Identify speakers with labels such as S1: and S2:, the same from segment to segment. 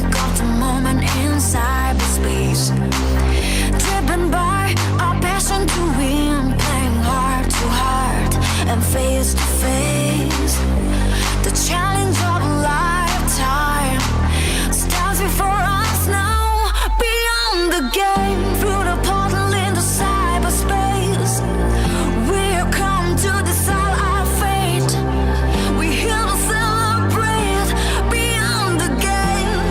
S1: magic of the moment in cyberspace. Driven by our passion to win, playing heart to heart and face to face. The challenge of a lifetime stands before us now. Beyond the game, through the portal into cyberspace, we have come to decide our fate. We're here to celebrate. Beyond the game,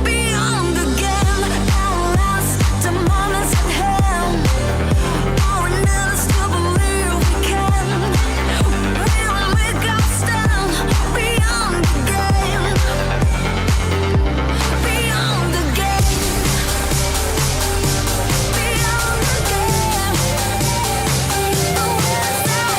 S1: beyond the game, outlast the moments at hand. All we need is to believe we can. We will make our stand. Beyond the game, beyond the game, beyond the game. The world's life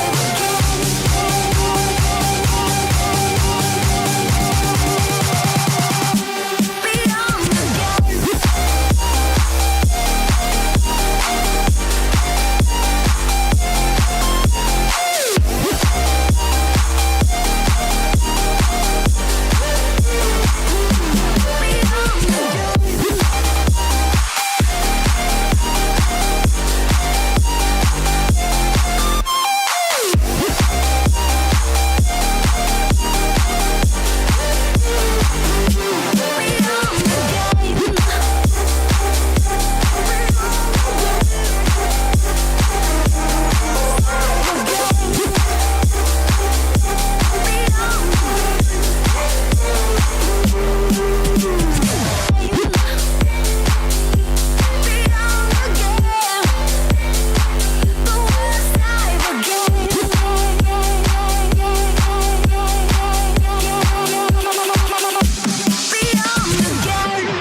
S1: again. Beyond the game.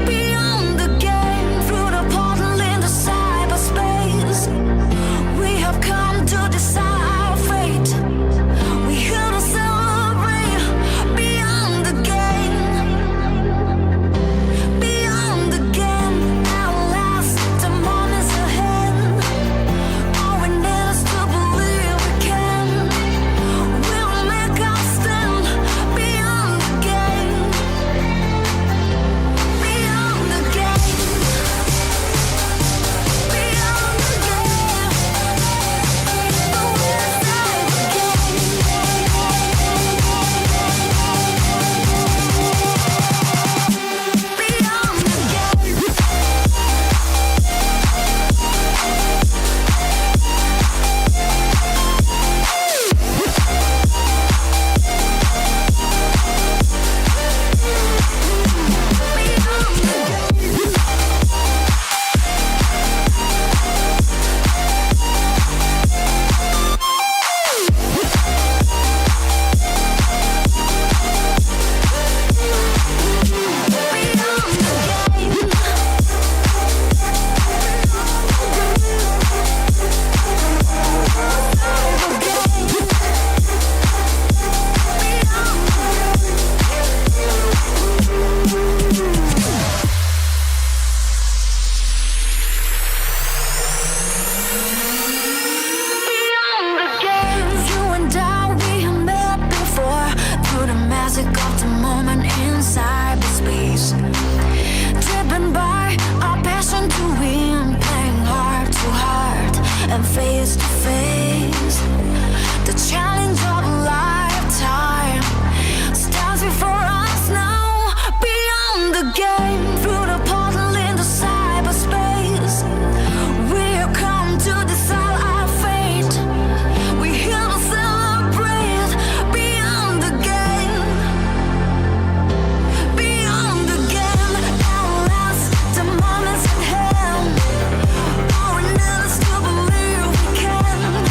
S1: Beyond the game, through the portal into cyberspace, we have come to decide our fate. We're here to celebrate. Beyond the game, beyond the game, outlast the moments ahead. All we need is to believe we can. We will make our stand. Beyond the game, beyond the game, beyond the game. The world's life again. Beyond the game. You and I, we have met before, through the magic of the moment in cyberspace. Driven by our passion to win, playing heart to heart and face to face. The challenge of a lifetime stands before us now. Beyond the game, through the portal into cyberspace, we have come to decide our fate. We're here to celebrate. Beyond the game, beyond the game, outlast the moments at hand. All we need is to believe we can.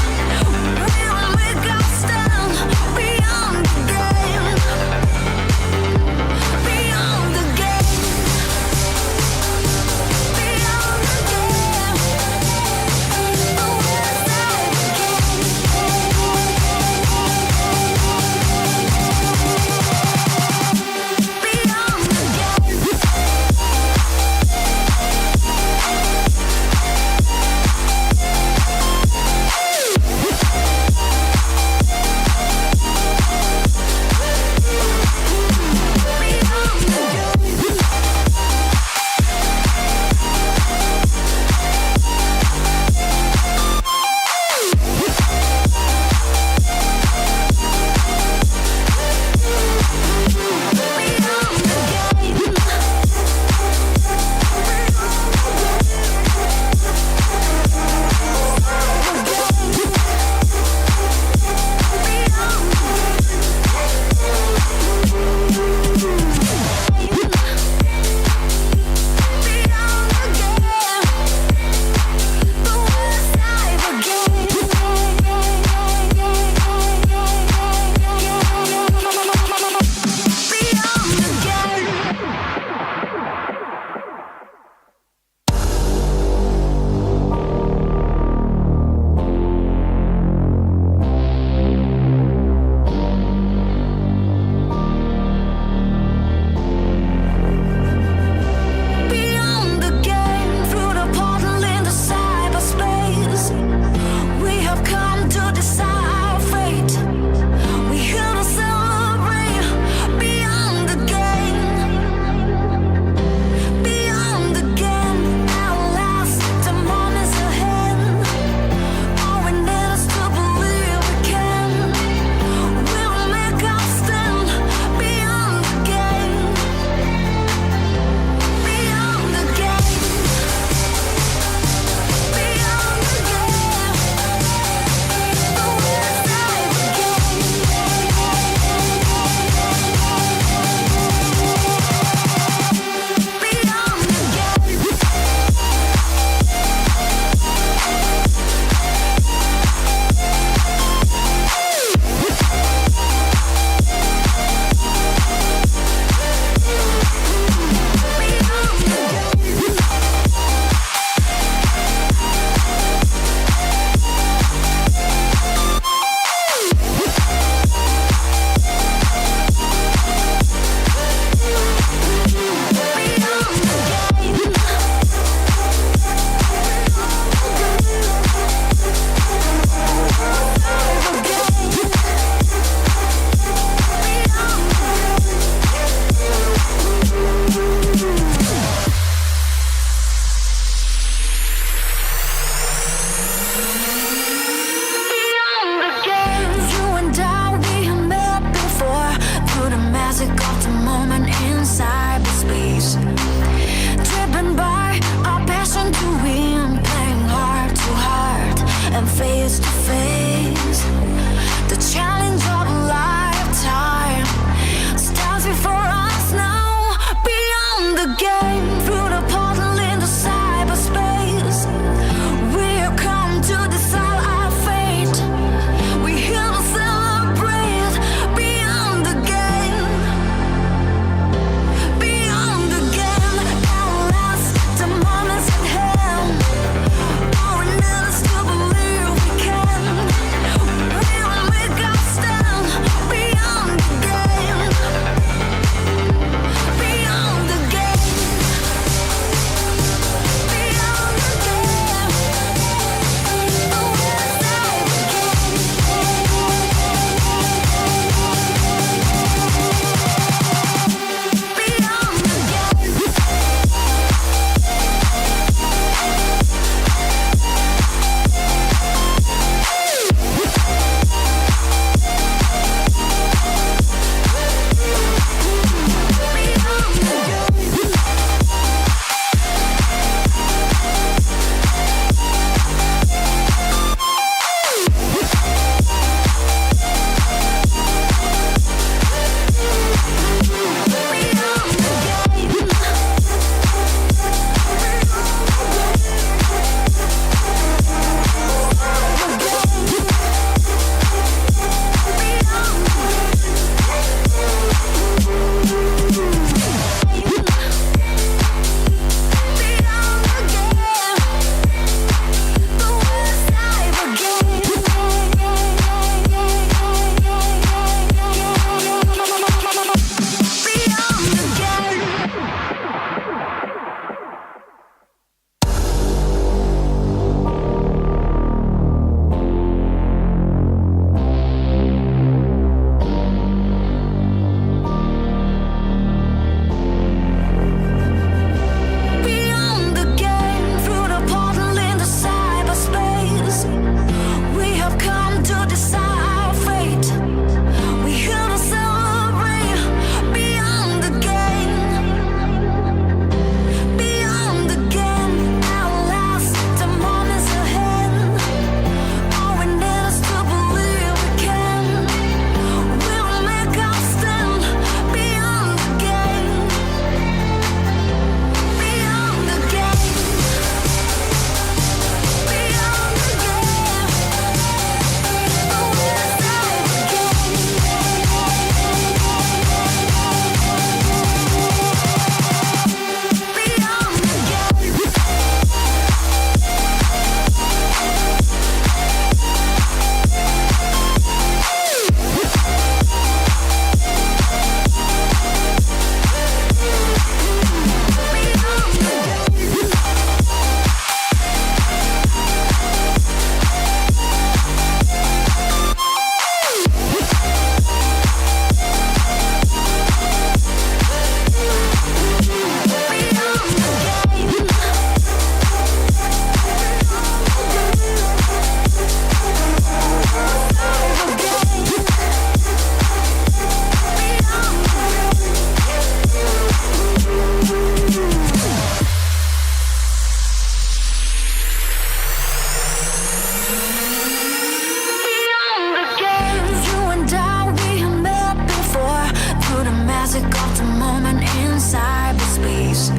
S1: magic of the moment in cyberspace.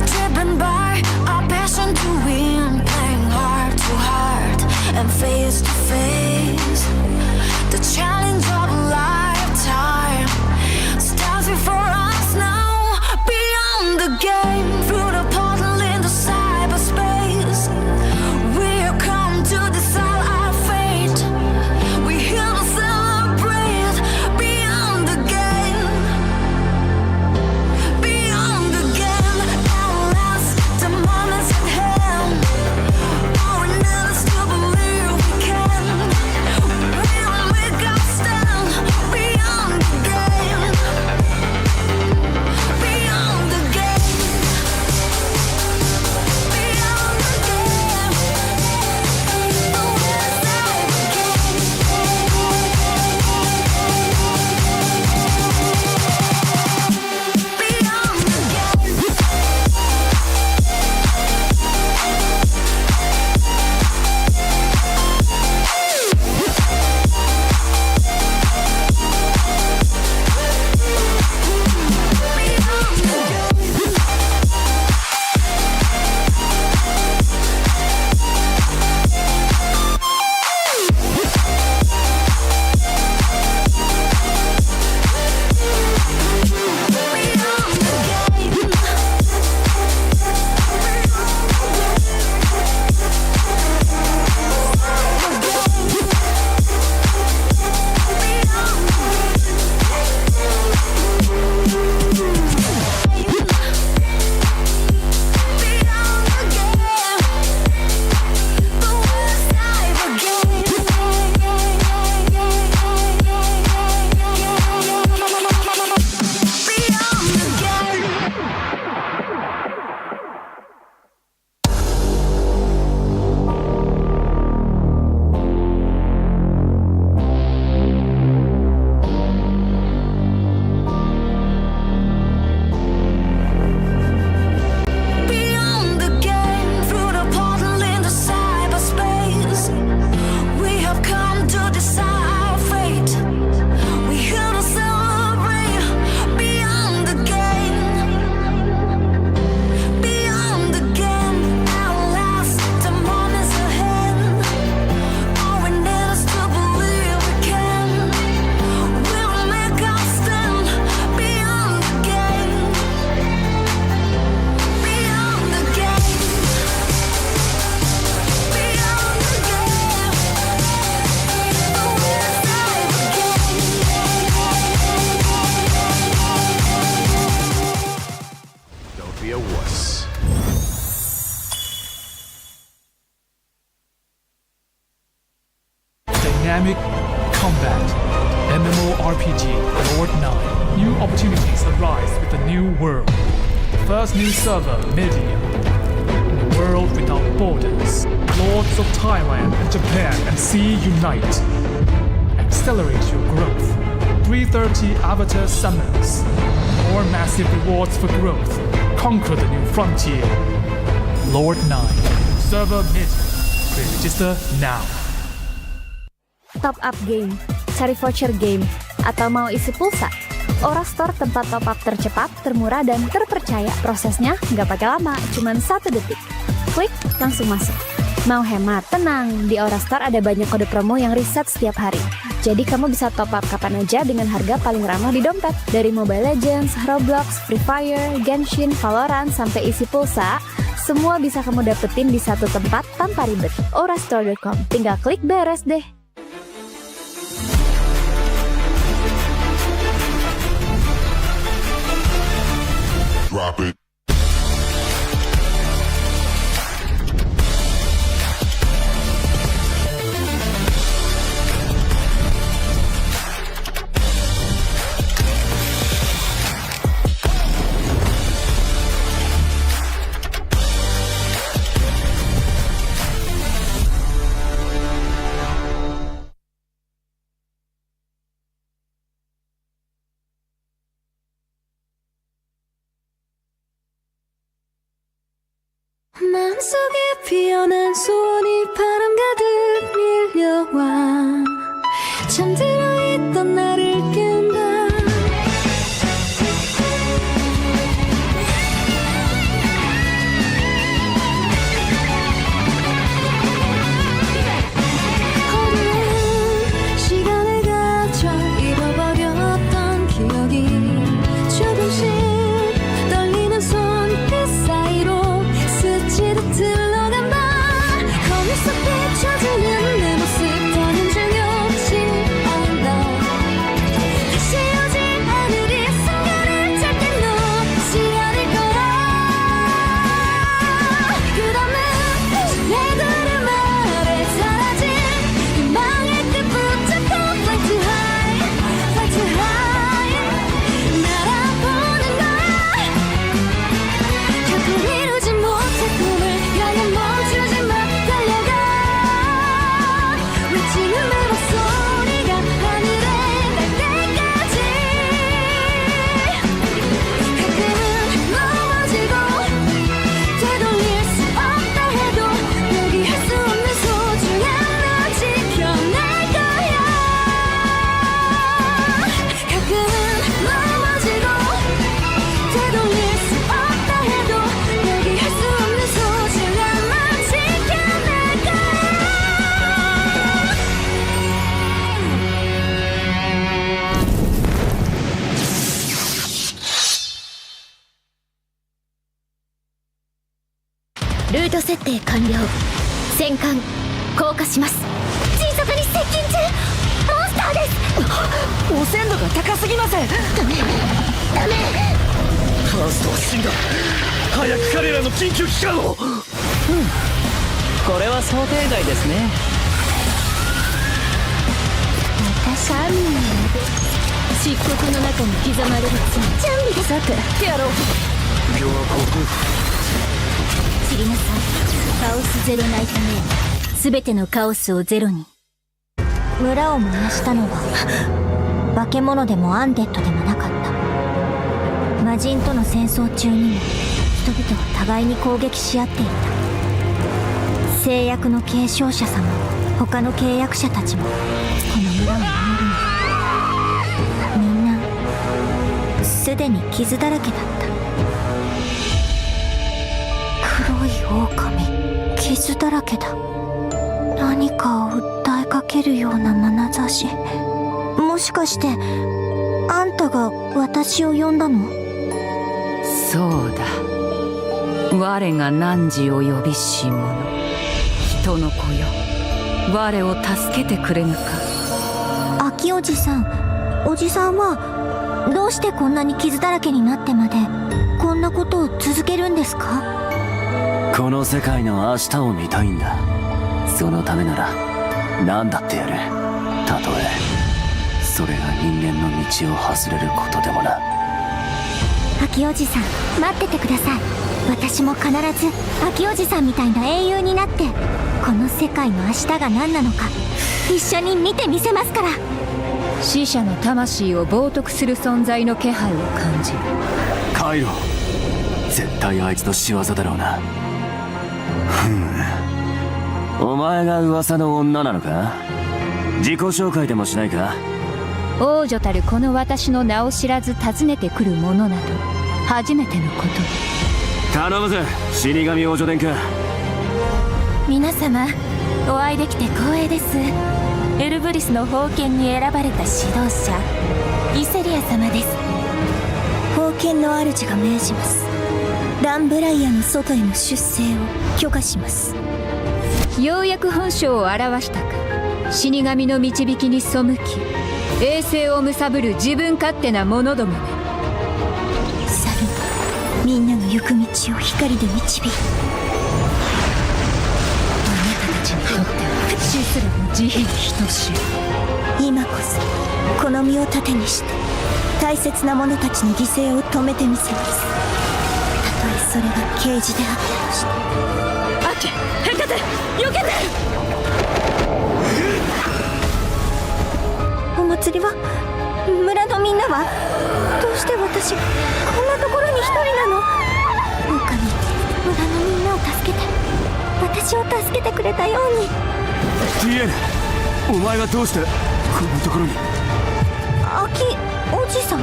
S1: Driven by our passion to win, playing heart to heart and face to face. The challenge of a lifetime starts before us now. Beyond the game, through the portal into cyberspace, we have come to decide our fate. We're here to celebrate. Beyond the game, beyond the game, outlast the moments at hand. All we need is to believe we can. We'll make our stand. Beyond the game, beyond the game, beyond the game. The world's our game. Beyond the game. Beyond the game, through the portal into cyberspace, we have come to decide our fate. We're here to celebrate. Beyond the game, beyond the game, outlast the moments ahead. All we need is to believe we can. We'll make our stand. Beyond the game, beyond the game, beyond the game. The world's our game.
S2: Don't be a wuss.
S3: Dynamic combat. MMORPG Lord 9. New opportunities arise with a new world. The first new server, Media. A world without borders. Lords of Thailand and Japan and sea unite. Accelerate your growth. 330 avatar summons. More massive rewards for growth. Conquer the new frontier. Lord 9. Server Media. Pre-register now.
S4: Top up game, cari voucher game, atau mau isi pulsa? Aura Store tempat top up tercepat, termurah, dan terpercaya. Prosesnya nggak pakai lama, cuman 1 detik. Klik, langsung masuk. Mau hemat? Tenang, di Aura Store ada banyak kode promo yang reset setiap hari. Jadi kamu bisa top up kapan aja dengan harga paling ramah di dompet. Dari Mobile Legends, Roblox, Free Fire, Genshin, Valorant, sampai isi pulsa, semua bisa kamu dapetin di satu tempat tanpa ribet. Aurastore.com, tinggal klik beres deh.
S5: Drop it.
S1: 마음속에 피어난 소원이 바람 가득 밀려와 잠들어 있던 나를 깬다.
S4: ルート設定完了。戦艦降下します。迅速に接近中。モンスターです。
S6: 汚染度が高すぎません。
S4: ダメ。
S6: ファーストは死んだ。早く彼らの緊急機関を。これは想定外ですね。
S4: 私は漆黒の中に刻まれる罪。準備です。さてやろう。
S6: 今日はここ。
S4: 知りなさい。カオスゼロナイトメイン。すべてのカオスをゼロに。村を燃やしたのは化け物でもアンデッドでもなかった。魔人との戦争中にも人々は互いに攻撃し合っていた。誓約の継承者様、他の契約者たちもこの村を守るの。みんなすでに傷だらけだった。黒い狼、傷だらけだ。何かを訴えかけるような眼差し。もしかしてあんたが私を呼んだの？
S7: そうだ。我が汝を呼びし者、人の子よ、我を助けてくれぬか。
S4: 秋おじさん、おじさんはどうしてこんなに傷だらけになってまでこんなことを続けるんですか？
S8: この世界の明日を見たいんだ。そのためなら何だってやる。たとえそれが人間の道を外れることでもな。
S4: 秋おじさん、待っててください。私も必ず秋おじさんみたいな英雄になってこの世界の明日が何なのか一緒に見てみせますから。
S7: 死者の魂を冒涜する存在の気配を感じる。
S8: カイロ、絶対あいつの仕業だろうな。お前が噂の女なのか？自己紹介でもしないか？
S7: 王女たるこの私の名を知らず訪ねてくる者など初めてのこと。
S8: 頼むぜ、死神王女殿下。
S4: 皆様、お会いできて光栄です。エルブリスの宝剣に選ばれた指導者イセリア様です。宝剣の主が命じます。ランブライアの外への出征を許可します。
S7: ようやく本性を表したか。死神の導きに背き衛星を貪る自分勝手な者どもめ。
S4: サルがみんなの行く道を光で導い。
S7: あなたたちにとっては死すらも慈悲に等しい。
S4: 今こそこの身を盾にして大切な者たちの犠牲を止めてみせます。たとえそれが刑事であったとして。
S7: ヘカテ、避けて。
S4: お祭りは村のみんなはどうして私がこんなところに一人なの？どうかに村のみんなを助けて私を助けてくれたように。
S8: ティエーネ、お前がどうしてこんなところに？
S4: 秋おじさん？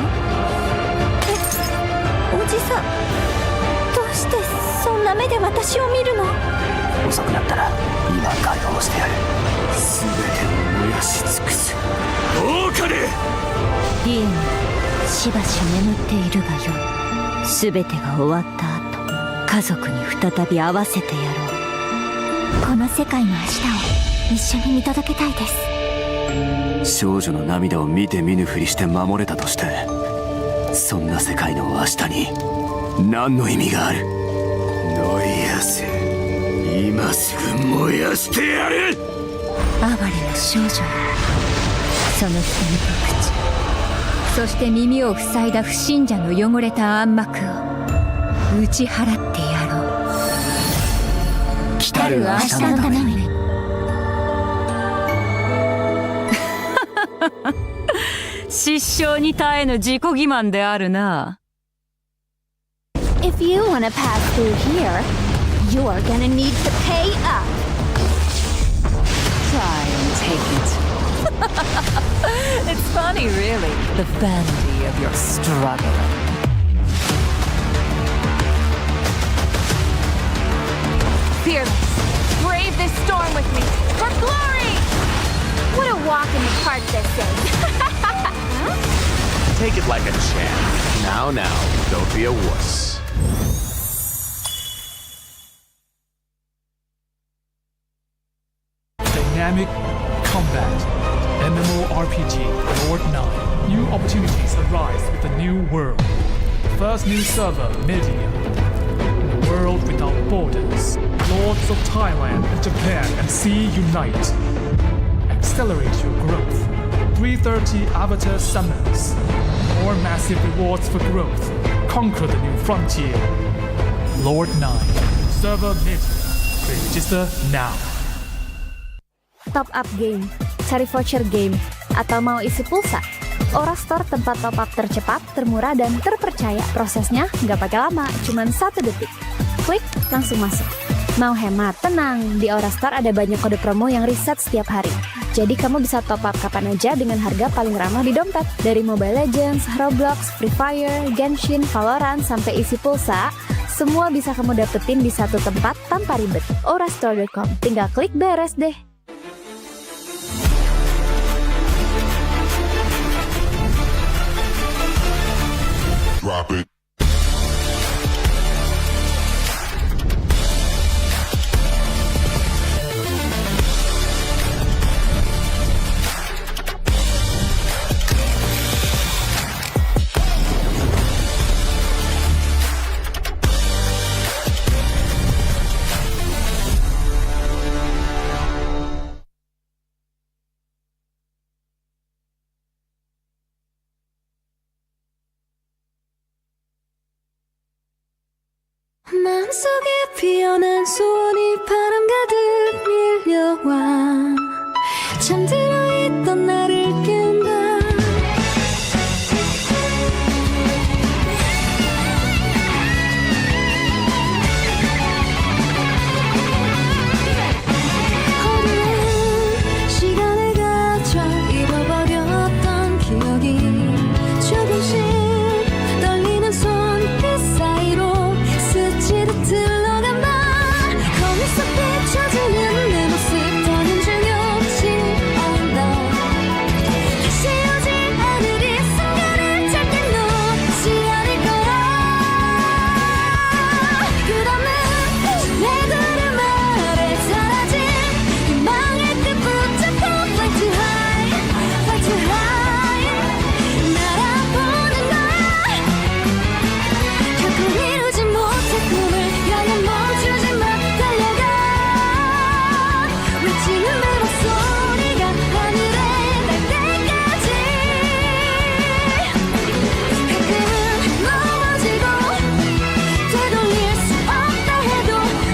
S4: おじさん、どうしてそんな目で私を見るの？
S8: 遅くなったら今解放してやる。全てを燃やし尽くす。狼！
S4: リエにしばし眠っているがよい。全てが終わった後、家族に再び会わせてやろう。この世界の明日を一緒に見届けたいです。
S8: 少女の涙を見て見ぬふりして守れたとして、そんな世界の明日に何の意味がある？ノイアス、今すぐ燃やしてやる！
S7: 哀れな少女よ、その瞳と口、そして耳を塞いだ不信者の汚れた暗幕を打ち払ってやろう。来たる明日のために。失笑に耐えぬ自己欺瞞であるな。
S4: If you wanna pass through here, you're gonna need to pay up.
S7: Try and take it. It's funny, really, the vanity of your struggle.
S9: Fearless, brave this storm with me, for glory! What a walk in the park this is.
S2: Take it like a champ. Now, don't be a wuss.
S3: dynamic combat. MMORPG Lord 9. New opportunities arise with the new world. First new server, Media. In a world without borders. Lords of Thailand and Japan and sea unite. Accelerate your growth. 330 avatar summons. More massive rewards for growth. Conquer the new frontier. Lord 9. Server Media. Register now.
S4: Top up game, cari voucher game, atau mau isi pulsa? Ora Store tempat top up tercepat, termurah, dan terpercaya. Prosesnya nggak pakai lama, cuman 1 detik. Klik, langsung masuk. Mau hemat? Tenang, di Ora Store ada banyak kode promo yang reset setiap hari. Jadi kamu bisa top up kapan aja dengan harga paling ramah di dompet. Dari Mobile Legends, Roblox, Free Fire, Genshin, Valorant, sampai isi pulsa, semua bisa kamu dapetin di satu tempat tanpa ribet. Orastore.com, tinggal klik beres deh.
S5: Drop it.
S1: 마음속에 피어난 소원이 바람 가득 밀려와 잠들어 있던 나를 깨운다. 어두운 시간을 거쳐 잃어버렸던 기억이 조금씩 떨리는 손끝 사이로 스치듯 흘러간다. 거울 속 비춰지는 내 모습 더는 중요치 않아. 다시 오지 않을 이 순간을 절대 놓지 않을 거야. 끝없는 내 들은 말에 사라진 희망의 끝 붙잡고 fly too high, fly too high. 날아보는 나 결코 이루지 못할 꿈을 향해 멈추지 마. 달려가. 외치는 내 목소리가 하늘에 닿을 때까지. 가끔은 넘어지고 되돌릴 수 없다 해도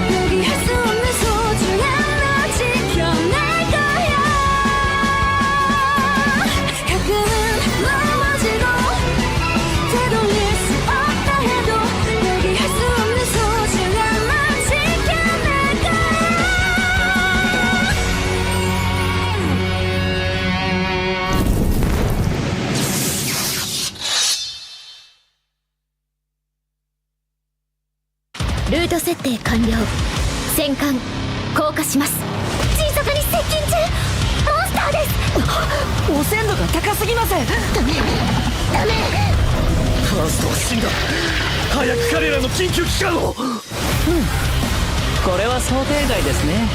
S1: 포기할 수 없는 소중한 너 지켜낼 거야. 가끔은 넘어지고 되돌릴 수 없다 해도 포기할 수 없는 소중한 너 지켜낼 거야.
S4: ルート設定完了。戦艦降下します。迅速に接近中。モンスターです。
S6: 汚染度が高すぎます。
S4: ダメ。
S6: ファーストは死んだ。早く彼らの緊急機関を。これは想定外ですね。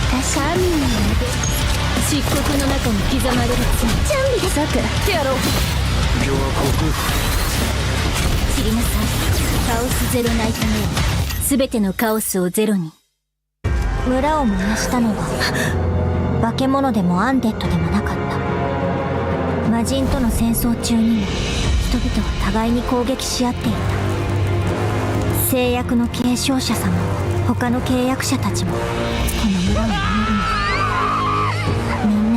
S4: またシャーミンなので漆黒の中に刻まれる罪。準備です。さくやろう。
S8: 今日は航
S4: 散りなさい。カオスゼロナイトメア。すべてのカオスをゼロに。村を燃やしたのは化け物でもアンデッドでもなかった。魔人との戦争中にも人々は互いに攻撃し合っていた。誓約の継承者様も他の契約者たちもこの村を守るの。みん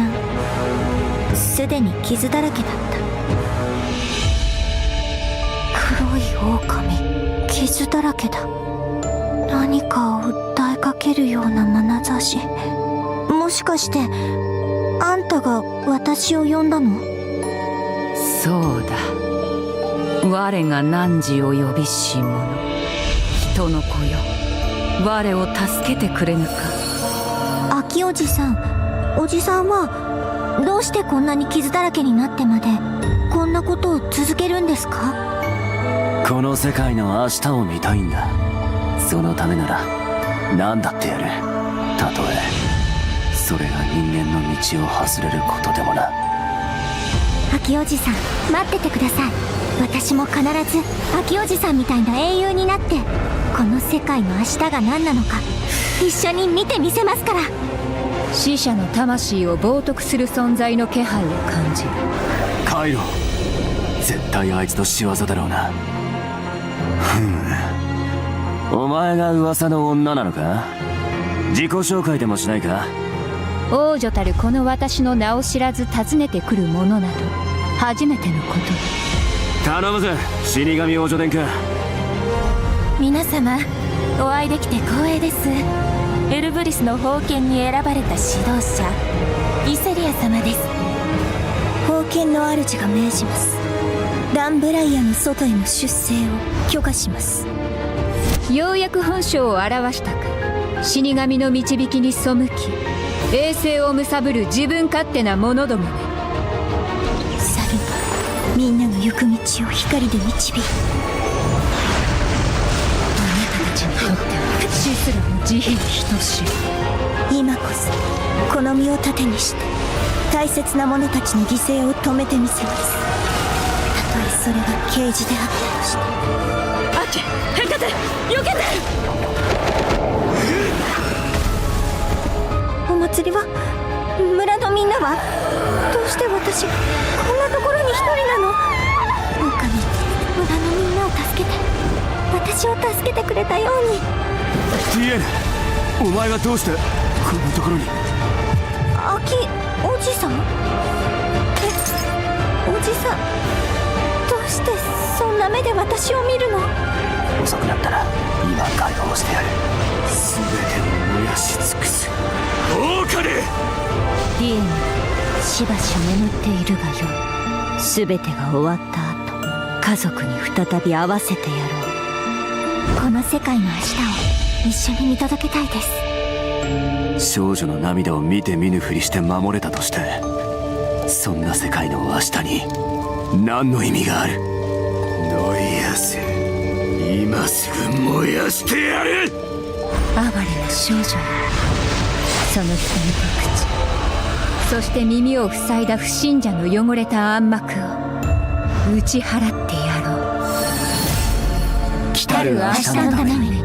S4: なすでに傷だらけだった。黒い狼、傷だらけだ。何かを訴えかけるような眼差し。もしかしてあんたが私を呼んだの？
S7: そうだ。我が汝を呼びし者。人の子よ、我を助けてくれぬか。
S4: 秋おじさん、おじさんはどうしてこんなに傷だらけになってまでこんなことを続けるんですか？
S8: この世界の明日を見たいんだ。そのためなら何だってやる。たとえそれが人間の道を外れることでもな。
S10: 秋おじさん、待っててください。私も必ず秋おじさんみたいな英雄になって、この世界の明日が何なのか一緒に見てみせますから。
S7: 死者の魂を冒涜する存在の気配を感じる。
S8: カイロ、絶対あいつの仕業だろうな。お前が噂の女なのか？自己紹介でもしないか？
S7: 王女たるこの私の名を知らず訪ねてくる者など初めてのこと。
S8: 頼むぜ、死神王女殿下。
S10: 皆様、お会いできて光栄です。エルブリスの宝剣に選ばれた指導者イセリア様です。宝剣の主が命じます。ダンブライアの外への出征を許可します。
S7: ようやく本性を表したか。死神の導きに背き衛星を貪る自分勝手な者どもね。
S10: サルがみんなの行く道を光で導く。
S7: あなたたちにとっては死すらも慈悲に等しい。
S10: 今こそこの身を盾にして大切な者たちの犠牲を止めてみせます。たとえそれが刑事であったとして。アキ、ヘカテ、避けて。お祭りは、村のみんなは、どうして私がこんなところに一人なの？狼、村のみんなを助けて、私を助けてくれたように。
S8: ティエル、お前がどうしてこんなところに？
S10: 秋おじさん？おじさん、どうしてそんな目で私を見るの？
S8: 遅くなったら今解放してやる。全てを燃やし尽くす。オオカリ！
S7: ディエン、しばし眠っているがよい。全てが終わった後、家族に再び会わせてやろう。
S10: この世界の明日を一緒に見届けたいです。
S8: 少女の涙を見て見ぬふりして守れたとして、そんな世界の明日に何の意味がある？ノイアス、今すぐ燃やしてやる！
S7: 哀れな少女よ、その瞳と口、そして耳を塞いだ不信者の汚れた暗幕を打ち払ってやろう。来たる明日のために。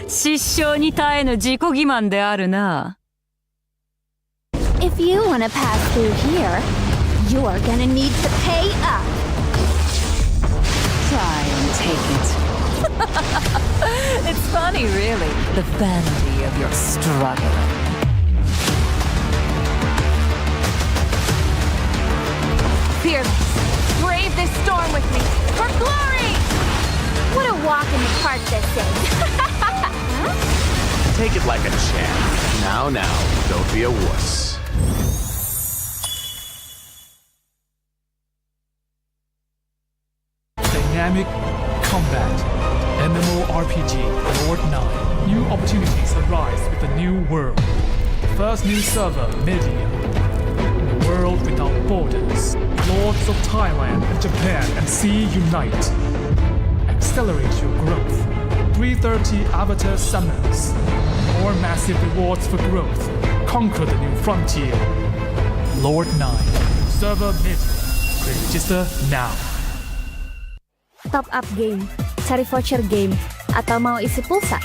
S7: 失笑に耐えぬ自己欺瞞であるな。
S9: If you wanna pass through here, you're gonna need to pay up.
S7: Try and take it. It's funny, really, the vanity of your struggle.
S9: Fearless, brave this storm with me, for glory! What a walk in the park this is.
S2: Take it like a champ. Now, don't be a wuss.
S3: Dynamic combat. MMORPG Lord 9. New opportunities arise with the new world. The first new server, Media. In a world without borders, lords of Thailand and Japan and sea unite. Accelerate your growth. 330 avatar summons. More massive rewards for growth. Conquer the new frontier. Lord 9. Server Media. Pre-register now.
S4: Top up game, cari voucher game, atau mau isi pulsa?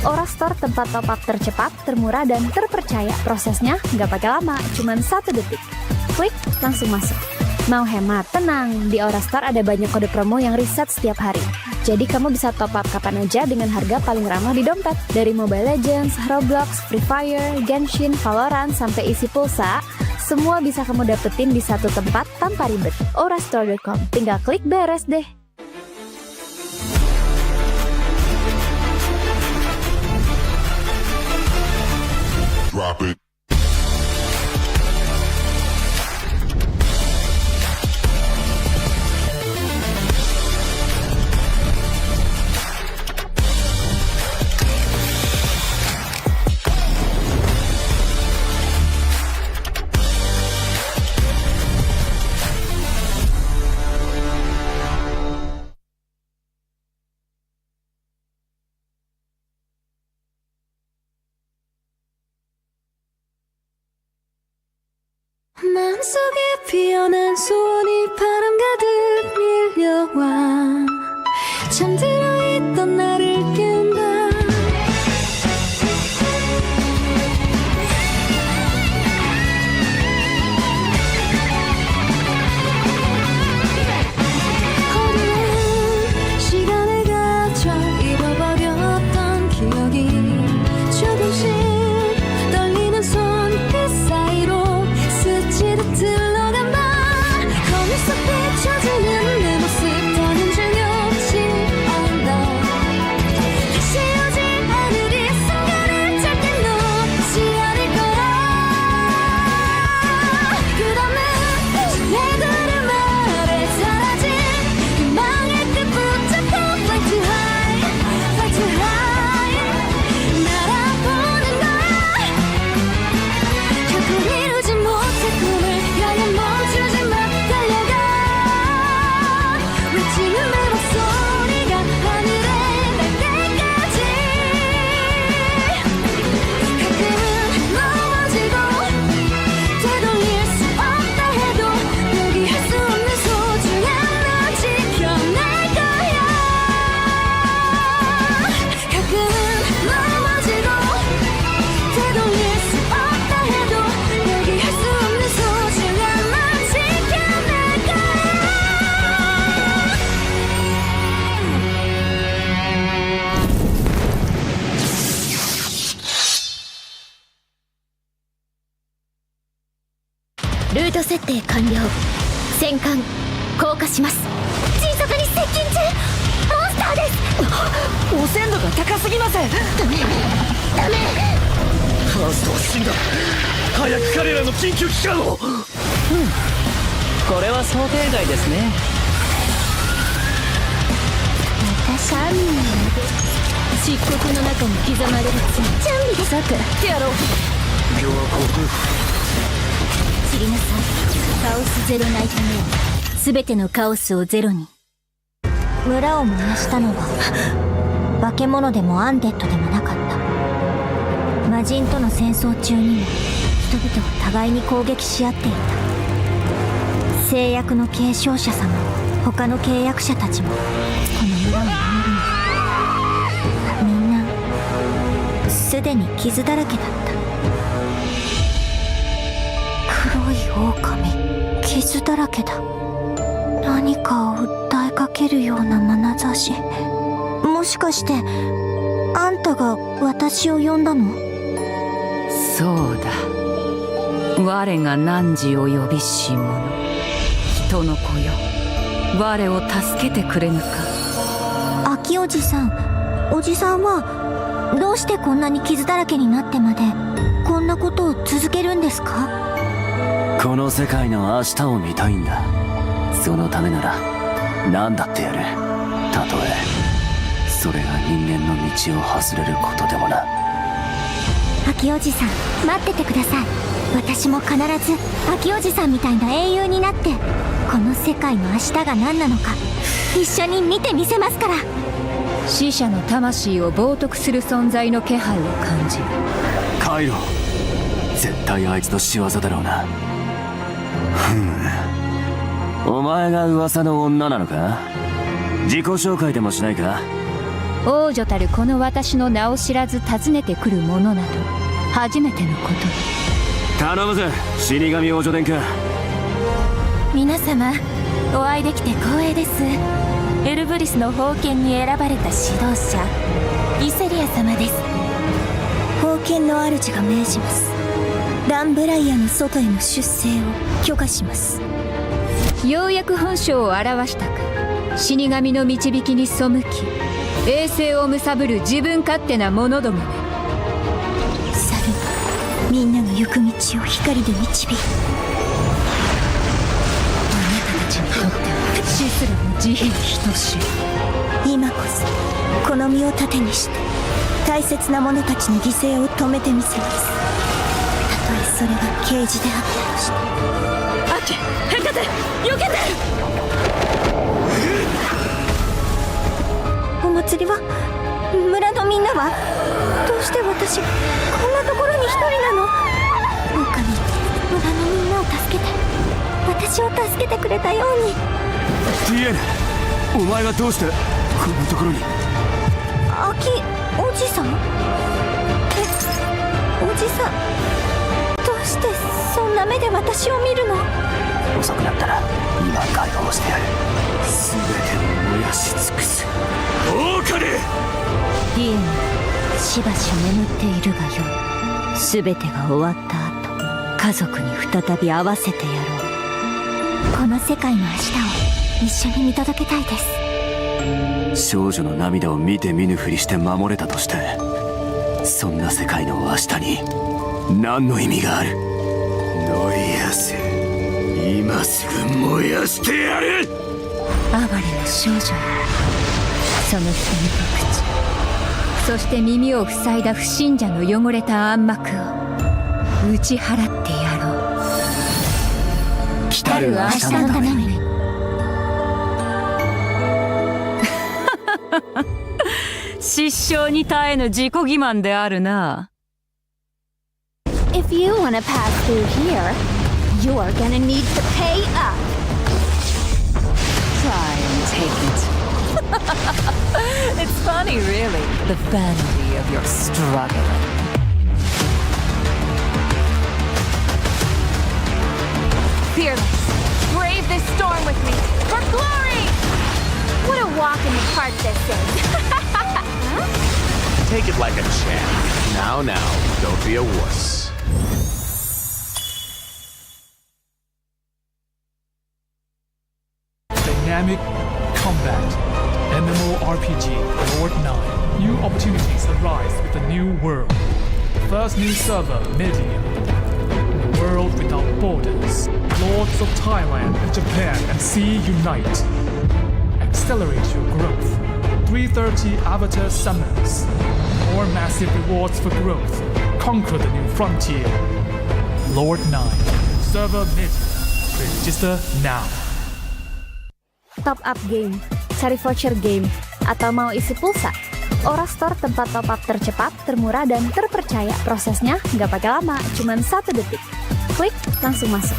S4: Aura Store tempat top up tercepat, termurah, dan terpercaya. Prosesnya nggak pakai lama, cuman 1 detik. Klik, langsung masuk. Mau hemat? Tenang, di Aura Store ada banyak kode promo yang reset setiap hari. Jadi kamu bisa top up kapan aja dengan harga paling ramah di dompet. Dari Mobile Legends, Roblox, Free Fire, Genshin, Valorant, sampai isi pulsa, semua bisa kamu dapetin di satu tempat tanpa ribet. Aurastore.com, tinggal klik beres deh.
S5: Drop it.
S1: 마음속에 피어난 소원이 바람 가득 밀려와 잠들어 있던 나를 깨운다. 어두운 시간을 거쳐 잃어버렸던 기억이 조금씩 떨리는 손끝 사이로 스치듯 흘러간다. 거울 속 비춰지는 내 모습 더는 중요치 않다. 다시 오지 않을 이 순간을 절대 놓지 않을 거야. 그다음은 내 구름 아래 사라진 희망의 끝 붙잡고 fly too high, fly too high 날아보는 거야. 결코 이루지 못할 꿈을 향해 멈추지 마. 달려가. 외치는 내 목소리가 하늘에 날 때까지. 가끔은 넘어지고 되돌릴 수 없다 해도 포기할 수 없는 소중한 너 지켜낼 거야. 가끔은 넘어지고 되돌릴 수 없다 해도 포기할 수 없는 소중한 너 지켜낼 거야.
S4: ルート設定完了。戦艦降下します。迅速に接近中。モンスターです。
S6: 汚染度が高すぎます。
S4: ダメ。
S6: ファーストは死んだ。早く彼らの緊急機関を。これは想定外ですね。
S4: またシャーミンの腕。漆黒の中に刻まれる罪。準備です。ザクってやろう。
S6: 今日は航空
S4: 散りなさい。カオスゼロナイトメイン。すべてのカオスをゼロに。
S10: 村を燃やしたのは化け物でもアンデッドでもなかった。魔人との戦争中にも人々は互いに攻撃し合っていた。誓約の継承者様、他の契約者たちもこの村を守るの。みんなすでに傷だらけだった。黒い狼、傷だらけだ。何かを訴えかけるような眼差し。もしかしてあんたが私を呼んだの？
S7: そうだ。我が汝を呼びし者、人の子よ、我を助けてくれぬか。
S10: 秋おじさん、おじさんはどうしてこんなに傷だらけになってまでこんなことを続けるんですか？
S8: この世界の明日を見たいんだ。そのためなら何だってやる。たとえそれが人間の道を外れることでもな。
S10: 秋おじさん、待っててください。私も必ず秋おじさんみたいな英雄になってこの世界の明日が何なのか一緒に見てみせますから。
S7: 死者の魂を冒涜する存在の気配を感じる。
S8: カイロ、絶対あいつの仕業だろうな。お前が噂の女なのか？自己紹介でもしないか？
S7: 王女たるこの私の名を知らず訪ねてくる者など初めてのことだ。
S8: 頼むぜ、死神王女殿下。
S10: 皆様、お会いできて光栄です。エルブリスの宝剣に選ばれた指導者イセリア様です。宝剣の主が命じます。ランブライアの外への出征を許可します。
S7: ようやく本性を表したか。死神の導きに背き衛星を貪る自分勝手な者どもめ。
S10: さるみんなの行く道を光で導く。
S7: あなたたちにとっては死すらも慈悲に等しい。
S10: 今こそこの身を盾にして大切な者たちの犠牲を止めてみせます。たとえそれが刑事であったとして。
S7: アキ、ヘカテ、避けて。
S10: お祭りは？村のみんなは？どうして私こんなところに一人なの？狼、村のみんなを助け私を助けてくれたように。
S8: ディエネ、お前はどうしてこんなところに。
S10: アキおじさん、おじさん、どうしてそんな目で私を見るの？
S8: 遅くなったら今解放してやる。全てを燃やし尽くす。オオカリ！
S7: ディエン、しばし眠っているがよい。全てが終わった後、家族に再び会わせてやろう。
S10: この世界の明日を一緒に見届けたいです。
S8: 少女の涙を見て見ぬふりして守れたとして、そんな世界の明日に何の意味がある。ノイアス、今すぐ燃やしてやる。
S7: 哀れな少女よ、その瞳と口、そして耳を塞いだ不信者の汚れた暗幕を打ち払ってやろう。
S8: 来る明日のために。
S7: 失笑に耐えぬ自己欺瞞であるな。
S9: If you wanna pass through here, you're gonna need to pay up.
S7: Try and take it. It's funny, really, the vanity of your struggle.
S9: Fearless, brave this storm with me, for glory! What a walk in the park this is.
S2: Take it like a champ. Now, don't be a wuss.
S3: Dynamic combat. MMORPG Lord 9. New opportunities arise with the new world. First new server, Media. The world without borders. Lords of Thailand and Japan and sea unite. Accelerate your growth. 330 avatar summons. More massive rewards for growth. Conquer the new frontier. Lord 9. Server Media. Register now.
S4: Top up game, cari voucher game, atau mau isi pulsa? Aura Store tempat top up tercepat, termurah, dan terpercaya. Prosesnya nggak pakai lama, cuman 1 detik. Klik, langsung masuk.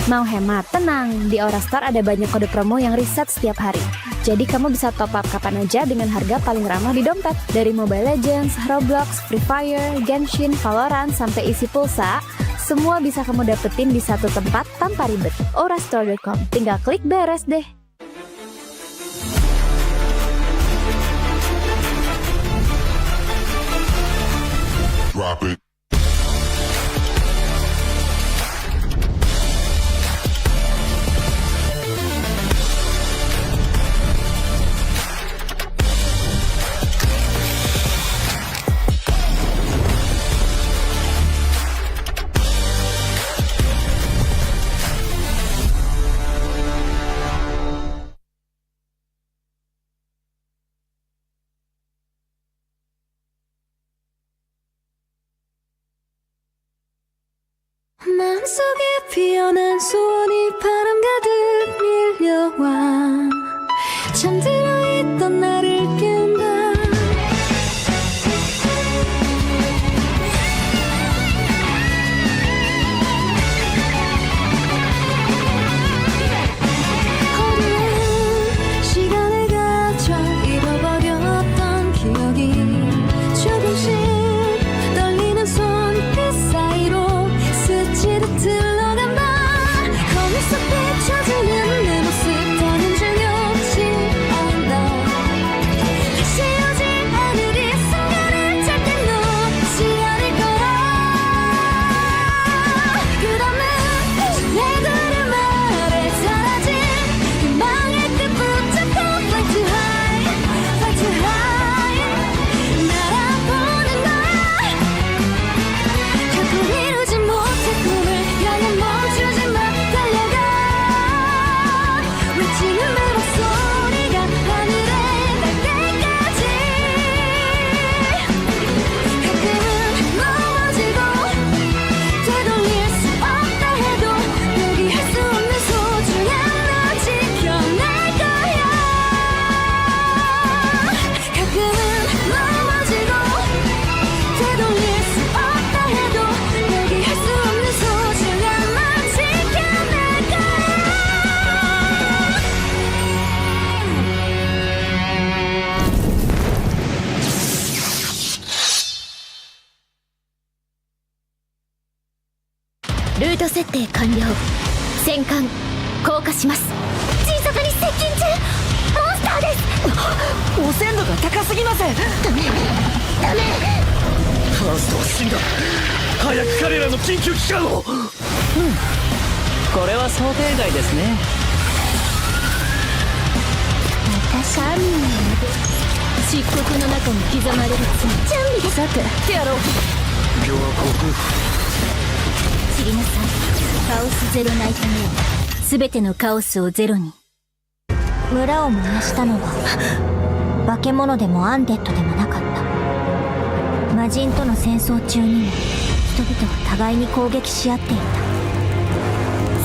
S4: Mau hemat? Tenang, di Aura Store ada banyak kode promo yang reset setiap hari. Jadi kamu bisa top up kapan aja dengan harga paling ramah di dompet. Dari Mobile Legends, Roblox, Free Fire, Genshin, Valorant, sampai isi pulsa, semua bisa kamu dapetin di satu tempat tanpa ribet. Aurastore.com, tinggal klik beres deh.
S5: Drop it.
S1: 마음속에 피어난 소원이 바람 가득 밀려와 잠들어 있던 나를 깨운다. 어두운 시간을 가져 잃어버렸던 기억이 조금씩 떨리는 손끝 사이로 스치듯 흘러간다. 거울 속 비춰지는 내 모습 더는 중요해.
S10: ルート設定完了。戦艦降下します。迅速に接近中。モンスターです。
S6: 汚染度が高すぎません。
S10: ダメ。
S6: ファーストは死んだ。早く彼らの緊急機関を。これは想定外ですね。
S10: 私は漆黒の中に刻まれる罪。準備です。さてやろう。
S6: 今日はここ。
S10: 知りなさい。カオスゼロナイトメイド。すべてのカオスをゼロに。村を燃やしたのは化け物でもアンデッドでもなかった。魔人との戦争中にも人々は互いに攻撃し合っていた。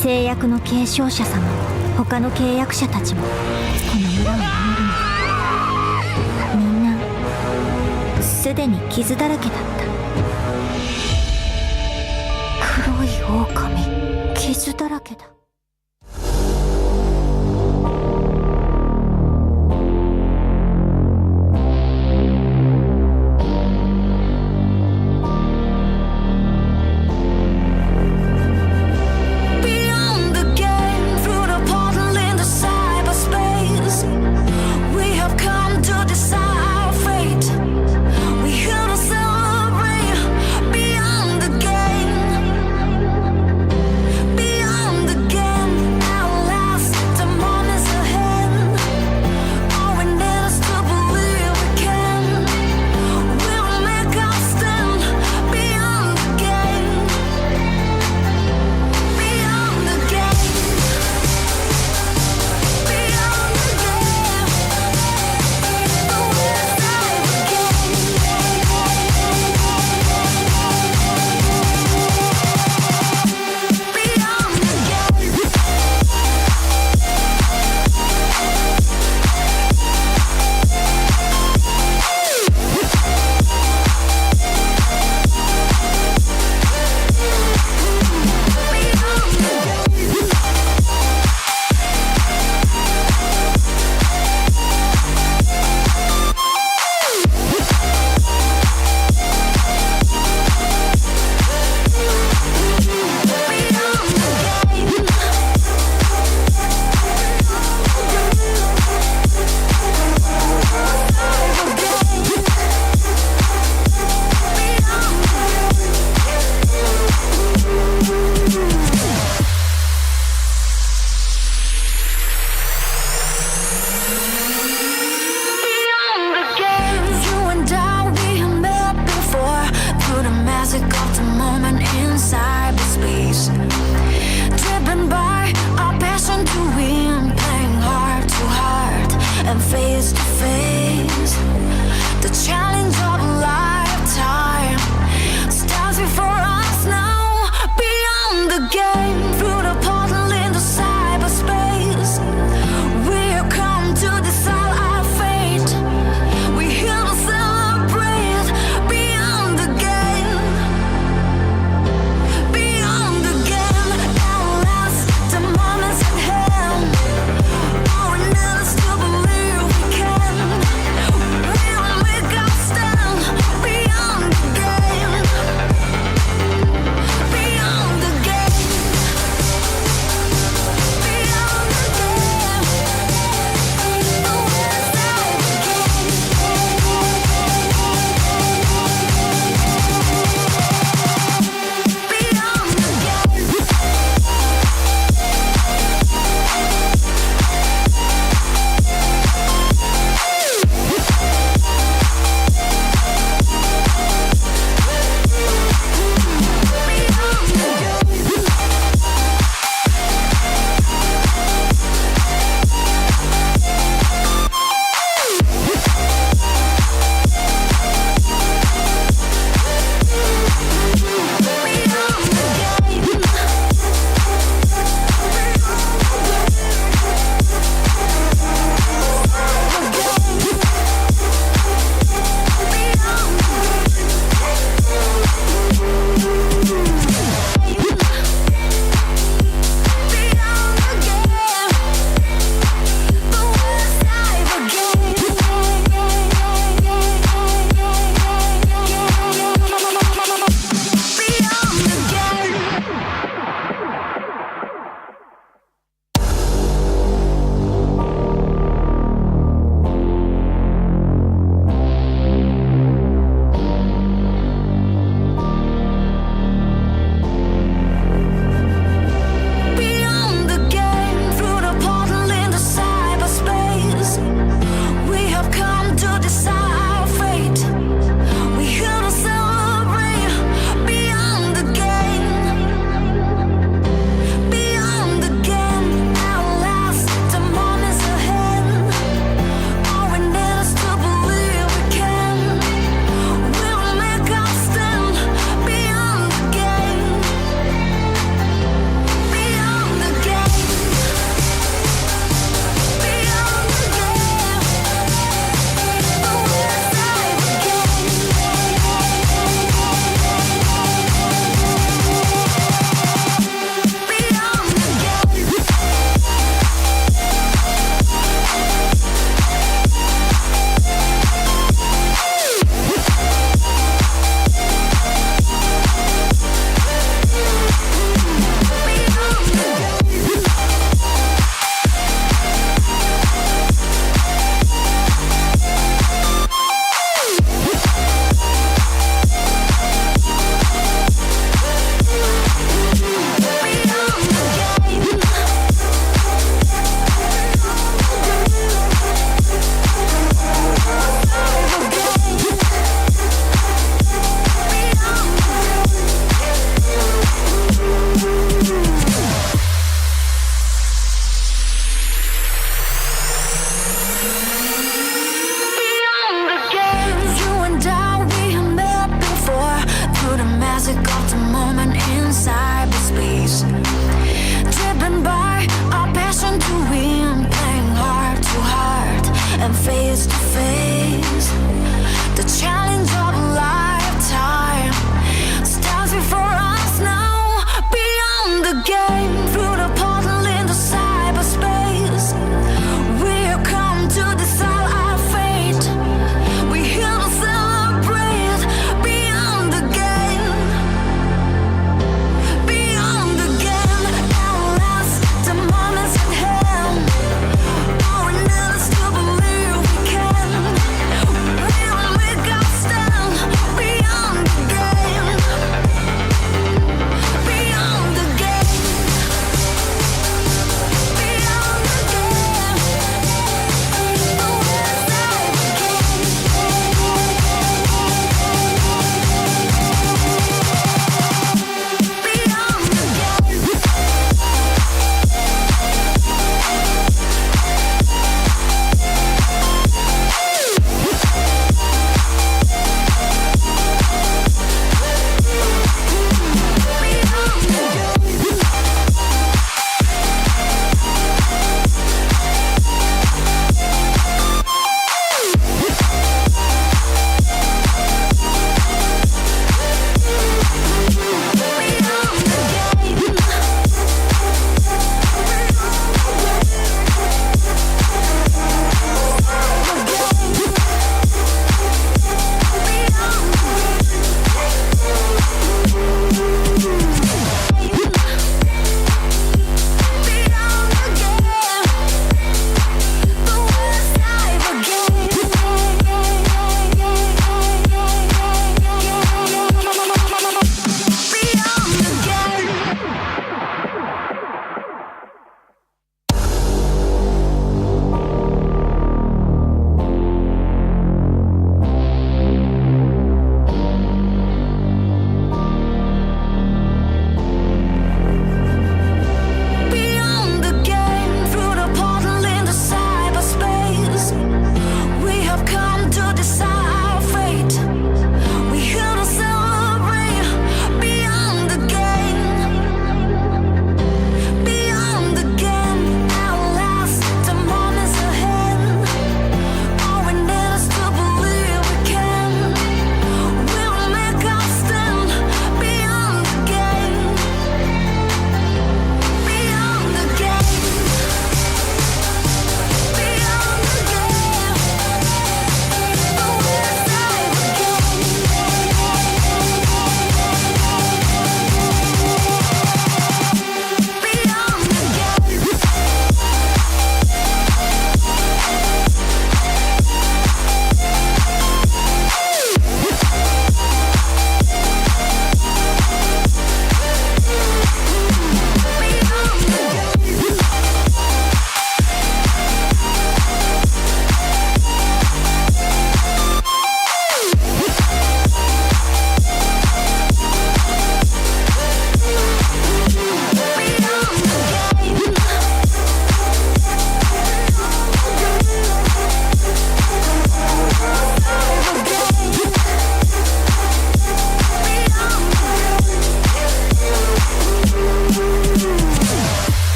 S10: 制約の継承者様も他の契約者たちもこの村を守るの。みんなすでに傷だらけだった。黒い狼、傷だらけだ。
S1: Beyond the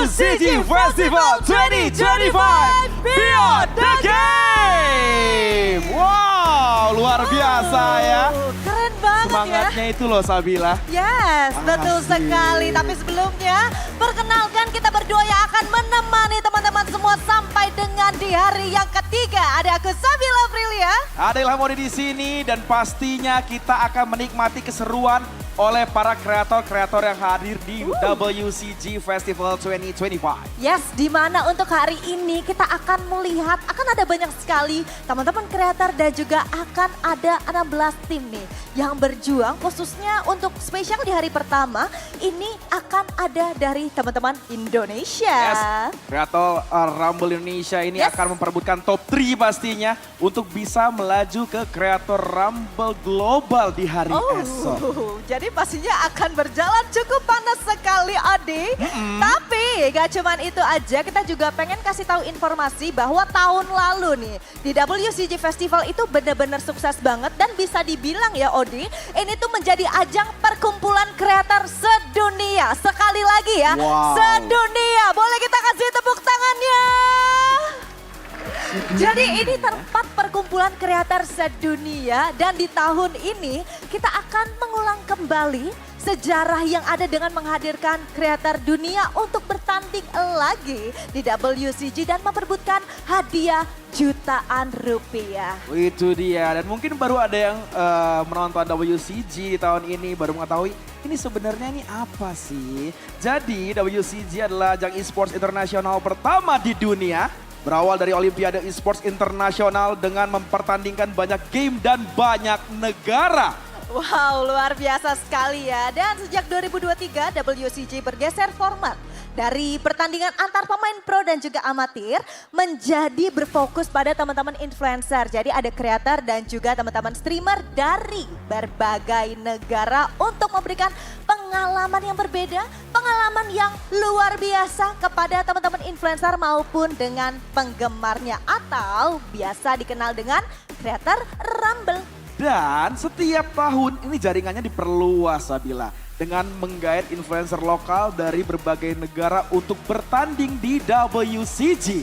S2: WCG Festival 2025 Beyond the Game. Wow, luar biasa ya.
S11: Keren banget
S2: Semangatnya itu loh Sabila.
S11: Yes, betul sekali. Tapi sebelumnya, perkenalkan kita berdua yang akan menemani teman-teman semua sampai dengan di hari yang ketiga. Ada aku Sabila Aprilia.
S2: Ada Ilham Modi di sini dan pastinya kita akan menikmati keseruan oleh para kreator-kreator yang hadir di WCG Festival 2025.
S11: Yes, di mana untuk hari ini kita akan melihat, akan ada banyak sekali teman-teman kreator dan juga akan ada 16 tim nih yang berjuang khususnya untuk spesial di hari pertama ini akan ada dari teman-teman Indonesia.
S2: Yes, kreator Rumble Indonesia ini akan memperebutkan top 3 pastinya untuk bisa melaju ke kreator Rumble Global di hari esok.
S11: Jadi pastinya akan berjalan cukup panas sekali Adi. Tapi gak cuman itu aja, kita juga pengen kasih tahu informasi bahwa tahun lalu nih di WCG Festival itu benar-benar sukses banget dan bisa dibilang ya Odi, ini tuh menjadi ajang perkumpulan kreator sedunia. Sekali lagi ya, sedunia. Boleh kita kasih tepuk tangannya? Jadi ini tempat perkumpulan kreator sedunia dan di tahun ini kita akan mengulang kembali sejarah yang ada dengan menghadirkan kreator dunia untuk bertanding lagi di WCG dan memperebutkan hadiah jutaan rupiah.
S2: Itu dia, dan mungkin baru ada yang menonton WCG tahun ini baru mengetahui ini sebenarnya ini apa sih. Jadi WCG adalah ajang e-sports internasional pertama di dunia. Berawal dari Olimpiade e-sports internasional dengan mempertandingkan banyak game dan banyak negara.
S11: Wow, luar biasa sekali ya. Dan sejak 2023 WCG bergeser format dari pertandingan antar pemain pro dan juga amatir menjadi berfokus pada teman-teman influencer. Jadi ada kreator dan juga teman-teman streamer dari berbagai negara untuk memberikan pengalaman yang berbeda, pengalaman yang luar biasa kepada teman-teman influencer maupun dengan penggemarnya atau biasa dikenal dengan kreator Rumble.
S2: Dan setiap tahun ini jaringannya diperluas Sabila dengan menggait influencer lokal dari berbagai negara untuk bertanding di WCG.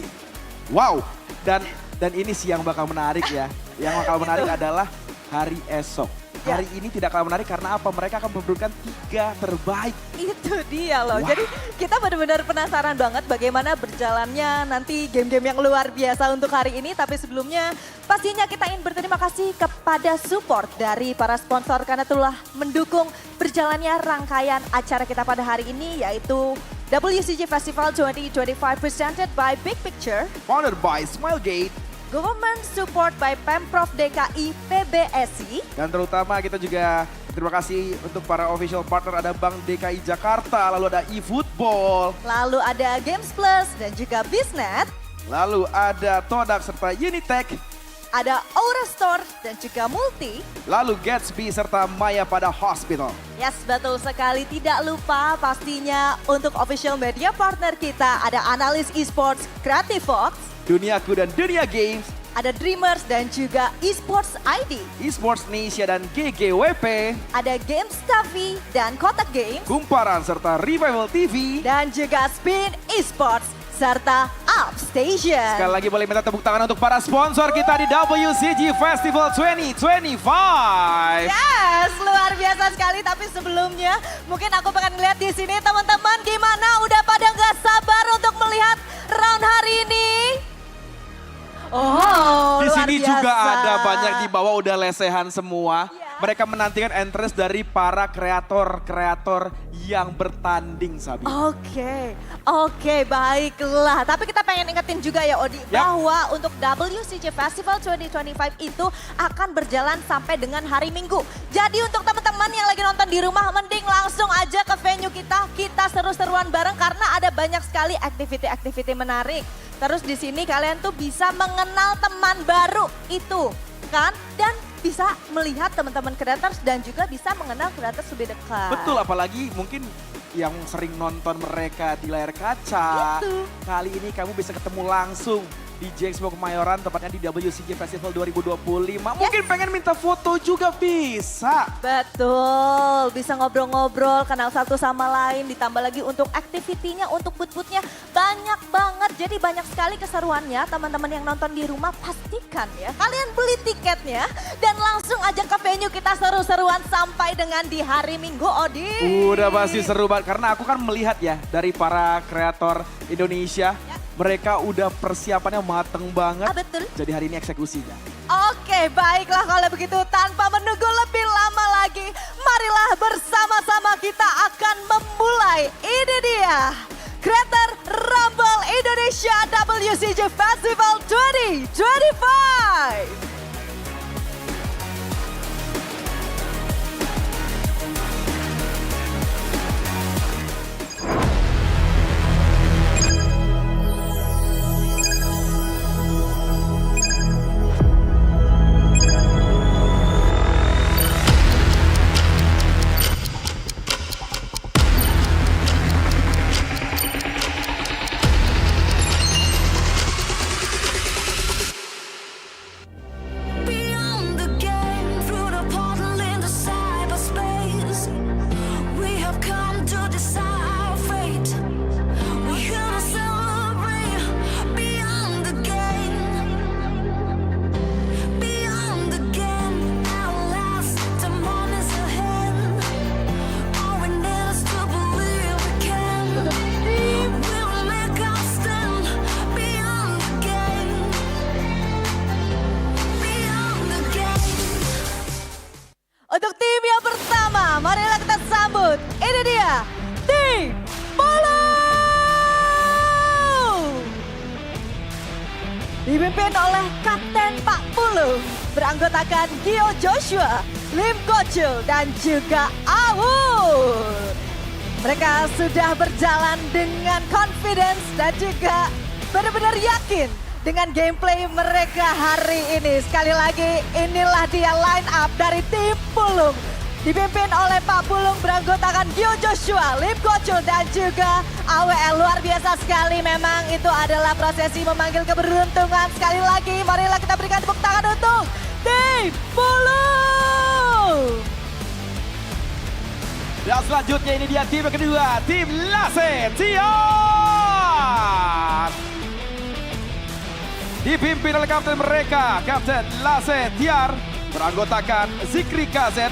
S2: Wow, dan ini sih yang bakal menarik ya. Yang bakal menarik adalah hari esok. Hari ini tidak kalah menarik karena apa? Mereka akan memperebutkan 3 terbaik.
S11: Itu dia loh. Jadi kita benar-benar penasaran banget bagaimana berjalannya nanti game-game yang luar biasa untuk hari ini. Tapi sebelumnya pastinya kita ingin berterima kasih kepada support dari para sponsor karena telah mendukung berjalannya rangkaian acara kita pada hari ini yaitu WCG Festival 2025 presented by Big Picture.
S2: Founded by Smilegate.
S11: Government support by Pemprov DKI PBSI.
S2: Dan terutama kita juga terima kasih untuk para official partner, ada Bank DKI Jakarta, lalu ada eFootball.
S11: Lalu ada Games Plus dan juga Biznet.
S2: Lalu ada Todak serta Unitech.
S11: Ada Aura Store dan juga Multi.
S2: Lalu Gatsby serta Maya pada Hospital.
S11: Yes, betul sekali. Tidak lupa pastinya untuk official media partner kita ada Analis Esports, Creative Fox,
S2: Duniaku dan Dunia Games.
S11: Ada Dreamers dan juga Esports ID.
S2: Esports Indonesia dan GGWP.
S11: Ada Games Tavi dan Kotak Games.
S2: Kumparan serta Revival TV.
S11: Dan juga Spin Esports serta Upstation.
S2: Sekali lagi boleh minta tepuk tangan untuk para sponsor kita di WCG Festival 2025.
S11: Yes, luar biasa sekali. Tapi sebelumnya mungkin aku pengen lihat di sini teman-teman gimana udah pada nggak sabar untuk melihat round hari ini. Oh,
S2: di
S11: luar
S2: sini
S11: biasa.
S2: juga ada banyak di bawah udah lesehan semua. Mereka menantikan entrance dari para kreator-kreator yang bertanding, Sabi.
S11: Oke, baiklah. Tapi kita pengen ingetin juga ya Odi, bahwa untuk WCG Festival 2025 itu akan berjalan sampai dengan hari Minggu. Jadi untuk teman-teman yang lagi nonton di rumah, mending langsung aja ke venue kita seru-seruan bareng karena ada banyak sekali aktiviti-aktiviti menarik. Terus di sini kalian tuh bisa mengenal teman baru itu kan, dan bisa melihat teman-teman kreators dan juga bisa mengenal kreators lebih dekat.
S2: Betul, apalagi mungkin yang sering nonton mereka di layar kaca. Kali ini kamu bisa ketemu langsung di JIExpo Kemayoran, tepatnya di WCG Festival 2025. Mungkin pengen minta foto juga bisa.
S11: Betul, bisa ngobrol-ngobrol, kenal satu sama lain, ditambah lagi untuk aktivitinya, untuk booth-boothnya banyak banget. Jadi banyak sekali keseruannya, teman-teman yang nonton di rumah pastikan ya. Kalian beli tiketnya dan langsung aja ke venue kita seru-seruan sampai dengan di hari Minggu, Odi.
S2: Udah pasti seru banget, karena aku kan melihat ya dari para kreator Indonesia. Mereka udah persiapannya mateng banget.
S11: Betul.
S2: Jadi hari ini eksekusinya.
S11: Oke, baiklah kalau begitu tanpa menunggu lebih lama lagi, marilah bersama-sama kita akan memulai. Ini dia, Creator Rumble Indonesia WCG Festival 2025.
S1: Beyond the game, through the portal into cyberspace, we have come to decide our fate. We're here to celebrate. Beyond the game, beyond the game, at last the moment's ahead. All we need is to believe we can. We will make our stand. Beyond the game. Beyond the game.
S11: Untuk tim yang pertama, marilah kita sambut. Ini dia, tim Polo. Dipimpin oleh Kapten Pak Pulu, beranggotakan GeoGuessr, Lim Gocil, dan juga Awur. Mereka sudah berjalan dengan confidence dan juga benar-benar yakin dengan gameplay mereka hari ini. Sekali lagi, inilah dia line up dari tim Pulung. Dipimpin oleh Pak Pulung beranggotakan GeoGuessr, Lim Gocil, dan juga AWL. Luar biasa sekali, memang itu adalah prosesi memanggil keberuntungan. Sekali lagi, marilah kita berikan tepuk tangan untuk tim Pulung.
S2: Dan selanjutnya ini dia tim yang kedua, tim Lasetiar. Dipimpin oleh kapten mereka, Kapten Lasetiar, beranggotakan Zikri KZ,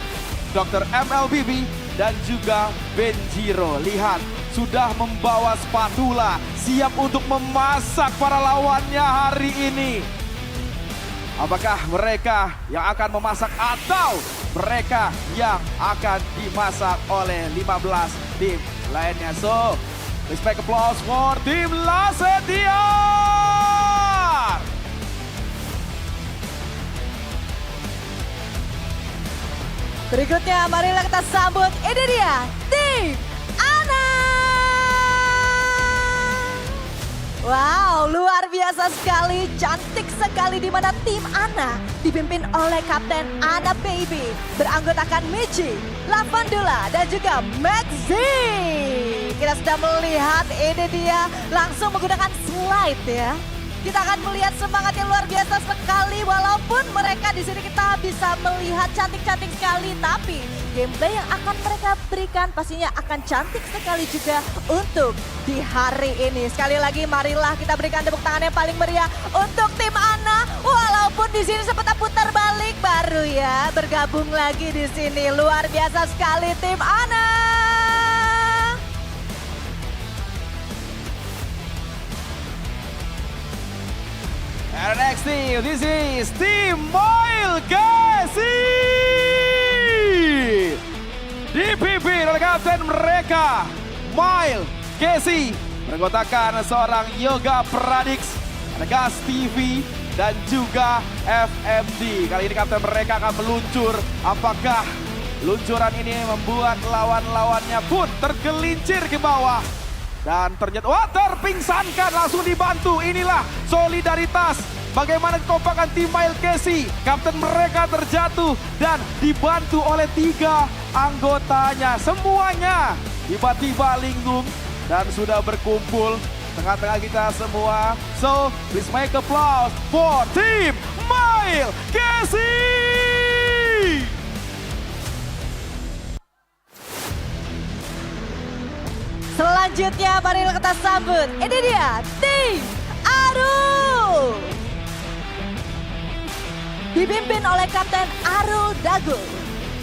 S2: Dr. MLBB, dan juga Benjiro. Lihat, sudah membawa spatula, siap untuk memasak para lawannya hari ini. Apakah mereka yang akan memasak atau mereka yang akan dimasak oleh 15 tim lainnya? So, respect applause for tim Lasetiar.
S11: Berikutnya marilah kita sambut, ini dia tim Ana. Wow, luar biasa sekali, cantik sekali di mana tim Ana dipimpin oleh Kapten Ana Baby, beranggotakan Michi, Lavandula, dan juga Maxi. Kita sudah melihat ini dia langsung menggunakan slide ya. Kita akan melihat semangat yang luar biasa sekali, walaupun mereka di sini kita bisa melihat cantik-cantik sekali, tapi gameplay yang akan mereka berikan pastinya akan cantik sekali juga untuk di hari ini. Sekali lagi marilah kita berikan tepuk tangan yang paling meriah untuk tim Ana, walaupun di sini sempat putar balik baru ya bergabung lagi di sini. Luar biasa sekali tim Ana.
S2: And next team, this is Team Moil Gesi. Dipimpin oleh kapten mereka, Moil Gesi. Beranggotakan seorang Yoga Pradix, ada Gas TV, dan juga FMD. Kali ini kapten mereka akan meluncur. Apakah luncuran ini membuat lawan-lawannya pun tergelincir ke bawah? Dan ternyata, wah, terpingsankan, langsung dibantu. Inilah solidaritas. Bagaimana kekompakan tim Mail Casey. Kapten mereka terjatuh dan dibantu oleh 3 anggotanya. Semuanya tiba-tiba linglung dan sudah berkumpul tengah-tengah kita semua. So, please make applause for Team Mail Casey.
S11: Selanjutnya mari kita sambut. Ini dia Tim Arul. Dipimpin oleh Kapten Arul Dago.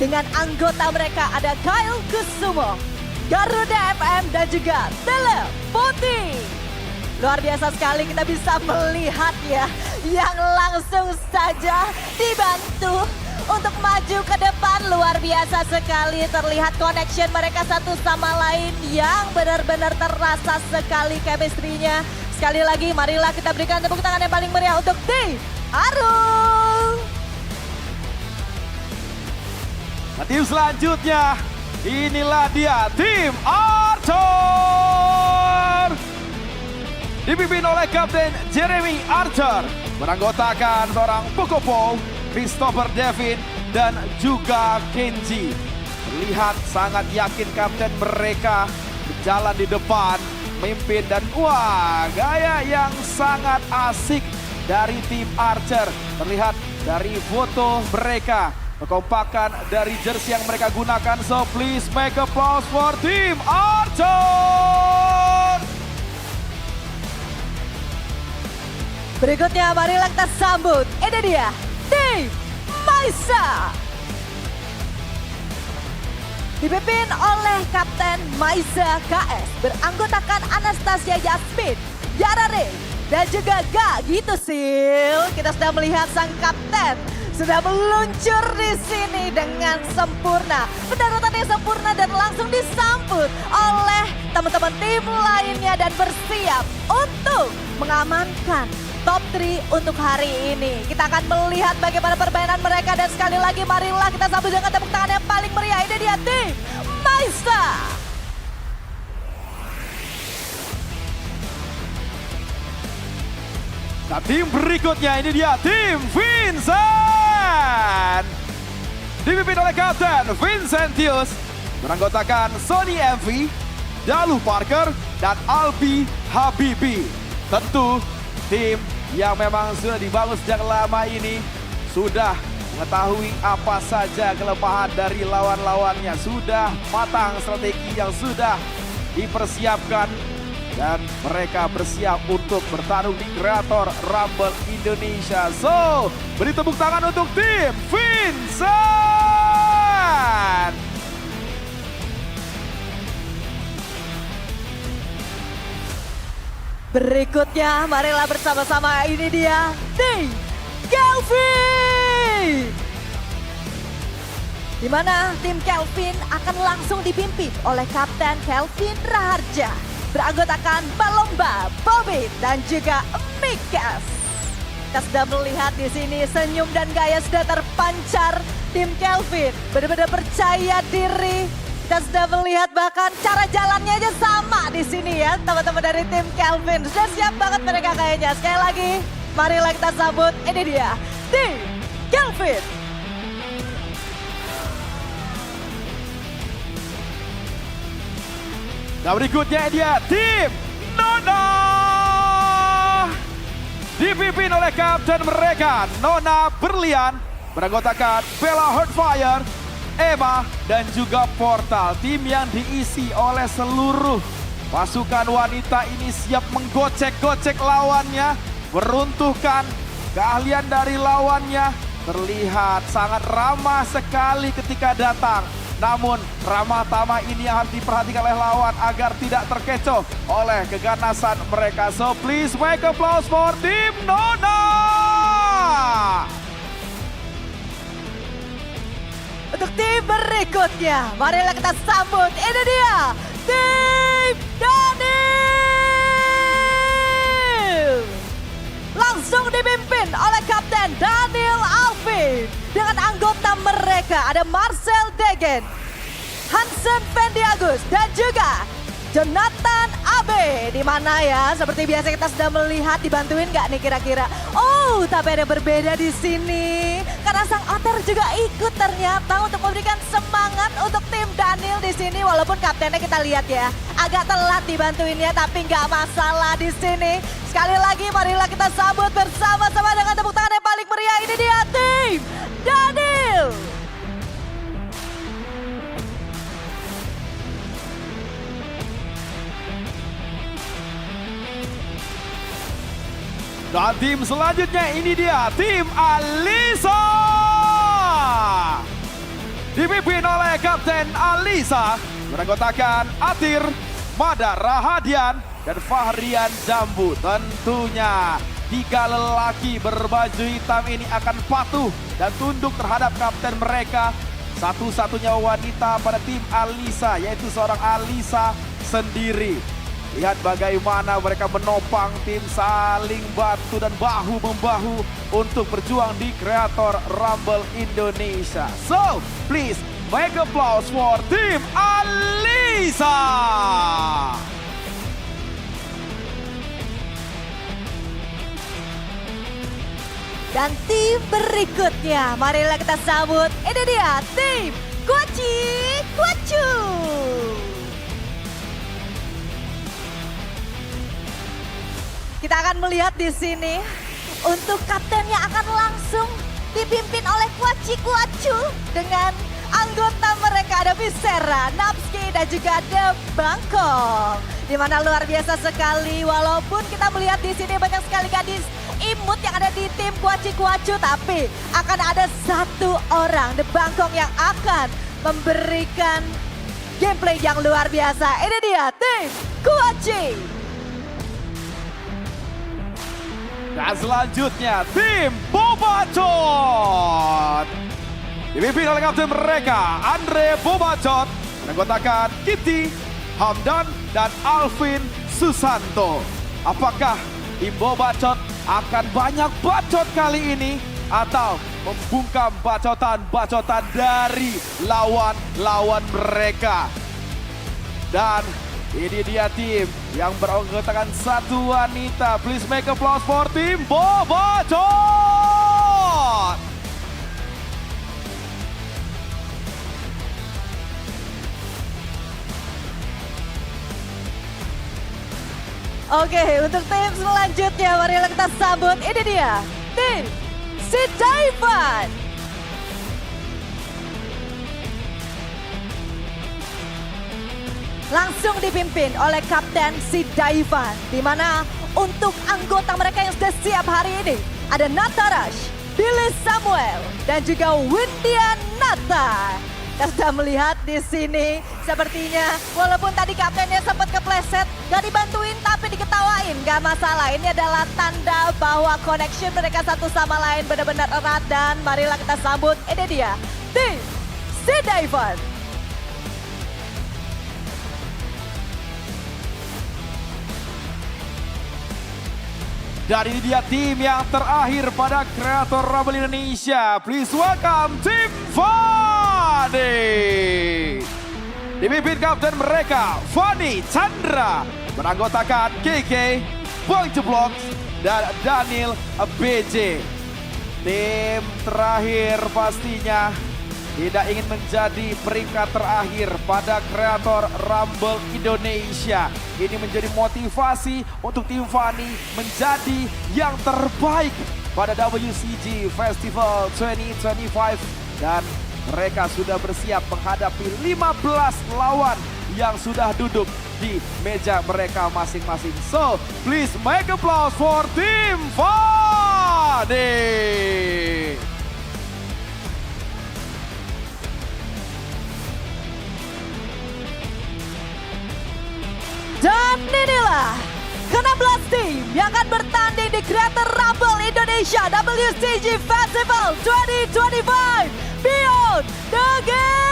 S11: Dengan anggota mereka ada Kyle Kusumo, Garuda FM dan juga Tele Putih. Luar biasa sekali kita bisa melihat ya, yang langsung saja dibantu untuk maju ke depan. Luar biasa sekali terlihat connection mereka satu sama lain yang benar-benar terasa sekali chemistry-nya. Sekali lagi marilah kita berikan tepuk tangan yang paling meriah untuk Tim Arul.
S2: Nah, tim selanjutnya, inilah dia Tim Archer. Dipimpin oleh Kapten Jeremy Archer, beranggotakan seorang Pico Park, Christopher Devin, dan juga Kenji. Terlihat sangat yakin kapten mereka berjalan di depan, memimpin, dan wah, gaya yang sangat asik dari tim Archer. Terlihat dari foto mereka, kekompakan dari jersey yang mereka gunakan. So please make applause for Tim Archer.
S11: Berikutnya marilah kita sambut. Ini dia Tim Maisa. Dipimpin oleh Kapten Maisa KS, beranggotakan Anastasia Yasmin, Yarare, dan juga Gak gitu Sil. Kita sudah melihat sang kapten sudah meluncur di sini dengan sempurna. Pendaratan yang sempurna dan langsung disambut oleh teman-teman tim lainnya dan bersiap untuk mengamankan top 3 untuk hari ini. Kita akan melihat bagaimana permainan mereka dan sekali lagi marilah kita sambut dengan tepuk tangan yang paling meriah. Ini dia Tim Maisa.
S2: Nah, tim berikutnya ini dia Tim Vincent. Dipimpin oleh Kapten Vincentius, beranggotakan Sony MV, Dalu Parker, dan Albi Habibi. Tentu tim yang memang sudah dibangun sejak lama ini sudah mengetahui apa saja kelemahan dari lawan-lawannya. Sudah matang strategi yang sudah dipersiapkan. Dan mereka bersiap untuk bertarung di Kreator Rumble Indonesia. So, beri tepuk tangan untuk tim Vincent.
S11: Berikutnya marilah bersama-sama, ini dia Tim Kelvin. Di mana tim Kelvin akan langsung dipimpin oleh Kapten Kelvin Raharja, beranggotakan Palomba, Bobby, dan juga Mikas. Kita sudah melihat di sini senyum dan gaya sudah terpancar tim Kelvin. Benar-benar percaya diri. Kita sudah melihat bahkan cara jalannya aja sama di sini ya teman-teman dari tim Kelvin. Sudah siap banget mereka kayaknya. Sekali lagi marilah kita sambut, ini dia tim Kelvin.
S2: Nah, berikutnya dia tim Nona. Dipimpin oleh kapten mereka, Nona Berlian, beranggotakan Bella Heartfire, Emma, dan juga Portal. Tim yang diisi oleh seluruh pasukan wanita ini siap menggocek-gocek lawannya, meruntuhkan keahlian dari lawannya. Terlihat sangat ramah sekali ketika datang. Namun ramah tamah ini harus diperhatikan oleh lawan agar tidak terkecoh oleh keganasan mereka. So please make applause for Tim Nona.
S11: Untuk tim berikutnya, marilah kita sambut, ini dia Tim Daniel. Langsung dipimpin oleh Kapten Daniel Alvin. Dengan anggota mereka ada Marcel Degen, Hansen Vendiagus, dan juga Jonathan Abe. Di mana ya? Seperti biasa kita sudah melihat, dibantuin nggak nih kira-kira? Oh, tapi ada berbeda di sini. Karena sang otter juga ikut ternyata untuk memberikan semangat untuk tim Daniel di sini. Walaupun kaptennya kita lihat ya, agak telat dibantuinnya, tapi nggak masalah di sini. Sekali lagi, marilah kita sambut bersama-sama dengan tepuk tangan yang paling meriah. Ini dia tim Daniel.
S2: Dan tim selanjutnya ini dia tim Alisa. Dipimpin oleh Kapten Alisa, beranggotakan Atir, Mada Rahadian, dan Fahrian Jambu. Tentunya 3 lelaki berbaju hitam ini akan patuh dan tunduk terhadap kapten mereka. Satu-satunya wanita pada tim Alisa, yaitu seorang Alisa sendiri. Lihat bagaimana mereka menopang tim, saling bantu dan bahu-membahu untuk berjuang di Kreator Rumble Indonesia. So, please make applause for tim Alisa.
S11: Dan tim berikutnya, marilah kita sambut. Ini dia tim Kuaci Kuacu. Kita akan melihat di sini untuk kaptennya akan langsung dipimpin oleh Kuaci Kuacu dengan anggota mereka ada Visera, Napski dan juga The Bangkok. Di mana luar biasa sekali, walaupun kita melihat di sini banyak sekali gadis imut yang ada di tim Kuaci Kuacu, tapi akan ada satu orang The Bangkok yang akan memberikan gameplay yang luar biasa. Ini dia tim Kuaci.
S2: Dan selanjutnya tim Bobacot. Dipimpin oleh kapten mereka Andre Bobacot, menganggotakan Kitty, Hamdan, dan Alvin Susanto. Apakah tim Bobacot akan banyak bacot kali ini atau membungkam bacotan-bacotan dari lawan-lawan mereka? Dan ini dia tim yang beranggotakan satu wanita. Please make applause for tim Bobacot.
S11: Oke, untuk tim selanjutnya marilah kita sambut. Ini dia tim Sidaivan. Langsung dipimpin oleh Kapten Sidaivan. Di mana untuk anggota mereka yang sudah siap hari ini ada Natarash, Billy Samuel, dan juga Windia Nata. Kita sudah melihat di sini sepertinya walaupun tadi kaptennya sempat kepleset, gak dibantuin tapi diketawain, gak masalah. Ini adalah tanda bahwa connection mereka satu sama lain benar-benar erat. Dan marilah kita sambut, ini dia tim Sidaivan.
S2: Dan ini dia tim yang terakhir pada Kreator Rumble Indonesia. Please welcome tim Fani. Dipimpin kapten mereka Fani Chandra, beranggotakan KK, Bang Jeblok, dan Daniel BJ. Tim terakhir pastinya tidak ingin menjadi peringkat terakhir pada Kreator Rumble Indonesia. Ini menjadi motivasi untuk tim Fani menjadi yang terbaik pada WCG Festival 2025. Dan mereka sudah bersiap menghadapi 15 lawan yang sudah duduk di meja mereka masing-masing. So, please make applause for tim Fani.
S11: Dan inilah ke-16 tim yang akan bertanding di Kreator Rumble Indonesia WCG Festival 2025 Beyond the Game.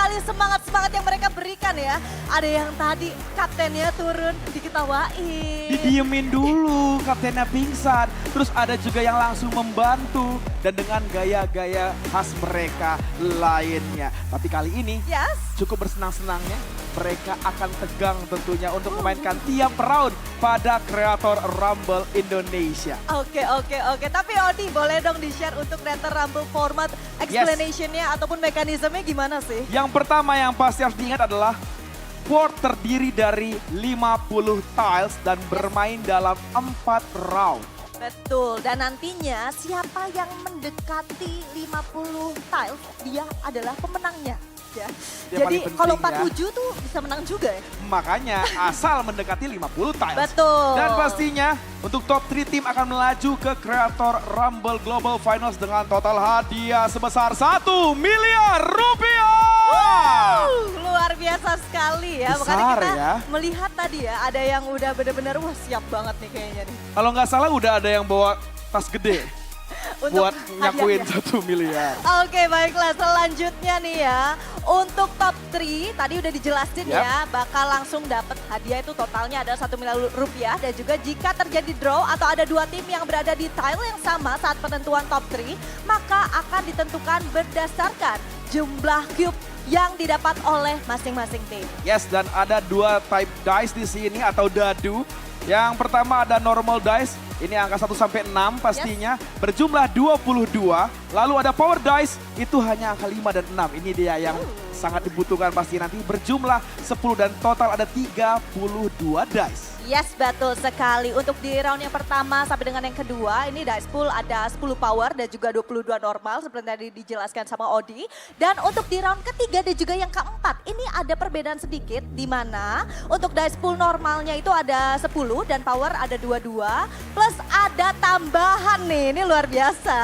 S11: sekali semangat-semangat yang mereka berikan ya. Ada yang tadi kaptennya turun diketawain.
S2: Didiemin dulu, kaptennya pingsan. Terus ada juga yang langsung membantu. Dan dengan gaya-gaya khas mereka lainnya. Tapi kali ini cukup bersenang-senangnya. Mereka akan tegang tentunya untuk memainkan tiap round pada kreator Rumble Indonesia.
S11: Oke. Tapi Odi boleh dong di-share untuk kreator Rumble format explanation-nya ataupun mekanismenya gimana sih?
S2: Yang pertama yang pasti harus diingat adalah board terdiri dari 50 tiles dan bermain dalam 4 round.
S11: Betul, dan nantinya siapa yang mendekati 50 tiles, dia adalah pemenangnya. Ya. Jadi kalau 47 tuh bisa menang juga ya?
S2: Makanya asal mendekati 50 tiles.
S11: Betul.
S2: Dan pastinya untuk top 3 tim akan melaju ke Creator Rumble Global Finals dengan total hadiah sebesar 1 miliar rupiah.
S11: Luar biasa sekali ya.
S2: Besar
S11: Makanya kita
S2: ya.
S11: melihat tadi ya, ada yang udah bener-bener wah siap banget nih kayaknya nih.
S2: Kalau nggak salah udah ada yang bawa tas gede. Buat nyakuin 1 miliar.
S11: Oke, baiklah selanjutnya nih ya. Untuk top 3 tadi udah dijelasin ya, bakal langsung dapat hadiah itu totalnya ada 1 miliar rupiah. Dan juga jika terjadi draw atau ada 2 tim yang berada di tile yang sama saat penentuan top 3, maka akan ditentukan berdasarkan jumlah cube yang didapat oleh masing-masing tim.
S2: Yes, dan ada 2 type dice di sini atau dadu. Yang pertama ada normal dice, ini angka 1 sampai 6 pastinya, berjumlah 22. Lalu ada power dice, itu hanya angka 5 dan 6. Ini dia yang sangat dibutuhkan pasti nanti, berjumlah 10 dan total ada 32 dice.
S11: Yes, betul sekali. Untuk di round yang pertama sampai dengan yang kedua, ini dice pool ada 10 power dan juga 22 normal seperti tadi dijelaskan sama Odi. Dan untuk di round ketiga dan juga yang keempat, ini ada perbedaan sedikit di mana untuk dice pool normalnya itu ada 10 dan power ada 22. Plus ada tambahan nih, ini luar biasa.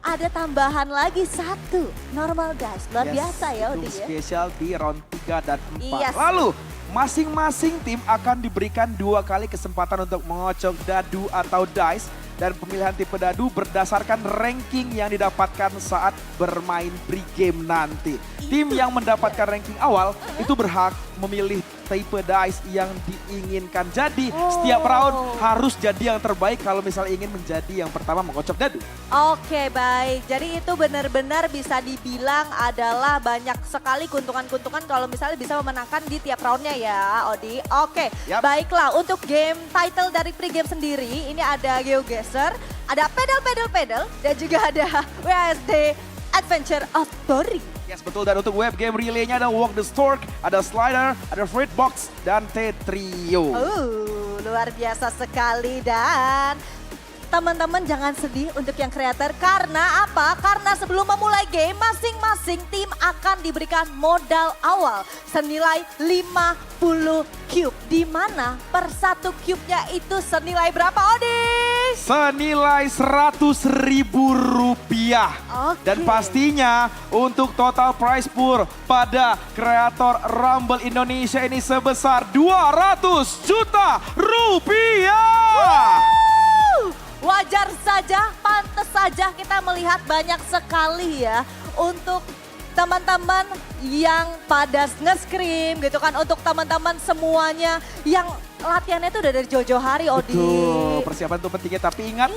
S11: Ada tambahan lagi 1 normal dice, luar biasa ya Odi ya.
S2: Spesial di round 3 dan 4.
S11: Yes.
S2: Lalu masing-masing tim akan diberikan 2 kali kesempatan untuk mengocok dadu atau dice. Dan pemilihan tipe dadu berdasarkan ranking yang didapatkan saat bermain pre-game nanti. Tim yang mendapatkan ranking awal itu berhak memilih tipe dice yang diinginkan. Jadi setiap round harus jadi yang terbaik kalau misalnya ingin menjadi yang pertama mengocok dadu.
S11: Oke, baik. Jadi itu benar-benar bisa dibilang adalah banyak sekali keuntungan-keuntungan kalau misalnya bisa memenangkan di tiap roundnya ya, Odi. Oke, baiklah. Untuk game title dari pre-game sendiri, ini ada GeoGuessr, ada pedal, dan juga ada WSD Adventure of Story.
S2: Yes, betul. Dan untuk web game relay-nya ada Walk the Stork, ada Slider, ada Freight Box, dan Tetrio.
S11: Luar biasa sekali. Dan teman-teman jangan sedih untuk yang kreator. Karena apa? Karena sebelum memulai game, masing-masing tim akan diberikan modal awal senilai 50 cube. Di mana per 1 cube-nya itu senilai berapa, Odi?
S2: Senilai 100.000 rupiah. Dan pastinya untuk total prize pool pada kreator Rumble Indonesia ini sebesar 200 juta rupiah.
S11: Wajar saja, pantas saja kita melihat banyak sekali ya untuk teman-teman yang pada nge-scream gitu kan. Untuk teman-teman semuanya yang latihannya itu udah dari jauh-jauh hari, Odi.
S2: Betul, persiapan itu pentingnya. Tapi ingat,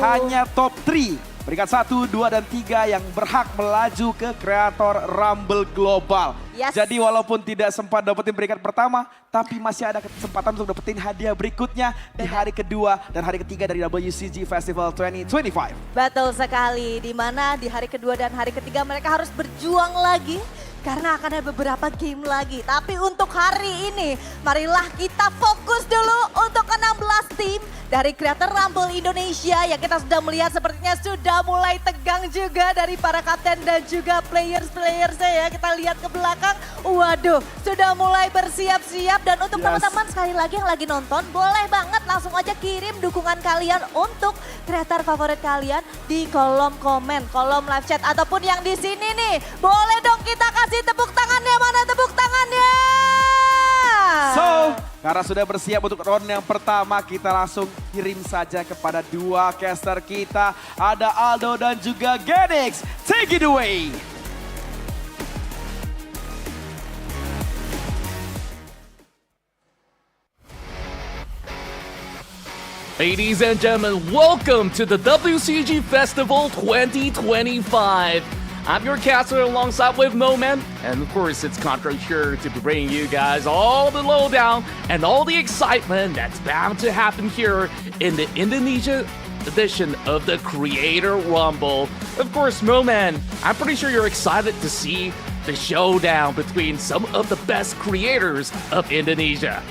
S2: hanya top 3, peringkat 1, 2, dan 3 yang berhak melaju ke kreator Rumble Global.
S11: Yes.
S2: Jadi walaupun tidak sempat dapetin peringkat pertama, tapi masih ada kesempatan untuk dapetin hadiah berikutnya di hari kedua dan hari ketiga dari WCG Festival 2025.
S11: Betul sekali, di mana di hari kedua dan hari ketiga mereka harus berjuang lagi. Karena akan ada beberapa game lagi. Tapi untuk hari ini, marilah kita fokus dulu untuk 16 tim dari kreator Rumble Indonesia yang kita sudah melihat sepertinya sudah mulai tegang juga dari para kapten dan juga players-playersnya ya. Kita lihat ke belakang, waduh sudah mulai bersiap-siap. Dan untuk teman-teman sekali lagi yang lagi nonton, boleh banget langsung aja kirim dukungan kalian untuk kreator favorit kalian di kolom komen, kolom live chat ataupun yang di sini nih. Boleh dong kita kasih tepuk tangannya, mana tepuk tangannya?
S2: So, karena sudah bersiap untuk round yang pertama, kita langsung kirim saja kepada 2 caster kita. Ada Aldo dan juga Genix. Take it away.
S12: Ladies and gentlemen, welcome to the WCG Festival 2025. I'm your caster alongside with Moman, and of course it's Contra here to be bringing you guys all the lowdown and all the excitement that's bound to happen here in the Indonesia edition of the Creator Rumble. Of course, Moman, I'm pretty sure you're excited to see the showdown between some of the best creators of Indonesia.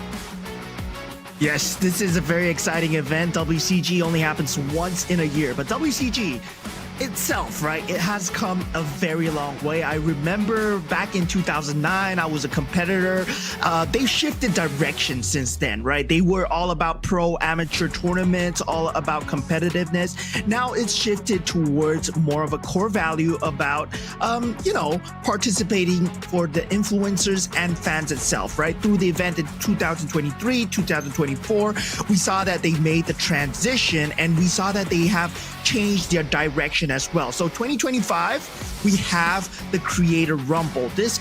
S13: Yes, this is a very exciting event. WCG only happens once in a year, but WCG itself, right, it has come a very long way. I remember back in 2009, I was a competitor. They shifted direction since then, right? They were all about pro amateur tournaments, all about competitiveness. Now it's shifted towards more of a core value about, participating for the influencers and fans itself, right? Through the event in 2023, 2024, we saw that they made the transition and we saw that they have changed their direction as well. So 2025, we have the Creator Rumble. This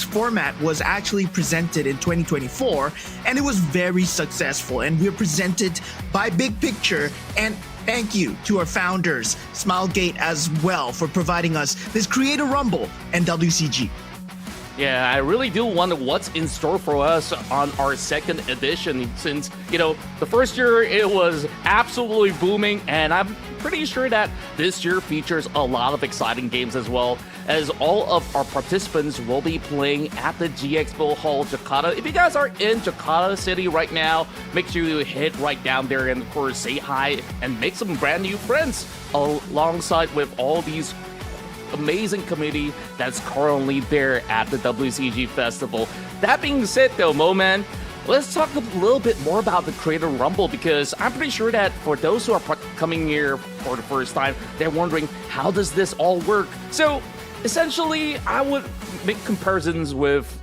S13: format was actually presented in 2024 and it was very successful, and we're presented by Big Picture, and thank you to our founders, Smilegate, as well, for providing us this Creator Rumble and WCG.
S12: Yeah, I really do wonder what's in store for us on our second edition, since, the first year it was absolutely booming, and I'm pretty sure that this year features a lot of exciting games as well, as all of our participants will be playing at the GIExpo Hall, Jakarta. If you guys are in Jakarta City right now, make sure you hit right down there and, of course, say hi and make some brand new friends alongside with all these amazing community that's currently there at the WCG Festival. That being said, though, Moman, let's talk a little bit more about the Creator Rumble, because I'm pretty sure that for those who are coming here for the first time, they're wondering, how does this all work? So essentially, I would make comparisons with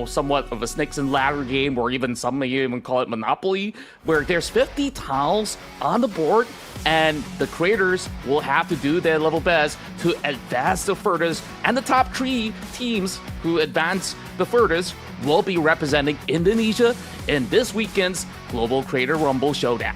S12: somewhat of a snakes and ladder game, or even some may even call it Monopoly, where there's 50 tiles on the board, and the creators will have to do their level best to advance the furthest, and the top 3 teams who advance the furthest will be representing Indonesia in this weekend's Global Creator Rumble Showdown.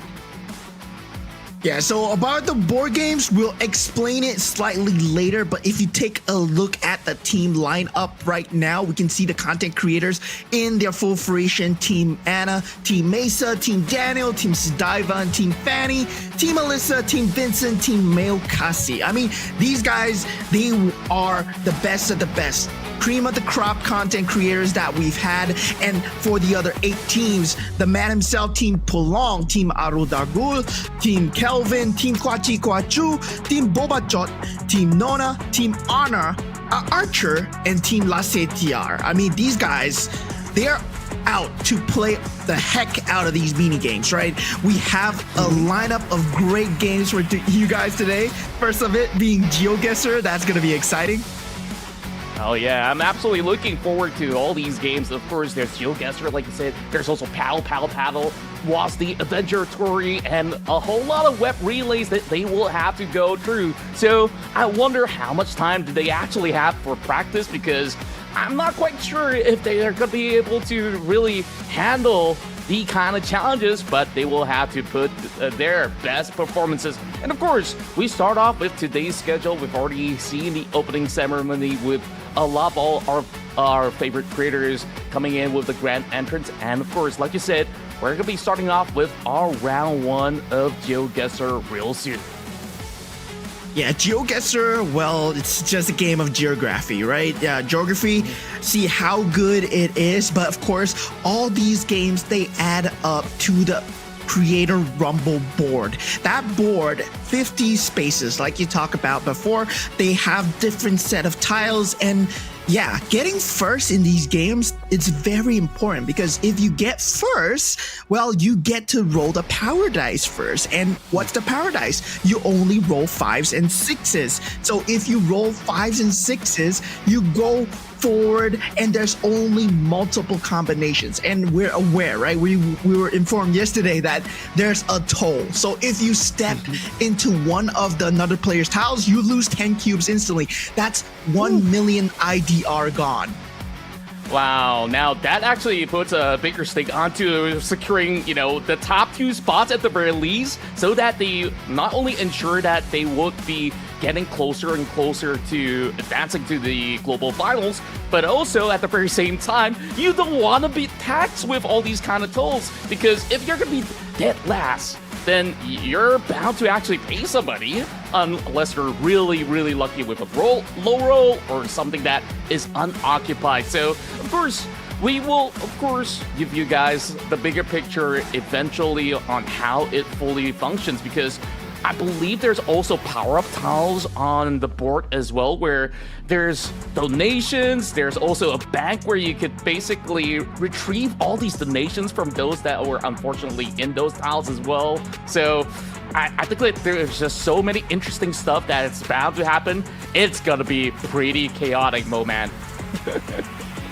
S13: Yeah, so about the board games, we'll explain it slightly later, but if you take a look at the team lineup right now, we can see the content creators in their full fruition. Team Anna, Team Mesa, Team Daniel, Team Sediva, and Team Fanny, Team Alyssa, Team Vincent, Team Mail Kasi. I mean, these guys, they are the best of the best. Cream of the crop content creators that we've had. And for the other 8 teams, the man himself, Team Pulong, Team Arudagul, Team Kelvin, Team Kwachi Kwachu, Team Bobachot, Team Nona, Team Honor, Archer, and Team Lasetiar. I mean, these guys, they're out to play the heck out of these mini games, right? We have a lineup of great games for you guys today. First of it being GeoGuessr. That's going to be exciting.
S12: Oh yeah, I'm absolutely looking forward to all these games. Of course, there's GeoGuessr, like you said. There's also Paddle, Was the Adventure Tory, and a whole lot of web relays that they will have to go through. So I wonder how much time do they actually have for practice, because I'm not quite sure if they are going to be able to really handle the kind of challenges, but they will have to put their best performances. And of course, we start off with today's schedule. We've already seen the opening ceremony with a lot of all our favorite creators coming in with the grand entrance. And of course, like you said, we're going to be starting off with our round 1 of GeoGuessr real soon.
S13: Yeah, GeoGuessr, well, it's just a game of geography, right? Yeah, geography, see how good it is. But of course, all these games, they add up to the Creator Rumble board. That board, 50 spaces, like you talked about before, they have different set of tiles, and yeah, getting first in these games, it's very important, because if you get first, well, you get to roll the power dice first. And what's the power dice? You only roll 5s and 6s. So if you roll 5s and 6s, you go forward, and there's only multiple combinations. And we're aware, right? We were informed yesterday that there's a toll. So if you step into one of the another player's tiles, you lose 10 cubes instantly. That's 1 million IDR gone.
S12: Wow, now that actually puts a bigger stake onto securing, the top 2 spots at the very least, so that they not only ensure that they would be getting closer and closer to advancing to the global finals, but also at the very same time, you don't want to be taxed with all these kind of tolls, because if you're going to be dead last, then you're bound to actually pay somebody, unless you're really, really lucky with a low roll or something that is unoccupied. So, of course, we will, give you guys the bigger picture eventually on how it fully functions, because I believe there's also power-up tiles on the board as well, where there's donations, there's also a bank where you could basically retrieve all these donations from those that were unfortunately in those tiles as well. So I think that there's just so many interesting stuff that it's bound to happen. It's gonna be pretty chaotic, Mo man.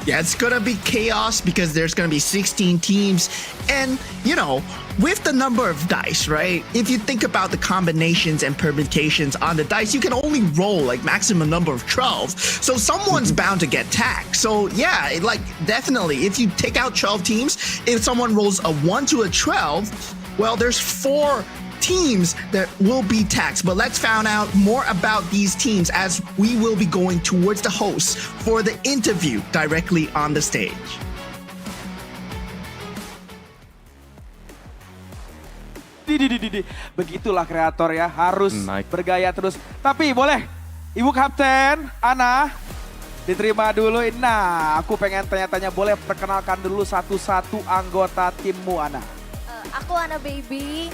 S13: Yeah, it's gonna be chaos because there's gonna be 16 teams. And, with the number of dice, right? If you think about the combinations and permutations on the dice, you can only roll like maximum number of 12. So someone's bound to get taxed. So yeah, definitely, if you take out 12 teams, if someone rolls a 1 to a 12, well, there's 4 teams that will be taxed. But let's find out more about these teams as we will be going towards the hosts for the interview directly on the stage.
S2: Begitulah kreator ya, harus bergaya terus. Tapi boleh, Ibu Kapten, Ana, diterima dulu. Nah, aku pengen tanya-tanya, boleh perkenalkan dulu satu-satu anggota timmu, Ana.
S9: Aku Ana Baby.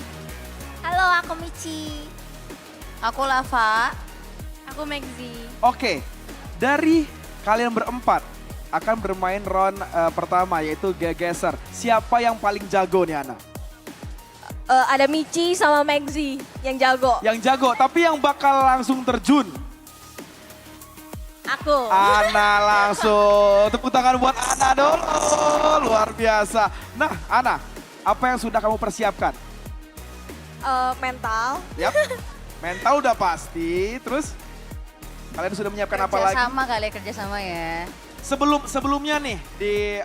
S9: Halo, aku Michi. Aku Lava. Aku Megzi.
S2: Oke, dari kalian berempat akan bermain round pertama yaitu GeoGuessr. Siapa yang paling jago nih, Ana?
S9: Ada Michi sama Megzi yang jago.
S2: Yang jago, tapi yang bakal langsung terjun.
S9: Aku.
S2: Ana langsung. Tepuk tangan buat Ana dulu. Luar biasa. Nah, Ana, apa yang sudah kamu persiapkan?
S9: Mental.
S2: Yap. Mental udah pasti. Terus kalian sudah menyiapkan apa lagi?
S9: Kerjasama ya.
S2: Sebelumnya nih di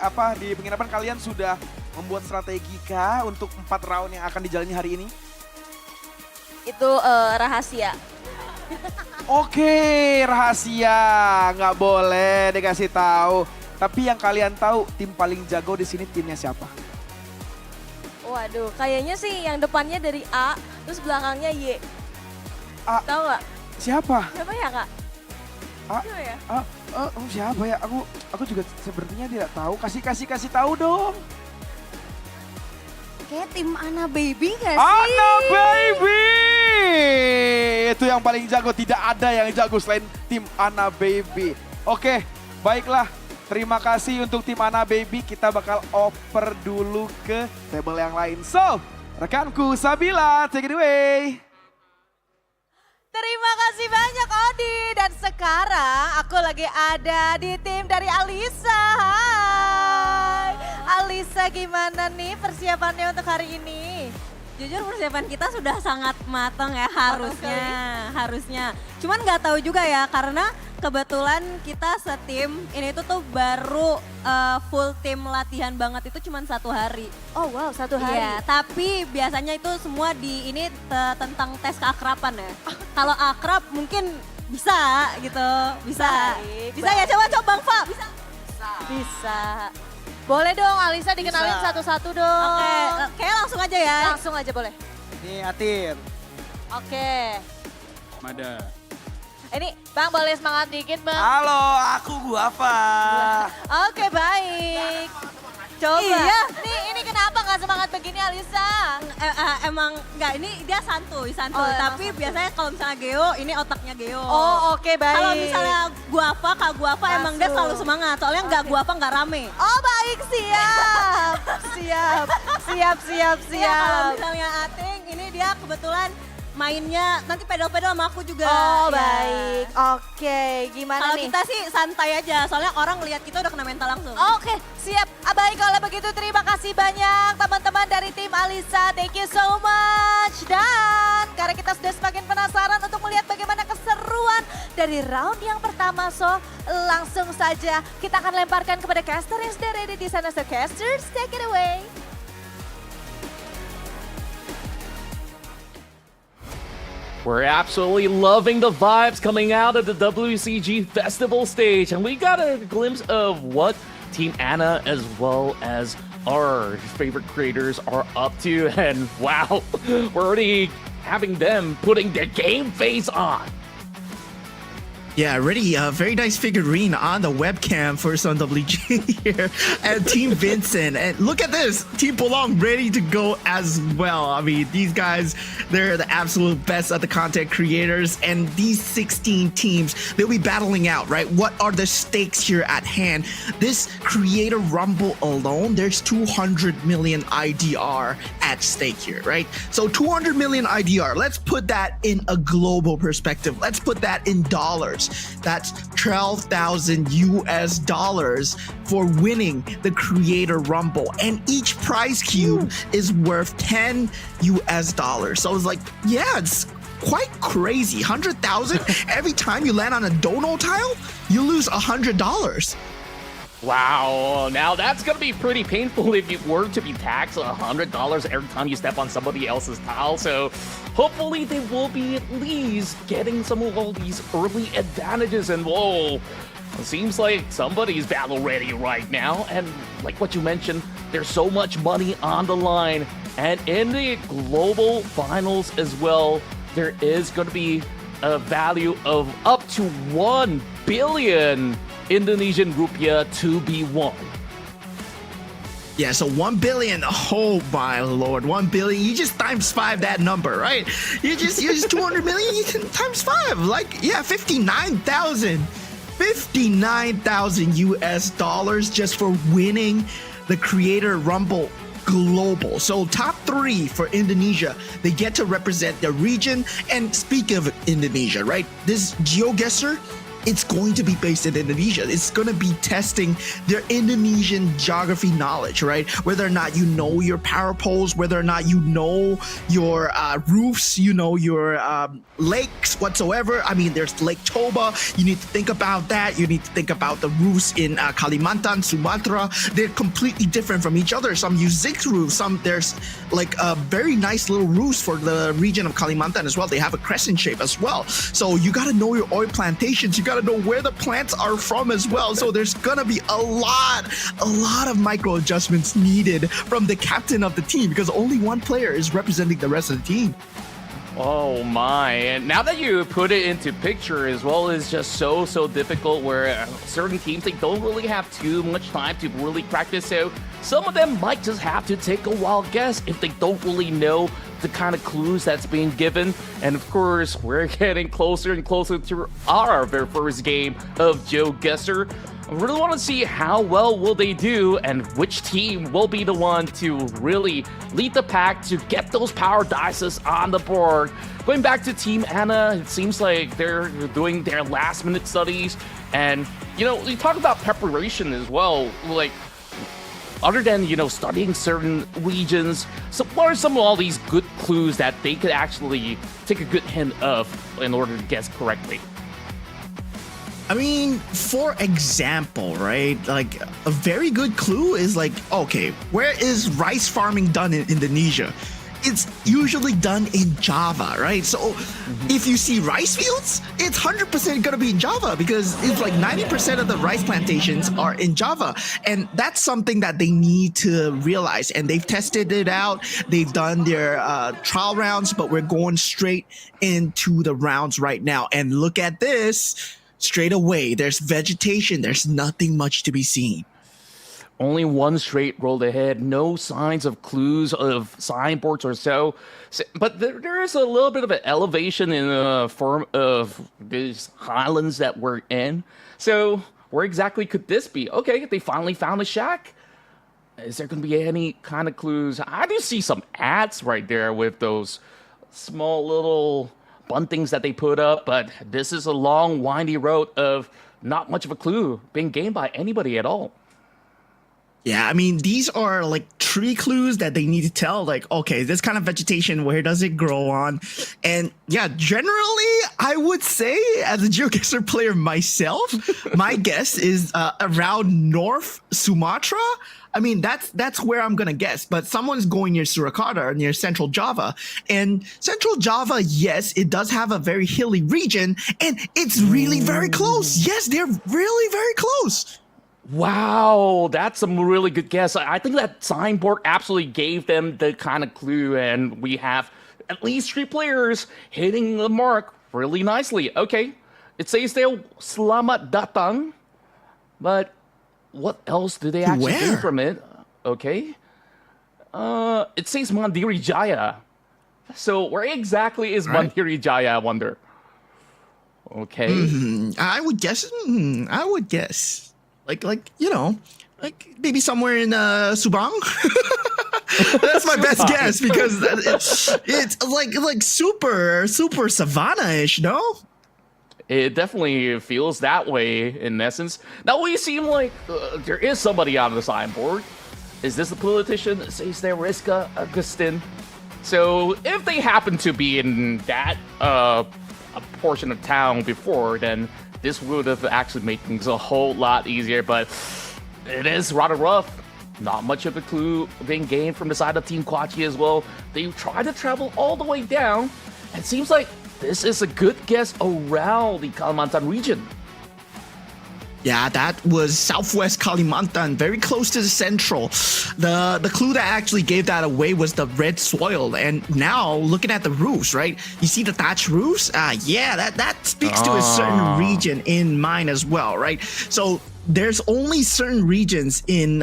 S2: penginapan kalian sudah membuat strategi kah untuk 4 round yang akan dijalani hari ini?
S9: Itu rahasia.
S2: Oke, rahasia, nggak boleh dikasih tahu. Tapi yang kalian tahu tim paling jago di sini timnya siapa?
S9: Waduh, kayaknya sih yang depannya dari A, terus belakangnya Y.
S2: A.
S9: Tahu nggak?
S2: Siapa?
S9: Siapa ya kak?
S2: A.
S9: Siapa ya?
S2: Siapa ya? Aku juga sepertinya tidak tahu. Kasih tahu dong.
S9: Kayak tim Ana Baby gak sih?
S2: Ana Baby! Itu yang paling jago. Tidak ada yang jago selain tim Ana Baby. Oke, baiklah. Terima kasih untuk tim Ana Baby. Kita bakal oper dulu ke table yang lain. So, rekanku Sabila, take it away.
S11: Terima kasih banyak Odi. Dan sekarang aku lagi ada di tim dari Alisa. Hai. Alisa, gimana nih persiapannya untuk hari ini?
S14: Jujur persiapan kita sudah sangat matang ya, harusnya. Cuman nggak tahu juga ya, karena kebetulan kita setim ini tuh baru full tim latihan banget itu cuma 1 hari.
S11: Oh wow, 1 hari.
S14: Iya, tapi biasanya itu semua ini tentang tes keakraban ya. Kalau akrab mungkin bisa gitu, bisa. Bisa ya, coba Bang Fa, bisa?
S11: Bisa. Boleh dong Alisa dikenalin satu-satu dong.
S14: Oke, kayak langsung aja ya.
S11: Langsung aja boleh.
S15: Ini Atir.
S11: Oke.
S15: Mada.
S11: Ini Bang boleh semangat dikit Bang.
S15: Halo, aku Guava.
S11: Oke baik. Coba.
S14: Iya.
S11: Ini kenapa nggak semangat begini Alisa?
S14: Emang nggak, ini dia santuy. Tapi biasanya kalau misalnya Geo, ini otaknya Geo.
S11: Oh oke baik.
S14: Kalau misalnya Kak Guava emang dia selalu semangat. Soalnya nggak Guava nggak rame.
S11: Oh baik, siap. siap.
S14: Ya, kalau misalnya Ating, ini dia kebetulan mainnya nanti pedal-pedal sama aku juga.
S11: Oh
S14: ya.
S11: baik, oke. Gimana
S14: kalau
S11: nih?
S14: kita sih santai aja, soalnya orang lihat kita udah kena mental langsung.
S11: Oke, siap. Baik kalau begitu terima kasih banyak teman-teman dari tim Alisa. Thank you so much. Dan karena kita sudah semakin penasaran untuk melihat bagaimana keseruan dari round yang pertama. pertama. So langsung saja kita akan lemparkan kepada caster yang sudah ready di sana. So casters, take it away.
S12: We're absolutely loving the vibes coming out of the WCG Festival stage, and we got a glimpse of what Team Anna as well as our favorite creators are up to, and wow, we're already having them putting their game face on.
S13: Yeah, already a very nice figurine on the webcam for Sun WG here. And Team Vincent. And look at this. Team Polong ready to go as well. I mean, these guys, they're the absolute best at the content creators. And these 16 teams, they'll be battling out, right? What are the stakes here at hand? This Creator Rumble alone, there's 200 million IDR at stake here, right? So 200 million IDR. Let's put that in a global perspective. Let's put that in dollars. That's 12,000 US dollars for winning the Creator Rumble. And each prize cube is worth 10 US dollars. So it's like, yeah, it's quite crazy. 100,000 every time you land on a dono tile, you lose $100.
S12: Wow, now that's gonna be pretty painful if you were to be taxed $100 every time you step on somebody else's tile. So hopefully they will be at least getting some of all these early advantages. And whoa, it seems like somebody's battle ready right now. And like what you mentioned, there's so much money on the line. And in the global finals as well, there is gonna be a value of up to 1 billion Indonesian rupiah to be won.
S13: Yeah, so 1 billion. Oh my lord, 1 billion. You just times 5 that number, right? You just 200 million. You can times 5. Like, yeah, 59,000 US dollars just for winning the Creator Rumble Global. So top 3 for Indonesia, they get to represent their region. And speak of Indonesia, right? This GeoGuessr, it's going to be based in Indonesia. It's going to be testing their Indonesian geography knowledge, right? Whether or not you know your power poles, whether or not you know your roofs, you know your lakes whatsoever. I mean, there's Lake Toba. You need to think about that. You need to think about the roofs in Kalimantan, Sumatra. They're completely different from each other. Some use zigzag roofs. Some there's like a very nice little roofs for the region of Kalimantan as well. They have a crescent shape as well. So you got to know your oil plantations. You got to know where the plants are from as well. So there's gonna be a lot of micro adjustments needed from the captain of the team because only one player is representing the rest of the team.
S12: Oh my, and now that you put it into picture as well, is just so difficult where certain teams, they don't really have too much time to really practice. So some of them might just have to take a wild guess if they don't really know the kind of clues that's being given. And of course, we're getting closer and closer to our very first game of GeoGuessr. I really want to see how well will they do and which team will be the one to really lead the pack to get those power dices on the board. Going back to Team Anna, it seems like they're doing their last minute studies. And, you know, we talk about preparation as well. Like, other than, you know, studying certain regions, so what are some of all these good clues that they could actually take a good hint of in order to guess correctly?
S13: I mean, for example, right, like a very good clue is like, okay, where is rice farming done in Indonesia? It's usually done in Java, right? So if you see rice fields, it's 100% gonna be in Java because it's like 90% of the rice plantations are in Java. And that's something that they need to realize. And they've tested it out. They've done their trial rounds, but we're going straight into the rounds right now. And look at this. Straight away, there's vegetation. There's nothing much to be seen.
S12: Only one straight road ahead. No signs of clues of signboards or so. But there is a little bit of an elevation in the form of these highlands that we're in. So where exactly could this be? Okay, they finally found a shack. Is there going to be any kind of clues? I do see some ads right there with those small little buntings that they put up, but this is a long, windy road of not much of a clue being gained by anybody at all.
S13: Yeah, I mean, these are like tree clues that they need to tell, like, okay, this kind of vegetation, where does it grow on? And yeah, generally, I would say as a GeoGuessr player myself, my guess is around North Sumatra. I mean, that's where I'm going to guess, but someone's going near Surakarta or near Central Java. And Central Java, yes, it does have a very hilly region, and it's really very close. Yes, they're really very close.
S12: Wow, that's a really good guess. I think that signboard absolutely gave them the kind of clue, and we have at least 3 players hitting the mark really nicely. Okay, it says there, Selamat Datang, but what else do they actually do from it? Okay, it says Mandiri Jaya. So where exactly is Mandiri Jaya, I wonder? Okay.
S13: I would guess. Like you know, like maybe somewhere in Subang. That's my best guess because it's like super savanna-ish, no?
S12: It definitely feels that way in essence. Now we seem like there is somebody on the signboard. Is this a politician? It says there, Riska Agustin. So if they happen to be in that a portion of town before, then this would have actually made things a whole lot easier, but it is rather rough. Not much of a clue being gained from the side of Team Kwachi as well. They tried to travel all the way down, and it seems like this is a good guess around the Kalimantan region.
S13: Yeah, that was Southwest Kalimantan, very close to the central. The clue that actually gave that away was the red soil. And now, looking at the roofs, right? You see the thatch roofs? Yeah, that speaks to a certain region in mind as well, right? So there's only certain regions in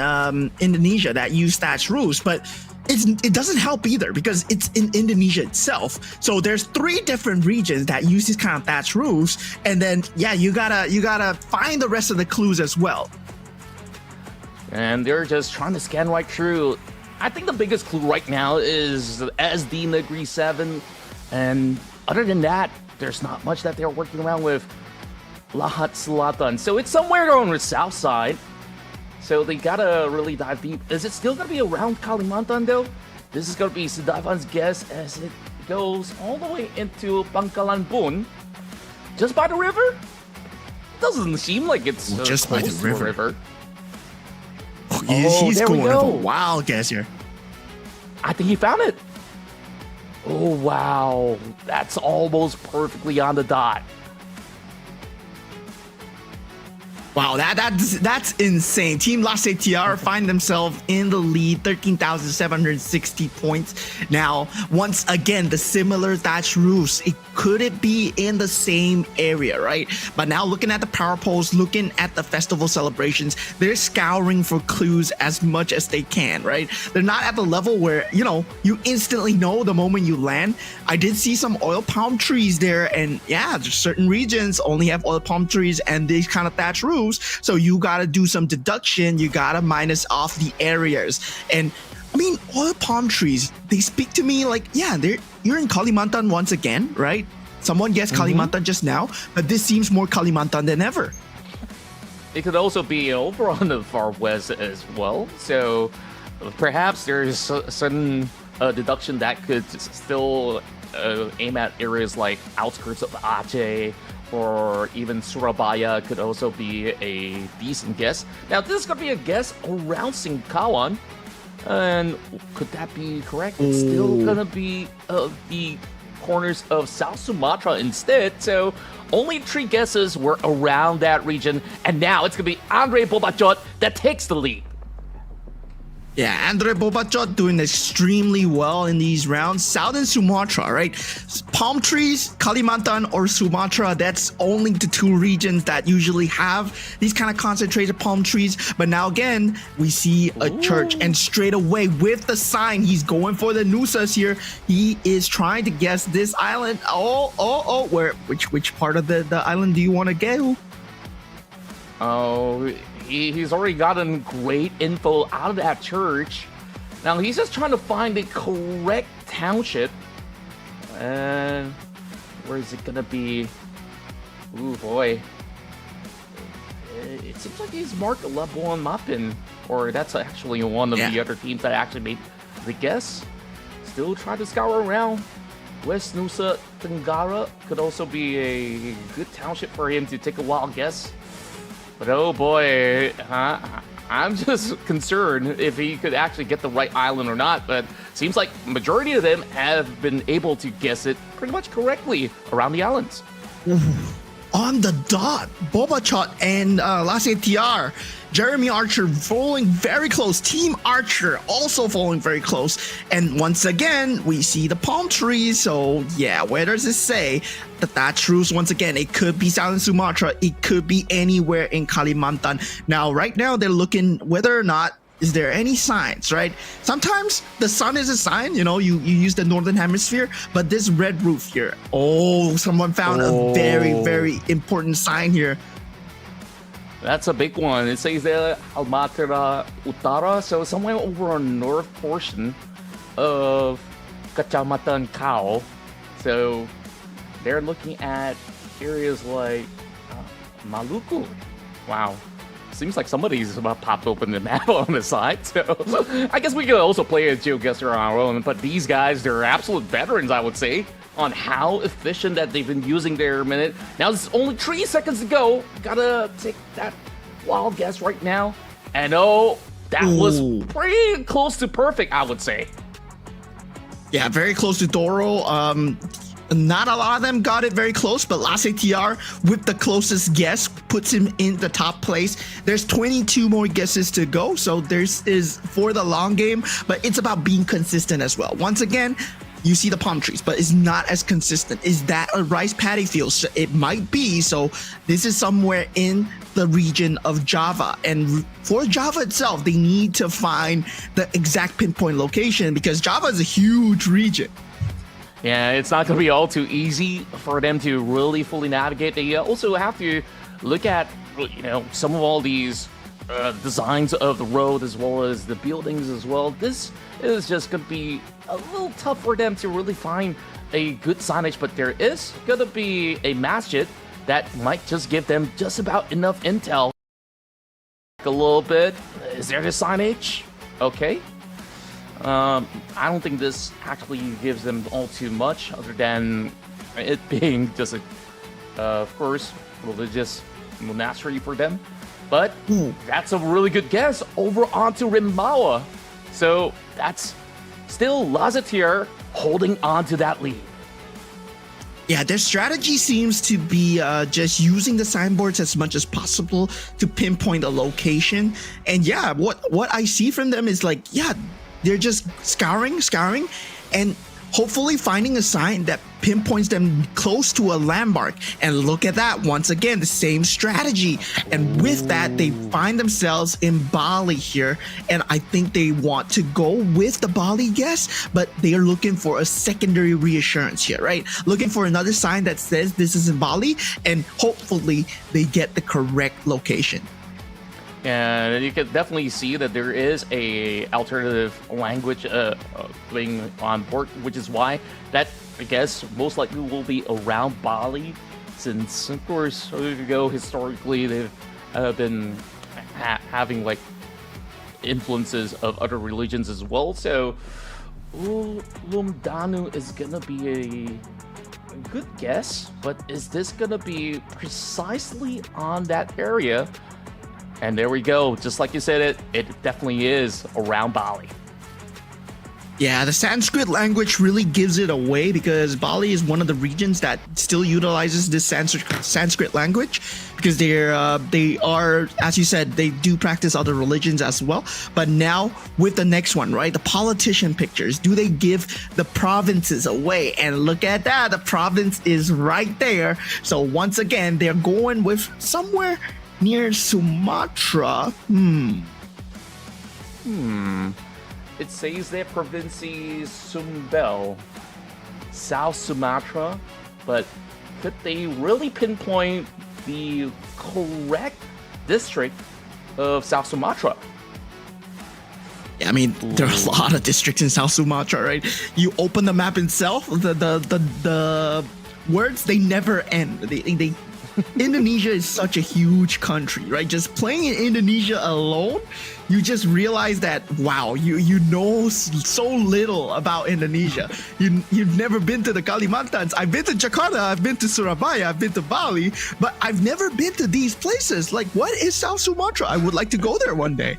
S13: Indonesia that use thatch roofs, but it doesn't help either because it's in Indonesia itself. So there's 3 different regions that use these kind of thatch roofs, and then yeah, you gotta find the rest of the clues as well.
S12: And they're just trying to scan right through. I think the biggest clue right now is SD Negeri 7, and other than that, there's not much that they're working around with. Lahat Selatan, so it's somewhere on the south side. So they gotta really dive deep. Is it still gonna be around Kalimantan though? This is gonna be Sidavan's guess as it goes all the way into Pangkalan Bun. Just by the river? Doesn't seem like it's
S13: just by the river.
S12: Oh,
S13: He's
S12: there
S13: going
S12: we
S13: with
S12: go.
S13: a wild guess here.
S12: I think he found it. Oh wow, that's almost perfectly on the dot.
S13: Wow, that's insane. Team La CTR find themselves in the lead, 13,760 points. Now, once again, the similar thatch roofs, could it be in the same area, right? But now looking at the power poles, looking at the festival celebrations, they're scouring for clues as much as they can, right? They're not at the level where, you know, you instantly know the moment you land. I did see some oil palm trees there, and yeah, certain regions only have oil palm trees and these kind of thatch roofs. So you gotta do some deduction. You gotta minus off the areas. And I mean, oil palm trees, they speak to me like, yeah, you're in Kalimantan once again, right? Someone guessed Kalimantan just now, but this seems more Kalimantan than ever.
S12: It could also be over on the far west as well. So perhaps there's a certain deduction that could still aim at areas like outskirts of Aceh, or even Surabaya could also be a decent guess. Now, this is going to be a guess around Singkawan. And could that be correct? It's still going to be the corners of South Sumatra instead. So only 3 guesses were around that region. And now it's going to be Andre Bobachot that takes the lead.
S13: Yeah, Andre Bobachot doing extremely well in these rounds. Southern Sumatra, right? Palm trees, Kalimantan or Sumatra, that's only the 2 regions that usually have these kind of concentrated palm trees. But now again, we see a church, and straight away with the sign, he's going for the Nusas here. He is trying to guess this island. Which part of the island do you want to go?
S12: Oh, he's already gotten great info out of that church. Now he's just trying to find the correct township. And where is it gonna be? Ooh boy. It seems like he's marked a Labuan Mapin. or that's actually one of the other teams that actually made the guess. Still try to scour around. West Nusa Tenggara could also be a good township for him to take a wild guess. But oh boy, I'm just concerned if he could actually get the right island or not. But seems like majority of them have been able to guess it pretty much correctly around the islands.
S13: On the dot, Bobachot and Lasetiar. Jeremy Archer following very close. Team Archer also following very close. And once again, we see the palm trees. So yeah, where does it say that truth? Once again, it could be Southern Sumatra. It could be anywhere in Kalimantan. Now, right now, they're looking whether or not is there any signs, right? Sometimes the sun is a sign, you use the northern hemisphere, but this red roof here, someone found a very, very important sign here.
S12: That's a big one. It says there Almatera Utara, so somewhere over on north portion of Kecamatan Kau. So they're looking at areas like Maluku. Wow. Seems like somebody's popped open the map on the side. So I guess we could also play a GeoGuessr on our own. But these guys, they're absolute veterans, I would say, on how efficient that they've been using their minute. Now there's only 3 seconds to go. Gotta take that wild guess right now. And that was pretty close to perfect, I would say.
S13: Yeah, very close to Doro. Not a lot of them got it very close, but Lasetiar with the closest guess puts him in the top place. There's 22 more guesses to go, so there's is for the long game, but it's about being consistent as well. Once again, you see the palm trees, but it's not as consistent. Is that a rice paddy field? So it might be. So this is somewhere in the region of Java. And for Java itself, they need to find the exact pinpoint location because Java is a huge region.
S12: Yeah, it's not going to be all too easy for them to really fully navigate. They also have to look at, some of all these designs of the road as well as the buildings as well. This is just going to be a little tough for them to really find a good signage, but there is going to be a masjid that might just give them just about enough intel. A little bit. Is there the signage? Okay. I don't think this actually gives them all too much other than it being just a first religious monastery for them. But that's a really good guess over onto Rimbawa. So that's still Lasetiar holding on to that lead.
S13: Yeah, their strategy seems to be just using the signboards as much as possible to pinpoint a location. And yeah, what I see from them is like, they're just scouring, and hopefully finding a sign that pinpoints them close to a landmark. And look at that, once again, the same strategy. And with that, they find themselves in Bali here. And I think they want to go with the Bali guess, but they are looking for a secondary reassurance here, right? Looking for another sign that says this is in Bali, and hopefully they get the correct location.
S12: And you can definitely see that there is a alternative language being on board, which is why that, I guess, most likely will be around Bali, since, of course, historically, they've been having, influences of other religions as well. So, Lumdanu is going to be a good guess, but is this going to be precisely on that area? And there we go. Just like you said, it definitely is around Bali.
S13: Yeah, the Sanskrit language really gives it away because Bali is one of the regions that still utilizes this Sanskrit language because they are, as you said, they do practice other religions as well. But now with the next one, right, the politician pictures, do they give the provinces away? And look at that, the province is right there. So once again, they're going with somewhere near Sumatra.
S12: It says that Province Sumbel, South Sumatra, but could they really pinpoint the correct district of South Sumatra?
S13: Yeah, I mean, there are a lot of districts in South Sumatra, right? You open the map itself, the words, they never end. They Indonesia is such a huge country, right? Just playing in Indonesia alone, you just realize that, wow, you know so little about Indonesia. You've never been to the Kalimantans. I've been to Jakarta, I've been to Surabaya, I've been to Bali, but I've never been to these places. Like, what is South Sumatra? I would like to go there one day.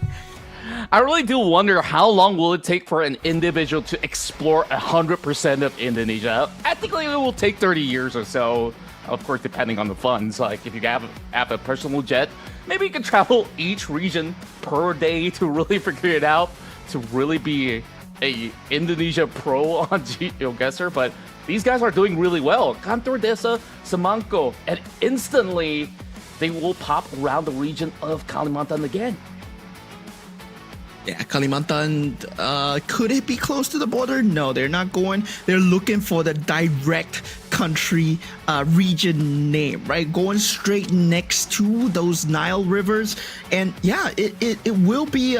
S12: I really do wonder how long will it take for an individual to explore 100% of Indonesia. I think it will take 30 years or so, of course, depending on the funds. Like, if you have a personal jet, maybe you can travel each region per day to really figure it out, to really be a Indonesia pro on GeoGuessr. But these guys are doing really well. Kantor Desa Semangko, and instantly they will pop around the region of Kalimantan again.
S13: Yeah, Kalimantan, could it be close to the border? No, they're not going. They're looking for the direct country region name, right? Going straight next to those Nile rivers. And yeah, it will be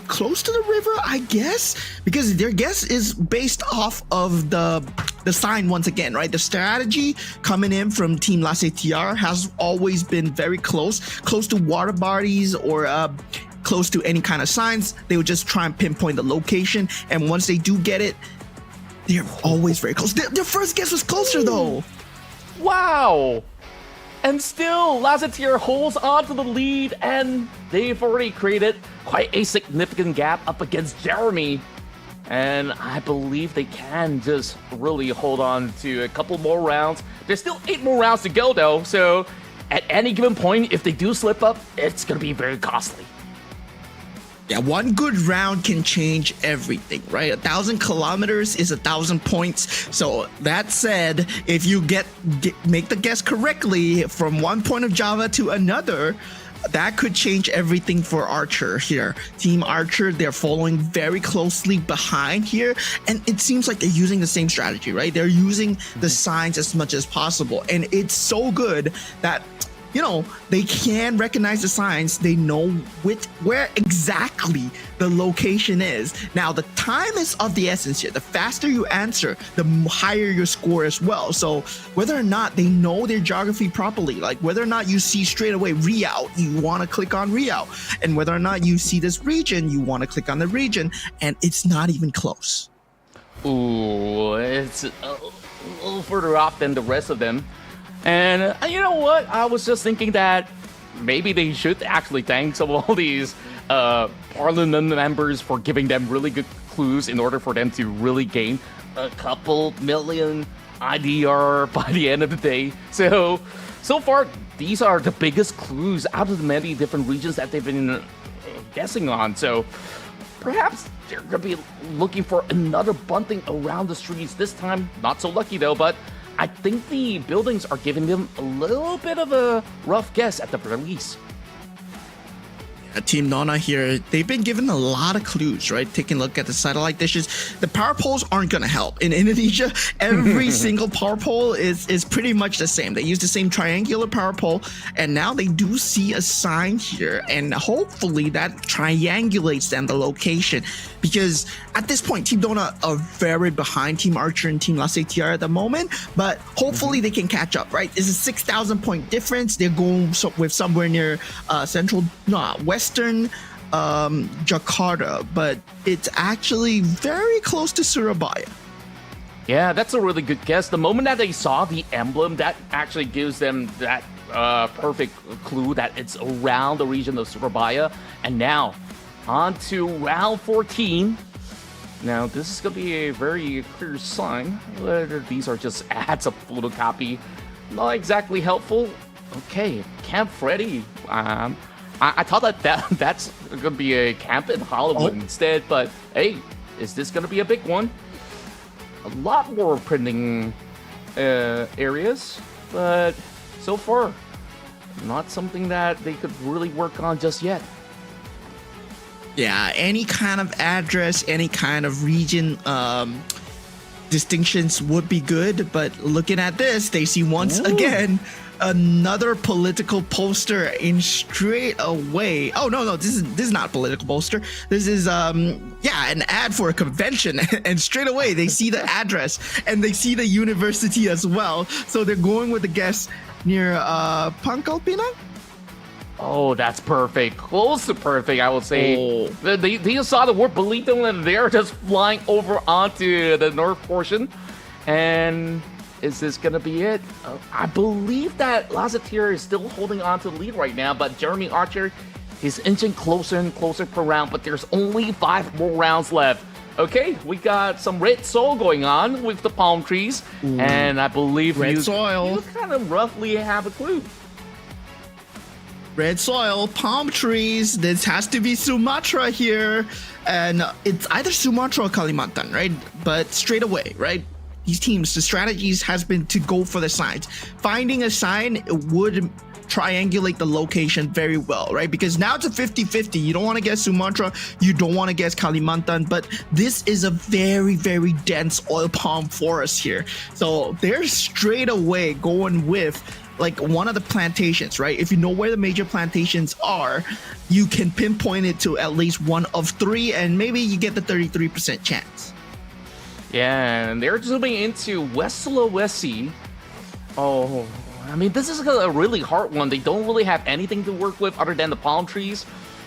S13: close to the river, I guess, because their guess is based off of the sign once again, right? The strategy coming in from Team Lasetiar has always been very close to water bodies or close to any kind of signs. They would just try and pinpoint the location, and once they do get it, they're always very close. Their first guess was closer though.
S12: Wow! And still, Lasetiar holds on to the lead, and they've already created quite a significant gap up against Jeremy. And I believe they can just really hold on to a couple more rounds. There's still 8 more rounds to go though, so at any given point, if they do slip up, it's gonna be very costly.
S13: Yeah, one good round can change everything, right? 1,000 kilometers is 1,000 points. So that said, if you make the guess correctly from one point of Java to another, that could change everything for Archer here. Team Archer, they're following very closely behind here, and it seems like they're using the same strategy, right? They're using the signs as much as possible, and it's so good that, you know, they can recognize the signs. They know where exactly the location is. Now, the time is of the essence here. The faster you answer, the higher your score as well. So whether or not they know their geography properly, like whether or not you see straight away Riau, you want to click on Riau. And whether or not you see this region, you want to click on the region. And it's not even close.
S12: Ooh, it's a little further off than the rest of them. And you know what? I was just thinking that maybe they should actually thank some of all these parliament members for giving them really good clues in order for them to really gain a couple million IDR by the end of the day. So far, these are the biggest clues out of the many different regions that they've been guessing on. So perhaps they're going to be looking for another bunting around the streets this time. Not so lucky though, but I think the buildings are giving them a little bit of a rough guess at the release.
S13: Team Nona here, they've been given a lot of clues, right? Taking a look at the satellite dishes. The power poles aren't going to help. In Indonesia, every single power pole is pretty much the same. They use the same triangular power pole, and now they do see a sign here, and hopefully that triangulates them the location. Because at this point, Team Nona are very behind Team Archer and Team Lasetiar at the moment, but hopefully they can catch up, right? It's a 6,000 point difference. They're going with somewhere near Western Jakarta, but it's actually very close to Surabaya.
S12: Yeah, that's a really good guess. The moment that they saw the emblem, that actually gives them that perfect clue that it's around the region of Surabaya. And now, on to round 14. Now, this is going to be a very clear sign. These are just ads of photocopy. Not exactly helpful. Okay, Camp Freddy. I thought that's going to be a camp in Hollywood instead, but hey, is this going to be a big one? A lot more printing areas, but so far, not something that they could really work on just yet.
S13: Yeah, any kind of address, any kind of region distinctions would be good, but looking at this, they see once again another political poster in straight away. Oh no, this is not a political poster. This is an ad for a convention, and straight away they see the address and they see the university as well. So they're going with the guess near Pangkal Pinang.
S12: Oh, that's perfect. Close to perfect, I would say. They saw the word Belitung and they're just flying over onto the north portion. And is this going to be it? I believe that Lazatir is still holding on to the lead right now, but Jeremy Archer is inching closer and closer per round, but there's only 5 more rounds left. Okay, we got some red soil going on with the palm trees, and I believe
S13: red soil.
S12: You kind of roughly have a clue.
S13: Red soil, palm trees. This has to be Sumatra here. And it's either Sumatra or Kalimantan, right? But straight away, right? These teams, the strategies has been to go for the signs. Finding a sign would triangulate the location very well, right? Because now it's a 50-50. You don't want to guess Sumatra, you don't want to guess Kalimantan, but this is a very, very dense oil palm forest here. So they're straight away going with like one of the plantations, right? If you know where the major plantations are, you can pinpoint it to at least one of 3, and maybe you get the 33% chance.
S12: Yeah, and they're zooming into West Sulawesi. Oh, I mean, this is a really hard one. They don't really have anything to work with other than the palm trees,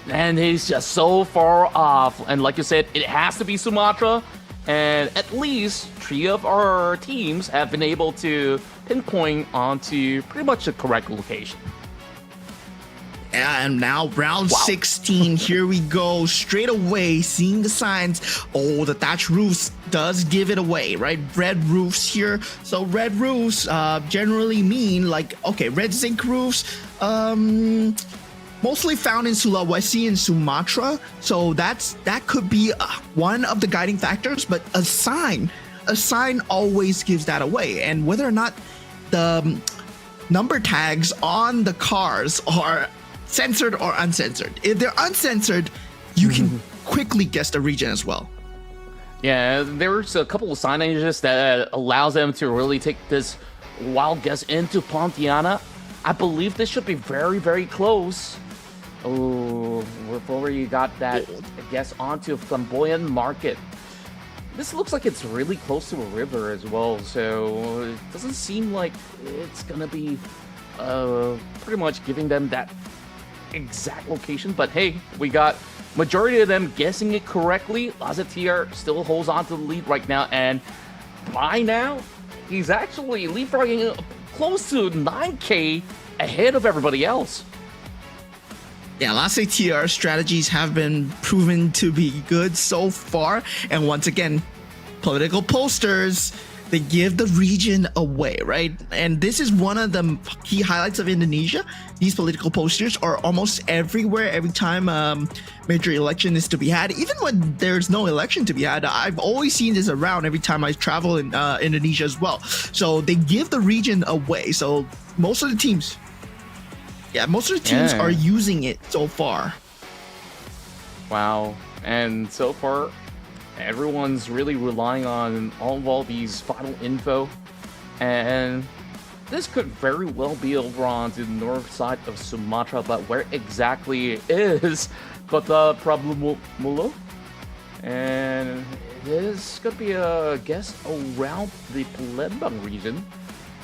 S12: and it's just so far off. And like you said, it has to be Sumatra, and at least 3 of our teams have been able to pinpoint onto pretty much the correct location.
S13: And now round 16, here we go. Straight away, seeing the signs. Oh, the thatch roofs does give it away, right? Red roofs here. So red roofs generally mean like, okay, red zinc roofs, mostly found in Sulawesi and Sumatra. So that could be one of the guiding factors, but a sign always gives that away. And whether or not the number tags on the cars are censored or uncensored. If they're uncensored, you can quickly guess the region as well.
S12: Yeah, there's a couple of signages that allows them to really take this wild guess into Pontiana. I believe this should be very, very close. Oh, we've already got that guess onto Flamboyant Market. This looks like it's really close to a river as well, so it doesn't seem like it's gonna be pretty much giving them that exact location. But hey, we got majority of them guessing it correctly. Lazatir still holds on to the lead right now, and by now, he's actually leapfrogging close to 9K ahead of everybody else.
S13: Yeah, Lazatir strategies have been proven to be good so far. And once again, political posters, they give the region away, right? And this is one of the key highlights of Indonesia. These political posters are almost everywhere every time major election is to be had. Even when there's no election to be had, I've always seen this around every time I travel in Indonesia as well. So they give the region away. So most of the teams are using it so far.
S12: Wow. And so far, everyone's really relying on all these final info. And this could very well be over on the north side of Sumatra, but where exactly it is Kota Prabu And it is going to be a guess around the Palembang region.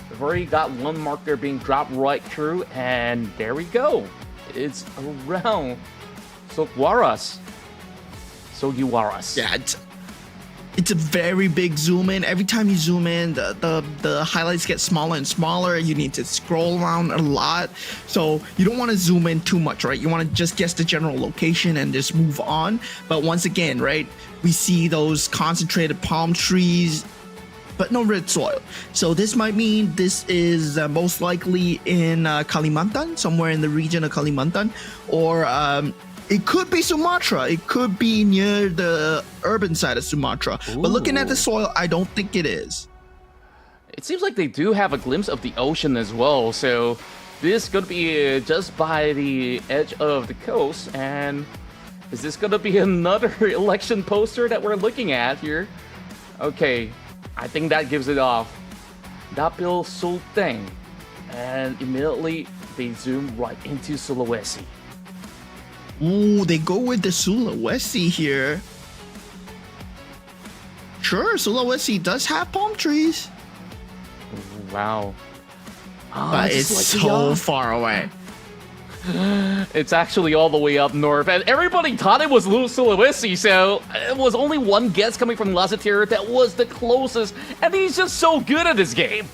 S12: We've already got one marker being dropped right through, and there we go. It's around Soguaras.
S13: Yeah, it's a very big zoom in. Every time you zoom in, the highlights get smaller and smaller. You need to scroll around a lot. So you don't want to zoom in too much, right? You want to just guess the general location and just move on. But once again, right, we see those concentrated palm trees, but no red soil. So this might mean this is most likely in Kalimantan, somewhere in the region of Kalimantan, or it could be Sumatra. It could be near the urban side of Sumatra. Ooh. But looking at the soil, I don't think it is.
S12: It seems like they do have a glimpse of the ocean as well. So this could be just by the edge of the coast. And is this going to be another election poster that we're looking at here? Okay, I think that gives it off. Dapil Sulteng. And immediately they zoom right into Sulawesi.
S13: Ooh, they go with the Sulawesi here. Sure, Sulawesi does have palm trees.
S12: Wow.
S13: but it's so far away.
S12: It's actually all the way up north, and everybody thought it was Sulawesi, so it was only one guess coming from Lazatir that was the closest, and he's just so good at this game.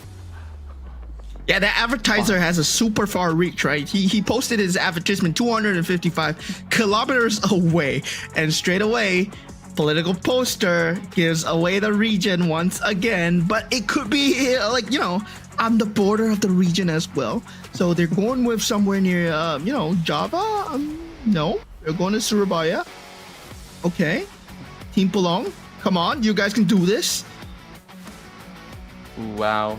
S13: Yeah, the advertiser has a super far reach, right? He posted his advertisement 255 kilometers away, and straight away, political poster gives away the region once again, but it could be like, you know, on the border of the region as well. So they're going with somewhere near, you know, Java? No, they're going to Surabaya. Okay. Team Pulong, come on, you guys can do this.
S12: Wow.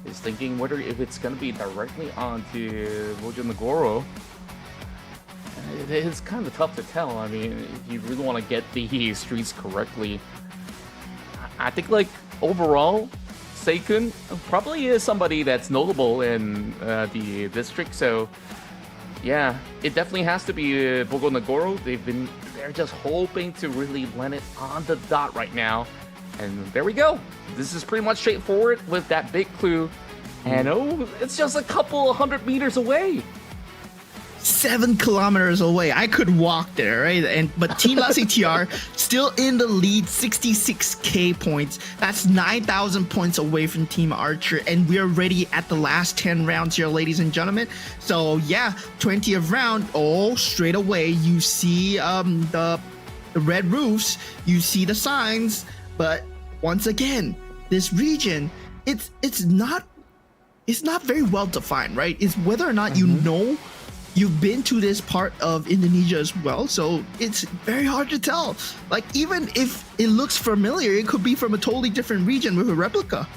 S12: Is thinking whether if it's going to be directly onto Bojonegoro. It is kind of tough to tell. I mean, if you really want to get the streets correctly, I think like overall, Seikun probably is somebody that's notable in the district. So yeah, it definitely has to be Bojonegoro. They're just hoping to really land it on the dot right now. And there we go. This is pretty much straightforward with that big clue. And oh, it's just a couple 100 meters away.
S13: 7 kilometers away. I could walk there, right? But Team LCTR still in the lead, 66k points. That's 9,000 points away from Team Archer, and we're ready at the last 10 rounds here, ladies and gentlemen. So yeah, 20th round. Oh, straight away you see the red roofs, you see the signs, but once again, this region, it's not very well defined, right? It's whether or not you know. You've been to this part of Indonesia as well, so it's very hard to tell. Like, even if it looks familiar, it could be from a totally different region with a replica.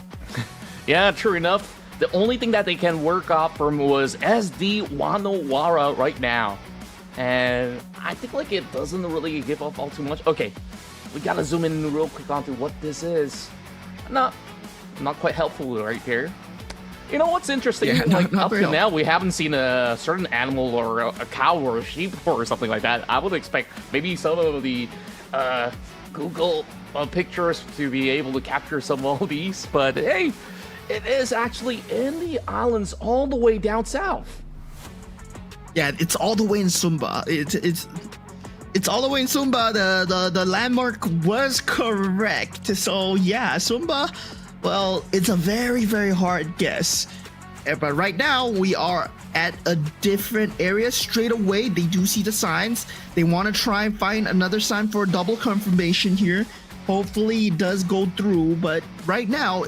S12: Yeah, true enough. The only thing that they can work off from was SD Wanowara right now. And I think like it doesn't really give off all too much. Okay, we gotta zoom in real quick onto what this is. Not quite helpful right here. You know what's interesting?
S13: Yeah,
S12: like
S13: not
S12: up to now, we haven't seen a certain animal or a cow or a sheep or something like that. I would expect maybe some of the Google pictures to be able to capture some of these. But hey, it is actually in the islands all the way down south.
S13: Yeah, it's all the way in Sumba. It's all the way in Sumba. The landmark was correct. So yeah, Sumba. Well, it's a very, very hard guess. But right now, we are at a different area. Straight away, they do see the signs. They want to try and find another sign for a double confirmation here. Hopefully, it does go through. But right now,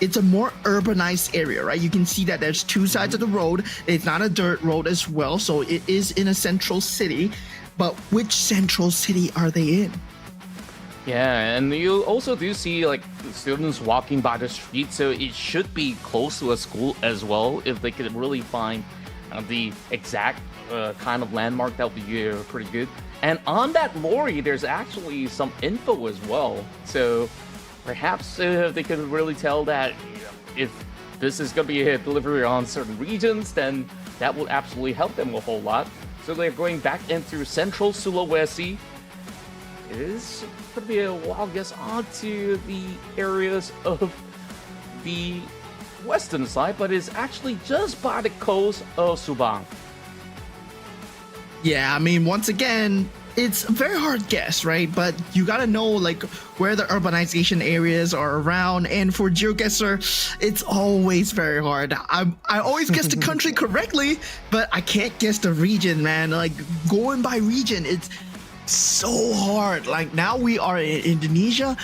S13: it's a more urbanized area, right? You can see that there's two sides of the road. It's not a dirt road as well. So it is in a central city. But which central city are they in?
S12: Yeah, and you also do see like students walking by the street, so it should be close to a school as well. If they could really find the exact kind of landmark, that would be pretty good. And on that lorry, there's actually some info as well. So perhaps they could really tell that if this is going to be a delivery on certain regions, then that will absolutely help them a whole lot. So they're going back into central Sulawesi. It is going to be a wild guess onto the areas of the western side, but it's actually just by the coast of Subang.
S13: Yeah, I mean, once again, it's a very hard guess, right? But you gotta know like where the urbanization areas are around, and for GeoGuessr, it's always very hard. I always guess the country correctly, but I can't guess the region, man. Like going by region, it's so hard. Like now we are in Indonesia.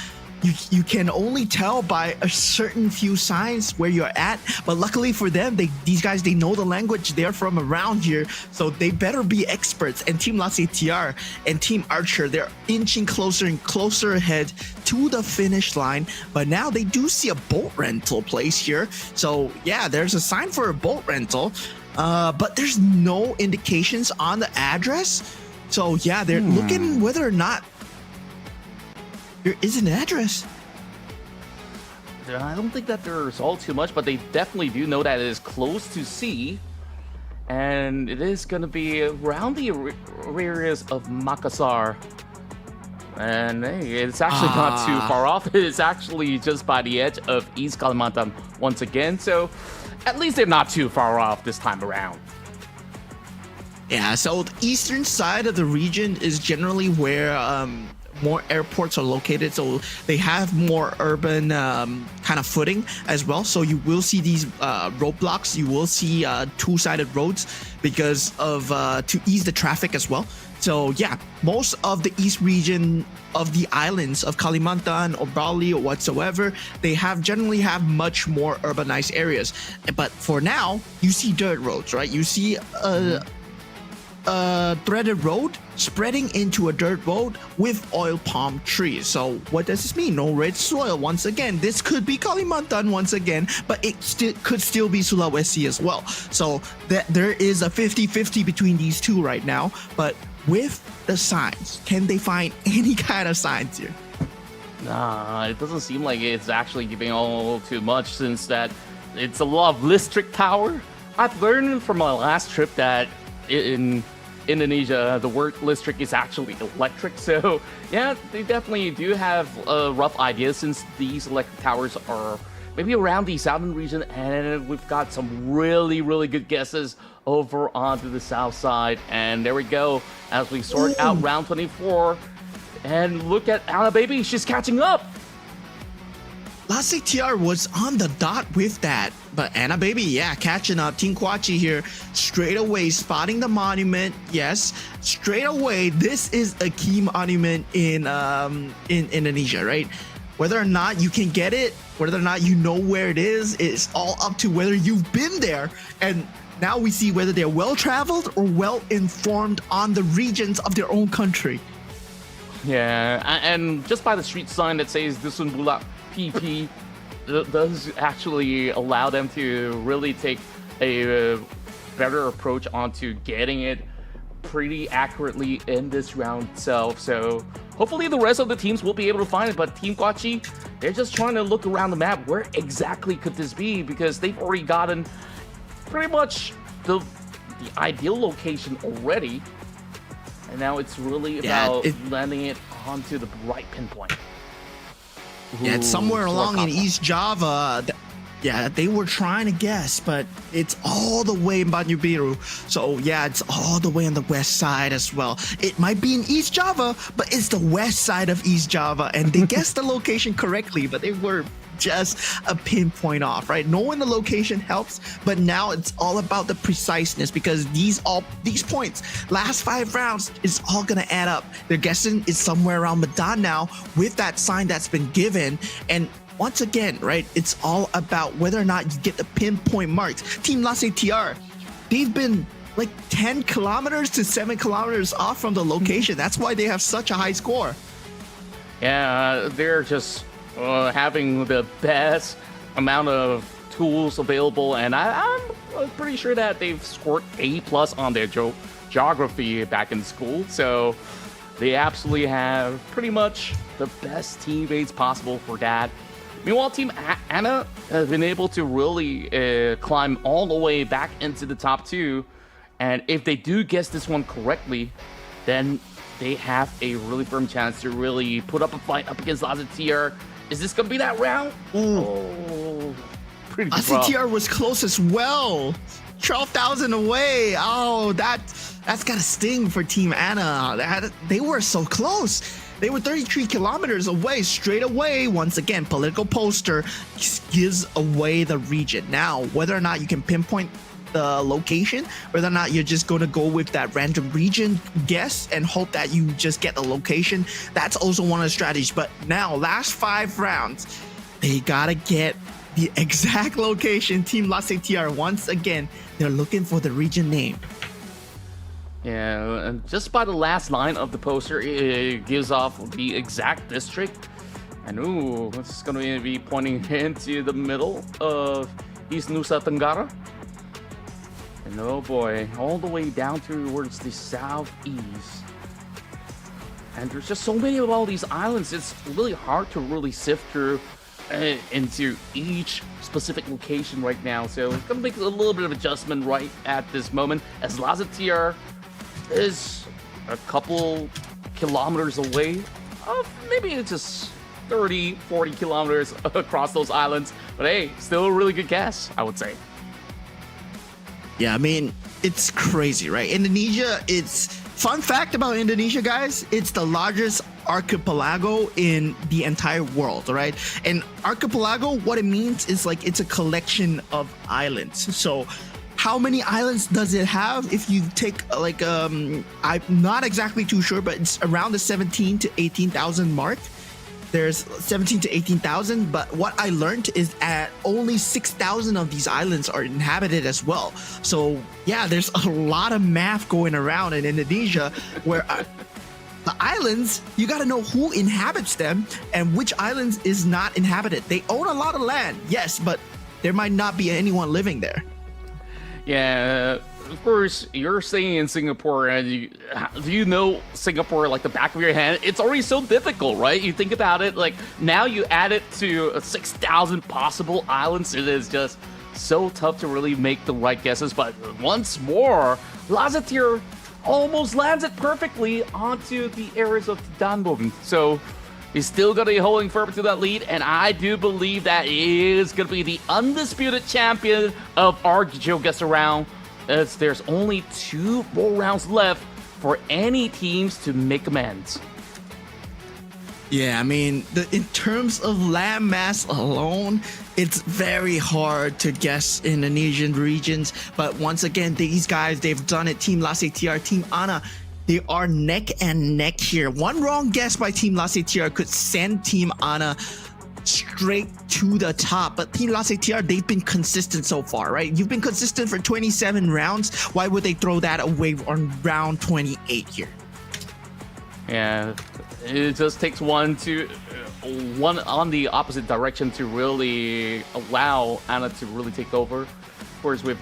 S13: You can only tell by a certain few signs where you're at, but luckily for them, these guys, they know the language. They're from around here, so they better be experts. And Team LCTR and Team Archer, they're inching closer and closer ahead to the finish line. But now they do see a boat rental place here, so yeah, there's a sign for a boat rental, but there's no indications on the address. So yeah, they're looking whether or not there is an address.
S12: I don't think that there's all too much, but they definitely do know that it is close to sea. And it is going to be around the areas of Makassar. And hey, it's actually not too far off. It's actually just by the edge of East Kalimantan once again. So at least they're not too far off this time around.
S13: Yeah, so the eastern side of the region is generally where more airports are located, so they have more urban kind of footing as well. So you will see these roadblocks, you will see two-sided roads because of to ease the traffic as well. So yeah, most of the east region of the islands of Kalimantan or Bali or whatsoever, they generally have much more urbanized areas. But for now, you see dirt roads, right? You see a threaded road spreading into a dirt road with oil palm trees. So what does this mean? No red soil once again. This could be Kalimantan once again, but it could still be Sulawesi as well. So there is a 50-50 between these two right now. But with the signs, can they find any kind of signs here?
S12: Nah, it doesn't seem like it's actually giving all too much, since that it's a lot of Listrik Tower. I've learned from my last trip that in Indonesia, the word listrik is actually electric. So yeah, they definitely do have a rough idea, since these electric towers are maybe around the southern region, and we've got some really good guesses over onto the south side. And there we go, as we sort out round 24. And look at Anna Baby, she's catching up.
S13: Lasik TR was on the dot with that, but Anna Baby, yeah, catching up. Team Kwachi here, straight away spotting the monument. Yes, straight away. This is a key monument in Indonesia, right? Whether or not you can get it, whether or not you know where it is, it's all up to whether you've been there. And now we see whether they're well traveled or well informed on the regions of their own country.
S12: Yeah, and just by the street sign that says Dusun Bulak PP does actually allow them to really take a better approach onto getting it pretty accurately in this round itself. So hopefully the rest of the teams will be able to find it, but Team Kwachi, they're just trying to look around the map. Where exactly could this be? Because they've already gotten pretty much the ideal location already. And now it's really about landing it onto the right pinpoint.
S13: Yeah, it's somewhere along in East Java. Yeah, they were trying to guess, but it's all the way in Banyu Biru. So yeah, it's all the way on the west side as well. It might be in East Java, but it's the west side of East Java. And they guessed the location correctly, but they were just a pinpoint off, right? Knowing the location helps, but now it's all about the preciseness, because these points, last 5 rounds, is all gonna add up. They're guessing it's somewhere around Medan now with that sign that's been given. And once again, right, it's all about whether or not you get the pinpoint marks. Team Lasik TR, they've been like 10 kilometers to 7 kilometers off from the location. That's why they have such a high score.
S12: Yeah, they're just having the best amount of tools available, and I'm pretty sure that they've scored A+ on their geography back in school. So they absolutely have pretty much the best teammates possible for that. Meanwhile, Team Anna has been able to really climb all the way back into the top 2. And if they do guess this one correctly, then they have a really firm chance to really put up a fight up against Lasik TR. Is this going to be that round? Oh, pretty rough.
S13: Lasik TR was close as well. 12,000 away. Oh, that's got to sting for Team Anna. They were so close. They were 33 kilometers away. Straight away, once again, political poster gives away the region. Now, whether or not you can pinpoint the location, whether or not you're just going to go with that random region guess and hope that you just get the location, that's also one of the strategies. But now, last 5 rounds, they gotta get the exact location. Team Lasik TR, once again, they're looking for the region name.
S12: Yeah, and just by the last line of the poster, it gives off the exact district. And ooh, it's going to be pointing into the middle of East Nusa Tenggara. And oh boy, all the way down towards the southeast. And there's just so many of all these islands, it's really hard to really sift through into each specific location right now. So it's gonna make a little bit of adjustment right at this moment, as Lasik TR is a couple kilometers away. maybe it's just 30, 40 kilometers across those islands. But hey, still a really good guess, I would say.
S13: Yeah, I mean, it's crazy, right? Indonesia, fun fact about Indonesia, guys, it's the largest archipelago in the entire world, right? And archipelago, what it means is like it's a collection of islands. So how many islands does it have? If you take like, I'm not exactly too sure, but it's around the 17 to 18,000 mark. There's 17 to 18,000, but what I learned is at only 6,000 of these islands are inhabited as well. So yeah, there's a lot of math going around in Indonesia where the islands, you got to know who inhabits them and which islands is not inhabited. They own a lot of land, yes, but there might not be anyone living there.
S12: Yeah, of course, you're staying in Singapore, and do you know Singapore like the back of your hand? It's already so difficult, right? You think about it, like now you add it to 6,000 possible islands. It is just so tough to really make the right guesses. But once more, Lazatir almost lands it perfectly onto the areas of Danbong. So he's still going to be holding firm to that lead, and I do believe that he is going to be the undisputed champion of our GeoGuessr round. As there's only 2 more rounds left for any teams to make amends.
S13: Yeah, I mean, in terms of landmass alone, it's very hard to guess Indonesian regions. But once again, these guys, they've done it. Team Lazatir, Team Ana, they are neck and neck here. One wrong guess by Team Lazatir could send Team Ana straight to the top, but Team Lazatir, they've been consistent so far, right? You've been consistent for 27 rounds. Why would they throw that away on round 28 here?
S12: Yeah, it just takes one on the opposite direction to really allow Ana to really take over. Of course, with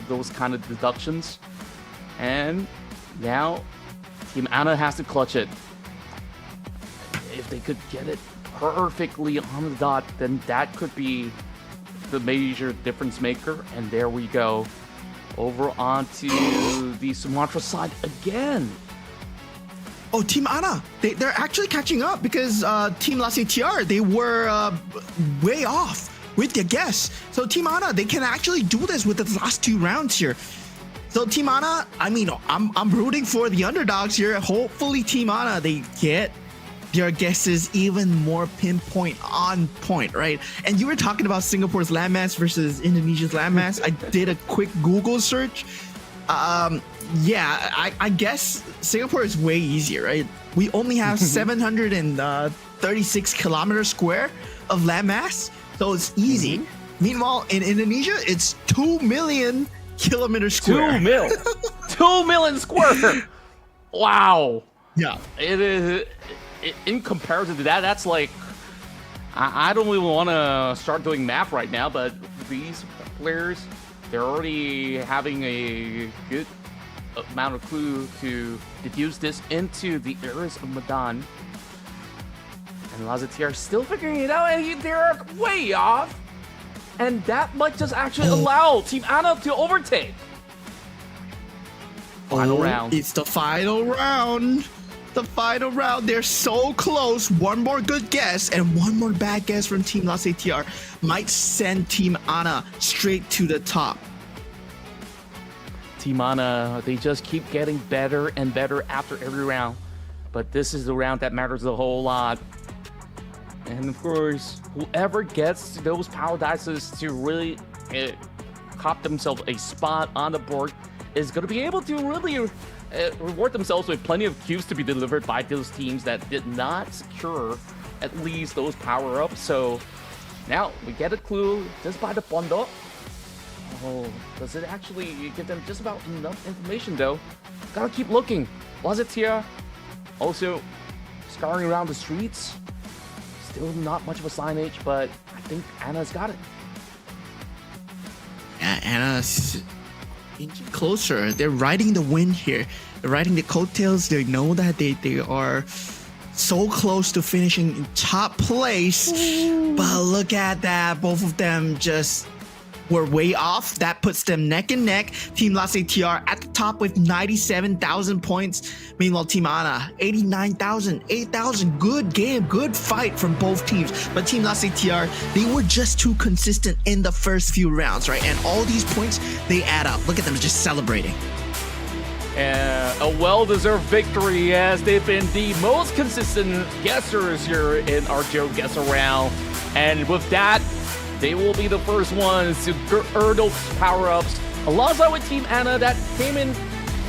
S12: those kind of deductions, and now Team Ana has to clutch it. If they could get it perfectly on the dot, then that could be the major difference maker. And there we go, over onto the Sumatra side again.
S13: Oh, Team Ana, they're actually catching up because Team Lazatir, they were way off with their guess. So Team Ana, they can actually do this with the last 2 rounds here. So Team Ana, I mean, I'm rooting for the underdogs here. Hopefully Team Ana, they get their guesses even more pinpoint on point, right? And you were talking about Singapore's landmass versus Indonesia's landmass. I did a quick Google search. Yeah, I guess Singapore is way easier, right? We only have 736 kilometers square of landmass, so it's easy. Meanwhile, in Indonesia, it's 2 million kilometers square.
S12: 2 mil. 2 million square. Wow.
S13: Yeah.
S12: It is. In comparison to that, that's like, I don't even want to start doing math right now, but these players, they're already having a good amount of clue to deduce this into the areas of Medan. And Lazatir are still figuring it out, and they're way off. And that might just actually allow Team Ana to overtake. Final round.
S13: It's the final round. The final round. They're so close. One more good guess and one more bad guess from Team Lazatir might send Team Ana straight to the top.
S12: Team Ana, they just keep getting better and better after every round. But this is the round that matters a whole lot. And of course, whoever gets those power dices to really cop themselves a spot on the board is going to be able to really reward themselves with plenty of cubes to be delivered by those teams that did not secure at least those power-ups. So now we get a clue just by the Pondok. Oh, does it actually give them just about enough information though? Gotta keep looking. Lazatir also scouring around the streets. Still not much of a signage, but I think Ana's got it.
S13: Yeah, Ana's inching closer. They're riding the wind here. They're riding the coattails. They know that they are so close to finishing in top place. But look at that. Both of them just were way off. That puts them neck and neck. Team LaCTR at the top with 97,000 points. Meanwhile, Team Ana, 89,000, 8,000. Good game, good fight from both teams. But Team LaCTR, they were just too consistent in the first few rounds, right? And all these points, they add up. Look at them just celebrating.
S12: A well-deserved victory as they've been the most consistent guessers here in our GeoGuessr round. And with that, they will be the first ones to earn those power-ups alongside with Team Ana that came in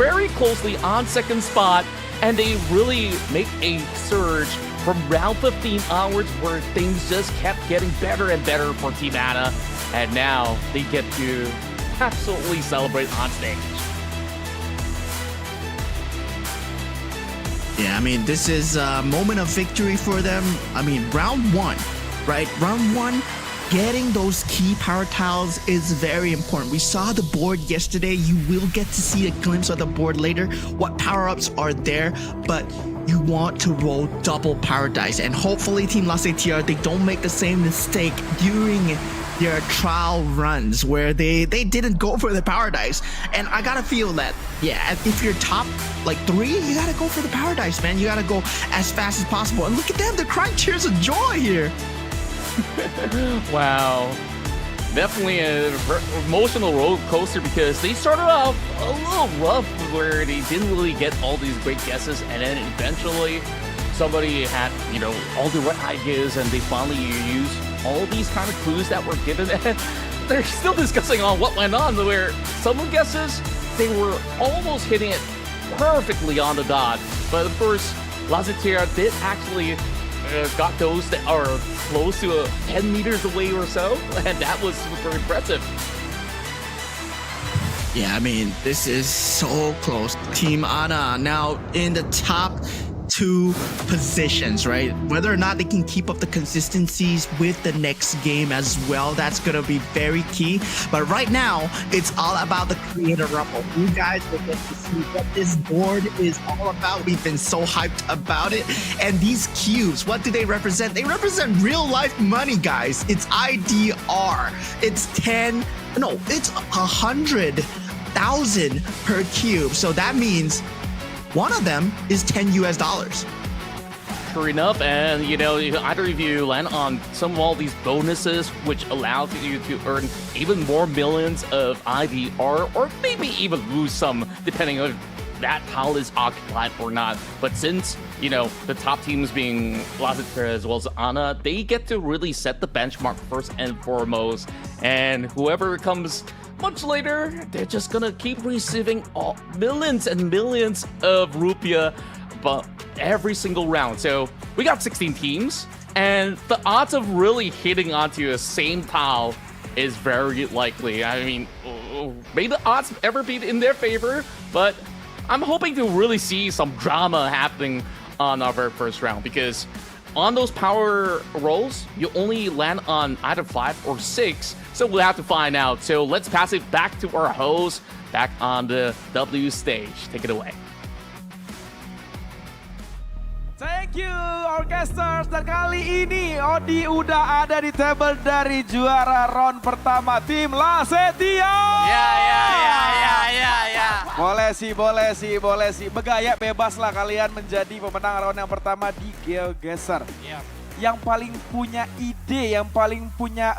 S12: very closely on second spot, and they really make a surge from round 15 onwards where things just kept getting better and better for Team Ana, and now they get to absolutely celebrate on stage.
S13: Yeah, I mean, this is a moment of victory for them. I mean, round one, right? Round one, getting those key power tiles is very important. We saw the board yesterday. You will get to see a glimpse of the board later, what power-ups are there, but you want to roll double power dice. And hopefully Team LaCTR, they don't make the same mistake during their trial runs where they didn't go for the power dice. And I gotta feel that, yeah, if you're top like 3, you gotta go for the power dice, man. You gotta go as fast as possible. And look at them, they're crying tears of joy here.
S12: Wow. Definitely an emotional roller coaster because they started off a little rough where they didn't really get all these great guesses, and then eventually somebody had, you know, all the right ideas and they finally used all these kind of clues that were given, and they're still discussing on what went on where some of the guesses, they were almost hitting it perfectly on the dot. But of course, LaCTR did actually got those that are close to 10 meters away or so, and that was super impressive.
S13: Yeah, I mean, this is so close. Team Ana now in the top 2 positions, right? Whether or not they can keep up the consistencies with the next game as well, that's gonna be very key. But right now, it's all about the creator rumble. You guys will get to see what this board is all about. We've been so hyped about it. And these cubes, what do they represent? They represent real life money, guys. It's IDR. It's 100,000 per cube. So that means one of them is $10 US.
S12: Sure enough, and you know, either of you land on some of all these bonuses, which allows you to earn even more millions of IDR, or maybe even lose some, depending on that tile is occupied or not. But since, you know, the top teams being LaCTR as well as Ana, they get to really set the benchmark first and foremost, and whoever comes much later, they're just gonna keep receiving millions and millions of rupiah but every single round. So we got 16 teams, and the odds of really hitting onto the same tile is very likely. I mean, may the odds ever be in their favor, but I'm hoping to really see some drama happening on our very first round, because on those power rolls, you only land on either 5 or 6, so we'll have to find out. So let's pass it back to our host, back on the W stage. Take it away.
S2: Thank you, Orchesters. Dan kali ini Odi udah ada di table dari juara round pertama, tim LaCTR. Ya. Boleh sih. Bergaya bebas lah kalian menjadi pemenang round yang pertama di GeoGuessr. Yang paling punya ide, yang paling punya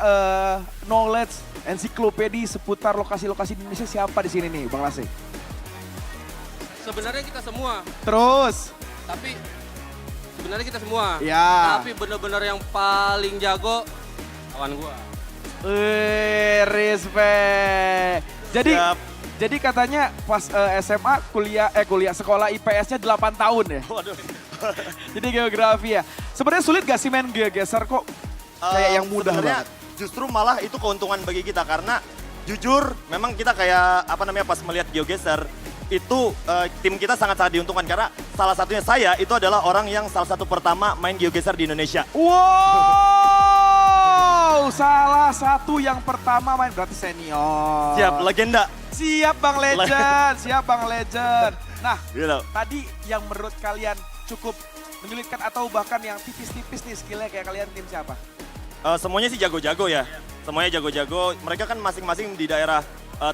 S2: knowledge, ensiklopedi seputar lokasi-lokasi di Indonesia siapa di sini nih, Bang Lase?
S15: Sebenarnya kita semua.
S2: Terus?
S15: Tapi sebenarnya kita semua.
S2: Ya.
S15: Tapi bener-bener yang paling jago kawan gua.
S2: Respect. Jadi katanya pas SMA kuliah sekolah IPS-nya 8 tahun ya.
S16: Waduh.
S2: Jadi geografi ya. Sebenarnya sulit gak sih main GeoGuessr kok? Kayak yang mudah banget.
S16: Justru malah itu keuntungan bagi kita karena jujur memang kita kayak pas melihat GeoGuessr itu tim kita sangat diuntungkan karena salah satunya saya itu adalah orang yang salah satu pertama main GeoGuessr di Indonesia.
S2: Wow, salah satu yang pertama main, berarti senior.
S16: Siap, legenda.
S2: Siap Bang Legend. Nah, tadi yang menurut kalian cukup menyulitkan atau bahkan yang tipis-tipis nih skillnya kayak kalian tim siapa?
S16: Semuanya sih jago-jago ya. semuanya jago-jago. Mereka kan masing-masing di daerah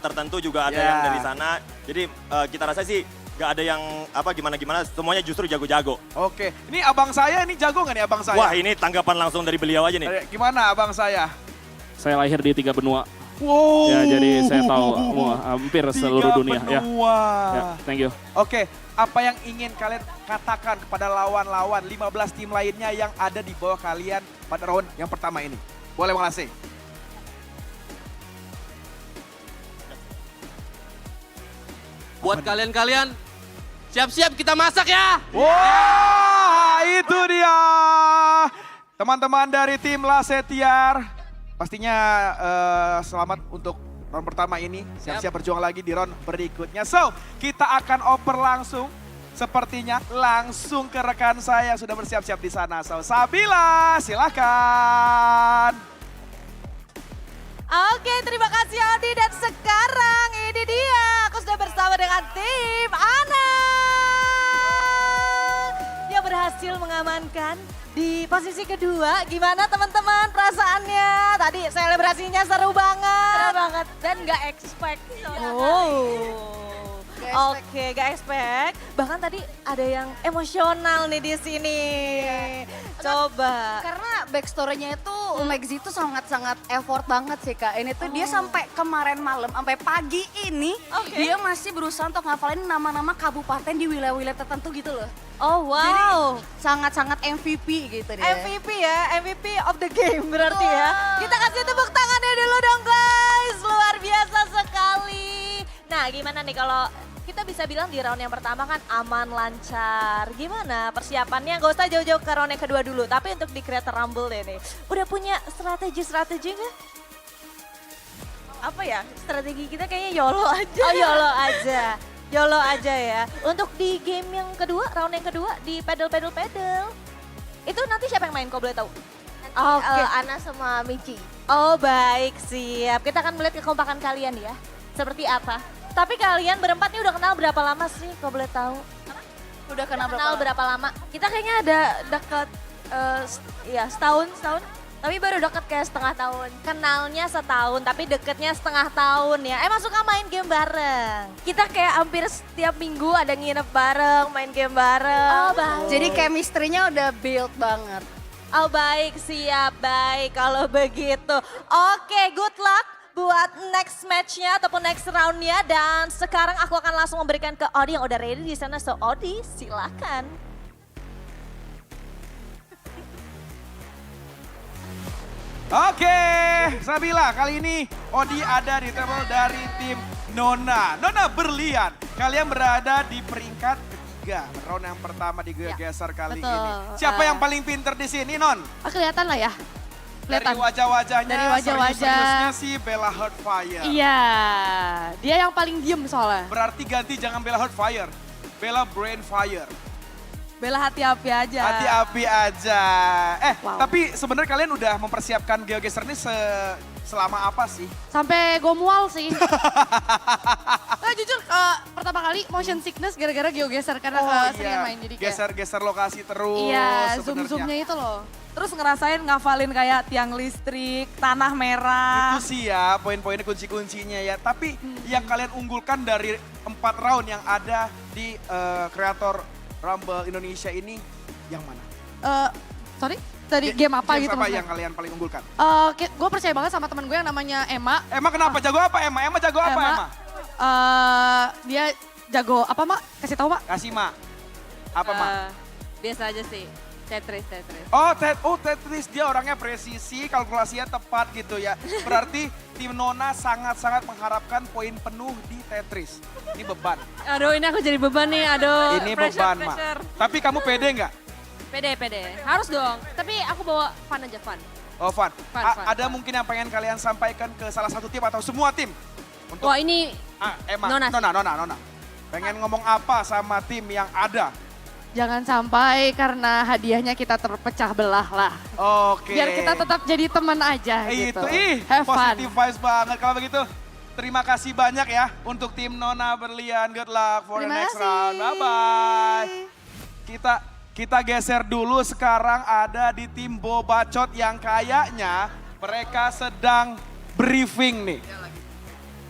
S16: tertentu juga ada yang dari sana. Jadi kita rasa sih gak ada yang gimana-gimana, semuanya justru jago-jago.
S2: Oke, ini abang saya ini jago nggak nih abang saya?
S16: Wah ini tanggapan langsung dari beliau aja nih.
S2: Gimana abang saya?
S17: Saya lahir di 3 benua.
S2: Wow.
S17: Ya, jadi saya tahu hampir seluruh dunia.
S2: Benua.
S17: Ya, thank you.
S2: Oke, apa yang ingin kalian katakan kepada lawan-lawan 15 tim lainnya yang ada di bawah kalian pada round yang pertama ini? Boleh makasih.
S15: Buat kalian-kalian, siap-siap kita masak ya.
S2: Wah, itu dia. Teman-teman dari tim Lasetiar, pastinya selamat untuk round pertama ini. Siap-siap berjuang lagi di round berikutnya. So, kita akan oper langsung. Sepertinya langsung ke rekan saya yang sudah bersiap-siap di sana. So, Sabila, silakan.
S11: Oke, terima kasih Odi dan sekarang ini dia. Aku sudah bersama dengan tim Anang yang berhasil mengamankan di posisi kedua. Gimana teman-teman perasaannya? Tadi selebrasinya seru banget.
S9: Seru banget dan gak expect.
S11: Oke, gak expect. Bahkan tadi ada yang emosional nih di sini. Coba.
S18: Karena backstory-nya itu Megzi itu sangat-sangat effort banget sih Kak. Ini tuh dia sampai kemarin malam, sampai pagi ini dia masih berusaha untuk ngafalin nama-nama kabupaten di wilayah-wilayah tertentu gitu loh.
S11: Oh wow.
S18: Jadi sangat-sangat MVP gitu dia.
S11: MVP ya, MVP of the game berarti ya. Kita kasih tepuk tangannya dulu dong guys. Luar biasa sekali. Nah gimana nih kalau kita bisa bilang di round yang pertama kan aman, lancar. Gimana persiapannya? Gak usah jauh-jauh ke round yang kedua dulu. Tapi untuk di Creator Rumble ini, udah punya strategi nggak? Apa ya? Strategi kita kayaknya YOLO aja. Oh YOLO aja. YOLO aja ya. Untuk di game yang kedua, round yang kedua di pedal. Itu nanti siapa yang main kau boleh tahu?
S9: Oke, Ana sama Michi.
S11: Oh baik, siap. Kita akan melihat kekompakan kalian ya. Seperti apa? Tapi kalian berempat nih udah kenal berapa lama sih kalau boleh tahu?
S18: Udah kenal
S11: berapa lama? Kita kayaknya ada deket, setahun. Tapi baru deket kayak setengah tahun. Kenalnya setahun, tapi deketnya setengah tahun ya. Emang suka main game bareng?
S9: Kita kayak hampir setiap minggu ada nginep bareng, main game bareng.
S11: Oh baik.
S18: Jadi chemistry-nya udah build banget.
S11: Oh baik, siap, baik kalau begitu. Oke, good luck buat next match-nya ataupun next round-nya. Dan sekarang aku akan langsung memberikan ke Odi yang udah ready di sana. So Odi, silakan.
S2: Oke, Sabila, kali ini Odi ada di table dari tim Nona. Nona berlian, kalian berada di peringkat ketiga. Round yang pertama di GeoGuessr kali ini. Siapa yang paling pinter di sini, Non?
S19: Kelihatan lah ya.
S2: Dari wajah-wajahnya,
S19: dari wajah-wajah
S2: si Bella Heartfire.
S19: Iya, dia yang paling diem soalnya.
S2: Berarti ganti jangan Bella Heartfire, Bella Brainfire.
S19: Bella hati-hati aja.
S2: Hati-hati aja. Tapi sebenarnya kalian udah mempersiapkan GeoGuessr ini selama apa sih?
S19: Sampai gue mual sih. Jujur pertama kali motion sickness gara-gara GeoGuessr karena sering main jadi kayak
S2: geser lokasi terus.
S19: Iya, zoom-zoomnya itu loh. Terus ngerasain ngafalin kayak tiang listrik, tanah merah.
S2: Itu sih ya poin-poinnya kunci-kuncinya ya. Tapi yang kalian unggulkan dari 4 round yang ada di Creator Rumble Indonesia ini yang mana?
S19: Sorry? Dari game apa gitu
S2: maksudnya?
S19: maksudnya?
S2: Yang kalian paling unggulkan?
S19: Gue percaya banget sama teman gue yang namanya Emma.
S2: Emma kenapa? Jago apa Emma? Emma jago apa Emma?
S19: Dia jago apa Mak? Kasih tahu Mak.
S2: Kasih Mak. Apa Mak?
S19: Biasa aja sih. Tetris.
S2: Tetris dia orangnya presisi, kalkulasinya tepat gitu ya. Berarti tim Nona sangat-sangat mengharapkan poin penuh di Tetris. Ini beban.
S19: Aduh ini aku jadi beban nih, aduh.
S2: Ini beban Mak. Tapi kamu pede nggak?
S19: Pede. Harus dong. Tapi aku bawa fun aja, fun.
S2: Oh fun. Ada mungkin yang pengen kalian sampaikan ke salah satu tim atau semua tim?
S19: Wah ini
S2: Emma,
S19: Nona.
S2: Pengen ngomong apa sama tim yang ada?
S19: Jangan sampai karena hadiahnya kita terpecah belah lah.
S2: Oke.
S19: Biar kita tetap jadi teman aja gitu. Have fun.
S2: Positive vibes banget. Kalau begitu terima kasih banyak ya untuk tim Nona berlian. Good luck for the next round. Bye-bye. Kita geser dulu sekarang ada di tim Bobacot yang kayaknya Mereka sedang briefing nih.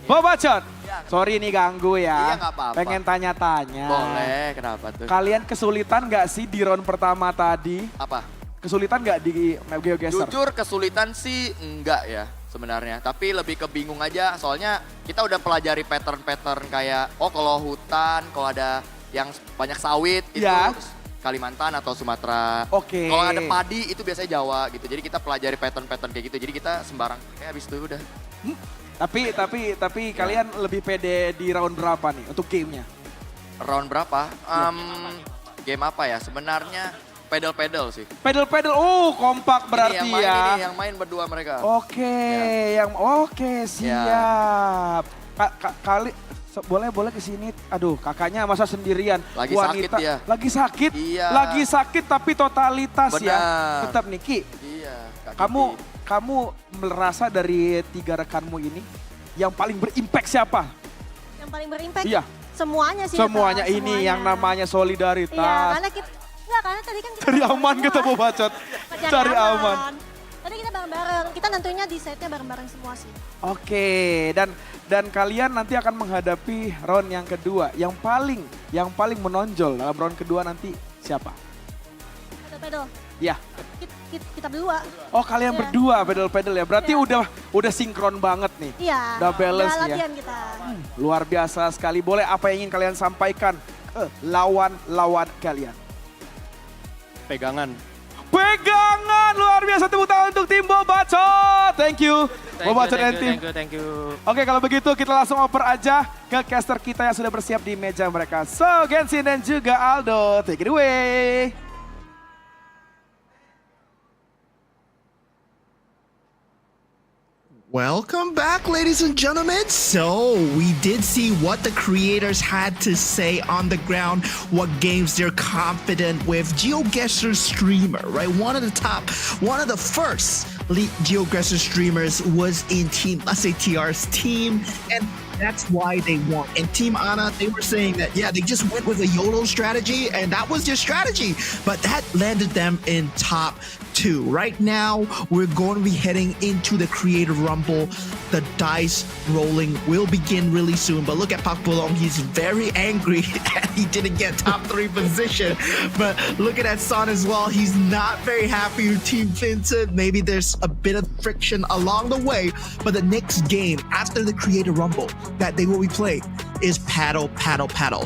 S2: Bobacot, sorry nih ganggu ya.
S20: Iya, nggak apa-apa.
S2: Pengen tanya-tanya.
S20: Boleh, kenapa tuh?
S2: Kalian kesulitan nggak sih di round pertama tadi?
S20: Apa?
S2: Kesulitan nggak di GeoGuessr?
S20: Jujur kesulitan sih enggak ya sebenarnya. Tapi lebih ke bingung aja soalnya kita udah pelajari pattern-pattern kayak oh kalau hutan, kalau ada yang banyak sawit itu Kalimantan atau Sumatera.
S2: Oke.
S20: Kalau ada padi itu biasanya Jawa gitu. Jadi kita pelajari pattern-pattern kayak gitu. Jadi kita sembarang kayak habis itu udah.
S2: Tapi kalian lebih pede di round berapa nih untuk gamenya?
S20: Round berapa? Game apa ya? Sebenarnya pedal sih.
S2: Pedal, kompak berarti
S20: yang main berdua mereka.
S2: Oke, siap. Boleh ke sini. Aduh, kakaknya masa sendirian.
S20: Lagi
S2: wanita,
S20: sakit ya.
S2: Lagi sakit.
S20: Iya.
S2: Lagi sakit tapi totalitas
S20: Benar.
S2: ya. Tetap Niki.
S20: Iya.
S2: Kamu merasa dari 3 rekanmu ini yang paling berimpact siapa?
S11: Yang paling berimpact?
S2: Iya.
S11: Semuanya sih.
S2: Semuanya ini yang namanya solidaritas.
S11: Iya, karena kita karena tadi kan kita
S2: cari aman ketemu bacot. Cari aman.
S11: Tadi kita bareng-bareng. Kita tentunya di setnya bareng-bareng semua sih.
S2: Oke, dan kalian nanti akan menghadapi round yang kedua. Yang paling menonjol dalam round kedua nanti siapa?
S11: Pedal.
S2: Ya.
S11: Kita berdua.
S2: Oh, kalian berdua pedal ya. Berarti udah sinkron banget nih.
S11: Iya.
S2: Udah balance
S11: udah
S2: ya.
S11: latihan kita.
S2: Luar biasa sekali. Boleh apa yang ingin kalian sampaikan ke lawan-lawan kalian?
S15: Pegangan
S2: luar biasa, tepuk tangan untuk tim Bobacot. Thank you Bobacot dan tim.
S15: Thank you.
S2: Oke, kalau begitu kita langsung oper aja ke caster kita yang sudah bersiap di meja mereka. So, Genshin dan juga Aldo, take it away.
S13: Welcome back, ladies and gentlemen. So, we did see what the creators had to say on the ground, what games they're confident with. GeoGuessr streamer, right? One of the first GeoGuessr streamers was in Team TR's team, and that's why they won. And Team Ana, they were saying that, they just went with a YOLO strategy, and that was their strategy. But that landed them in top 2. Right now, we're going to be heading into the Creator Rumble. The dice rolling will begin really soon. But look at Pak Bulong, he's very angry that he didn't get top 3 position. But look at that Son as well, he's not very happy with Team Vincent. Maybe there's a bit of friction along the way. But the next game after the Creator Rumble that they will be playing is paddle.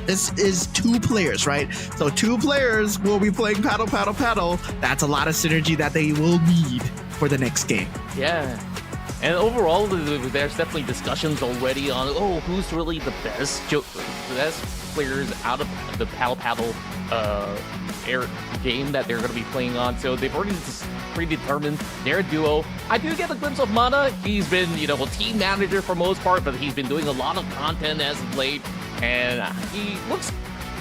S13: This is 2 players, right? So 2 players will be playing paddle. That's a lot of synergy that they will need for the next game.
S12: Yeah. And overall, there's definitely discussions already on, who's really the best players out of the paddle air game that they're going to be playing on. So they've already predetermined their duo. I do get a glimpse of Mana. He's been, a team manager for most part, but he's been doing a lot of content as of late. And he looks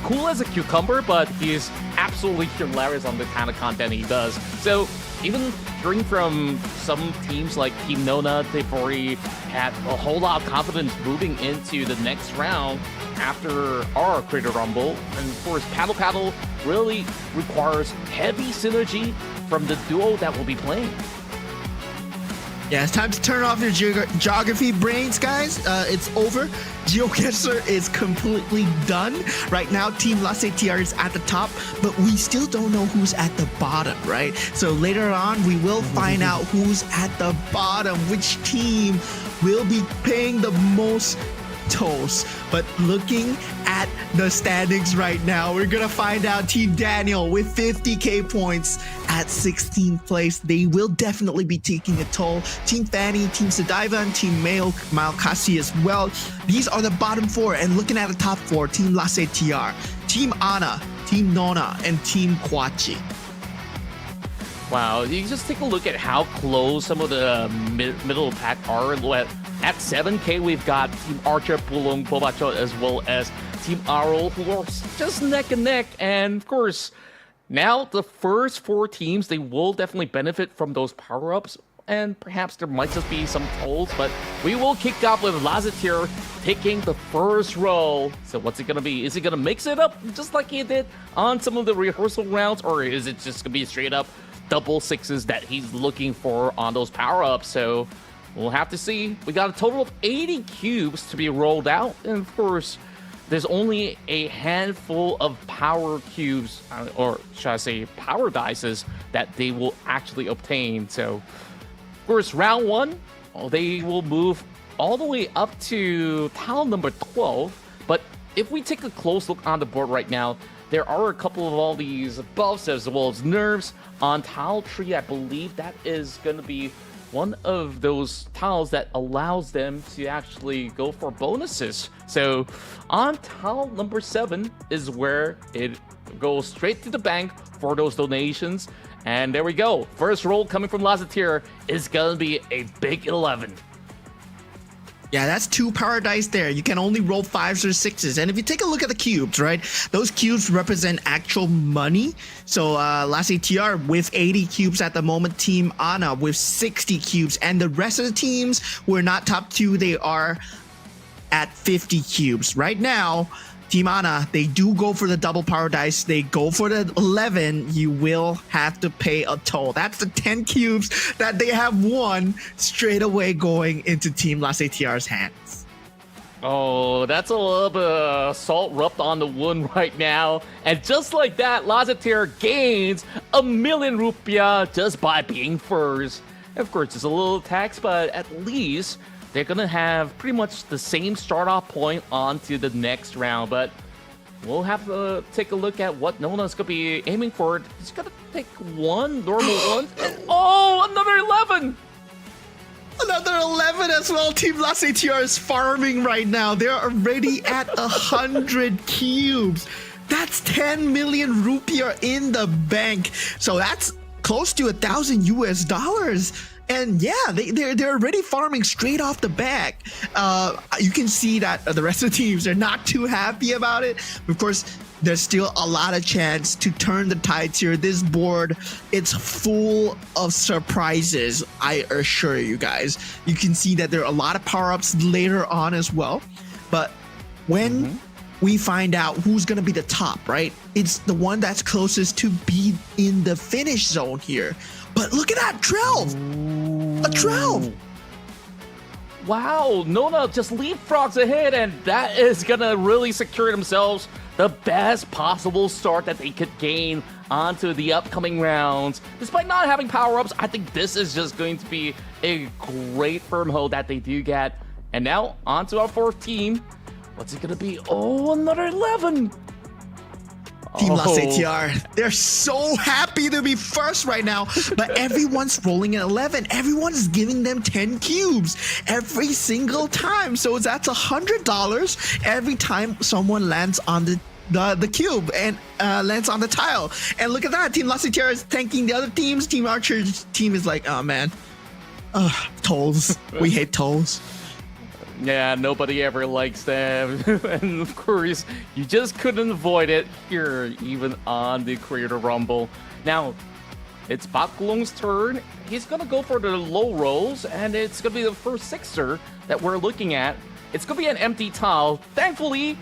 S12: cool as a cucumber, but he's absolutely hilarious on the kind of content he does. So even hearing from some teams like Team Nona, they've already had a whole lot of confidence moving into the next round after our Creator Rumble. And of course, paddle really requires heavy synergy from the duo that will be playing.
S13: Yeah, it's time to turn off your geography brains, guys. It's over. GeoGuessr is completely done. Right now, Team TR is at the top, but we still don't know who's at the bottom, right? So later on, we will find out who's at the bottom, which team will be paying the most tolls. But looking at the standings right now, we're gonna find out Team Daniel with 50k points at 16th place. They will definitely be taking a toll. Team Fanny, Team Sadiva, and Team Malkasi as well. These are the bottom 4. And looking at the top 4, Team TR, Team Ana, Team Nona, and Team Kwachi.
S12: Wow, you just take a look at how close some of the middle pack are. At 7k, we've got Team Archer, Pulong, Bobacot, as well as Team Arol, who are just neck and neck. And of course, now the first 4 teams, they will definitely benefit from those power-ups. And perhaps there might just be some tolls, but we will kick off with Lazatir taking the first role. So what's it going to be? Is he going to mix it up just like he did on some of the rehearsal rounds? Or is it just going to be straight up double sixes that he's looking for on those power-ups. So we'll have to see. We got a total of 80 cubes to be rolled out. And of course, there's only a handful of power cubes, or should I say power dices, that they will actually obtain. So, of course, round one, they will move all the way up to tile number 12. But if we take a close look on the board right now, there are a couple of all these buffs as well as nerfs on tile 3. I believe that is going to be one of those tiles that allows them to actually go for bonuses. So on tile number 7 is where it goes straight to the bank for those donations. And there we go. First roll coming from Lazatir is going to be a big 11.
S13: Yeah, that's 2 power dice there. You can only roll 5s or 6s. And if you take a look at the cubes, right? Those cubes represent actual money. So Lazatir with 80 cubes at the moment. Team Anna with 60 cubes. And the rest of the teams who are not top 2, they are at 50 cubes. Right now, Team Anna, they do go for the double power dice. They go for the 11. You will have to pay a toll. That's the 10 cubes that they have won straight away going into Team Lazatir's hands.
S12: Oh, that's a little bit of salt rubbed on the wound right now. And just like that, Lazatir gains 1,000,000 rupiah just by being first. Of course, it's a little tax, but at least they're going to have pretty much the same start-off point on to the next round. But we'll have to take a look at what Nona's going to be aiming for. He's going to take one normal one. Oh, another 11!
S13: Another 11 as well. Team Lazatir is farming right now. They're already at 100 cubes. That's 10 million rupiah in the bank. So that's close to $1,000 US. And yeah, they're already farming straight off the back. You can see that the rest of the teams are not too happy about it. Of course, there's still a lot of chance to turn the tides here. This board, it's full of surprises, I assure you guys. You can see that there are a lot of power-ups later on as well. But when we find out who's going to be the top, right? It's the one that's closest to be in the finish zone here. But look at that, 12! A 12!
S12: Wow, Nona just leapfrogs ahead, and that is going to really secure themselves the best possible start that they could gain onto the upcoming rounds. Despite not having power-ups, I think this is just going to be a great firm hold that they do get. And now, onto our 4th team. What's it going to be? Oh, another 11!
S13: Team Lazatir, they're so happy to be first right now, but everyone's rolling an 11. Everyone's giving them 10 cubes every single time. So that's $100 every time someone lands on the cube and lands on the tile. And look at that, Team Lazatir is thanking the other teams. Team Archer's team is like, oh man, tolls. We hate tolls.
S12: Yeah, nobody ever likes them. And of course, you just couldn't avoid it here, even on the Creator Rumble. Now, it's Bakulong's turn. He's going to go for the low rolls, and it's going to be the first 6er that we're looking at. It's going to be an empty tile. Thankfully,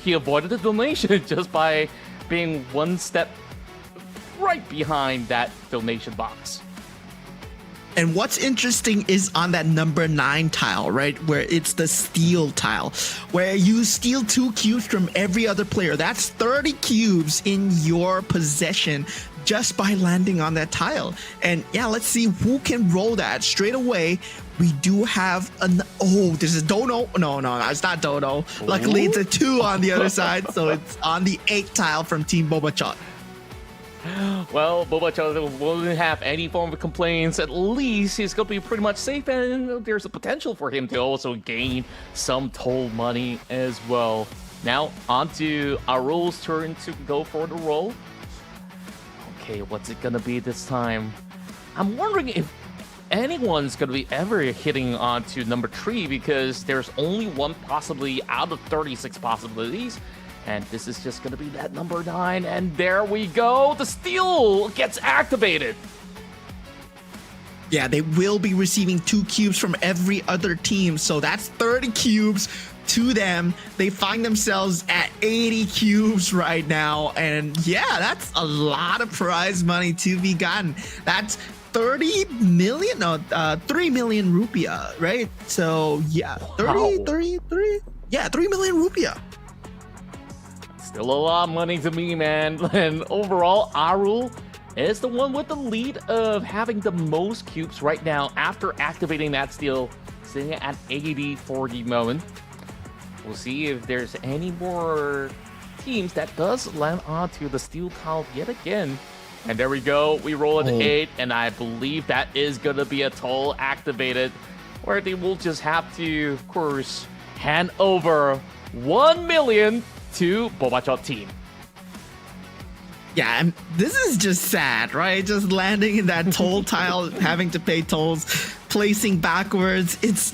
S12: he avoided the donation just by being one step right behind that donation box.
S13: And what's interesting is on that number 9 tile, right? Where it's the steal tile, where you steal 2 cubes from every other player. That's 30 cubes in your possession just by landing on that tile. And yeah, let's see who can roll that straight away. We do have this is Dono. No, it's not Dono. Luckily, it's a 2 on the other side. So it's on the 8th tile from Team Bobachot.
S12: Well, Bobachot won't have any form of complaints. At least he's going to be pretty much safe, and there's a potential for him to also gain some toll money as well. Now, on to Arul's turn to go for the roll. Okay, what's it going to be this time? I'm wondering if anyone's going to be ever hitting onto number 3, because there's only one possibly out of 36 possibilities. And this is just going to be that number 9. And there we go. The steal gets activated.
S13: Yeah, they will be receiving 2 cubes from every other team. So that's 30 cubes to them. They find themselves at 80 cubes right now. And yeah, that's a lot of prize money to be gotten. That's 30 million, no, 3 million rupiah, right? So yeah, 3 million rupiah.
S12: Still a lot of money to me, man. And overall, Arul is the one with the lead of having the most cubes right now after activating that steal, sitting at 80 for the moment. We'll see if there's any more teams that does land onto the steel tile yet again. And there we go. We roll an 8, and I believe that is going to be a toll activated, where they will just have to, of course, hand over 1 million to Bobachot team.
S13: Yeah, and this is just sad, right? Just landing in that toll tile, having to pay tolls, placing backwards. It's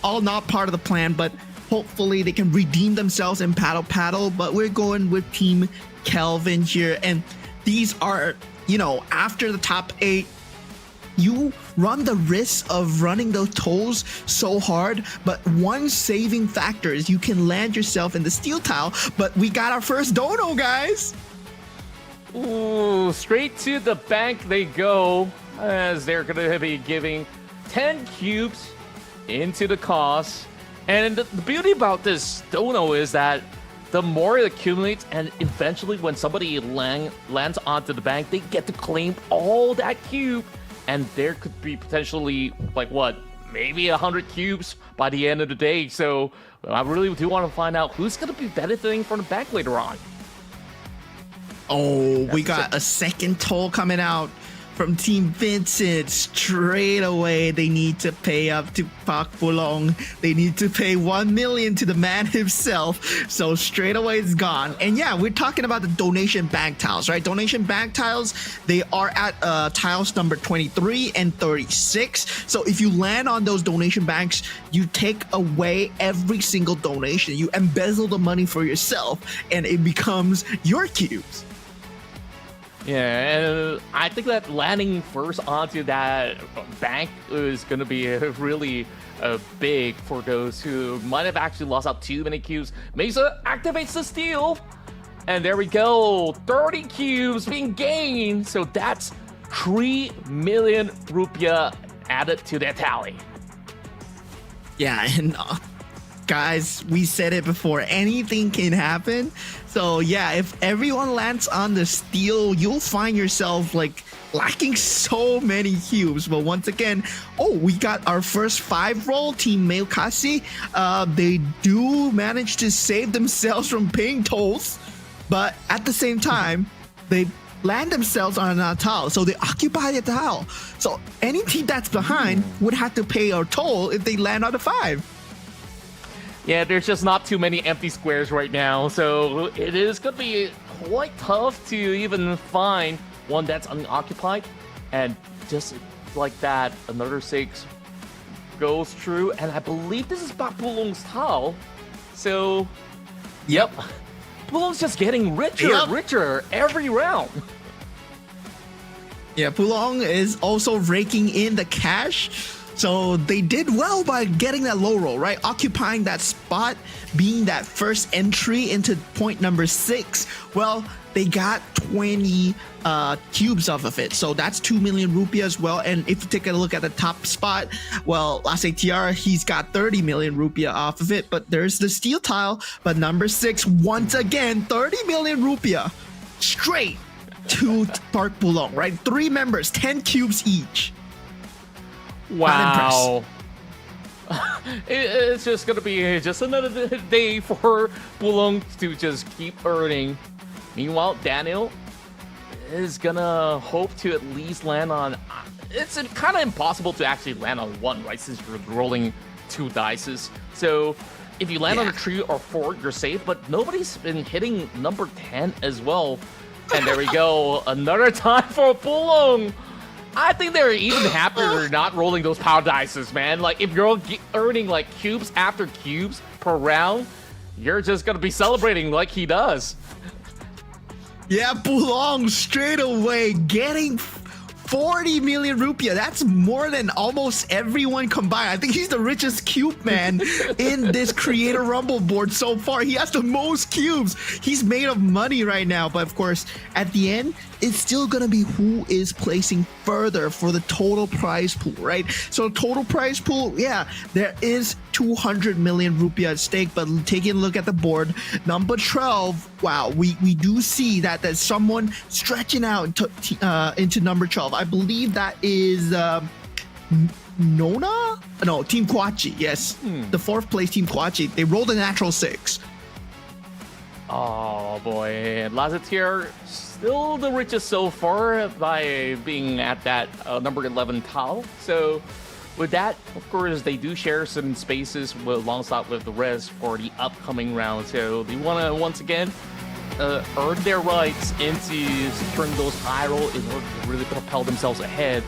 S13: all not part of the plan, but hopefully they can redeem themselves in paddle. But we're going with Team Kelvin here. And these are, you know, after the top 8, you run the risk of running those tolls so hard, but one saving factor is you can land yourself in the steel tile. But we got our first dono, guys.
S12: Ooh, straight to the bank they go, as they're going to be giving 10 cubes into the cost. And the beauty about this dono is that the more it accumulates, and eventually when somebody lands onto the bank, they get to claim all that cube. And there could be potentially, like what, maybe 100 cubes by the end of the day. So I really do want to find out who's going to be benefiting from the bank later on.
S13: Oh, we got a second toll coming out from Team Vincent. Straight away, they need to pay up to Pak Pulong. They need to pay 1 million to the man himself. So straight away, it's gone. And yeah, we're talking about the donation bank tiles, right? Donation bank tiles, they are at tiles number 23 and 36. So if you land on those donation banks, you take away every single donation. You embezzle the money for yourself, and it becomes your cubes.
S12: Yeah, and I think that landing first onto that bank is going to be really big for those who might have actually lost out too many cubes. Mesa activates the steal, and there we go, 30 cubes being gained. So that's 3 million rupiah added to their tally.
S13: Yeah, and guys, we said it before, anything can happen. So yeah, if everyone lands on the steal, you'll find yourself like lacking so many cubes. But once again, we got our first 5-roll, Team Meokasi. They do manage to save themselves from paying tolls, but at the same time, they land themselves on a tile, so they occupy the tile. So any team that's behind would have to pay a toll if they land on a 5.
S12: Yeah, there's just not too many empty squares right now, so it is going to be quite tough to even find one that's unoccupied. And just like that, another 6 goes through, and I believe this is Pak Pulong's tile. So, yep, Pulong's just getting richer every round.
S13: Yeah, Pulong is also raking in the cash. So they did well by getting that low roll, right? Occupying that spot, being that first entry into point number 6. Well, they got 20 cubes off of it. So that's 2 million rupiah as well. And if you take a look at the top spot, well, Lase Tiara, he's got 30 million rupiah off of it. But there's the steel tile. But number 6, once again, 30 million rupiah straight to Pak Pulong, right? 3 members, 10 cubes each.
S12: Wow. It's just going to be just another day for Pulong to just keep earning. Meanwhile, Daniel is going to hope to at least land on... It's kind of impossible to actually land on 1, right? Since you're rolling 2 dices. So if you land on a 3 or 4, you're safe. But nobody's been hitting number 10 as well. And there we go. Another time for Pulong. I think they're even happier not rolling those power dices, man. Like, if you're earning, like, cubes after cubes per round, you're just going to be celebrating like he does.
S13: Yeah, Pulong straight away getting 40 million rupiah. That's more than almost everyone combined. I think he's the richest cube man in this Creator Rumble board so far. He has the most cubes. He's made of money right now. But of course, at the end, it's still gonna be who is placing further for the total prize pool, right? So total prize pool, yeah, there is 200 million rupiah at stake, but taking a look at the board, number 12, wow, we do see that there's someone stretching out into number 12. I believe that is Nona? No, Team Kwachi, yes. The 4th place Team Kwachi. They rolled a natural 6.
S12: Oh boy, Lazatir still the richest so far by being at that number 11 tile. So with that, of course, they do share some spaces alongside with the rest for the upcoming round. So they want to once again earn their rights into securing those high roll in order to really propel themselves ahead.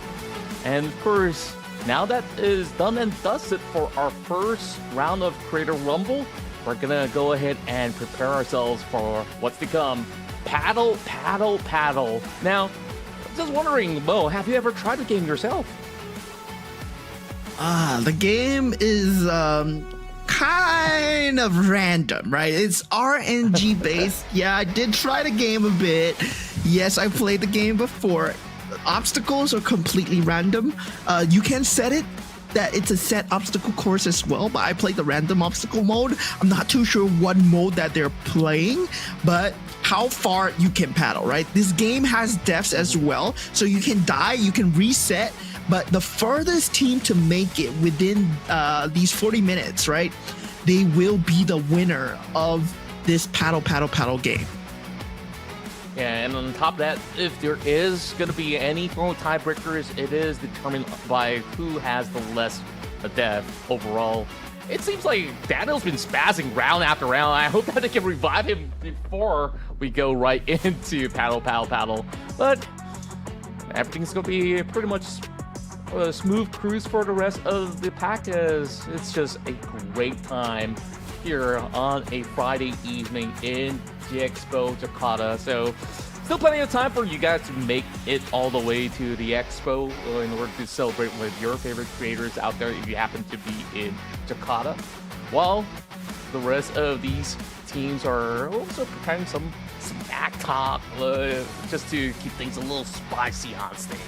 S12: And of course, now that is done and dusted for our first round of Creator Rumble, we're gonna go ahead and prepare ourselves for what's to come. Paddle, paddle, paddle. Now, just wondering, Mo, have you ever tried the game yourself?
S13: The game is kind of random, right? It's RNG based. Yeah, I did try the game a bit. Yes, I played the game before. Obstacles are completely random. You can set it that it's a set obstacle course as well, but I played the random obstacle mode. I'm not too sure what mode that they're playing, but how far you can paddle, right? This game has deaths as well, so you can die, you can reset, but the furthest team to make it within these 40 minutes, right, they will be the winner of this paddle, paddle, paddle game.
S12: Yeah, and on top of that, if there is going to be any form of tiebreakers, it is determined by who has the less death overall. It seems like Daniel's been spazzing round after round. I hope that they can revive him before we go right into paddle, paddle, paddle. But everything's going to be pretty much a smooth cruise for the rest of the pack, as it's just a great time here on a Friday evening in JIExpo Jakarta. So still plenty of time for you guys to make it all the way to the expo in order to celebrate with your favorite creators out there if you happen to be in Jakarta. While the rest of these teams are also preparing some back talk just to keep things a little spicy on stage.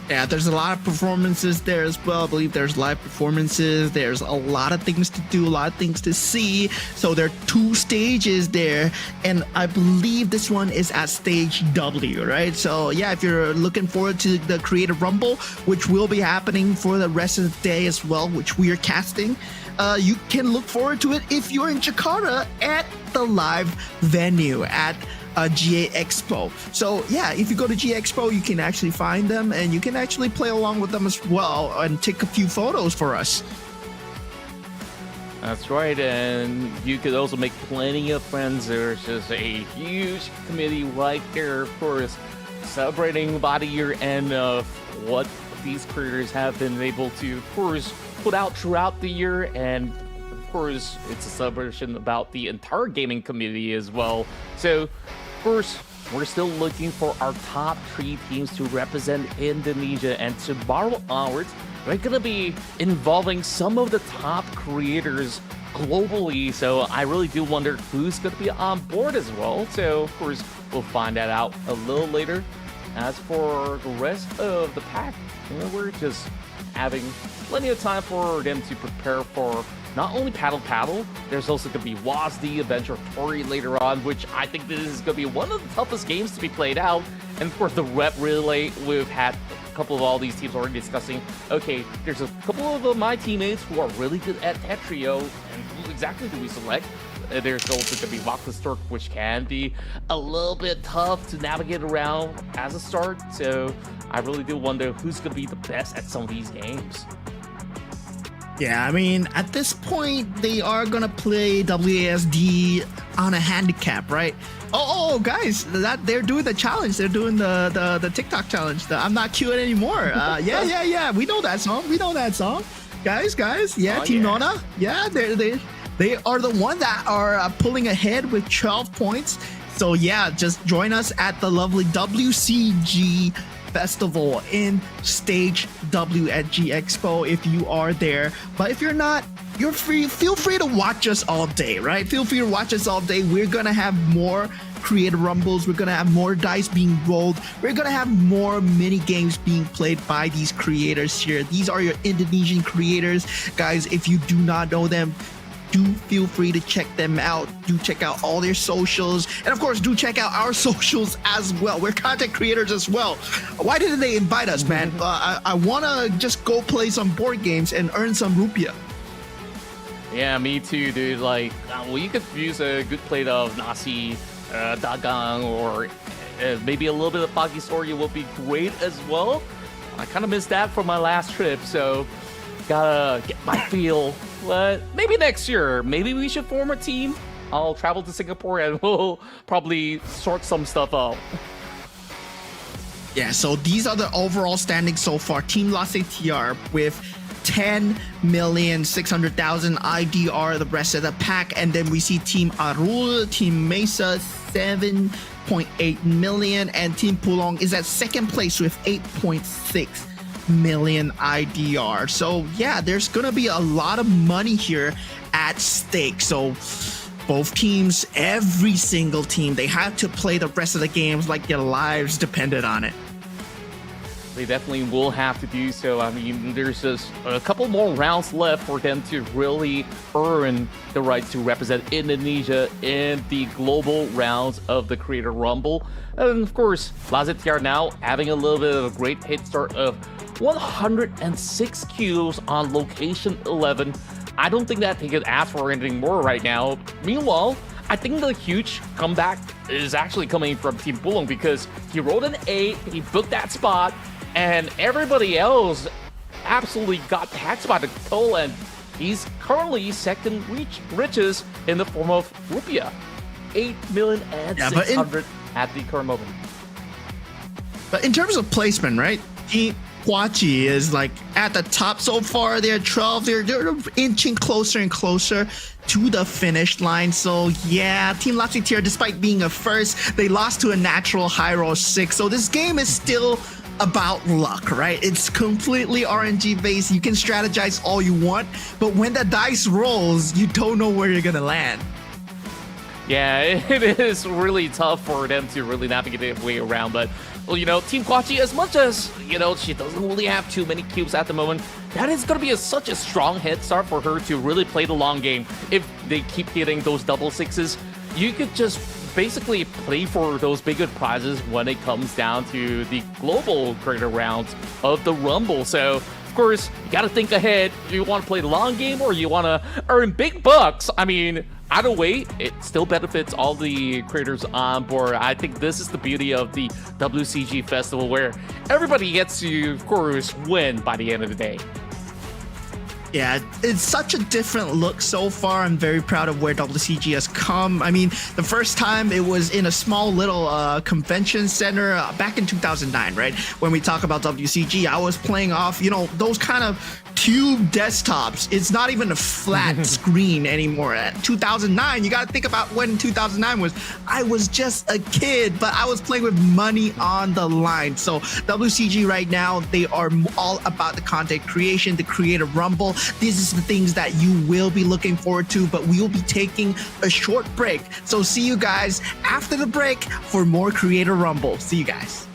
S13: Yeah, there's a lot of performances there as well. I believe there's live performances. There's a lot of things to do, a lot of things to see. So there are 2 stages there. And I believe this one is at stage W, right? So yeah, if you're looking forward to the Creator Rumble, which will be happening for the rest of the day as well, which we are casting, you can look forward to it if you're in Jakarta at the live venue at JIExpo. So yeah, if you go to JIExpo, you can actually find them and you can actually play along with them as well and take a few photos for us.
S12: That's right, and you could also make plenty of friends. There's just a huge committee right there, of course, celebrating by the year end of what these creators have been able to, of course, put out throughout the year. And of course, it's a celebration about the entire gaming community as well. So, of course, we're still looking for our top 3 teams to represent Indonesia, and tomorrow onwards, we're gonna be involving some of the top creators globally. So I really do wonder who's gonna be on board as well. So of course, we'll find that out a little later. As for the rest of the pack, we're just having plenty of time for them to prepare for not only Paddle Paddle, there's also going to be WASD Adventure Tori later on, which I think this is going to be one of the toughest games to be played out. And of course, the Rep Relay, we've had a couple of all these teams already discussing, okay, there's a couple of my teammates who are really good at Tetrio, and who exactly do we select? There's also going to be Walk the Stork, which can be a little bit tough to navigate around as a start. So I really do wonder who's going to be the best at some of these games.
S13: Yeah, I mean, at this point, they are gonna play WASD on a handicap, right? Oh, guys, that they're doing the challenge. They're doing the TikTok challenge. The I'm not cute anymore. Yeah. We know that song. Guys. Yeah, Team Nona. Yeah, they are the one that are pulling ahead with 12 points. So yeah, just join us at the lovely WCG Festival in Stage W at GIExpo if you are there. But if you're not, you're free. Feel free to watch us all day, right? Feel free to watch us all day. We're gonna have more creator rumbles. We're gonna have more dice being rolled. We're gonna have more mini games being played by these creators here. These are your Indonesian creators, guys. If you do not know them, do feel free to check them out. Do check out all their socials. And of course, do check out our socials as well. We're content creators as well. Why didn't they invite us, man? I want to just go play some board games and earn some rupiah.
S12: Yeah, me too, dude. Like, well, you could use a good plate of nasi, dagang, or maybe a little bit of pagi story would be great as well. I kind of missed that from my last trip, so gotta get my feel. But maybe next year, maybe we should form a team. I'll travel to Singapore and we'll probably sort some stuff out.
S13: Yeah, so these are the overall standings so far. Team Lasse TR with 10,600,000 IDR, the rest of the pack. And then we see Team Arul, Team Mesa, 7.8 million. And Team Pulong is at second place with 8.6 million IDR. So yeah, there's gonna be a lot of money here at stake. So both teams, every single team, they have to play the rest of the games like their lives depended on it.
S12: They definitely will have to do so. I mean, there's just a couple more rounds left for them to really earn the right to represent Indonesia in the global rounds of the Creator Rumble. And of course, Lasse TR now having a little bit of a great head start of 106 cubes on location 11. I don't think that he could ask for anything more right now. Meanwhile, I think the huge comeback is actually coming from Team Pulong because he rolled an 8, he booked that spot, and everybody else absolutely got taxed by the toll, and he's currently second richest in the form of rupiah. 8,600,000 at the current moment.
S13: But in terms of placement, right? Team Huachi is like at the top so far. They're 12. They're inching closer and closer to the finish line. So yeah, Team Lasse TR, despite being a first, they lost to a natural high roll 6. So this game is still about luck, right? It's completely RNG based. You can strategize all you want, but when the dice rolls, you don't know where you're gonna land.
S12: Yeah, it is really tough for them to really navigate their way around. But, well, you know, Team Huachi, as much as, you know, she doesn't really have too many cubes at the moment, that is going to be such a strong head start for her to really play the long game. If they keep hitting those double sixes, you could just basically play for those bigger prizes when it comes down to the global creator rounds of the Rumble. So, of course, you got to think ahead. You want to play the long game or you want to earn big bucks? I mean, either way, it still benefits all the creators on board. I think this is the beauty of the WCG Festival, where everybody gets to, of course, win by the end of the day.
S13: Yeah, it's such a different look so far. I'm very proud of where WCG has come. I mean, the first time it was in a small little convention center back in 2009, right? When we talk about WCG, I was playing off, you know, those kind of tube desktops. It's not even a flat screen anymore. At 2009, you got to think about when 2009 was. I was just a kid, but I was playing with money on the line. So WCG right now, they are all about the content creation, the Creator Rumble. This is the things that you will be looking forward to, but we will be taking a short break. So see you guys after the break for more Creator Rumble. See you guys.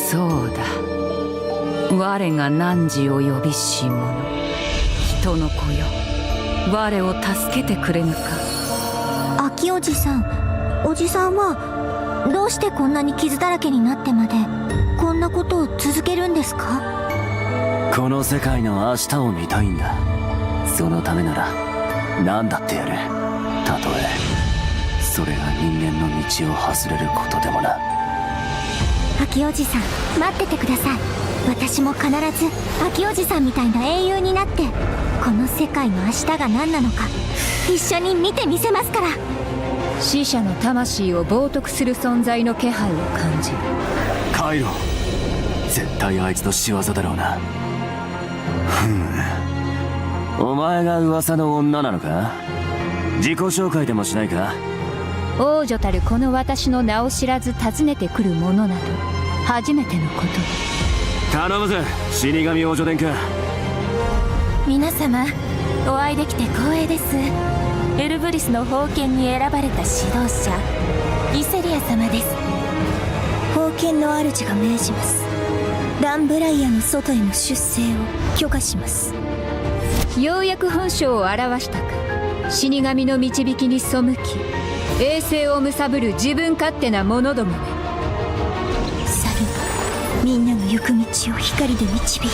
S7: そうだ。我が汝を呼びし者。人の子よ。我を助けてくれぬか。
S21: 秋おじさん、おじさんはどうしてこんなに傷だらけになってまでこんなことを続けるんですか？
S6: この世界の明日を見たいんだ。そのためなら何だってやる。たとえそれが人間の道を外れることでもな。
S21: 秋おじさん、待っててください。私も必ず秋おじさんみたいな英雄になって、この世界の明日が何なのか一緒に見てみせますから。
S7: 死者の魂を冒涜する存在の気配を感じる。
S6: カイロ、絶対あいつの仕業だろうな。お前が噂の女なのか？自己紹介でもしないか？
S7: 王女たるこの私の名を知らず訪ねてくる者など初めてのことだ。
S6: 頼むぜ、死神王女殿下。
S10: 皆様、お会いできて光栄です。エルブリスの宝剣に選ばれた指導者イセリア様です。
S21: 宝剣の主が命じます。ランブライアの外への出征を許可します。
S7: ようやく本性を表したか。死神の導きに背き衛星を貪る自分勝手な者どもめ。
S21: さるばみんなの行く道を光で導い。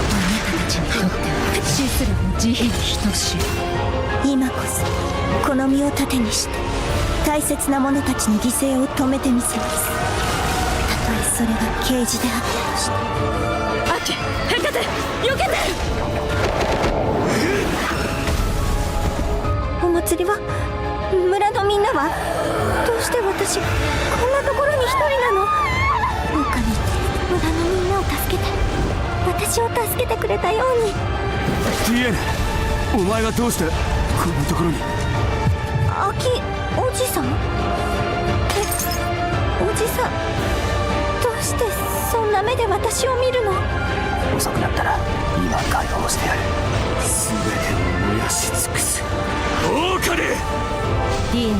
S7: あなたたちにとっては死すらも慈悲に等しい。
S21: 今こそこの身を盾にして大切な者たちの犠牲を止めてみせます。たとえそれが刑事であったとして。
S10: 秋、変化で避けて。
S21: お祭りは、村のみんなは、どうして私がこんなところに一人なの？どうかね、村のみんなを助けて、私を助けてくれたように。
S6: ティエネ、お前がどうしてこんなところに？
S21: 秋おじさん？おじさん、どうしてそんな目で私を見るの？
S6: 遅くなったら今解放してやる。全てを燃やし尽くす。狼！
S21: リエン、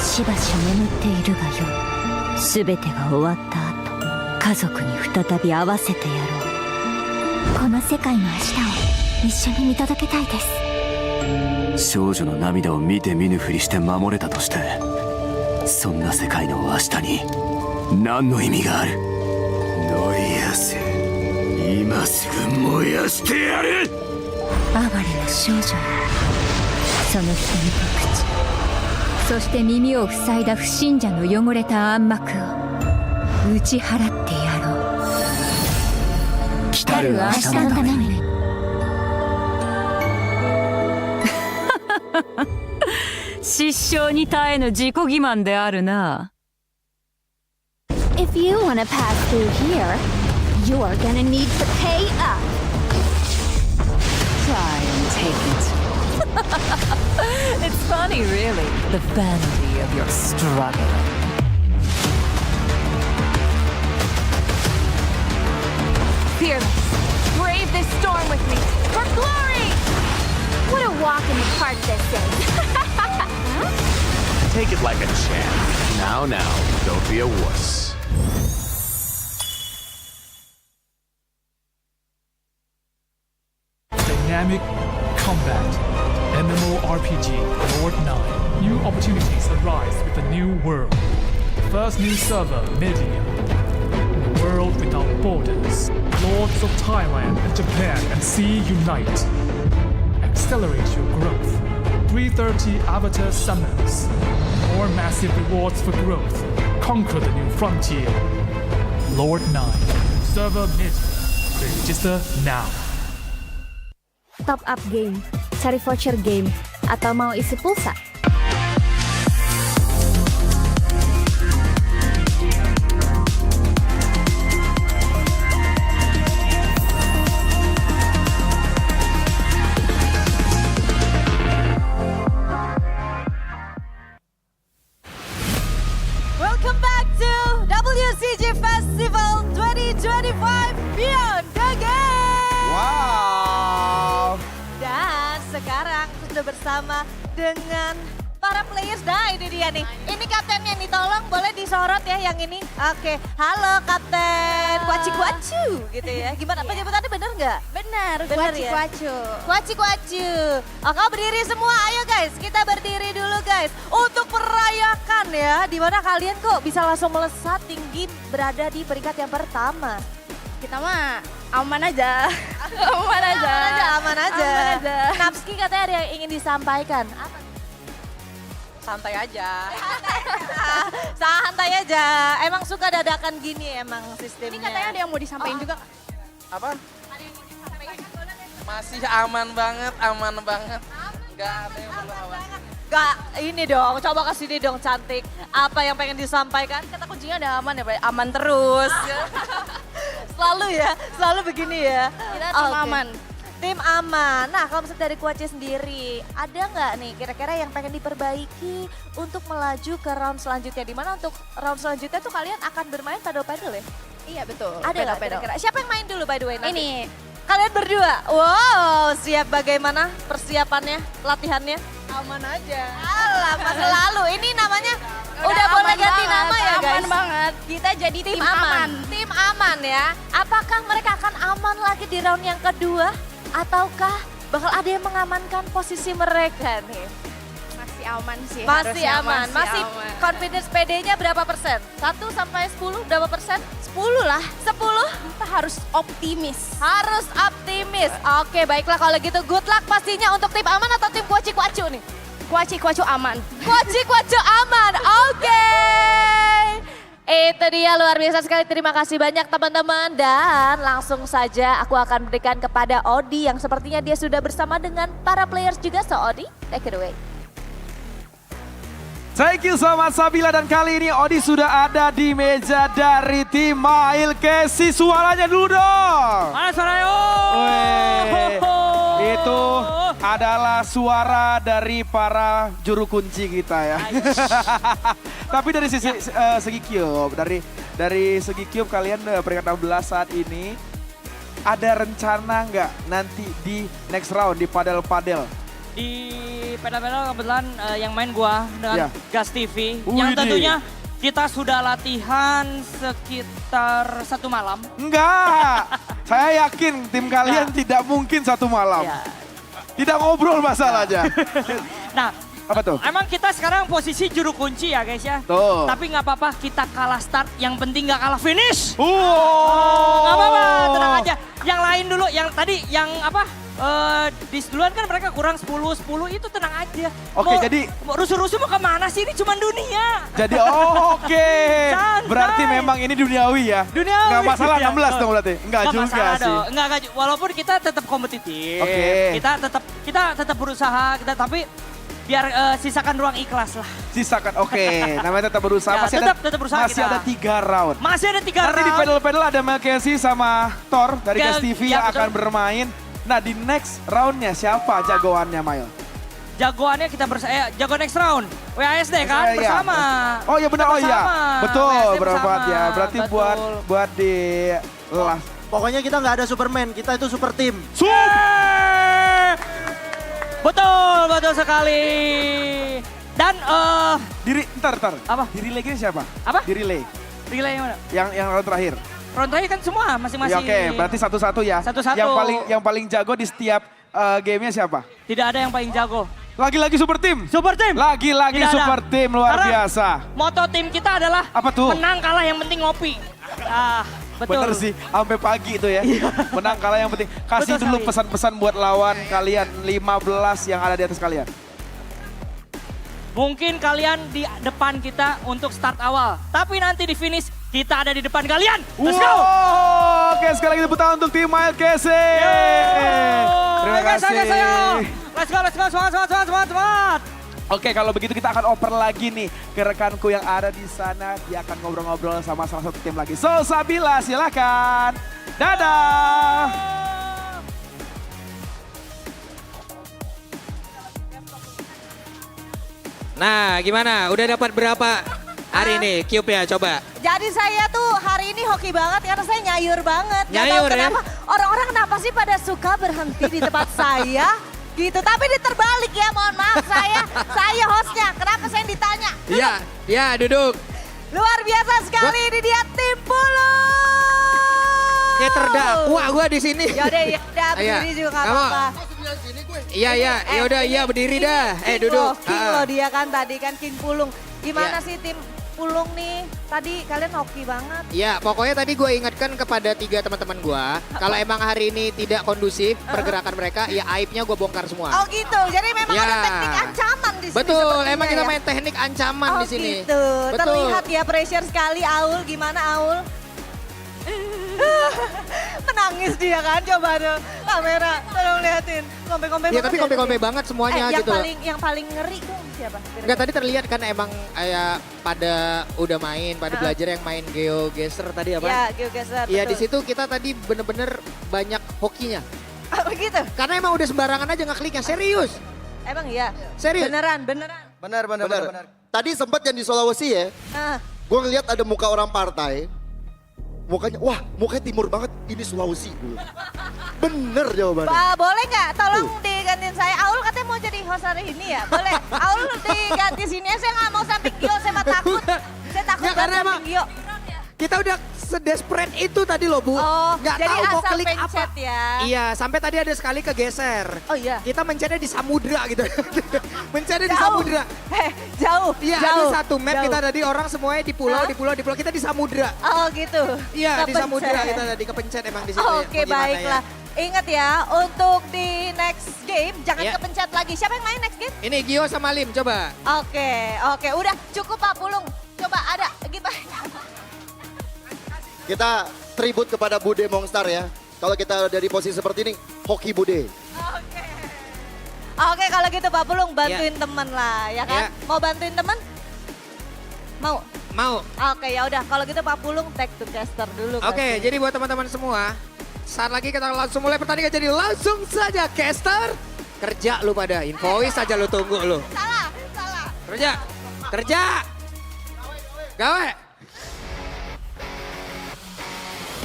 S21: しばし眠っているがよい。全てが終わった後、家族に再び会わせてやろう。この世界の明日を一緒に見届けたいです。
S6: 少女の涙を見て見ぬふりして守れたとして、そんな世界の明日に何の意味がある？ノイアス、今すぐ燃やしてやる！
S7: 哀れな少女よ、その瞳と口、そして耳を塞いだ不信者の汚れた暗幕を打ち払ってやろう。来たる明日のために。失笑に耐えぬ自己欺瞞であるな。
S9: If you wanna pass through here, you're gonna need to pay up.
S7: Try and take it. It's funny, really, the vanity of your struggle.
S9: Fearless, brave this storm with me, for glory! What a walk in the park this is.
S8: Take it like a champ. Now, don't be a wuss.
S3: Dynamic combat. MMORPG Lord 9. New opportunities arise with a new world. First new server, Media. In a world without borders. Lords of Thailand and Japan and sea unite. Accelerate your growth. 330 avatar summons. More massive rewards for growth. Conquer the new frontier. Lord 9. Server Media. Register now.
S4: Top up game, cari voucher game, atau mau isi pulsa?
S11: Welcome back to WCG Festival 2025 Beyond the Game.
S2: Wow.
S11: Dan sekarang sudah bersama dengan para players. Nah ini dia nih. Ini kaptennya nih, tolong boleh disorot ya yang ini. Oke, halo kapten. Kuaci-kuacu gitu ya. Gimana penyebutannya bener nggak?
S18: Benar,
S11: Kuaci-kuacu. Kuaci-kuacu. Oke berdiri semua, ayo guys. Kita berdiri dulu guys. Untuk merayakan ya. Dimana kalian kok bisa langsung melesat tinggi berada di peringkat yang pertama.
S18: Kita mah aman aja. Aman aja.
S11: Aman aja. Napski katanya ada yang ingin disampaikan. Apa?
S19: Santai aja.
S11: Santai aja. Emang suka dadakan gini emang sistemnya.
S18: Ini katanya ada yang mau disampaikan juga.
S19: Apa? Masih aman banget. Enggak ada yang perlu khawatir.
S11: Gak, ini dong, coba kasih ini dong cantik. Apa yang pengen disampaikan? Kata kuncinya ada aman ya, Pak? Aman terus. Selalu begini ya.
S18: Kita tim aman.
S11: Tim aman. Nah kalau misalnya dari Kuaci sendiri, ada nggak nih kira-kira yang pengen diperbaiki untuk melaju ke round selanjutnya? Dimana untuk round selanjutnya tuh kalian akan bermain paddle-paddle ya?
S18: Iya betul.
S11: Ada nggak kira-kira? Siapa yang main dulu by the way nanti?
S18: Ini.
S11: Kalian berdua? Wow, siap bagaimana persiapannya, latihannya?
S18: Aman aja.
S11: Alah, masa lalu. Ini namanya udah boleh ganti nama ya guys?
S18: Aman banget. Kita jadi tim aman.
S11: Tim aman ya. Apakah mereka akan aman lagi di round yang kedua? Ataukah bakal ada yang mengamankan posisi mereka nih?
S18: Masih aman sih.
S11: Masih aman. Masih
S18: aman.
S11: confidence PD-nya berapa persen? 1 sampai 10 berapa persen? 10 lah. 10?
S18: Kita harus optimis.
S11: Harus optimis. Oke baiklah kalau gitu good luck pastinya untuk tim aman atau tim kuaci-kuacu nih?
S18: Kuaci-kuacu aman.
S11: Kuaci-kuacu aman. Oke. Itu dia luar biasa sekali. Terima kasih banyak teman-teman. Dan langsung saja aku akan berikan kepada Odi yang sepertinya dia sudah bersama dengan para players juga. So Odi, take it away.
S2: Thank you so much Sabila, dan kali ini Odi sudah ada di meja dari tim Mail Kesi. Suaranya dulu dong.
S5: Mana suaranya?
S2: Itu adalah suara dari para juru kunci kita ya. Tapi dari segi cube, dari segi cube kalian peringkat 16 saat ini, ada rencana nggak nanti di next round di padel-padel?
S5: Di pedal-pedal kebetulan yang main gua dengan Gas TV. Yang
S2: Widih.
S5: tentunya kita sudah latihan sekitar 1 malam.
S2: Enggak, saya yakin tim kalian tidak mungkin 1 malam. Tidak ngobrol masalahnya.
S5: Nah,
S2: apa tuh?
S5: emang kita sekarang posisi juru kunci ya guys ya.
S2: Tuh.
S5: Tapi nggak apa-apa, kita kalah start, yang penting nggak kalah finish.
S2: Nggak
S5: apa-apa, tenang aja. Yang lain dulu, yang tadi, yang apa? Di duluan kan mereka kurang 10 itu tenang aja.
S2: Oke, jadi
S5: rusuh-rusuh mau kemana sih, ini cuma dunia.
S2: Jadi oke. Berarti memang ini duniawi ya.
S5: Duniawi.
S2: Nggak masalah 16 dong berarti. Enggak juga
S5: masalah
S2: sih.
S5: dong. Enggak, walaupun kita tetap kompetitif.
S2: Oke.
S5: Kita tetap berusaha, tapi biar sisakan ruang ikhlas lah.
S2: Sisakan, oke. Namanya tetap berusaha.
S5: Ya, tetap berusaha
S2: masih
S5: kita.
S2: ada 3 round.
S5: Masih ada 3 round.
S2: Nanti di pedal-pedal ada Mel Casey sama Thor dari Gas TV yang
S5: betul.
S2: akan bermain. Nah di next roundnya siapa jagoannya Mail?
S5: Jagoannya kita jago next round. WASD kan bersama.
S2: Oh iya benar, oh iya. Betul,
S5: WASD
S2: berempat
S5: bersama.
S2: ya. Berarti
S5: Betul.
S2: buat di las.
S22: Pokoknya kita nggak ada Superman, kita itu super team.
S5: Betul sekali. Dan
S2: ntar.
S5: Apa?
S2: Di relay gini siapa?
S5: Apa?
S2: Di relay.
S5: Relay yang mana?
S2: Yang round terakhir.
S5: Round terakhir kan semua masing-masing.
S2: Ya, oke, berarti satu-satu ya.
S5: Satu-satu.
S2: Yang paling jago di setiap gamenya siapa?
S5: Tidak ada yang paling jago.
S2: Lagi-lagi super team.
S5: Super team.
S2: Lagi-lagi
S5: Tidak
S2: super
S5: ada.
S2: team luar
S5: Karena
S2: biasa.
S5: Moto tim kita adalah
S2: apa tuh?
S5: Menang kalah yang penting ngopi. Betul.
S2: Bener sih, sampai pagi itu ya. Menang kalah yang penting. Kasih
S5: Betul
S2: dulu
S5: sekali.
S2: pesan-pesan buat lawan kalian 15 yang ada di atas kalian.
S5: Mungkin kalian di depan kita untuk start awal. Tapi nanti di finish kita ada di depan kalian. Let's go!
S2: Oke, sekali lagi tepuk tangan untuk tim Mail Casey. Terima kasih.
S5: Let's go, semangat.
S2: Oke, kalau begitu kita akan oper lagi nih ke rekanku yang ada di sana. Dia akan ngobrol-ngobrol sama salah satu tim lagi. So, Sabila silakan. Dadah.
S23: Nah, gimana? Udah dapat berapa hari ini cube-nya? Coba.
S11: Jadi saya tuh hari ini hoki banget karena saya nyayur banget. Gak tahu
S23: Nyayur, ya?
S11: kenapa orang-orang kenapa sih pada suka berhenti di tempat saya. gitu. Tapi diterbalik ya, mohon maaf saya hostnya. Kenapa saya yang ditanya?
S23: Iya, ya duduk.
S11: Luar biasa sekali ini dia tim Pulung.
S23: Kayak terdakwa gue di sini.
S11: Yaudah, berdiri juga gak apa-apa.
S23: Iya, yaudah, iya berdiri dah. Duduk.
S11: King loh dia kan tadi kan King Pulung. Gimana sih tim Pulung nih? Tadi kalian hoki banget.
S23: Ya, pokoknya tadi gue ingatkan kepada 3 teman-teman gue. Kalau emang hari ini tidak kondusif pergerakan mereka, ya aibnya gue bongkar semua.
S11: Oh gitu, jadi memang ada teknik ancaman di sini.
S23: Betul, emang kita main teknik ancaman di sini.
S11: Gitu.
S23: Betul.
S11: Terlihat ya pressure sekali Aul. Gimana Aul? Menangis dia kan, coba tuh kamera, tolong liatin. Kompe-kompe
S23: ya,
S11: banget.
S23: tapi kompe-kompe banget semuanya gitu.
S11: Yang paling ngeri tuh siapa?
S23: Enggak, tadi terlihat kan emang kayak pada udah main, pada belajar yang main GeoGuessr tadi apa?
S11: Ya, GeoGuessr.
S23: Iya, di situ kita tadi bener-bener banyak hokinya.
S11: Oh gitu?
S23: Karena emang udah sembarangan aja ngekliknya, serius.
S11: Emang iya?
S23: Serius?
S11: Beneran.
S1: Benar. Tadi sempat yang di Sulawesi ya, gue ngeliat ada muka orang partai. Mukanya, wah mukanya timur banget, ini Sulawesi dulu. Bener jawabannya.
S11: Boleh nggak tolong digantiin saya? Aul katanya mau jadi host hari ini ya? Boleh? Aul diganti sini, saya nggak mau sampai Gio, saya mah takut. Saya takut banget sampai Gio.
S23: Kita udah sedesperate itu tadi loh Bu. Nggak
S11: jadi
S23: tahu mau
S11: asal
S23: klik
S11: pencet
S23: apa.
S11: Ya.
S23: Iya, sampai tadi ada sekali kegeser.
S11: Oh iya?
S23: Kita mencetnya di samudra gitu. Mencetnya di samudra.
S11: Jauh.
S23: Iya, ada satu map kita tadi orang semuanya di pulau, kita di samudra.
S11: Oh gitu?
S23: Iya, di samudra kita tadi kepencet emang di situ.
S11: Oke, baiklah. Ya? Ingat ya, untuk di next game jangan kepencet lagi. Siapa yang main next game?
S23: Ini Gio sama Lim, coba.
S11: Oke. Udah cukup Pak Pulung. Coba ada gimana?
S1: Kita tribut kepada Bude Mongstar ya. Kalau kita ada di posisi seperti ini, hoki Bude.
S11: Oke, kalau gitu Pak Pulung bantuin teman lah, ya kan? Mau bantuin teman? Mau. Oke, ya udah. Kalau gitu Pak Pulung take to caster dulu.
S23: Oke, jadi buat teman-teman semua, saat lagi kita langsung mulai pertandingan. Jadi langsung saja caster, kerja lu pada, invoice saja lu tunggu lu.
S11: Salah.
S23: Kerja. Gawe.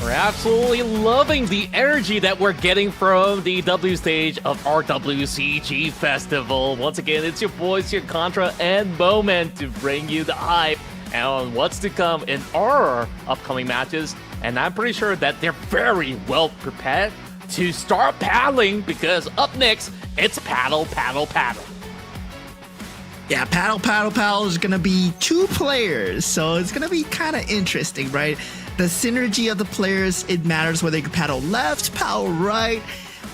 S12: We're absolutely loving the energy that we're getting from the W stage of our WCG Festival. Once again, it's your boys, your Contra and Bowman to bring you the hype and what's to come in our upcoming matches. And I'm pretty sure that they're very well prepared to start paddling because up next, it's paddle.
S13: Yeah, paddle is gonna be 2 players, so it's gonna be kind of interesting, right? The synergy of the players, it matters whether you can paddle left, paddle right.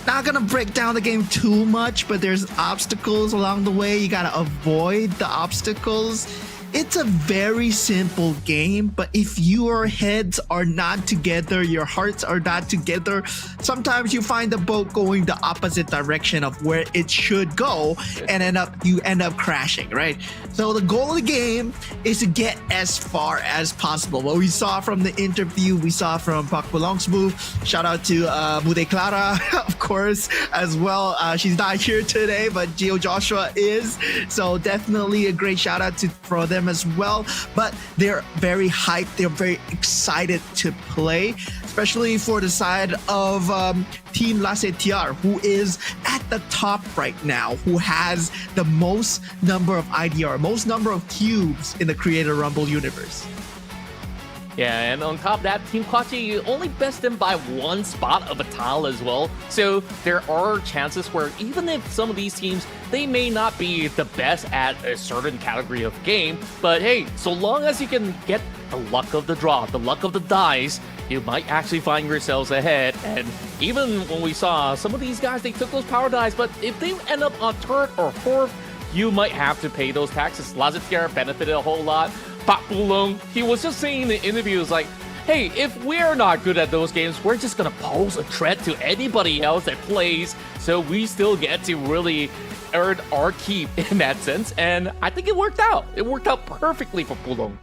S13: Not gonna break down the game too much, but there's obstacles along the way. You gotta avoid the obstacles. It's a very simple game, but if your heads are not together, your hearts are not together, sometimes you find the boat going the opposite direction of where it should go and you end up crashing, right? So the goal of the game is to get as far as possible. What we saw from the interview, we saw from Pak Pulong's move. Shout out to Bude Clara, of course, as well. She's not here today, but Gio Joshua is. So definitely a great shout out for them as well. But they're very hyped. They're very excited to play, especially for the side of Team Lasetiar, who is at the top right now, who has the most number of IDR, most number of cubes in the Creator Rumble universe.
S12: Yeah, and on top of that, Team Kwachi only best them by 1 spot of a tile as well. So there are chances where even if some of these teams, they may not be the best at a certain category of game, but hey, so long as you can get the luck of the draw, the luck of the dice, you might actually find yourselves ahead. And even when we saw some of these guys, they took those power dice, but if they end up on 3rd or 4th, you might have to pay those taxes. Lazetier benefited a whole lot. Pak Pulong, he was just saying in the interviews like, hey, if we're not good at those games, we're just gonna pose a threat to anybody else that plays, so we still get to really earn our keep in that sense. And I think it worked out. It worked out perfectly for Pulong.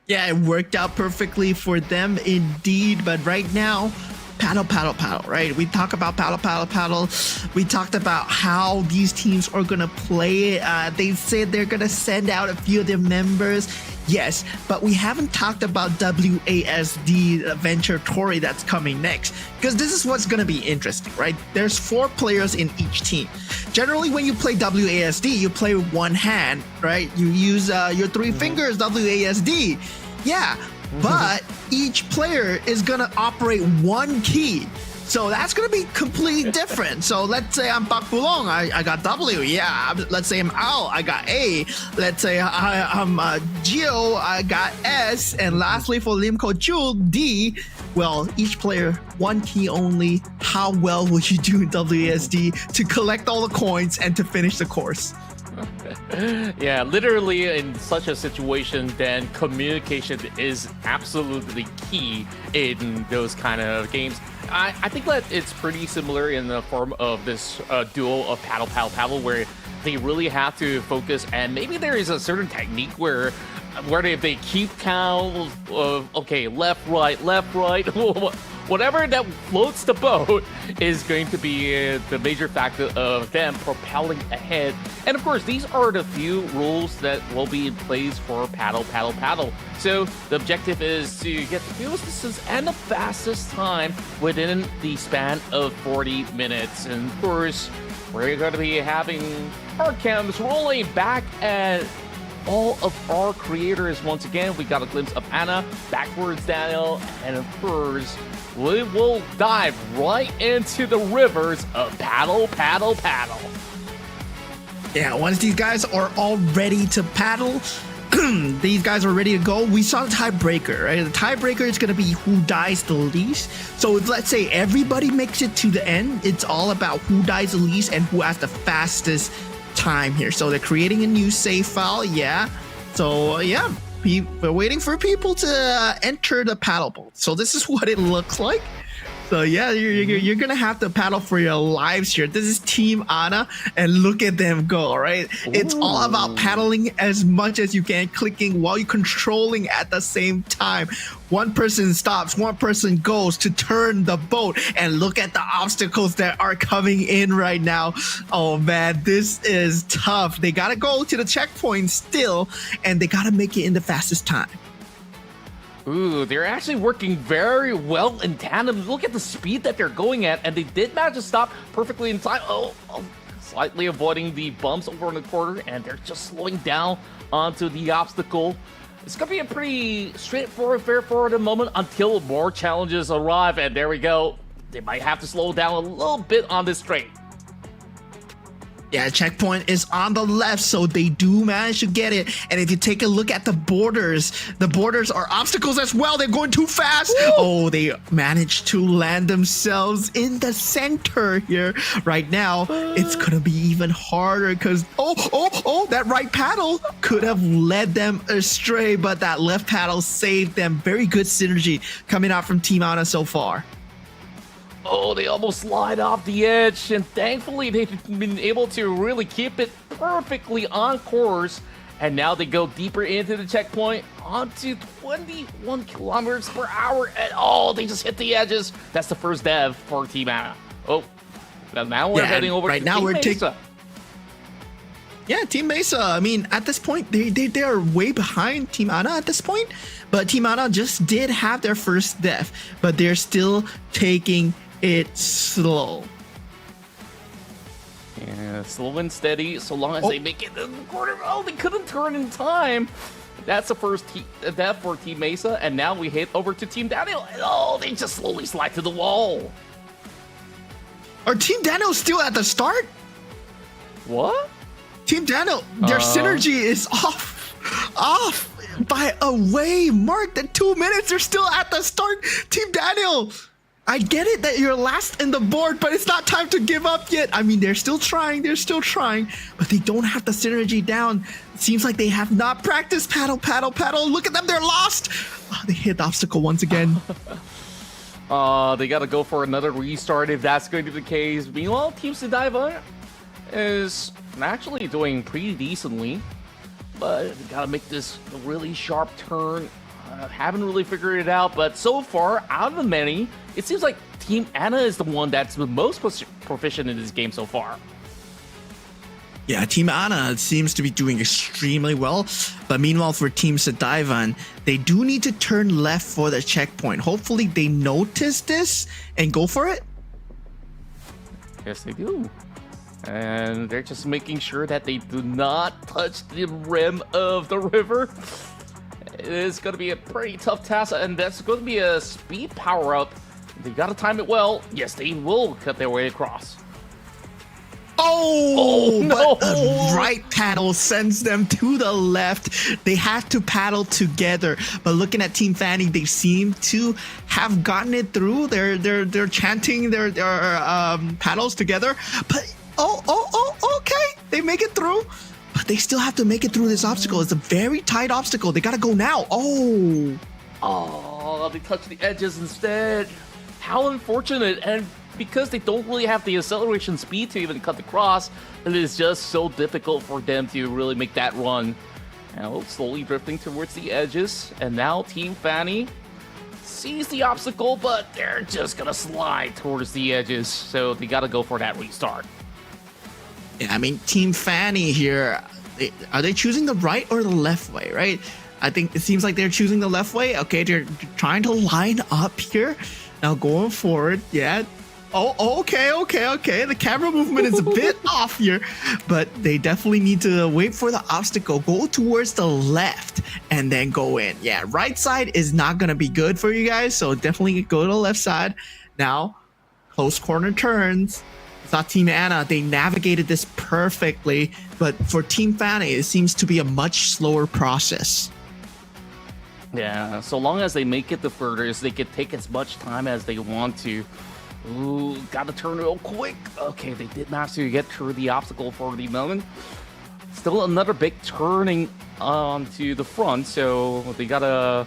S13: Yeah, it worked out perfectly for them indeed, but right now, paddle, right? We talk about paddle. We talked about how these teams are going to play. They said they're going to send out a few of their members Yes, but we haven't talked about WASD Adventure Tory that's coming next, because this is what's going to be interesting, right? There's 4 players in each team. Generally, when you play WASD, you play one hand, right? You use your 3 fingers, WASD. Yeah, but each player is going to operate one key. So that's going to be completely different. So let's say I'm Pak Pulong, I got W. Yeah, let's say I'm Al, I got A. Let's say I'm Geo, I got S. And lastly for Lim Ko Chul, D. Well, each player, one key only. How well will you do in WASD to collect all the coins and to finish the course?
S12: Yeah, literally in such a situation, then communication is absolutely key in those kind of games. I think that it's pretty similar in the form of this duel of paddle, where they really have to focus, and maybe there is a certain technique where they keep count of, okay, left, right, whatever that floats the boat is going to be the major factor of them propelling ahead. And of course, these are the few rules that will be in place for paddle. So the objective is to get the fewest distance and the fastest time within the span of 40 minutes. And of course, we're going to be having our cams rolling back at all of our creators. Once again, we got a glimpse of Anna, backwards Daniel, and of course, we will dive right into the rivers of paddle.
S13: Yeah, once these guys are all ready to paddle, these guys are ready to go. We saw the tiebreaker, right? The tiebreaker is going to be who dies the least. So if, let's say everybody makes it to the end, it's all about who dies the least and who has the fastest time here. So they're creating a new save file. Yeah. So yeah, we're waiting for people to enter the paddle boat. So this is what it looks like. So yeah, you're gonna have to paddle for your lives here. This is Team Anna, and look at them go, right? Ooh. It's all about paddling as much as you can, clicking while you're controlling at the same time. One person stops, one person goes to turn the boat, and look at the obstacles that are coming in right now. Oh man, this is tough. They gotta go to the checkpoint still, and they gotta make it in the fastest time.
S12: Ooh, they're actually working very well in tandem. Look at the speed that they're going at, and they did manage to stop perfectly in time. Oh, slightly avoiding the bumps over in the corner, and they're just slowing down onto the obstacle. It's going to be a pretty straightforward affair for the moment until more challenges arrive, and there we go. They might have to slow down a little bit on this straight.
S13: Yeah, checkpoint is on the left, so they do manage to get it. And if you take a look at the borders are obstacles as well. They're going too fast. Woo! Oh, they managed to land themselves in the center here. Right now, it's gonna be even harder because that right paddle could have led them astray, but that left paddle saved them. Very good synergy coming out from Team Anna so far.
S12: Oh, they almost slide off the edge, and thankfully they've been able to really keep it perfectly on course. And now they go deeper into the checkpoint onto 21 kilometers per hour, and they just hit the edges. That's the first dev for Team Anna. Oh, now we're heading over to Team Mesa.
S13: Yeah, Team Mesa, I mean, at this point, they are way behind Team Anna at this point. But Team Anna just did have their first death, but they're still taking it slow.
S12: Yeah, slow and steady, so long as they make it in the corner. Oh, they couldn't turn in time. That's the first death for Team Mesa, and now we head over to Team Daniel. Oh, they just slowly slide to the wall.
S13: Are Team Daniel still at the start?
S12: What?
S13: Team Daniel, their synergy is off by a way marked at 2 minutes. They're still at the start. Team Daniel, I get it that you're last in the board, but it's not time to give up yet. I mean, they're still trying, but they don't have the synergy down. It seems like they have not practiced paddle. Look at them, they're lost. Oh, they hit the obstacle once again.
S12: They got to go for another restart if that's going to be the case. Meanwhile, Team Sediva is actually doing pretty decently, but we got to make this a really sharp turn. Haven't really figured it out, but so far, out of the many, it seems like Team Anna is the one that's the most proficient in this game so far.
S13: Yeah, Team Anna seems to be doing extremely well. But meanwhile, for Team Sedaivan, they do need to turn left for the checkpoint. Hopefully they notice this and go for it.
S12: Yes, they do. And they're just making sure that they do not touch the rim of the river. It is going to be a pretty tough task, and that's going to be a speed power-up. They got to time it well. Yes, they will cut their way across.
S13: Oh,
S12: no.
S13: But the right paddle sends them to the left. They have to paddle together. But looking at Team Fanny, they seem to have gotten it through. They're chanting their paddles together. But okay, they make it through. But they still have to make it through this obstacle. It's a very tight obstacle. They gotta go now.
S12: Oh, they touched the edges instead. How unfortunate. And because they don't really have the acceleration speed to even cut the cross, it is just so difficult for them to really make that run. Now slowly drifting towards the edges, and now Team Fanny sees the obstacle, but they're just gonna slide towards the edges, so they gotta go for that restart.
S13: Yeah, I mean, Team Fanny here, are they choosing the right or the left way, right? I think it seems like they're choosing the left way. Okay, they're trying to line up here. Now going forward, yeah. Oh, okay. The camera movement is a bit off here, but they definitely need to wait for the obstacle, go towards the left, and then go in. Yeah, right side is not going to be good for you guys, so definitely go to the left side. Now, close corner turns. It's not Team Anna. They navigated this perfectly, but for Team Fanny, it seems to be a much slower process.
S12: Yeah, so long as they make it the furthest, they can take as much time as they want to. Ooh, gotta turn real quick. Okay, they did manage to get through the obstacle for the moment. Still another big turning onto the front, so they gotta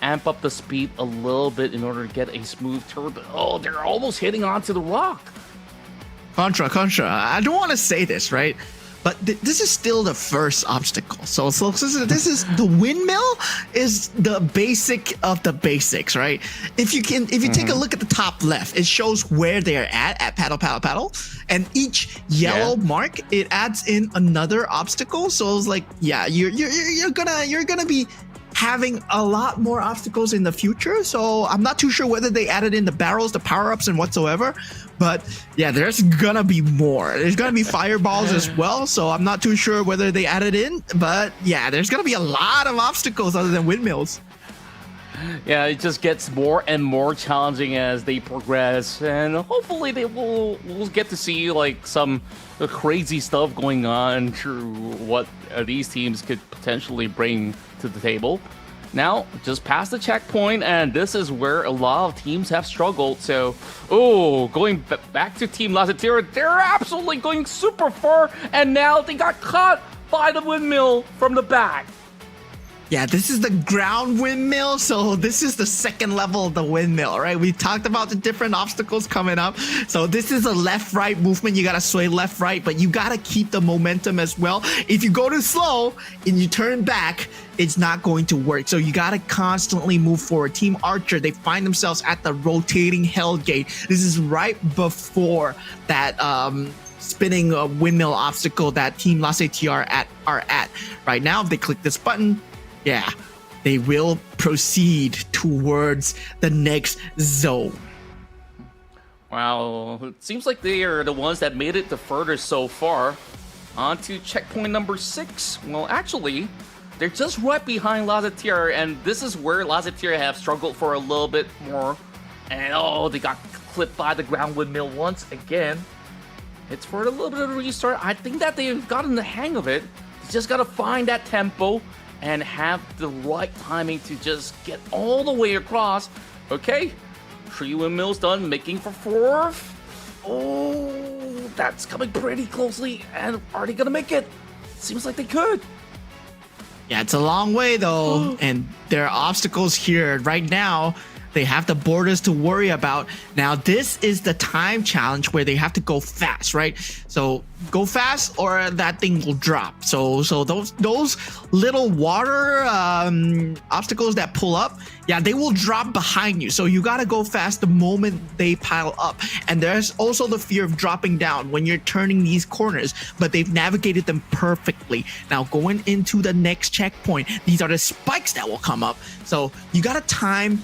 S12: amp up the speed a little bit in order to get a smooth turn. Oh, they're almost hitting onto the rock.
S13: Contra. I don't want to say this, right? But this is still the first obstacle. So this is the windmill is the basic of the basics, right? If you take a look at the top left, it shows where they're at paddle, and each yellow mark, it adds in another obstacle. So it's like, yeah, you're gonna be having a lot more obstacles in the future. So I'm not too sure whether they added in the barrels, the power-ups, and whatsoever. But yeah, there's gonna be more. There's gonna be fireballs as well. So I'm not too sure whether they added in. But yeah, there's gonna be a lot of obstacles other than windmills.
S12: Yeah, it just gets more and more challenging as they progress, and hopefully we'll get to see like some crazy stuff going on through what these teams could potentially bring to the table. Now, just past the checkpoint, and this is where a lot of teams have struggled. So, going back to Team Lazatir, they're absolutely going super far, and now they got caught by the windmill from the back.
S13: Yeah, this is the ground windmill, so this is the second level of the windmill, right? We talked about the different obstacles coming up. So this is a left-right movement. You gotta sway left-right, but you gotta keep the momentum as well. If you go too slow and you turn back, it's not going to work. So you gotta constantly move forward. Team Archer, they find themselves at the rotating hell gate. This is right before that spinning windmill obstacle that Team Lazatir are at. Right now, if they click this button, yeah, they will proceed towards the next zone.
S12: Wow, it seems like they are the ones that made it the furthest so far. On to checkpoint number 6. Well, actually, they're just right behind Lazatir, and this is where Lazatir have struggled for a little bit more. And they got clipped by the ground windmill once again. It's for a little bit of a restart. I think that they've gotten the hang of it. They just gotta find that tempo and have the right timing to just get all the way across. Okay, 3 windmills done, making for 4th. Oh, that's coming pretty closely, and are they gonna make it? Seems like they could.
S13: Yeah, it's a long way though, and there are obstacles here right now. They have the borders to worry about. Now, this is the time challenge where they have to go fast, right? So go fast or that thing will drop. So those little water obstacles that pull up, yeah, they will drop behind you. So you got to go fast the moment they pile up. And there's also the fear of dropping down when you're turning these corners, but they've navigated them perfectly. Now going into the next checkpoint, these are the spikes that will come up. So you got to time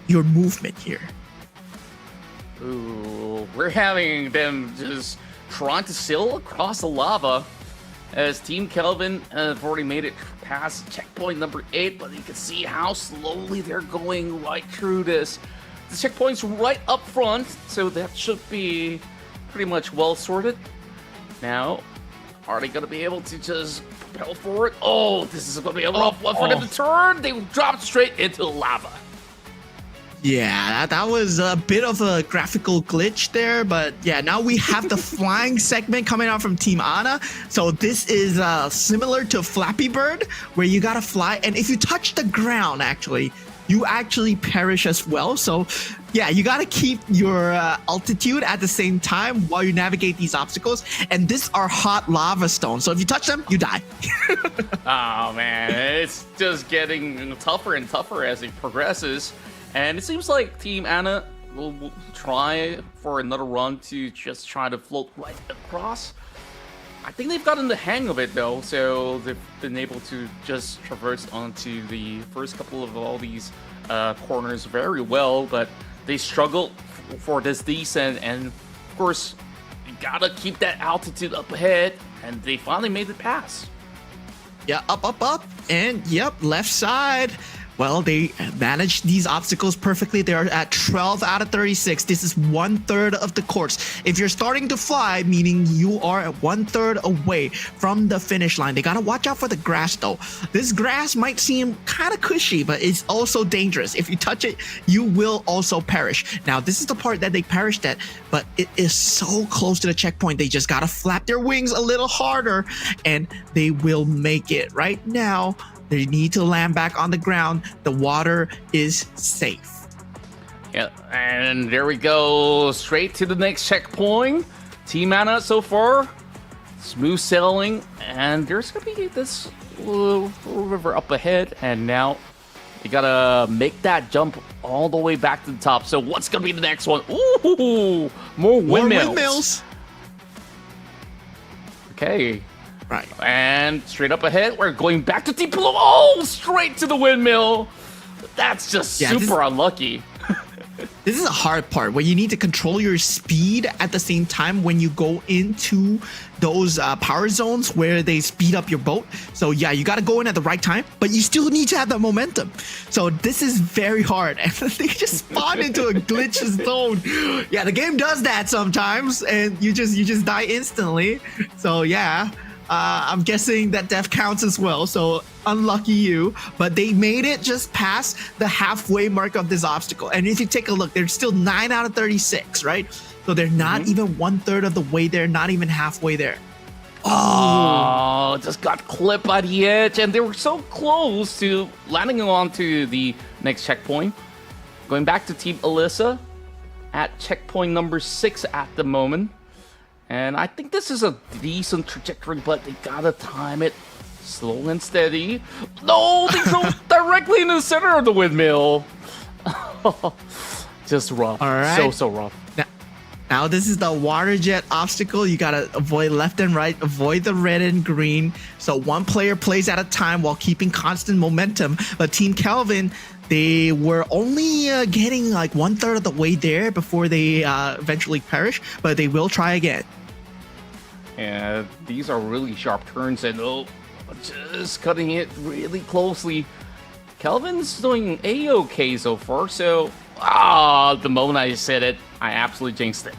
S13: your movement here.
S12: Ooh, we're having them just trying to sail across the lava as Team Kelvin have already made it past checkpoint number 8, but you can see how slowly they're going right through this. The checkpoint's right up front, so that should be pretty much well sorted. Now, are they going to be able to just propel forward? Oh, this is going to be a rough one for them to turn. They dropped straight into the lava.
S13: Yeah, that was a bit of a graphical glitch there, but yeah, now we have the flying segment coming out from Team Anna. So this is similar to Flappy Bird, where you gotta fly, and if you touch the ground, you actually perish as well. So yeah, you gotta keep your altitude at the same time while you navigate these obstacles. And these are hot lava stones, so if you touch them, you die.
S12: Oh man, it's just getting tougher and tougher as it progresses. And it seems like Team Anna will try for another run to just try to float right across. I think they've gotten the hang of it though, so they've been able to just traverse onto the first couple of all these corners very well, but they struggled for this descent, and of course, you gotta keep that altitude up ahead, and they finally made it past.
S13: Yeah, up, and yep, left side. Well, they managed these obstacles perfectly. They are at 12 out of 36. This is 1/3 of the course. If you're starting to fly, meaning you are 1/3 away from the finish line. They gotta watch out for the grass though. This grass might seem kind of cushy, but it's also dangerous. If you touch it, you will also perish. Now, this is the part that they perished at, but it is so close to the checkpoint. They just gotta flap their wings a little harder, and they will make it. Right now, they need to land back on the ground. The water is safe.
S12: Yeah, and there we go. Straight to the next checkpoint. Team Anna so far, smooth sailing. And there's going to be this little river up ahead. And now you got to make that jump all the way back to the top. So what's going to be the next one? Ooh, more windmills. Okay.
S13: Right.
S12: And straight up ahead, we're going back to Team Blue. Oh, straight to the windmill. That's just super unlucky.
S13: This is a hard part where you need to control your speed at the same time when you go into those power zones where they speed up your boat. So yeah, you got to go in at the right time, but you still need to have the momentum. So this is very hard, and they just spawn into a glitch zone. Yeah, the game does that sometimes, and you just die instantly. So yeah. I'm guessing that death counts as well, so unlucky you. But they made it just past the halfway mark of this obstacle. And if you take a look, they're still 9 out of 36, right? So they're not even 1/3 of the way there, not even halfway there.
S12: Oh, just got clipped by the edge, and they were so close to landing onto the next checkpoint. Going back to Team Alyssa at checkpoint number 6 at the moment. And I think this is a decent trajectory, but they gotta time it slow and steady. No, they drove directly in the center of the windmill. Just rough.
S13: All right.
S12: So rough.
S13: Now this is the water jet obstacle. You gotta avoid left and right, avoid the red and green. So one player plays at a time while keeping constant momentum. But Team Kelvin, they were only getting like 1/3 of the way there before they eventually perish, but they will try again.
S12: Yeah, these are really sharp turns, and just cutting it really closely. Kelvin's doing A-okay so far, so the moment I said it, I absolutely jinxed it.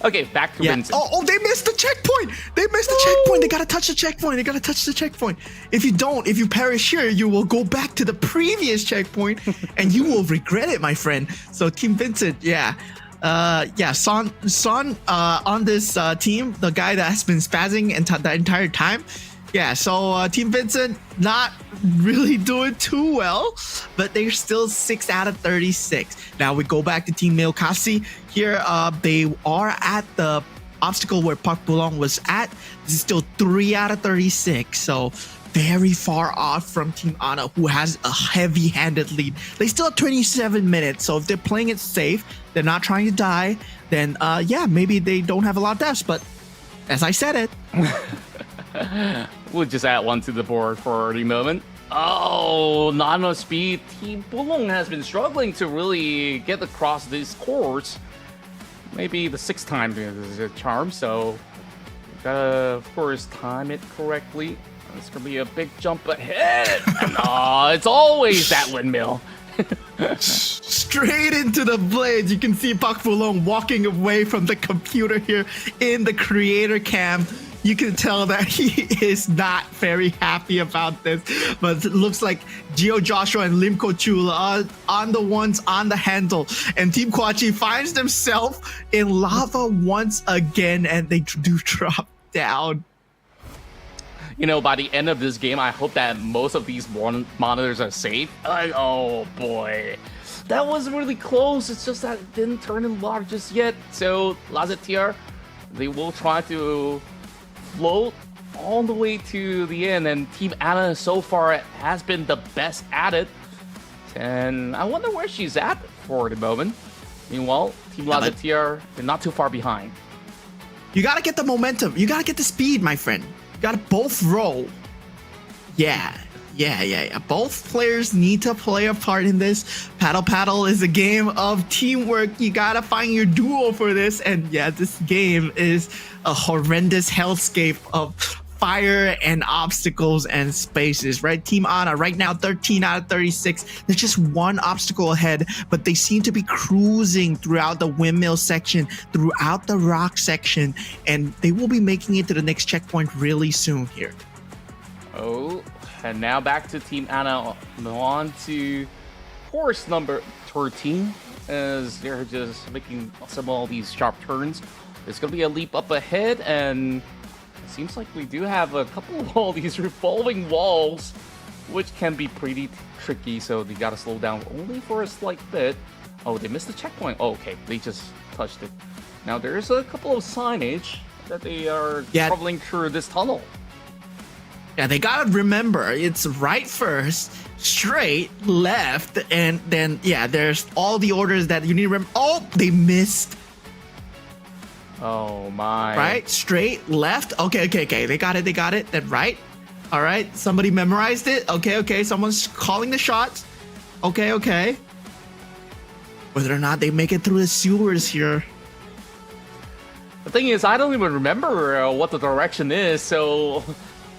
S12: Okay, back to Vincent.
S13: Oh, they missed the checkpoint. They missed the checkpoint. They gotta touch the checkpoint. They gotta touch the checkpoint. If you don't, if you perish here, you will go back to the previous checkpoint, and you will regret it, my friend. So Team Vincent, Son on this team, the guy that has been spazzing the entire time. Yeah, so Team Vincent not really doing too well, but they're still 6 out of 36. Now we go back to Team Milkasi. Here, they are at the obstacle where Park Bulong was at. This is still 3 out of 36, so very far off from Team Ana, who has a heavy-handed lead. They still have 27 minutes, so if they're playing it safe, they're not trying to die, then yeah, maybe they don't have a lot of deaths, but as I said it.
S12: We'll just add one to the board for the moment. Oh, not enough speed. Team Bulong has been struggling to really get across this course. Maybe the 6th time is a charm, so gotta, of course, time it correctly. It's gonna be a big jump ahead. And, it's always that windmill.
S13: Straight into the blades. You can see Park Bulong walking away from the computer here in the creator cam. You can tell that he is not very happy about this, but it looks like Geo Joshua and Limco Chula are on the ones on the handle, and Team Kwachi finds themselves in lava once again, and they do drop down.
S12: You know, by the end of this game, I hope that most of these monitors are safe. Oh boy, that was really close. It's just that it didn't turn in water just yet. So Lazetier, they will try to float all the way to the end, and Team Ana so far has been the best at it. And I wonder where she's at for the moment. Meanwhile, Team Lazetier, they're not too far behind.
S13: You gotta get the momentum. You gotta get the speed, my friend. You gotta both roll. Yeah. Both players need to play a part in this. Paddle Paddle is a game of teamwork. You gotta find your duo for this. And yeah, this game is a horrendous hellscape of fire and obstacles and spaces, right? Team Ana right now 13 out of 36. There's just one obstacle ahead, but they seem to be cruising throughout the windmill section, throughout the rock section, and they will be making it to the next checkpoint really soon here.
S12: Oh, and now back to Team Ana, on to course number 13, as they're just making some of all these sharp turns. There's going to be a leap up ahead, and it seems like we do have a couple of all these revolving walls, which can be pretty tricky, so they got to slow down only for a slight bit. Oh, they missed the checkpoint. Oh, okay, they just touched it. Now, there's a couple of signage that they are traveling through this tunnel.
S13: Yeah, they gotta remember, it's right first, straight, left, and then, yeah, there's all the orders that you need to remember. Oh, they missed.
S12: Oh, my.
S13: Right, straight, left. Okay. They got it. Then right. All right, somebody memorized it. Okay. Someone's calling the shots. Okay. Whether or not they make it through the sewers here.
S12: The thing is, I don't even remember what the direction is, so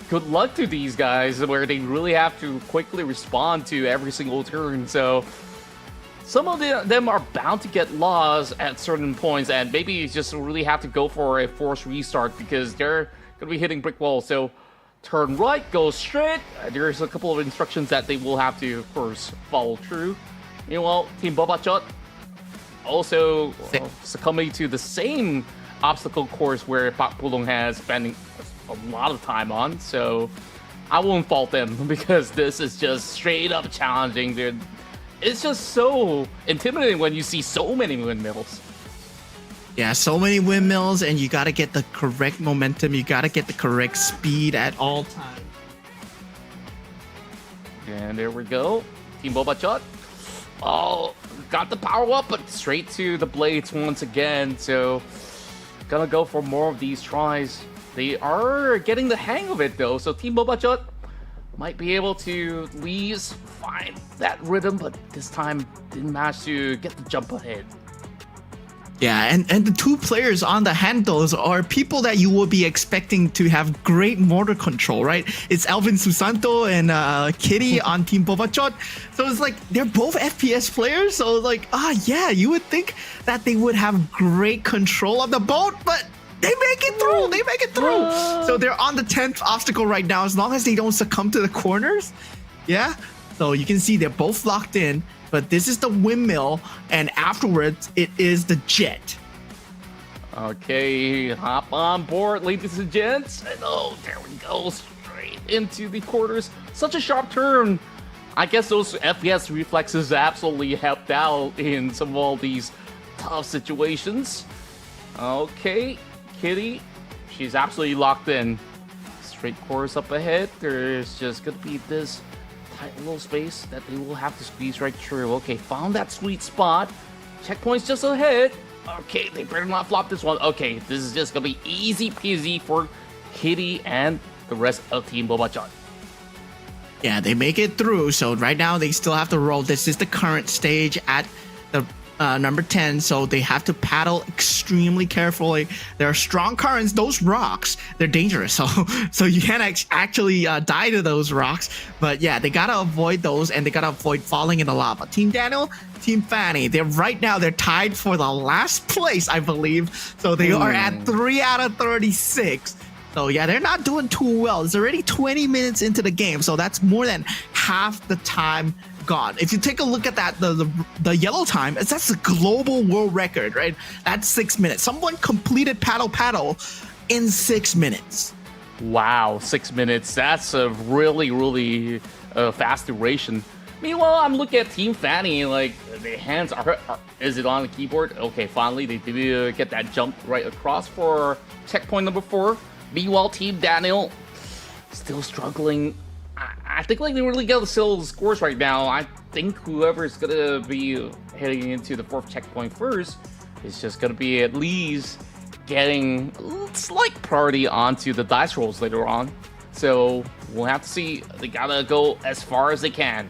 S12: good luck to these guys where they really have to quickly respond to every single turn. So some of them are bound to get lost at certain points, and maybe you just really have to go for a forced restart because they're going to be hitting brick walls. So turn right, go straight. There's a couple of instructions that they will have to, of course, follow through. Meanwhile, Team Bobachot also succumbing to the same obstacle course where Park Bulong has spending a lot of time on, so I won't fault them because this is just straight up challenging. It's just so intimidating when you see so many windmills.
S13: Yeah, so many windmills, and you gotta get the correct momentum. You gotta get the correct speed at all times.
S12: And there we go. Team Bobachot. Oh, got the power up, but straight to the blades once again. So, gonna go for more of these tries. They are getting the hang of it though, so Team Bobachot might be able to at least find that rhythm, but this time didn't manage to get the jump ahead.
S13: Yeah, and the two players on the handles are people that you will be expecting to have great motor control, right? It's Alvin Susanto and Kitty on Team Bobachot. So it's like, they're both FPS players, so like, yeah, you would think that they would have great control of the boat, but they make it through. So they're on the 10th obstacle right now, as long as they don't succumb to the corners. Yeah, so you can see they're both locked in. But this is the windmill, and afterwards, it is the jet.
S12: Okay, hop on board, ladies and gents. And oh, there we go, straight straight into the quarters. Such a sharp turn. I guess those FPS reflexes absolutely helped out in some of all these tough situations. Okay, Kitty, she's absolutely locked in. Straight course up ahead. There's just gonna be this tight little space that they will have to squeeze right through. Okay, found that sweet spot. Checkpoint's just ahead. Okay, they better not flop this one. Okay, this is just gonna be easy peasy for Kitty and the rest of Team Bobachan.
S13: Yeah, they make it through. So right now they still have to roll. This is the current stage at the number 10. So they have to paddle extremely carefully. There are strong currents. Those rocks, they're dangerous. So you can't actually die to those rocks. But yeah, they gotta avoid those and they gotta avoid falling in the lava. Team Daniel, Team Fanny, they're tied for the last place, I believe. So they are at 3 out of 36. So yeah, they're not doing too well. It's already 20 minutes into the game, so that's more than half the time gone. If you take a look at that, the yellow time, that's a global world record, right? That's 6 minutes. Someone completed paddle in 6 minutes.
S12: Wow, 6 minutes. That's a really fast duration. Meanwhile, I'm looking at Team Fanny, like, the hands are is it on the keyboard? Okay, finally, they did get that jump right across for checkpoint number 4. Meanwhile, Team Daniel still struggling. I think like they really got the still scores right now. I think whoever's gonna be heading into the 4th checkpoint first is just gonna be at least getting a slight priority onto the dice rolls later on. So we'll have to see. They gotta go as far as they can.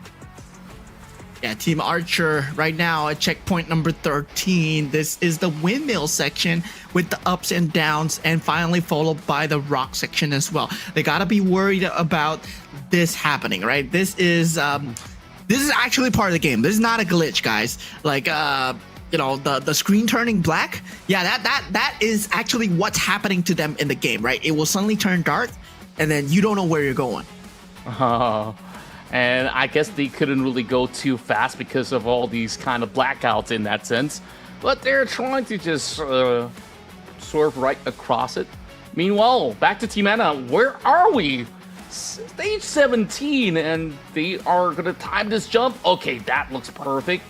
S13: Yeah, Team Archer right now at checkpoint number 13. This is the windmill section with the ups and downs, and finally followed by the rock section as well. They gotta be worried about this happening, right? This is actually part of the game. This is not a glitch, guys. Like you know, the screen turning black. Yeah, that is actually what's happening to them in the game, right? It will suddenly turn dark, and then you don't know where you're going.
S12: And I guess they couldn't really go too fast because of all these kind of blackouts in that sense. But they're trying to just swerve right across it. Meanwhile, back to Team Anna. Where are we? Stage 17, and they are going to time this jump. Okay, that looks perfect.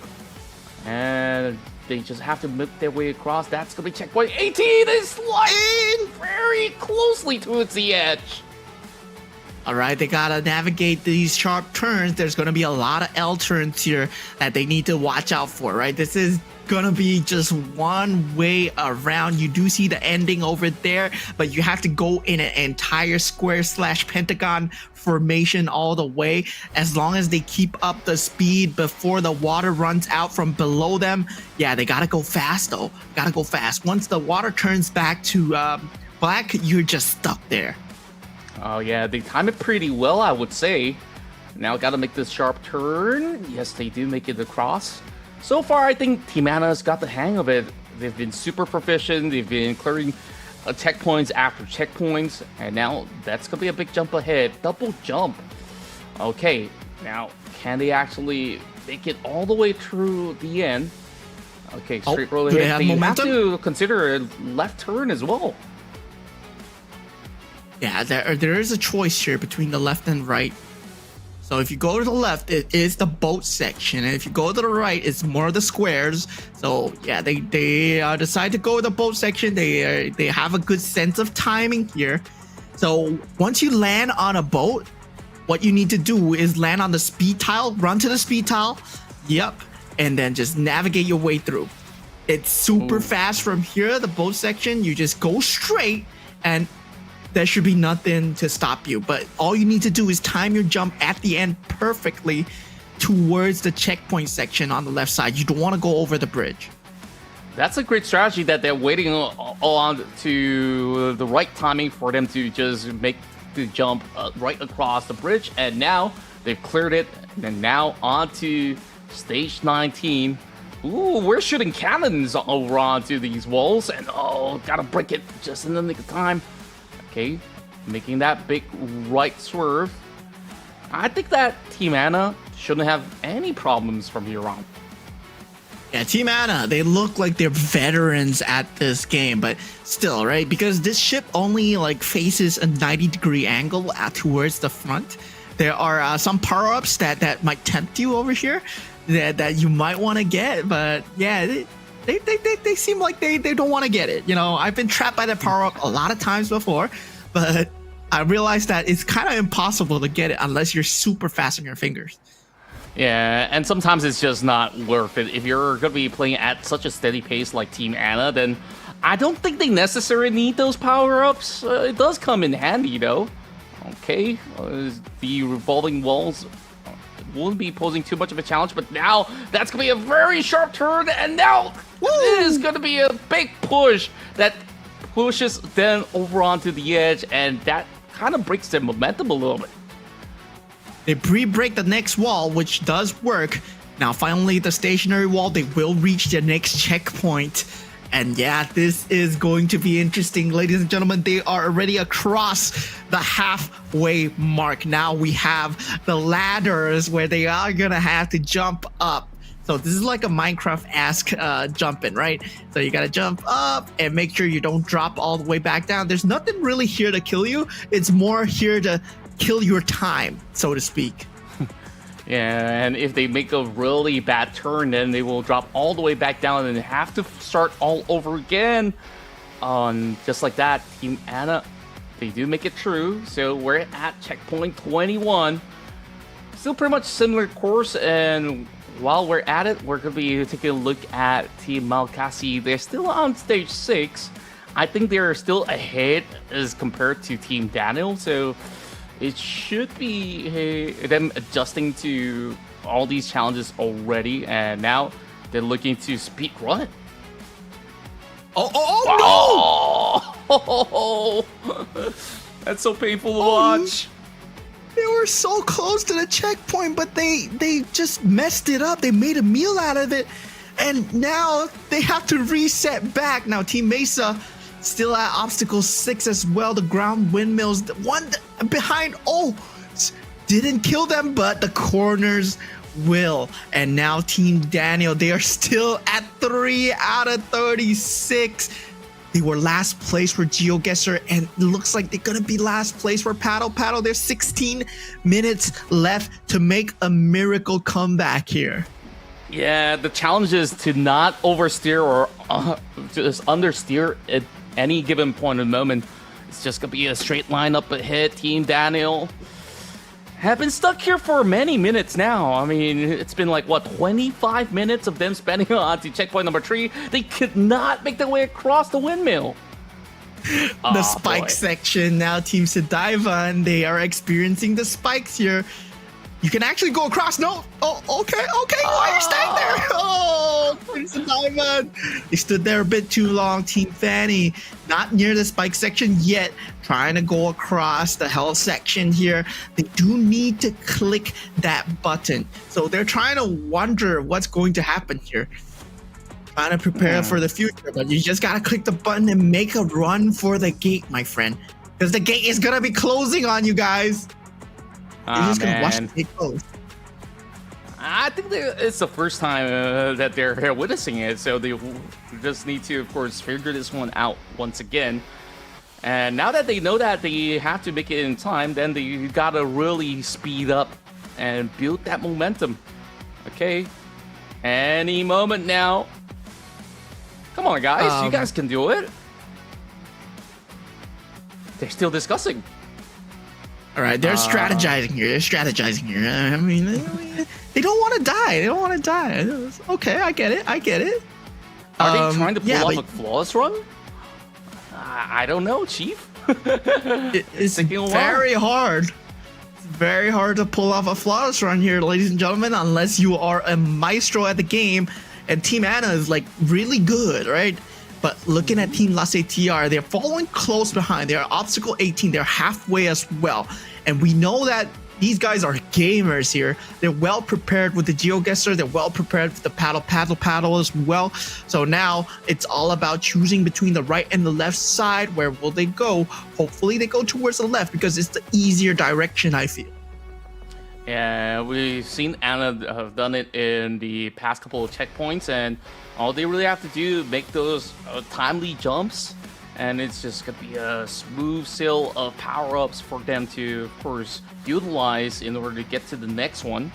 S12: And they just have to make their way across. That's going to be checkpoint 18. They slide in very closely towards the edge.
S13: All right, they gotta navigate these sharp turns. There's gonna be a lot of L turns here that they need to watch out for, right? This is gonna be just one way around. You do see the ending over there, but you have to go in an entire square / pentagon formation all the way. As long as they keep up the speed before the water runs out from below them. Yeah, they gotta go fast though. Gotta go fast. Once the water turns back to black, you're just stuck there.
S12: Oh yeah, they time it pretty well, I would say. Now gotta make this sharp turn. Yes, they do make it across. So far, I think Team Anna's got the hang of it. They've been super proficient. They've been clearing checkpoints after checkpoints. And now that's gonna be a big jump ahead. Double jump. Okay, now can they actually make it all the way through the end? Okay, straight roll ahead. They have to consider a left turn as well.
S13: Yeah, there is a choice here between the left and right. So if you go to the left, it is the boat section, and if you go to the right, it's more of the squares. So yeah, they decide to go with the boat section. They have a good sense of timing here. So once you land on a boat, what you need to do is land on the speed tile, run to the speed tile, yep, and then just navigate your way through. It's super fast from here, the boat section. You just go straight, and there should be nothing to stop you. But all you need to do is time your jump at the end perfectly towards the checkpoint section on the left side. You don't want to go over the bridge.
S12: That's a great strategy that they're waiting on to the right timing for them to just make the jump right across the bridge. And now they've cleared it. And now on to stage 19. Ooh, we're shooting cannons over onto these walls. And oh, gotta break it just in the nick of time. Okay, making that big right swerve. I think that Team Anna shouldn't have any problems from here on.
S13: Yeah, Team Anna, they look like they're veterans at this game, but still, right? Because this ship only like faces a 90-degree angle towards the front. There are some power-ups that might tempt you over here that you might want to get, but yeah, they seem like they don't want to get it. You know, I've been trapped by that power-up a lot of times before, but I realized that it's kind of impossible to get it unless you're super fast on your fingers.
S12: Yeah, and sometimes it's just not worth it. If you're going to be playing at such a steady pace like Team Anna, then I don't think they necessarily need those power-ups. It does come in handy, though. Okay, the revolving walls won't be posing too much of a challenge, but now that's going to be a very sharp turn, and now this is going to be a big push that pushes them over onto the edge, and that kind of breaks their momentum a little bit.
S13: They pre-break the next wall, which does work. Now, finally, the stationary wall, they will reach their next checkpoint. And yeah, this is going to be interesting. Ladies and gentlemen, they are already across the halfway mark. Now we have the ladders where they are going to have to jump up. So this is like a Minecraft-esque jumping, right? So you got to jump up and make sure you don't drop all the way back down. There's nothing really here to kill you. It's more here to kill your time, so to speak.
S12: Yeah, and if they make a really bad turn, then they will drop all the way back down and have to start all over again. Just like that, Team Anna, they do make it through. So we're at checkpoint 21. Still pretty much similar course, and while we're at it, we're going to be taking a look at Team Malkasi. They're still on stage 6. I think they're still ahead as compared to Team Daniel, so it should be them adjusting to all these challenges already, and now they're looking to speed run.
S13: Oh
S12: no! That's so painful to watch.
S13: They were so close to the checkpoint, but they just messed it up. They made a meal out of it, and now they have to reset back. Now, Team Mesa still at obstacle 6 as well. The ground windmills, the one behind, didn't kill them, but the corners will. And now Team Daniel, they are still at 3 out of 36. They were last place for GeoGuessr, and it looks like they're gonna be last place for Paddle. There's 16 minutes left to make a miracle comeback here.
S12: Yeah, the challenge is to not oversteer or just understeer at any given point of the moment. It's just gonna be a straight line up ahead. Team Daniel have been stuck here for many minutes now. I mean, it's been like, what, 25 minutes of them spending on to checkpoint number 3. They could not make their way across the windmill.
S13: The spike section now, Team Sedaivan, they are experiencing the spikes here. You can actually go across. No. Oh, okay. Why are you staying there? Oh, Team Sedaivan. They stood there a bit too long. Team Fanny, not near the spike section yet. Trying to go across the hell section here. They do need to click that button. So they're trying to wonder what's going to happen here. Trying to prepare for the future, but you just gotta click the button and make a run for the gate, my friend. Because the gate is gonna be closing on you guys. You're just gonna watch the gate close.
S12: I think it's the first time that they're witnessing it, so they just need to, of course, figure this one out once again. And now that they know that they have to make it in time, then they gotta really speed up and build that momentum. Okay, any moment now. Come on, guys, you guys can do it. They're still discussing.
S13: All right, they're strategizing here. I mean, they don't want to die. Okay, I get it.
S12: Are they trying to pull off a flawless run? I don't know, Chief.
S13: It's very hard. It's very hard to pull off a flawless run here, ladies and gentlemen, unless you are a maestro at the game. And Team Anna is like really good, right? But looking at Team Lasse TR, they're following close behind. They're obstacle 18. They're halfway as well. And we know that these guys are gamers here. They're well prepared with the GeoGuessr. They're well prepared with the paddle as well. So now it's all about choosing between the right and the left side. Where will they go? Hopefully they go towards the left because it's the easier direction, I feel.
S12: Yeah, we've seen Anna have done it in the past couple of checkpoints, and all they really have to do is make those timely jumps, and it's just gonna be a smooth sail of power-ups for them to, of course, utilize in order to get to the next one.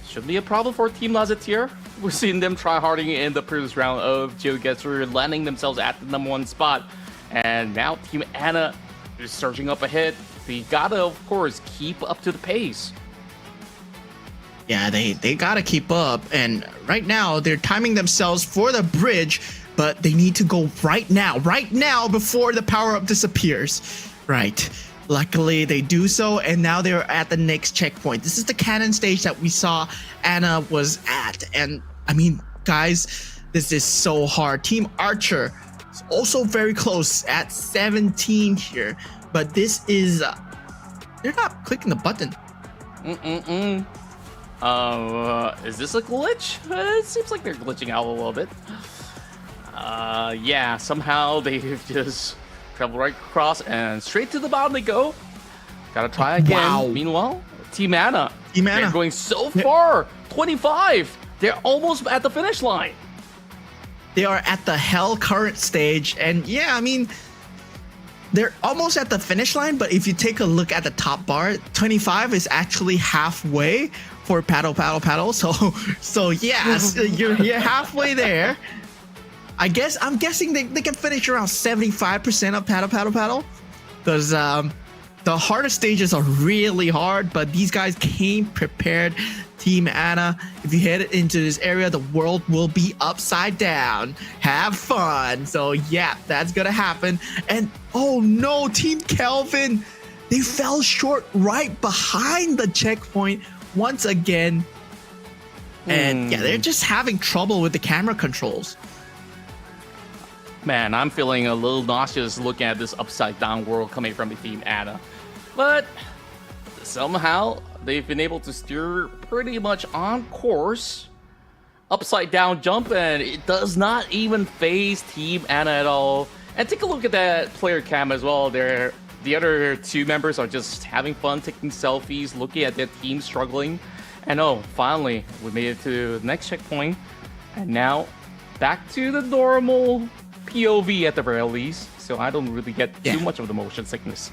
S12: It shouldn't be a problem for Team Lazetir. We've seen them try harding in the previous round of GeoGuessr, landing themselves at the #1 spot, and now Team Anna is surging up ahead. They gotta, of course, keep up to the pace.
S13: Yeah, they gotta keep up, and right now they're timing themselves for the bridge, but they need to go right now before the power-up disappears. Right. Luckily, they do so, and now they're at the next checkpoint. This is the cannon stage that we saw Anna was at, and I mean, guys, this is so hard. Team Archer is also very close at 17 here. But this is, they're not clicking the button.
S12: Is this a glitch? It seems like they're glitching out a little bit. Yeah, somehow they've just traveled right across and straight to the bottom they go. Gotta try again.
S13: Wow.
S12: Meanwhile, Team Anna. They're going so far. 25. They're almost at the finish line.
S13: They are at the Hell current stage, and yeah, I mean, they're almost at the finish line, but if you take a look at the top bar, 25 is actually halfway for paddle. So yes, you're halfway there. I'm guessing they can finish around 75% of paddle, because the hardest stages are really hard, but these guys came prepared. Team Anna, if you head into this area, the world will be upside down. Have fun. So yeah, that's gonna happen. And oh no, Team Kelvin, they fell short right behind the checkpoint once again. And yeah, they're just having trouble with the camera controls.
S12: Man, I'm feeling a little nauseous looking at this upside down world coming from the Team Anna. But somehow they've been able to steer pretty much on course. Upside down jump, and it does not even phase Team Anna at all. And take a look at that player cam as well. The other two members are just having fun, taking selfies, looking at their team struggling. And oh, finally, we made it to the next checkpoint. And now, back to the normal POV at the very least. So I don't really get too much of the motion sickness.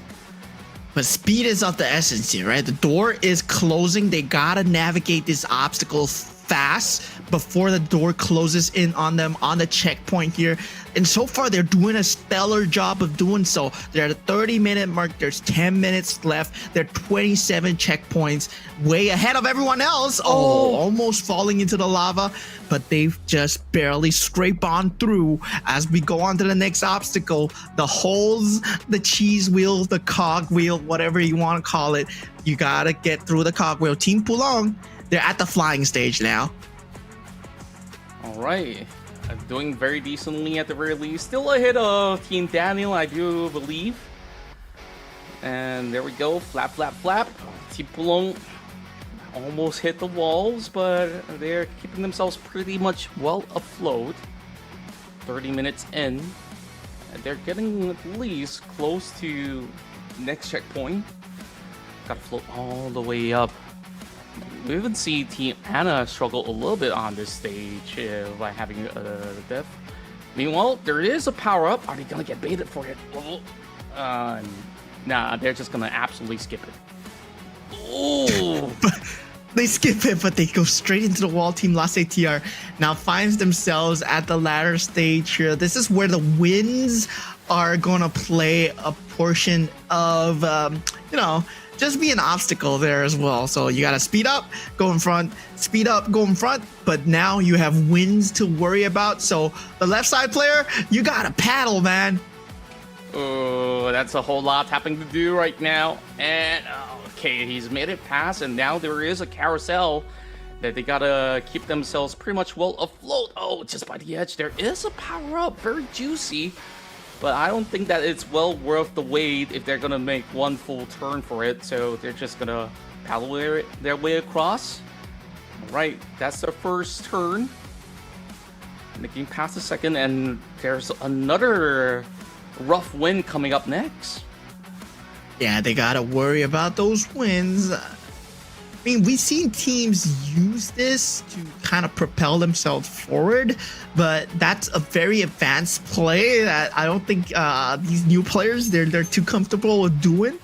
S13: But speed is of the essence here, right? The door is closing. They gotta navigate this obstacle fast before the door closes in on them on the checkpoint here. And so far, they're doing a stellar job of doing so. They're at the 30-minute mark. There's 10 minutes left. They're 27 checkpoints, way ahead of everyone else. Oh, almost falling into the lava. But they've just barely scraped on through. As we go on to the next obstacle, the holes, the cheese wheel, the cog wheel, whatever you want to call it, you gotta get through the cog wheel. Team Pulong, they're at the flying stage now.
S12: All right. Doing very decently at the very least. Still ahead of Team Daniel, I do believe. And there we go. Flap, flap, flap. Team Pulong almost hit the walls, but they're keeping themselves pretty much well afloat. 30 minutes in. And they're getting at least close to next checkpoint. Gotta float all the way up. We even see Team Anna struggle a little bit on this stage by having a death. Meanwhile, there is a power-up. Are they gonna get baited for it? Nah, they're just gonna absolutely skip it. Ooh!
S13: They skip it, but they go straight into the wall. Team Lazetir now finds themselves at the ladder stage here. This is where the winds are gonna play a portion of, just be an obstacle there as well. So you gotta speed up, go in front, speed up, go in front, but now you have winds to worry about. So the left side player, you gotta paddle, man.
S12: Oh, that's a whole lot happening to do right now. And okay, he's made it past, and now there is a carousel that they gotta keep themselves pretty much well afloat. Oh, just by the edge, there is a power-up, very juicy. But I don't think that it's well worth the wait if they're gonna make one full turn for it. So they're just gonna paddle their way across. All right, that's their first turn. Making past the second, and there's another rough wind coming up next.
S13: Yeah, they gotta worry about those winds. I mean, we've seen teams use this to kind of propel themselves forward, but that's a very advanced play that I don't think these new players, they're too comfortable with doing.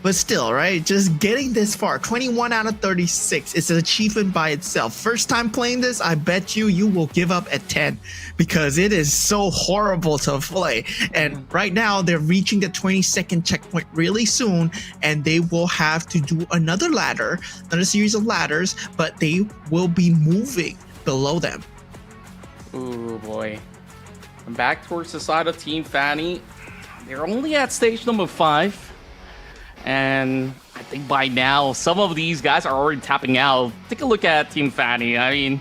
S13: But still, right? Just getting this far, 21 out of 36, it's an achievement by itself. First time playing this, I bet you will give up at 10 because it is so horrible to play. And right now, they're reaching the 22nd checkpoint really soon, and they will have to do another ladder, another series of ladders, but they will be moving below them.
S12: Ooh, boy. I'm back towards the side of Team Fanny. They're only at stage number 5. And I think by now, some of these guys are already tapping out. Take a look at Team Fanny. I mean,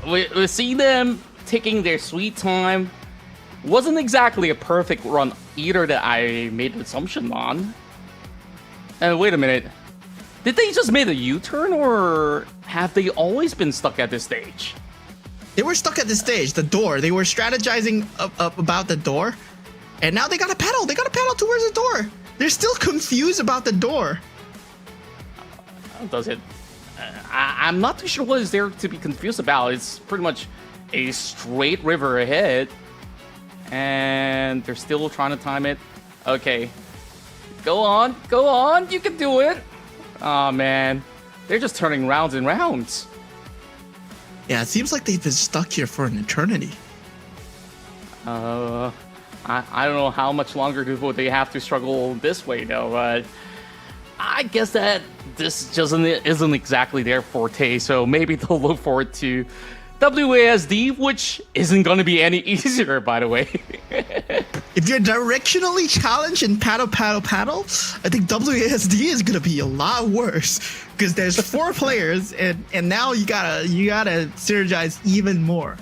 S12: we see them taking their sweet time. Wasn't exactly a perfect run either that I made an assumption on. And wait a minute. Did they just make a U-turn, or have they always been stuck at this stage?
S13: They were stuck at this stage, the door. They were strategizing about the door. And now they got to pedal. They got to pedal towards the door. They're still confused about the door.
S12: Does it? I'm not too sure what is there to be confused about. It's pretty much a straight river ahead. And they're still trying to time it. Okay. Go on. Go on. You can do it. Oh, man. They're just turning rounds and rounds.
S13: Yeah, it seems like they've been stuck here for an eternity.
S12: I don't know how much longer do they have to struggle this way, though. But I guess that this just isn't exactly their forte, so maybe they'll look forward to WASD, which isn't going to be any easier, by the way.
S13: If you're directionally challenged in paddle, I think WASD is going to be a lot worse because there's 4 players, and now you gotta synergize even more.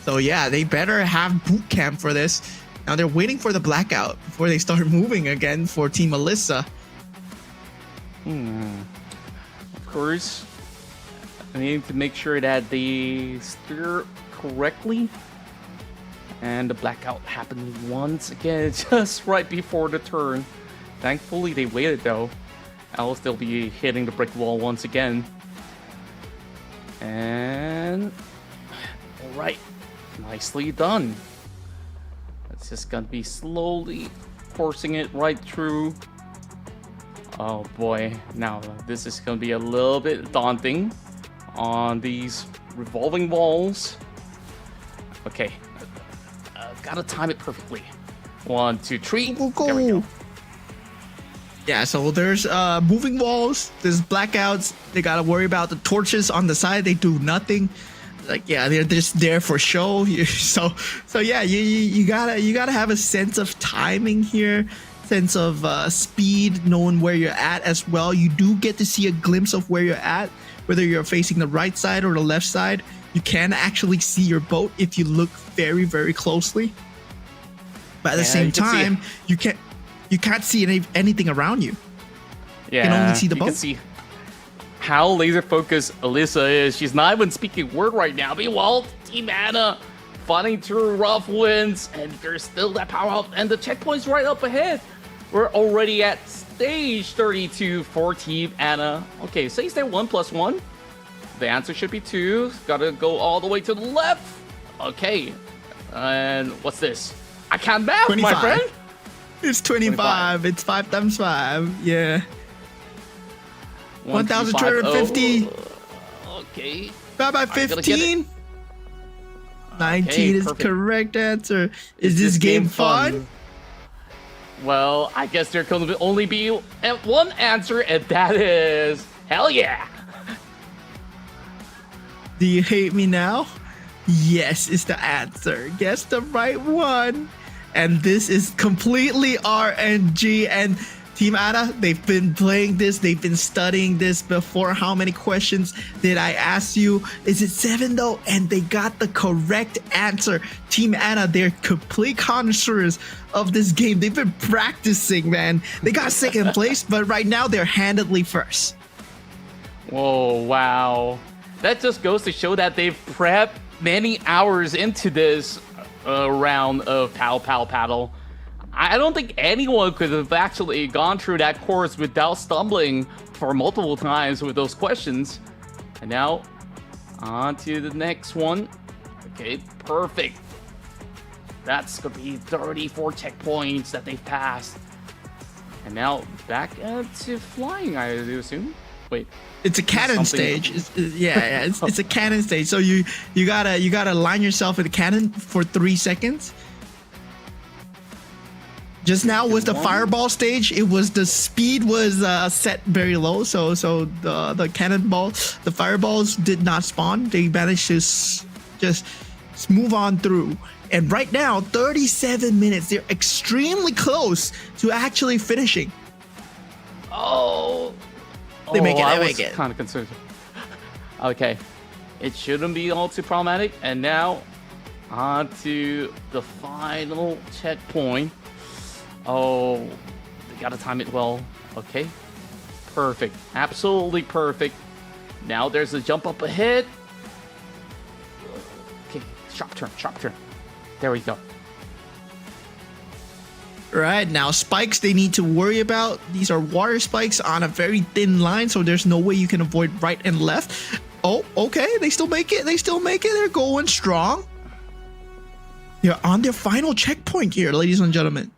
S13: So yeah, they better have boot camp for this. Now they're waiting for the blackout before they start moving again for Team Alyssa.
S12: Of course, I need to make sure that they steer correctly. And the blackout happened once again, just right before the turn. Thankfully, they waited though. Else they'll be hitting the brick wall once again. And all right, nicely done. It's just gonna be slowly forcing it right through. Oh boy, now this is gonna be a little bit daunting on these revolving walls. Okay, gotta time it perfectly. 1, 2, 3. There we go.
S13: Yeah, so there's moving walls, there's blackouts. They gotta worry about the torches on the side. They do nothing. Like, yeah, they're just there for show. So yeah, you gotta have a sense of timing here, sense of speed, knowing where you're at as well. You do get to see a glimpse of where you're at, whether you're facing the right side or the left side. You can actually see your boat if you look very, very closely. But at the same time, you can't see anything around you.
S12: Yeah,
S13: you can only see the boat.
S12: You can see how laser focused Alyssa is. She's not even speaking word right now. Meanwhile, Team Anna fighting through rough winds, and there's still that power up, and the checkpoint's right up ahead. We're already at stage 32 for Team Anna. Okay, say stay 1 + 1. The answer should be 2. Gotta go all the way to the left. Okay, and what's this? I can't math,
S13: 25.
S12: my friend.
S13: It's 25. It's 5 times 5. Yeah. 1,250.
S12: Okay.
S13: 5 by 15. 19
S12: Okay,
S13: is
S12: perfect.
S13: correct answer. Is this game fun?
S12: Well, I guess there can only be one answer, and that is hell yeah.
S13: Do you hate me now? Yes is the answer. Guess the right one. And this is completely RNG. And Team Anna, they've been playing this. They've been studying this before. How many questions did I ask you? Is it 7 though? And they got the correct answer. Team Anna, they're complete connoisseurs of this game. They've been practicing, man. They got second place, but right now they're handedly first.
S12: Whoa, wow. That just goes to show that they've prepped many hours into this round of Paddle. I don't think anyone could have actually gone through that course without stumbling for multiple times with those questions. And now, on to the next one. Okay, perfect. That's going to be 34 checkpoints that they've passed. And now back to flying, I assume. Wait.
S13: It's a cannon stage. It's a cannon stage. So you gotta line yourself in the cannon for 3 seconds. Just now was the fireball stage. It was the speed was set very low, so the cannonball, the fireballs did not spawn. They managed to just move on through. And right now, 37 minutes. They're extremely close to actually finishing. They make it.
S12: I was kind of concerned. Okay, it shouldn't be all too problematic. And now, on to the final checkpoint. Oh, they gotta time it well. Okay, perfect, absolutely perfect. Now there's a jump up ahead. Okay, sharp turn. There we go.
S13: Right, now spikes they need to worry about. These are water spikes on a very thin line, so there's no way you can avoid right and left. Oh, okay, they still make it. They're going strong. They're on their final checkpoint here, ladies and gentlemen.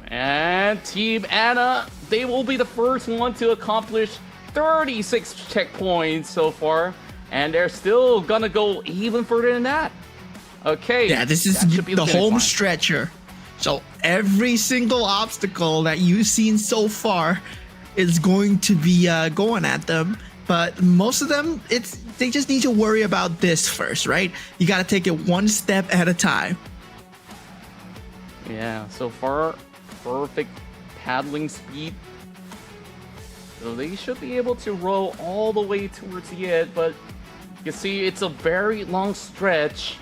S12: And Team Anna, they will be the first one to accomplish 36 checkpoints so far. And they're still gonna go even further than that. Okay.
S13: Yeah, this is the home stretcher. So every single obstacle that you've seen so far is going to be going at them. But most of them, they just need to worry about this first, right? You got to take it one step at a time.
S12: Yeah, so far, perfect paddling speed. So they should be able to row all the way towards the end, but you see it's a very long stretch.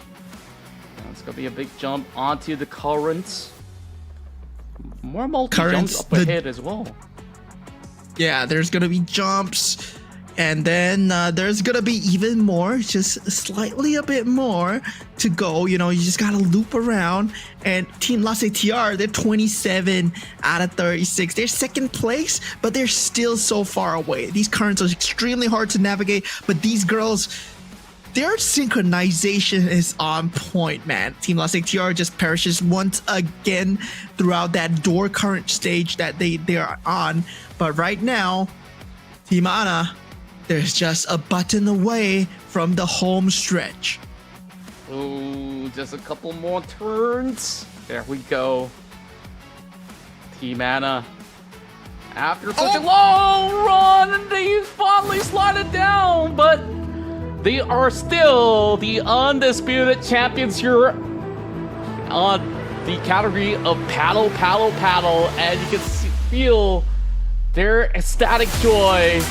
S12: It's going to be a big jump onto the currents. More multi-jumps up ahead as well.
S13: Yeah, there's going to be jumps. And then there's going to be even more, just slightly a bit more to go. You know, you just got to loop around. And Team LaCTR, they're 27 out of 36. They're second place, but they're still so far away. These currents are extremely hard to navigate, but these girls, their synchronization is on point, man. Team LaCTR just perishes once again throughout that door current stage that they are on. But right now, Team Anna, there's just a button away from the home stretch.
S12: Oh, just a couple more turns. There we go. Team Anna, after such a long run, they finally slotted down, but they are still the undisputed champions here on the category of paddle, and you can feel their ecstatic joy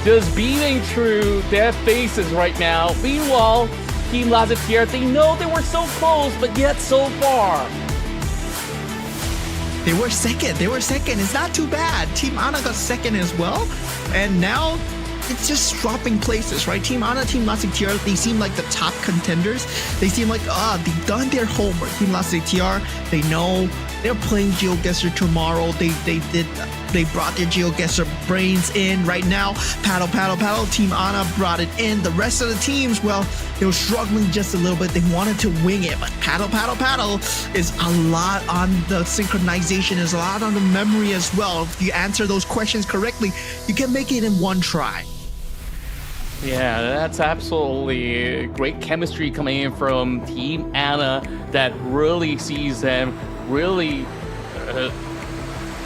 S12: just beaming through their faces right now. Meanwhile, Team LaCTR, they know they were so close, but yet so far.
S13: They were second. It's not too bad. Team Anna got second as well. And now it's just dropping places, right? Team Anna, Team LaCTR, they seem like the top contenders. They seem like, they've done their homework. Team LaCTR, they know they're playing GeoGuessr tomorrow. They brought their GeoGuessr brains in right now. Paddle. Team Anna brought it in. The rest of the teams, well, they were struggling just a little bit. They wanted to wing it, but paddle is a lot on the synchronization, is a lot on the memory as well. If you answer those questions correctly, you can make it in one try.
S12: Yeah, that's absolutely great chemistry coming in from Team Anna that really sees them really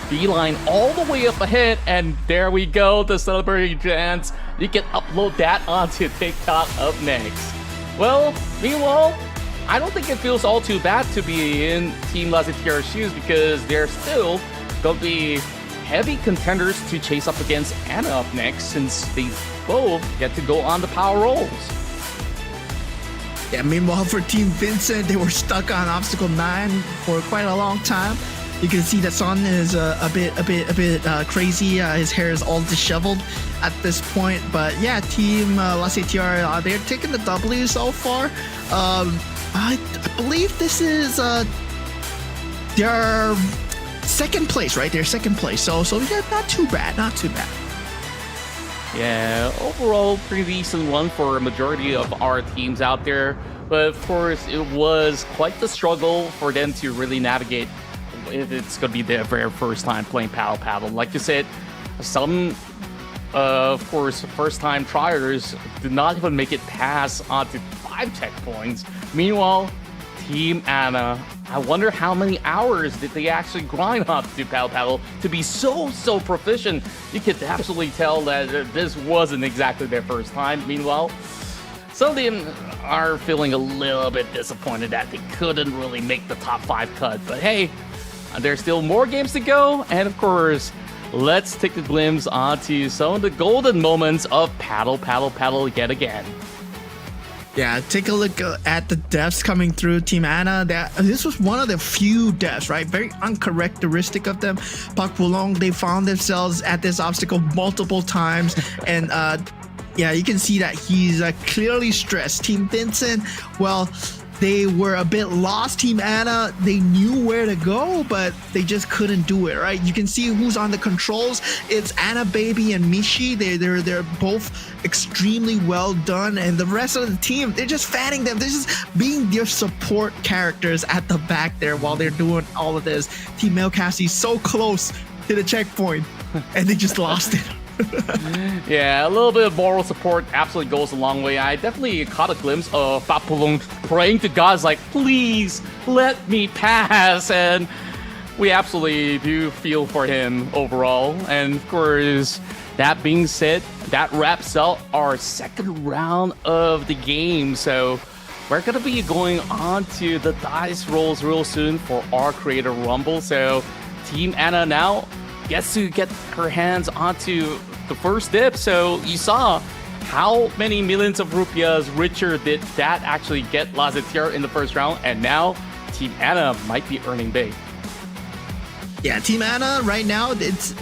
S12: beeline all the way up ahead. And there we go, the celebratory dance. You can upload that onto TikTok up next. Well, meanwhile, I don't think it feels all too bad to be in Team LaCTR's shoes because they're still going to be heavy contenders to chase up against Anna up next since they both get to go on the power rolls.
S13: Yeah, meanwhile for Team Vincent, they were stuck on obstacle 9 for quite a long time. You can see that Son is a bit crazy. His hair is all disheveled at this point. But yeah, Team LaCTR, they're taking the W so far. I believe this is they're second place, right? They're second place. So yeah, not too bad, not too bad.
S12: Yeah, overall, pretty decent one for a majority of our teams out there. But of course, it was quite the struggle for them to really navigate if it's going to be their very first time playing Paddle. Like you said, some, of course, first-time triers did not even make it past onto 5 checkpoints. Meanwhile, Team Anna, I wonder how many hours did they actually grind up to Paddle to be so proficient. You could absolutely tell that this wasn't exactly their first time. Meanwhile, some of them are feeling a little bit disappointed that they couldn't really make the top 5 cut. But hey, there's still more games to go. And of course, let's take a glimpse onto some of the golden moments of Paddle yet again.
S13: Yeah, take a look at the deaths coming through Team Anna. This was one of the few deaths, right? Very uncharacteristic of them. Pak Pulong, they found themselves at this obstacle multiple times. And yeah, you can see that he's clearly stressed. Team Vincent, well, they were a bit lost. Team Anna, they knew where to go, but they just couldn't do it, right? You can see who's on the controls. It's Anna Baby and Mishi. They're both extremely well done, and the rest of the team, they're just fanning them. They're just being their support characters at the back there while they're doing all of this. Team Melcassie so close to the checkpoint, and they just lost it.
S12: Yeah, a little bit of moral support absolutely goes a long way. I definitely caught a glimpse of Pak Pulong praying to God, like, please let me pass. And we absolutely do feel for him overall. And of course, that being said, that wraps up our second round of the game. So we're going to be going on to the dice rolls real soon for our Creator Rumble. So Team Anna now gets to get her hands onto the first dip. So you saw how many millions of rupiahs richer did that actually get Lazetir in the first round, and now Team Anna might be earning big.
S13: Yeah, Team Anna right now, it's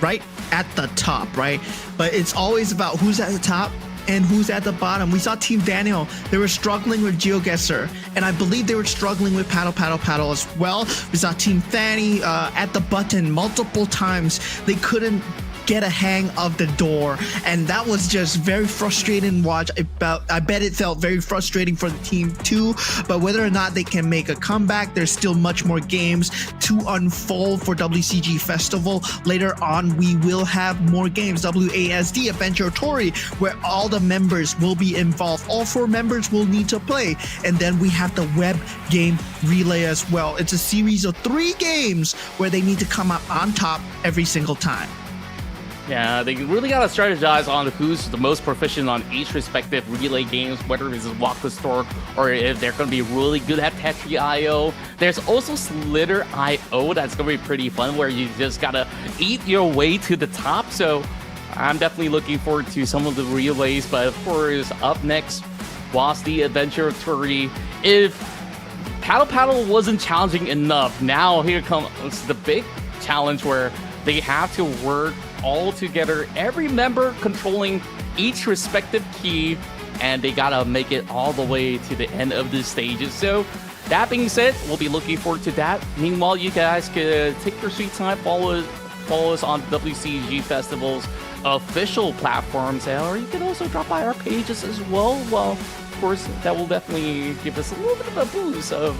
S13: right at the top, right? But it's always about who's at the top and who's at the bottom. We saw Team Daniel, they were struggling with GeoGuessr, and I believe they were struggling with Paddle as well. We saw Team Fanny at the button multiple times. They couldn't get a hang of the door, and that was just very frustrating to watch. I bet it felt very frustrating for the team too, but whether or not they can make a comeback, there's still much more games to unfold for WCG Festival. Later on, we will have more games, WASD Adventure Tory, where all the members will be involved. All 4 members will need to play, and then we have the web game relay as well. It's a series of 3 games where they need to come up on top every single time.
S12: Yeah, they really gotta strategize on who's the most proficient on each respective relay games, whether it's Walk the Store or if they're gonna be really good at Petri IO. There's also Slitter IO that's gonna be pretty fun, where you just gotta eat your way to the top. So I'm definitely looking forward to some of the relays. But of course, up next was the Adventure Tour. If Paddle wasn't challenging enough, now here comes the big challenge where they have to work all together, every member controlling each respective key, and they gotta make it all the way to the end of the stages. So that being said, we'll be looking forward to that. Meanwhile, you guys can take your sweet time, follow us on WCG Festival's official platforms, or you can also drop by our pages as well. Well, of course, that will definitely give us a little bit of a boost of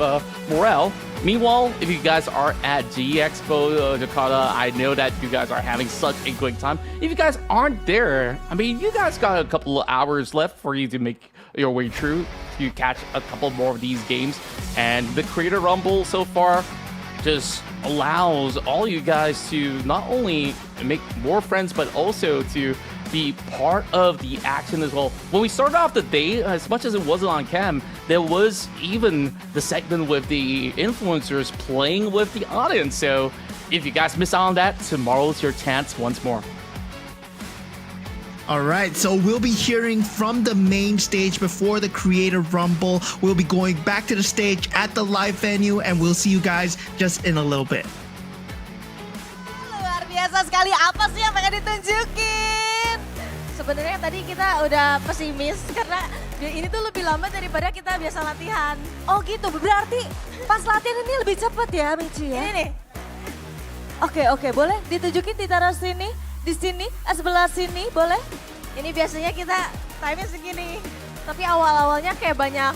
S12: morale. Meanwhile, if you guys are at JIExpo Jakarta, I know that you guys are having such a great time. If you guys aren't there, I mean, you guys got a couple of hours left for you to make your way through to catch a couple more of these games. And the Creator Rumble so far just allows all you guys to not only make more friends, but also to be part of the action as well. When we started off the day, as much as it wasn't on cam, there was even the segment with the influencers playing with the audience. So if you guys miss out on that, tomorrow's your chance once more.
S13: All right, so we'll be hearing from the main stage before the Creator Rumble. We'll be going back to the stage at the live venue, and we'll see you guys just in a little bit.
S11: Luar biasa sekali, apa sih yang pengen ditunjukin? Sebenarnya tadi kita udah pesimis karena Ya, ini tuh lebih lambat daripada kita biasa latihan. Oh gitu, berarti pas latihan ini lebih cepat ya Michi ya? Ini nih. Oke, boleh ditunjukin ditaruh sini, di sini, sebelah sini, boleh? Ini biasanya kita time-nya segini. Tapi awal-awalnya kayak banyak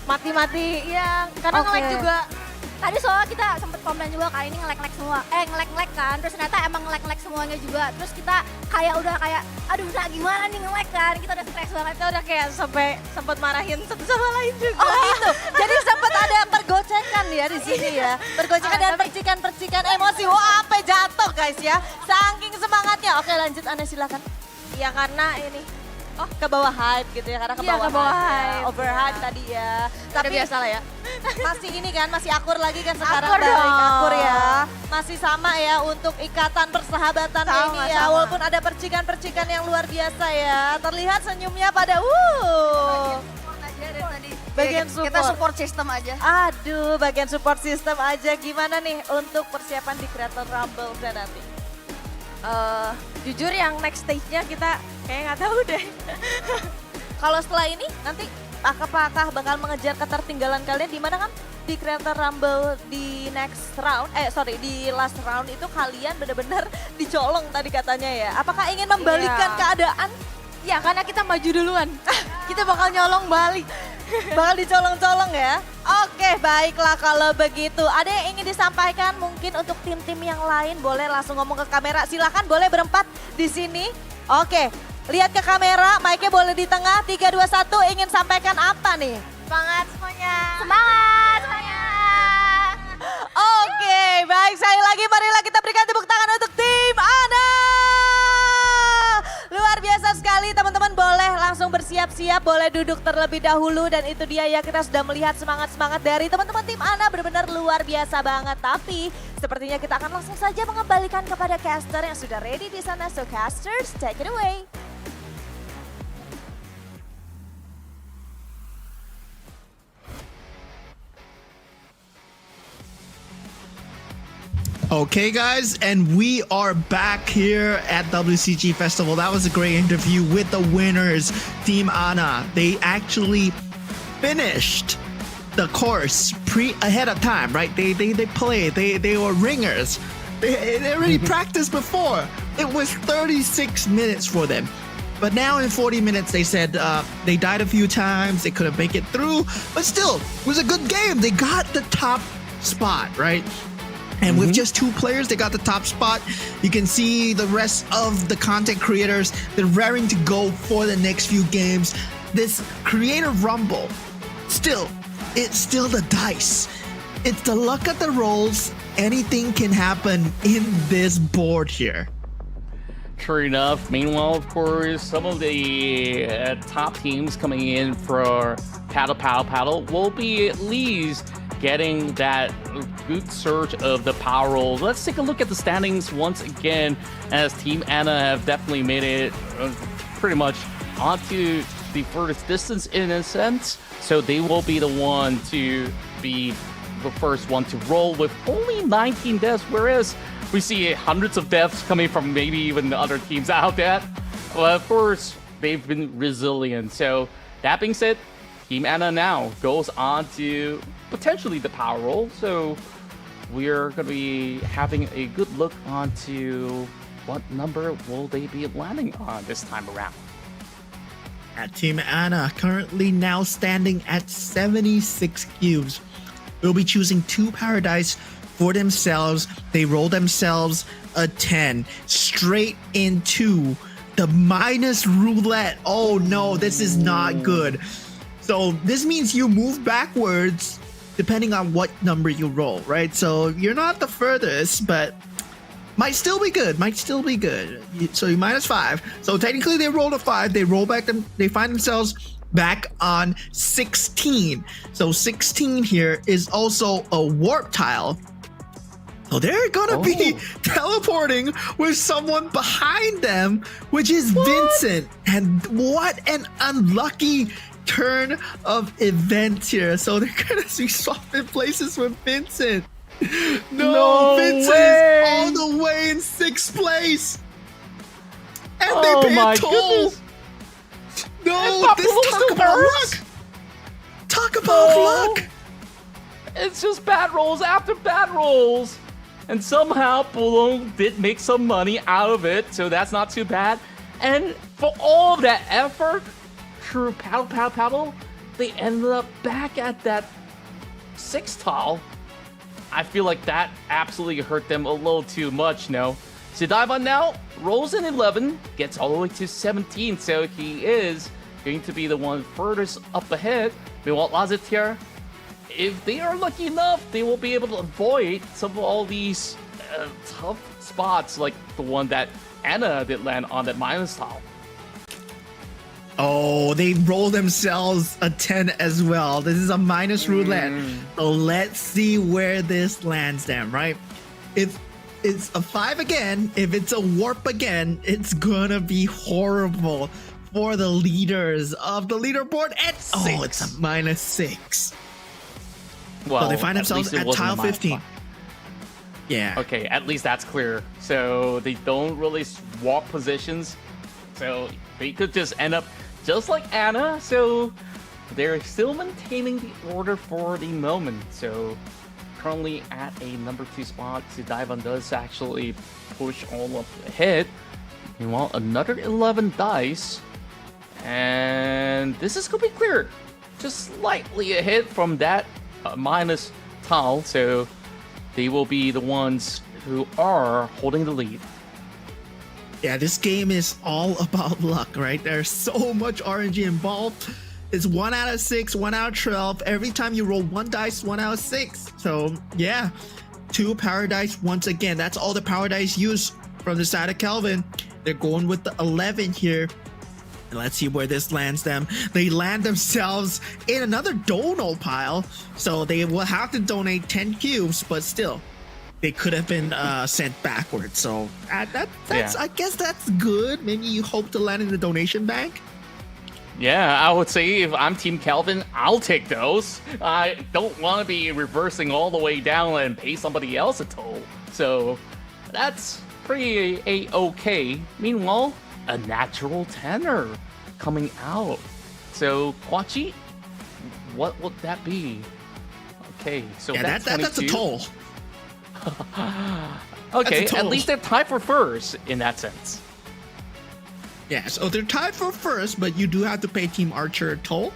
S11: mati-mati, ya karena nge-lag juga.
S18: Tadi soalnya kita sempet komen juga kali ini nge-lag semua. Nge-lag kan, terus ternyata emang nge-lag semuanya juga. Terus kita udah kayak, aduh udah gimana nih nge-lag kan. Kita udah stres banget.
S11: Kita udah kayak sampai sempat marahin satu sama lain juga. Oh gitu, jadi sempat ada pergocekan ya di sini ya. Pergocekan dan percikan-percikan emosi. Wah sampai jatuh guys ya. Saking semangatnya. Oke lanjut Anda silakan. Ya karena ini. Oh ke bawah hype gitu ya, karena ke bawah hype. Overhype tadi ya. Tapi biasa lah ya. Masih ini kan, masih akur lagi kan sekarang. Akur ya. Masih sama ya untuk ikatan persahabatan ini ya. Walaupun ada percikan-percikan yang luar biasa ya. Terlihat senyumnya pada bagian support.
S18: Kita support system aja.
S11: Aduh, bagian support system aja. Gimana nih untuk persiapan di Creator Rumble nanti? Jujur yang next stage-nya kita kayak nggak tahu deh. Kalau setelah ini nanti apakah bakal mengejar ketertinggalan kalian di mana kan di Creator Rumble di next round, di last round itu kalian benar-benar dicolong tadi katanya ya. Apakah ingin membalikkan keadaan? Ya karena kita maju duluan, kita bakal nyolong balik. Bakal dicolong-colong ya. Oke, baiklah kalau begitu. Ada yang ingin disampaikan mungkin untuk tim-tim yang lain? Boleh langsung ngomong ke kamera. Silakan boleh berempat di sini. Oke, lihat ke kamera. Mic-nya boleh di tengah. 3, 2, 1. Ingin sampaikan apa nih? Semangat semuanya.
S18: Semangat semuanya.
S11: Oke, baik. Sekali lagi marilah kita berikan tepuk tangan untuk tim Ana. Luar biasa sekali teman-teman, boleh langsung bersiap-siap, boleh duduk terlebih dahulu dan itu dia ya, kita sudah melihat semangat-semangat dari teman-teman tim Ana benar-benar luar biasa banget. Tapi sepertinya kita akan langsung saja mengembalikan kepada caster yang sudah ready di sana. So casters, take it away.
S13: Okay, guys, and we are back here at WCG Festival. That was a great interview with the winners, Team Ana. They actually finished the course ahead of time, right? They played. They were ringers. They already practiced before. It was 36 minutes for them. But now in 40 minutes, they said they died a few times. They couldn't make it through. But still, it was a good game. They got the top spot, right? And with just 2 players, they got the top spot. You can see the rest of the content creators, they're raring to go for the next few games. This Creator Rumble, it's still the dice. It's the luck of the rolls. Anything can happen in this board here.
S12: True enough. Meanwhile, of course, some of the top teams coming in for Paddle will be at least getting that good surge of the power roll. Let's take a look at the standings once again, as Team Ana have definitely made it pretty much onto the furthest distance in a sense. So they will be the one to be the first one to roll with only 19 deaths, whereas we see hundreds of deaths coming from maybe even the other teams out there. Well, of course, they've been resilient. So that being said, Team Ana now goes on to potentially the power roll. So we're going to be having a good look onto what number will they be landing on this time around.
S13: At Team Ana, currently now standing at 76 cubes. They'll be choosing 2 paradise for themselves. They roll themselves a 10 straight into the minus roulette. Oh no, this is not good. So this means you move backwards depending on what number you roll, right? So you're not the furthest, but might still be good. So you -5. So technically they rolled a 5. They roll back, they find themselves back on 16. So 16 here is also a warp tile. So they're gonna be teleporting with someone behind them, which is Vincent. And what an unlucky turn of events here. So they're gonna be swapping places with Vincent. No, Vincent is all the way in 6th place. And they pay a toll. no, this talk about luck. Talk about luck.
S12: It's just bad rolls after bad rolls. And somehow Pulong did make some money out of it, so that's not too bad. And for all of that effort, through paddle, they ended up back at that 6 tile. I feel like that absolutely hurt them a little too much, no? Sidaiban now rolls in 11, gets all the way to 17, so he is going to be the one furthest up ahead. Meanwhile, Lazetier, if they are lucky enough, they will be able to avoid some of all these tough spots, like the one that Anna did land on that minus tile.
S13: Oh, they roll themselves a 10 as well. This is a minus roulette. So let's see where this lands them, right? If it's a 5 again, if it's a warp again, it's gonna be horrible for the leaders of the leaderboard. And oh, it's a -6.
S12: Well,
S13: so they find themselves at tile 15. Yeah.
S12: Okay, at least that's clear. So they don't really swap positions. So they could just end up just like Anna. So they're still maintaining the order for the moment. So currently at a number 2 spot, Sidaiban does actually push all up ahead. Meanwhile, another 11 dice. And this is going to be cleared. Just slightly ahead from that minus tile. So they will be the ones who are holding the lead.
S13: Yeah, this game is all about luck, right? There's so much RNG involved. It's 1 out of 6, 1 out of 12. Every time you roll 1 dice, 1 out of 6. So yeah, 2 power dice once again. That's all the power dice used from the side of Kelvin. They're going with the 11 here. And let's see where this lands them. They land themselves in another dono pile. So they will have to donate 10 cubes, but still, they could have been sent backwards. So that's I guess that's good. Maybe you hope to land in the donation bank.
S12: Yeah, I would say if I'm Team Kelvin, I'll take those. I don't want to be reversing all the way down and pay somebody else a toll. So that's pretty A-okay. Meanwhile, a natural tenor coming out. So Kwachi, what would that be? Okay, so
S13: yeah,
S12: that's
S13: a toll.
S12: Okay, at least they're tied for first in that sense.
S13: Yeah, so they're tied for first, but you do have to pay Team Archer a toll.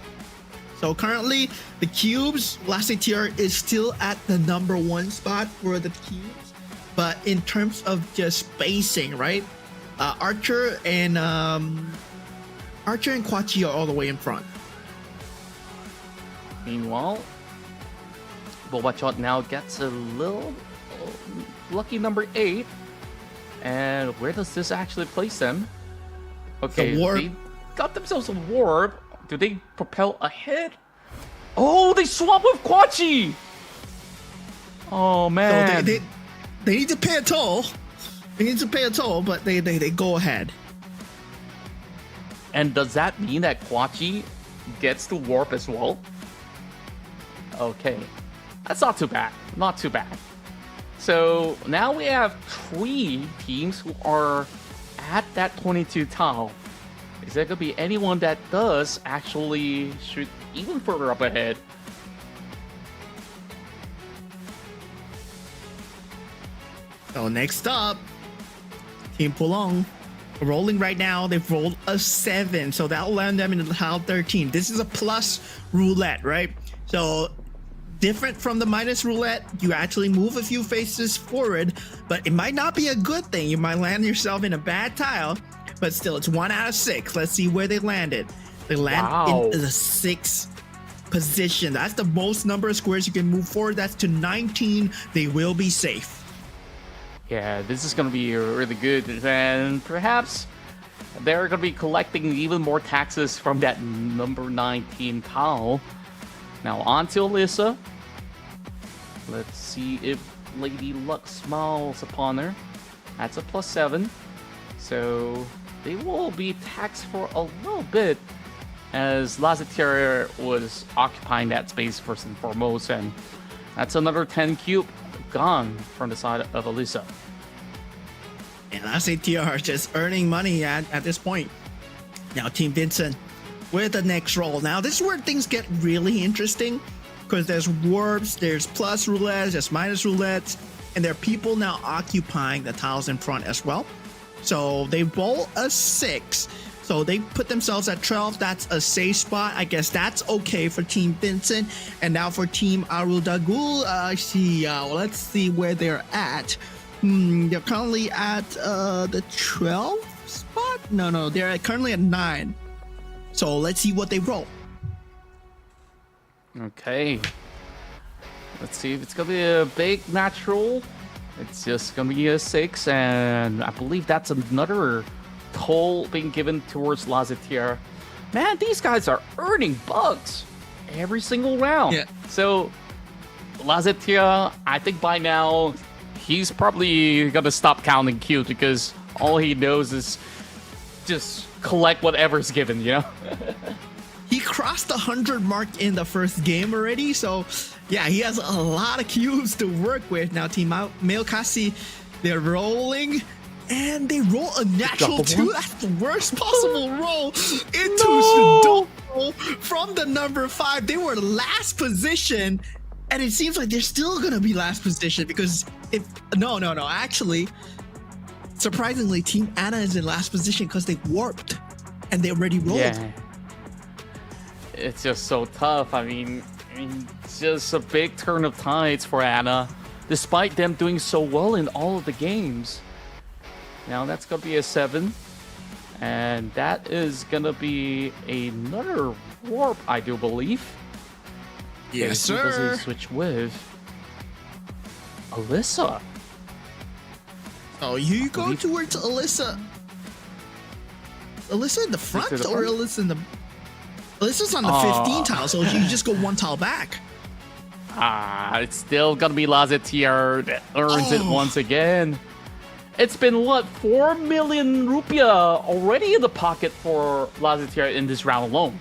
S13: So currently, the cubes, Lazetier is still at the number 1 spot for the cubes. But in terms of just spacing, right? Archer and Kwachi are all the way in front.
S12: Meanwhile, Bobachot now gets a little lucky number 8. And where does this actually place them? Okay, they got themselves a warp. Do they propel ahead? Oh, they swap with Kwachi! Oh, man.
S13: So they need to pay a toll. They need to pay a toll, but they go ahead.
S12: And does that mean that Kwachi gets to warp as well? Okay. That's not too bad. Not too bad. So now we have 3 teams who are at that 22 tile. Is there going to be anyone that does actually shoot even further up ahead?
S13: So next up, Team Pulong. Rolling right now, they've rolled a 7. So that'll land them in the tile 13. This is a plus roulette, right? So different from the minus roulette, you actually move a few faces forward, but it might not be a good thing. You might land yourself in a bad tile, but still, it's 1 out of 6. Let's see where they landed. They land in the 6th position. That's the most number of squares you can move forward. That's to 19. They will be safe.
S12: Yeah, this is going to be really good. And perhaps they're going to be collecting even more taxes from that number 19 tile. Now on to Alyssa. Let's see if Lady Luck smiles upon her. That's a +7. So they will be taxed for a little bit, as Lazetier was occupying that space first and foremost. And that's another 10 cube gone from the side of Alyssa.
S13: And Lazetier just earning money at this point. Now Team Vincent with the next roll. Now, this is where things get really interesting because there's warps, there's plus roulettes, there's minus roulettes, and there are people now occupying the tiles in front as well. So they roll a 6. So they put themselves at 12. That's a safe spot. I guess that's okay for Team Vincent. And now for Team Arudagul, let's see where they're at. They're currently at the 12th spot? No, they're currently at 9. So let's see what they roll.
S12: Okay. Let's see if it's going to be a big natural. It's just going to be a 6, and I believe that's another toll being given towards Lazetier. Man, these guys are earning bugs every single round.
S13: Yeah.
S12: So, Lazetier, I think by now, he's probably going to stop counting cubes because all he knows is just collect whatever's given, you know?
S13: He crossed the 100 mark in the first game already, so yeah, he has a lot of cubes to work with. Now Team Meokasi, they're rolling, and they roll a natural 2. That's the worst possible roll into Sudoku from the number 5. They were last position, and it seems like they're still gonna be last position because actually, surprisingly, Team Anna is in last position because they warped and they already rolled.
S12: Yeah. It's just so tough. I mean, it's just a big turn of tides for Anna, despite them doing so well in all of the games. Now that's going to be a 7. And that is going to be another warp, I do believe.
S13: Yes,
S12: sir. Who does he switch with? Alyssa.
S13: Oh, you go towards Alyssa. Alyssa in the front or Alyssa in the... Alyssa's on the 15 tile, so you just go 1 tile back.
S12: It's still gonna be Lazetier that earns it once again. It's been, what, 4 million rupiah already in the pocket for Lazetier in this round alone.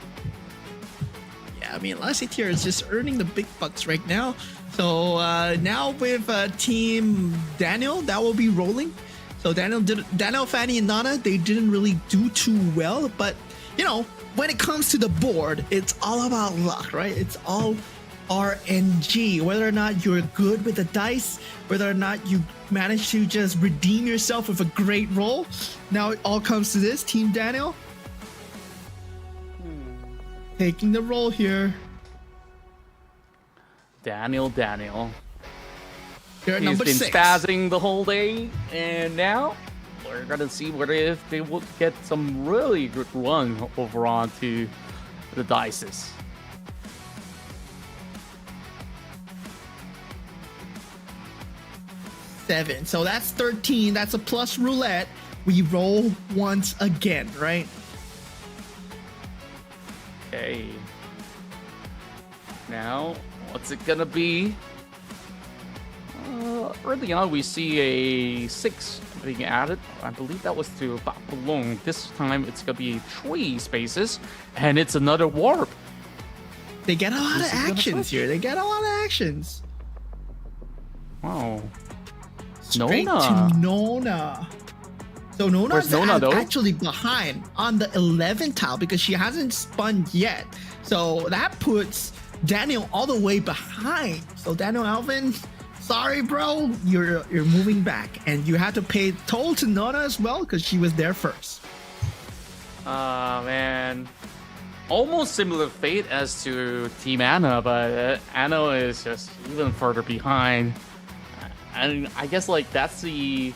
S13: Yeah, I mean, Lazetier is just earning the big bucks right now. So now with Team Daniel, that will be rolling. So Daniel, Fanny, and Nana, they didn't really do too well, but, you know, when it comes to the board, it's all about luck, right? It's all RNG. Whether or not you're good with the dice, whether or not you manage to just redeem yourself with a great roll. Now it all comes to this. Team Daniel taking the roll here.
S12: Daniel.
S13: They're at
S12: He's
S13: number
S12: been
S13: 6.
S12: spazzing the whole day, and now we're gonna see if they will get some really good run over onto the dices.
S13: Seven. So that's 13. That's a plus roulette. We roll once again, right?
S12: Okay. Now, what's it gonna be? Early on, we see a 6 being added. I believe that was to Papalong. This time, it's gonna be 3 spaces, and it's another warp.
S13: They get a lot of actions here. They get a lot of actions.
S12: Wow.
S13: Straight
S12: Nona.
S13: to Nona. So Nona's actually behind on the 11th tile because she hasn't spun yet. So that puts Daniel all the way behind. So Daniel Alvin, sorry, bro, you're moving back, and you have to pay toll to Nona as well because she was there first.
S12: Man, almost similar fate as to Team Anna, but Anna is just even further behind. And I guess like that's the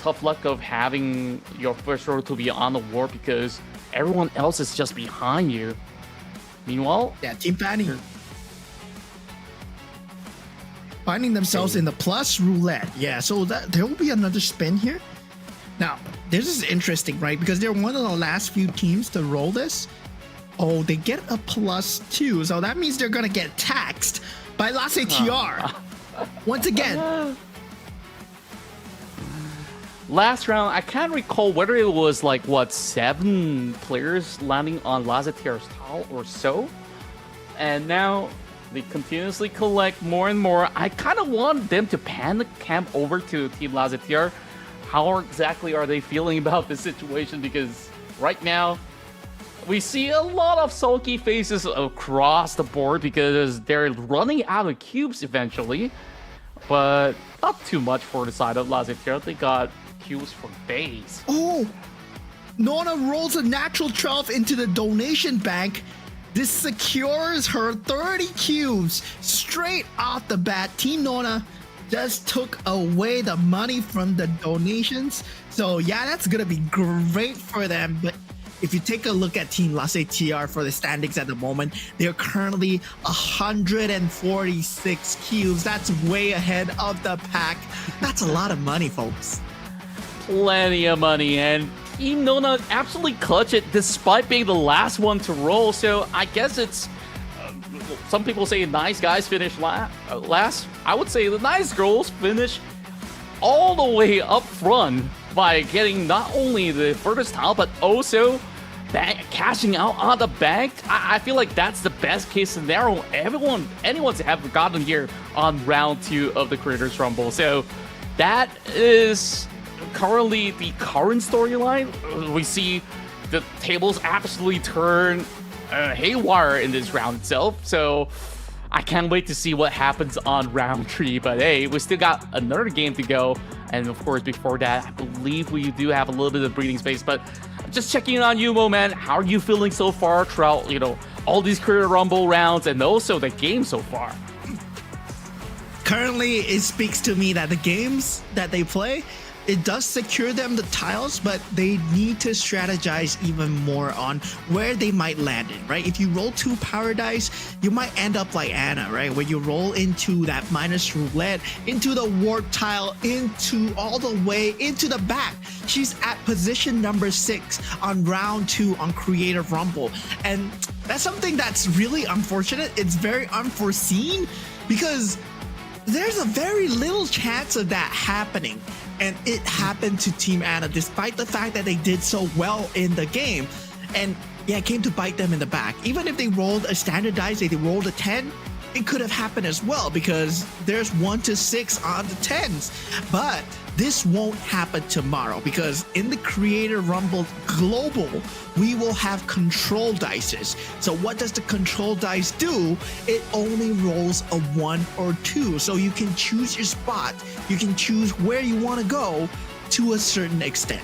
S12: tough luck of having your first row to be on the warp because everyone else is just behind you. Meanwhile,
S13: yeah, Team Fanny finding themselves in the plus roulette. Yeah, so that there will be another spin here. Now, this is interesting, right? Because they're one of the last few teams to roll this. Oh, they get a +2, so that means they're gonna get taxed by Lazetier. Once again.
S12: Last round, I can't recall whether it was like, what, 7 players landing on Lazetier's tile or so. And now they continuously collect more and more. I kind of want them to pan the camp over to Team Lazetier. How exactly are they feeling about this situation? Because right now, we see a lot of sulky faces across the board because they're running out of cubes eventually. But not too much for the side of Lazetier. They got cubes for days.
S13: Oh, Nona rolls a natural 12 into the donation bank. This secures her 30 cubes straight off the bat. Team Nona just took away the money from the donations. So yeah, that's gonna be great for them. But if you take a look at Team Lazetier for the standings at the moment, they're currently 146 cubes. That's way ahead of the pack. That's a lot of money, folks.
S12: Plenty of money, and Team Nona absolutely clutch it despite being the last one to roll. So I guess it's some people say nice guys finish last. I would say the nice girls finish all the way up front by getting not only the furthest tile but also cashing out on the bank. I feel like that's the best case scenario anyone's ever gotten here on round 2 of the Creators Rumble. So that is currently the current storyline. We see the tables absolutely turn haywire in this round itself. So I can't wait to see what happens on round 3. But hey, we still got another game to go. And of course, before that, I believe we do have a little bit of breathing space. But just checking in on you, Mo, man. How are you feeling so far throughout, all these Creator Rumble rounds and also the game so far?
S13: Currently, it speaks to me that the games that they play, it does secure them the tiles, but they need to strategize even more on where they might land in, right? If you roll 2 power dice, you might end up like Anna, right? Where you roll into that minus roulette, into the warp tile, all the way into the back. She's at position number 6 on round 2 on Creator Rumble. And that's something that's really unfortunate. It's very unforeseen because there's a very little chance of that happening. And it happened to Team Anna, despite the fact that they did so well in the game. And yeah, it came to bite them in the back. Even if they rolled a standard dice, they rolled a 10, it could have happened as well because there's 1 to 6 on the 10s. But this won't happen tomorrow because in the Creator Rumble Global, we will have control dices. So what does the control dice do? It only rolls a 1 or 2. So you can choose your spot. You can choose where you want to go to a certain extent.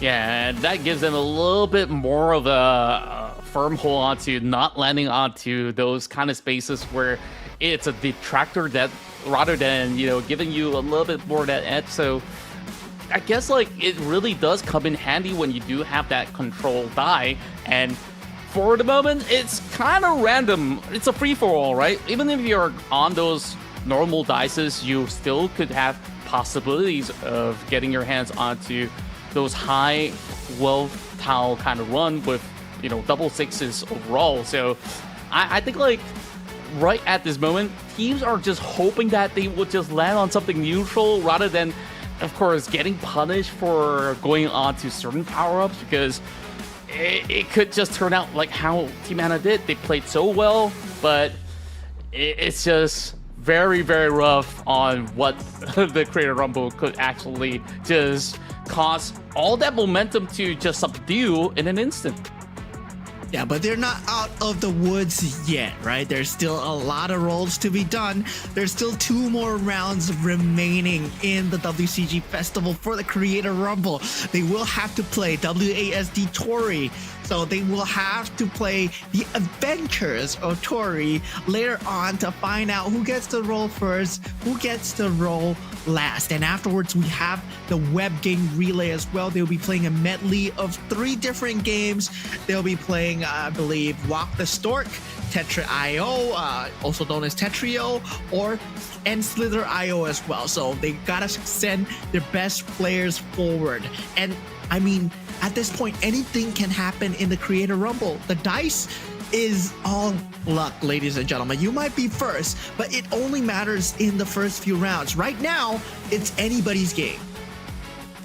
S12: Yeah, and that gives them a little bit more of a firm hold onto not landing onto those kind of spaces where it's a detractor that rather than, giving you a little bit more of that edge. So I guess it really does come in handy when you do have that control die. And for the moment, it's kind of random. It's a free-for-all, right? Even if you're on those normal dices, you still could have possibilities of getting your hands onto those high wealth tile kind of run with, double 6s overall. So I think right at this moment, teams are just hoping that they would just land on something neutral rather than, of course, getting punished for going on to certain power-ups because it could just turn out like how Team Anna did. They played so well, but it's just very, very rough on what the Creator Rumble could actually just cause all that momentum to just subdue in an instant.
S13: Yeah, but they're not out of the woods yet, right? There's still a lot of rolls to be done. There's still 2 more rounds remaining in the WCG Festival for the Creator Rumble. They will have to play WASD Tori. So they will have to play the Adventures of Tori later on to find out who gets to roll first, who gets to roll last. And afterwards, we have the web game relay as well. They'll be playing a medley of 3 different games. They'll be playing, I believe, Walk the Stork, Tetra.io, also known as Tetrio, and Slither.io as well. So they gotta send their best players forward. And I mean, at this point, anything can happen in the Creator Rumble. The dice is all luck, ladies and gentlemen. You might be first, but it only matters in the first few rounds. Right now, it's anybody's game.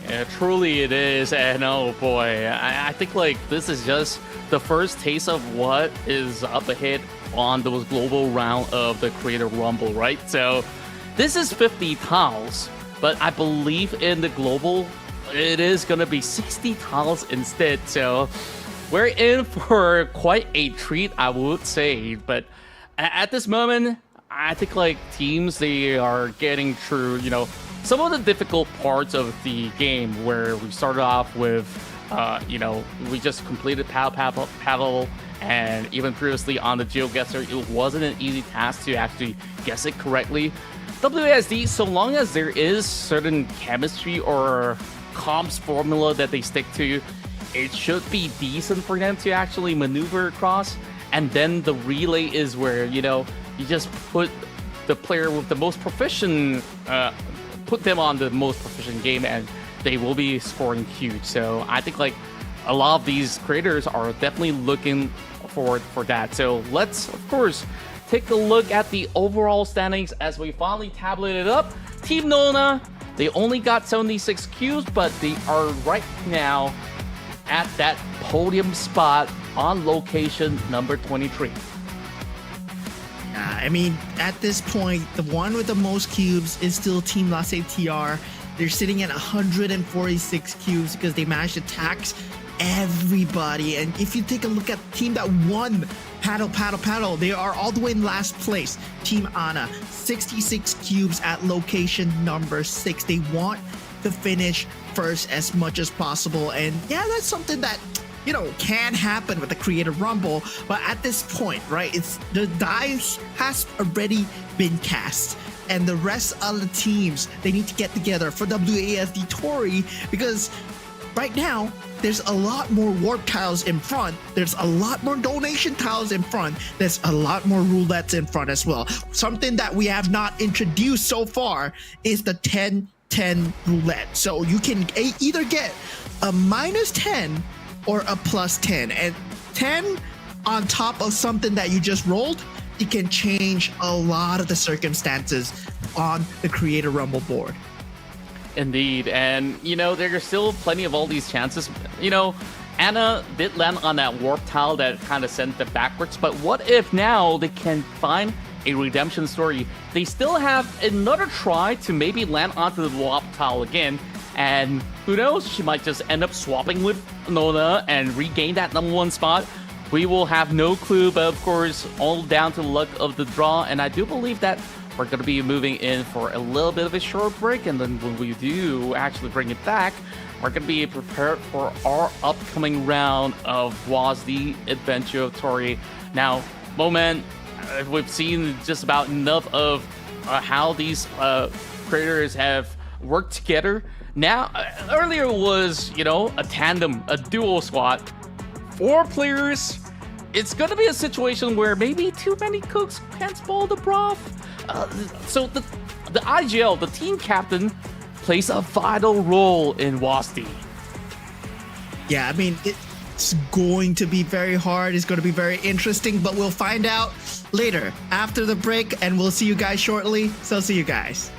S12: Yeah, truly it is. And oh boy, I think this is just the first taste of what is up ahead on those global round of the Creator Rumble, right? So this is 50 tiles, but I believe in the global, it is going to be 60 tiles instead. So we're in for quite a treat, I would say. But at this moment, I think like teams, they are getting through, you know, some of the difficult parts of the game where we started off with, you know, we just completed paddle, and even previously on the GeoGuessr, it wasn't an easy task to actually guess it correctly. WASD, so long as there is certain chemistry or comps formula that they stick to, it should be decent for them to actually maneuver across. And then the relay is where, you know, you just put the player with the most proficient, put them on the most proficient game, and they will be scoring huge. So I think like a lot of these creators are definitely looking forward for that. So let's, of course, take a look at the overall standings as we finally tabulate it up. Team Nona, they only got 76 cubes, but they are right now at that podium spot on location number 23.
S13: I mean, at this point, the one with the most cubes is still Team Lasse TR. They're sitting at 146 cubes because they managed to tax everybody. And if you take a look at the team that won Paddle, they are all the way in last place. Team Anna, 66 cubes at location number 6. They want to finish first as much as possible. And yeah, that's something that, you know, can happen with the Creator Rumble. But at this point, right, it's the dice has already been cast. And the rest of the teams, they need to get together for WASD Tori, because right now, there's a lot more warp tiles in front. There's a lot more donation tiles in front. There's a lot more roulettes in front as well. Something that we have not introduced so far is the 10-10 roulette. So you can either get a -10 or a +10. And 10 on top of something that you just rolled, it can change a lot of the circumstances on the Creator Rumble board.
S12: Indeed, and you know, there are still plenty of all these chances. You know, Anna did land on that warp tile that kind of sent them backwards, but what if now they can find a redemption story? They still have another try to maybe land onto the warp tile again, and who knows, she might just end up swapping with Nona and regain that #1 spot. We will have no clue, but of course, all down to the luck of the draw, and I do believe that we're going to be moving in for a little bit of a short break, and then when we do actually bring it back, we're going to be prepared for our upcoming round of WASD Adventure of Tori. Now, Moment, we've seen just about enough of how these creators have worked together. Now, earlier was, you know, a tandem, a duo squad. 4 players. It's going to be a situation where maybe too many cooks can't spoil the broth. So the IGL, the team captain, plays a vital role in WASD.
S13: Yeah, I mean, it's going to be very hard. It's going to be very interesting, but we'll find out later after the break, and we'll see you guys shortly. So see you guys.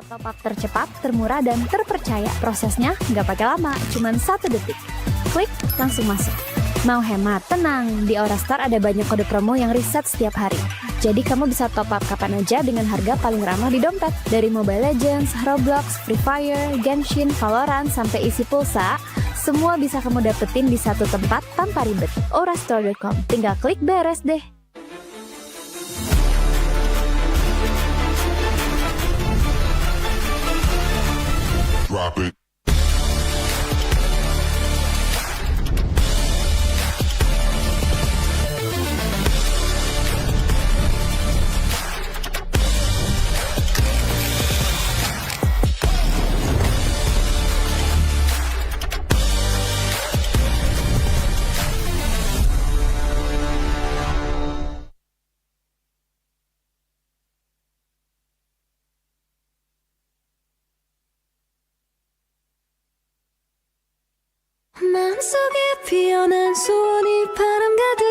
S4: Top up tercepat, termurah, dan terpercaya. Prosesnya nggak pakai lama, cuman 1 detik. Klik, langsung masuk. Mau hemat? Tenang, di Aura Store ada banyak kode promo yang reset setiap hari. Jadi kamu bisa top up kapan aja dengan harga paling ramah di dompet. Dari Mobile Legends, Roblox, Free Fire, Genshin, Valorant, sampai isi pulsa, semua bisa kamu dapetin di satu tempat tanpa ribet. Aurastore.com, tinggal klik beres deh.
S14: Drop it.
S10: 속에 피어난 소원이 바람 가득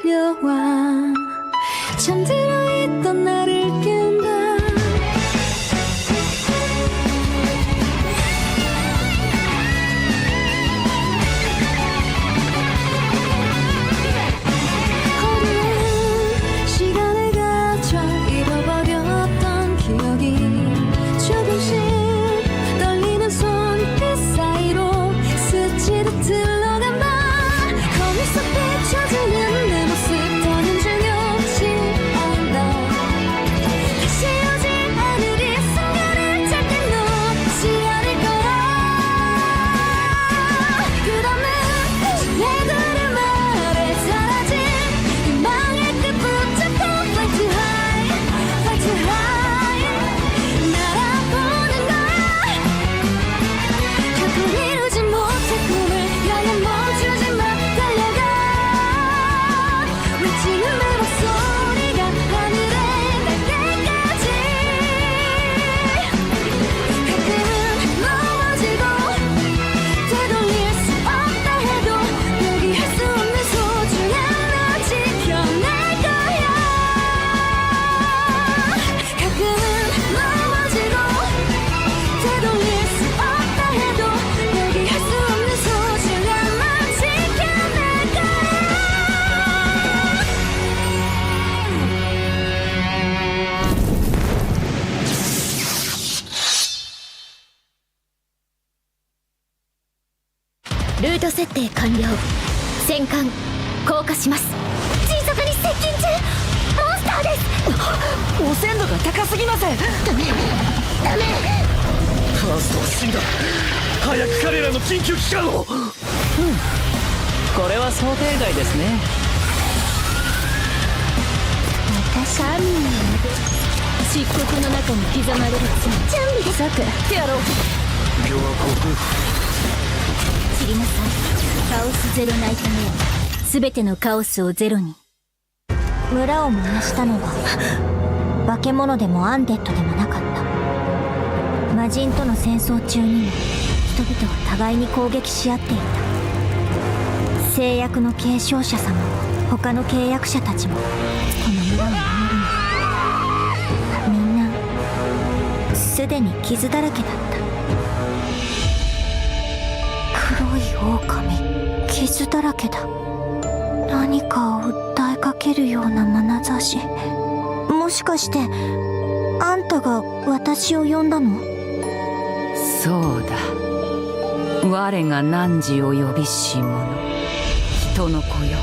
S10: 밀려와 잠들어 있던 나를 깨운다. 어두운 시간을 거쳐 잃어버렸던 기억이 조금씩 떨리는 손끝 사이로 스치듯 들러간 밤 거울 속 비춰지는 내 모습 더는 중요치 않아. 다시 오지 않을 이 순간을 절대 놓지 않을 거야. 끝없는 내 걸음 아래 사라진 희망의 끝 붙잡고 Fly too high, fly too high 날아보는 거야. 결코 이루지 못할 꿈을 향해 멈추지 마. 달려가. 외치는 내 목소리가 하늘에 닿을 때까지. 가끔은 넘어지고 되돌릴 수 없다 해도 포기할 수 없는 소중한 너 지켜낼 거야. 가끔은 넘어지고 되돌릴 수 없다 해도 포기할 수 없는 소중한 너 지켜낼 거야.
S4: ルート設定完了。戦艦降下します。迅速に接近中。モンスターです。
S16: 汚染度が高すぎます。
S4: ダメダメ。
S16: ファーストは死んだ。早く彼らの緊急機関を。これは想定外ですね。
S4: 私はみんな漆黒の中に刻まれる罪。準備です。やろう。
S16: 今日はここ。
S21: 散りなさい。カオスゼロナイトメア。すべてのカオスをゼロに。村を燃やしたのは化け物でもアンデッドでもなかった。魔人との戦争中にも人々は互いに攻撃し合っていた。制約の継承者様も他の契約者たちもこの村を守るの。みんなすでに傷だらけだった。黒い狼、傷だらけだ。何かを訴えかけるような眼差し。もしかしてあんたが私を呼んだの？
S7: そうだ。我が汝を呼びし者。人の子よ、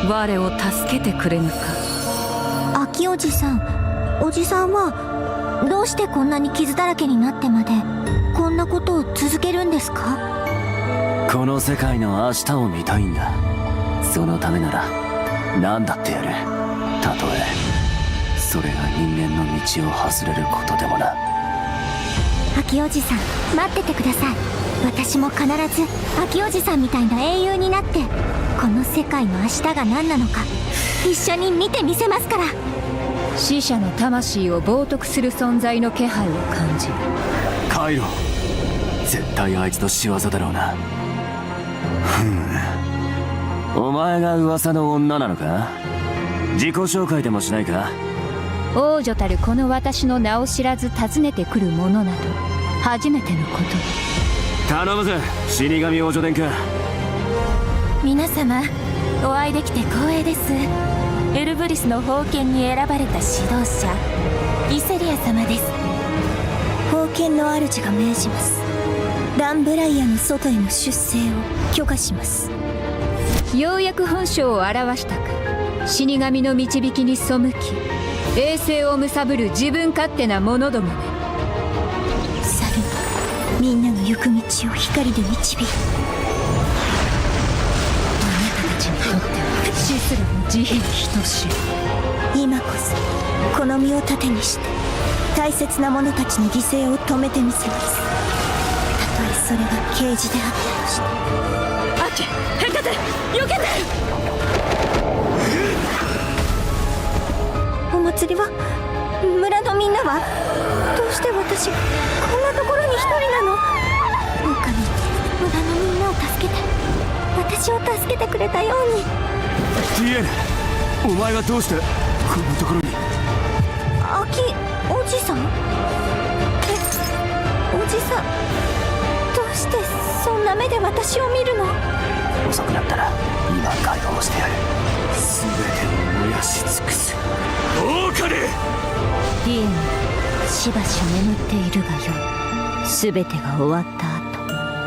S7: 我を助けてくれぬか。
S21: 秋おじさん、おじさんはどうしてこんなに傷だらけになってまでこんなことを続けるんですか？
S6: この世界の明日を見たいんだ。そのためなら何だってやる。たとえそれが人間の道を外れることでもな。
S21: 秋おじさん、待っててください。私も必ず秋おじさんみたいな英雄になってこの世界の明日が何なのか一緒に見てみせますから。
S7: 死者の魂を冒涜する存在の気配を感じる。
S6: カイロ、絶対あいつの仕業だろうな。お前が噂の女なのか？自己紹介でもしないか？
S7: 王女たるこの私の名を知らず訪ねてくる者など初めてのこと。
S6: 頼むぜ、死神王女殿下。
S10: 皆様、お会いできて光栄です。エルブリスの封建に選ばれた指導者イセリア様です。
S21: 封建の主が命じます。ランブライアの外への出征を許可します。
S7: ようやく本性を表したか。死神の導きに背き衛星を貪る自分勝手な者どもめ。
S21: さるみんなの行く道を光で導く。
S7: あなたたちにとっては死すらも慈悲に等しい。
S21: 今こそこの身を盾にして大切な者たちの犠牲を止めてみせます。たとえそれが刑事であったとして。
S16: アキ、ヘカテ、避けて。
S21: お祭りは村のみんなはどうして私こんなところに一人なの？どうか村のみんなを助けて。私を助けてくれたように。
S6: ティエル、お前がどうしてこんなところに。
S21: アキおじさん。おじさん、どうしてそんな目で私を見るの。
S6: 遅くなったら今解放してやる。全てを燃やし尽くす。オオカリ。
S21: ディエン、しばし眠っているがよい。全てが終わった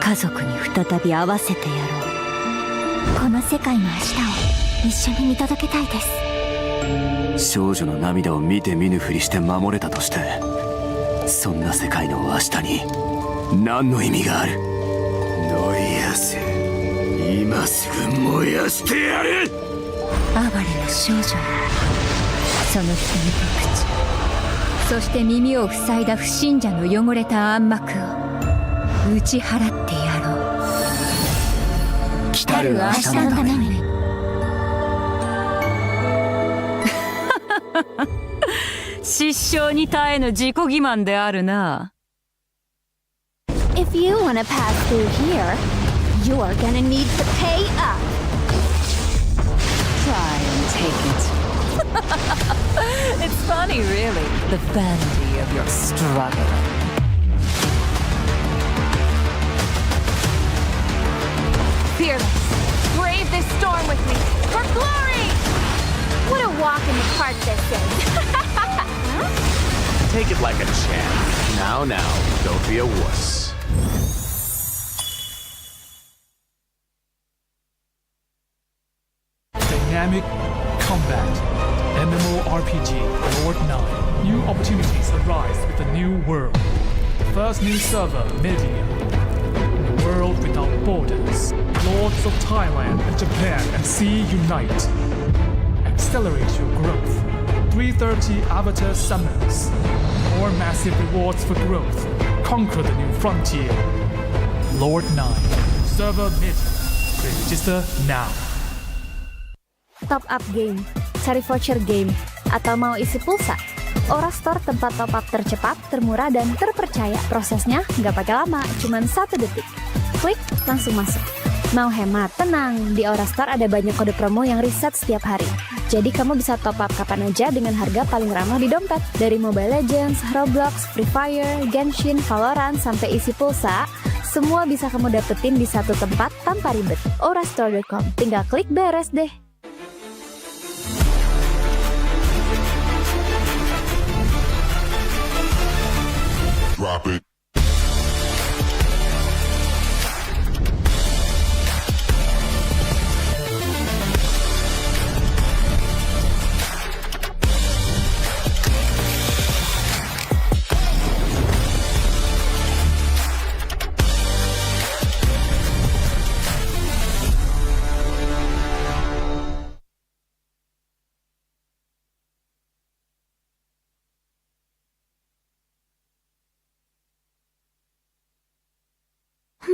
S21: 後、家族に再び会わせてやろう。この世界の明日を一緒に見届けたいです。
S6: 少女の涙を見て見ぬふりして守れたとして、そんな世界の明日に何の意味がある。ノイアス、今すぐ燃やしてやる。
S7: 哀れな少女よ、その瞳と口、そして耳を塞いだ不信者の汚れた暗幕を打ち払ってやろう。
S21: 来る明日のために。
S7: 失笑に耐えぬ自己欺瞞であるな。
S4: If you wanna pass through here, you're gonna need to pay up.
S7: Try and take it. It's funny, really, the vanity of your struggle.
S9: Fearless, brave this storm with me, for glory! What a walk in the park this is.
S8: Take it like a champ. Now, don't be a wuss.
S3: Dynamic combat. MMORPG Lord 9. New opportunities arise with the new world. First new server, Media. In a world without borders, lords of Thailand and Japan and sea unite. Accelerate your growth. 330 avatar summons. More massive rewards for growth. Conquer the new frontier. Lord 9. Server Media. Register now.
S4: Top up game, cari voucher game, atau mau isi pulsa? Aura Store tempat top up tercepat, termurah, dan terpercaya. Prosesnya nggak pakai lama, cuman 1 detik. Klik, langsung masuk. Mau hemat? Tenang, di Aura Store ada banyak kode promo yang reset setiap hari. Jadi kamu bisa top up kapan aja dengan harga paling ramah di dompet. Dari Mobile Legends, Roblox, Free Fire, Genshin, Valorant, sampai isi pulsa, semua bisa kamu dapetin di satu tempat tanpa ribet. Aurastore.com, tinggal klik beres deh.
S14: Drop it.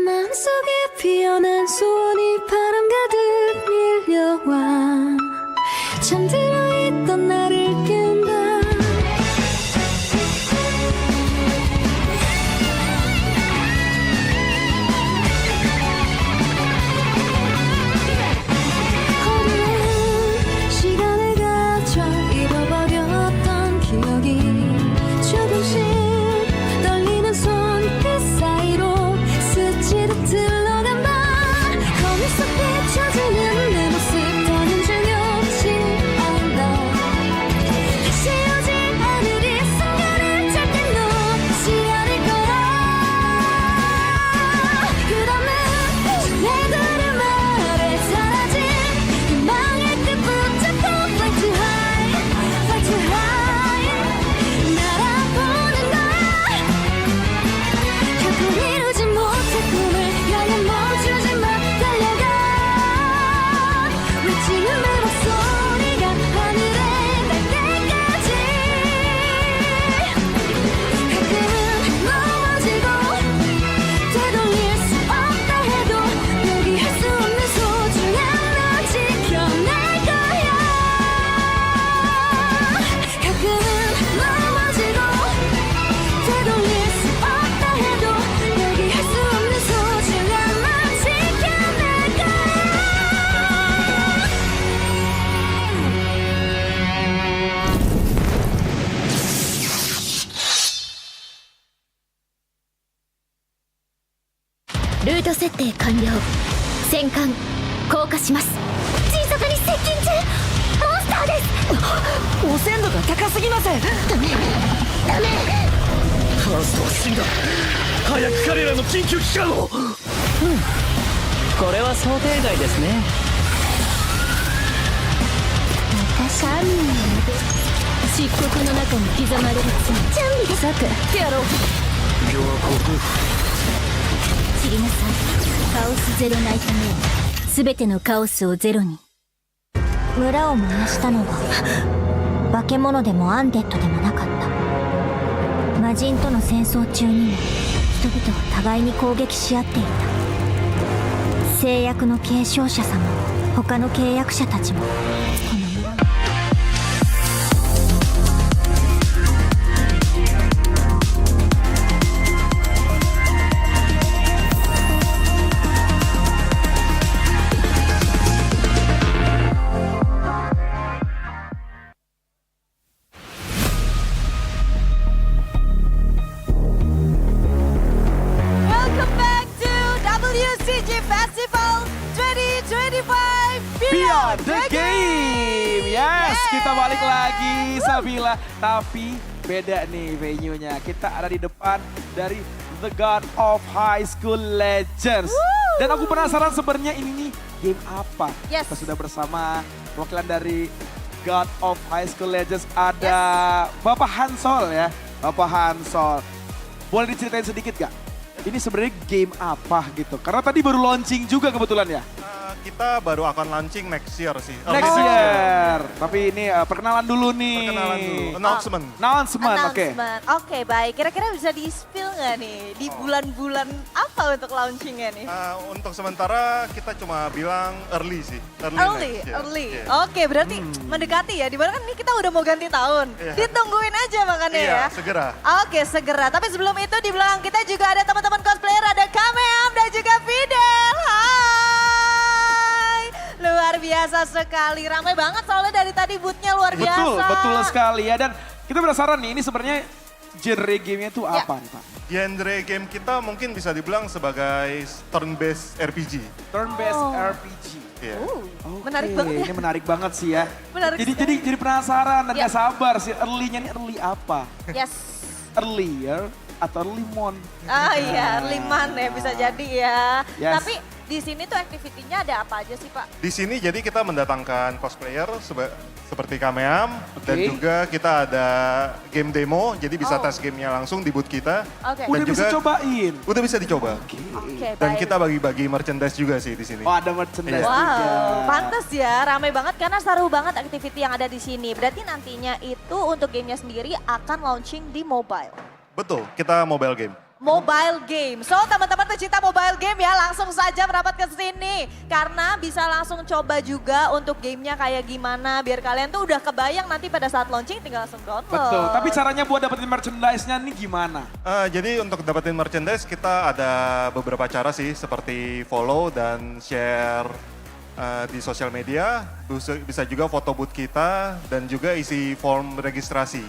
S10: 마음속에 피어난 소원이 바람 가득 밀려와 잠들어 있던 나를 깨운다. 어두운 시간을 가져 잃어버렸던 기억이 조금씩 떨리는 손끝 사이로 스치듯 흘러간다. 거울 속
S21: ルート設定完了。戦艦降下します。迅速に接近中。モンスターです。
S16: 汚染度が高すぎます。
S21: ダメ。
S16: ファーストは死んだ。早く彼らの緊急機関を。これは想定外ですね。
S21: 私は漆黒の中に刻まれる罪。準備で即やろう。
S16: 今日はここ。
S21: 散りなさい。カオスゼロナイトメイン。すべてのカオスをゼロに。村を燃やしたのは化け物でもアンデッドでもなかった。魔人との戦争中にも人々は互いに攻撃し合っていた。誓約の継承者様、他の契約者たちもこの村
S11: WCG Festival 2025
S2: Beyond the Game. Yes, kita balik lagi Sabila. Tapi beda nih venue-nya. Kita ada di depan dari The God of High School Legends. Dan aku penasaran sebenarnya ini nih game apa.
S11: Yes.
S2: Kita sudah bersama perwakilan dari God of High School Legends. Ada Bapak Hansol ya. Bapak Hansol. Boleh diceritain sedikit gak? Ini sebenarnya game apa gitu? Karena tadi baru launching juga kebetulan ya?
S15: Kita baru akan launching next year sih.
S2: Next year. Tapi ini perkenalan dulu nih.
S15: Perkenalan dulu. Announcement.
S2: Announcement, oke.
S11: Oke, baik. Kira-kira bisa di-spill nggak nih? Di bulan-bulan apa untuk launchingnya nih?
S15: Untuk sementara kita cuma bilang early sih.
S11: Early. Oke, berarti mendekati ya. Dimana kan ini kita udah mau ganti tahun. Ditungguin aja makanya ya.
S15: Segera.
S11: Oke, segera. Tapi sebelum itu di belakang kita juga ada teman-teman cosplayer. Ada Kameam dan juga Fidel. Hai. Luar biasa sekali. Ramai banget soalnya dari tadi booth-nya luar biasa.
S2: Betul sekali ya. Dan kita penasaran nih, ini sebenarnya genre gamenya itu apa nih Pak?
S15: Genre game kita mungkin bisa dibilang sebagai turn-based RPG.
S2: Turn-based RPG.
S11: Menarik banget ya.
S2: Ini menarik banget sih ya.
S11: Menarik
S2: jadi penasaran dan gak sabar sih. Early-nya ini early apa?
S11: Yes.
S2: Earlier atau early mon?
S11: Iya, early mon ya bisa jadi ya.
S2: Yes.
S11: Tapi di sini tuh aktivitinya ada apa aja sih Pak?
S15: Di sini jadi kita mendatangkan cosplayer seperti Kameam dan juga kita ada game demo, jadi bisa tes gamenya langsung di booth kita.
S11: Oke.
S2: Udah bisa cobain?
S15: Udah bisa dicoba. Dan kita bagi-bagi merchandise juga sih di sini.
S2: Oh ada merchandise
S11: Wow,
S2: juga.
S11: pantes ya, ramai banget karena seru banget aktiviti yang ada di sini. Berarti nantinya itu untuk gamenya sendiri akan launching di mobile.
S15: Betul, kita mobile game.
S11: Mobile game. So teman-teman pecinta mobile game ya langsung saja merapat ke sini. Karena bisa langsung coba juga untuk gamenya kayak gimana. Biar kalian tuh udah kebayang nanti pada saat launching tinggal langsung download.
S2: Betul, tapi caranya buat dapetin merchandise-nya nih gimana?
S15: Jadi untuk dapetin merchandise kita ada beberapa cara sih. Seperti follow dan share di sosial media. Bisa juga foto booth kita dan juga isi form registrasi.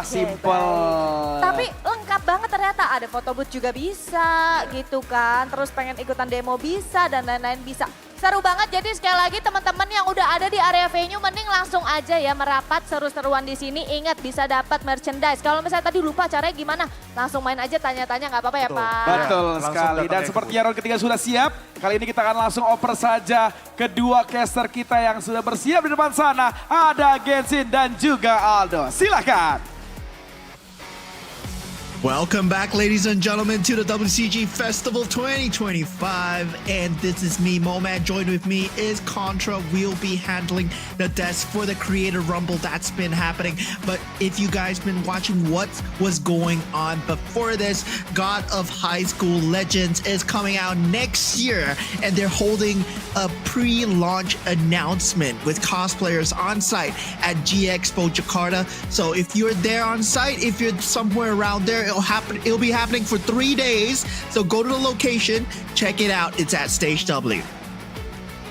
S2: Simple.
S11: Tapi lengkap banget ternyata, ada foto booth juga bisa gitu kan. Terus pengen ikutan demo bisa dan lain-lain bisa. Seru banget, jadi sekali lagi teman-teman yang udah ada di area venue mending langsung aja ya merapat seru-seruan di sini. Ingat bisa dapat merchandise. Kalau misalnya tadi lupa caranya gimana, langsung main aja tanya-tanya nggak apa-apa ya Pak.
S2: Betul sekali, dan sepertinya round ketiga sudah siap. Kali ini kita akan langsung oper saja kedua caster kita yang sudah bersiap di depan sana. Ada Genshin dan juga Aldo, silakan.
S13: Welcome back, ladies and gentlemen, to the WCG Festival 2025. And this is me, Momad. Joined with me is Contra. We'll be handling the desk for the Creator Rumble that's been happening. But if you guys been watching what was going on before this, God of High School Legends is coming out next year. And they're holding a pre-launch announcement with cosplayers on site at GIExpo Jakarta. So if you're there on site, if you're somewhere around there, it'll be happening for 3 days. So go to the location, check it out. It's at Stage W.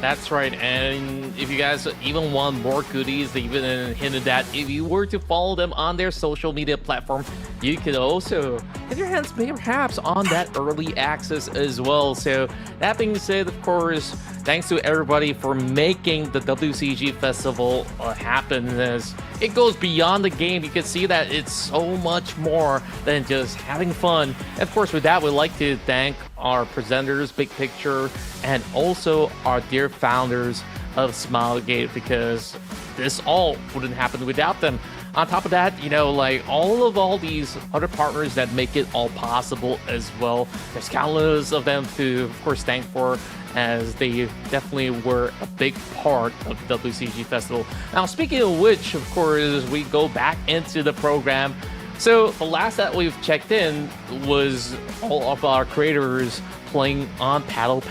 S12: That's right, and if you guys even want more goodies, they even hinted that if you were to follow them on their social media platform, you could also get your hands perhaps on that early access as well. So that being said, of course, thanks to everybody for making the WCG Festival happen. As it goes beyond the game, you can see that it's so much more than just having fun. Of course, with that, we'd like to thank our presenters, Big Picture, and also our dear founders of Smilegate, because this all wouldn't happen without them. On top of that, you know, like all these other partners that make it all possible as well. There's countless of them to, of course, thank for, as they definitely were a big part of the WCG Festival. Now, speaking of which, of course, we go back into the program. So the last that we've checked in was all of our creators playing on Paddle.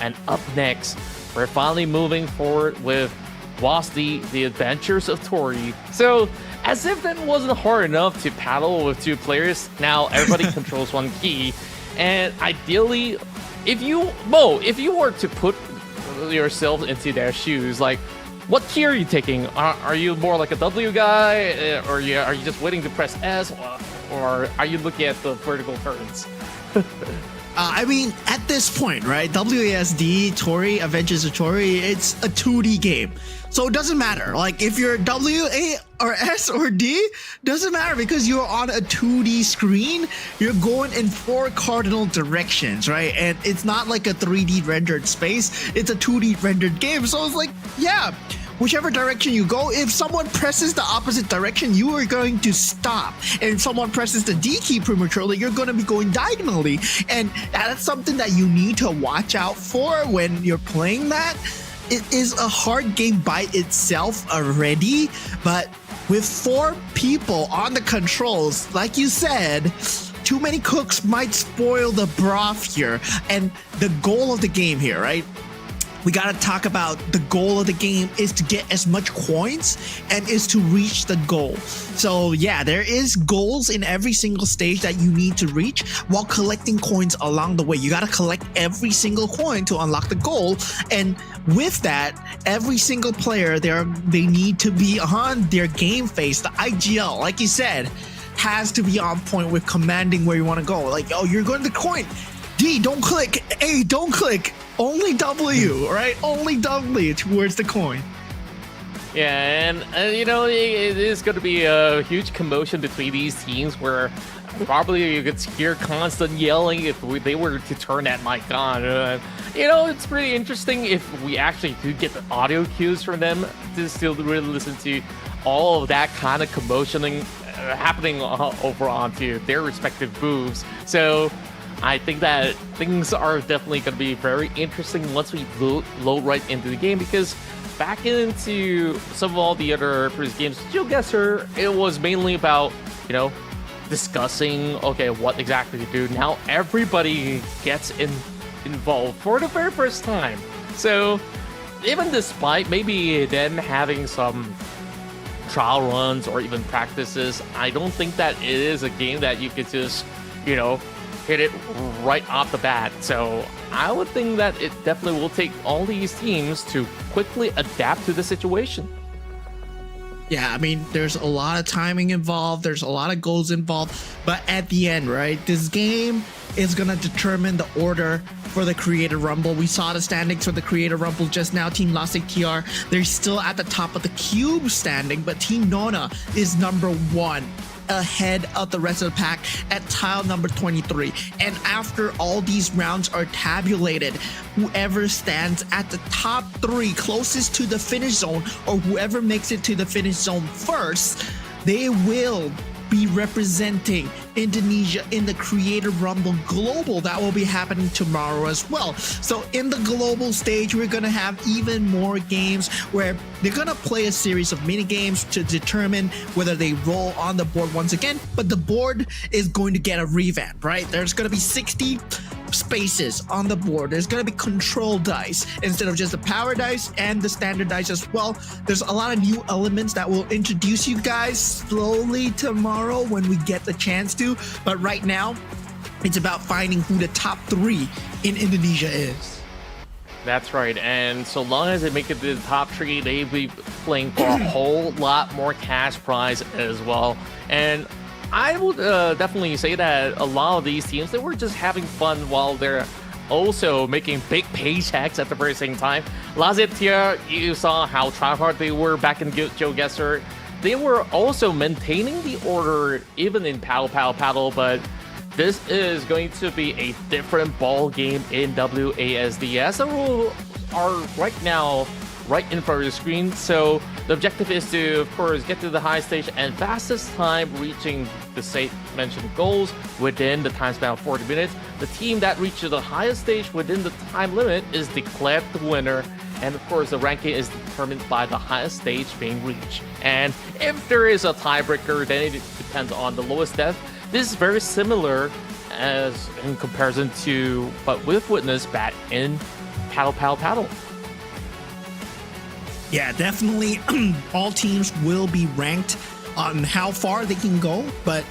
S12: And up next, we're finally moving forward with WASD, The Adventures of Tori. So, as if that wasn't hard enough to paddle with two players, now everybody controls one key. And ideally, if you were to put yourself into their shoes, like, what key are you taking? Are you more like a W guy, or are you just waiting to press S, or are you looking at the vertical turns?
S13: I mean, at this point, right? WASD, Tori, Adventures of Tori, it's a 2D game. So it doesn't matter. Like, if you're W, A, or S, or D, doesn't matter, because you're on a 2D screen. You're going in 4 cardinal directions, right? And it's not like a 3D rendered space. It's a 2D rendered game. So it's like, yeah, whichever direction you go, if someone presses the opposite direction, you are going to stop. And if someone presses the D key prematurely, you're going to be going diagonally. And that's something that you need to watch out for when you're playing that. It is a hard game by itself already, but with 4 people on the controls, like you said, too many cooks might spoil the broth here. And the goal of the game here, right? We gotta talk about the goal of the game is to get as much coins and is to reach the goal. So yeah, there is goals in every single stage that you need to reach while collecting coins along the way. You gotta collect every single coin to unlock the goal. And with that, every single player, they need to be on their game face, the IGL, like you said, has to be on point with commanding where you wanna go. Like, oh, you're going to the coin. D, don't click. A, don't click. Only W, right? Only W towards the coin.
S12: Yeah, and you know, it is going to be a huge commotion between these teams, where probably you could hear constant yelling if they were to turn that mic on. You know, it's pretty interesting if we actually do get the audio cues from them to still really listen to all of that kind of commotioning happening over onto their respective booths. So I think that things are definitely going to be very interesting once we load right into the game, because back into some of all the other previous games, GeoGuessr, it was mainly about, you know, discussing, okay, what exactly to do. Now everybody gets involved for the very first time. So even despite maybe them having some trial runs or even practices, I don't think that it is a game that you could just, you know, hit it right off the bat. So I would think that it definitely will take all these teams to quickly adapt to the situation.
S13: Yeah, I mean, there's a lot of timing involved. There's a lot of goals involved. But at the end, right, this game is going to determine the order for the Creator Rumble. We saw the standings for the Creator Rumble just now. Team Lastic TR, they're still at the top of the cube standing, but Team Nona is number 1. Ahead of the rest of the pack at tile number 23. And after all these rounds are tabulated, whoever stands at the top 3 closest to the finish zone, or whoever makes it to the finish zone first, they will be representing Indonesia in the Creator Rumble Global that will be happening tomorrow as well. So in the global stage, we're gonna have even more games where they're gonna play a series of mini games to determine whether they roll on the board once again, but the board is going to get a revamp, right? There's gonna be 60 spaces on the board. There's going to be control dice instead of just the power dice, and the standard dice as well. There's a lot of new elements that will introduce you guys slowly tomorrow when we get the chance to, but right now it's about finding who the top 3 in Indonesia is.
S12: That's right, and so long as they make it to the top 3, they'll be playing for a whole lot more cash prize as well. And I would definitely say that a lot of these teams, they were just having fun while they're also making big paychecks at the very same time. Lazetia, you saw how tryhard they were back in GeoGuessr. They were also maintaining the order even in Paddle, but this is going to be a different ball game in WASD. The rules are right now right in front of the screen, so the objective is to, of course, get to the high stage and fastest time reaching the mentioned goals within the time span of 40 minutes. The team that reaches the highest stage within the time limit is declared the winner, and of course the ranking is determined by the highest stage being reached. And if there is a tiebreaker, then it depends on the lowest death. This is very similar as in comparison to what we've witnessed back in Paddle.
S13: Yeah, definitely all teams will be ranked on how far they can go, but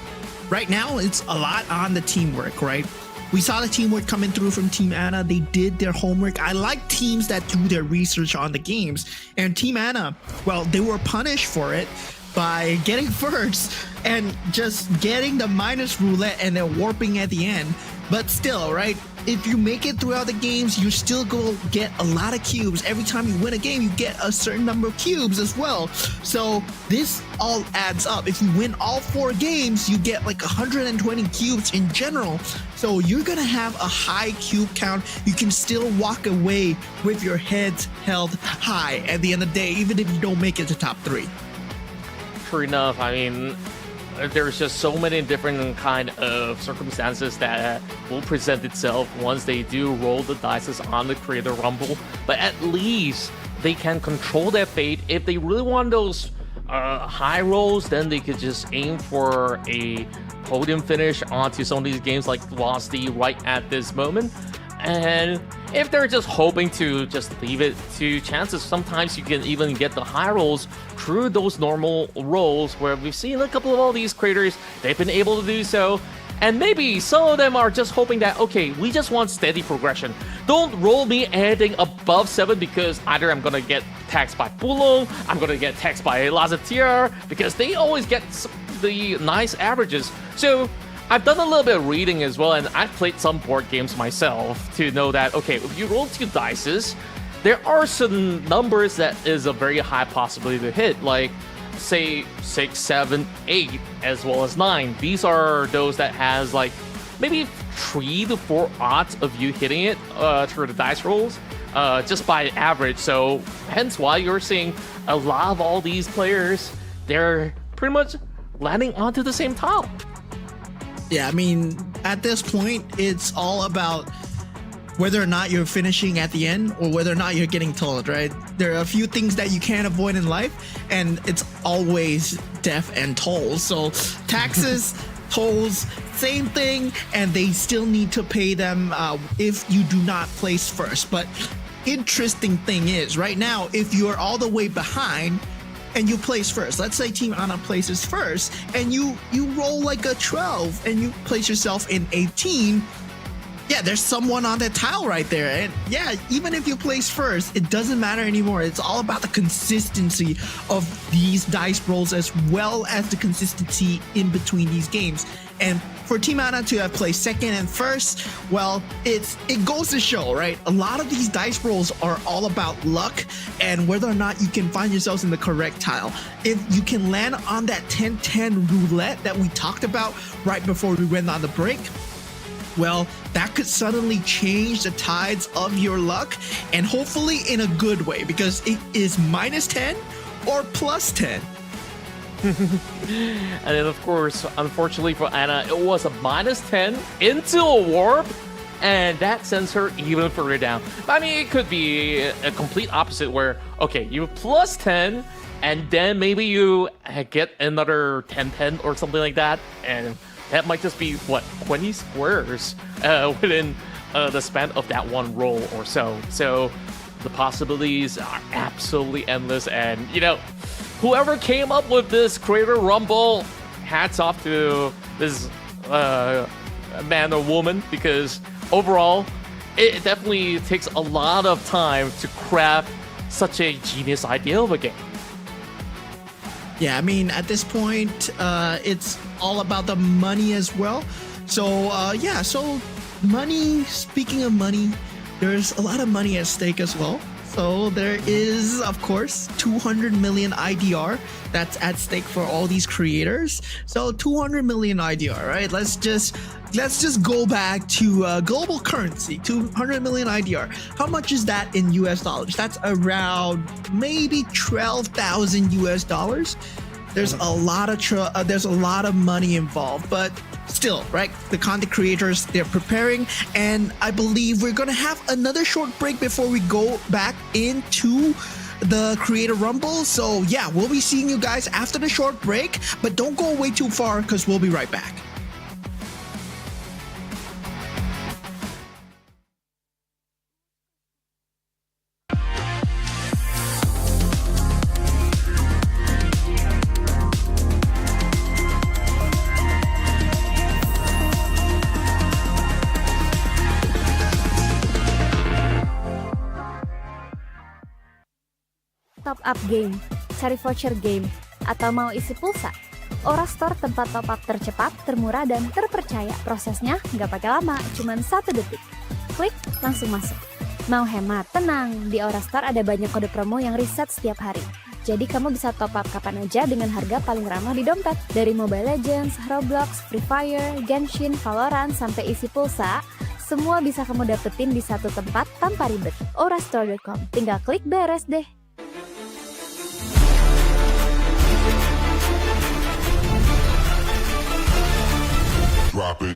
S13: right now it's a lot on the teamwork, right? We saw the teamwork coming through from Team Anna. They did their homework. I like teams that do their research on the games. And Team Anna, well, they were punished for it by getting first and just getting the minus roulette and then warping at the end. But still, right? If you make it throughout the games, you still go get a lot of cubes. Every time you win a game, you get a certain number of cubes as well. So this all adds up. If you win all 4 games, you get like 120 cubes in general. So you're gonna have a high cube count. You can still walk away with your heads held high at the end of the day, even if you don't make it to top 3.
S12: True enough, I mean, there's just so many different kind of circumstances that will present itself once they do roll the dice on the Creator Rumble. But at least they can control their fate. If they really want those high rolls, then they could just aim for a podium finish onto some of these games like Velocity right at this moment. And if they're just hoping to just leave it to chances, sometimes you can even get the high rolls through those normal rolls, where we've seen a couple of all these creators, they've been able to do so. And maybe some of them are just hoping that, okay, we just want steady progression. Don't roll me anything above 7, because either I'm gonna get taxed by Bulong, I'm gonna get taxed by Lazetia, because they always get the nice averages. So I've done a little bit of reading as well, and I've played some board games myself to know that, okay, if you roll 2 dices, there are certain numbers that is a very high possibility to hit, like say 6, 7, 8, as well as 9. These are those that has like maybe 3 to 4 odds of you hitting it through the dice rolls, just by average. So hence why you're seeing a lot of all these players, they're pretty much landing onto the same tile.
S13: Yeah, I mean, at this point, it's all about whether or not you're finishing at the end or whether or not you're getting told, right? There are a few things that you can't avoid in life, and it's always death and tolls. So taxes, tolls, same thing, and they still need to pay them if you do not place first. But interesting thing is, right now, if you are all the way behind and you place first, let's say Team Anna places first, and you roll like a 12 and you place yourself in 18, yeah, there's someone on that tile right there. And yeah, even if you place first, it doesn't matter anymore. It's all about the consistency of these dice rolls as well as the consistency in between these games. And for Team Anna to have placed second and first, well, it goes to show, right? A lot of these dice rolls are all about luck and whether or not you can find yourselves in the correct tile. If you can land on that 10-10 roulette that we talked about right before we went on the break, well, that could suddenly change the tides of your luck, and hopefully in a good way, because it is -10 or +10.
S12: And then, of course, unfortunately for Anna, it was a -10 into a warp, and that sends her even further down. I mean, it could be a complete opposite where, okay, you +10, and then maybe you get another 10-10 or something like that, and that might just be, what, 20 squares within the span of that one roll or so. So the possibilities are absolutely endless, and, you know, whoever came up with this Creator Rumble, hats off to this man or woman, because overall, it definitely takes a lot of time to craft such a genius idea of a game.
S13: Yeah, I mean, at this point, it's all about the money as well. So, yeah, so money, speaking of money, there's a lot of money at stake as well. So there is, of course, 200 million IDR that's at stake for all these creators. So 200 million IDR, right? Let's just go back to global currency, 200 million IDR. How much is that in US dollars? That's around maybe 12,000 US dollars. There's a lot of money involved, but still, right? The content creators, they're preparing, and I believe we're gonna have another short break before we go back into the Creator Rumble. So yeah, we'll be seeing you guys after the short break, but don't go away too far because we'll be right back.
S4: Top up game, cari voucher game, atau mau isi pulsa? Aura Store tempat top up tercepat, termurah, dan terpercaya. Prosesnya nggak pakai lama, cuman 1 detik. Klik, langsung masuk. Mau hemat? Tenang, di Aura Store ada banyak kode promo yang reset setiap hari. Jadi kamu bisa top up kapan aja dengan harga paling ramah di dompet. Dari Mobile Legends, Roblox, Free Fire, Genshin, Valorant, sampai isi pulsa, semua bisa kamu dapetin di satu tempat tanpa ribet. Aurastore.com, tinggal klik beres deh.
S14: Drop it.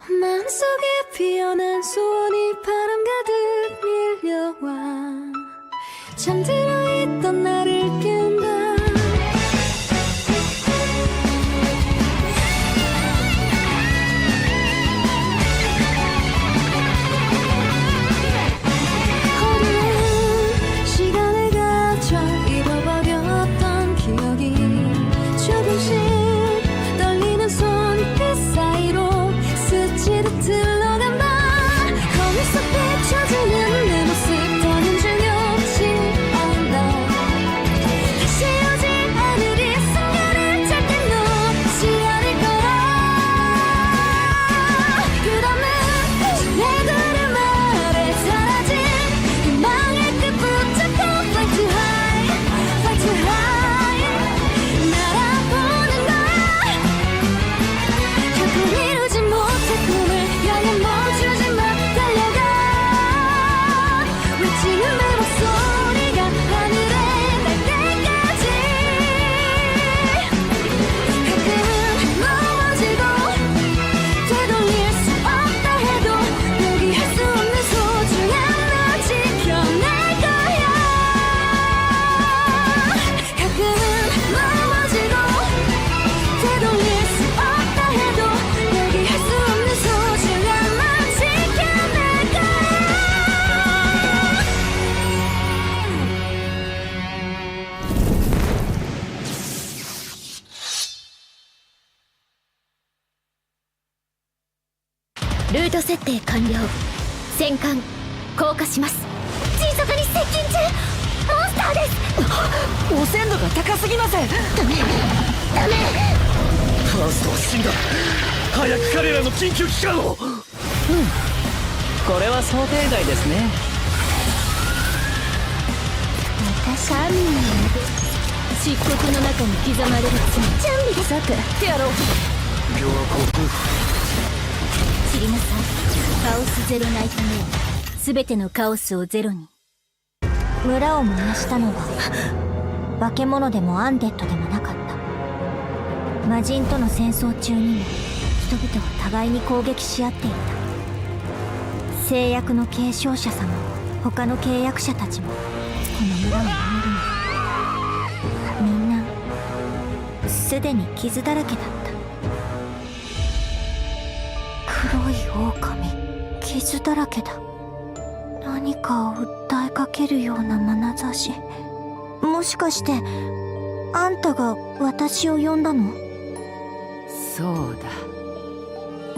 S10: 마음속에 피어난 소원이 바람 가득 밀려와 잠들어 있던 나를 깨운다. 어두운 시간을 거쳐 잃어버렸던 기억이 조금씩 떨리는 손끝 사이로 스치듯 흘러간다. 거기서 비춰지는 내 모습 더는 중요치 않아. 다시 오지 않을 이 순간을 절대 놓지 않을 거야. 그다음은 내 들은 말에 사라진 희망의 끝 붙잡고 Fly too high, fly too high 날아보는 거야. 결코 이루지 못할 꿈을 향해 멈추지 마. 달려가. 외치는 내 목소리가 하늘에 닿을 때까지. 가끔은 넘어지고 되돌릴 수 없다 해도 포기할 수 없는 소중한 너 지켜낼 거야. 가끔은 넘어지고 되돌릴 수 없다 해도 포기할 수 없는 소중한 너 지켜낼 거야.ルート設定完了。戦艦降下します。迅速に接近中。モンスターです。
S16: 汚染度が高すぎません。
S10: ダメ。
S16: ファーストは死んだ。早く彼らの緊急機関を。これは想定外ですね。
S10: 私神の漆黒の中に刻まれる罪。準備です。さてやろう。
S16: 両国
S10: 知りなさい。カオスゼロナイトメア。すべてのカオスをゼロに。
S21: 村を燃やしたのは化け物でもアンデッドでもなかった。魔人との戦争中にも人々は互いに攻撃し合っていた。制約の継承者様、他の契約者たちもこの村を守るの。みんなすでに傷だらけだった。黒い狼、傷だらけだ。何かを訴えかけるような眼差し。もしかしてあんたが私を呼んだの？
S7: そうだ。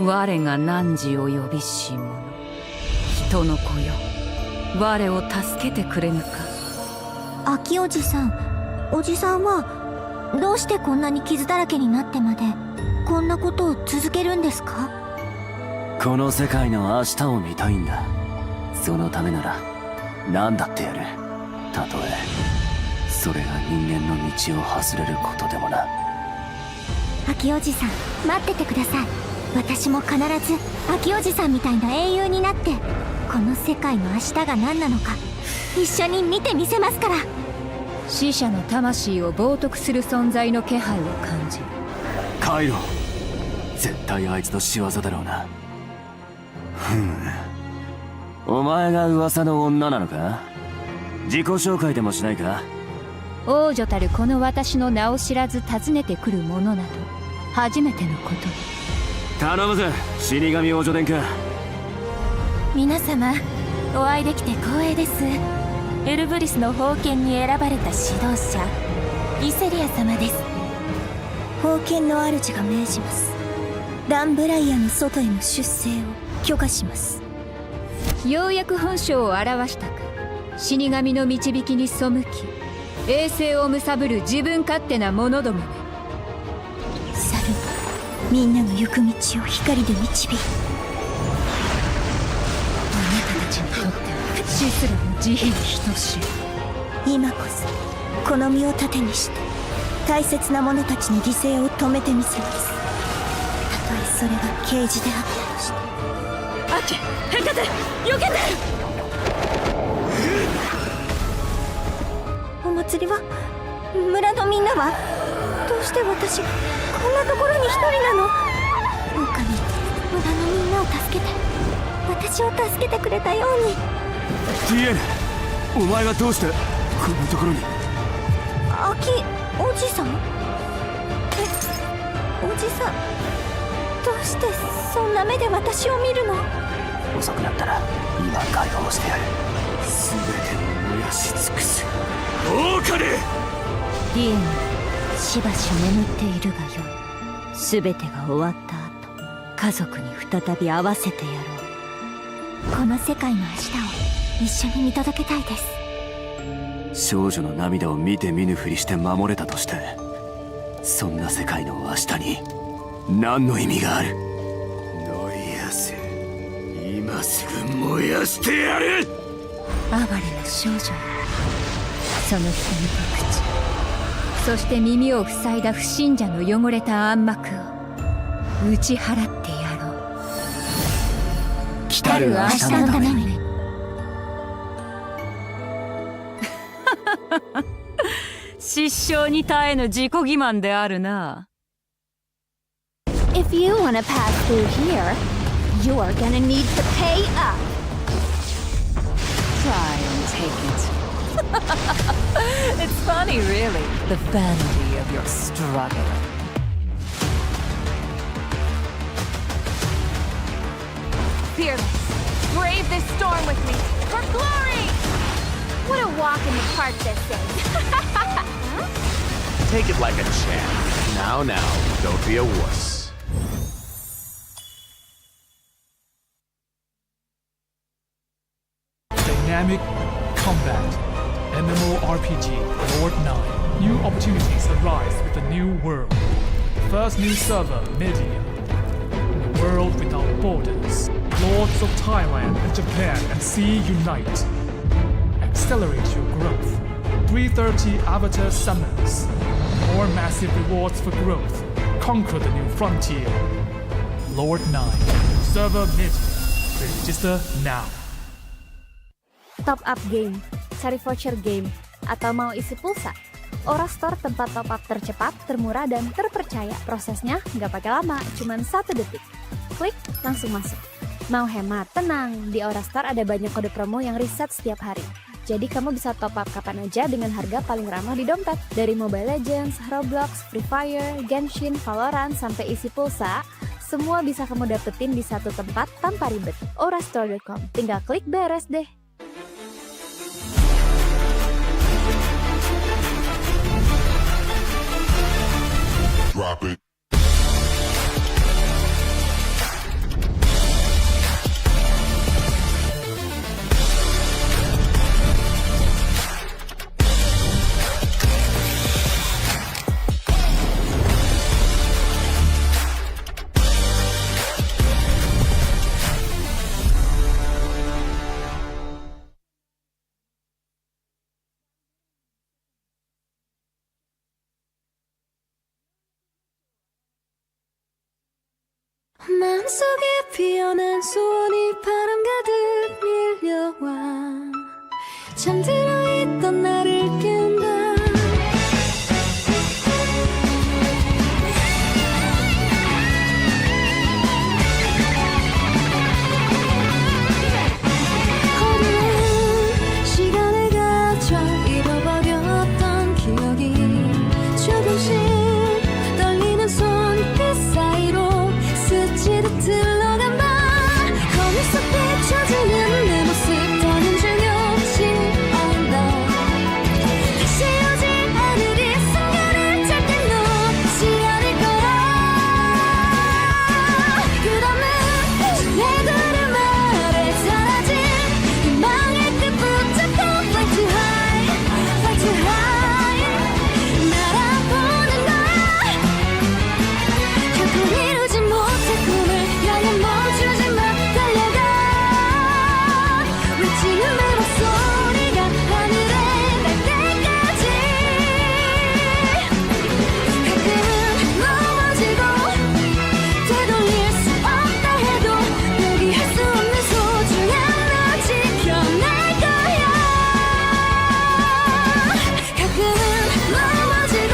S7: 我が汝を呼びし者、人の子よ、我を助けてくれぬか。
S21: 秋おじさん、おじさんはどうしてこんなに傷だらけになってまでこんなことを続けるんですか？
S6: この世界の明日を見たいんだ。そのためなら何だってやる。たとえそれが人間の道を外れることでもな。
S21: 秋おじさん、待っててください。私も必ず秋おじさんみたいな英雄になって、この世界の明日が何なのか一緒に見てみせますから。
S7: 死者の魂を冒涜する存在の気配を感じる。
S6: カイロ、絶対あいつの仕業だろうな。お前が噂の女なのか？自己紹介でもしないか？
S7: 王女たるこの私の名を知らず訪ねてくる者など初めてのこと。
S6: 頼むぜ、死神王女殿下。
S10: 皆様、お会いできて光栄です。エルブリスの宝剣に選ばれた指導者、イセリア様です。
S21: 宝剣の主が命じます。ランブライアの外への出征を許可します。
S7: ようやく本性を表したか。死神の導きに背き、衛星を貪る自分勝手な者どもめ。
S21: サル、みんなの行く道を光で導い。
S7: あなたたちにとっては死すらも慈悲に等しい。
S21: 今こそこの身を盾にして大切な者たちの犠牲を止めてみせます。たとえそれが刑事であったとして。
S10: アキ、ヘカテ、避けて！
S21: お祭りは？村のみんなは？どうして私がこんなところに一人なの？どうかに村のみんなを助けて、私を助けてくれたように。
S6: ティエネ、お前がどうしてこんなところに？
S21: 秋おじさん？おじさん、どうしてそんな目で私を見るの？
S6: 遅くなったら今解放してやる。全てを燃やし尽くす。狼！
S21: リエン、しばし眠っているがよい。全てが終わった後、家族に再び会わせてやろう。この世界の明日を一緒に見届けたいです。
S6: 少女の涙を見て見ぬふりして守れたとして、そんな世界の明日に何の意味がある？ノイアス、今すぐ燃やしてやる！
S7: 哀れな少女よ、その瞳と口、そして耳を塞いだ不信者の汚れた暗幕を打ち払ってやろう。
S21: 来たる明日のために。
S7: 失笑に耐えぬ自己欺瞞であるな。
S4: If you wanna pass through here, you're gonna need to pay up.
S7: Try and take it. It's funny, really, the vanity of your struggle.
S9: Fearless, brave this storm with me, for glory! What a walk in the park this is.
S8: Take it like a champ. Now, don't be a wuss.
S3: Dynamic combat. MMORPG Lord 9. New opportunities arise with the new world. First new server, Media. In a world without borders. Lords of Thailand and Japan and sea unite. Accelerate your growth. 330 avatar summons. More massive rewards for growth. Conquer the new frontier. Lord 9. Server Media. Register now.
S4: Top up game, cari voucher game, atau mau isi pulsa? Aura Store tempat top up tercepat, termurah, dan terpercaya. Prosesnya nggak pakai lama, cuma 1 detik. Klik, langsung masuk. Mau hemat? Tenang, di Aura Store ada banyak kode promo yang reset setiap hari. Jadi kamu bisa top up kapan aja dengan harga paling ramah di dompet. Dari Mobile Legends, Roblox, Free Fire, Genshin, Valorant, sampai isi pulsa, semua bisa kamu dapetin di satu tempat tanpa ribet. Aurastore.com, tinggal klik beres deh.
S14: Drop it.
S10: 마음속에 피어난 소원이 바람 가득 밀려와 잠들어 있던 나를 깨운다. 어두운 시간을 가져 잃어버렸던 기억이 조금씩 떨리는 손끝 사이로 스치듯 흘러간다. 거울 속 비춰지는 내 모습 더는 중요치 않다. 다시 오지 않을 이 순간을 절대 놓지 않을 거야. 그럼은 내 걸음 아래 사라진 희망의 끝 붙잡고 Fly too high, fly too high 날아보는 거야. 결코 이루지 못할 꿈을 향해 멈추지 마. 달려가. 외치는 내 목소리가 하늘에 닿을 때까지. 가끔은 넘어지고 되돌릴 수 없다 해도 포기할 수 없는 소중한 너 지켜낼 거야. 가끔은 넘어지고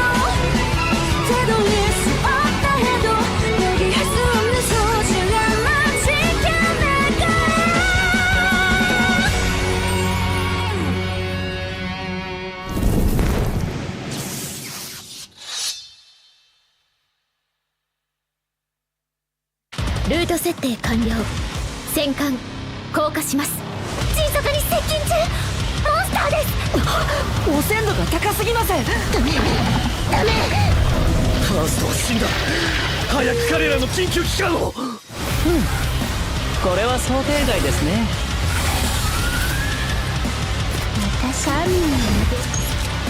S10: 되돌릴 수 없다 해도 포기할 수 없는 소중한 너 지켜낼 거야.ルート設定完了。戦艦降下します。迅速に接近中。モンスターです。
S16: 汚染度が高すぎません。
S10: ダメダメ。
S16: ファーストは死んだ。早く彼らの緊急機関を。これは想定外ですね。
S10: 私アミーの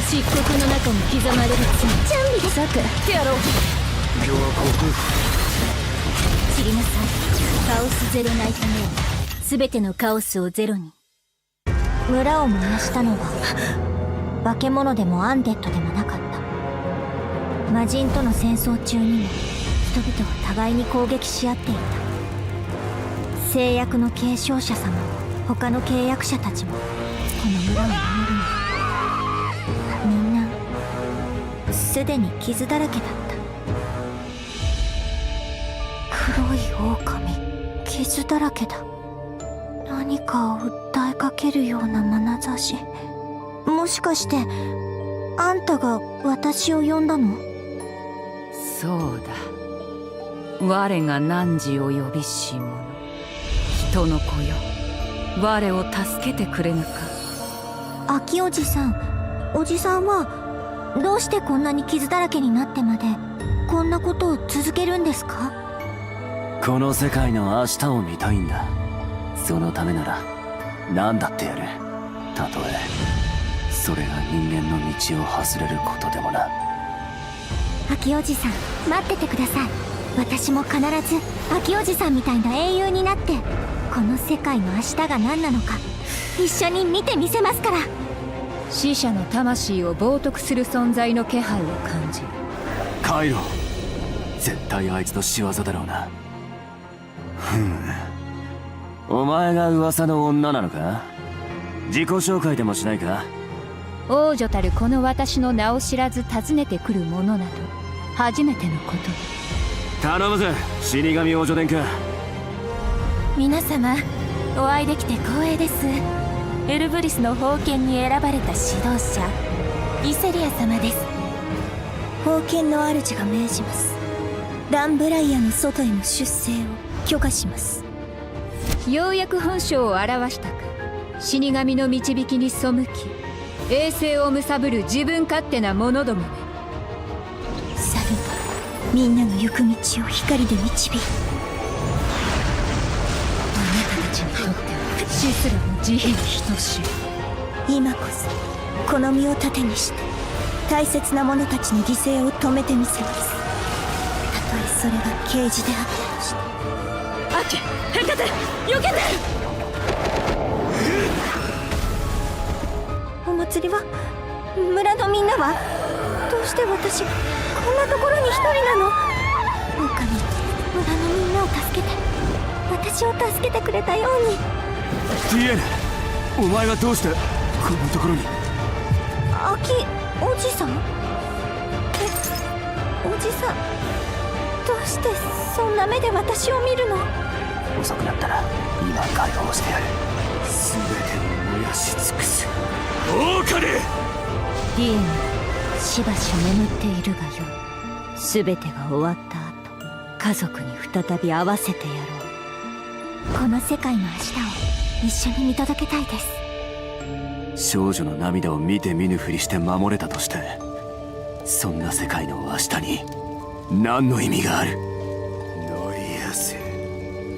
S10: 漆黒の中に刻まれる罪。準備でさくやろう。
S16: 余はここ。
S10: 散りなさい。カオスゼロナイトメア。すべてのカオスをゼロに。村を燃やしたのは化け物でもアンデッドでもなかった。魔人との戦争中にも人々は互いに攻撃し合っていた。誓約の継承者様も他の契約者たちもこの村を守るの。みんなすでに傷だらけだった。黒い狼、傷だらけだ。何かを訴えかけるような眼差し。もしかしてあんたが私を呼んだの？
S7: そうだ。我が汝を呼びし者。人の子よ。我を助けてくれぬか。
S10: 秋おじさん、おじさんはどうしてこんなに傷だらけになってまでこんなことを続けるんですか？
S6: この世界の明日を見たいんだ。そのためなら何だってやる。たとえそれが人間の道を外れることでもな。
S10: 秋おじさん、待っててください。私も必ず秋おじさんみたいな英雄になってこの世界の明日が何なのか一緒に見てみせますから。
S7: 死者の魂を冒涜する存在の気配を感じる。
S6: カイロ、絶対あいつの仕業だろうな。お前が噂の女なのか？自己紹介でもしないか？
S7: 王女たるこの私の名を知らず訪ねてくる者など初めてのこと。
S6: 頼むぜ、死神王女殿下。
S10: 皆様お会いできて光栄です。エルブリスの宝剣に選ばれた指導者イセリア様です。
S21: 宝剣の主が命じます。ランブライアの外への出征を許可します。
S7: ようやく本性を表したか。死神の導きに背き衛星を貪る自分勝手な者どもめ。
S21: サルがみんなの行く道を光で導く。
S7: あなたたちにとっては死すらも慈悲に等しい。
S21: 今こそこの身を盾にして大切な者たちの犠牲を止めてみせます。たとえそれが刑事であったとして。
S7: アキ、ヘカテ、避けて。
S21: お祭りは村のみんなはどうして私がこんなところに一人なの。狼、村のみんなを助けて私を助けてくれたように。
S6: ディエネ、お前はどうしてこんなところに。
S21: アキおじさん、おじさん、どうしてそんな目で私を見るの。
S6: 遅くなったら今解放してやる。全てを燃やし尽くす。オオカリ。
S21: ディエン、しばし眠っているがよい。全てが終わった後家族に再び会わせてやろう。この世界の明日を一緒に見届けたいです。
S6: 少女の涙を見て見ぬふりして守れたとして、そんな世界の明日に何の意味がある。ノイアス、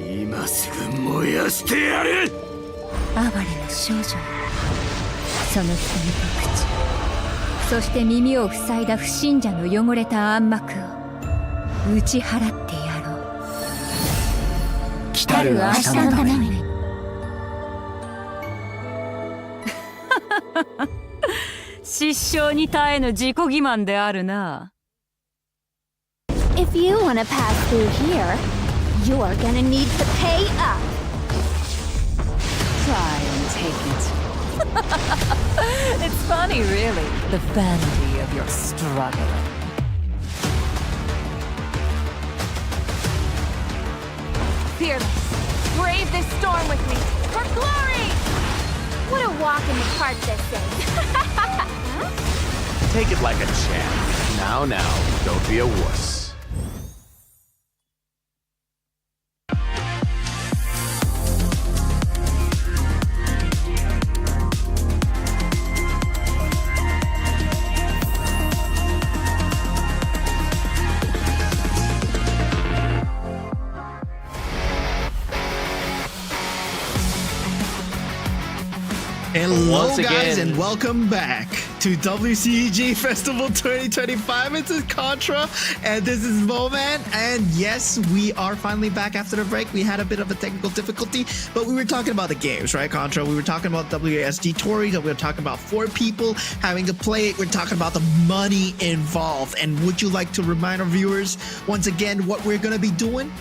S6: 今すぐ燃やしてやる。
S21: 哀れな少女よ、その瞳と口、
S7: そして耳を塞いだ不信者の汚れた暗幕を打ち払ってやろう。
S21: 来たる明日のために。
S7: 失笑に耐えぬ自己欺瞞であるな。
S9: If you want to pass through here, you're gonna need to pay up.
S7: Try and take it. It's funny, really, the vanity of your struggle.
S9: Fearless, brave this storm with me, for glory! What a walk in the park this is.
S8: Take it like a champ. Now, don't be a wuss.
S13: Hello
S12: Once
S13: guys
S12: again.
S13: and welcome back to WCG Festival 2025. It's Contra and this is Moman, and yes, we are finally back after the break. We had a bit of a technical difficulty, but we were talking about the games, right, Contra? We were talking about WASD Tories, and we were talking about 4 people having to play it. We're talking about the money involved. And would you like to remind our viewers once again what we're going to be doing?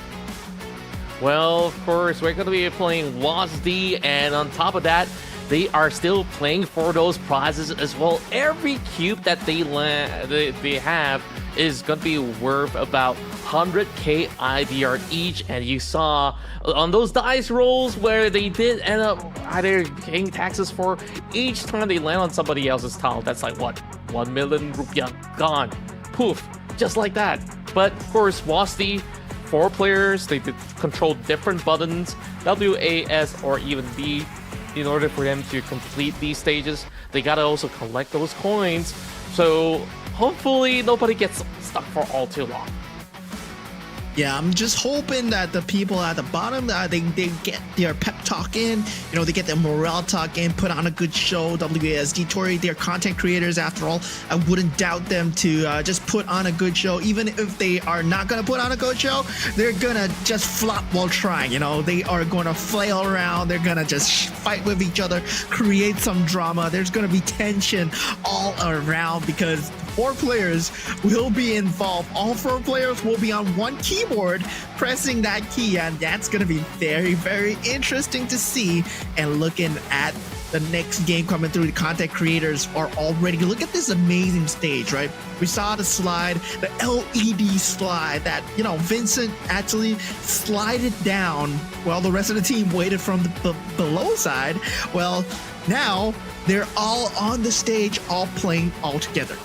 S12: Well, of course, we're going to be playing WASD, and on top of that, they are still playing for those prizes as well. Every cube that they have is going to be worth about 100k IDR each. And you saw on those dice rolls where they did end up either paying taxes for each time they land on somebody else's tile. That's like, what, 1 million rupiah gone. Poof, just like that. But of course, WASD, 4 players, they control different buttons, W, A, S, or even B. In order for them to complete these stages, they gotta also collect those coins. So hopefully nobody gets stuck for all too long.
S13: Yeah, I'm just hoping that the people at the bottom, they get their pep talk in, you know, they get their morale talk in, put on a good show. WASD Tory, they're content creators after all. I wouldn't doubt them to just put on a good show. Even if they are not going to put on a good show, they're going to just flop while trying, you know. They are going to flail around. They're going to just fight with each other, create some drama. There's going to be tension all around because 4 players will be involved. All 4 players will be on one keyboard pressing that key, and that's going to be very, very interesting to see. And looking at the next game coming through. The content creators are already, look at this amazing stage, right? We saw the slide, the LED slide that, you know, Vincent actually slided down while the rest of the team waited from the below side. Well, now they're all on the stage, all playing all together.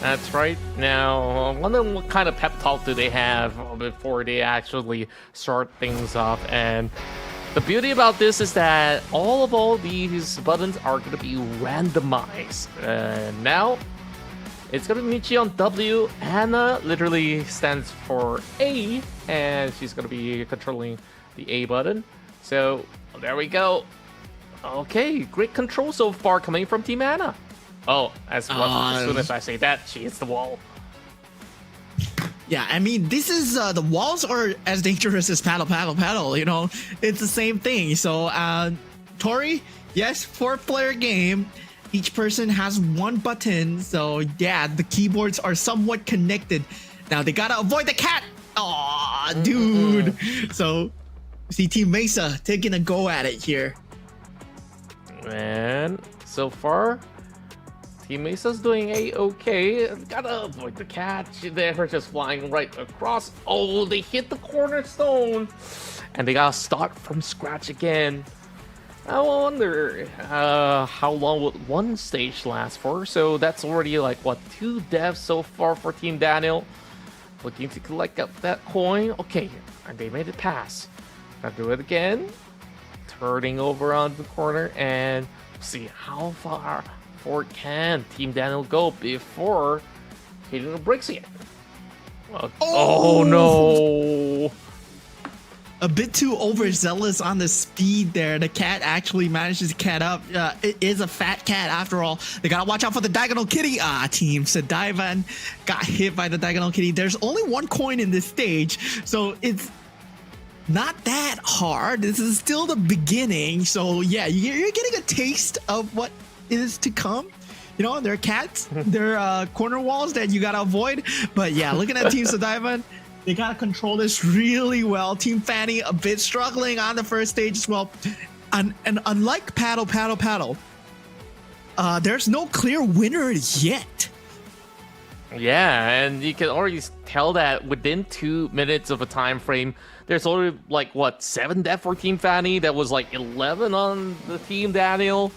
S12: That's right. Now, I wonder what kind of pep talk do they have before they actually start things off. And the beauty about this is that all these buttons are going to be randomized. Now, it's going to be Michi on W. Anna literally stands for A, and she's going to be controlling the A button. So, there we go. Okay, great control so far coming from Team Anna. Oh, as soon as I say that, she hits the wall.
S13: Yeah, I mean, this is, the walls are as dangerous as paddle, you know? It's the same thing. So, Tori, yes, 4-player game. Each person has one button. So, yeah, the keyboards are somewhat connected. Now, they gotta avoid the cat. Aw, dude. So, see Team Mesa taking a go at it here.
S12: And so far, Team Mesa's doing A-okay. Gotta avoid the cat. They're just flying right across. Oh, they hit the cornerstone. And they gotta start from scratch again. I wonder how long would one stage last for. So that's already like, what, 2 deaths so far for Team Daniel. Looking to collect up that coin. Okay, and they made it pass. Gotta do it again. Turning over on the corner and see how far forward can Team Daniel go before hitting the bricks again. Oh no!
S13: A bit too overzealous on the speed there. The cat actually manages to cat up. It is a fat cat after all. They gotta watch out for the Diagonal Kitty. Team Sedaivan got hit by the Diagonal Kitty. There's only one coin in this stage, so it's not that hard. This is still the beginning. So yeah, you're getting a taste of what is to come. You know, there are cats, there are corner walls that you gotta avoid. But yeah, looking at Team Sedaivan, they gotta control this really well. Team Fanny a bit struggling on the first stage as well. And unlike paddle, there's no clear winner yet.
S12: Yeah, and you can already tell that within 2 minutes of a time frame, there's already like, what, 7 deaths for Team Fanny. That was like 11 on the Team Daniel.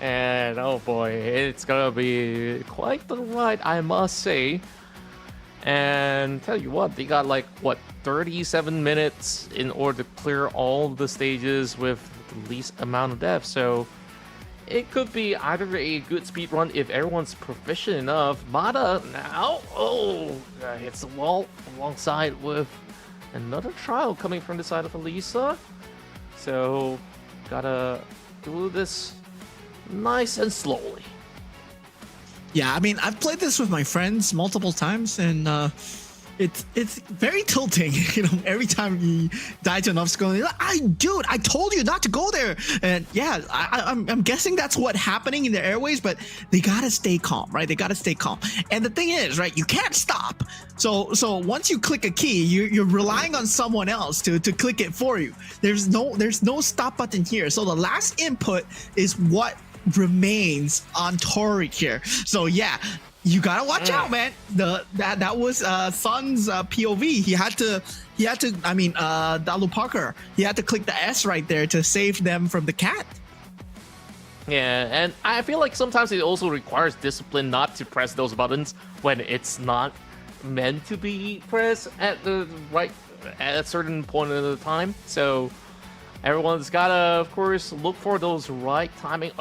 S12: And oh boy, it's gonna be quite the ride, I must say. And tell you what, they got like, what, 37 minutes in order to clear all the stages with the least amount of deaths. So it could be either a good speed run if everyone's proficient enough. Mata now, hits the wall alongside with another trial coming from the side of Elisa. So gotta do this nice and slowly.
S13: Yeah, I mean, I've played this with my friends multiple times, and it's very tilting. You know, every time you die to an obstacle, you're like, dude, I told you not to go there. And yeah, I'm guessing that's what's happening in the airways, but they gotta stay calm, right? They gotta stay calm. And the thing is, right, you can't stop. So once you click a key, you're relying on someone else to click it for you. There's no stop button here. So the last input is what remains on Tori here. So yeah, you gotta watch out, man. That was Sun's POV. He had to. I mean, Dalu Parker. He had to click the S right there to save them from the cat.
S12: Yeah, and I feel like sometimes it also requires discipline not to press those buttons when it's not meant to be pressed at a certain point of the time. So everyone's gotta, of course, look for those right timing.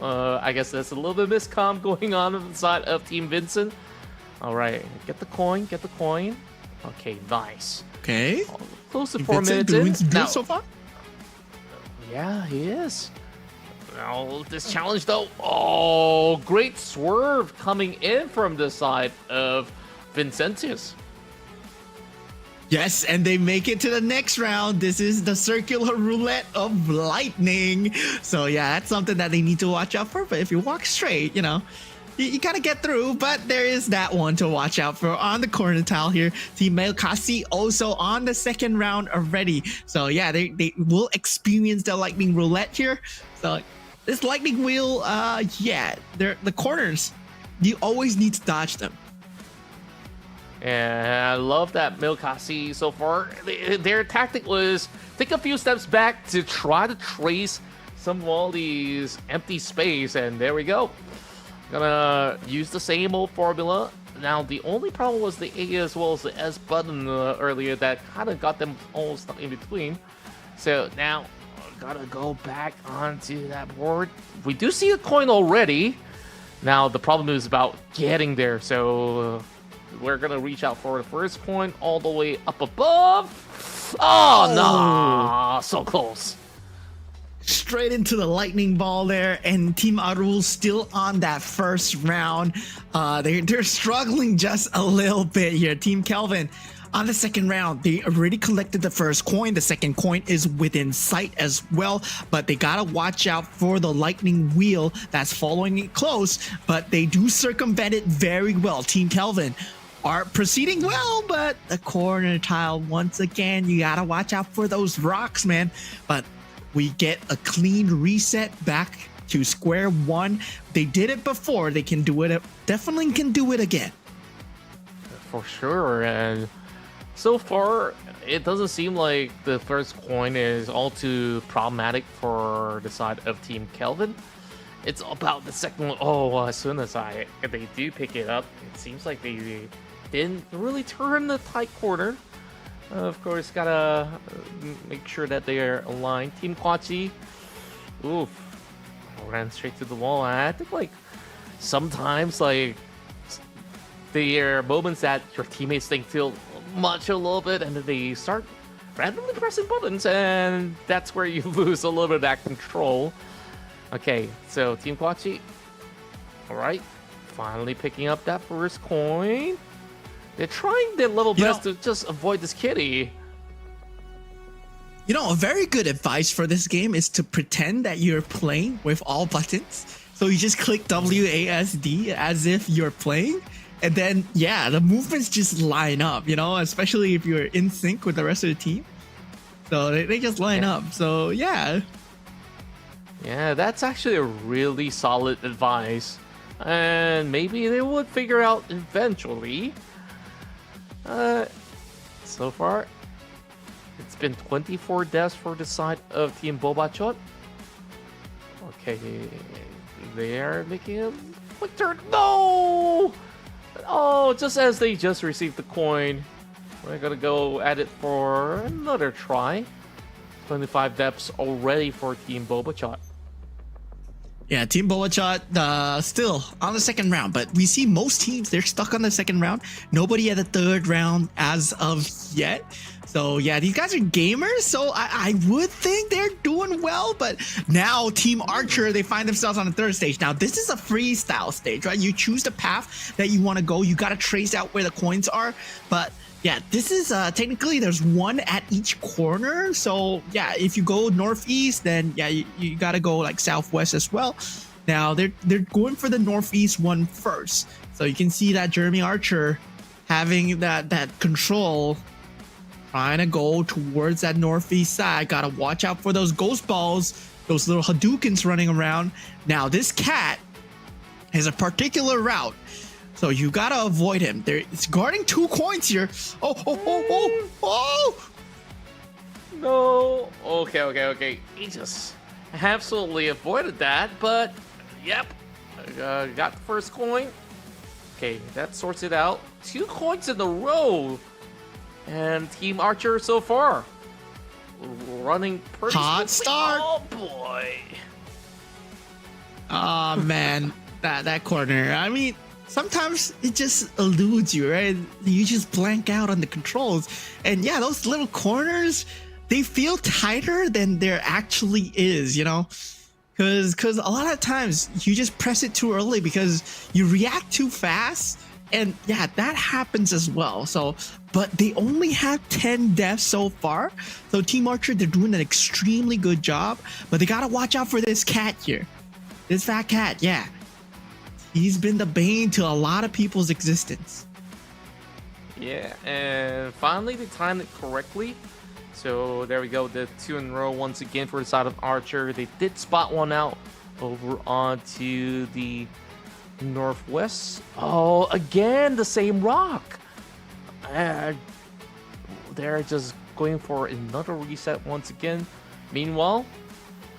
S12: I guess there's a little bit of miscom going on the side of Team Vincent. All right, get the coin. Okay, nice.
S13: Okay.
S12: Close to 4 minutes in.
S13: Now, so far?
S12: Yeah, he is. Now, this challenge, though. Oh, great swerve coming in from the side of Vincentius.
S13: Yes, and they make it to the next round. This is the circular roulette of lightning. So yeah, that's something that they need to watch out for. But if you walk straight, you know, you gotta get through. But there is that one to watch out for on the corner tile here. Team Melkasi also on the second round already. So yeah, they will experience the lightning roulette here. So This lightning wheel, yeah, the corners, you always need to dodge them.
S12: And I love that Milkasi so far. Their tactic was take a few steps back to try to trace some of all these empty space, and there we go. Gonna use the same old formula. Now, the only problem was the A as well as the S button earlier that kind of got them all stuck in between. So now, gotta go back onto that board. We do see a coin already. Now, the problem is about getting there, so we're gonna reach out for the first coin all the way up above. Oh, no, so close.
S13: Straight into the lightning ball there, and Team Arul still on that first round. They're struggling just a little bit here. Team Kelvin on the second round, they already collected the first coin. The second coin is within sight as well, but they gotta watch out for the lightning wheel that's following it close, but they do circumvent it very well. Team Kelvin are proceeding well, but the corner tile, once again, you gotta watch out for those rocks, man. But we get a clean reset back to square one. They did it before. They can do it. Definitely can do it again.
S12: For sure. And so far, it doesn't seem like the first coin is all too problematic for the side of Team Kelvin. It's about the second one. Oh, as soon as they do pick it up, it seems like they didn't really turn the tight corner. Of course, gotta make sure that they are aligned. Team Kwachi, oof, ran straight to the wall. I think like sometimes like there are moments that your teammates think feel much a little bit, and then they start randomly pressing buttons, and that's where you lose a little bit of that control. Okay, so Team Kwachi, all right, finally picking up that first coin. They're trying their level best to just avoid this kitty.
S13: You know, a very good advice for this game is to pretend that you're playing with all buttons. So you just click WASD as if you're playing. And then, yeah, the movements just line up, you know, especially if you're in sync with the rest of the team. So they just line up. So, yeah.
S12: Yeah, that's actually a really solid advice. And maybe they would figure out eventually. So far, it's been 24 deaths for the side of Team Bobachot. Okay, they are making a quick turn. No! Oh, just as they just received the coin, we're gonna go at it for another try. 25 deaths already for Team Bobachot.
S13: Yeah, Team Bobachot still on the second round, but we see most teams, they're stuck on the second round. Nobody at the third round as of yet. So yeah, these guys are gamers, so I would think they're doing well, but now Team Archer, they find themselves on the third stage. Now, this is a freestyle stage, right? You choose the path that you want to go. You got to trace out where the coins are, but yeah, this is technically there's one at each corner. So yeah, if you go northeast, then yeah, you got to go like southwest as well. Now they're going for the northeast one first. So you can see that Jeremy Archer having that control, trying to go towards that northeast side. Got to watch out for those ghost balls, those little Hadoukens running around. Now this cat has a particular route, so you gotta avoid him. It's guarding 2 coins here. Oh!
S12: No. Okay. He just absolutely avoided that, but yep. Got the first coin. Okay, that sorts it out. 2 coins in a row. And Team Archer so far running pretty
S13: hot
S12: swiftly.
S13: start.
S12: Oh boy.
S13: Oh man, that corner. I mean, sometimes it just eludes you, right? You just blank out on the controls. And yeah, those little corners, they feel tighter than there actually is, you know? Because a lot of times you just press it too early because you react too fast. And yeah, that happens as well. So, but they only have 10 deaths so far. So Team Archer, they're doing an extremely good job. But they got to watch out for this cat here. This fat cat, yeah. He's been the bane to a lot of people's existence.
S12: Yeah, and finally they timed it correctly. So there we go, the 2 in a row once again for the side of Archer. They did spot one out over onto the northwest. Oh, again, the same rock. And they're just going for another reset once again. Meanwhile,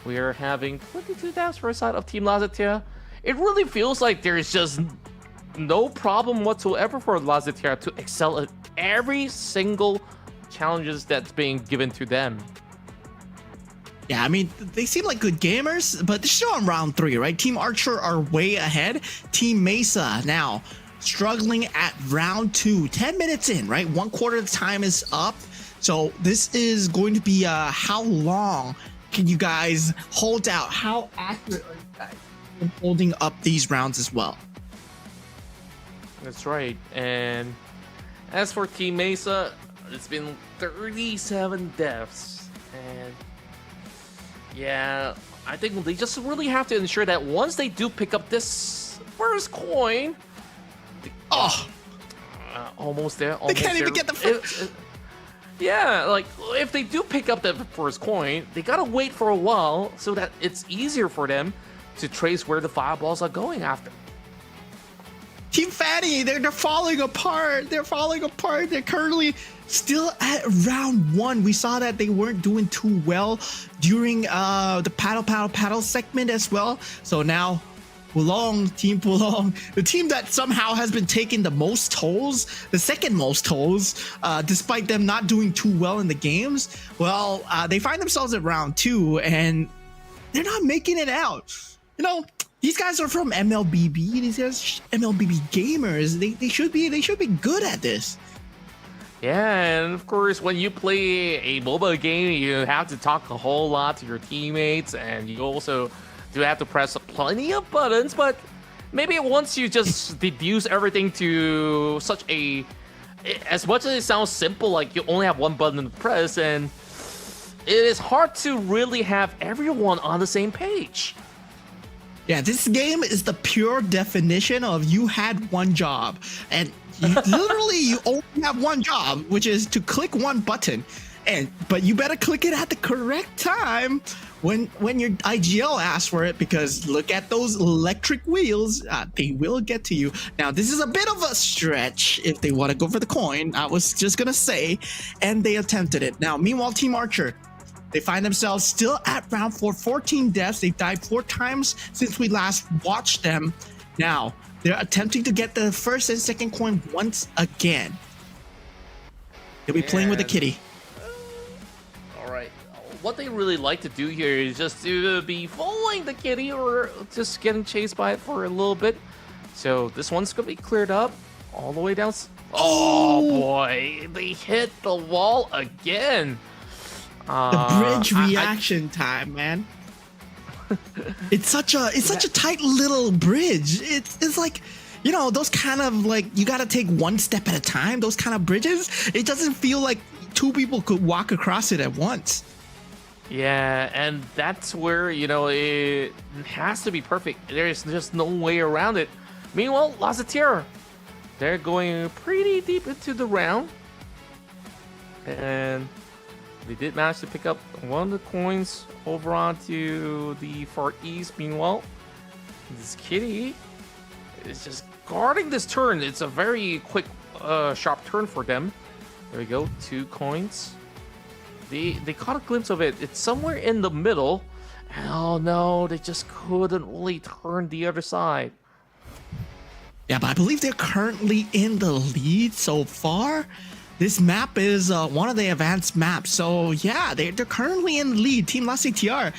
S12: we are having 22 deaths for a side of Team Lazatea. It really feels like there's just no problem whatsoever for Lazatea to excel at every single challenges that's being given to them.
S13: Yeah, I mean, they seem like good gamers, but they're still on round 3, right? Team Archer are way ahead. Team Mesa now struggling at round 2. 10 minutes in, right? 1/4 of the time is up. So this is going to be how long can you guys hold out? How accurate are you guys in holding up these rounds as well?
S12: That's right. And as for Team Mesa, it's been 37 deaths. And yeah, I think they just really have to ensure that once they do pick up this first coin, almost there. Almost
S13: They can't
S12: there.
S13: even get the first.
S12: Yeah, like if they do pick up that first coin, they gotta wait for a while so that it's easier for them to trace where the fireballs are going after.
S13: Team Fatty, they're falling apart. They're falling apart. They're currently still at round 1. We saw that they weren't doing too well during the paddle segment as well. So now Team Pulong, the team that somehow has been taking the most tolls, the second most tolls, despite them not doing too well in the games. Well, they find themselves at round 2 and they're not making it out. You know, these guys are from MLBB. These guys MLBB gamers. They should be good at this.
S12: Yeah, and of course, when you play a mobile game, you have to talk a whole lot to your teammates, and you also do have to press plenty of buttons. But maybe once you just deduce everything to such a, as much as it sounds simple, like you only have one button to press, and it is hard to really have everyone on the same page.
S13: Yeah, this game is the pure definition of you had one job, and you only have one job, which is to click one button, but you better click it at the correct time when your IGL asks for it, because look at those electric wheels, they will get to you. Now, this is a bit of a stretch if they want to go for the coin. I was just gonna say, and they attempted it. Now, meanwhile, Team Archer, they find themselves still at round 4, 14 deaths. They've died 4 times since we last watched them. Now, they're attempting to get the first and second coin once again. They'll be playing with a kitty.
S12: All right. What they really like to do here is just to be following the kitty or just getting chased by it for a little bit. So this one's going to be cleared up all the way down. Oh, boy. They hit the wall again.
S13: The bridge reaction time, man. It's such a tight little bridge. It's like, you know, those kind of like you gotta take one step at a time. Those kind of bridges. It doesn't feel like 2 people could walk across it at once.
S12: Yeah, and that's where, you know, it has to be perfect. There's just no way around it. Meanwhile, Lazatea, they're going pretty deep into the round, and they did manage to pick up one of the coins over onto the far east. Meanwhile, this kitty is just guarding this turn. It's a very quick, sharp turn for them. There we go, 2 coins. They caught a glimpse of it. It's somewhere in the middle. Oh no, they just couldn't really turn the other side.
S13: Yeah, but I believe they're currently in the lead so far. This map is one of the advanced maps, so yeah, they're currently in the lead. Team Lazatea,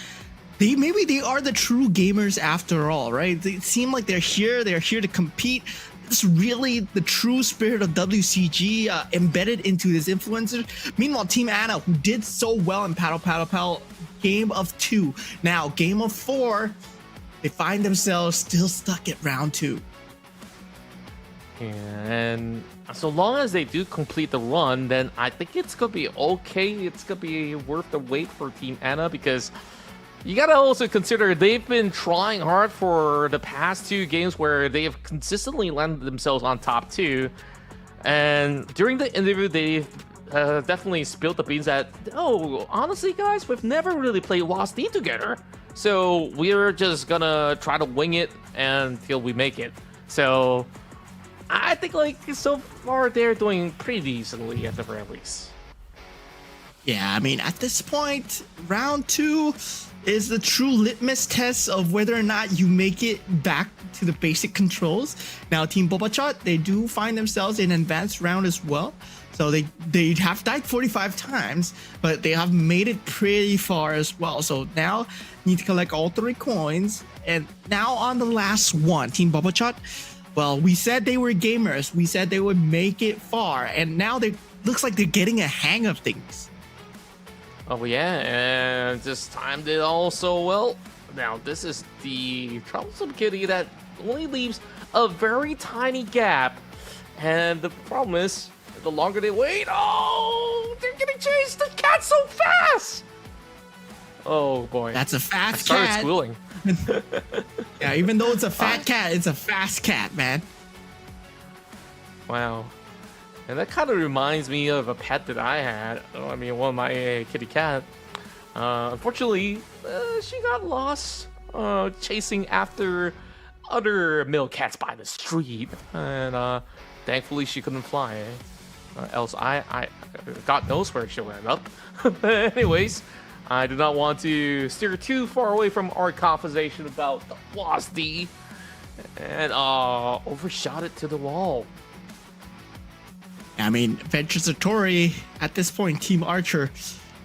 S13: maybe they are the true gamers after all, right? They seem like they're here to compete. It's really the true spirit of WCG embedded into this influencer. Meanwhile, Team Anna, who did so well in Paddle, game of 2. Now, game of 4, they find themselves still stuck at round 2.
S12: And so long as they do complete the run, then I think it's going to be okay. It's going to be worth the wait for Team Anna, because you got to also consider they've been trying hard for the past 2 games where they have consistently landed themselves on top 2. And during the interview, they've definitely spilled the beans that, oh, honestly, guys, we've never really played Lost Team together. So we're just gonna try to wing it until we make it. So I think like so far they're doing pretty decently at the very least.
S13: Yeah, I mean, at this point, round 2 is the true litmus test of whether or not you make it back to the basic controls. Now, Team Bobachot, they do find themselves in an advanced round as well. So they have died 45 times, but they have made it pretty far as well. So now need to collect all 3 coins. And now on the last one, Team Bobachot, well, we said they were gamers. We said they would make it far. And now they looks like they're getting a hang of things.
S12: Oh yeah, and just timed it all so well. Now this is the troublesome kitty that only leaves a very tiny gap. And the problem is, the longer they wait, oh, they're getting chased. The cat so fast. Oh boy,
S13: That's a fast
S12: I started
S13: cat.
S12: squealing.
S13: Yeah, even though it's a fat cat, it's a fast cat, man.
S12: Wow. And that kind of reminds me of a pet that I had. I mean, one of my kitty cat. Unfortunately, she got lost chasing after other male cats by the street. And thankfully, she couldn't fly. Else, I God knows where she'll end up. But anyways, I do not want to steer too far away from our conversation about the Wasdy. And overshot it to the wall.
S13: I mean, Venture Satori, at this point, Team Archer,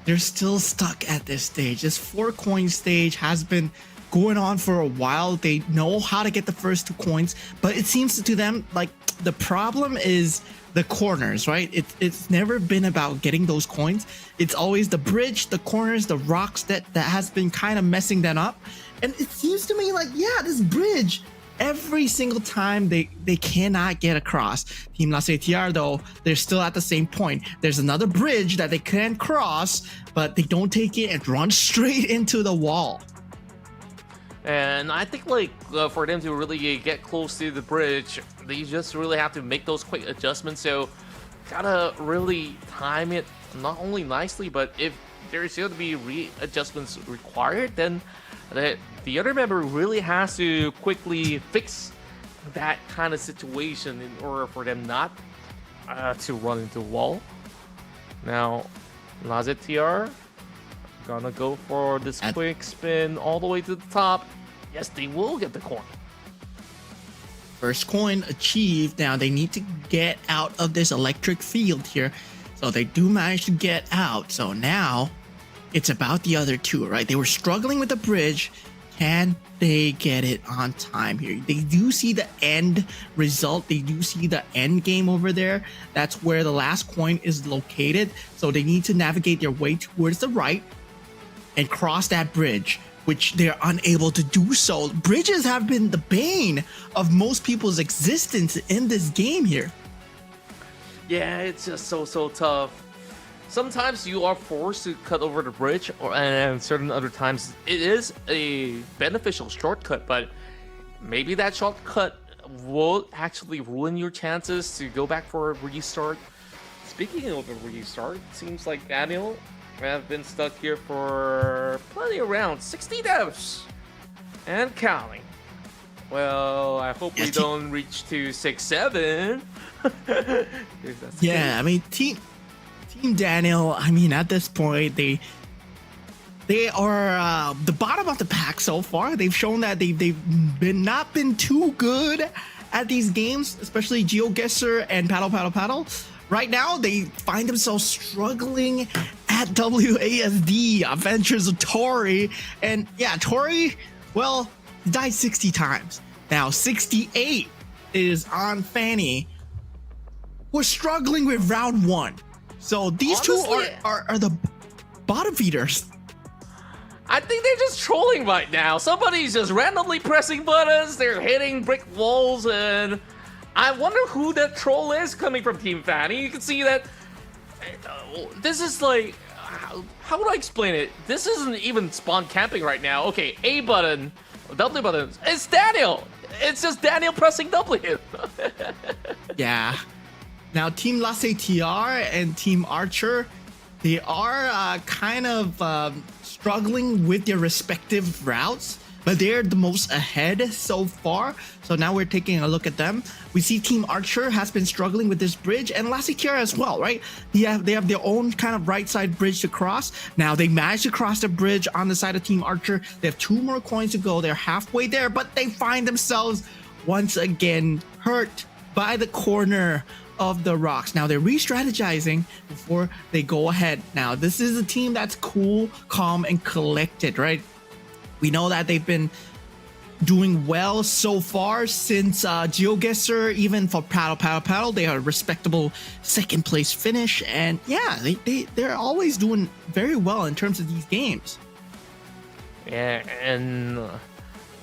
S13: they're still stuck at this stage. This 4-coin stage has been going on for a while. They know how to get the first 2 coins, but it seems to them like the problem is the corners, right? It's never been about getting those coins. It's always the bridge, the corners, the rocks that has been kind of messing them up. And it seems to me like, yeah, this bridge, every single time they cannot get across. Team La CTR though, they're still at the same point. There's another bridge that they can cross, but they don't take it and run straight into the wall.
S12: And I think like for them to really get close to the bridge, they just really have to make those quick adjustments. So gotta really time it not only nicely, but if there's going to be readjustments required, then the other member really has to quickly fix that kind of situation in order for them not to run into a wall. Now, LazTR gonna go for this quick spin all the way to the top. Yes, they will get the coin.
S13: First coin achieved. Now they need to get out of this electric field here. So they do manage to get out. So now it's about the other 2, right? They were struggling with the bridge. Can they get it on time here? They do see the end result. They do see the end game over there. That's where the last coin is located. So they need to navigate their way towards the right and cross that bridge, which they're unable to do so. Bridges have been the bane of most people's existence in this game here.
S12: Yeah, it's just so tough. Sometimes you are forced to cut over the bridge, and certain other times it is a beneficial shortcut, but maybe that shortcut will actually ruin your chances to go back for a restart. Speaking of a restart, seems like Daniel have been stuck here for plenty around 60 deaths and counting. Well, I hope we don't reach to 6-7.
S13: Yeah, I mean, Team Daniel, I mean, at this point, they are the bottom of the pack so far. They've shown that they've not been too good at these games, especially GeoGuessr and Paddle. Right now, they find themselves struggling at WASD, Adventures of Tori. And yeah, Tori, well, he died 60 times. Now, 68 is on Fanny. We're struggling with round 1. So these
S12: Honestly,
S13: two are the bottom feeders.
S12: I think they're just trolling right now. Somebody's just randomly pressing buttons. They're hitting brick walls, and I wonder who that troll is coming from Team Fanny. You can see that this is like, how would I explain it? This isn't even spawn camping right now. Okay, A button, W button. It's Daniel. It's just Daniel pressing W.
S13: Yeah. Now, Team LaCTR and Team Archer, they are kind of struggling with their respective routes, but they're the most ahead so far. So now we're taking a look at them. We see Team Archer has been struggling with this bridge, and La Siquiera as well, right? They have their own kind of right side bridge to cross. Now they managed to cross the bridge on the side of Team Archer. They have 2 more coins to go. They're halfway there, but they find themselves once again hurt by the corner of the rocks. Now they're re-strategizing before they go ahead. Now this is a team that's cool, calm, and collected, right? We know that they've been doing well so far since GeoGuessr, even for Paddle, they are a respectable 2nd place finish. And yeah, they're always doing very well in terms of these games.
S12: Yeah, and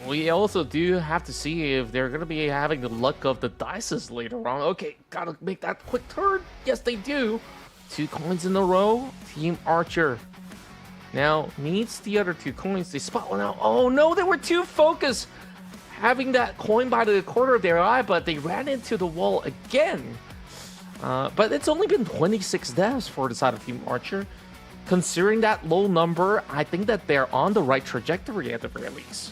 S12: we also do have to see if they're going to be having the luck of the dices later on. Okay, gotta make that quick turn. Yes, they do. 2 coins in a row. Team Archer now needs the other 2 coins. They spot one out. Oh no, they were too focused, having that coin by the corner of their eye, but they ran into the wall again. But it's only been 26 deaths for the side of Team Archer. Considering that low number, I think that they're on the right trajectory at the very least.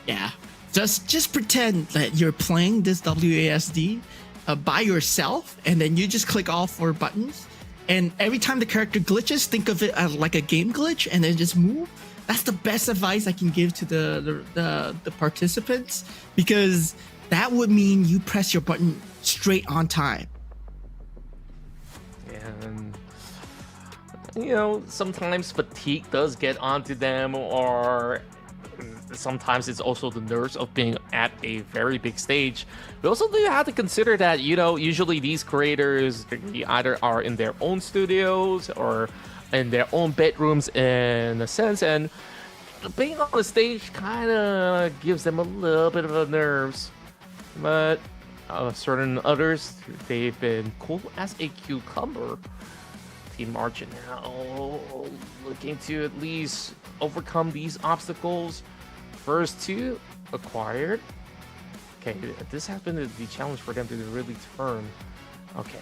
S13: Yeah, just pretend that you're playing this WASD by yourself, and then you just click all 4 buttons. And every time the character glitches, think of it as like a game glitch, and then just move. That's the best advice I can give to the participants, because that would mean you press your button straight on time.
S12: And you know, sometimes fatigue does get onto them, or sometimes it's also the nerves of being at a very big stage. We also do have to consider that, you know, usually these creators, they either are in their own studios or in their own bedrooms in a sense, and being on the stage kind of gives them a little bit of the nerves. But certain others, they've been cool as a cucumber. Team Archer now looking to at least overcome these obstacles. First 2 acquired. Okay, this has been the challenge for them to really turn. Okay,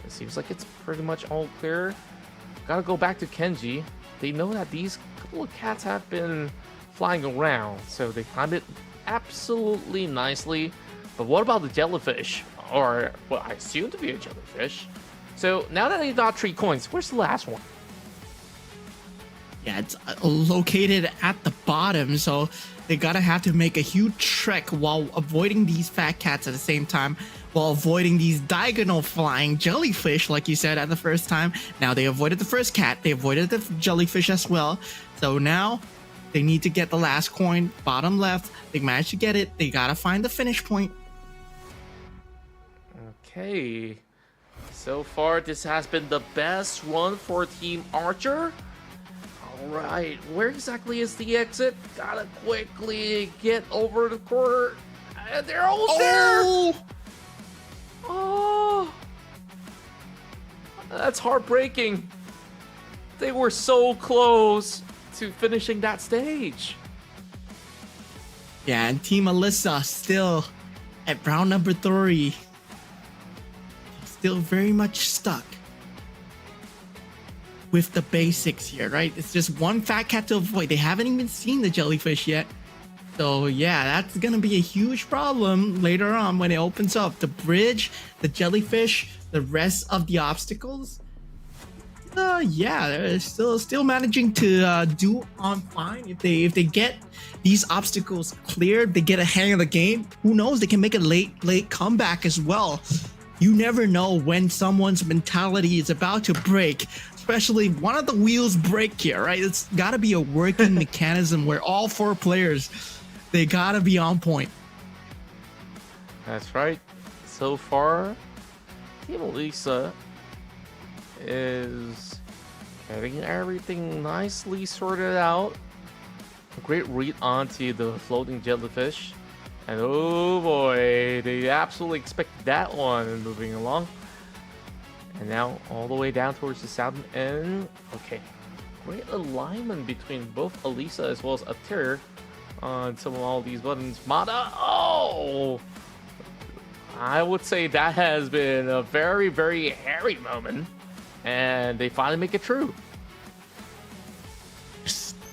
S12: it seems like it's pretty much all clear. Gotta go back to Kenji. They know that these couple of cats have been flying around, so they timed it absolutely nicely. But what about the jellyfish? Or, well, I assume to be a jellyfish. So now that they got 3 coins, where's the last one?
S13: Yeah, it's located at the bottom, so they gotta have to make a huge trek while avoiding these fat cats at the same time, while avoiding these diagonal flying jellyfish, like you said at the first time. Now they avoided the first cat, they avoided the jellyfish as well. So now they need to get the last coin, bottom left. They managed to get it. They gotta find the finish point.
S12: Okay. So far, this has been the best run for Team Archer. Alright, where exactly is the exit? Gotta quickly get over the corner. And they're almost there! Oh! That's heartbreaking. They were so close to finishing that stage.
S13: Yeah, and Team Alyssa still at round number 3. Still very much stuck with the basics here, right? It's just one fat cat to avoid. They haven't even seen the jellyfish yet. So yeah, that's gonna be a huge problem later on when it opens up. The bridge, the jellyfish, the rest of the obstacles. Yeah, they're still managing to do on fine. If they get these obstacles cleared, they get a hang of the game. Who knows? They can make a late comeback as well. You never know when someone's mentality is about to break, especially one of the wheels break here, right? It's got to be a working mechanism where all 4 players, they got to be on point.
S12: That's right. So far, Team Elisa is getting everything nicely sorted out. A great read onto the floating jellyfish. And oh boy, they absolutely expect that one moving along. And now all the way down towards the southern end. Okay, great alignment between both Elisa as well as Atir on some of all these buttons. Mata, oh! I would say that has been a very, very hairy moment. And they finally make it true.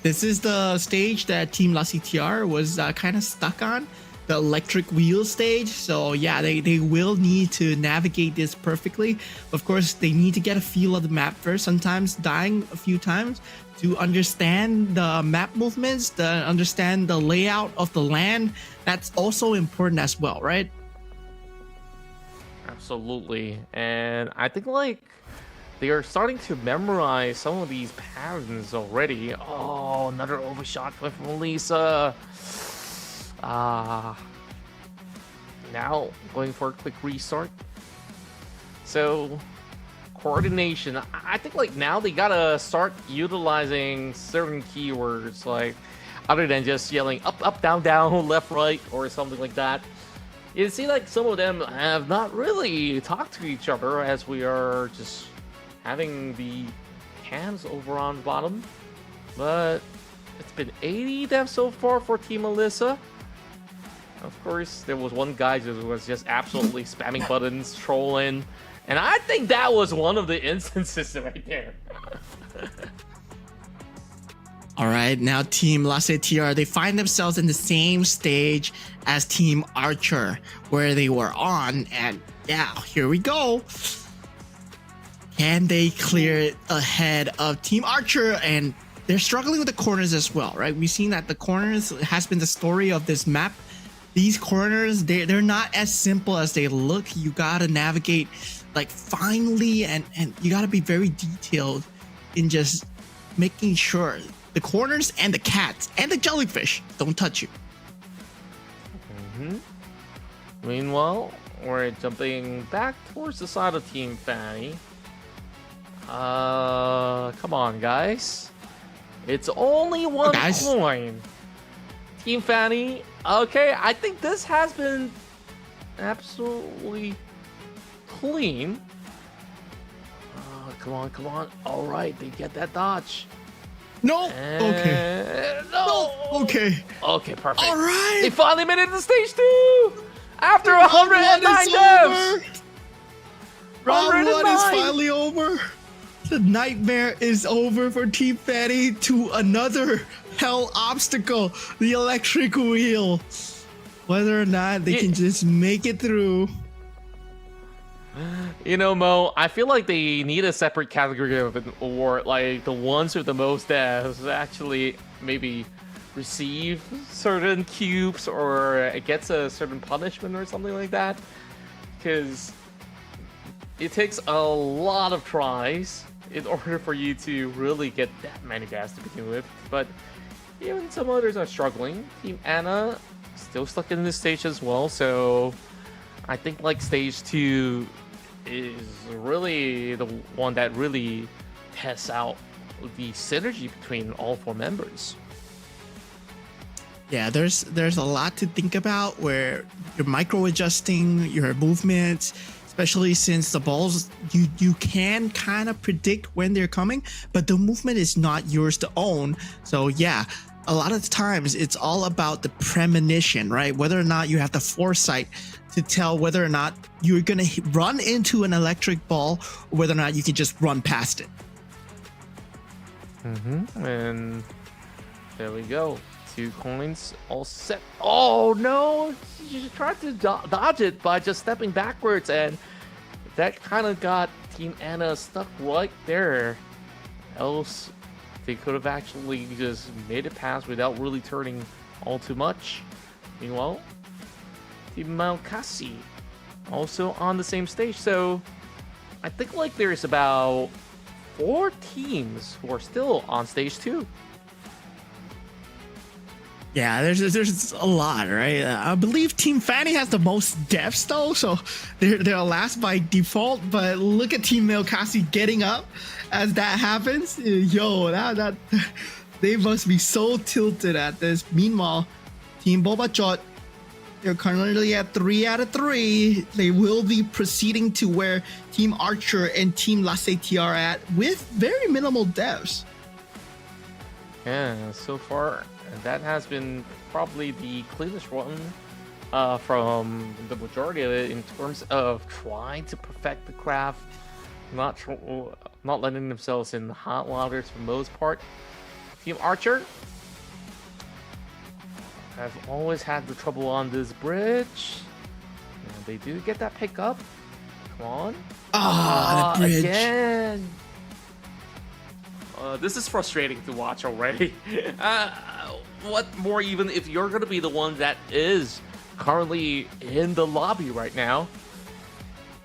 S13: This is the stage that Team La CTR was kind of stuck on, the electric wheel stage. So yeah, they will need to navigate this perfectly. Of course, they need to get a feel of the map first, sometimes dying a few times to understand the map movements, to understand the layout of the land. That's also important as well, right?
S12: Absolutely. And I think like they are starting to memorize some of these patterns already. Oh, another overshot clip from Lisa. Now going for a quick restart. So coordination. I think like now they gotta start utilizing certain keywords, like other than just yelling up, up, down, down, left, right, or something like that. You see like some of them have not really talked to each other as we are just having the cams over on the bottom. But it's been 80 deaths so far for Team Alyssa. Of course, there was one guy who was just absolutely spamming buttons, trolling. And I think that was one of the instances right there.
S13: All right, now Team La CTR, they find themselves in the same stage as Team Archer, where they were on. And yeah, here we go. Can they clear it ahead of Team Archer? And they're struggling with the corners as well, right? We've seen that the corners has been the story of this map. These corners, they're not as simple as they look. You gotta navigate like finely, and you gotta be very detailed in just making sure the corners and the cats and the jellyfish don't touch you.
S12: Meanwhile, we're jumping back towards the side of Team Fanny. Come on, guys. It's only one coin. Team Fanny. Okay, I think this has been absolutely clean. Come on, come on. All right, they get that dodge.
S13: No. Okay.
S12: No.
S13: Okay.
S12: Okay, perfect.
S13: All right.
S12: They finally made it to stage 2 after 109 deaths.
S13: Round 1 is finally over. The nightmare is over for Team Fanny to another hell obstacle, the electric wheel. Whether or not they can just make it through.
S12: You know, Mo, I feel like they need a separate category of an award, like the ones with the most deaths actually maybe receive certain cubes or it gets a certain punishment or something like that. Because it takes a lot of tries in order for you to really get that many deaths to begin with. But even some others are struggling. Team Anna still stuck in this stage as well, so I think like stage 2 is really the one that really tests out the synergy between all 4 members.
S13: Yeah, there's a lot to think about where you're micro adjusting your movements, especially since the balls you can kind of predict when they're coming, but the movement is not yours to own. So yeah, a lot of times it's all about the premonition, right? Whether or not you have the foresight to tell whether or not you're gonna run into an electric ball or whether or not you can just run past it.
S12: And there we go. 2 coins all set. Oh no! You tried to dodge it by just stepping backwards, and that kind of got Team Anna stuck right there. Else, they could have actually just made it past without really turning all too much. Meanwhile, Team Malkasi also on the same stage. So I think like there's about 4 teams who are still on stage 2.
S13: Yeah, there's a lot, right? I believe Team Fanny has the most deaths though, so they're last by default. But look at Team Melkasi getting up as that happens. Yo, that they must be so tilted at this. Meanwhile, Team Bobachot, they're currently at 3 out of 3. They will be proceeding to where Team Archer and Team La CTR are at with very minimal deaths.
S12: Yeah, so far that has been probably the cleanest one from the majority of it in terms of trying to perfect the craft, not letting themselves in hot waters for the most part. Team Archer. I've always had the trouble on this bridge. And they do get that pickup. Come on.
S13: Ah, the bridge.
S12: Again. This is frustrating to watch already. What more even if you're going to be the one that is currently in the lobby right now.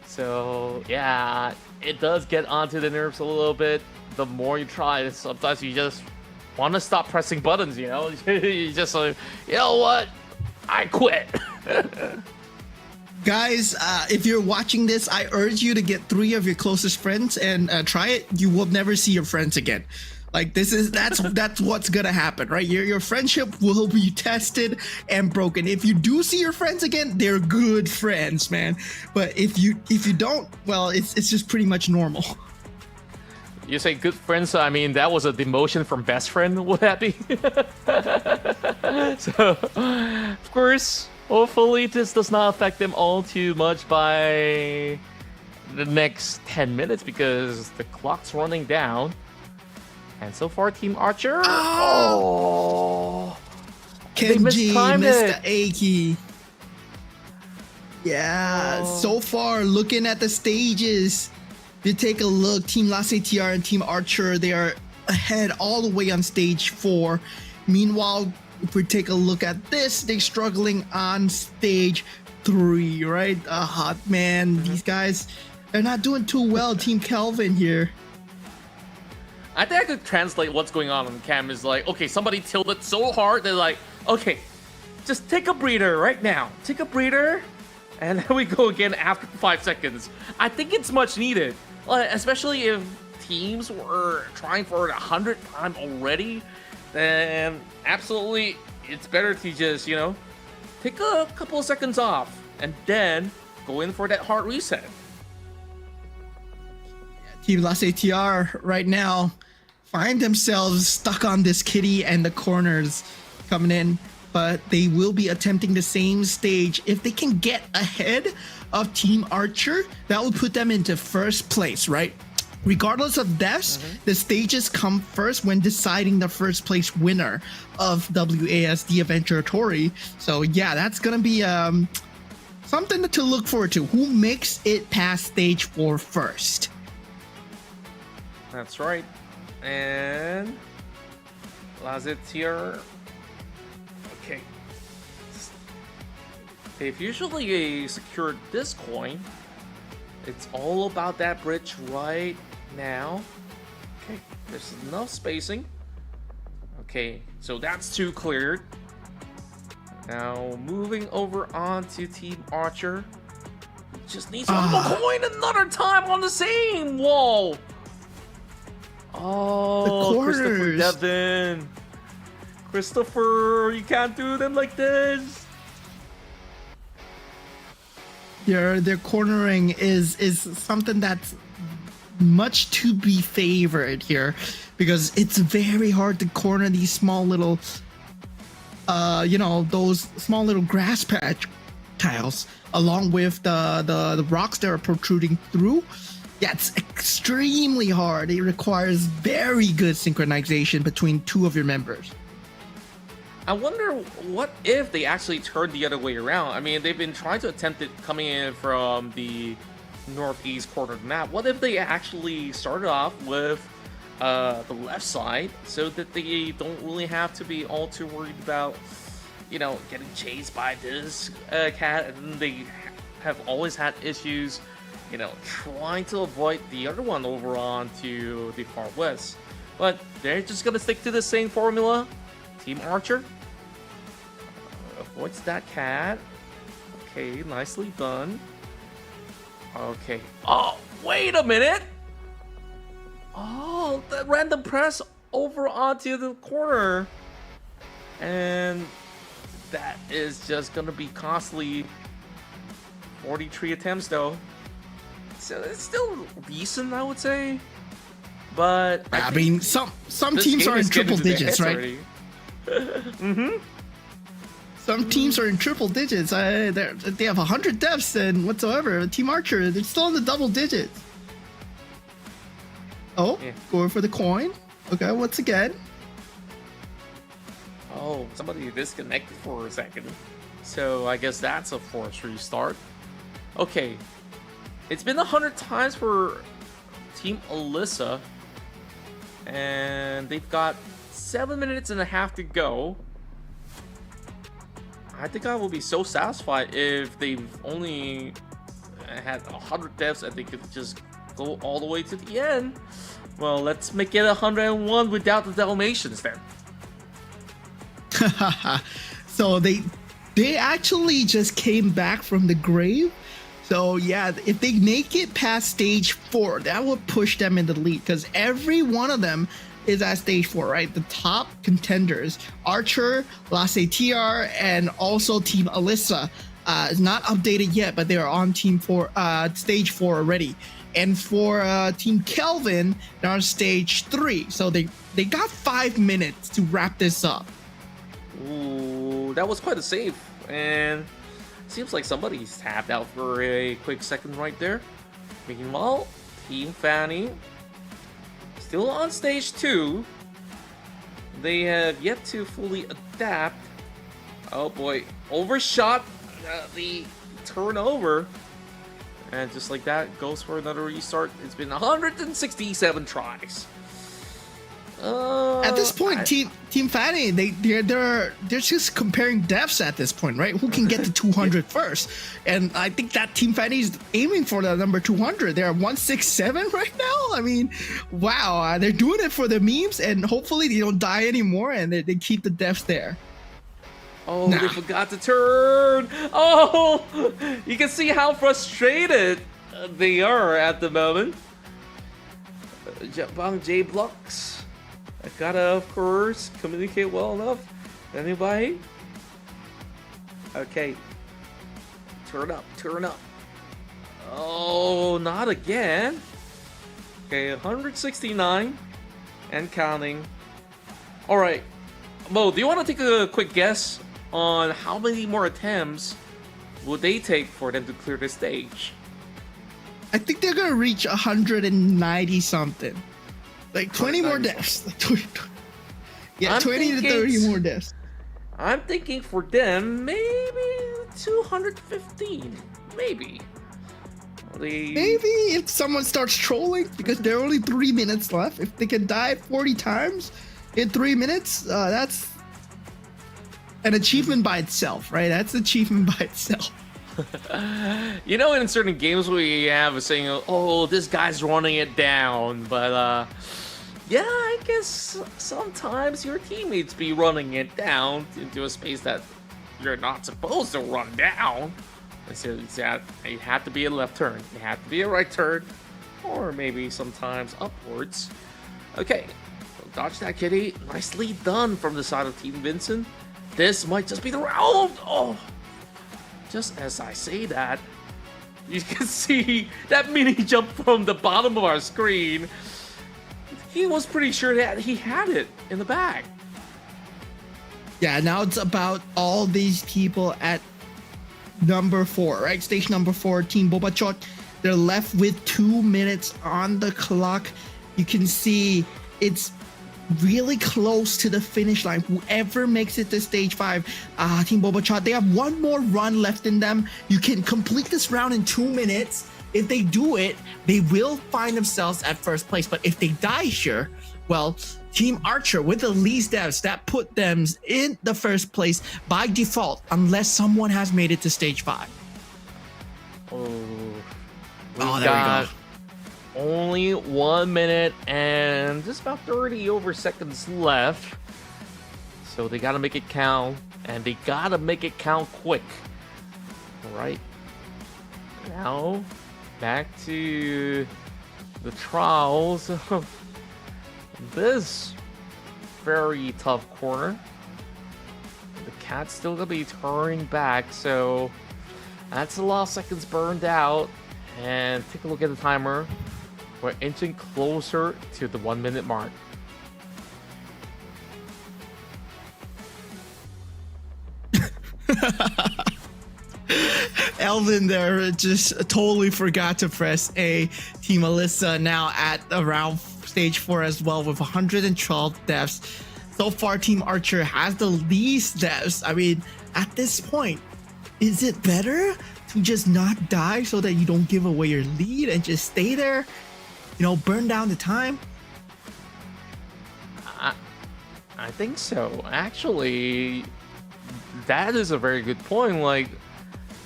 S12: So, yeah, it does get onto the nerves a little bit. The more you try, sometimes you just want to stop pressing buttons, you know? You just like, you know what? I quit.
S13: Guys, if you're watching this, I urge you to get 3 of your closest friends and try it. You will never see your friends again. Like that's what's gonna happen, right? Your friendship will be tested and broken. If you do see your friends again, they're good friends, man. But if you don't, well, it's just pretty much normal.
S12: You say good friends, so I mean that was a demotion from best friend. Would that be? So, of course, hopefully this does not affect them all too much by the next 10 minutes because the clock's running down. And so far, Team Archer. Oh,
S13: Kenji missed the A key. Yeah, so far, looking at the stages, if you take a look, Team LaCTR and Team Archer, they are ahead all the way on stage 4. Meanwhile, if we take a look at this, they're struggling on stage 3, right? Man, these guys, they're not doing too well. Team Kelvin here.
S12: I think I could translate what's going on the cam is like, okay, somebody tilted so hard, they're like, okay, just take a breather right now. Take a breather, and then we go again after 5 seconds. I think it's much needed, especially if teams were trying for it 100 times already, then absolutely it's better to just, you know, take a couple of seconds off and then go in for that hard reset.
S13: Team LaCTR right now find themselves stuck on this kitty and the corners coming in, but they will be attempting the same stage. If they can get ahead of Team Archer, that will put them into first place, right? Regardless of deaths, the stages come first when deciding the first place winner of WASD Adventure Tori. So yeah, that's gonna be something to look forward to. Who makes it past stage 4 first?
S12: That's right. And LaCTR. Okay. They've usually secured this coin. It's all about that bridge right now. Okay, there's enough spacing. Okay, so that's 2 cleared. Now moving over on to Team Archer. Just needs one more coin another time on the same wall. Oh, Christopher Devin. Christopher, you can't do them like this.
S13: Their cornering is something that's much to be favored here, because it's very hard to corner these small little, you know, those small little grass patch tiles, along with the rocks that are protruding through. Yeah, it's extremely hard. It requires very good synchronization between 2 of your members.
S12: I wonder what if they actually turned the other way around. I mean, they've been trying to attempt it coming in from the northeast corner of the map. What if they actually started off with the left side so that they don't really have to be all too worried about, you know, getting chased by this cat, and they have always had issues, you know, trying to avoid the other one over on to the far west. But they're just gonna stick to the same formula. Team Archer avoids that cat. Okay, nicely done. Okay. Oh, wait a minute. Oh, the random press over onto the corner. And that is just gonna be costly. 43 attempts though. So it's still decent, I would say. But
S13: I mean, some teams are in triple digits, right? Some teams are in triple digits. They have 100 deaths and whatsoever. Team Archer, they're still in the double digits. Oh, yeah. Going for the coin. Okay, once again.
S12: somebody disconnected for a second. So I guess that's a forced restart. Okay. It's been 100 times for Team Alyssa. And they've got 7 minutes and a half to go. I think I will be so satisfied if they've only had 100 deaths and they could just go all the way to the end. Well, let's make it 101 without the Dalmatians then.
S13: So they actually just came back from the grave. So yeah, if they make it past stage 4, that would push them in the lead because every one of them is at stage 4, right? The top contenders, Archer, Lasse TR, and also Team Alyssa. Is not updated yet, but they are on stage 4 already. And for Team Kelvin, they're on stage 3. So they got 5 minutes to wrap this up.
S12: Ooh, that was quite a save. And seems like somebody's tapped out for a quick second right there. Meanwhile, Team Fanny still on stage 2. They have yet to fully adapt. Oh boy, overshot the turnover. And just like that, goes for another restart. It's been 167 tries.
S13: At this point, Team Fanny, they're just comparing deaths at this point, right? Who can get to 200 first? And I think that Team Fanny is aiming for the number 200. They're at 167 right now. I mean, wow, they're doing it for the memes, and hopefully they don't die anymore, and they keep the deaths there.
S12: Oh, they forgot to turn. Oh, you can see how frustrated they are at the moment. Bang J Blocks. I gotta, of course, communicate well enough. Anybody? Okay. Turn up, turn up. Oh, not again. Okay, 169 and counting. All right. Mo, do you want to take a quick guess on how many more attempts would they take for them to clear the stage?
S13: I think they're gonna reach 190 something. Like 20 more deaths. Yeah, 20 to 30 more deaths.
S12: I'm thinking for them, maybe 215. Maybe.
S13: Maybe if someone starts trolling, because there are only 3 minutes left. If they can die 40 times in 3 minutes, that's an achievement by itself, right? That's an achievement by itself.
S12: You know, in certain games we have a saying, oh, this guy's running it down. But, yeah, I guess sometimes your teammates be running it down into a space that you're not supposed to run down. So it had to be a left turn. It had to be a right turn. Or maybe sometimes upwards. Okay, dodge that kitty. Nicely done from the side of Team Vincent. This might just be the round. Oh, just as I say that, you can see that mini jump from the bottom of our screen. He was pretty sure that he had it in the bag.
S13: Yeah, now it's about all these people at number 4, right? Stage number 4, Team Bobachot. They're left with 2 minutes on the clock. You can see it's really close to the finish line. Whoever makes it to stage 5, Team Bobachot, they have one more run left in them. You can complete this round in 2 minutes. If they do it, they will find themselves at first place. But if they die here, well, Team Archer with the least deaths, that put them in the first place by default, unless someone has made it to stage 5.
S12: Oh,
S13: there we go.
S12: Only 1 minute and just about 30 over seconds left. So they gotta make it count, and they gotta make it count quick. All right. Now, back to the trials of this very tough corner. The cat's still gonna be turning back, so that's a lot of seconds burned out. And take a look at the timer. We're inching closer to the 1 minute mark.
S13: Elvin there just totally forgot to press A. Team Alyssa now at around stage 4 as well with 112 deaths. So far, Team Archer has the least deaths. I mean, at this point, is it better to just not die so that you don't give away your lead and just stay there? You know, burn down the time?
S12: I think so. Actually, that is a very good point. Like,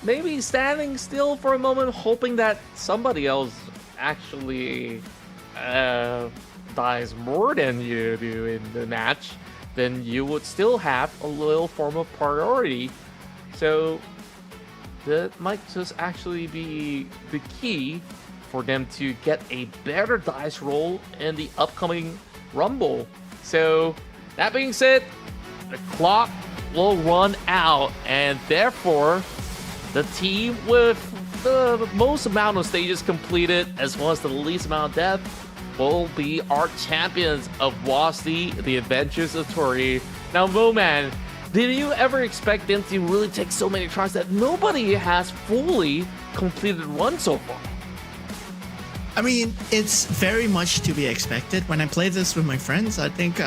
S12: maybe standing still for a moment, hoping that somebody else actually dies more than you do in the match, then you would still have a little form of priority. So that might just actually be the key for them to get a better dice roll in the upcoming Rumble. So that being said, the clock will run out, and therefore the team with the most amount of stages completed as well as the least amount of death will be our champions of WASD, the Adventures of Tori. Now, Moman, did you ever expect them to really take so many tries that nobody has fully completed one so far?
S13: I mean, it's very much to be expected. When I played this with my friends, I think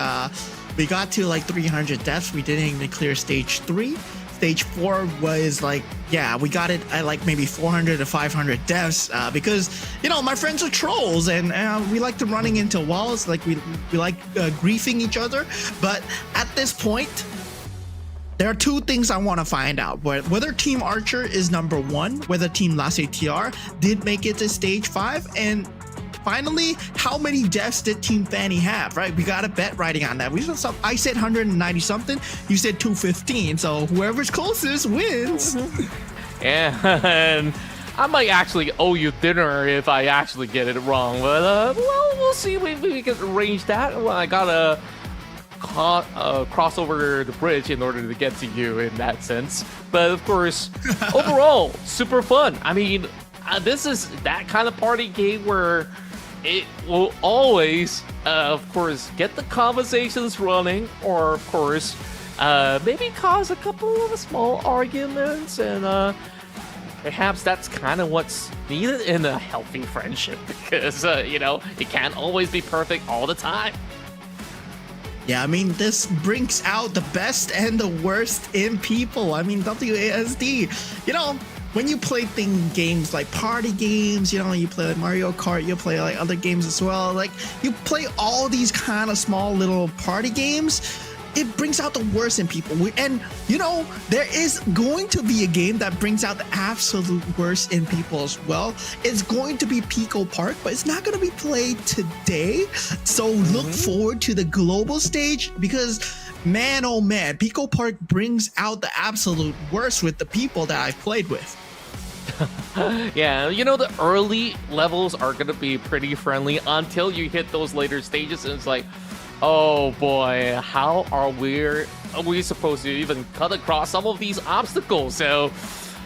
S13: we got to like 300 deaths. We didn't even clear stage 3. Stage 4 was like, yeah, we got it at like maybe 400 to 500 deaths because, you know, my friends are trolls and we like to running into walls. Like we like griefing each other. But at this point, there are two things I want to find out. Whether Team Archer is number 1, whether Team LaCTR did make it to stage 5, and finally, how many deaths did Team Fanny have, right? We got a bet riding on that. I said 190 something, you said 215, so whoever's closest wins.
S12: Yeah, and I might actually owe you dinner if I actually get it wrong, but well, we'll see. We can arrange that. Well, I gotta cross over the bridge in order to get to you in that sense. But of course, overall, super fun. I mean, this is that kind of party game where it will always, of course, get the conversations running, or of course, maybe cause a couple of small arguments, and perhaps that's kind of what's needed in a healthy friendship, because, you know, it can't always be perfect all the time.
S13: Yeah, I mean, this brings out the best and the worst in people. I mean, WASD, you know, when you play games like party games, you know, you play like Mario Kart, you play like other games as well, like you play all these kind of small little party games, it brings out the worst in people. And, you know, there is going to be a game that brings out the absolute worst in people as well. It's going to be Pico Park, but it's not going to be played today. So look forward to the global stage because, man, oh man, Pico Park brings out the absolute worst with the people that I've played with.
S12: Yeah, you know, the early levels are going to be pretty friendly until you hit those later stages, and it's like, oh boy, how are we supposed to even cut across some of these obstacles? So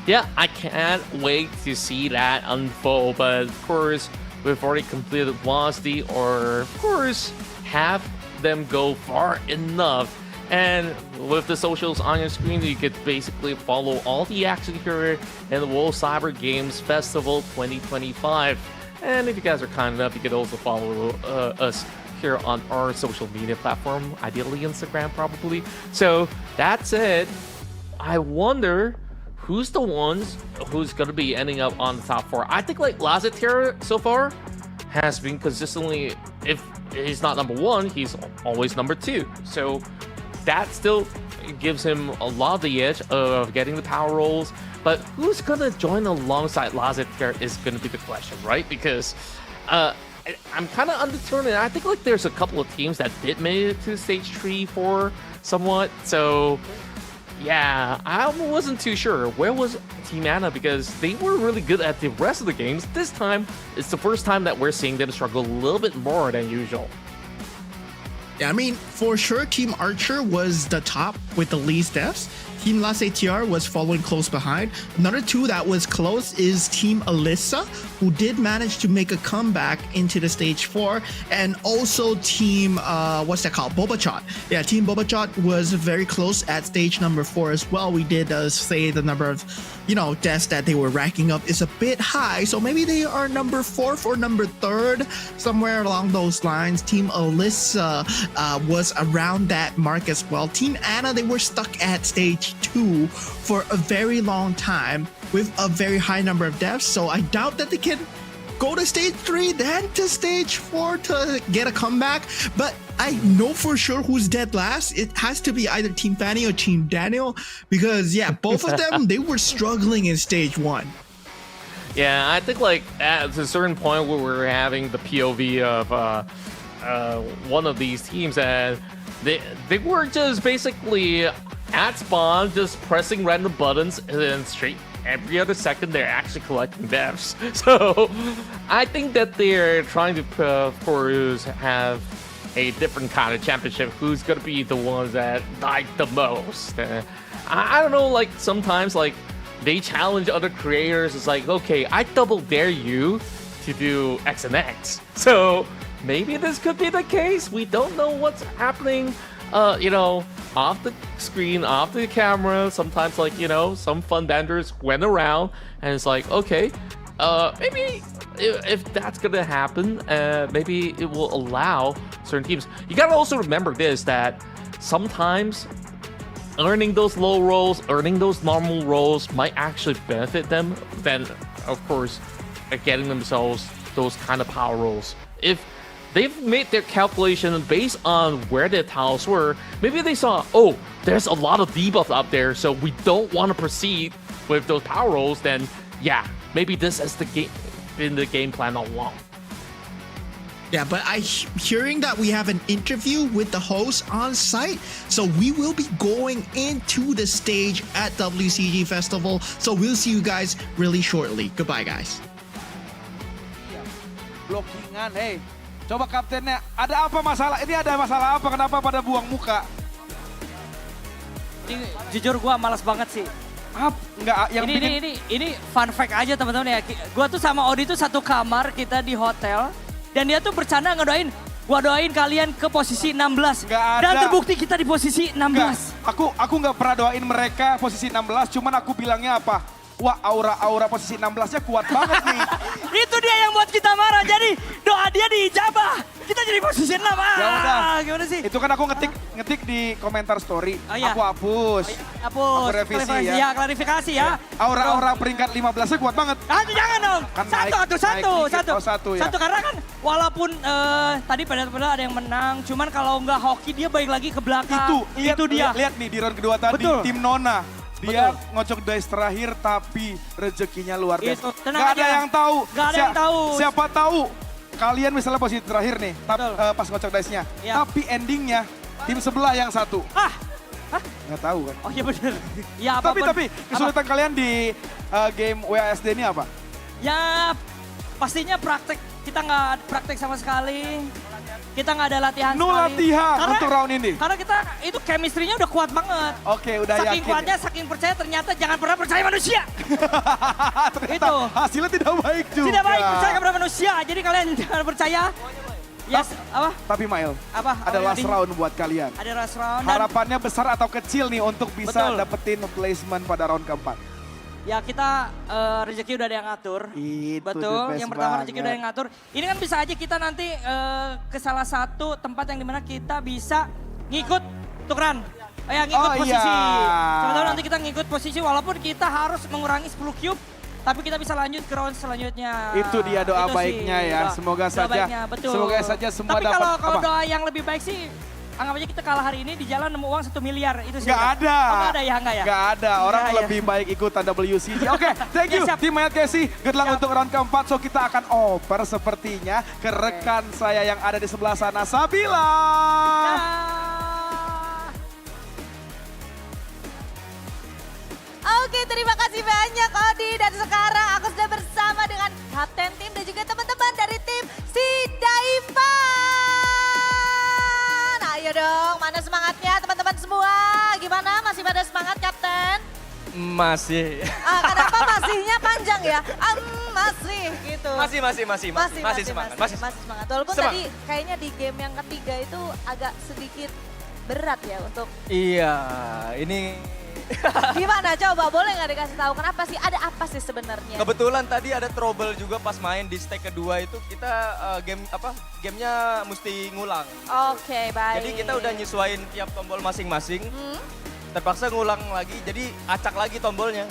S12: yeah, I can't wait to see that unfold. But of course, we've already completed WASD, or of course, have them go far enough. And with the socials on your screen, you could basically follow all the action here in the World Cyber Games Festival 2025. And if you guys are kind enough, you could also follow us here on our social media platform, ideally Instagram probably. So that's it. I wonder who's going to be ending up on the top 4. I think like LaCTR so far has been consistently, if he's not number 1, he's always number 2. So that still gives him a lot of the edge of getting the power rolls. But who's going to join alongside LaCTR is going to be the question, right? Because I'm kind of undetermined. I think like there's a couple of teams that did make it to stage 3, 4 somewhat. So yeah, I wasn't too sure. Where was Team Anna? Because they were really good at the rest of the games. This time, it's the first time that we're seeing them struggle a little bit more than usual.
S13: Yeah, I mean, for sure, Team Archer was the top with the least deaths. Team Las ATR was following close behind. Another two that was close is Team Alyssa, who did manage to make a comeback into the stage 4, and also Team Bobachot. Yeah, Team Bobachot was very close at stage number 4 as well. We did say the number of deaths that they were racking up is a bit high, so maybe they are number 4th or number 3rd, somewhere along those lines. Team Alyssa was around that mark as well. Team Anna, they were stuck at stage 2 for a very long time with a very high number of deaths, so I doubt that they can go to stage 3 then to stage 4 to get a comeback. But I know for sure who's dead last. It has to be either Team Fanny or Team Daniel, because yeah, both of them, they were struggling in stage 1.
S12: Yeah, I think like at a certain point where we're having the POV of one of these teams, and they were just basically at spawn, just pressing random buttons, and then straight every other second they're actually collecting deaths. So I think that they're trying to, of course, have a different kind of championship. Who's gonna be the ones that died the most? I don't know, like sometimes like they challenge other creators. It's like, okay, I double dare you to do X and X. So maybe this could be the case. We don't know what's happening, off the screen, off the camera. Sometimes like, some fun vendors went around and it's like, okay, maybe if that's gonna happen, maybe it will allow certain teams. You gotta also remember this, that sometimes earning those low rolls, earning those normal rolls might actually benefit them than, of course, getting themselves those kind of power rolls. If they've made their calculation based on where their tiles were, maybe they saw, oh, there's a lot of debuff out there, so we don't want to proceed with those power rolls, then yeah, maybe this is the game in the game plan all along.
S13: Yeah, but hearing that we have an interview with the host on site, so we will be going into the stage at WCG Festival. So we'll see you guys really shortly. Goodbye, guys.
S2: Blockingan, hey. Coba kaptennya, ada apa masalah? Ini ada masalah apa? Kenapa pada buang muka?
S5: Ini jujur gue malas banget sih.
S2: Enggak, yang
S5: ini fun fact aja teman-teman ya. Gue tuh sama Odi tuh satu kamar, kita di hotel. Dan dia tuh bercanda ngedoain, gua doain kalian ke posisi 16.
S2: Gak ada.
S5: Dan terbukti kita di posisi 16.
S2: Enggak, aku nggak pernah doain mereka posisi 16, cuman aku bilangnya apa? Wah, aura posisi 16-nya kuat banget nih.
S5: Itu dia yang buat kita marah. Jadi doa dia diijabah. Kita jadi posisi 6.
S2: Ya udah.
S5: Gimana sih?
S2: Itu kan aku ngetik di komentar story.
S5: Oh, iya.
S2: Aku hapus.
S5: Aku
S2: revisi ya.
S5: Ya, klarifikasi ya.
S2: Aura peringkat 15-nya kuat banget.
S5: Jangan dong.
S2: Kan
S5: Satu ya. Satu karena kan walaupun tadi pada ada yang menang, cuman kalau nggak hoki dia balik lagi ke belakang. Itu dia.
S2: Lihat nih di round kedua tadi.
S5: Betul.
S2: Tim Nona. Dia ngocok dice terakhir tapi rezekinya luar biasa.
S5: Gak ada yang tahu.
S2: Siapa tahu kalian misalnya posisi terakhir nih pas ngocok dice-nya.
S5: Ya.
S2: Tapi endingnya tim sebelah yang satu. Nggak tahu kan.
S5: Oh iya bener. Ya,
S2: tapi kesulitan kalian di game WASD ini apa?
S5: Ya pastinya praktek. Kita nggak praktek sama sekali. Kita nggak ada latihan
S2: latihan untuk round ini.
S5: Karena kita itu chemistry-nya udah kuat banget.
S2: Oke, udah
S5: saking
S2: yakin.
S5: Kuatnya, saking percaya, ternyata jangan pernah percaya manusia.
S2: Itu hasilnya tidak baik juga.
S5: Tidak baik percaya kepada manusia. Jadi kalian jangan percaya. Yes, apa?
S2: Tapi Mail, ada last round buat kalian.
S5: Ada last round.
S2: Harapannya besar atau kecil nih untuk bisa dapetin placement pada round keempat?
S5: Ya kita rezeki udah ada yang ngatur. Betul, yang pertama rezeki udah ada yang ngatur. Ini kan bisa aja kita nanti ke salah satu tempat yang dimana kita bisa ngikut tukeran. Ngikut posisi. Siapa tahu nanti kita ngikut posisi walaupun kita harus mengurangi 10 cube. Tapi kita bisa lanjut ke round selanjutnya.
S2: Itu dia doa baiknya ya. Semoga saja semua dapat.
S5: Tapi kalau doa yang lebih baik sih, anggap aja kita kalah hari ini di jalan nemu uang 1 miliar. Itu sih.
S2: Gak ada.
S5: Nggak ada ya, enggak ya?
S2: Gak ada. Orang lebih baik ikutan WCG. Oke, thank you. Tim Mayat Casey. Good luck untuk round keempat. So kita akan oper sepertinya ke rekan saya yang ada di sebelah sana, Sabila.
S11: Oke, terima kasih banyak Odi. Dan sekarang aku sudah bersama dengan kapten tim dan juga teman-teman dari tim Sidaipan. Ayo dong, mana semangatnya teman-teman semua? Gimana, masih pada semangat kapten?
S17: Masih.
S11: Kenapa masihnya panjang ya? Masih gitu.
S17: Masih semangat.
S11: Masih semangat. Walaupun
S17: Semangat.
S11: tadi kayaknya di game yang ketiga itu agak sedikit berat ya untuk.
S17: Iya, ini
S11: Gimana coba boleh nggak dikasih tahu kenapa sih? Ada apa sih sebenarnya?
S17: kebetulan tadi ada trouble juga pas main di stage kedua itu kita gamenya mesti ngulang.
S11: Oke, baik.
S17: Jadi kita udah nyesuaiin tiap tombol masing-masing. Terpaksa ngulang lagi, jadi acak lagi tombolnya.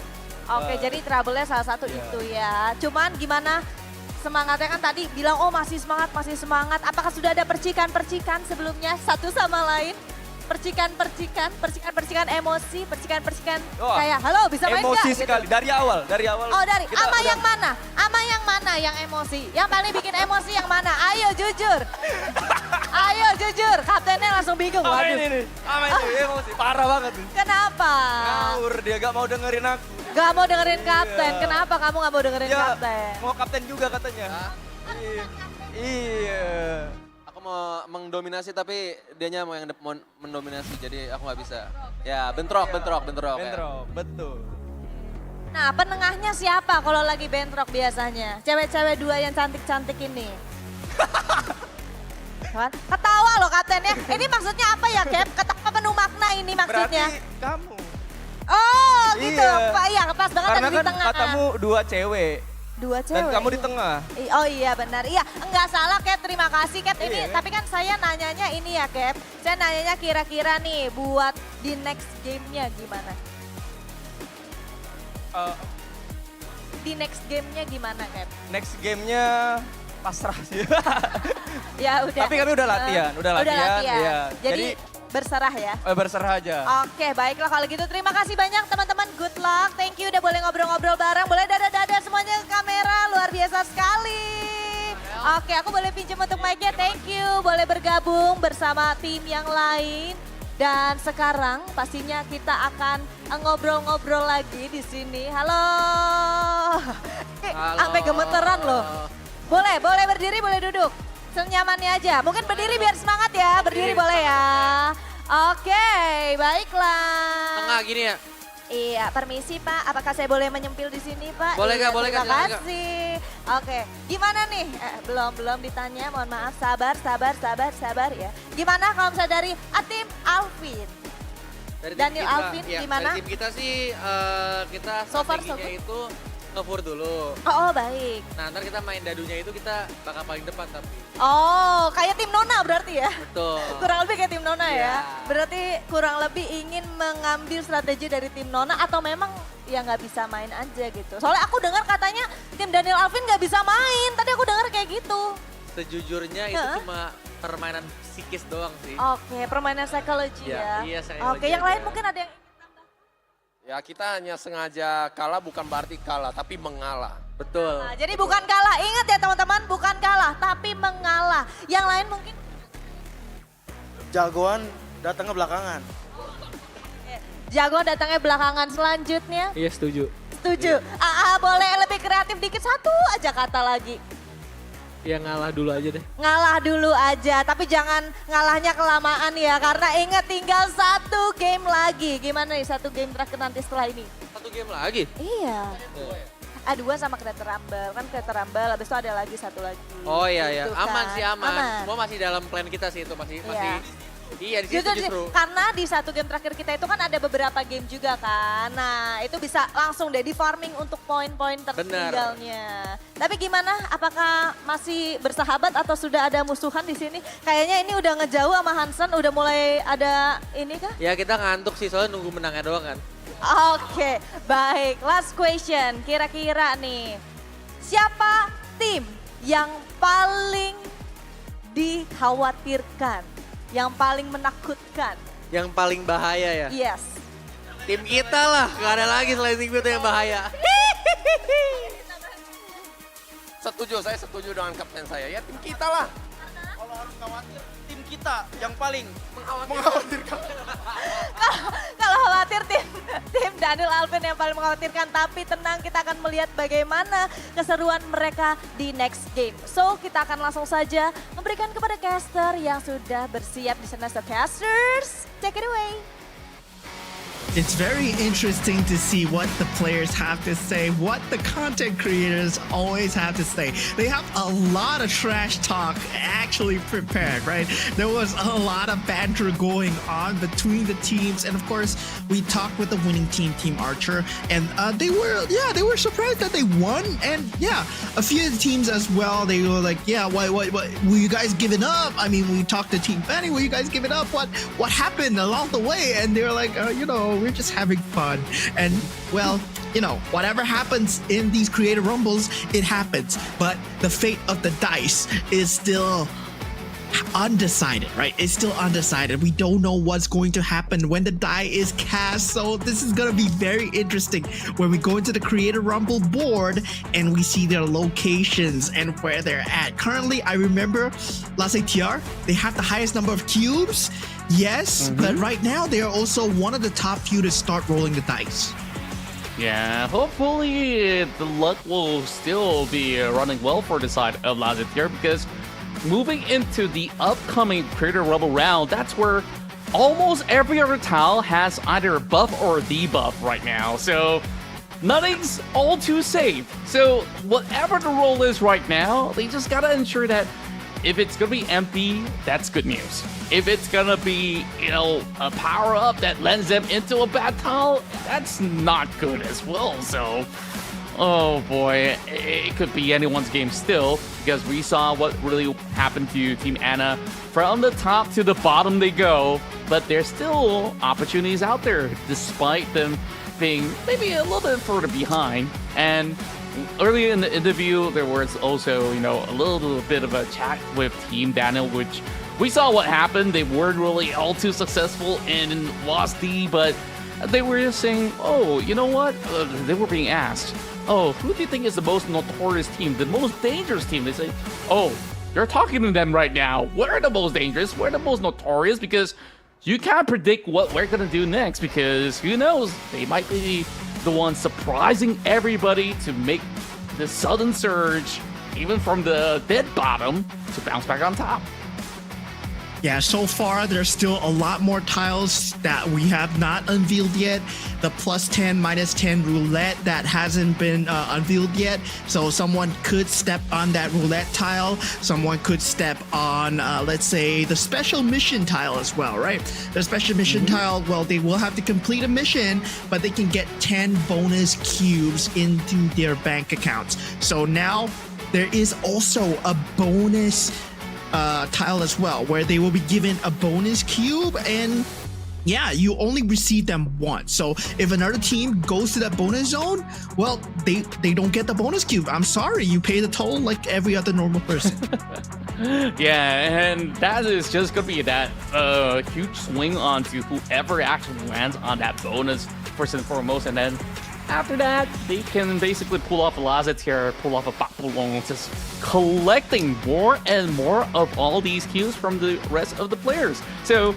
S11: Oke, jadi trouble-nya salah satu itu ya. Cuman gimana semangatnya kan tadi bilang oh masih semangat. Apakah sudah ada percikan-percikan sebelumnya satu sama lain? Percikan emosi, percikan kayak halo bisa main
S17: emosi
S11: nggak?
S17: sekali,
S11: Gitu.
S17: dari awal.
S11: Oh dari,
S17: kita
S11: ama
S17: udah-
S11: yang mana? Ama yang mana yang emosi? Yang paling bikin emosi yang mana? Ayo jujur. Ayo jujur, kaptennya langsung bingung.
S17: Ama
S11: Waduh.
S17: ini, emosi, parah banget.
S11: Kenapa?
S17: Ngawur dia gak mau dengerin aku.
S11: Gak mau dengerin kapten,
S17: Iya.
S11: kenapa kamu gak mau dengerin
S17: Ya,
S11: kapten?
S17: mau kapten juga katanya. Iya.
S19: Aku mau mendominasi tapi dianya mau yang mendominasi jadi aku nggak bisa. Ya bentrok.
S17: Bentrok, betul.
S11: Nah penengahnya siapa kalau lagi bentrok biasanya? Cewek-cewek dua yang cantik-cantik ini. Kan? Ketawa loh kaptennya. Ini maksudnya apa ya Cap? Ketawa penuh makna ini maksudnya.
S17: Berarti kamu.
S11: Oh gitu.
S17: Iya.
S11: Pak iya pas banget
S17: Karena
S11: ada di
S17: kan
S11: tengah.
S17: katamu dua cewek.
S11: Dua cewek.
S17: Dan kamu di tengah.
S11: Oh iya benar. Iya, enggak salah Cap. Terima kasih Cap. Ini
S17: Iya.
S11: tapi kan saya nanyanya ini ya Cap. Saya nanyanya kira-kira nih buat di next game-nya gimana? Di next game-nya gimana Cap?
S17: Next gamenya pasrah sih.
S11: Ya udah.
S17: Tapi kami udah latihan, iya.
S11: Jadi berserah ya.
S17: Berserah aja.
S11: Oke, baiklah kalau gitu terima kasih banyak teman-teman. Good luck. Thank you udah boleh ngobrol-ngobrol bareng. Boleh dada-dada semuanya ke kamera. Luar biasa sekali. Oke, aku boleh pinjam untuk mic-nya. Thank you. Boleh bergabung bersama tim yang lain. Dan sekarang pastinya kita akan ngobrol-ngobrol lagi di sini. Halo. Sampai gemeteran loh. Boleh berdiri, boleh duduk. Senyamannya aja. Mungkin berdiri biar semangat ya. Berdiri boleh ya. Oke, baiklah.
S23: Tengah gini ya?
S11: Iya, permisi Pak. Apakah saya boleh menyempil di sini Pak?
S23: Boleh
S11: Iya,
S23: Kak, boleh Kak,
S11: Terima
S23: silakan, Kak.
S11: kasih. Oke, gimana nih? Belum ditanya, mohon maaf. Sabar ya. Gimana kalau misalnya dari tim Alvin?
S23: Dari tim
S11: Daniel
S23: kita,
S11: Alvin
S23: ya,
S11: gimana?
S23: Dari tim kita sih kita
S11: So far, so
S23: strateginya
S11: good.
S23: itu nge-fur dulu.
S11: Oh, baik.
S23: Nah ntar kita main dadunya itu kita bakal paling depan tapi.
S11: Oh, kayak tim Nona berarti ya?
S23: Betul.
S11: Kurang lebih kayak tim Nona ya?
S23: Iya.
S11: Berarti kurang lebih ingin mengambil strategi dari tim Nona atau memang ya nggak bisa main aja gitu? Soalnya aku dengar katanya tim Daniel Alvin nggak bisa main. Tadi aku dengar kayak gitu.
S23: Sejujurnya itu
S11: Hah?
S23: cuma permainan psikis doang sih.
S11: Oke, permainan psikologi ya.
S23: Iya, psikologi
S11: Oke, yang lain
S23: aja.
S11: mungkin ada yang
S20: Ya kita hanya sengaja kalah bukan berarti kalah tapi mengalah.
S23: Betul.
S11: Nah, jadi bukan kalah. Ingat ya teman-teman, bukan kalah tapi mengalah. Yang lain mungkin
S22: Jagoan datangnya belakangan.
S11: jago datangnya belakangan selanjutnya.
S17: Iya setuju.
S11: Setuju. Boleh lebih kreatif dikit satu aja kata lagi.
S17: Ya ngalah dulu aja deh.
S11: Ngalah dulu aja, tapi jangan ngalahnya kelamaan ya. Karena ingat tinggal satu game lagi. Gimana nih satu game terakhir nanti setelah ini?
S23: Satu game lagi?
S11: Iya. Dua sama Creator Rumble. Kan Creator Rumble, habis itu ada lagi satu lagi.
S23: Oh iya ya,
S11: Gitu
S23: aman
S11: kan.
S23: sih aman.
S11: Aman.
S23: Semua masih dalam plan kita sih itu masih
S11: Iya.
S23: Iya di situ justru.
S11: Karena di satu game terakhir kita itu kan ada beberapa game juga kan. Nah itu bisa langsung deh di farming untuk poin-poin tertinggalnya. Tapi gimana? Apakah masih bersahabat atau sudah ada musuhan di sini? Kayaknya ini udah ngejauh sama Hansen, udah mulai ada ini kah?
S23: Ya kita ngantuk sih soalnya nunggu menangnya doang kan.
S11: Oke, baik. Last question. Kira-kira nih, siapa tim yang paling dikhawatirkan? Yang paling menakutkan?
S23: Yang paling bahaya ya?
S11: Yes.
S23: Tim kita lah, gak ada lagi selain tim kita yang bahaya.
S20: Saya setuju dengan kapten saya. Ya tim kita lah.
S22: Kalau harus khawatir, tim kita yang paling
S20: mengkhawatirkan.
S11: Kalau khawatir tim Daniel Alvin yang paling mengkhawatirkan. Tapi tenang, kita akan melihat bagaimana keseruan mereka di next game. So kita akan langsung saja memberikan kepada caster yang sudah bersiap di sana. So casters, take it away.
S13: It's very interesting to see what the players have to say, what the content creators always have to say. They have a lot of trash talk actually prepared, right? There was a lot of banter going on between the teams, and of course, we talked with the winning team, Team Archer, and they were surprised that they won, and yeah, a few of the teams as well. They were like, yeah, why, were you guys giving up? I mean, we talked to Team Fanny, were you guys giving up? What happened along the way? And they were like, we're just having fun. And well, whatever happens in these creative rumbles, it happens. But the fate of the dice is still undecided, right? It's still undecided. We don't know what's going to happen when the die is cast. So this is going to be very interesting when we go into the Creative Rumble board and we see their locations and where they're at. Currently, I remember LaCTR, they have the highest number of cubes. Yes, but right now they are also one of the top few to start rolling the dice.
S12: Yeah, hopefully the luck will still be running well for the side of LaCTR, because moving into the upcoming Creative Rumble round, that's where almost every other tile has either a buff or a debuff right now. So nothing's all too safe. So whatever the role is right now, they just gotta ensure that if it's gonna be empty, that's good news. If it's gonna be, a power-up that lends them into a bad tile, that's not good as well. So, oh boy, it could be anyone's game still, because we saw what really happened to Team Anna. From the top to the bottom they go, but there's still opportunities out there, despite them being maybe a little bit further behind. And earlier in the interview, there was also, a little bit of a chat with Team Daniel, which we saw what happened. They weren't really all too successful in Lost D, but they were just saying, oh, you know what? They were being asked, oh, who do you think is the most notorious team, the most dangerous team? They say, oh, you're talking to them right now. We're the most dangerous. We're the most notorious, because you can't predict what we're going to do next, because who knows? They might be the ones surprising everybody to make the sudden surge, even from the dead bottom, to bounce back on top.
S13: Yeah, so far there's still a lot more tiles that we have not unveiled yet. The +10, -10 roulette that hasn't been unveiled yet. So someone could step on that roulette tile. Someone could step on, let's say, the special mission tile as well, right? The special mission tile, well, they will have to complete a mission, but they can get 10 bonus cubes into their bank accounts. So now there is also a bonus tile as well, where they will be given a bonus cube, and yeah, you only receive them once. So if another team goes to that bonus zone, well, they don't get the bonus cube. I'm sorry, you pay the toll like every other normal person.
S12: Yeah, and that is just gonna be that huge swing onto whoever actually lands on that bonus first and foremost, and then after that, they can basically pull off a LaCTR, pull off a Papulong, just collecting more and more of all these cubes from the rest of the players. So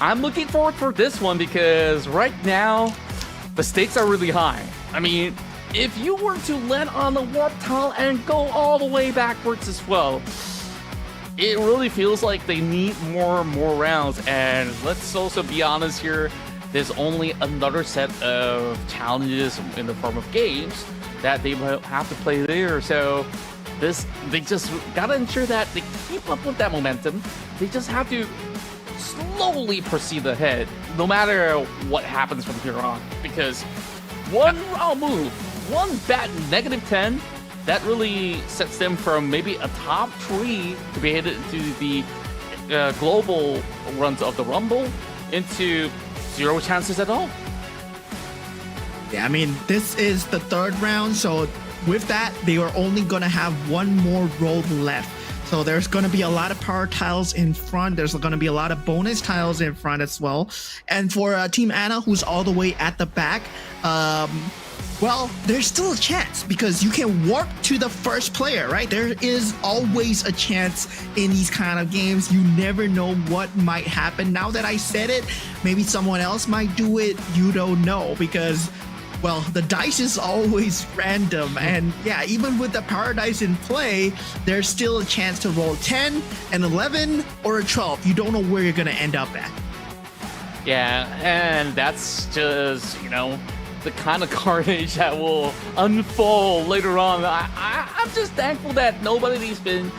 S12: I'm looking forward for this one, because right now, the stakes are really high. I mean, if you were to land on the warp tile and go all the way backwards as well, it really feels like they need more rounds. And let's also be honest here, there's only another set of challenges in the form of games that they will have to play there. So they just gotta ensure that they keep up with that momentum. They just have to slowly proceed ahead, no matter what happens from here on. Because one wrong move, one bad -10, that really sets them from maybe a top 3 to be headed to the global runs of the Rumble into 0 chances at all.
S13: Yeah, I mean, this is the 3rd round, so with that, they are only going to have one more roll left. So there's going to be a lot of power tiles in front. There's going to be a lot of bonus tiles in front as well. And for Team Anna, who's all the way at the back, well, there's still a chance, because you can warp to the first player, right? There is always a chance in these kind of games. You never know what might happen. Now that I said it, maybe someone else might do it. You don't know, because, well, the dice is always random. And yeah, even with the paradise in play, there's still a chance to roll 10, an 11, or a 12. You don't know where you're going to end up at.
S12: Yeah, and that's just, the kind of carnage that will unfold later on. I'm just thankful that nobody's been,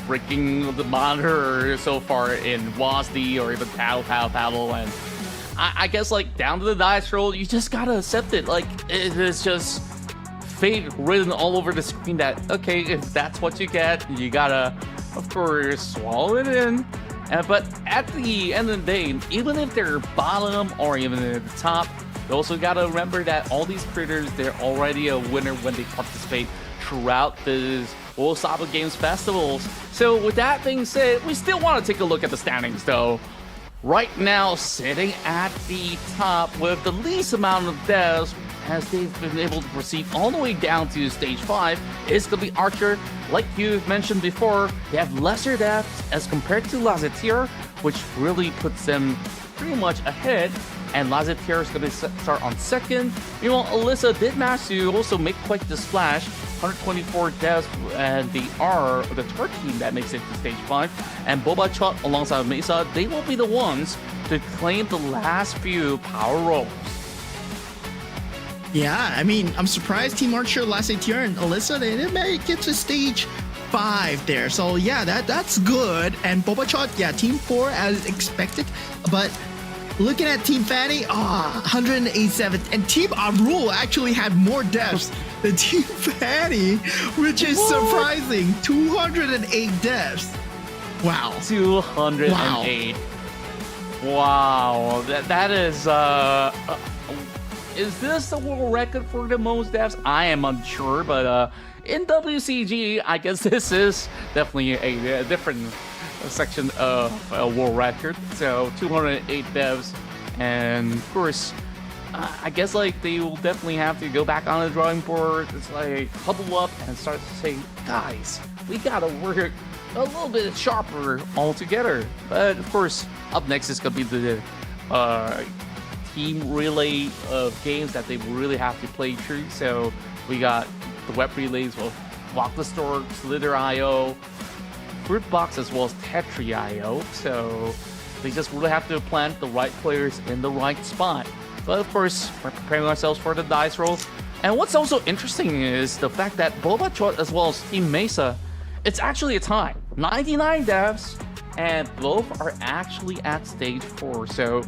S12: breaking the monitor so far in WASD or even Paddle. And I guess, down to the dice roll, you just gotta accept it. It is just fate written all over the screen that, okay, if that's what you get, you gotta, of course, swallow it in. But at the end of the day, even if they're bottom or even at the top, you also gotta remember that all these creators, they're already a winner when they participate throughout this Osaka Games festivals. So with that being said, we still want to take a look at the standings though. Right now, sitting at the top with the least amount of deaths, as they've been able to proceed all the way down to stage 5, is going to be Archer. Like you've mentioned before, they have lesser deaths as compared to Lazetir, which really puts them pretty much ahead. And Lazetir is going to start on second. Meanwhile, Alyssa did manage to also make quite the splash. 124 deaths, and they are the third team that makes it to stage 5. And Boba Chot alongside Mesa, they will be the ones to claim the last few power rolls.
S13: Yeah, I mean, I'm surprised Team Archer, Lazetir, and Alyssa, they may get to stage 5 there. So yeah, that's good. And Boba Chot, yeah, team 4 as expected. But looking at Team Fanny, 187th. And Team Arul actually had more deaths than Team Fanny, which is surprising. 208 deaths. Wow.
S12: 208. Wow. That is this the world record for the most deaths? I am unsure, but in WCG, I guess this is definitely a different section of a world record. So 208 deaths, and of course, I guess they will definitely have to go back on the drawing board. It's huddle up and start saying, guys, we gotta work a little bit sharper all together. But of course, up next is gonna be the team relay of games that they really have to play through. So we got the web relays with Walk the Store, Slither.io, Fruitbox, as well as Tetri.io. So they just really have to plant the right players in the right spot. But of course, we're preparing ourselves for the dice roll. And what's also interesting is the fact that Boba Chot as well as Team Mesa, it's actually a tie. 99 deaths, and both are actually at stage 4. So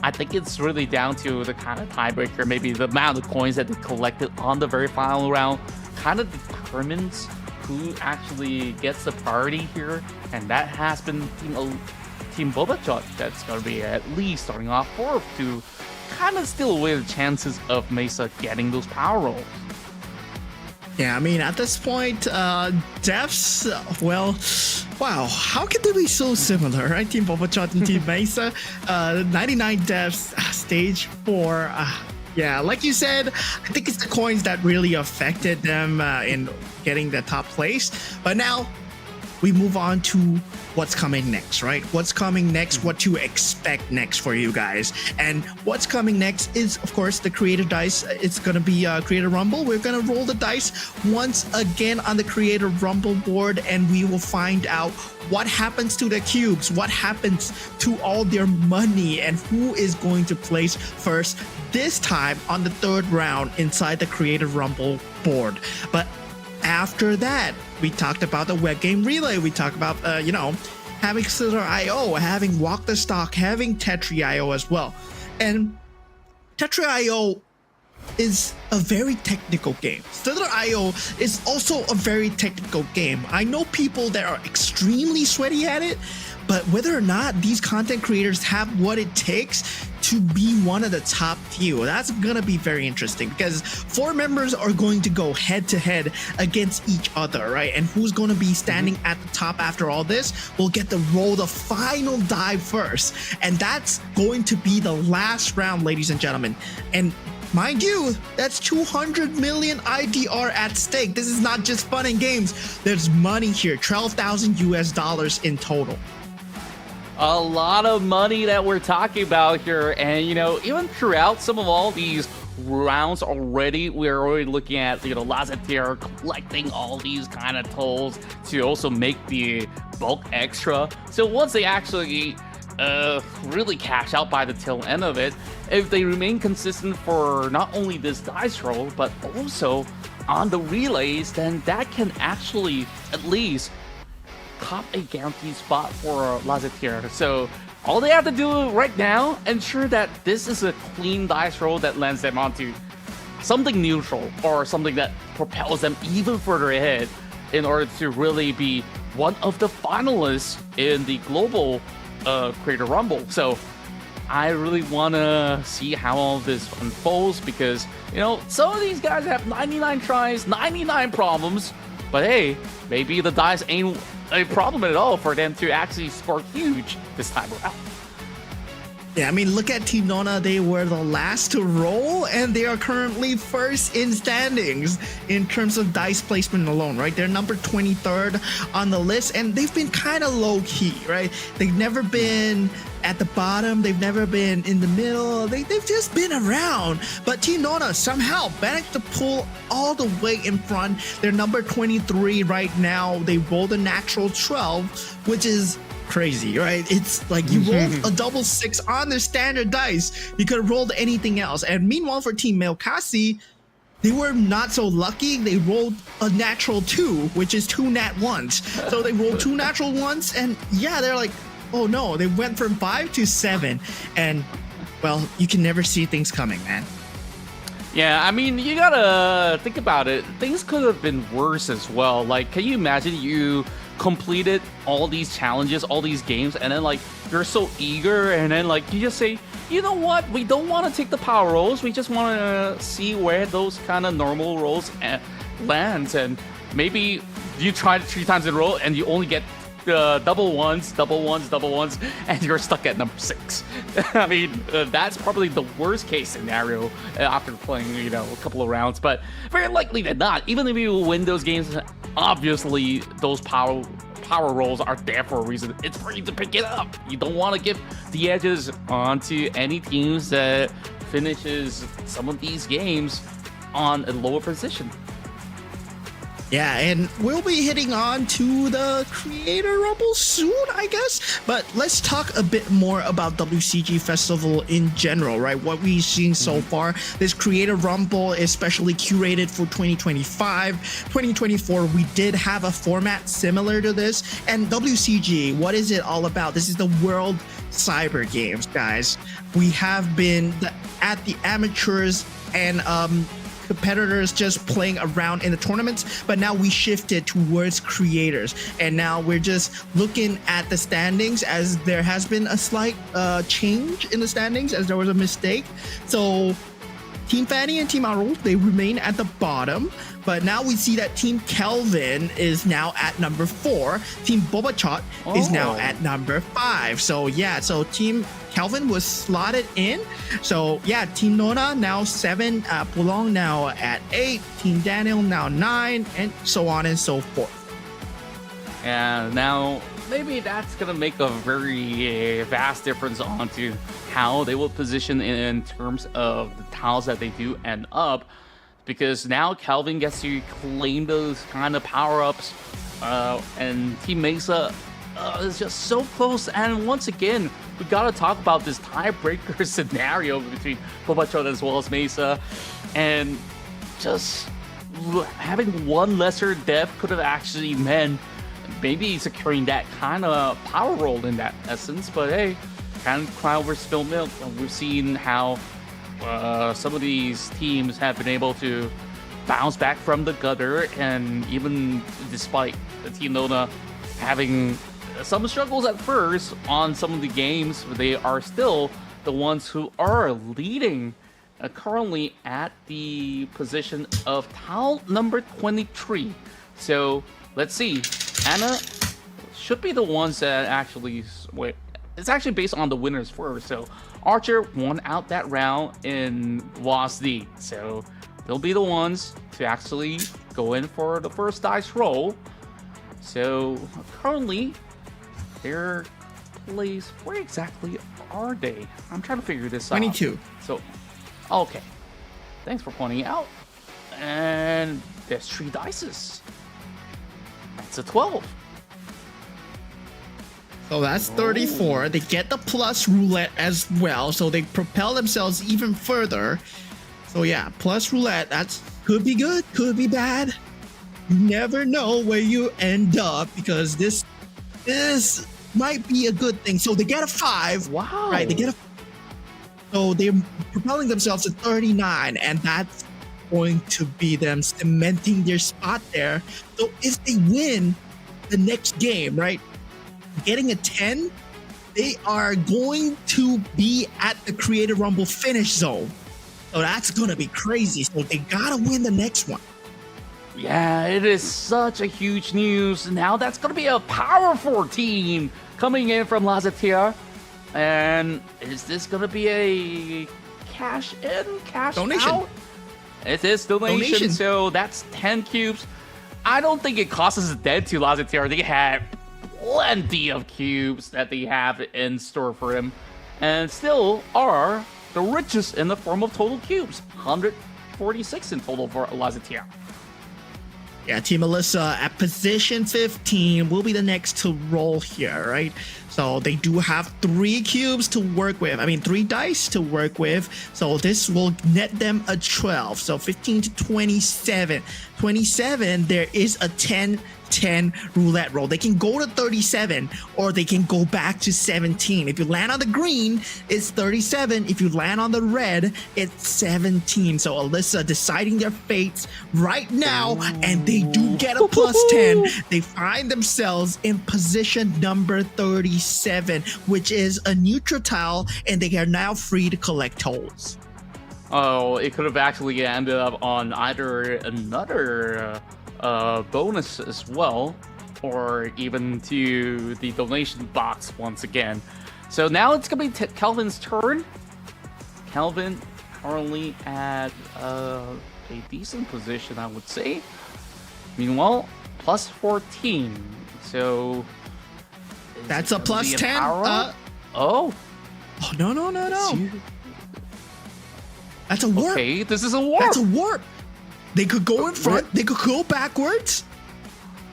S12: I think it's really down to the kind of tiebreaker. Maybe the amount of coins that they collected on the very final round kind of determines who actually gets the priority here. And that has been Team Boba Chot that's going to be at least starting off 4th to kind of steal away the chances of Mesa getting those power rolls.
S13: Yeah, I mean, at this point, deaths, well, wow, how could they be so similar, right? Team Boba Chot and Team Mesa, 99 deaths, stage 4. Yeah, like you said, I think it's the coins that really affected them in getting the top place. But now we move on to what's coming next, right? What's coming next, what to expect next for you guys. And what's coming next is, of course, the Creator Dice. It's going to be Creator Rumble. We're going to roll the dice once again on the Creator Rumble board, and we will find out what happens to the cubes, what happens to all their money, and who is going to place first this time on the 3rd round inside the Creator Rumble board. But after that, we talked about the web game relay. We talked about, having Slither.io, having Walk the Stock, having Tetri.io as well. And Tetri.io is a very technical game. Slither.io is also a very technical game. I know people that are extremely sweaty at it, but whether or not these content creators have what it takes to be one of the top few, that's gonna be very interesting, because 4 members are going to go head to head against each other, right? And who's going to be standing at the top after all this will get to roll the final die first. And that's going to be the last round, ladies and gentlemen. And mind you, that's 200 million IDR at stake. This is not just fun and games. There's money here, $12,000 in total.
S12: A lot of money that we're talking about here. And, even throughout some of all these rounds already, we're already looking at, Lazetir collecting all these kind of tolls to also make the bulk extra. So once they actually really cash out by the tail end of it if they remain consistent for not only this dice roll, but also on the relays, then that can actually at least top a guaranteed spot for Lazetir. So all they have to do right now, ensure that this is a clean dice roll that lands them onto something neutral or something that propels them even further ahead in order to really be one of the finalists in the global Creator Rumble. So I really want to see how all this unfolds because, you know, some of these guys have 99 tries, 99 problems, but hey, maybe the dice ain't a problem at all for them to actually score huge this time around.
S13: Yeah, I mean, look at Team Nona. They were the last to roll, and they are currently first in standings in terms of dice placement alone, right? They're number 23rd on the list, and they've been kind of low-key, right? They've never been at the bottom. They've never been in the middle. They've just been around. But Team Nona somehow managed to pull all the way in front. They're number 23 right now. They rolled a natural 12, which is crazy, right? It's like you rolled a double 6 on the standard dice. You could have rolled anything else. And meanwhile, for Team Melkasi, they were not so lucky. They rolled a natural 2, which is 2 nat 1s. So they rolled 2 natural 1s, and yeah, they're like, oh no, they went from 5 to 7. And well, you can never see things coming, man.
S12: Yeah, I mean, you gotta think about it. Things could have been worse as well. Like, can you imagine you completed all these challenges, all these games, and then like you're so eager, and then like you just say, you know what, we don't want to take the power rolls, we just want to see where those kind of normal rolls lands, and maybe you tried it 3 times in a row and you only get double ones, and you're stuck at number 6. I mean, that's probably the worst case scenario after playing, you know, a couple of rounds. But very likely than not, even if you win those games, obviously those power rolls are there for a reason. It's for you to pick it up. You don't want to give the edges onto any teams that finishes some of these games on a lower position.
S13: Yeah, and we'll be hitting on to the Creator Rumble soon, I guess. But let's talk a bit more about WCG Festival in general, right? What we've seen so far. This Creator Rumble is specially curated for 2025. 2024, we did have a format similar to this. And WCG, what is it all about? This is the World Cyber Games, guys. We have been at the amateurs and competitors just playing around in the tournaments, but now we shifted towards creators, and now we're just looking at the standings, as there has been a slight change in the standings as there was a mistake. So Team Fanny and Team Arul, they remain at the bottom, but now we see that Team Kelvin is now at number 4. Team Bobachot is now at number 5. So yeah, so Team Kelvin was slotted in. So yeah, Team Nona now 7, Pulong now at 8, Team Daniel now 9, and so on and so forth.
S12: And now maybe that's gonna make a very vast difference onto how they will position in terms of the tiles that they do end up, because now Kelvin gets to claim those kind of power-ups, and Team Mesa is just so close. And once again, we gotta talk about this tiebreaker scenario between Bobachot as well as Mesa, and just having one lesser death could have actually meant maybe securing that kind of power roll in that essence. But hey, can cry over spilled milk. We've seen how some of these teams have been able to bounce back from the gutter, and even despite the Team Nona having some struggles at first on some of the games, they are still the ones who are leading currently at the position of tile number 23. So let's see. Anna should be the ones that actually wait. It's actually based on the winners first. So Archer won out that round in WASD. So they'll be the ones to actually go in for the first dice roll. So currently, their place, where exactly are they? I'm trying to figure this out.
S13: 22.
S12: So, okay. Thanks for pointing out. And there's 3 dices. That's a 12.
S13: So that's 34. They get the plus roulette as well, so they propel themselves even further. So yeah, plus roulette, that's could be good, could be bad. You never know where you end up because this might be a good thing. So they get a 5.
S12: Wow.
S13: Right, they get a. So they're propelling themselves to 39, and that's going to be them cementing their spot there. So if they win the next game, right, getting a 10, they are going to be at the Creative Rumble finish zone. So that's going to be crazy. So they got to win the next one.
S12: Yeah, it is such a huge news. Now that's going to be a Power 4 team coming in from Lazetia. And is this going to be a cash in, cash
S13: donation
S12: out? It is donation, so that's 10 cubes. I don't think it costs us a dead to Lazetia. They had plenty of cubes that they have in store for him. And still are the richest in the form of total cubes. 146 in total for Lazetia.
S13: Yeah, Team Alyssa at position 15 will be the next to roll here, right? So they do have 3 cubes to work with. I mean, 3 dice to work with. So this will net them a 12. So 15 to 27. 27, there is a 10 roulette roll. They can go to 37 or they can go back to 17. If you land on the green, it's 37. If you land on the red, it's 17. So Alyssa deciding their fates right now, and they do get a plus 10. They find themselves in position number 37, which is a neutral tile, and they are now free to collect tolls.
S12: Oh, it could have actually ended up on either another bonus as well, or even to the donation box once again. So now it's gonna be Kelvin's turn. Kelvin currently at a decent position, I would say. Meanwhile, plus 14. So
S13: that's a plus 10.
S12: Oh,
S13: no. That's a warp.
S12: Okay, this is a warp.
S13: That's a warp. They could go in front. They could go backwards.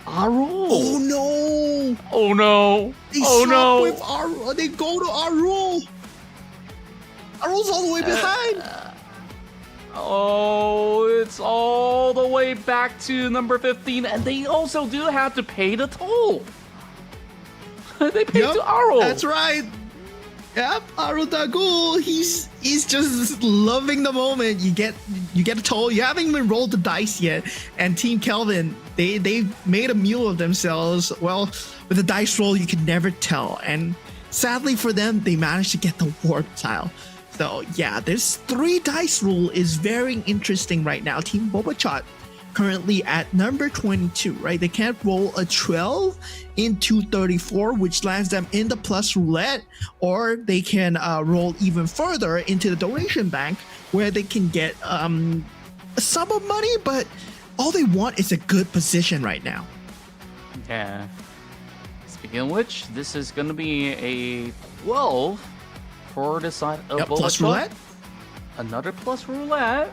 S12: Aru.
S13: Oh no.
S12: Oh no.
S13: They
S12: oh
S13: swap
S12: no.
S13: with Aru. They go to Aru. Aru's all the way behind.
S12: Oh, it's all the way back to number 15, and they also do have to pay the toll. They pay to Aru.
S13: That's right. Yep, Aru Dagul, he's just loving the moment. You get a toll. You haven't even rolled the dice yet, and Team Kelvin, they made a mule of themselves. Well, with a dice roll, you can never tell. And sadly for them, they managed to get the warp tile. So yeah, this 3 dice rule is very interesting right now. Team Bobachat currently at number 22, right? They can't roll a 12 into 34, which lands them in the plus roulette, or they can roll even further into the donation bank, where they can get a sum of money, but all they want is a good position right now.
S12: Yeah. Speaking of which, this is going to be a 12 for the side of
S13: plus roulette.
S12: Another plus roulette.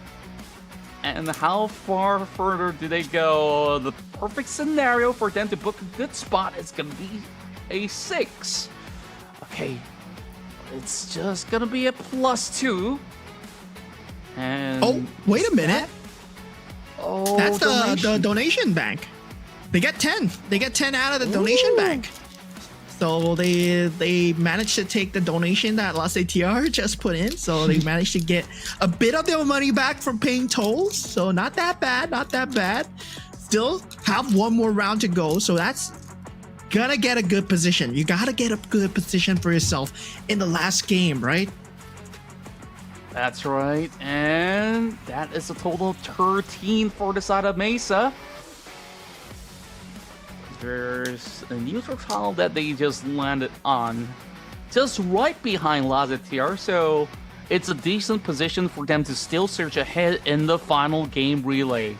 S12: And how far further do they go? The perfect scenario for them to book a good spot is going to be a 6. Okay. It's just going to be a plus 2. And
S13: oh, wait a minute.
S12: Oh,
S13: that's the donation bank. They get 10. They get 10 out of the donation bank. So they managed to take the donation that LaCTR just put in. So they managed to get a bit of their money back from paying tolls. So not that bad, not that bad. Still have one more round to go. So that's gonna get a good position. You gotta get a good position for yourself in the last game, right?
S12: That's right. And that is a total of 13 for the side of Mesa. There's a neutral tile that they just landed on, just right behind Lazetia, so it's a decent position for them to still surge ahead in the final game relay.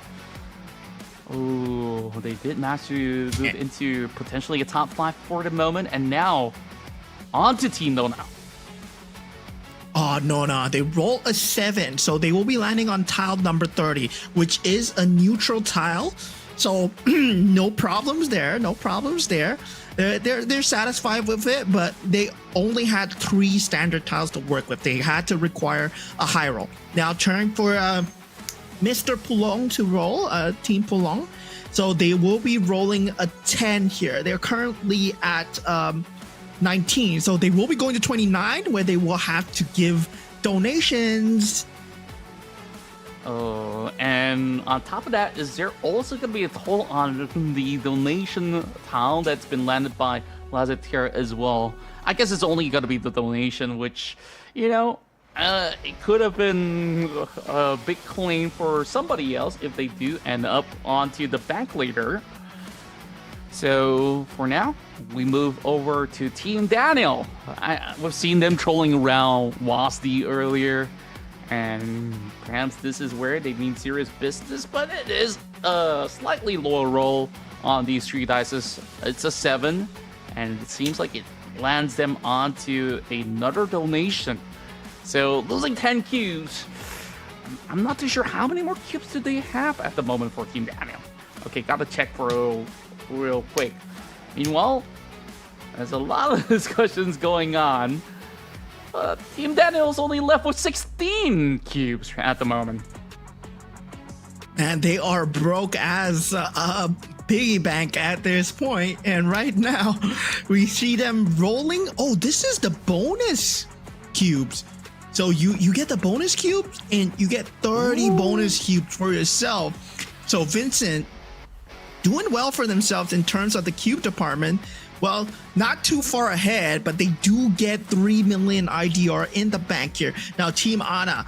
S12: Oh, they did manage to move into potentially a top 5 for the moment, and now on to Team Nona.
S13: Oh, no. They roll a 7, so they will be landing on tile number 30, which is a neutral tile. So no problems there. they're satisfied with it, but they only had 3 standard tiles to work with. They had to require a high roll. Now turn for Mr. Pulong to roll, Team Pulong. So they will be rolling a 10 here. They're currently at 19, so they will be going to 29, where they will have to give donations.
S12: Oh, and on top of that, is there also going to be a toll on the donation tile that's been landed by Lazatir as well? I guess it's only going to be the donation, which, you know, it could have been a big claim for somebody else if they do end up onto the bank later. So for now, we move over to Team Daniel. We've seen them trolling around Wasti earlier, and perhaps this is where they mean serious business, but it is a slightly lower roll on these 3 dice. It's a 7, and it seems like it lands them onto another donation. So losing 10 cubes. I'm not too sure how many more cubes do they have at the moment for Team Daniel. Okay, gotta check for real quick. Meanwhile, there's a lot of discussions going on. Team Daniel's only left with 16 cubes at the moment.
S13: And they are broke as a piggy bank at this point. And right now, we see them rolling. Oh, this is the bonus cubes. So you get the bonus cubes, and you get 30 bonus cubes for yourself. So Vincent doing well for themselves in terms of the cube department. Well, not too far ahead, but they do get 3 million IDR in the bank here. Now, Team Anna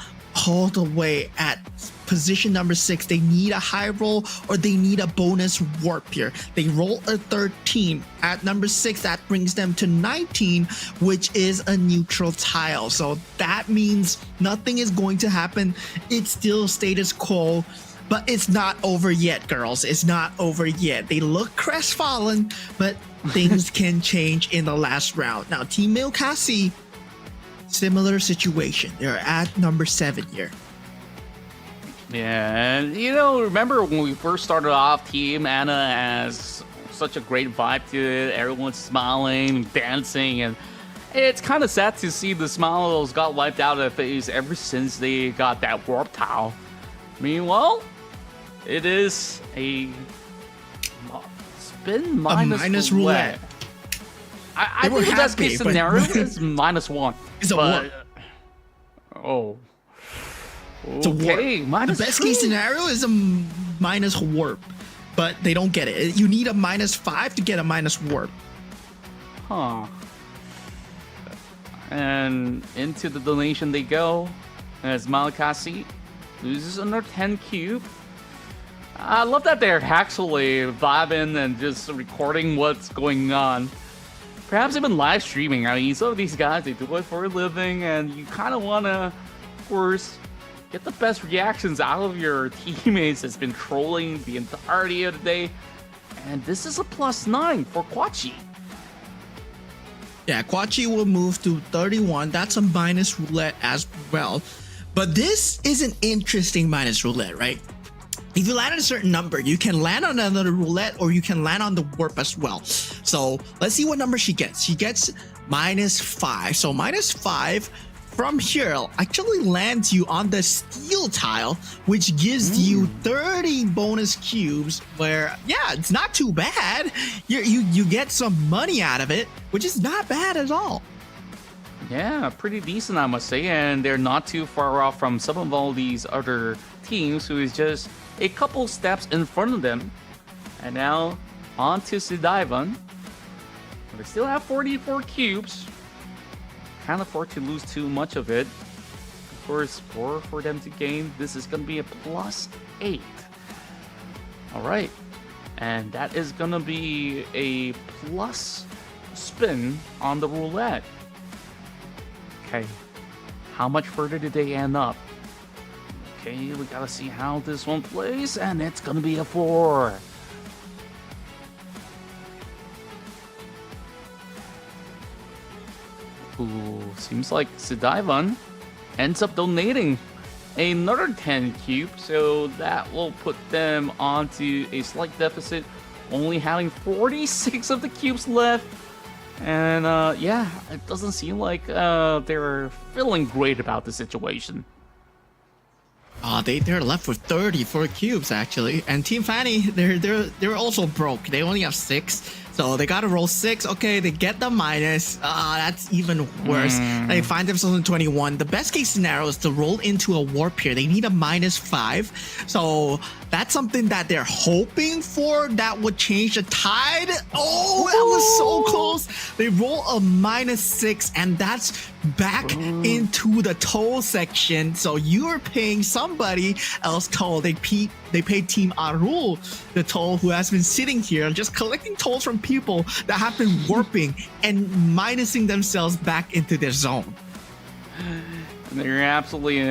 S13: all the way at position number 6. They need a high roll, or they need a bonus warp here. They roll a 13 at number 6. That brings them to 19, which is a neutral tile. So that means nothing is going to happen. It's still status quo. But it's not over yet, girls. It's not over yet. They look crestfallen, but things can change in the last round. Now, Team Milkasi, similar situation. They're at number 7 here.
S12: Yeah, and you know, remember when we first started off, Team Anna has such a great vibe to it. Everyone's smiling, dancing, and it's kind of sad to see the smiles got wiped out of their face ever since they got that warp tile. Meanwhile, it is a spin minus roulette. I think the best case scenario is -1.
S13: It's a warp.
S12: Oh.
S13: It's a warp. The best case scenario is a minus warp, but they don't get it. You need a -5 to get a minus warp.
S12: Huh. And into the donation they go as Malakasi loses under 10 cube. I love that they're actually vibing and just recording what's going on. Perhaps even live streaming. I mean, some of these guys, they do it for a living, and you kind of want to, of course, get the best reactions out of your teammates that's been trolling the entirety of the day. And this is a +9 for Kwachi.
S13: Yeah, Kwachi will move to 31. That's a minus roulette as well. But this is an interesting minus roulette, right? If you land on a certain number, you can land on another roulette, or you can land on the warp as well. So let's see what number she gets. She gets -5. So -5 from here actually lands you on the steel tile, which gives you 30 bonus cubes, where, yeah, it's not too bad. You get some money out of it, which is not bad at all.
S12: Yeah, pretty decent, I must say, and they're not too far off from some of all these other teams who is just a couple steps in front of them. And now on to Sidaivan. They still have 44 cubes. Can't afford to lose too much of it. Of course, for them to gain, this is going to be a +8. All right, and that is going to be a plus spin on the roulette. Okay, how much further did they end up? Okay, we gotta see how this one plays, and it's gonna be a 4. Ooh, seems like Sidaivan ends up donating another 10 cube, so that will put them onto a slight deficit only having 46 of the cubes left. And yeah, it doesn't seem like they're feeling great about the situation.
S13: They're left with 34 cubes actually, and Team Fanny they're also broke. They only have 6, so they gotta roll 6. Okay, they get the minus. That's even worse. They find themselves in 21. The best case scenario is to roll into a warp here. They need a -5, so that's something that they're hoping for. That would change the tide. Oh, that was so close. They roll a -6, and that's back into the toll section. So you're paying somebody else toll. They pay Team Arul the toll, who has been sitting here just collecting tolls from people that have been warping and minusing themselves back into their zone.
S12: They're absolutely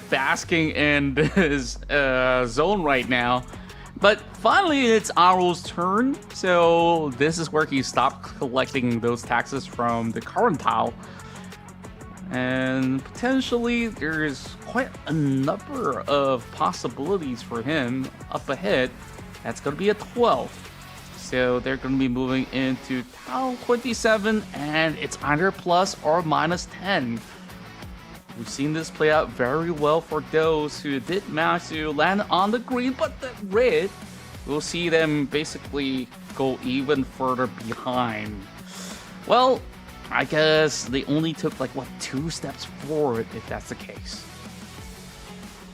S12: basking in this zone right now. But finally, it's Arul's turn. So this is where he stopped collecting those taxes from the current pile. And potentially there's quite a number of possibilities for him up ahead. That's going to be a 12. So they're going to be moving into tile 27, and it's either plus or -10. We've seen this play out very well for those who did manage to land on the green, but the red, we'll see them basically go even further behind. Well, I guess they only took like, what, 2 steps forward if that's the case.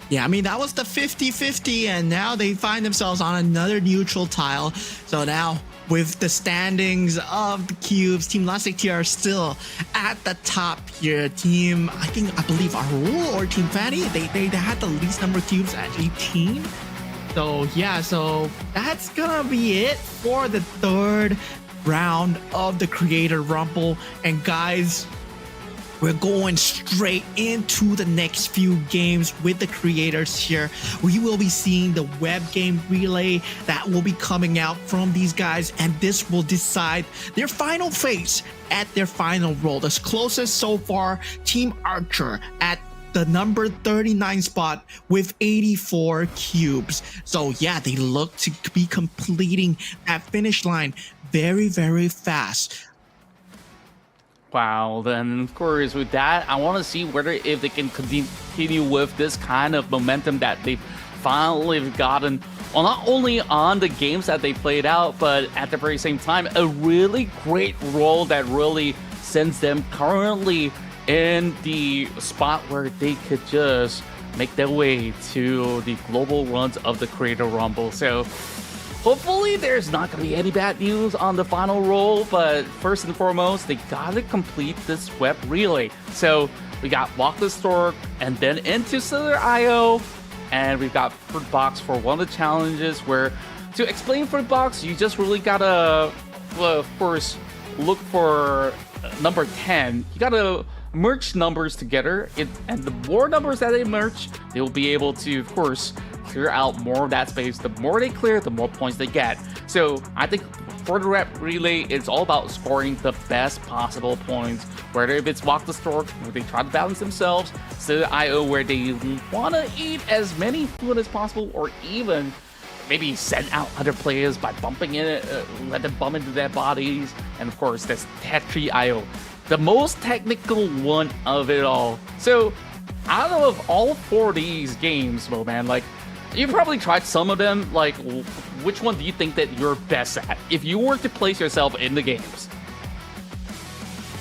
S13: Yeah, I mean, that was the 50-50, and now they find themselves on another neutral tile. So now, with the standings of the cubes, Team Lastic Tier are still at the top here. I believe Arul or Team Fanny, they had the least number of cubes at 18. So yeah, so that's gonna be it for the third round of the Creator Rumble. And guys, we're going straight into the next few games with the creators here. We will be seeing the web game relay that will be coming out from these guys, and this will decide their final phase at their final roll. The closest so far, Team Archer at the number 39 spot with 84 cubes. So yeah, they look to be completing that finish line very, very fast.
S12: Wow, then of course with that, I want to see whether if they can continue with this kind of momentum that they've finally gotten, well, not only on the games that they played out, but at the very same time, a really great role that really sends them currently in the spot where they could just make their way to the global runs of the Creator Rumble. So hopefully there's not going to be any bad news on the final roll, but first and foremost, they got to complete this web relay. So we got Walk the Stork and then into Slither.io, and we've got Fruit Box for one of the challenges where, to explain Fruit Box, you just really got to, well, of course, look for number 10. You got to merge numbers together, and the more numbers that they merge, they will be able to, of course, clear out more of that space. The more they clear, the more points they get. So I think for the rep relay, it's all about scoring the best possible points. Whether if it's Walk the Stork, where they try to balance themselves, Slither.io, where they want to eat as many food as possible, or even maybe send out other players by bumping in it, let them bump into their bodies. And of course, there's Tetri.io, the most technical one of it all. So out of all 4 of these games, man, like, you've probably tried some of them. Like, which one do you think that you're best at if you were to place yourself in the games?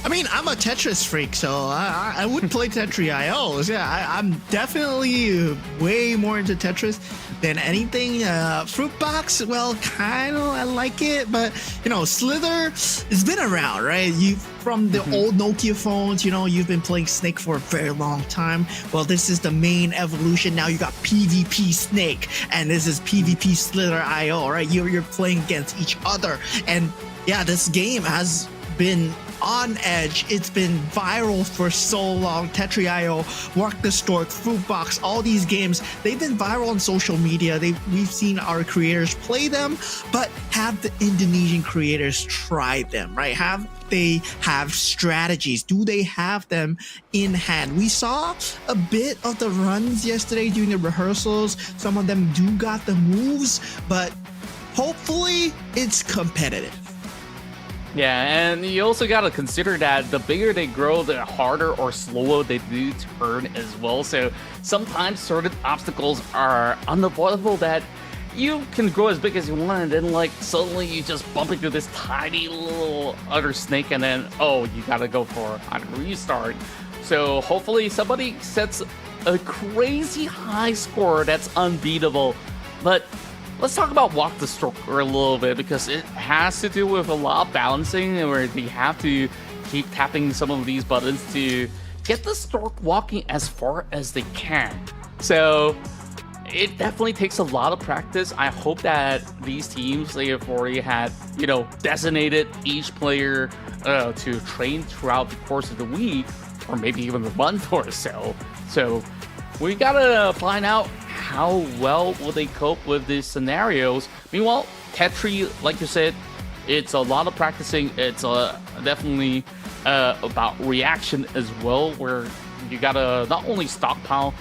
S13: I mean, I'm a Tetris freak, so I would play Tetri.io. Yeah, I'm definitely way more into Tetris than anything. Fruit Box, well, kind of, I like it, but, you know, Slither has been around, right? From the old Nokia phones, you know, you've been playing Snake for a very long time. Well, this is the main evolution. Now you got PvP Snake, and this is PvP Slither.io, right? You're playing against each other. And yeah, this game has been on edge. It's been viral for so long. Tetri.io, Walk the Stork, Fruit Box, all these games, they've been viral on social media. We've seen our creators play them, but have the Indonesian creators try them, right? They have strategies? Do they have them in hand? We saw a bit of the runs yesterday during the rehearsals. Some of them do got the moves, but hopefully it's competitive.
S12: Yeah, and you also gotta consider that the bigger they grow, the harder or slower they do turn as well. So sometimes certain obstacles are unavoidable that you can grow as big as you want, and then like suddenly you just bump into this tiny little other snake, and then you gotta go for a restart. So hopefully somebody sets a crazy high score that's unbeatable. But let's talk about Walk the Stroke a little bit, because it has to do with a lot of balancing, where they have to keep tapping some of these buttons to get the stroke walking as far as they can. So it definitely takes a lot of practice. I hope that these teams, they have already had, designated each player to train throughout the course of the week, or maybe even the month or so. So we gotta find out how well will they cope with these scenarios. Meanwhile, Tetri, like you said, it's a lot of practicing. It's definitely about reaction as well, where you gotta not only stockpile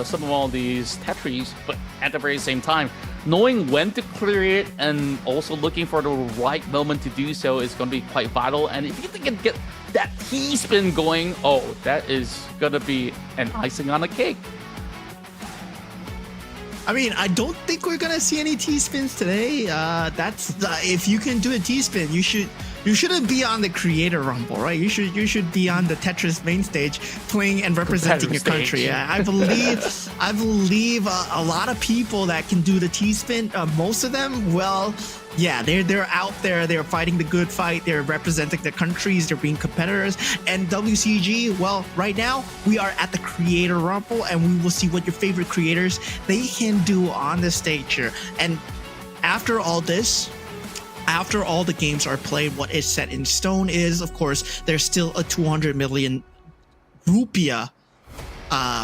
S12: some of all these Tetris, but at the very same time, knowing when to clear it and also looking for the right moment to do so is going to be quite vital. And if you can get that T-spin going, that is going to be an icing on the cake.
S13: I mean, I don't think we're gonna see any T-spins today. That's if you can do a T-spin, you shouldn't be on the Creator Rumble, right? You should be on the Tetris main stage, playing and representing your country. I believe a lot of people that can do the T-spin. Most of them, well, yeah, they're out there. They're fighting the good fight. They're representing their countries. They're being competitors. And WCG, well, right now we are at the Creator Rumble, and we will see what your favorite creators they can do on the stage here. And after all this, after all the games are played, what is set in stone is, of course, there's still a 200 million rupiah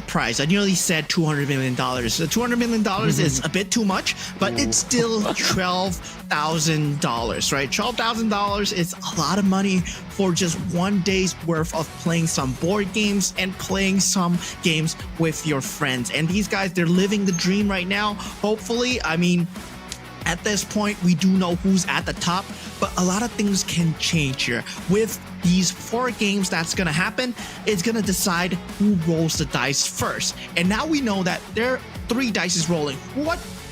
S13: prize. I nearly said $200 million. So $200 million is a bit too much, but it's still $12,000, right? $12,000 is a lot of money for just one day's worth of playing some board games and playing some games with your friends. And these guys, they're living the dream right now. Hopefully, I mean, at this point, we do know who's at the top, but a lot of things can change here. With these 4 games that's going to happen, it's going to decide who rolls the dice first. And now we know that there are 3 dice rolling.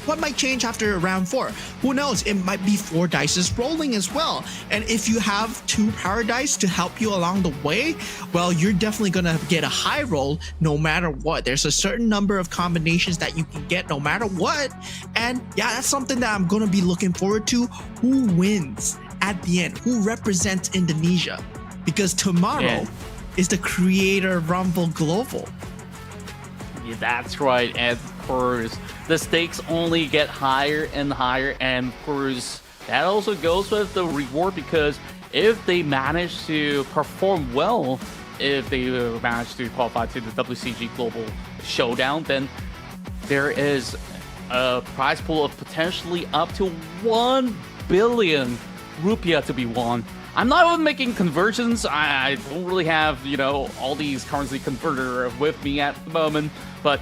S13: What might change after round 4? Who knows? It might be 4 dice rolling as well. And if you have 2 power dice to help you along the way, well, you're definitely gonna get a high roll no matter what. There's a certain number of combinations that you can get no matter what. And yeah, that's something that I'm gonna be looking forward to. Who wins at the end? Who represents Indonesia? Because tomorrow is the Creator Rumble Global.
S12: Yeah, that's right. And of course, the stakes only get higher and higher. And of course, that also goes with the reward, because if they manage to perform well, if they manage to qualify to the WCG Global Showdown, then there is a prize pool of potentially up to 1 billion rupiah to be won. I'm not even making conversions. I don't really have, all these currency converter with me at the moment, but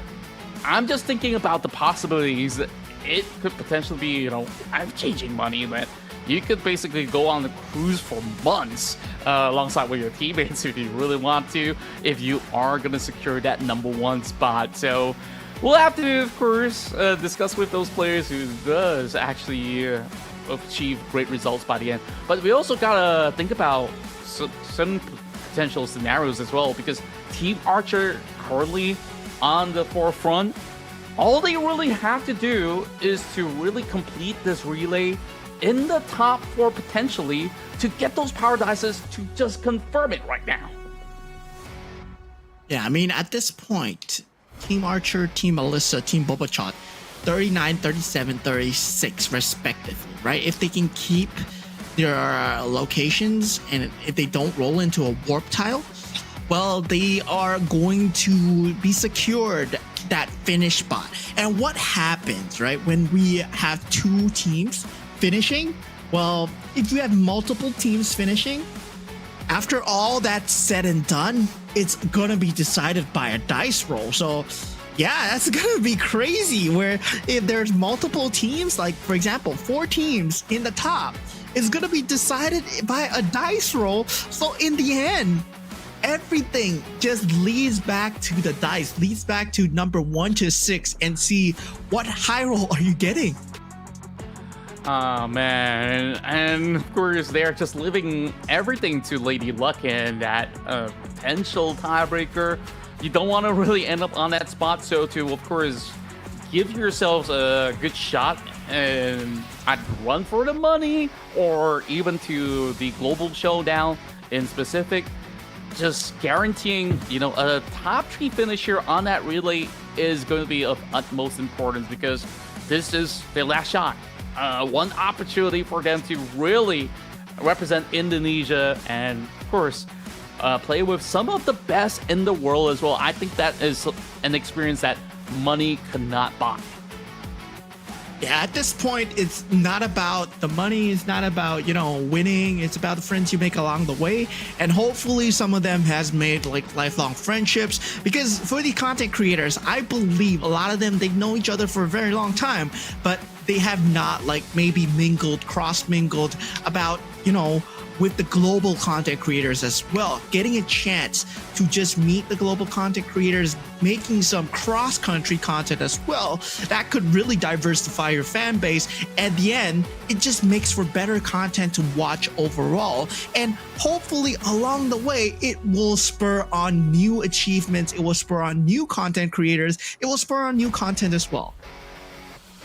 S12: I'm just thinking about the possibilities that it could potentially be, life-changing money that you could basically go on the cruise for months alongside with your teammates if you really want to, if you are going to secure that #1 spot. So we'll have to, of course, discuss with those players who does actually achieve great results by the end. But we also gotta think about some potential scenarios as well, because Team Archer currently on the forefront. All they really have to do is to really complete this relay in the top 4 potentially to get those power dices to just confirm it right now.
S13: Yeah, I mean, at this point, Team Archer, Team Melissa, Team Bobachot, 39, 37, 36 respectively, right? If they can keep their locations and if they don't roll into a warp tile, well, they are going to be secured that finish spot. And what happens, right, when we have 2 teams finishing? Well, if you have multiple teams finishing, after all that's said and done, it's gonna be decided by a dice roll. So Yeah, that's gonna be crazy. Where if there's multiple teams, like for example, 4 teams in the top, it's gonna be decided by a dice roll. So in the end, everything just leads back to the dice, leads back to number 1 to 6, and see what high roll are you getting.
S12: Oh man, and of course they're just leaving everything to Lady Luck and that potential tiebreaker. You don't want to really end up on that spot, so to of course give yourselves a good shot and I'd run for the money or even to the global showdown in specific, just guaranteeing, you know, a top 3 finisher on that relay is going to be of utmost importance because this is their last shot. One opportunity for them to really represent Indonesia and, of course, play with some of the best in the world as well. I think that is an experience that money cannot buy.
S13: Yeah, at this point, it's not about the money. It's not about, you know, winning. It's about the friends you make along the way. And hopefully some of them has made like lifelong friendships, because for the content creators, I believe a lot of them, they know each other for a very long time, but they have not like maybe cross mingled about, you know, with the global content creators as well, getting a chance to just meet the global content creators, making some cross-country content as well. That could really diversify your fan base. At the end, it just makes for better content to watch overall. And hopefully along the way, it will spur on new achievements. It will spur on new content creators. It will spur on new content as well.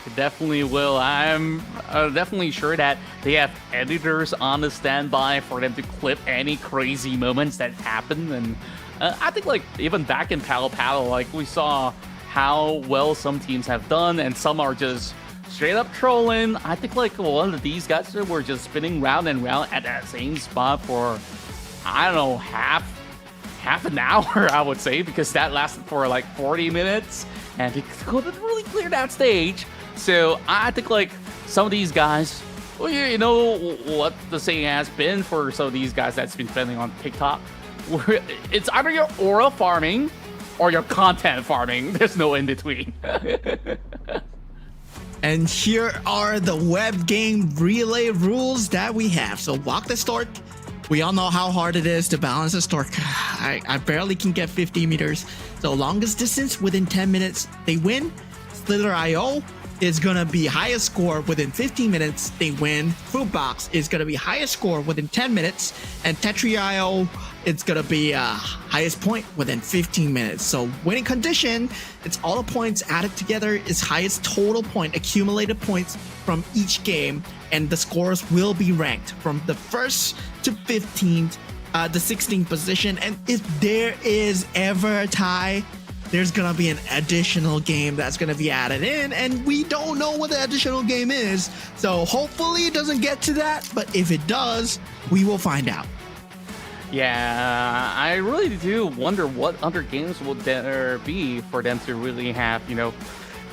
S12: It definitely will. I'm definitely sure that they have editors on the standby for them to clip any crazy moments that happen. And I think like even back in Paddle, like we saw how well some teams have done and some are just straight up trolling. I think like one of these guys were just spinning round and round at that same spot for, I don't know, half an hour, I would say, because that lasted for like 40 minutes and he couldn't really clear that stage. So I think like some of these guys, well, you know what the saying has been for some of these guys that's been spending on TikTok. It's either your aura farming or your content farming. There's no in between.
S13: And here are the web game relay rules that we have. So walk the stork. We all know how hard it is to balance a stork. I barely can get 50 meters. So longest distance within 10 minutes, they win. Slither.io is gonna be highest score within 15 minutes, they win. Food Box is gonna be highest score within 10 minutes, and Tetri.io it's gonna be highest point within 15 minutes. So winning condition, it's all the points added together is highest total point, accumulated points from each game, and the scores will be ranked from the 1st to 15th, the 16th position. And if there is ever a tie, there's gonna be an additional game that's gonna be added in, and we don't know what the additional game is. So hopefully it doesn't get to that, but if it does, we will find out.
S12: Yeah, I really do wonder what other games would there be for them to really have, you know,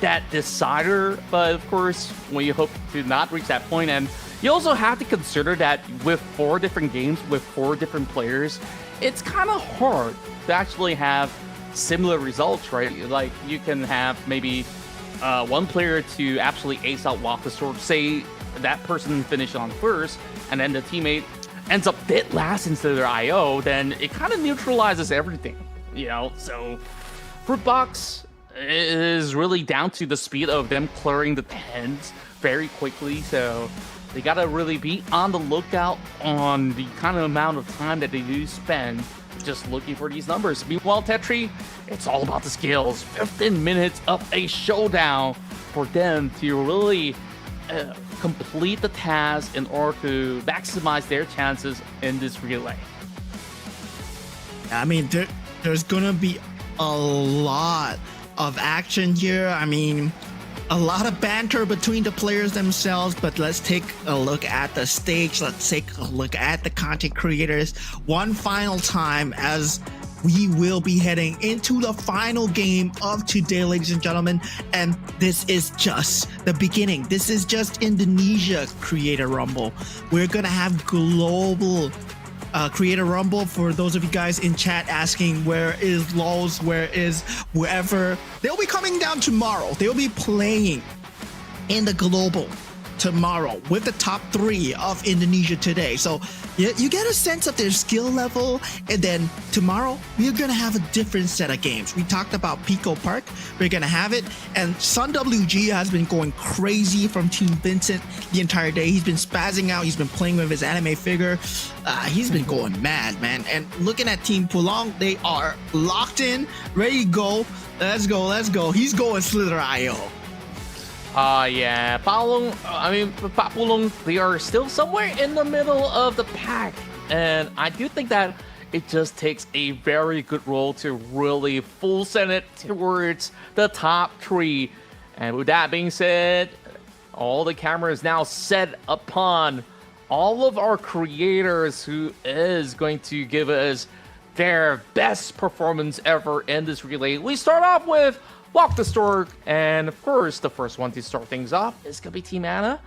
S12: that decider. But of course, we hope to not reach that point. And you also have to consider that with 4 different games, with 4 different players, it's kind of hard to actually have similar results, right? Like you can have maybe one player to absolutely ace out Walk the Sword, say that person finished on first, and then the teammate ends up dead last instead of their IO, then it kind of neutralizes everything, you know? So Fruit Box is really down to the speed of them clearing the 10s very quickly, so they gotta really be on the lookout on the kind of amount of time that they do spend just looking for these numbers. Meanwhile, Tetri, it's all about the skills. 15 minutes of a showdown for them to really complete the task in order to maximize their chances in this relay.
S13: I mean, there's gonna be a lot of action here. I mean, a lot of banter between the players themselves, but let's take a look at the stage. Let's take a look at the content creators one final time as we will be heading into the final game of today, ladies and gentlemen. And this is just the beginning. This is just Indonesia Creator Rumble. We're gonna have global Creator Rumble for those of you guys in chat asking where is Lols, where is whoever. They'll be coming down tomorrow. They'll be playing in the global tomorrow with the top 3 of Indonesia today. So you get a sense of their skill level, and then tomorrow we're gonna have a different set of games. We talked about Pico Park, we're gonna have it, and Sun WG has been going crazy from Team Vincent the entire day. He's been spazzing out, he's been playing with his anime figure, he's been going mad, man. And looking at Team Pulong, they are locked in, ready to go. Let's go. He's going Slither.io.
S12: Yeah, Papulong, they are still somewhere in the middle of the pack. And I do think that it just takes a very good role to really full send it towards the top 3. And with that being said, all the cameras now set upon all of our creators who is going to give us their best performance ever in this relay. We start off with Walk the Stork, and of course, the first one to start things off is gonna be Team Anna.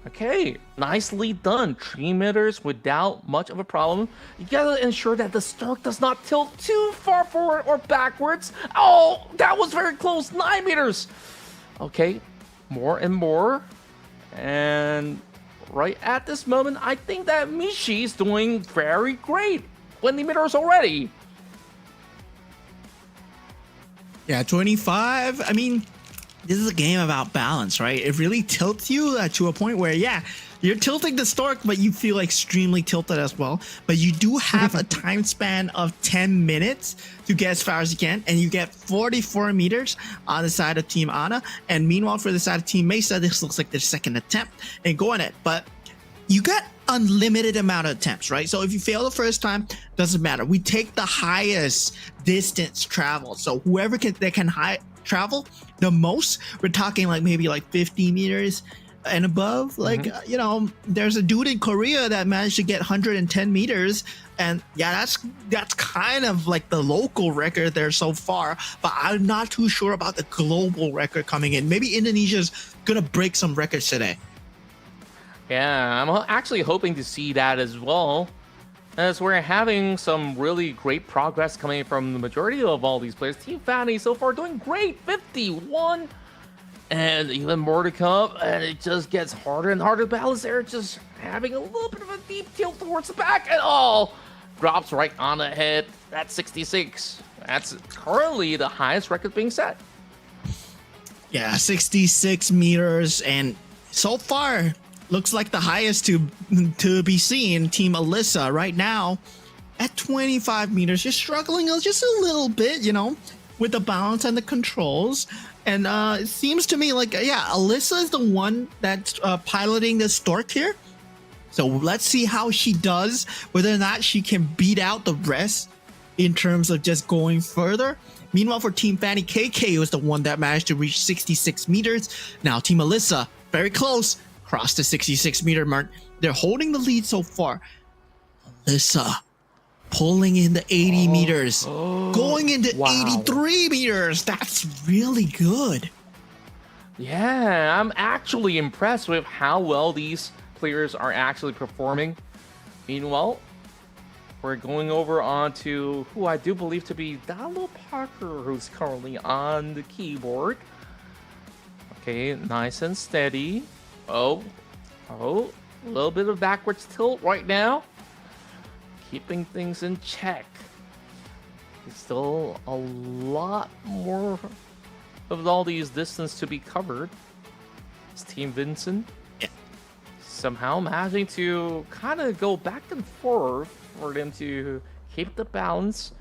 S12: Okay, nicely done. 3 meters without much of a problem. You gotta ensure that the Stork does not tilt too far forward or backwards. Oh, that was very close. 9 meters. Okay, more and more. And right at this moment, I think that Mishi is doing very great. 20 meters already.
S13: Yeah, 25. I mean, this is a game about balance, right? It really tilts you to a point where, yeah, you're tilting the Stork, but you feel extremely tilted as well. But you do have a time span of 10 minutes to get as far as you can, and you get 44 meters on the side of Team Anna. And meanwhile, for the side of Team Mesa, this looks like their second attempt and go on it. But you got unlimited amount of attempts, right? So if you fail the first time, doesn't matter. We take the highest distance traveled. So whoever can travel the most, we're talking like maybe like 50 meters and above. Like, you know, there's a dude in Korea that managed to get 110 meters. And yeah, that's kind of like the local record there so far. But I'm not too sure about the global record coming in. Maybe Indonesia's gonna break some records today.
S12: Yeah, I'm actually hoping to see that as well, as we're having some really great progress coming from the majority of all these players. Team Fanny so far doing great, 51, and even more to come, and it just gets harder and harder to balance. They're just having a little bit of a deep tilt towards the back, and all drops right on the head. That's 66. That's currently the highest record being set.
S13: Yeah, 66 meters, and so far, looks like the highest to be seen. Team Alyssa right now at 25 meters, just struggling just a little bit, you know, with the balance and the controls. And it seems to me like, yeah, Alyssa is the one that's piloting the Stork here. So let's see how she does, whether or not she can beat out the rest in terms of just going further. Meanwhile, for Team Fanny, KK was the one that managed to reach 66 meters. Now, Team Alyssa, very close. Cross the 66 meter mark. They're holding the lead so far. Alyssa pulling in the 80 meters, going into 83 meters. That's really good.
S12: Yeah, I'm actually impressed with how well these players are actually performing. Meanwhile, we're going over onto who I do believe to be Dalo Parker, who's currently on the keyboard. Okay, nice and steady. Oh, a little bit of backwards tilt right now. Keeping things in check. There's still a lot more of all these distance to be covered. It's Team Vincent.
S13: Yeah.
S12: Somehow managing to kind of go back and forth for them to keep the balance.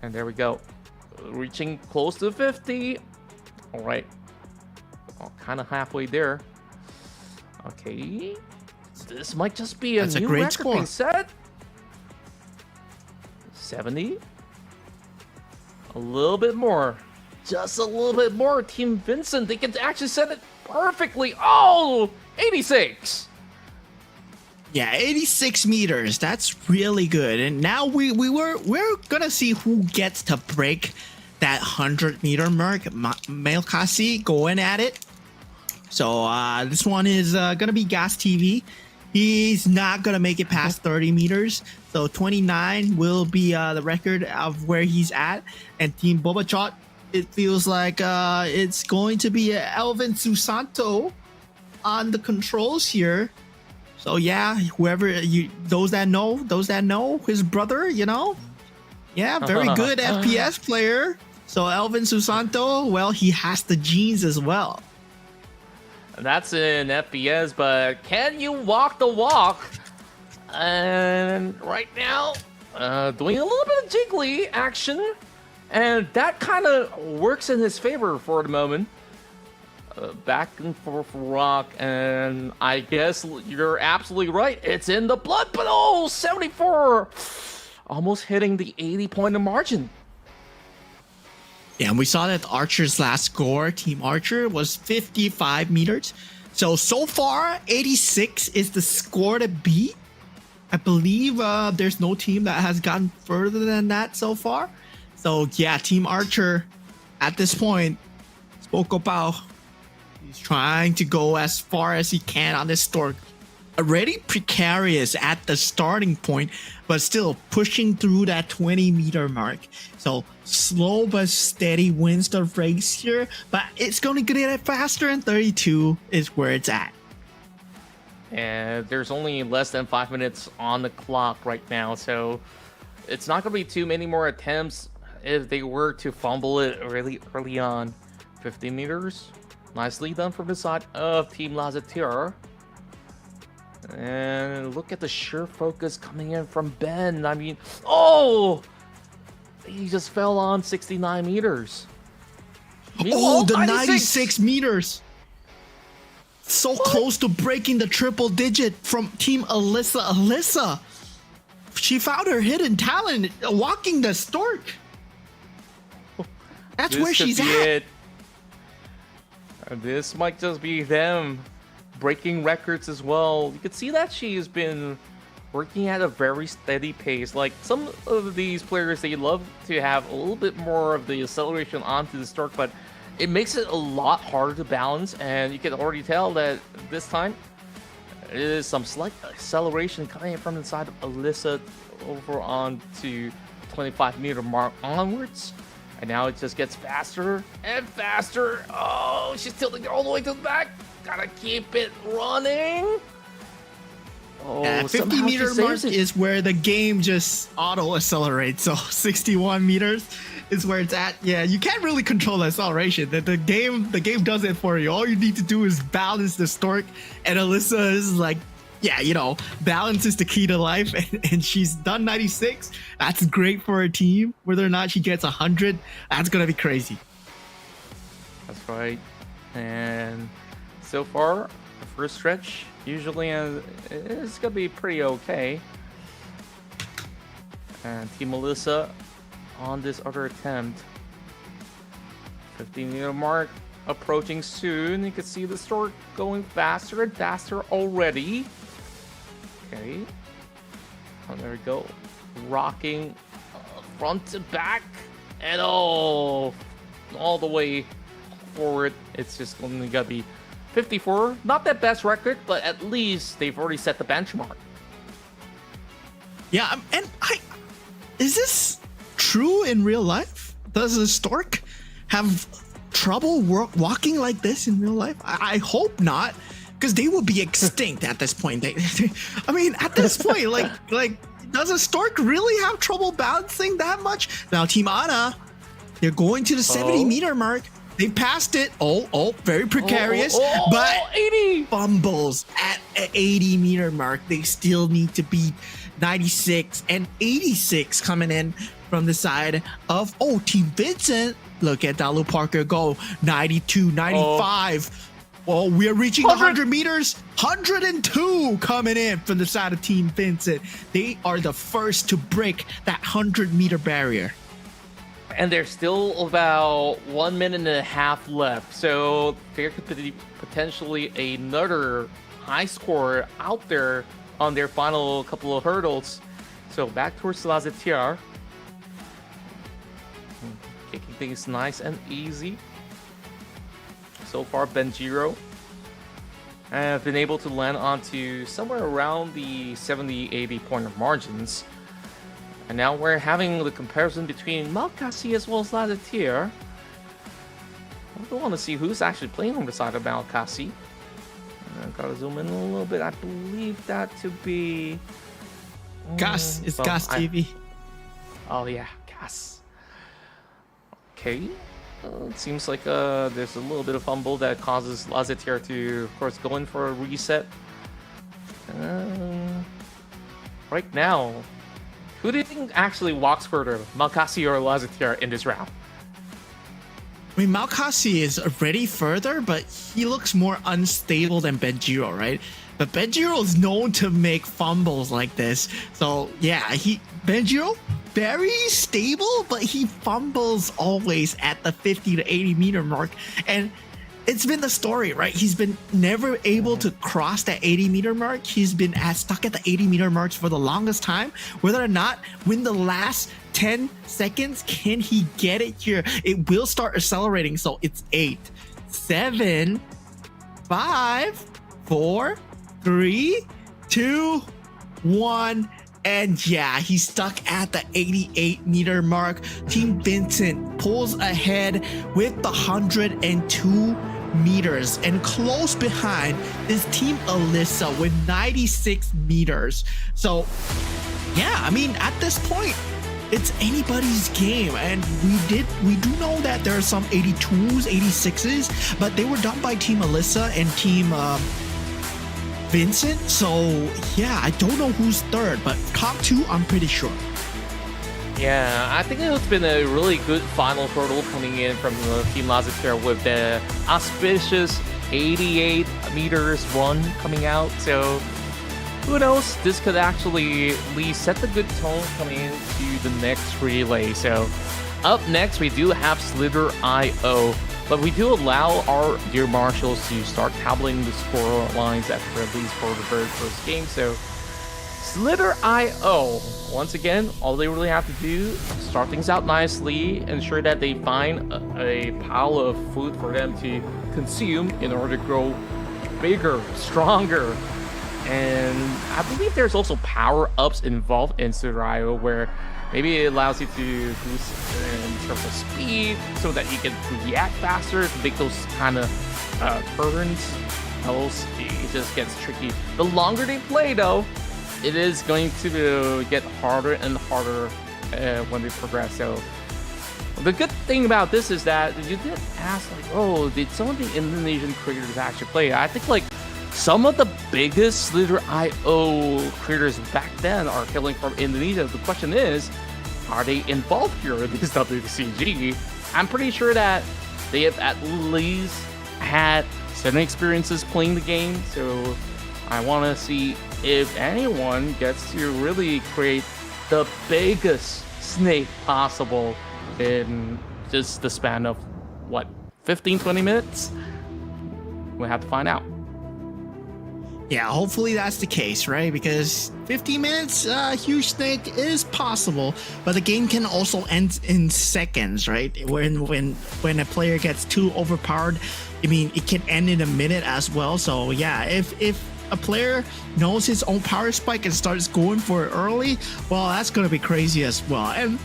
S12: And there we go. Reaching close to 50. All right. Kind of halfway there. Okay, this might just be a new
S13: great
S12: record
S13: score.
S12: being set. 70. A little bit more. Just a little bit more. Team Vincent, they can actually set it perfectly. Oh, 86.
S13: Yeah, 86 meters. That's really good. And now we're gonna see who gets to break that 100-meter mark. Melkasi going at it. So this one is gonna be Gas TV, He's not going to make it past 30 meters. So 29 will be the record of where he's at. And Team Bobachot, it feels like it's going to be Elvin Susanto on the controls here. So yeah, those that know his brother, yeah, very good FPS player. So Elvin Susanto, well, he has the genes as well.
S12: That's in FPS, but can you walk the walk? And right now, doing a little bit of jiggly action, and that kind of works in his favor for the moment. Back and forth rock, and I guess you're absolutely right. It's in the blood, but 74, almost hitting the 80-point margin.
S13: Yeah, and we saw that Archer's last score, Team Archer, was 55 meters. So far, 86 is the score to beat. I believe there's no team that has gotten further than that so far. So yeah, Team Archer, at this point, Spokopao, he's trying to go as far as he can on this stork. Already precarious at the starting point, but still pushing through that 20-meter mark. So slow but steady wins the race here, but it's going to get faster, and 32 is where it's at.
S12: And there's only less than 5 minutes on the clock right now, so it's not going to be too many more attempts if they were to fumble it really early on. 50 meters. Nicely done from the side of Team Lazatir. And look at the sure focus coming in from Ben. I mean, he just fell on 69 meters.
S13: Meanwhile, the 96 meters. So close to breaking the triple digit from Team Alyssa. Alyssa, she found her hidden talent, walking the stork. That's where she's at.
S12: This might just be them breaking records as well. You can see that she's been working at a very steady pace. Like some of these players, they love to have a little bit more of the acceleration onto the stork, but it makes it a lot harder to balance. And you can already tell that this time it is some slight acceleration coming from the side of Alyssa over on to 25-meter mark onwards. And now it just gets faster and faster. Oh, she's tilting all the way to the back. Gotta keep it running. Oh,
S13: 50-meter mark is where the game just auto-accelerates. So 61 meters is where it's at. Yeah, you can't really control acceleration. The game does it for you. All you need to do is balance the stork. And Alyssa is like, yeah, balance is the key to life. And she's done 96. That's great for her team. Whether or not she gets 100, that's going to be crazy.
S12: That's right. And so far, the first stretch usually it's going to be pretty okay. And Team Alyssa on this other attempt. 15-meter mark approaching soon. You can see the stork going faster and faster already. Okay. Oh, there we go. Rocking front to back. And all the way forward. It's just only going to be 54. Not their best record, but at least they've already set the benchmark.
S13: Yeah, and is this true in real life? Does a stork have trouble walking like this in real life? I hope not, because they will be extinct at this point. I mean, at this point, like, does a stork really have trouble balancing that much? Now, Team Ana, they're going to the 70-meter mark. They passed it. Very precarious. But 80 fumbles at 80-meter mark. They still need to beat 96 and 86 coming in from the side of Team Vincent. Look at Dalu Parker go. 92, 95. We're reaching 100 meters. 102 coming in from the side of Team Vincent. They are the first to break that 100-meter barrier.
S12: And there's still about 1.5 minutes left. So there could be potentially another high score out there on their final couple of hurdles. So back towards Lazatir. Kicking things nice and easy. So far, Benjiro have been able to land onto somewhere around the 70-80 pointer margins. And now we're having the comparison between Malkasi as well as Lazatir. I want to see who's actually playing on the side of Malkasi. I've got to zoom in a little bit. I believe that to be...
S13: Gas. It's Gas TV.
S12: Oh yeah, Gas. Okay. It seems like there's a little bit of fumble that causes Lazatir to, of course, go in for a reset. Right now, who do you think actually walks further, Malkasi or Lazatir in this round?
S13: I mean, Malkasi is already further, but he looks more unstable than Benjiro, right? But Benjiro is known to make fumbles like this. So yeah, Benjiro, very stable, but he fumbles always at the 50 to 80 meter mark. And it's been the story, right? He's been never able to cross that 80 meter mark. He's been stuck at the 80 meter marks for the longest time. Whether or not win the last 10 seconds, can he get it here? It will start accelerating. So it's 8, 7, 5, 4, 3, 2, 1. And yeah, he's stuck at the 88 meter mark. Team Vincent pulls ahead with the 102 meters, and close behind is Team Alyssa with 96 meters. So yeah, I mean, at this point, it's anybody's game, and we do know that there are some 82s, 86s, but they were done by Team Alyssa and Team Vincent. So yeah, I don't know who's third, but top two, I'm pretty sure.
S12: Yeah, I think it's been a really good final hurdle coming in from Team Lazatir with the auspicious 88 meters run coming out. So who knows? This could actually at least set the good tone coming into the next relay. So up next, we do have Slither.io, but we do allow our dear marshals to start tabulating the score lines after at least for the very first game. So Slither.io, once again, all they really have to do, start things out nicely, ensure that they find a pile of food for them to consume in order to grow bigger, stronger. And I believe there's also power-ups involved in Slither.io where maybe it allows you to boost in terms of speed so that you can react faster to make those kind of turns. Else it just gets tricky. The longer they play though, it is going to get harder and harder when they progress. So the good thing about this is that you did ask, like, oh, did some of the Indonesian creators actually play? I think like some of the biggest Slither.io creators back then are hailing from Indonesia. The question is, are they involved here in this WCG? I'm pretty sure that they have at least had certain experiences playing the game. So I want to see if anyone gets to really create the biggest snake possible in just the span of, what, 15-20 minutes? We'll have to find out.
S13: Yeah, hopefully that's the case, right? Because 15 minutes, huge snake is possible, but the game can also end in seconds, right? When a player gets too overpowered, I mean, it can end in a minute as well. So yeah, if a player knows his own power spike and starts going for it early, well, that's gonna be crazy as well. And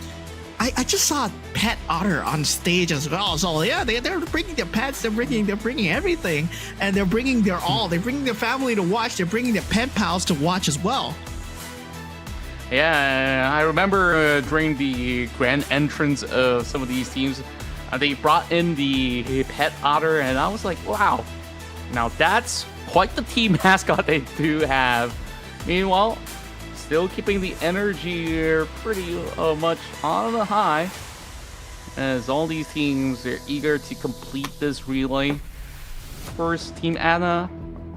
S13: I just saw Pet Otter on stage as well. So yeah, they're bringing their pets, they're bringing everything, and they're bringing their all. They're bringing their family to watch. They're bringing their pen pals to watch as well.
S12: Yeah, I remember during the grand entrance of some of these teams, they brought in the Pet Otter, and I was like, wow, now that's quite the team mascot they do have. Meanwhile, still keeping the energy pretty much on the high, as all these teams are eager to complete this relay. First, Team Anna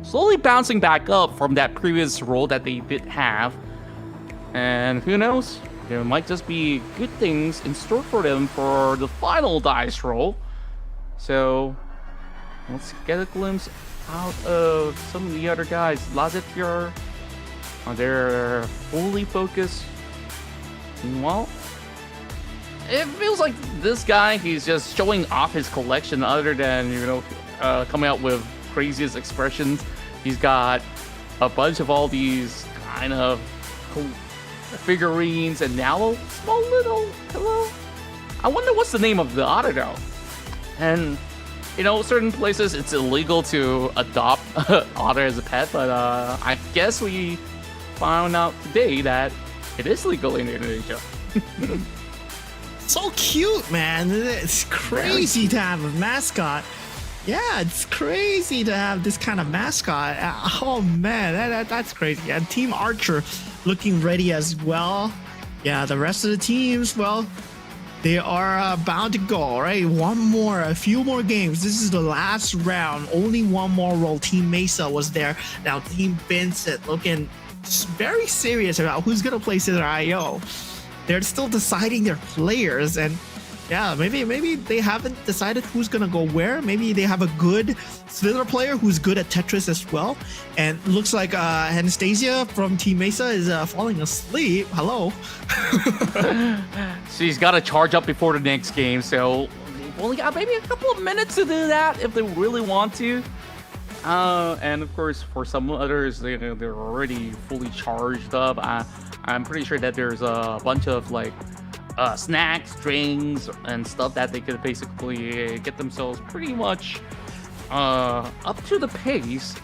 S12: slowly bouncing back up from that previous role that they did have. And who knows, there might just be good things in store for them for the final dice roll. So let's get a glimpse out of some of the other guys. Lazatir, they're fully focused. Meanwhile, it feels like this guy, he's just showing off his collection other than, you know, coming out with craziest expressions. He's got a bunch of all these kind of figurines and now a small little hello. I wonder what's the name of the otter though. And you know, certain places it's illegal to adopt otter as a pet, but I guess we found out today that it is legal in Indonesia.
S13: So cute, man. It's crazy to have a mascot. Yeah, it's crazy to have this kind of mascot. Oh man, that's crazy. And Team Archer looking ready as well. Yeah, the rest of the teams, well, they are bound to go, right? A few more games. This is the last round. Only one more roll. Team Mesa was there. Now Team Vincent looking very serious about who's gonna play Slither IO. They're still deciding their players, and yeah, maybe they haven't decided who's gonna go where. Maybe they have a good Slither player who's good at Tetris as well. And looks like Anastasia from Team Mesa is falling asleep. Hello.
S12: She's got to charge up before the next game, so they've only got maybe a couple of minutes to do that if they really want to. And of course, for some others, they're already fully charged up. I'm pretty sure that there's a bunch of like snacks, drinks, and stuff that they could basically get themselves pretty much up to the pace.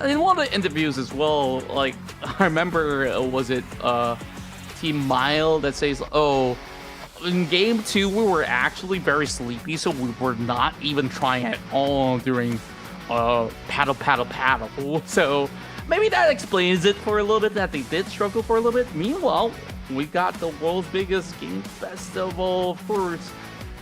S12: And in one of the interviews as well, like I remember, was it Team Mile that says, "Oh, in game 2 we were actually very sleepy, so we were not even trying at all during paddle." So maybe that explains it for a little bit, that they did struggle for a little bit. Meanwhile, we got the world's biggest game festival first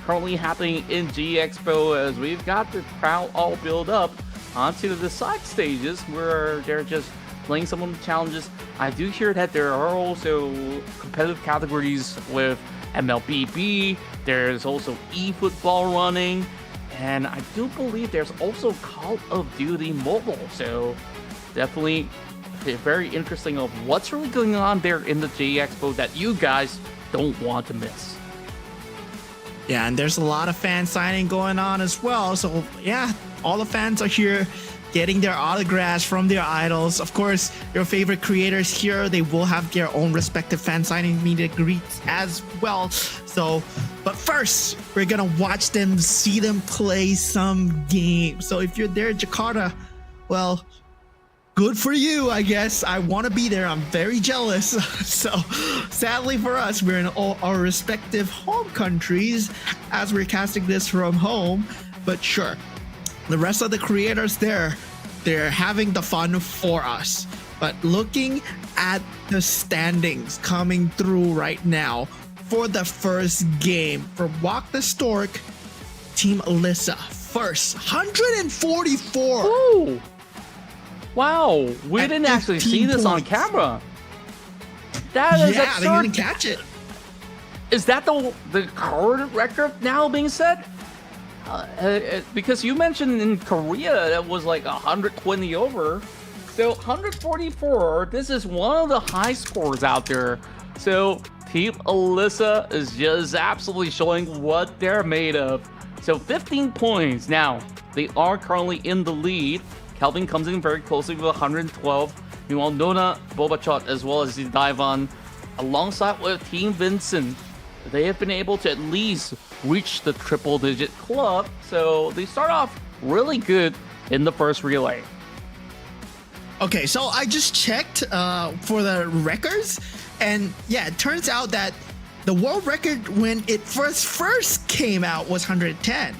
S12: currently happening in GIExpo, as we've got the crowd all built up onto the side stages where they're just playing some of the challenges. I do hear that there are also competitive categories with MLBB. There's also eFootball running, and I do believe there's also Call of Duty Mobile. So definitely very interesting of what's really going on there in the GIExpo that you guys don't want to miss.
S13: Yeah, and there's a lot of fan signing going on as well. So yeah, all the fans are here getting their autographs from their idols. Of course, your favorite creators here, they will have their own respective fan signing meet and greets as well. So, but first, we're gonna watch them, see them play some games. So if you're there in Jakarta, well, good for you, I guess. I want to be there. I'm very jealous. So sadly for us, we're in all our respective home countries as we're casting this from home. But sure, the rest of the creators there, they're having the fun for us. But looking at the standings coming through right now for the first game, for Walk the Stork, Team Alyssa first, 144.
S12: Ooh. Wow, we didn't actually see this on camera. That is absurd.
S13: They didn't catch it.
S12: Is that the current record now being set? Because you mentioned in Korea that was like 120 over. So 144, this is one of the high scores out there. So Team Alyssa is just absolutely showing what they're made of. So 15 points. Now, they are currently in the lead. Kelvin comes in very closely with 112. Meanwhile, Nona, Bobachot, as well as Daivan, alongside with Team Vincent, they have been able to at least reach the triple-digit club. So they start off really good in the first relay.
S13: Okay, so I just checked for the records, and yeah, it turns out that the world record when it first came out was 110.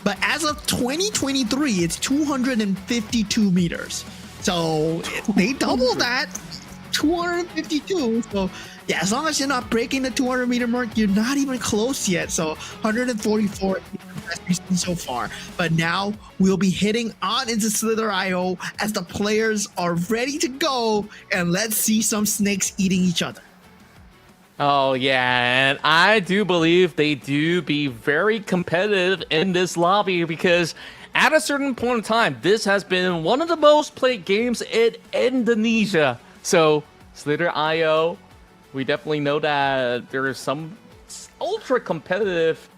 S13: But as of 2023, it's 252 meters. So they doubled that, 252. So yeah, as long as you're not breaking the 200 meter mark, you're not even close yet. So 144 is the best we've seen so far. But now we'll be hitting on into Slither IO as the players are ready to go. And let's see some snakes eating each other.
S12: Oh, yeah, and I do believe they do be very competitive in this lobby because at a certain point in time, this has been one of the most played games in Indonesia. So, Slither IO, we definitely know that there are some ultra competitive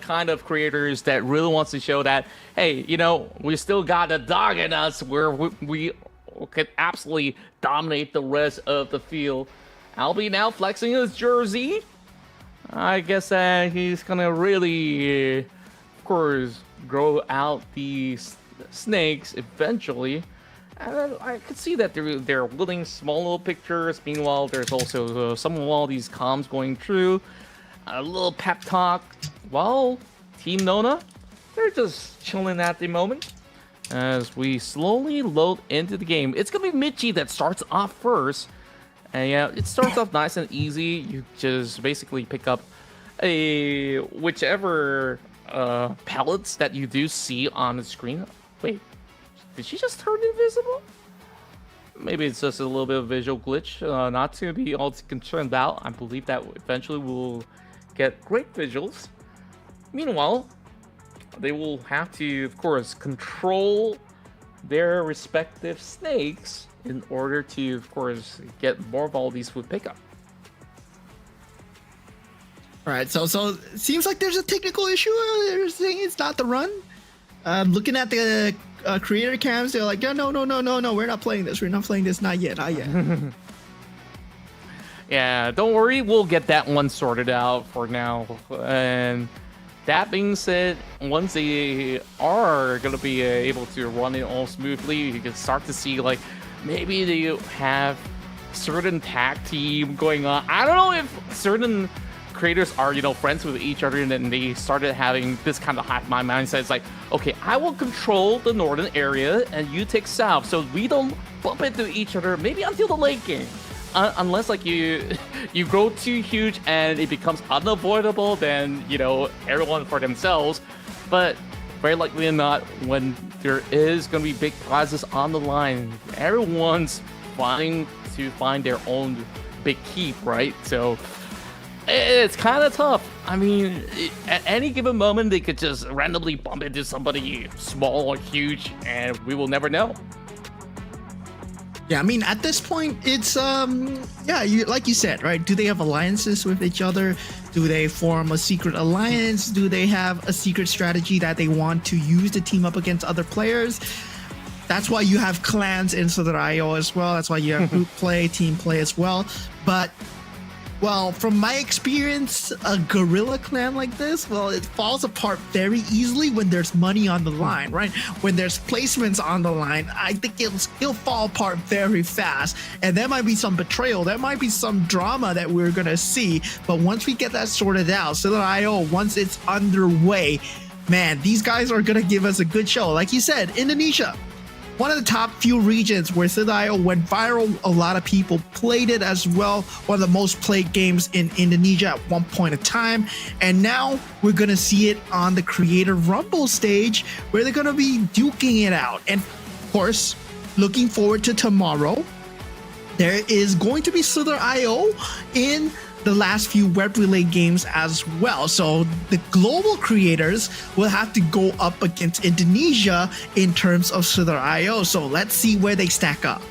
S12: kind of creators that really wants to show that, hey, you know, we still got a dog in us where we could absolutely dominate the rest of the field. Albie now flexing his jersey. I guess he's gonna really, of course, grow out these snakes eventually. And I could see that they're building small little pictures. Meanwhile, there's also some of all these comms going through. A little pep talk. Well, Team Nona, they're just chilling at the moment as we slowly load into the game. It's gonna be Michi that starts off first. And yeah, it starts off nice and easy. You just basically pick up whichever pellets that you do see on the screen. Wait, did she just turn invisible? Maybe it's just a little bit of visual glitch, not to be all too concerned about. I believe that eventually we'll get great visuals. Meanwhile, they will have to, of course, control their respective snakes in order to, of course, get more of all these food pickup.
S13: All right, so it seems like there's a technical issue. They're saying it's not the run. Looking at the creator cams, they're like, no, we're not playing this. We're not playing this. Not yet.
S12: Yeah, don't worry. We'll get that one sorted out for now. And that being said, once they are going to be able to run it all smoothly, you can start to see, like, maybe they have certain tag team going on. I don't know if certain creators are, friends with each other, and then they started having this kind of hive mind mindset. It's like, okay, I will control the northern area and you take south, so we don't bump into each other maybe until the late game. Unless like you grow too huge and it becomes unavoidable, then everyone for themselves. But very likely not, when there is going to be big prizes on the line, everyone's trying to find their own big keep, right? So it's kind of tough. I mean, at any given moment, they could just randomly bump into somebody small or huge, and we will never know.
S13: Yeah, I mean, at this point, it's, like you said, right? Do they have alliances with each other? Do they form a secret alliance? Do they have a secret strategy that they want to use to team up against other players? That's why you have clans in Southern.io as well. That's why you have group play, team play as well. But, well, from my experience, a guerrilla clan like this, well, it falls apart very easily when there's money on the line, right? When there's placements on the line, I think it'll fall apart very fast. And there might be some betrayal. There might be some drama that we're going to see. But once we get that sorted out, Southern.io, once it's underway, man, these guys are going to give us a good show. Like you said, Indonesia, one of the top few regions where Southern.io went viral. A lot of people played it as well. One of the most played games in Indonesia at one point in time. And now we're going to see it on the Creator Rumble stage where they're going to be duking it out. And of course, looking forward to tomorrow, there is going to be Southern.io in the last few web relay games as well. So the global creators will have to go up against Indonesia in terms of Southern.io. So let's see where they stack up.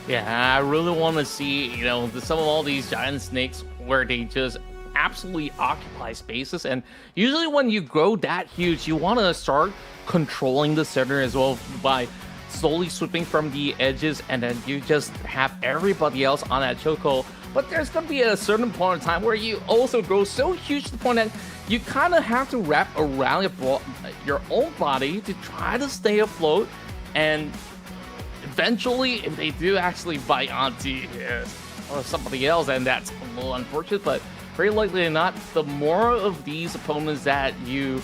S12: Yeah, I really want to see, some of all these giant snakes where they just absolutely occupy spaces. And usually when you grow that huge, you want to start controlling the center as well by slowly sweeping from the edges, and then you just have everybody else on that chokehold. But there's going to be a certain point in time where you also grow so huge to the point that you kind of have to wrap around your own body to try to stay afloat. And eventually, if they do actually bite onto somebody else, and that's a little unfortunate, but very likely not, the more of these opponents that you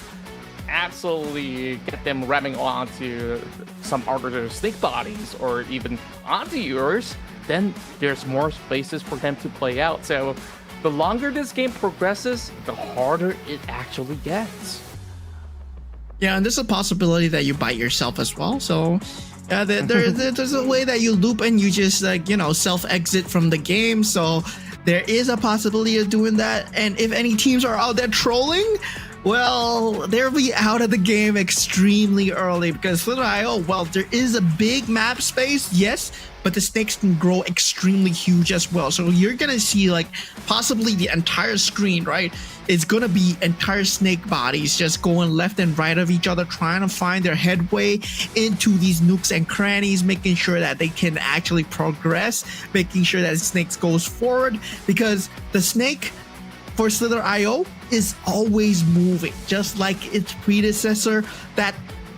S12: absolutely get them ramming onto some other snake bodies or even onto yours, then there's more spaces for them to play out. So the longer this game progresses, the harder it actually gets.
S13: Yeah, and there's a possibility that you bite yourself as well. So there's a way that you loop and you just self-exit from the game. So there is a possibility of doing that. And if any teams are out there trolling, well, they'll be out of the game extremely early because Southern.io, well, there is a big map space, yes, but the snakes can grow extremely huge as well. So you're going to see possibly the entire screen, right? it's gonna be entire snake bodies just going left and right of each other, trying to find their headway into these nooks and crannies, making sure that they can actually progress, making sure that snakes goes forward, because the snake for Slither.io is always moving, just like its predecessor.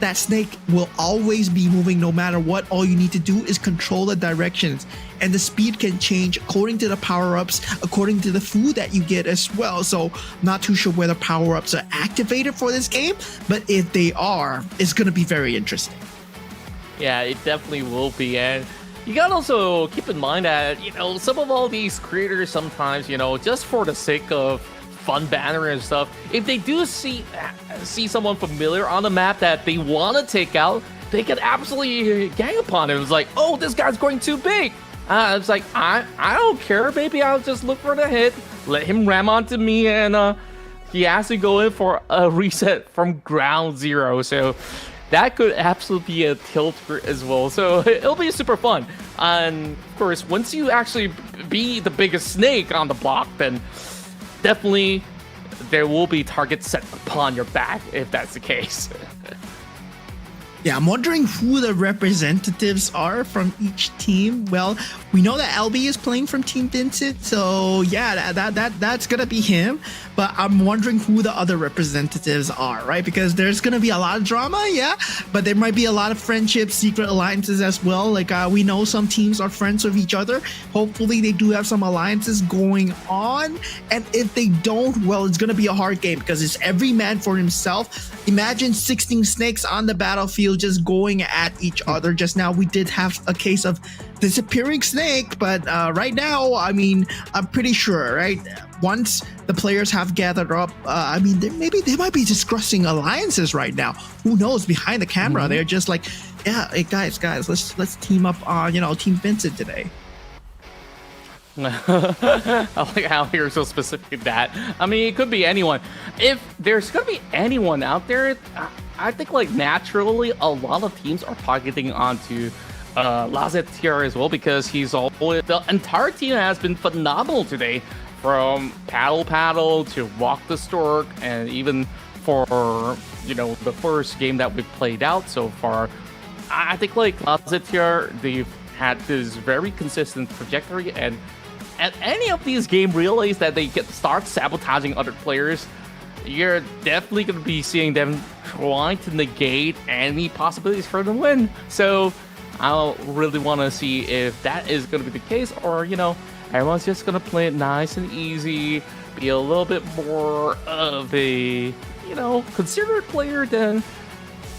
S13: That snake will always be moving no matter what. All you need to do is control the directions, and the speed can change according to the power-ups, according to the food that you get as well. So not too sure whether power-ups are activated for this game, but if they are, it's going to be very interesting.
S12: Yeah, it definitely will be. And you gotta also keep in mind that, some of all these creators sometimes, just for the sake of fun banner and stuff, if they do see someone familiar on the map that they want to take out, they can absolutely gang upon him. It's like, oh, this guy's going too big. It's like, I don't care. Maybe I'll just look for the hit, let him ram onto me, and he has to go in for a reset from ground zero. So that could absolutely be a tilt as well. So it'll be super fun. And of course, once you actually be the biggest snake on the block, then definitely there will be targets set upon your back if that's the case.
S13: Yeah, I'm wondering who the representatives are from each team. Well, we know that LB is playing from Team Vincent, so yeah, that's gonna be him. But I'm wondering who the other representatives are, right? Because there's gonna be a lot of drama, yeah, but there might be a lot of friendships, secret alliances as well. Like we know some teams are friends with each other. Hopefully they do have some alliances going on. And if they don't, well, it's gonna be a hard game because it's every man for himself. Imagine 16 snakes on the battlefield just going at each other. Just now we did have a case of disappearing snake, but right now, I mean, I'm pretty sure, right? Once the players have gathered up, I mean, maybe they might be discussing alliances right now. Who knows? Behind the camera, they're just like, yeah, hey guys, let's team up on, Team Vincent today.
S12: I like how you're so specific with that. I mean, it could be anyone. If there's gonna be anyone out there, I think like naturally a lot of teams are targeting onto Lazetier as well, because the entire team has been phenomenal today, from Paddle to Walk the Stork, and even for the first game that we've played out so far. I think like Lazetier, they've had this very consistent trajectory, and at any of these games realize that they start sabotaging other players, you're definitely going to be seeing them trying to negate any possibilities for them to win. So I really want to see if that is going to be the case, or, everyone's just going to play it nice and easy, be a little bit more of a, considerate player, then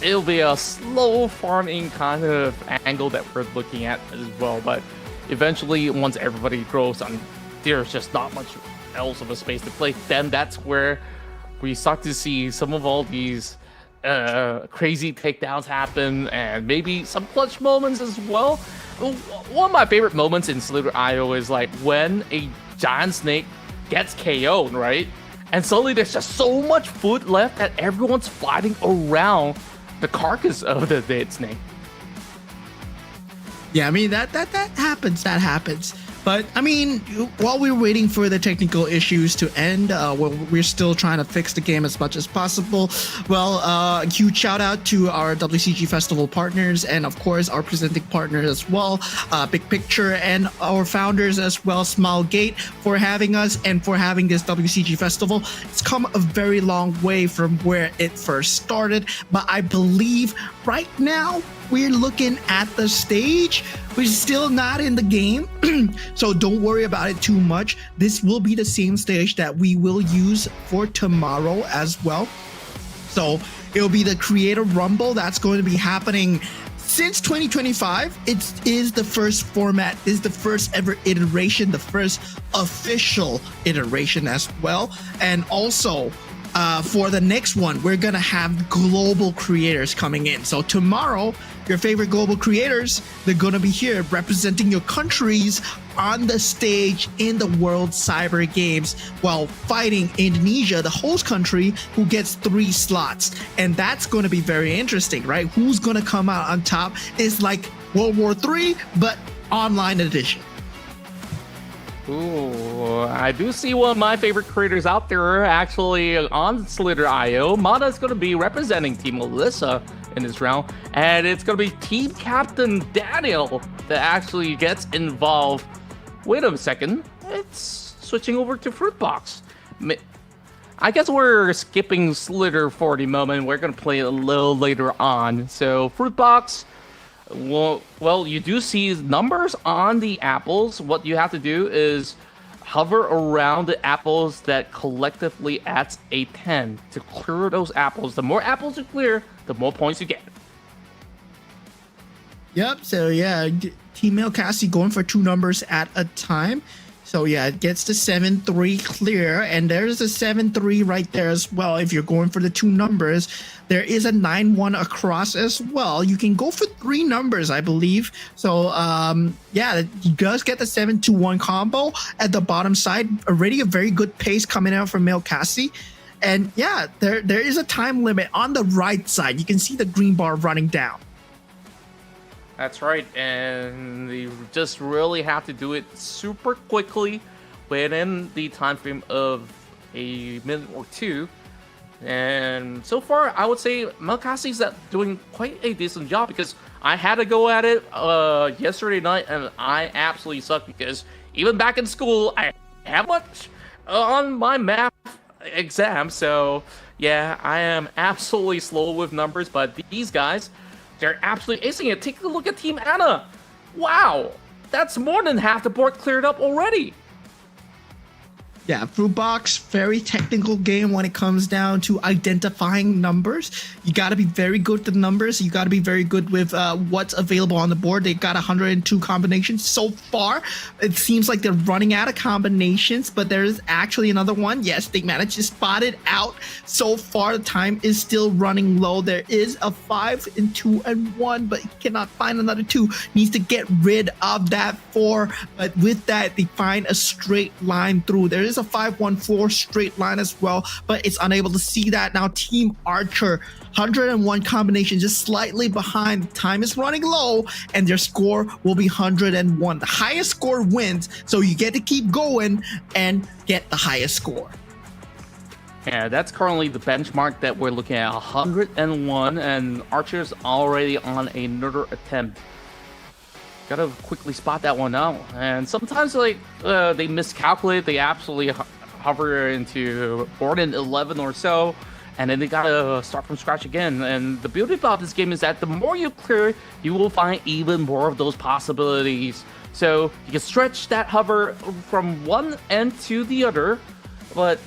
S12: it'll be a slow farming kind of angle that we're looking at as well. But eventually, once everybody grows and there's just not much else of a space to play, then that's where we start to see some of all these crazy takedowns happen, and maybe some clutch moments as well. One of my favorite moments in Slither.io is like when a giant snake gets KO'd, right? And suddenly there's just so much food left that everyone's fighting around the carcass of the dead snake.
S13: Yeah, I mean, that happens. That happens. But, I mean, while we're waiting for the technical issues to end, we're still trying to fix the game as much as possible. Well, huge shout out to our WCG Festival partners, and of course our presenting partners as well, Big Picture, and our founders as well, Smilegate, for having us and for having this WCG Festival. It's come a very long way from where it first started, but I believe right now we're looking at the stage. We're still not in the game, so don't worry about it too much. This will be the same stage that we will use for tomorrow as well. So it'll be the Creator Rumble that's going to be happening since 2025. It is the first format, is the first ever iteration, the first official iteration as well. And also, for the next one, we're gonna have global creators coming in. So tomorrow, your favorite global creators, they're gonna be here representing your countries on the stage in the World Cyber Games while fighting Indonesia, the host country, who gets 3 slots. And that's gonna be very interesting, right? Who's gonna come out on top? It's like World War III, but online edition.
S12: Ooh, I do see one of my favorite creators out there actually on Slither.io. Mada is going to be representing Team Alyssa in this round, and it's going to be Team Captain Daniel that actually gets involved. Wait a second, it's switching over to Fruitbox. I guess we're skipping Slither for the moment. We're going to play it a little later on. So Fruitbox, well, you do see numbers on the apples. What you have to do is hover around the apples that collectively adds a 10 to clear those apples. The more apples you clear, the more points you get.
S13: Yep, so yeah, Team Melkasi going for 2 numbers at a time. So yeah, it gets the 7-3 clear, and there's a 7-3 right there as well. If you're going for the 2 numbers, there is a 9-1 across as well. You can go for 3 numbers, I believe. So yeah, he does get the 7-2-1 combo at the bottom side. Already a very good pace coming out from Melkasi. And yeah, there is a time limit on the right side. You can see the green bar running down.
S12: That's right, and you just really have to do it super quickly within the time frame of a minute or 2. And so far, I would say Melkasi's doing quite a decent job, because I had to go at it yesterday night, and I absolutely sucked, because even back in school, I have much on my math exam. So yeah, I am absolutely slow with numbers, but these guys, they're absolutely acing it. Take a look at Team Anna. Wow, that's more than half the board cleared up already.
S13: Yeah, Fruitbox, very technical game when it comes down to identifying numbers. You got to be very good with the numbers. You got to be very good with what's available on the board. They got 102 combinations so far. It seems like they're running out of combinations, but there's actually another one. Yes, they managed to spot it out. So far, the time is still running low. There is a 5 and 2 and 1, but he cannot find another 2. Needs to get rid of that 4, but with that, they find a straight line through. There is a 5-1-4 straight line as well, but it's unable to see that. Now Team Archer, 101 combination, just slightly behind. Time is running low, and their score will be 101. The highest score wins, so you get to keep going and get the highest score.
S12: Yeah, that's currently the benchmark that we're looking at, 101, and Archer's already on another attempt. Gotta quickly spot that one out. And sometimes, like, they miscalculate. They absolutely hover into more than 11 or so, and then they gotta start from scratch again. And the beauty about this game is that the more you clear, you will find even more of those possibilities. So you can stretch that hover from one end to the other, but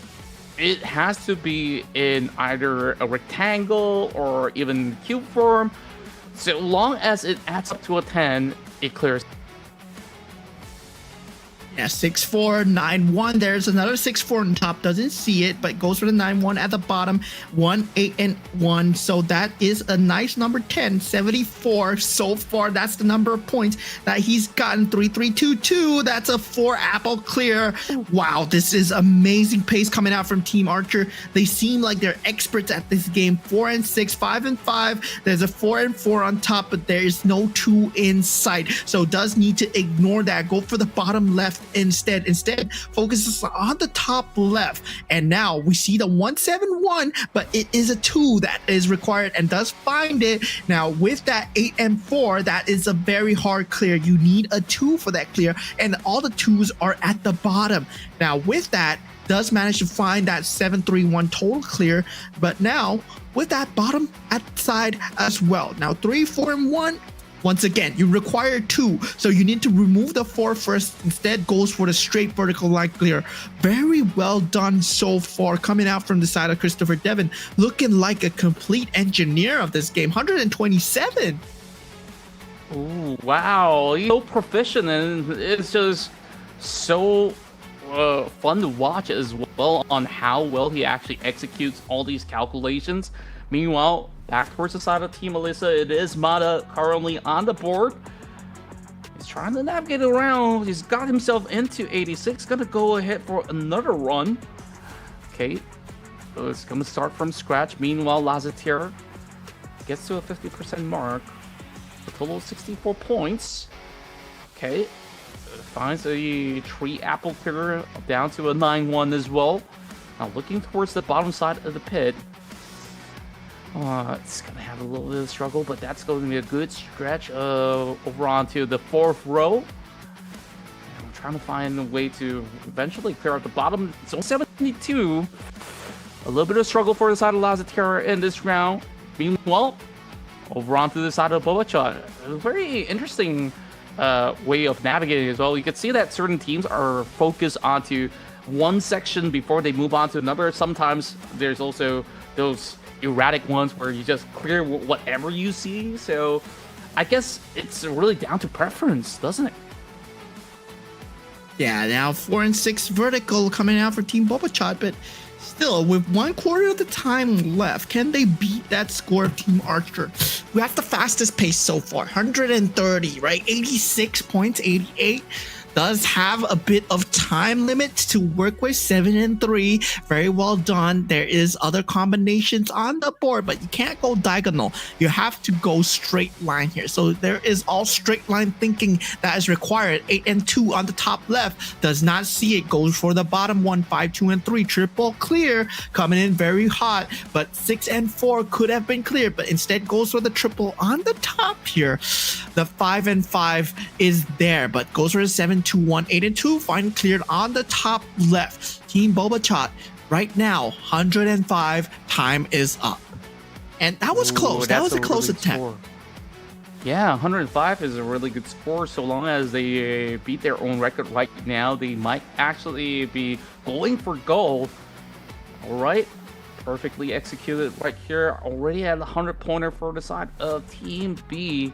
S12: it has to be in either a rectangle or even cube form. So long as it adds up to a 10, it clears.
S13: Yeah, 6-4, 9-1. There's another 6-4 on top. Doesn't see it, but goes for the 9-1 at the bottom. 1, 8, and 1. So that is a nice number 10. 74 so far. That's the number of points that he's gotten. 3, 3, 2, 2. That's a 4 apple clear. Wow, this is amazing pace coming out from Team Archer. They seem like they're experts at this game. 4 and 6, 5 and 5. There's a 4 and 4 on top, but there is no 2 in sight. So does need to ignore that. Go for the bottom left instead focuses on the top left, and now we see the 171, but it is a 2 that is required and does find it. Now with that 8 and 4, that is a very hard clear. You need a 2 for that clear, and all the 2s are at the bottom. Now with that, does manage to find that 7-3-1 total clear, but now with that bottom at side as well. Now 3, 4, and 1. Once again, you require 2, so you need to remove the 4 first. Instead, goes for the straight vertical line clear. Very well done so far, coming out from the side of Christopher Devon, looking like a complete engineer of this game. 127.
S12: Ooh, wow, he's so proficient, and it's just so fun to watch as well on how well he actually executes all these calculations. Meanwhile, back towards the side of Team Alyssa, it is Mada currently on the board. He's trying to navigate around. He's got himself into 86. Gonna go ahead for another run. Okay, so it's gonna start from scratch. Meanwhile, Lazatier gets to a 50% mark. A total of 64 points. Okay, finds a tree apple picker down to a 9-1 as well. Now looking towards the bottom side of the pit. It's going to have a little bit of struggle, but that's going to be a good stretch over onto the 4th row. And I'm trying to find a way to eventually clear out the bottom. It's only 72. A little bit of struggle for the side of Lazatera in this round. Meanwhile, over onto the side of Bobachot. A very interesting way of navigating as well. You can see that certain teams are focused onto one section before they move on to another. Sometimes there's also those erratic ones where you just clear whatever you see. So I guess it's really down to preference, doesn't it?
S13: Yeah, now 4 and 6 vertical coming out for Team Bobachot, but still, with 1/4 of the time left, can they beat that score of Team Archer? We have the fastest pace so far, 130, right? 86 points, 88. Does have a bit of time limit to work with, 7 and 3. Very well done. There is other combinations on the board, but you can't go diagonal. You have to go straight line here. So there is all straight line thinking that is required. 8 and 2 on the top left. Does not see it. Goes for the bottom one. 5, 2 and 3. Triple clear. Coming in very hot, but 6 and 4 could have been cleared, but instead goes for the triple on the top here. The 5 and 5 is there, but goes for the 7, 2, 1, 8 and 2. Finally cleared on the top left. Team Bobachot right now 105. Time is up, and that was close. That was a close attempt.
S12: Yeah, 105 is a really good score. So long as they beat their own record right now, they might actually be going for gold. All right, perfectly executed right here. Already at the 100-pointer for the side of Team B.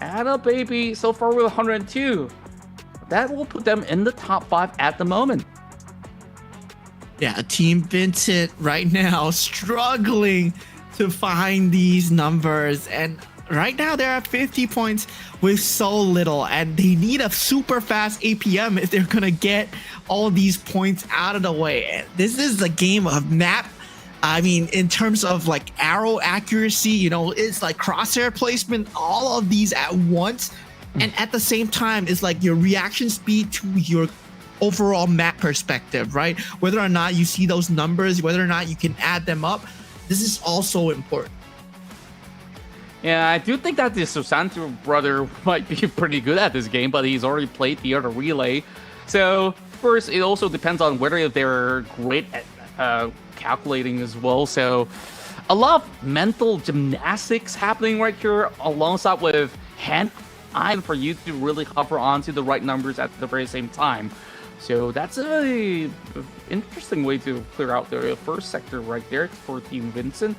S12: Add up, baby. So far with 102. That will put them in the top 5 at the moment.
S13: Yeah, Team Vincent right now struggling to find these numbers, and right now they're at 50 points with so little, and they need a super fast APM if they're gonna get all these points out of the way. And this is a game of map. I mean, in terms of like arrow accuracy, you know, it's like crosshair placement, all of these at once. And at the same time, it's like your reaction speed to your overall map perspective, right? Whether or not you see those numbers, whether or not you can add them up, this is also important.
S12: Yeah, I do think that the Susanto brother might be pretty good at this game, but he's already played the other relay. So, first, it also depends on whether they're great at calculating as well. So, a lot of mental gymnastics happening right here alongside with hand-eye for you to really hover onto the right numbers at the very same time. So that's a interesting way to clear out the first sector right there for Team Vincent.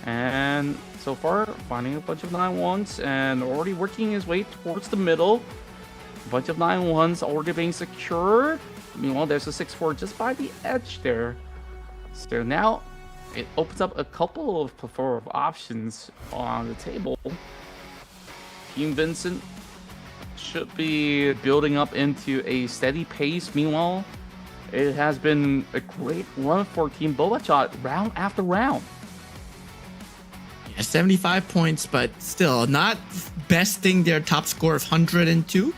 S12: And so far, finding a bunch of 9-1s and already working his way towards the middle. A bunch of 9-1s already being secured. Meanwhile, there's a 6-4 just by the edge there. So now it opens up a couple of plethora of options on the table. Team Vincent should be building up into a steady pace. Meanwhile, it has been a great run for Team Bobachot round after round.
S13: Yeah, 75 points, but still not besting their top score of 102.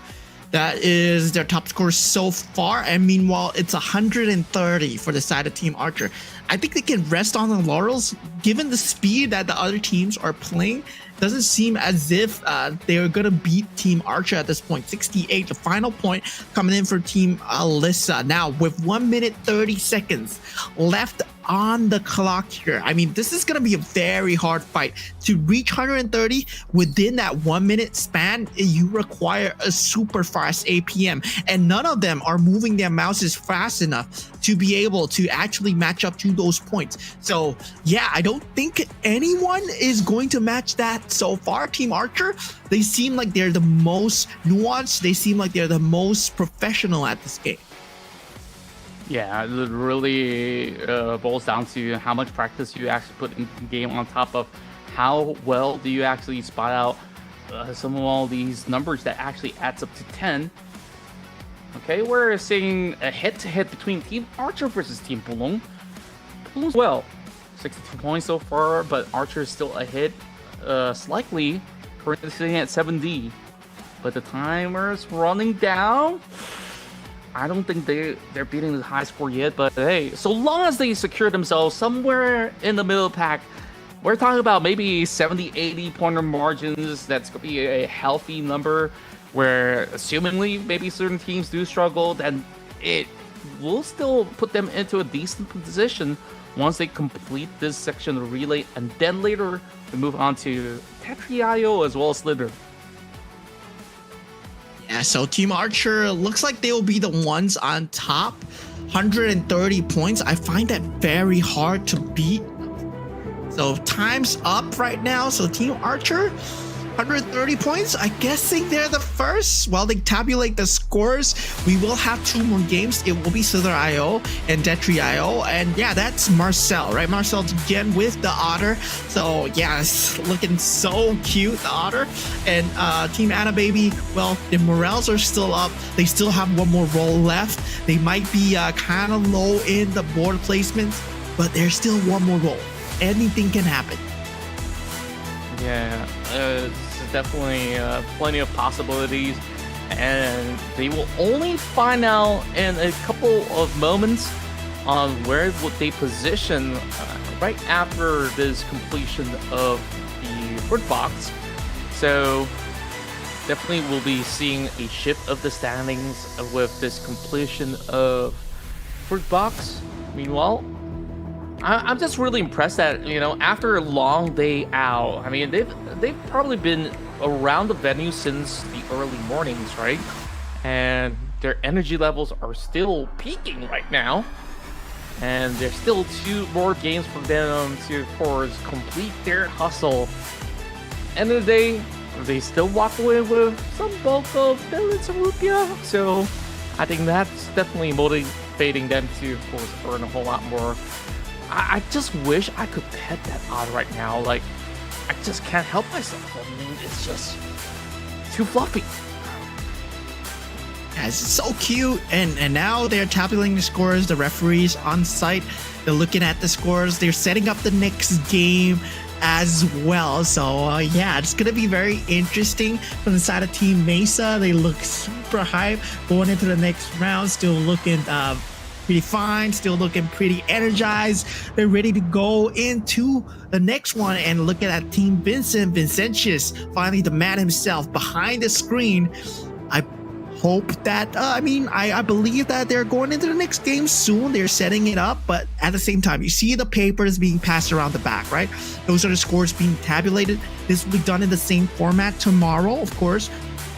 S13: That is their top score so far. And meanwhile, it's 130 for the side of Team Archer. I think they can rest on the laurels given the speed that the other teams are playing. Doesn't seem as if they're going to beat Team Archer at this point. 68, the final point coming in for Team Alyssa. Now, with 1 minute 30 seconds left on the clock here. I mean, this is going to be a very hard fight. To reach 130 within that 1 minute span, you require a super fast APM. And none of them are moving their mouses fast enough to be able to actually match up to those points. So, yeah, I don't think anyone is going to match that so far. Team Archer, they seem like they're the most nuanced. They seem like they're the most professional at this game.
S12: Yeah, it really boils down to how much practice you actually put in the game on top of how well do you actually spot out some of all these numbers that actually adds up to 10. Okay, we're seeing a head-to-head between Team Archer versus Team Pulong. Pulong's well, 62 points so far, but Archer is still ahead slightly, currently sitting at 7D. but the timer's running down. I don't think they're beating the high score yet, but hey, so long as they secure themselves somewhere in the middle pack, we're talking about maybe 70, 80 pointer margins. That's going to be a healthy number where, assumingly, maybe certain teams do struggle, then it will still put them into a decent position once they complete this section of the relay, and then later we move on to Tetri.io as well as Slither.
S13: Yeah, so Team Archer looks like they will be the ones on top. 130 points. I find that very hard to beat. So time's up right now. So Team Archer, 130 points. I guessing they're the first. While they tabulate the scores, we will have 2 more games. It will be Slither.io and Tetri.io. And yeah, that's Marcel, right? Marcel's again with the Otter. So yeah, it's looking so cute, the Otter. And Team Anna Baby, well, the morales are still up. They still have 1 more roll left. They might be kind of low in the board placements, but there's still 1 more roll. Anything can happen.
S12: Yeah, it's definitely plenty of possibilities, and they will only find out in a couple of moments on where would they position right after this completion of the fruit box. So definitely we'll be seeing a shift of the standings with this completion of fruit box. Meanwhile, I'm just really impressed that, you know, after a long day out, I mean, they've probably been around the venue since the early mornings, right? And their energy levels are still peaking right now. And there's still 2 more games for them to, of course, complete their hustle. End of the day, they still walk away with some bulk of billions of rupiah. So I think that's definitely motivating them to, of course, earn a whole lot more. I just wish I could pet that odd right now. Like, I just can't help myself. I mean, it's just too fluffy.
S13: Yeah, it's so cute. And now they're tabulating the scores. The referees on site, they're looking at the scores. They're setting up the next game as well. So yeah, it's gonna be very interesting. From the side of Team Mesa, they look super hype going into the next round. Still looking pretty fine, still looking pretty energized. They're ready to go into the next one. And looking at Team Vincentius, finally the man himself behind the screen. I hope that, I believe that they're going into the next game soon. They're setting it up, but at the same time, you see the papers being passed around the back, right? Those are the scores being tabulated. This will be done in the same format tomorrow, of course.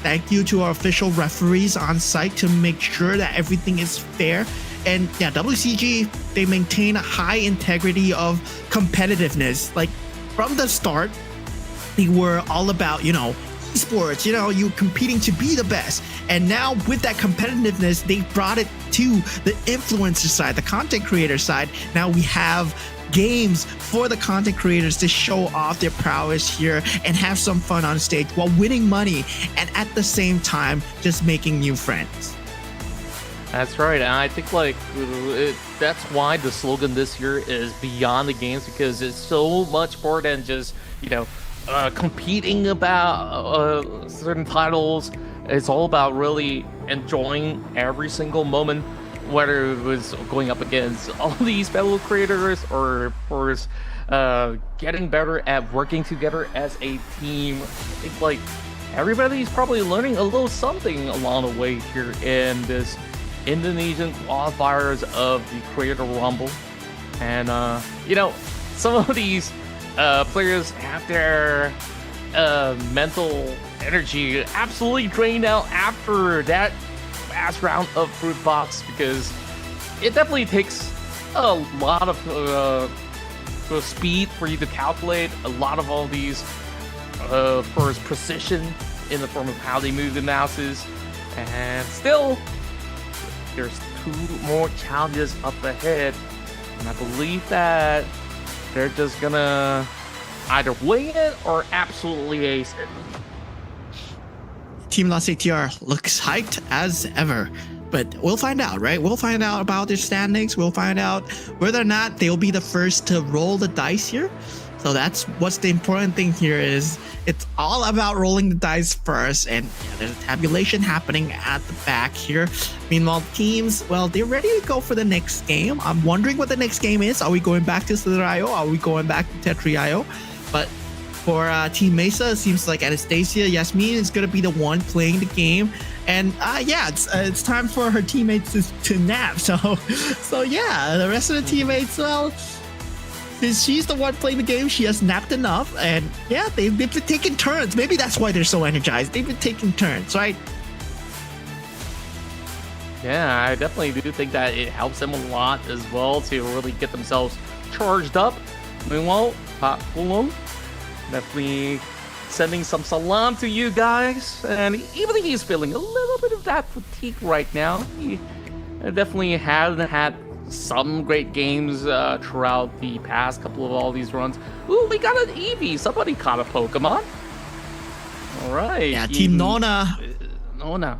S13: Thank you to our official referees on site to make sure that everything is fair. And yeah, WCG, they maintain a high integrity of competitiveness. Like from the start, they were all about, esports, you competing to be the best. And now with that competitiveness, they brought it to the influencer side, the content creator side. Now we have games for the content creators to show off their prowess here and have some fun on stage while winning money and at the same time just making new friends.
S12: That's right, and I think that's why the slogan this year is Beyond the Games, because it's so much more than just competing about certain titles. It's all about really enjoying every single moment, whether it was going up against all these fellow creators or, of course, getting better at working together as a team. I think everybody's probably learning a little something along the way here in this Indonesian qualifiers of the Creator Rumble. And some of these players have their mental energy absolutely drained out after that last round of Fruit Box, because it definitely takes a lot of speed for you to calculate a lot of all these for precision in the form of how they move the mouses. And still, there's 2 more challenges up ahead, and I believe that they're just gonna either wing it or absolutely ace it.
S13: Team Las ATR looks hyped as ever, but we'll find out, right? We'll find out about their standings. We'll find out whether or not they'll be the first to roll the dice here. So that's what's the important thing here is it's all about rolling the dice first, and there's a tabulation happening at the back here. Meanwhile, teams, well, they're ready to go for the next game. I'm wondering what the next game is. Are we going back to Slither.io? Are we going back to Tetri.io? But for Team Mesa, it seems like Anastasia Yasmin is going to be the one playing the game. And yeah, it's time for her teammates to nap. So yeah, the rest of the teammates, well, since she's the one playing the game, she has napped enough. And yeah, they've been taking turns. Maybe that's why they're so energized. They've been taking turns, right?
S12: Yeah, I definitely do think that it helps them a lot as well to really get themselves charged up. Meanwhile, Pak Pulung definitely sending some salam to you guys. And even if he's feeling a little bit of that fatigue right now, he definitely hasn't had some great games throughout the past couple of all these runs. Ooh, we got an Eevee. Somebody caught a Pokemon. All right.
S13: Yeah, Team Nona. Nona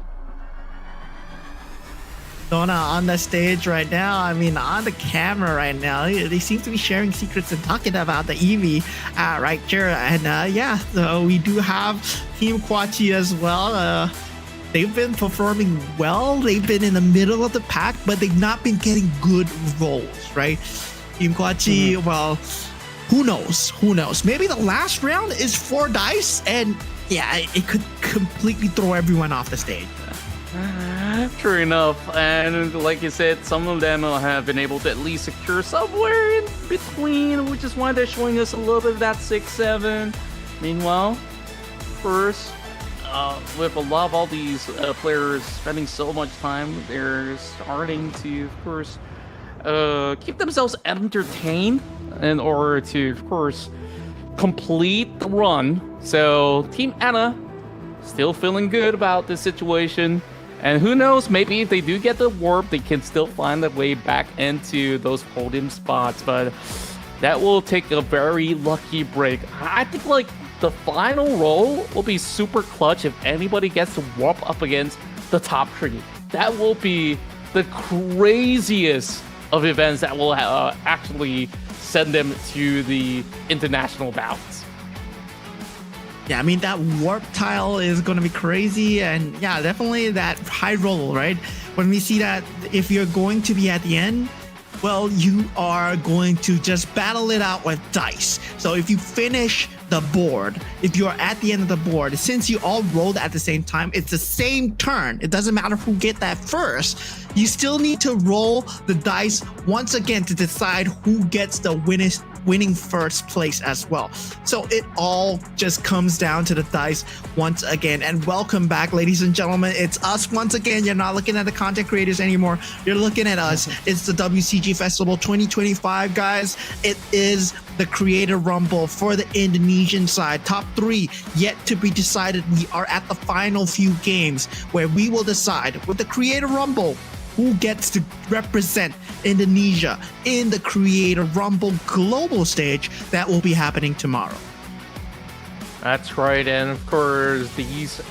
S13: on the stage right now. I mean, on the camera right now. They seem to be sharing secrets and talking about the Eevee right here. And yeah, so we do have Team Kwachi as well. They've been performing well. They've been in the middle of the pack, but they've not been getting good rolls, right? Team Kwachi, well, who knows? Who knows? Maybe the last round is 4 dice, and yeah, it could completely throw everyone off the stage.
S12: True enough, and like you said, some of them have been able to at least secure somewhere in between, which is why they're showing us a little bit of that 6-7. Meanwhile, first, with a lot of all these players spending so much time, they're starting to, of course, keep themselves entertained in order to, of course, complete the run. So Team Anna still feeling good about this situation. And who knows, maybe if they do get the warp, they can still find their way back into those podium spots. But that will take a very lucky break. I think, like, the final roll will be super clutch if anybody gets to warp up against the top 3. That will be the craziest of events that will actually send them to the international bouts.
S13: Yeah, I mean, that warp tile is going to be crazy. And yeah, definitely that high roll, right? When we see that, if you're going to be at the end, well, you are going to just battle it out with dice. So if you finish the board, if you're at the end of the board, since you all rolled at the same time, it's the same turn. It doesn't matter who get that first. You still need to roll the dice once again to decide who gets the winning first place as well. So it all just comes down to the dice once again. And welcome back, ladies and gentlemen. It's us once again. You're not looking at the content creators anymore. You're looking at us. It's the WCG Festival 2025, guys. It is the Creator Rumble for the Indonesian side. Top 3 yet to be decided. We are at the final few games where we will decide with the Creator Rumble who gets to represent Indonesia in the Creator Rumble global stage that will be happening tomorrow.
S12: That's right, and of course, these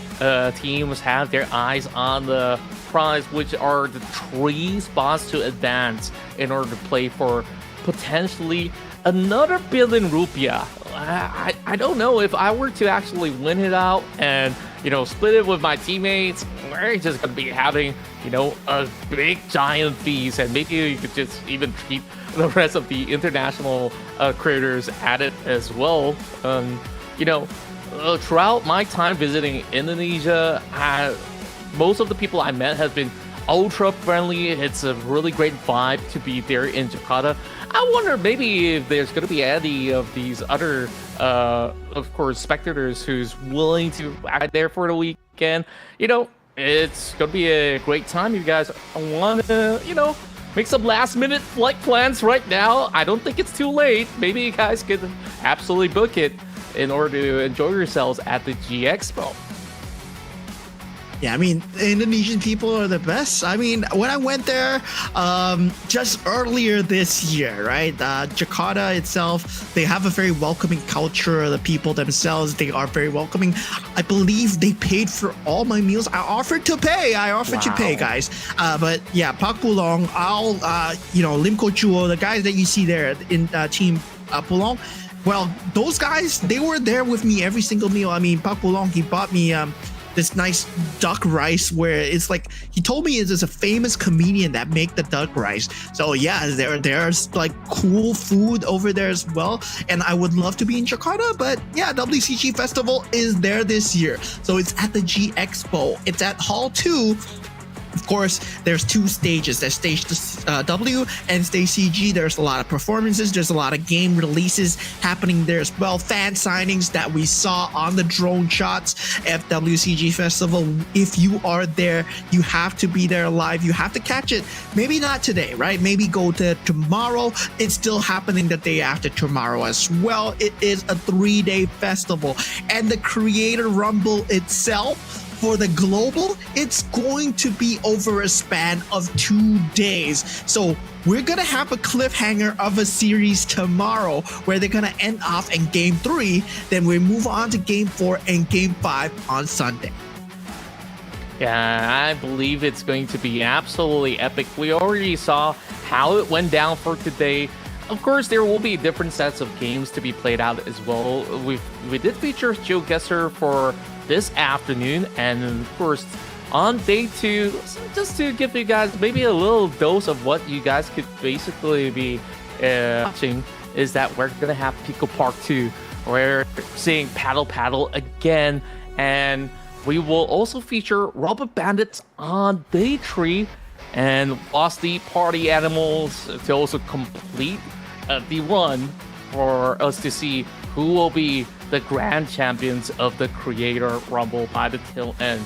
S12: teams have their eyes on the prize, which are the 3 spots to advance in order to play for potentially another billion rupiah. I don't know if I were to actually win it out and, you know, split it with my teammates, we're just going to be having, you know, a big giant feast, and maybe you could just even treat the rest of the international creators at it as well. You know, throughout my time visiting Indonesia, most of the people I met have been ultra friendly. It's a really great vibe to be there in Jakarta. I wonder maybe if there's going to be any of these other, of course, spectators who's willing to act there for the weekend. You know, it's going to be a great time. You guys want to, you know, make some last-minute flight plans right now. I don't think it's too late. Maybe you guys could absolutely book it in order to enjoy yourselves at the GIExpo.
S13: Yeah, I mean, Indonesian people are the best. I mean, when I went there just earlier this year, right? Jakarta itself, they have a very welcoming culture. The people themselves, they are very welcoming. I believe they paid for all my meals. I offered to pay. To pay, guys. But yeah, Pak Pulong, you know, Lim Ko Chuo, the guys that you see there in Team Pulong, well, those guys, they were there with me every single meal. I mean, Pak Bulong, he bought me this nice duck rice where it's like, he told me there's a famous comedian that make the duck rice. So yeah, there's like cool food over there as well. And I would love to be in Jakarta, but yeah, WCG Festival is there this year. So it's at the GIExpo. It's at Hall 2. Of course, there's two stages. There's stage W and stage CG. There's a lot of performances. There's a lot of game releases happening there as well. Fan signings that we saw on the drone shots at WCG Festival. If you are there, you have to be there live. You have to catch it. Maybe not today, right? Maybe go to tomorrow. It's still happening the day after tomorrow as well. It is a 3-day festival. And the Creator Rumble itself, for the global, it's going to be over a span of 2 days. So we're gonna have a cliffhanger of a series tomorrow where they're gonna end off in game 3. Then we move on to game 4 and game 5 on Sunday.
S12: Yeah, I believe it's going to be absolutely epic. We already saw how it went down for today. Of course, there will be different sets of games to be played out as well. We did feature GeoGuessr for this afternoon, and of course on day 2, just to give you guys maybe a little dose of what you guys could basically be watching, is that we're gonna have Pico Park 2. We're seeing Paddle again, and we will also feature Rubber Bandits on day 3 and Lost the Party Animals to also complete the run for us to see who will be the grand champions of the Creator Rumble by the tail end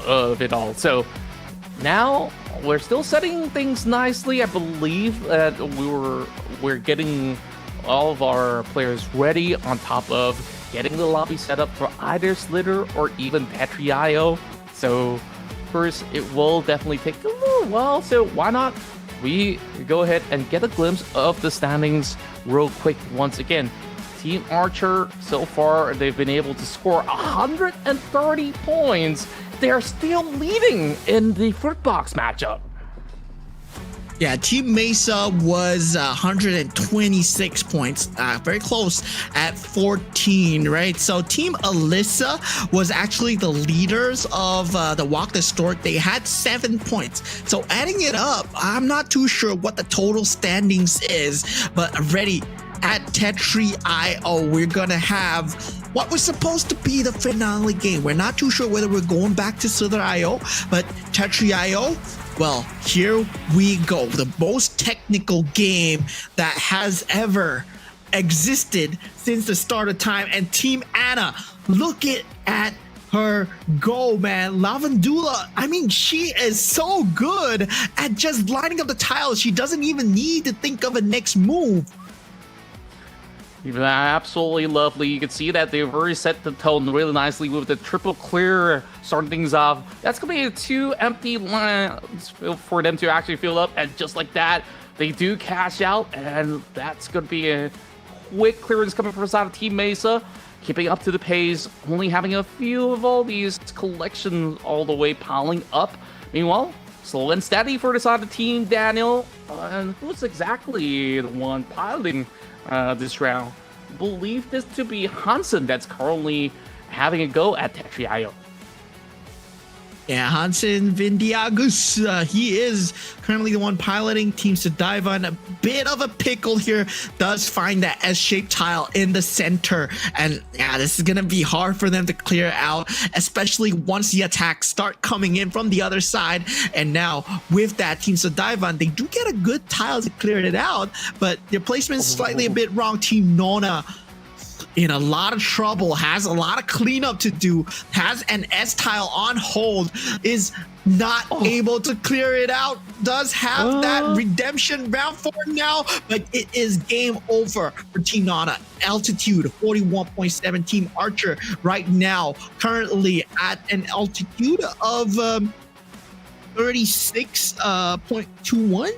S12: of it all. So now we're still setting things nicely. I believe that we're getting all of our players ready, on top of getting the lobby set up for either Slither or even Petri.io. So of course it will definitely take a little while, so why not we go ahead and get a glimpse of the standings real quick once again. Team Archer, so far, they've been able to score 130 points. They're still leading in the Fruitbox matchup.
S13: Yeah, Team Mesa was 126 points, very close at 14, right? So Team Alyssa was actually the leaders of the Walk the Stork. They had 7 points. So adding it up, I'm not too sure what the total standings is, but ready at Tetri.io, we're gonna have what was supposed to be the finale game. We're not too sure whether we're going back to Slither.io, but Tetri.io, well, here we go. The most technical game that has ever existed since the start of time. And Team Anna, look at her go, man. Lavandula, I mean, she is so good at just lining up the tiles. She doesn't even need to think of a next move.
S12: Absolutely lovely. You can see that they've already set the tone really nicely with the triple clear starting things off. That's going to be 2 empty lines for them to actually fill up. And just like that, they do cash out. And that's going to be a quick clearance coming from the side of Team Mesa. Keeping up to the pace, only having a few of all these collections all the way piling up. Meanwhile, slow and steady for the side of Team Daniel. And who's exactly the one piloting this round? Believe this to be Hansen that's currently having a go at Tetri.io.
S13: Yeah, Hansen Vindiagus, he is currently the one piloting Team Sedivan. A bit of a pickle here, does find that S-shaped tile in the center. And yeah, this is going to be hard for them to clear out, especially once the attacks start coming in from the other side. And now with that, Team Sedivan, they do get a good tile to clear it out, but their placement is slightly a bit wrong. Team Nona in a lot of trouble, has a lot of cleanup to do, has an S tile on hold, is not able to clear it out, does have that redemption round for now, but it is game over for Team Nana. Altitude 41.7. Team Archer right now currently at an altitude of 36.21.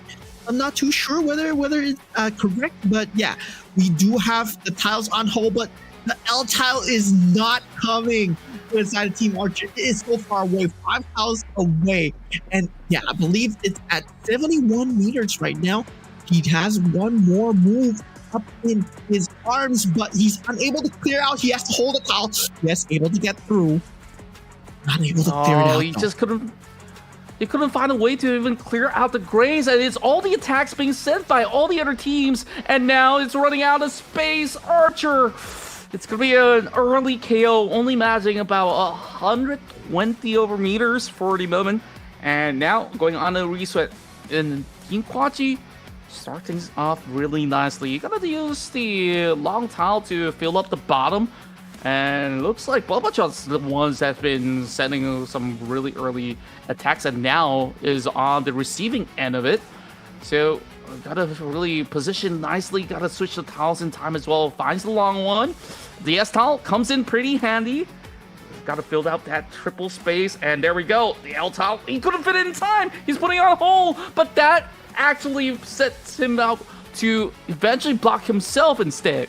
S13: I'm not too sure whether it's correct, but yeah, we do have the tiles on hold, but the L tile is not coming to the side of Team Archer. It is so far away, 5 tiles away. And yeah, I believe it's at 71 meters right now. He has one more move up in his arms, but he's unable to clear out. He has to hold the towel. Yes, able to get through. Not able to clear it out.
S12: He just couldn't. He couldn't find a way to even clear out the Grays, and it's all the attacks being sent by all the other teams, and now it's running out of space. Archer, it's gonna be an early KO, only matching about 120 over meters for the moment, and now going on a reset. And Team Kwachi start things off really nicely. You gotta use the long tile to fill up the bottom. And it looks like Bobachot's the ones that's been sending some really early attacks and now is on the receiving end of it. So gotta really position nicely, gotta switch the tiles in time as well. Finds the long one. The S tile comes in pretty handy. Gotta fill out that triple space, and there we go. The L tile, he couldn't fit it in time. He's putting on a hole, but that actually sets him out to eventually block himself instead.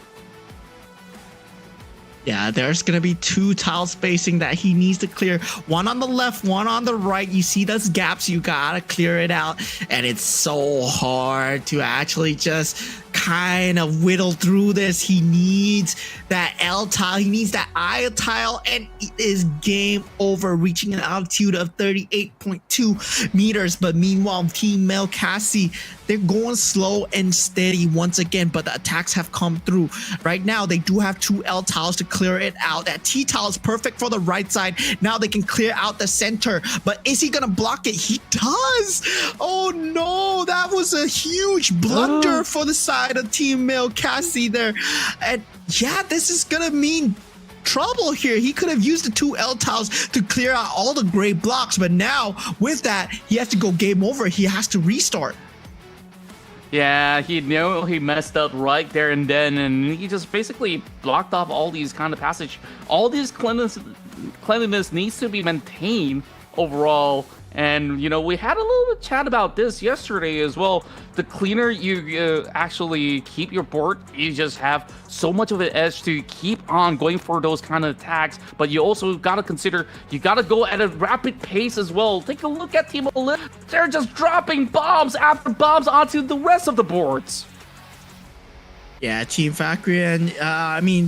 S13: Yeah, there's going to be 2 tile spacing that he needs to clear. One on the left, one on the right. You see those gaps, you got to clear it out. And it's so hard to actually just kind of whittle through this. He needs that L tile, he needs that I tile, and it is game over, reaching an altitude of 38.2 meters. But meanwhile, Team Melkasi, they're going slow and steady once again, but the attacks have come through. Right now, they do have 2 L tiles to clear it out. That T tile is perfect for the right side. Now they can clear out the center, but is he gonna block it? He does. Oh no, that was a huge blunder for the side of Team Melkasi there. And yeah, this is gonna mean trouble here. He could have used the 2 L tiles to clear out all the gray blocks, but now with that, he has to go game over. He has to restart.
S12: Yeah, he knew he messed up right there and then, and he just basically blocked off all these kind of passage. All this cleanliness needs to be maintained overall. And, you know, we had a little bit chat about this yesterday as well. The cleaner you actually keep your board, you just have so much of an edge to keep on going for those kind of attacks. But you also got to consider, you got to go at a rapid pace as well. Take a look at Team Olymp. They're just dropping bombs after bombs onto the rest of the boards.
S13: Yeah, Team Fakrian,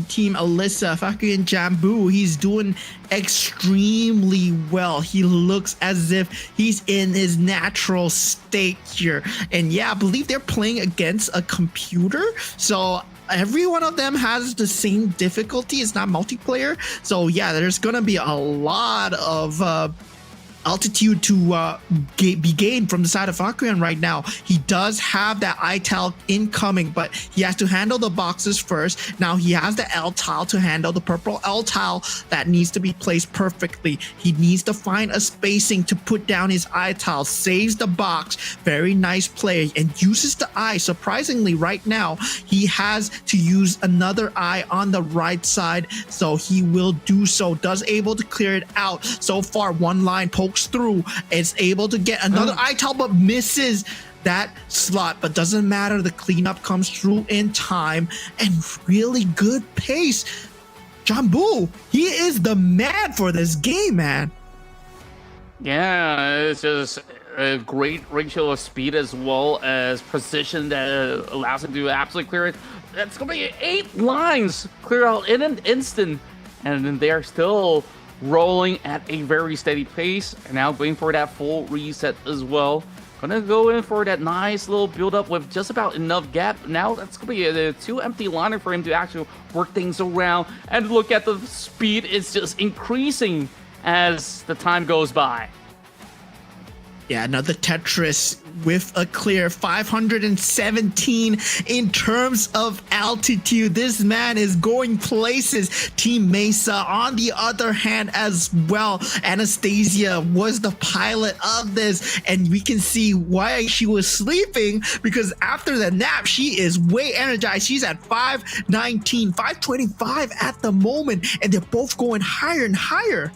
S13: Team Alyssa, Fakrian Jambu, he's doing extremely well. He looks as if he's in his natural state here. And yeah, I believe they're playing against a computer. So every one of them has the same difficulty. It's not multiplayer. So yeah, there's going to be a lot of altitude to be gained from the side of Fakrian right now. He does have that I tile incoming, but he has to handle the boxes first. Now he has the L tile to handle the purple L tile that needs to be placed perfectly. He needs to find a spacing to put down his I tile, saves the box. Very nice play, and uses the I. Surprisingly, right now he has to use another I on the right side, so he will do so. Does able to clear it out. So far, one line pokes through, is able to get another I tile, but misses that slot. But doesn't matter, the cleanup comes through in time, and really good pace. Jambu, he is the man for this game, man.
S12: Yeah, it's just a great ratio of speed as well as precision that allows him to absolutely clear it. That's gonna be 8 lines clear out in an instant, and then they are still rolling at a very steady pace, and now going for that full reset as well. Gonna go in for that nice little build up with just about enough gap. Now that's gonna be a 2 empty liner for him to actually work things around, and look at the speed, it's just increasing as the time goes by.
S13: Yeah, another Tetris with a clear 517 in terms of altitude. This man is going places. Team Mesa, on the other hand as well, Anastasia was the pilot of this, and we can see why she was sleeping, because after the nap, she is way energized. She's at 519, 525 at the moment, and they're both going higher and higher.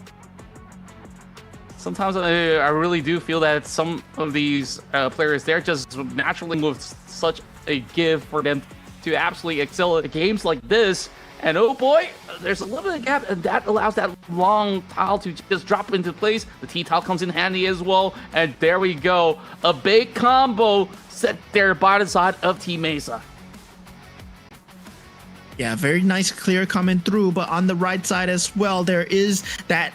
S12: Sometimes I really do feel that some of these players, they're just naturally with such a gift for them to absolutely excel at games like this. And oh boy, there's a little bit of gap, and that allows that long tile to just drop into place. The T tile comes in handy as well, and there we go. A big combo set there by the side of Team Mesa.
S13: Yeah, very nice clear coming through, but on the right side as well, there is that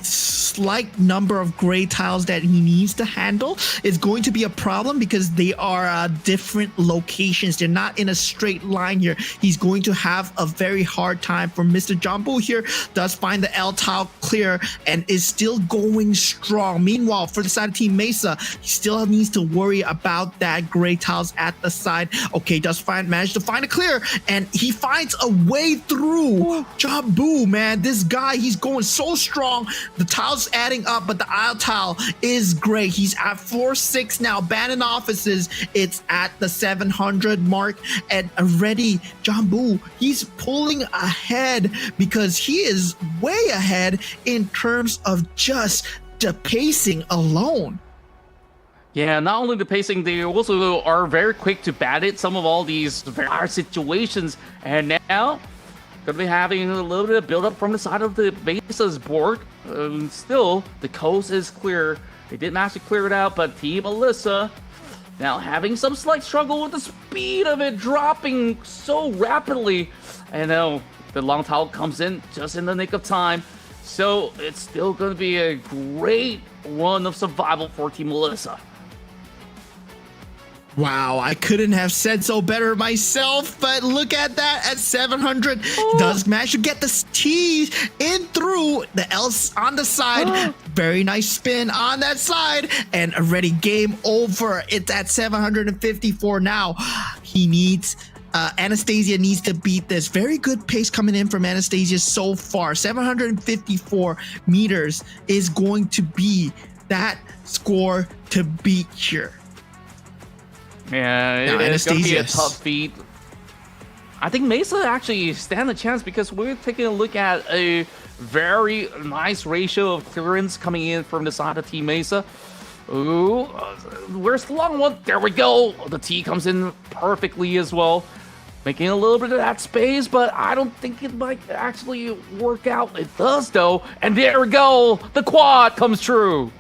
S13: slight number of gray tiles that he needs to handle. Is going to be a problem because they are different locations. They're not in a straight line here. He's going to have a very hard time. For Mr. Jumbo here, does find the L tile clear and is still going strong. Meanwhile, for the side of Team Mesa, he still needs to worry about that gray tiles at the side. Okay, does manage to find a clear, and he finds a way through. Jumbo, man, this guy, he's going so strong. The tile's adding up, but the aisle tile is great. He's at floor 6 now. Abandoned offices, it's at the 700 mark. And already, Jumbo, he's pulling ahead because he is way ahead in terms of just the pacing alone.
S12: Yeah, not only the pacing, they also are very quick to Bandit some of all these very hard situations. And now, going to be having a little bit of build-up from the side of the Mesa's board. Still, the coast is clear. They did manage to clear it out, but Team Alyssa now having some slight struggle with the speed of it dropping so rapidly. And now the long towel comes in just in the nick of time. So it's still going to be a great run of survival for Team Alyssa.
S13: Wow, I couldn't have said so better myself, but look at that at 700. Does manage to get the T in through the L's on the side. Very nice spin on that side, and already game over. It's at 754 now. He needs Anastasia needs to beat this. Very good pace coming in from Anastasia so far. 754 meters is going to be that score to beat here.
S12: Yeah, it's going to be a tough feat. I think Mesa actually stand a chance because we're taking a look at a very nice ratio of clearance coming in from the side of Team Mesa. Ooh, where's the long one? There we go. The T comes in perfectly as well, making a little bit of that space, but I don't think it might actually work out. It does though, and there we go. The quad comes true.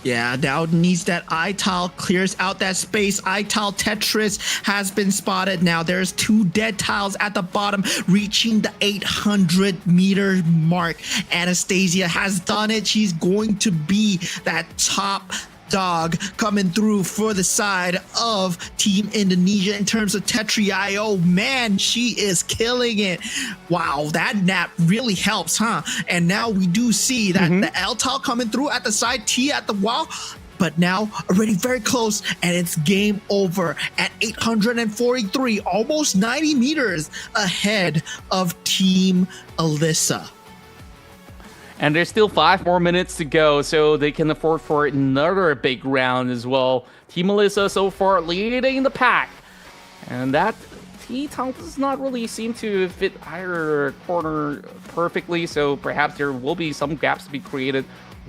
S13: Yeah, now needs that I-tile, clears out that space. I-tile Tetris has been spotted. Now there's 2 dead tiles at the bottom, reaching the 800-meter mark. Anastasia has done it. She's going to be that top dog coming through for the side of Team Indonesia in terms of Tetri.io. Man, she is killing it. Wow, that nap really helps, huh? And now we do see that the L tile coming through at the side, T at the wall, but now already very close, and it's game over at 843, almost 90 meters ahead of Team Alyssa.
S12: And there's still 5 more minutes to go, so they can afford for another big round as well. Team Alyssa so far leading the pack. And that T-tile does not really seem to fit either corner perfectly, so perhaps there will be some gaps to be created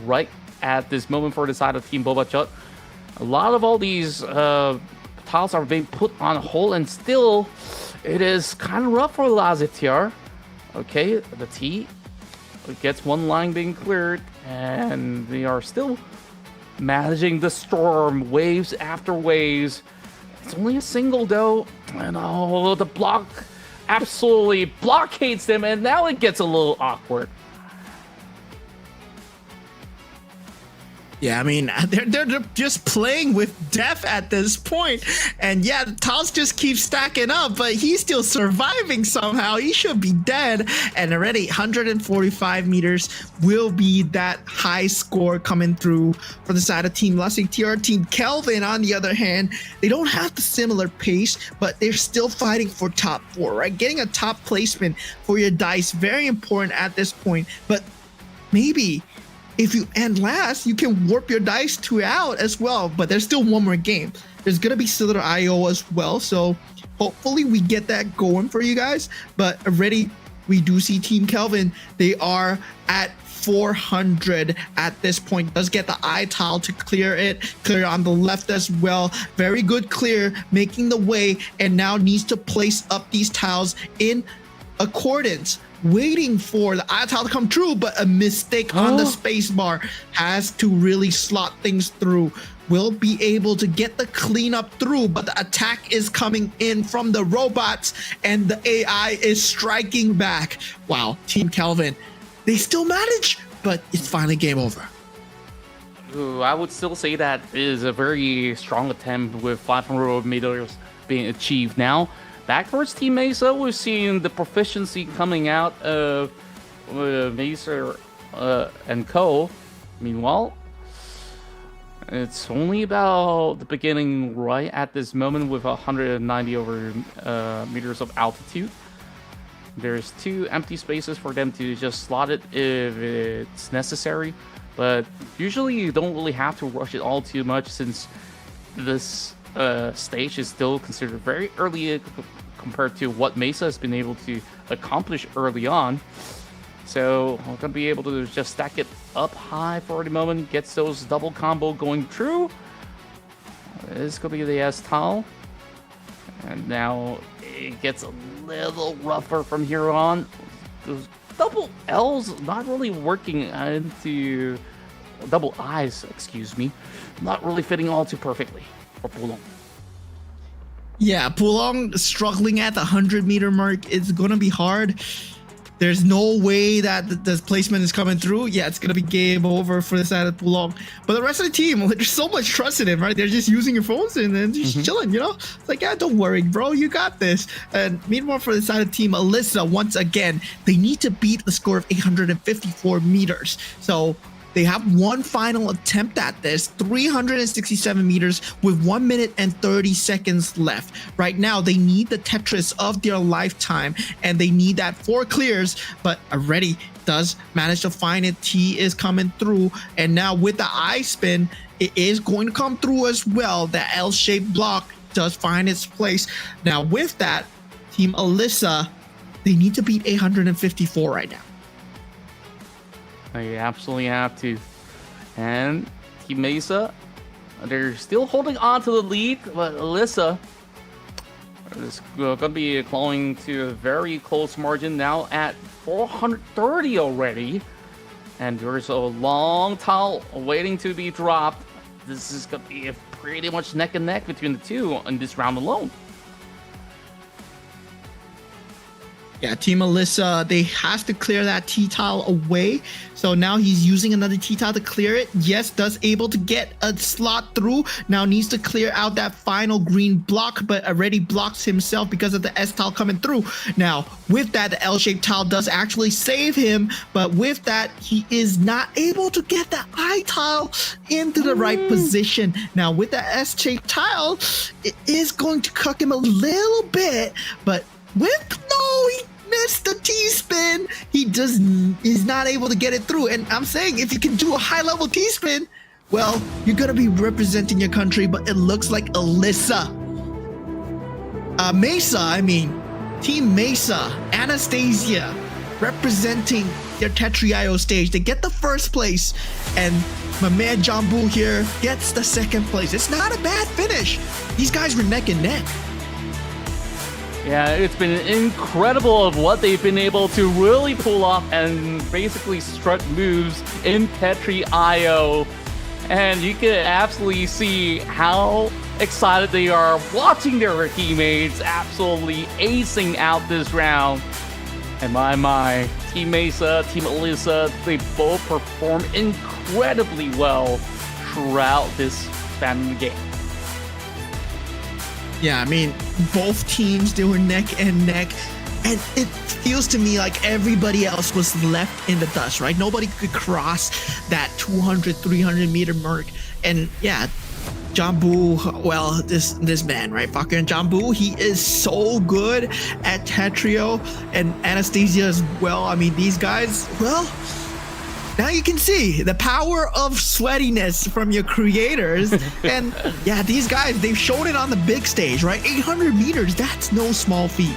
S12: right at this moment for the side of Team Bobachut. A lot of all these tiles are being put on hold, and still it is kind of rough for Lazetier. Okay, the T gets one line being cleared, and they are still managing the storm, waves after waves. It's only a single though, and oh, the block absolutely blockades them, and now it gets a little awkward.
S13: Yeah, I mean, they're just playing with death at this point. And yeah, the tiles just keep stacking up, but he's still surviving somehow. He should be dead. And already 145 meters will be that high score coming through for the side of Team Lustig. Team Kelvin, on the other hand, they don't have the similar pace, but they're still fighting for top 4, right? Getting a top placement for your dice, very important at this point. But maybe if you end last, you can warp your dice to out as well, but there's still one more game. There's gonna be Slither.io as well, so hopefully we get that going for you guys. But already we do see Team Kelvin, they are at 400 at this point. Does get the I-tile to clear it, clear on the left as well. Very good clear, making the way, and now needs to place up these tiles in accordance waiting for the eye tile to come true, but a mistake on the space bar has to really slot things through. Will be able to get the cleanup through, but the attack is coming in from the robots and the AI is striking back. Wow, Team Kelvin, they still manage, but it's finally game over.
S12: Ooh, I would still say that is a very strong attempt with 500 meters being achieved now. Back towards Team Mesa, we're seeing the proficiency coming out of Mesa and Co. Meanwhile, it's only about the beginning right at this moment with 190 over meters of altitude. There's 2 empty spaces for them to just slot it if it's necessary. But usually you don't really have to rush it all too much since this stage is still considered very early compared to what Mesa has been able to accomplish early on. So we're going to be able to just stack it up high for the moment. Gets those double combo going through. This could be the S-Tile. And now it gets a little rougher from here on. Those double L's not really working into... Double I's, excuse me. Not really fitting all too perfectly for Pulong.
S13: Yeah, Pulong struggling at the 100-meter mark. It's going to be hard. There's no way that the placement is coming through. Yeah, it's going to be game over for the side of Pulong. But the rest of the team, there's so much trust in him, right? They're just using your phones and then just chilling, you know? It's like, yeah, don't worry, bro. You got this. And meanwhile, for the side of Team Alyssa, once again, they need to beat the score of 854 meters. So they have one final attempt at this, 367 meters with 1 minute and 30 seconds left. Right now, they need the Tetris of their lifetime, and they need that 4 clears, but already does manage to find it. T is coming through, and now with the I spin, it is going to come through as well. The L-shaped block does find its place. Now with that, Team Alyssa, they need to beat 854 right now.
S12: You absolutely have to. And Team Mesa, they're still holding on to the lead, but Alyssa is going to be clawing to a very close margin now at 430 already. And there's a long towel waiting to be dropped. This is going to be pretty much neck and neck between the two in this round alone.
S13: Yeah, Team Alyssa, they have to clear that T-tile away. So now he's using another T-tile to clear it. Yes, does able to get a slot through. Now needs to clear out that final green block, but already blocks himself because of the S-tile coming through. Now, with that, the L-shaped tile does actually save him. But with that, he is not able to get the I-tile into the right position. Now, with the S-shaped tile, it is going to cuck him a little bit, but he missed the T-spin. He is not able to get it through. And I'm saying, if you can do a high-level T-spin, well, you're going to be representing your country, but it looks like Alyssa. Team Mesa, Anastasia, representing their Tetri.io stage. They get the first place, and my man Jambu here gets the second place. It's not a bad finish. These guys were neck and neck.
S12: Yeah, it's been incredible of what they've been able to really pull off and basically strut moves in Tetri.io. And you can absolutely see how excited they are watching their teammates absolutely acing out this round. And my, Team Mesa, Team Alyssa, they both perform incredibly well throughout this span of the game.
S13: Yeah, both teams, they were neck and neck. And it feels to me like everybody else was left in the dust, right? Nobody could cross that 200, 300 meter mark. And yeah, Jambu, well, this man, right? Fucking Jambu, he is so good at Tetrio, and Anastasia as well. These guys, well, now you can see the power of sweatiness from your creators. And yeah, these guys, they've shown it on the big stage, right? 800 meters, that's no small feat.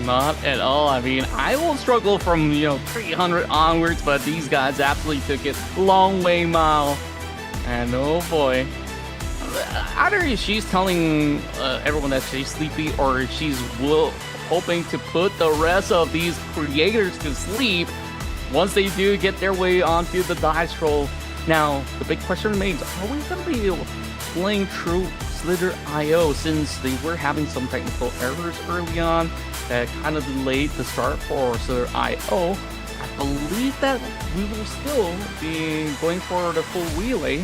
S12: Not at all. I will struggle from, 300 onwards, but these guys absolutely took it long way mile. And oh boy, either she's telling everyone that she's sleepy, or she's hoping to put the rest of these creators to sleep once they do get their way onto the dice roll. Now, the big question remains, are we going to be playing through Slither IO, since they were having some technical errors early on that kind of delayed the start for Slither IO? I believe that we will still be going for the full relay.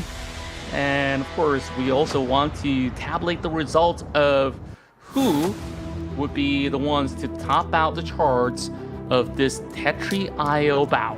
S12: And of course, we also want to tabulate the results of who would be the ones to top out the charts of this Tetri IO bout.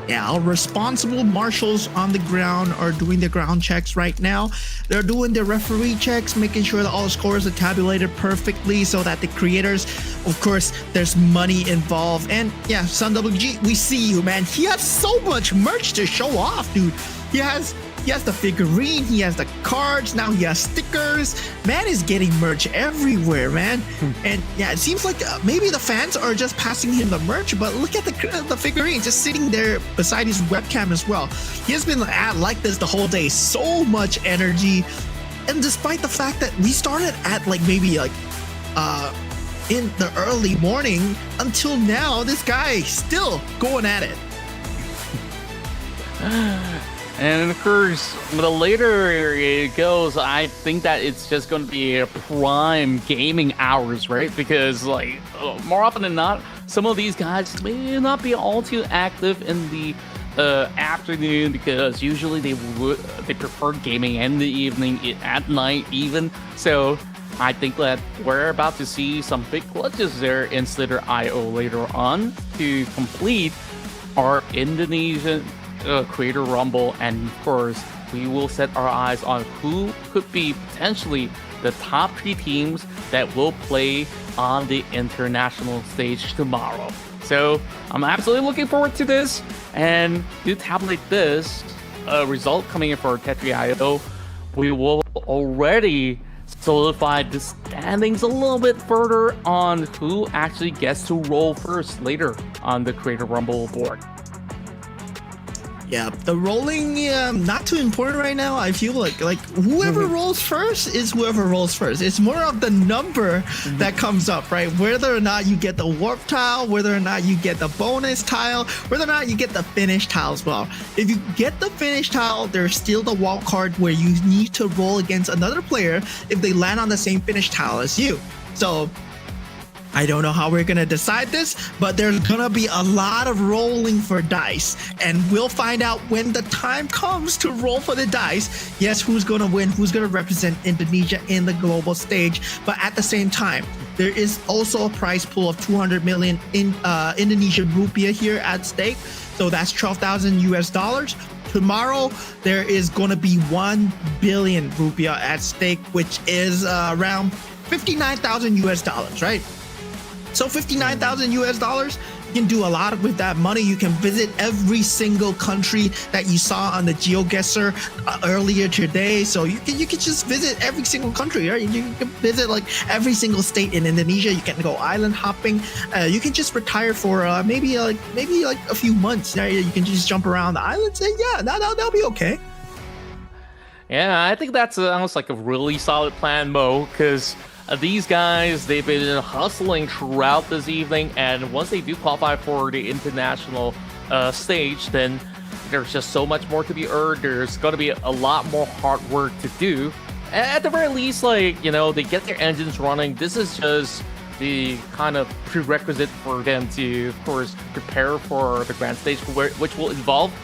S13: Yeah, our responsible marshals on the ground are doing their ground checks right now. They're doing their referee checks, making sure that all the scores are tabulated perfectly so that the creators, of course, there's money involved. And yeah, Sun WG, we see you, man. He has so much merch to show off, dude. He has the figurine, he has the cards, now he has stickers. Man is getting merch everywhere, man. And yeah, it seems like maybe the fans are just passing him the merch, but look at the figurine just sitting there beside his webcam as well. He has been like this the whole day, so much energy. And despite the fact that we started at like maybe like in the early morning, until now, this guy still going at it.
S12: And of course, the later it goes, I think that it's just going to be a prime gaming hours, right? Because like more often than not, some of these guys may not be all too active in the afternoon, because usually they prefer gaming in the evening, at night even. So I think that we're about to see some big clutches there in Slither IO later on to complete our Indonesian Creator Rumble. And of course, we will set our eyes on who could be potentially the top 3 teams that will play on the international stage tomorrow. So I'm absolutely looking forward to this, and to tabulate this result coming in for Tetri IO, we will already solidify the standings a little bit further on who actually gets to roll first later on the Creator Rumble board.
S13: Yeah, the rolling, not too important right now. I feel like whoever rolls first is whoever rolls first. It's more of the number that comes up, right? Whether or not you get the warp tile, whether or not you get the bonus tile, whether or not you get the finish tile as well. If you get the finish tile, there's still the wild card where you need to roll against another player if they land on the same finish tile as you. So I don't know how we're going to decide this, but there's going to be a lot of rolling for dice, and we'll find out when the time comes to roll for the dice. Yes, who's going to win, who's going to represent Indonesia in the global stage. But at the same time, there is also a prize pool of 200 million in Indonesian rupiah here at stake. So that's 12,000 US dollars. Tomorrow, there is going to be 1 billion rupiah at stake, which is around 59,000 US dollars, right? So 59,000 US dollars, you can do a lot with that money. You can visit every single country that you saw on the GeoGuessr earlier today. So you can just visit every single country, right? You can visit like every single state in Indonesia. You can go island hopping. You can just retire for maybe like a few months. You can just jump around the islands, and yeah, that'll be okay.
S12: Yeah, I think that's almost like a really solid plan, Mo, because these guys, they've been hustling throughout this evening, and once they do qualify for the international stage, then there's just so much more to be earned. There's going to be a lot more hard work to do. At the very least, like, you know, they get their engines running. This is just the kind of prerequisite for them to, of course, prepare for the grand stage, which will involve,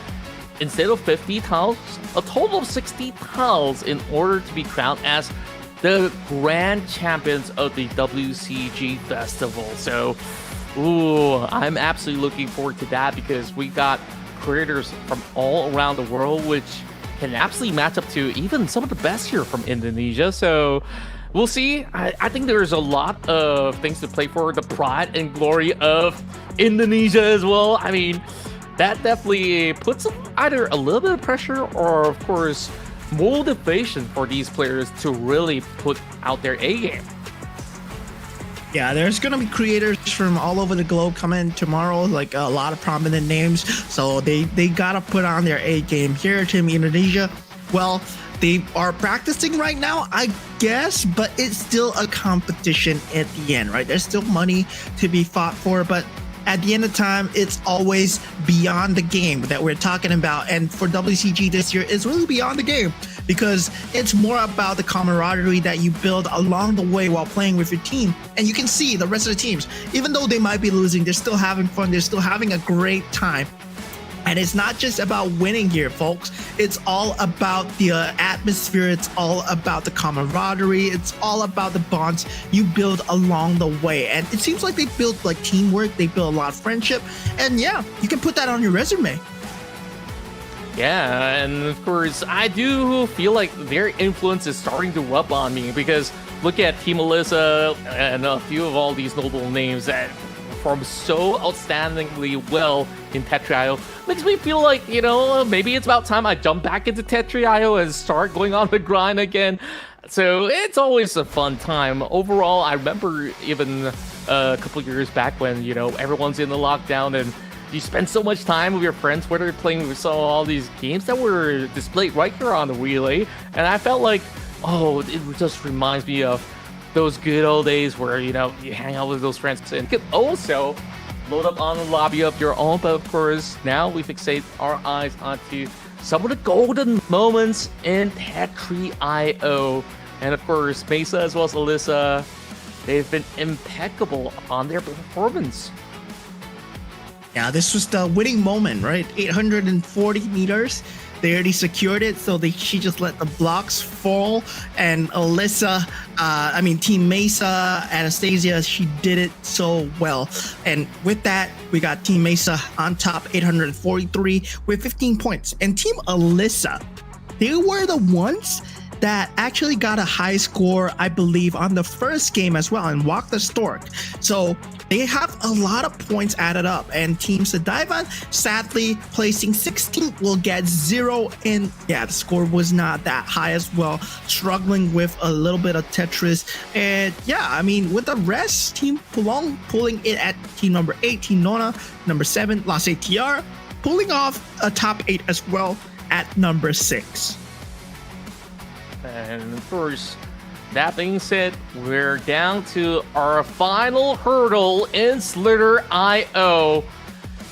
S12: instead of 50 tiles, a total of 60 tiles in order to be crowned as the grand champions of the WCG Festival. So, I'm absolutely looking forward to that, because we got creators from all around the world, which can absolutely match up to even some of the best here from Indonesia. So, we'll see. I think there's a lot of things to play for. The pride and glory of Indonesia as well. I mean, that definitely puts either a little bit of pressure or, of course, motivation for these players to really put out their A game.
S13: Yeah, there's going to be creators from all over the globe coming tomorrow, like a lot of prominent names. So they got to put on their A game. Here, Team Indonesia, well, they are practicing right now, I guess, but it's still a competition at the end, right? There's still money to be fought for, but at the end of time, it's always beyond the game that we're talking about. And for WCG this year, it's really beyond the game because it's more about the camaraderie that you build along the way while playing with your team. And you can see the rest of the teams, even though they might be losing, they're still having fun. They're still having a great time. And it's not just about winning here, folks. It's all about the atmosphere. It's all about the camaraderie. It's all about the bonds you build along the way. And it seems like they built like teamwork. They built a lot of friendship. And yeah, you can put that on your resume.
S12: Yeah, and of course, I do feel like their influence is starting to rub on me because look at Team Alyssa and a few of all these notable names that perform so outstandingly well in Tetris.io. Makes me feel like, you know, maybe it's about time I jump back into Tetris.io and start going on the grind again. So it's always a fun time. Overall, I remember even a couple years back when, you know, everyone's in the lockdown and you spend so much time with your friends, whether you're playing with all these games that were displayed right here on the relay. And I felt like, oh, it just reminds me of those good old days where, you know, you hang out with those friends. And you can also load up on the lobby of your own, but of course, now we fixate our eyes onto some of the golden moments in Tetris.io. And of course, Mesa as well as Alyssa, they've been impeccable on their performance.
S13: Yeah, this was the winning moment, right? 840 meters. They already secured it, so she just let the blocks fall. And Alyssa, Team Mesa, Anastasia, she did it so well. And with that, we got Team Mesa on top, 843 with 15 points. And Team Alyssa, they were the ones that actually got a high score, I believe, on the first game as well and walked the Stork. So they have a lot of points added up. And Team Sadivan, sadly, placing 16th, will get 0 in. Yeah, the score was not that high as well. Struggling with a little bit of Tetris. And yeah, I mean, with the rest, Team Pulong pulling it at team number 8, Team Nona, number 7, Las ATR, pulling off a top 8 as well at number 6.
S12: And of course, that being said, we're down to our final hurdle in Slither.io.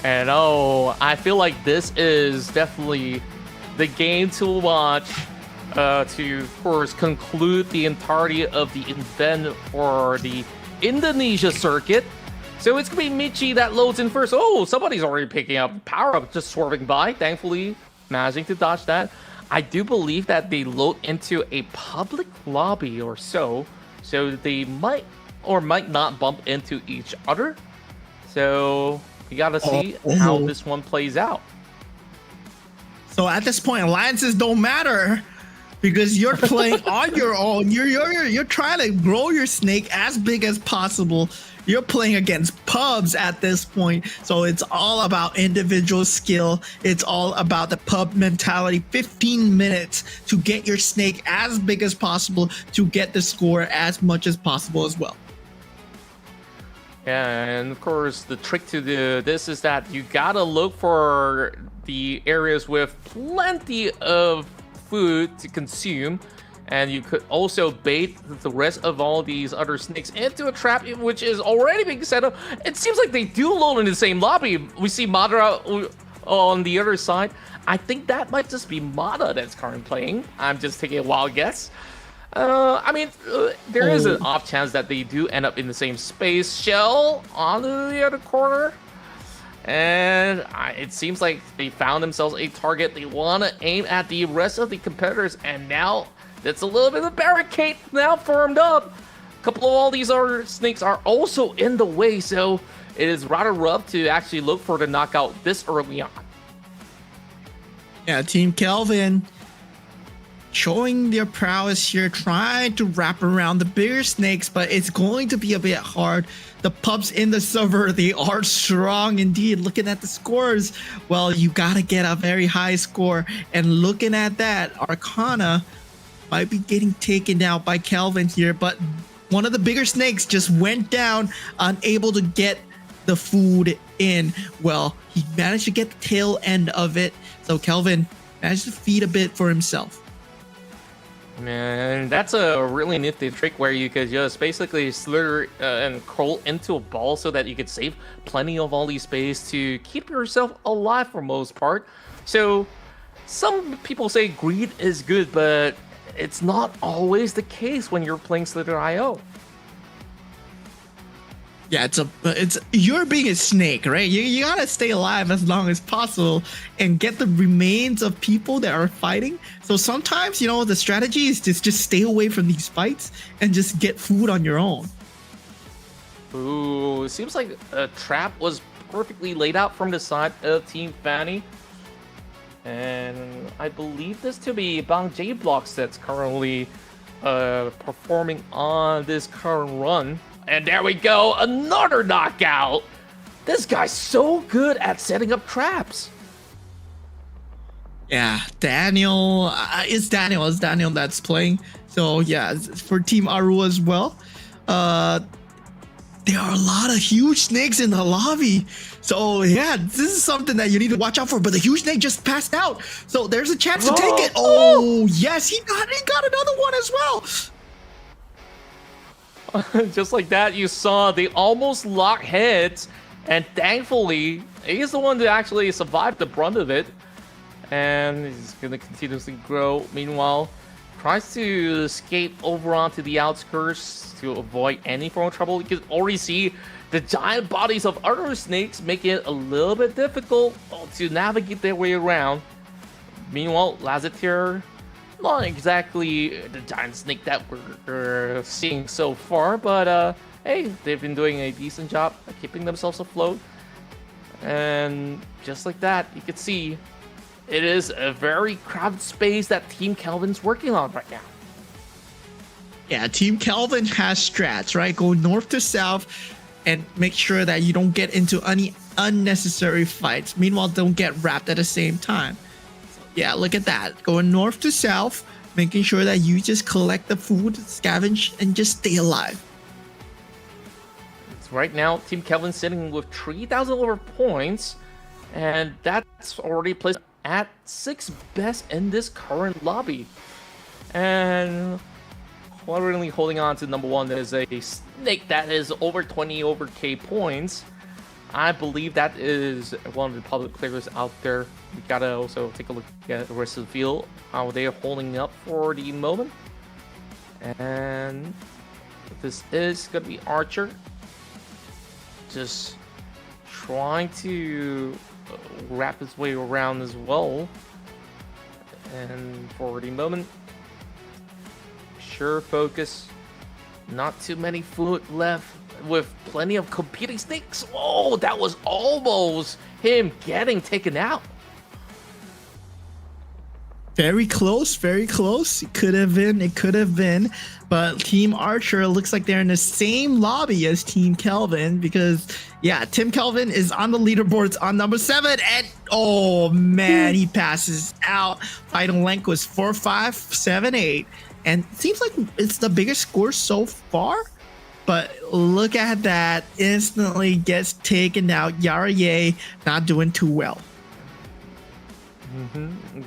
S12: And oh, I feel like this is definitely the game to watch to, of course, conclude the entirety of the event for the Indonesia circuit. So it's going to be Michi that loads in first. Oh, somebody's already picking up power up, just swerving by, thankfully managing to dodge that. I do believe that they load into a public lobby or so they might or might not bump into each other. So we gotta see how this one plays out.
S13: So at this point, alliances don't matter because you're playing on your own. You're trying to grow your snake as big as possible. You're playing against pubs at this point, so it's all about individual skill. It's all about the pub mentality. 15 minutes to get your snake as big as possible, to get the score as much as possible as well.
S12: Yeah, and of course, the trick to this is that you gotta look for the areas with plenty of food to consume. And you could also bait the rest of all these other snakes into a trap, which is already being set up. It seems like they do load in the same lobby. We see Madara on the other side. I think that might just be Mada that's currently playing. I'm just taking a wild guess. There is an off chance that they do end up in the same space. Shell on the other corner. And it seems like they found themselves a target. They want to aim at the rest of the competitors. And now that's a little bit of a barricade now formed up. A couple of all these other snakes are also in the way, so it is rather rough to actually look for the knockout this early on.
S13: Yeah, Team Kelvin showing their prowess here, trying to wrap around the bigger snakes, but it's going to be a bit hard. The pubs in the server, they are strong indeed. Looking at the scores, well, you gotta get a very high score. And looking at that, Arcana might be getting taken out by Kelvin here, but one of the bigger snakes just went down, unable to get the food in. Well, he managed to get the tail end of it, so Kelvin managed to feed a bit for himself.
S12: Man, that's a really nifty trick where you could just basically slither and crawl into a ball so that you could save plenty of volley space to keep yourself alive for most part. So some people say greed is good, but it's not always the case when you're playing Slither.io.
S13: Yeah, it's you're being a snake, right? You gotta stay alive as long as possible and get the remains of people that are fighting. So sometimes, you know, the strategy is just stay away from these fights and just get food on your own.
S12: Ooh, it seems like a trap was perfectly laid out from the side of Team Fanny. And I believe this to be Bang J Blocks that's currently performing on this current run. And there we go, another knockout. This guy's so good at setting up traps.
S13: Yeah, Daniel, it's Daniel that's playing. So yeah, for Team Aru as well. There are a lot of huge snakes in the lobby. So yeah, this is something that you need to watch out for. But the huge snake just passed out. So there's a chance to take it. Oh, yes, he got another one as well.
S12: Just like that, you saw they almost lock heads, and thankfully, he's the one that actually survived the brunt of it. And he's going to continuously grow. Meanwhile, tries to escape over onto the outskirts to avoid any form of trouble. You can already see the giant bodies of other snakes make it a little bit difficult to navigate their way around. Meanwhile, Lazatir, not exactly the giant snake that we're seeing so far, but hey, they've been doing a decent job at keeping themselves afloat. And just like that, you can see it is a very crowded space that Team Kelvin's working on right now.
S13: Yeah, Team Kelvin has strats, right? Go north to south and make sure that you don't get into any unnecessary fights. Meanwhile, don't get wrapped at the same time. Yeah, look at that. Going north to south, making sure that you just collect the food, scavenge, and just stay alive.
S12: Right now, Team Kelvin sitting with 3,000 over points, and that's already placed at 6th best in this current lobby. And currently holding on to number 1 is a snake that is over 20 over K points. I believe that is one of the public players out there. We gotta also take a look at the rest of the field, how they are holding up for the moment. And this is gonna be Archer, just trying to wrap his way around as well. And for the moment, sure focus, not too many food left with plenty of competing snakes. Oh, that was almost him getting taken out.
S13: Very close, very close. It could have been. But Team Archer looks like they're in the same lobby as Team Kelvin because, yeah, Team Kelvin is on the leaderboards on number 7. And, oh, man, he passes out. Final length was 4.578. And it seems like it's the biggest score so far. But look at that. Instantly gets taken out. Yara Ye not doing too well.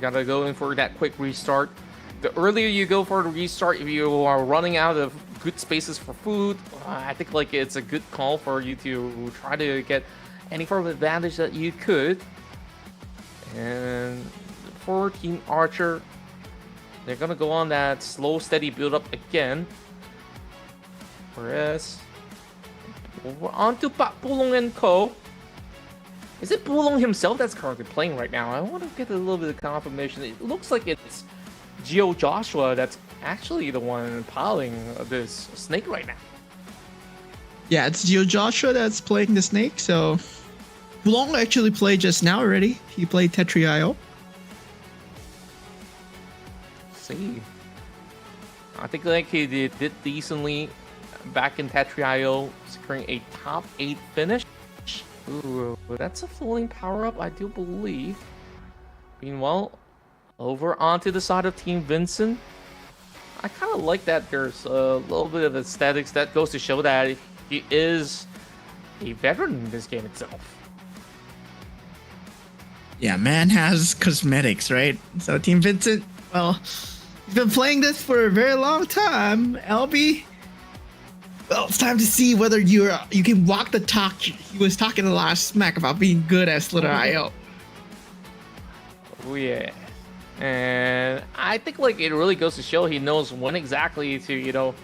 S12: Gotta go in for that quick restart. The earlier you go for the restart, if you are running out of good spaces for food, I think like it's a good call for you to try to get any form of advantage that you could. And for Team Archer, they're gonna go on that slow, steady build up again. Whereas over onto Pak Pulong and Co. Is it Pulong himself that's currently playing right now? I want to get a little bit of confirmation. It looks like it's Geo Joshua that's actually the one piloting this snake right now.
S13: Yeah, it's Geo Joshua that's playing the snake. So Pulong actually played just now already. He played Tetri.io.
S12: See, I think like he did decently back in Tetri.io, securing a top 8 finish. Ooh, that's a floating power-up, I do believe. Meanwhile, over onto the side of Team Vincent, I kind of like that there's a little bit of aesthetics that goes to show that he is a veteran in this game itself.
S13: Yeah, man has cosmetics, right? So Team Vincent, well, He's been playing this for a very long time. LB, well, it's time to see whether you can walk the talk. He was talking a lot of smack about being good at Slither.io.
S12: Oh yeah. And I think like it really goes to show he knows when exactly to, you know,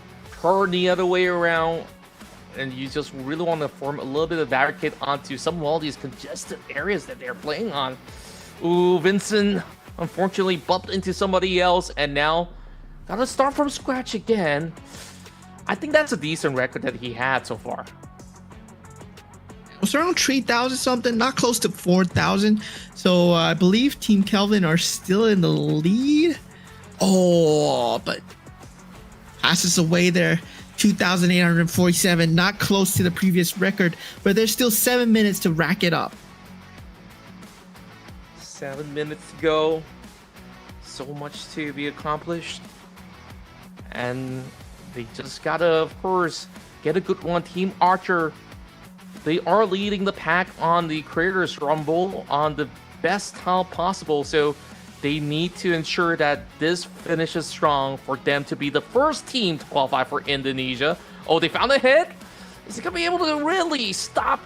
S12: turn the other way around. And you just really want to form a little bit of barricade onto some of all these congested areas that they're playing on. Ooh, Vincent unfortunately bumped into somebody else and now gotta start from scratch again. I think that's a decent record that he had so far.
S13: It was around 3,000 something, not close to 4,000. So I believe Team Kelvin are still in the lead. Oh, but passes away there. 2,847, not close to the previous record, but there's still 7 minutes to rack it up.
S12: 7 minutes to go. So much to be accomplished. And they just gotta, of course, get a good one. Team Archer, they are leading the pack on the Creators Rumble on the best tile possible. So they need to ensure that this finishes strong for them to be the first team to qualify for Indonesia. Oh, they found a hit? Is he going to be able to really stop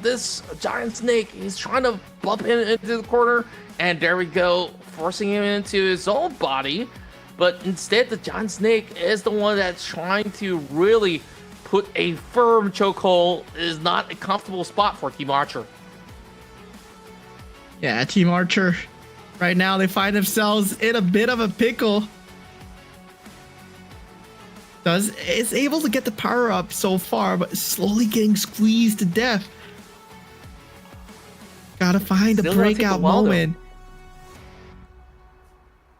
S12: this giant snake? He's trying to bump him into the corner. And there we go, forcing him into his own body. But instead, the giant snake is the one that's trying to really put a firm chokehold. It is not a comfortable spot for Team Archer.
S13: Yeah, Team Archer. Right now, they find themselves in a bit of a pickle. It's able to get the power up so far, but slowly getting squeezed to death. Gotta find the breakout moment.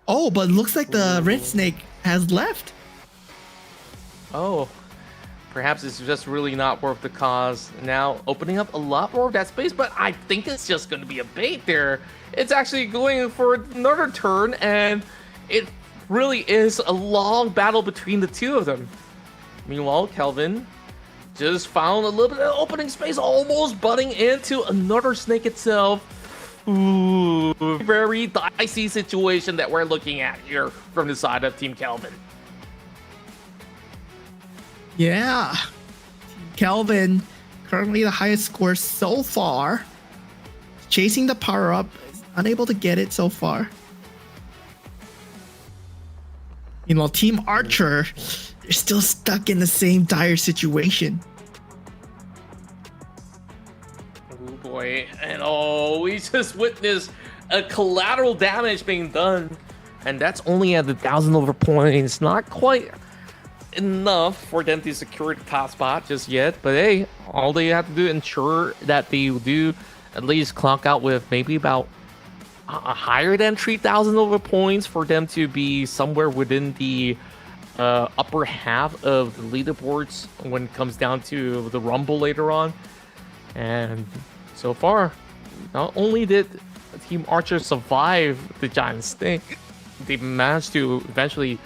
S13: Oh, but it looks like the red snake has left.
S12: Oh, perhaps it's just really not worth the cause. Now opening up a lot more of that space, but I think it's just going to be a bait there. It's actually going for another turn, and it really is a long battle between the two of them. Meanwhile, Kelvin just found a little bit of opening space, almost butting into another snake itself. Ooh, very dicey situation that we're looking at here from the side of Team Kelvin.
S13: Yeah. Kelvin, currently the highest score so far. Chasing the power up, unable to get it so far. You know, Team Archer, they're still stuck in the same dire situation.
S12: Oh boy, and oh, we just witnessed a collateral damage being done. And that's only at the 1,000 over points. Not quite enough for them to secure the top spot just yet. But hey, all they have to do ensure that they do at least clock out with maybe about higher than 3,000 over points for them to be somewhere within the upper half of the leaderboards when it comes down to the Rumble later on. And so far, not only did Team Archer survive the giant snake, they managed to eventually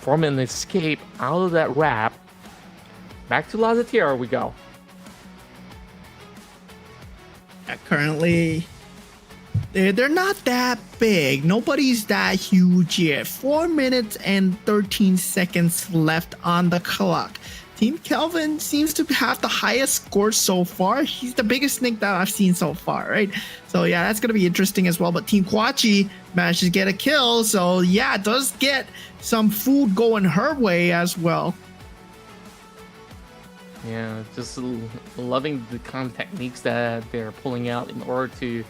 S12: form an escape out of that wrap. Back to Lazatir we go.
S13: Currently, they're not that big. Nobody's that huge yet. 4 minutes and 13 seconds left on the clock. Team Kelvin seems to have the highest score so far. He's the biggest snake that I've seen so far, right? So yeah, that's going to be interesting as well. But Team Kwachi managed to get a kill. So yeah, it does get some food going her way as well.
S12: Yeah, just loving the kind of techniques that they're pulling out in order to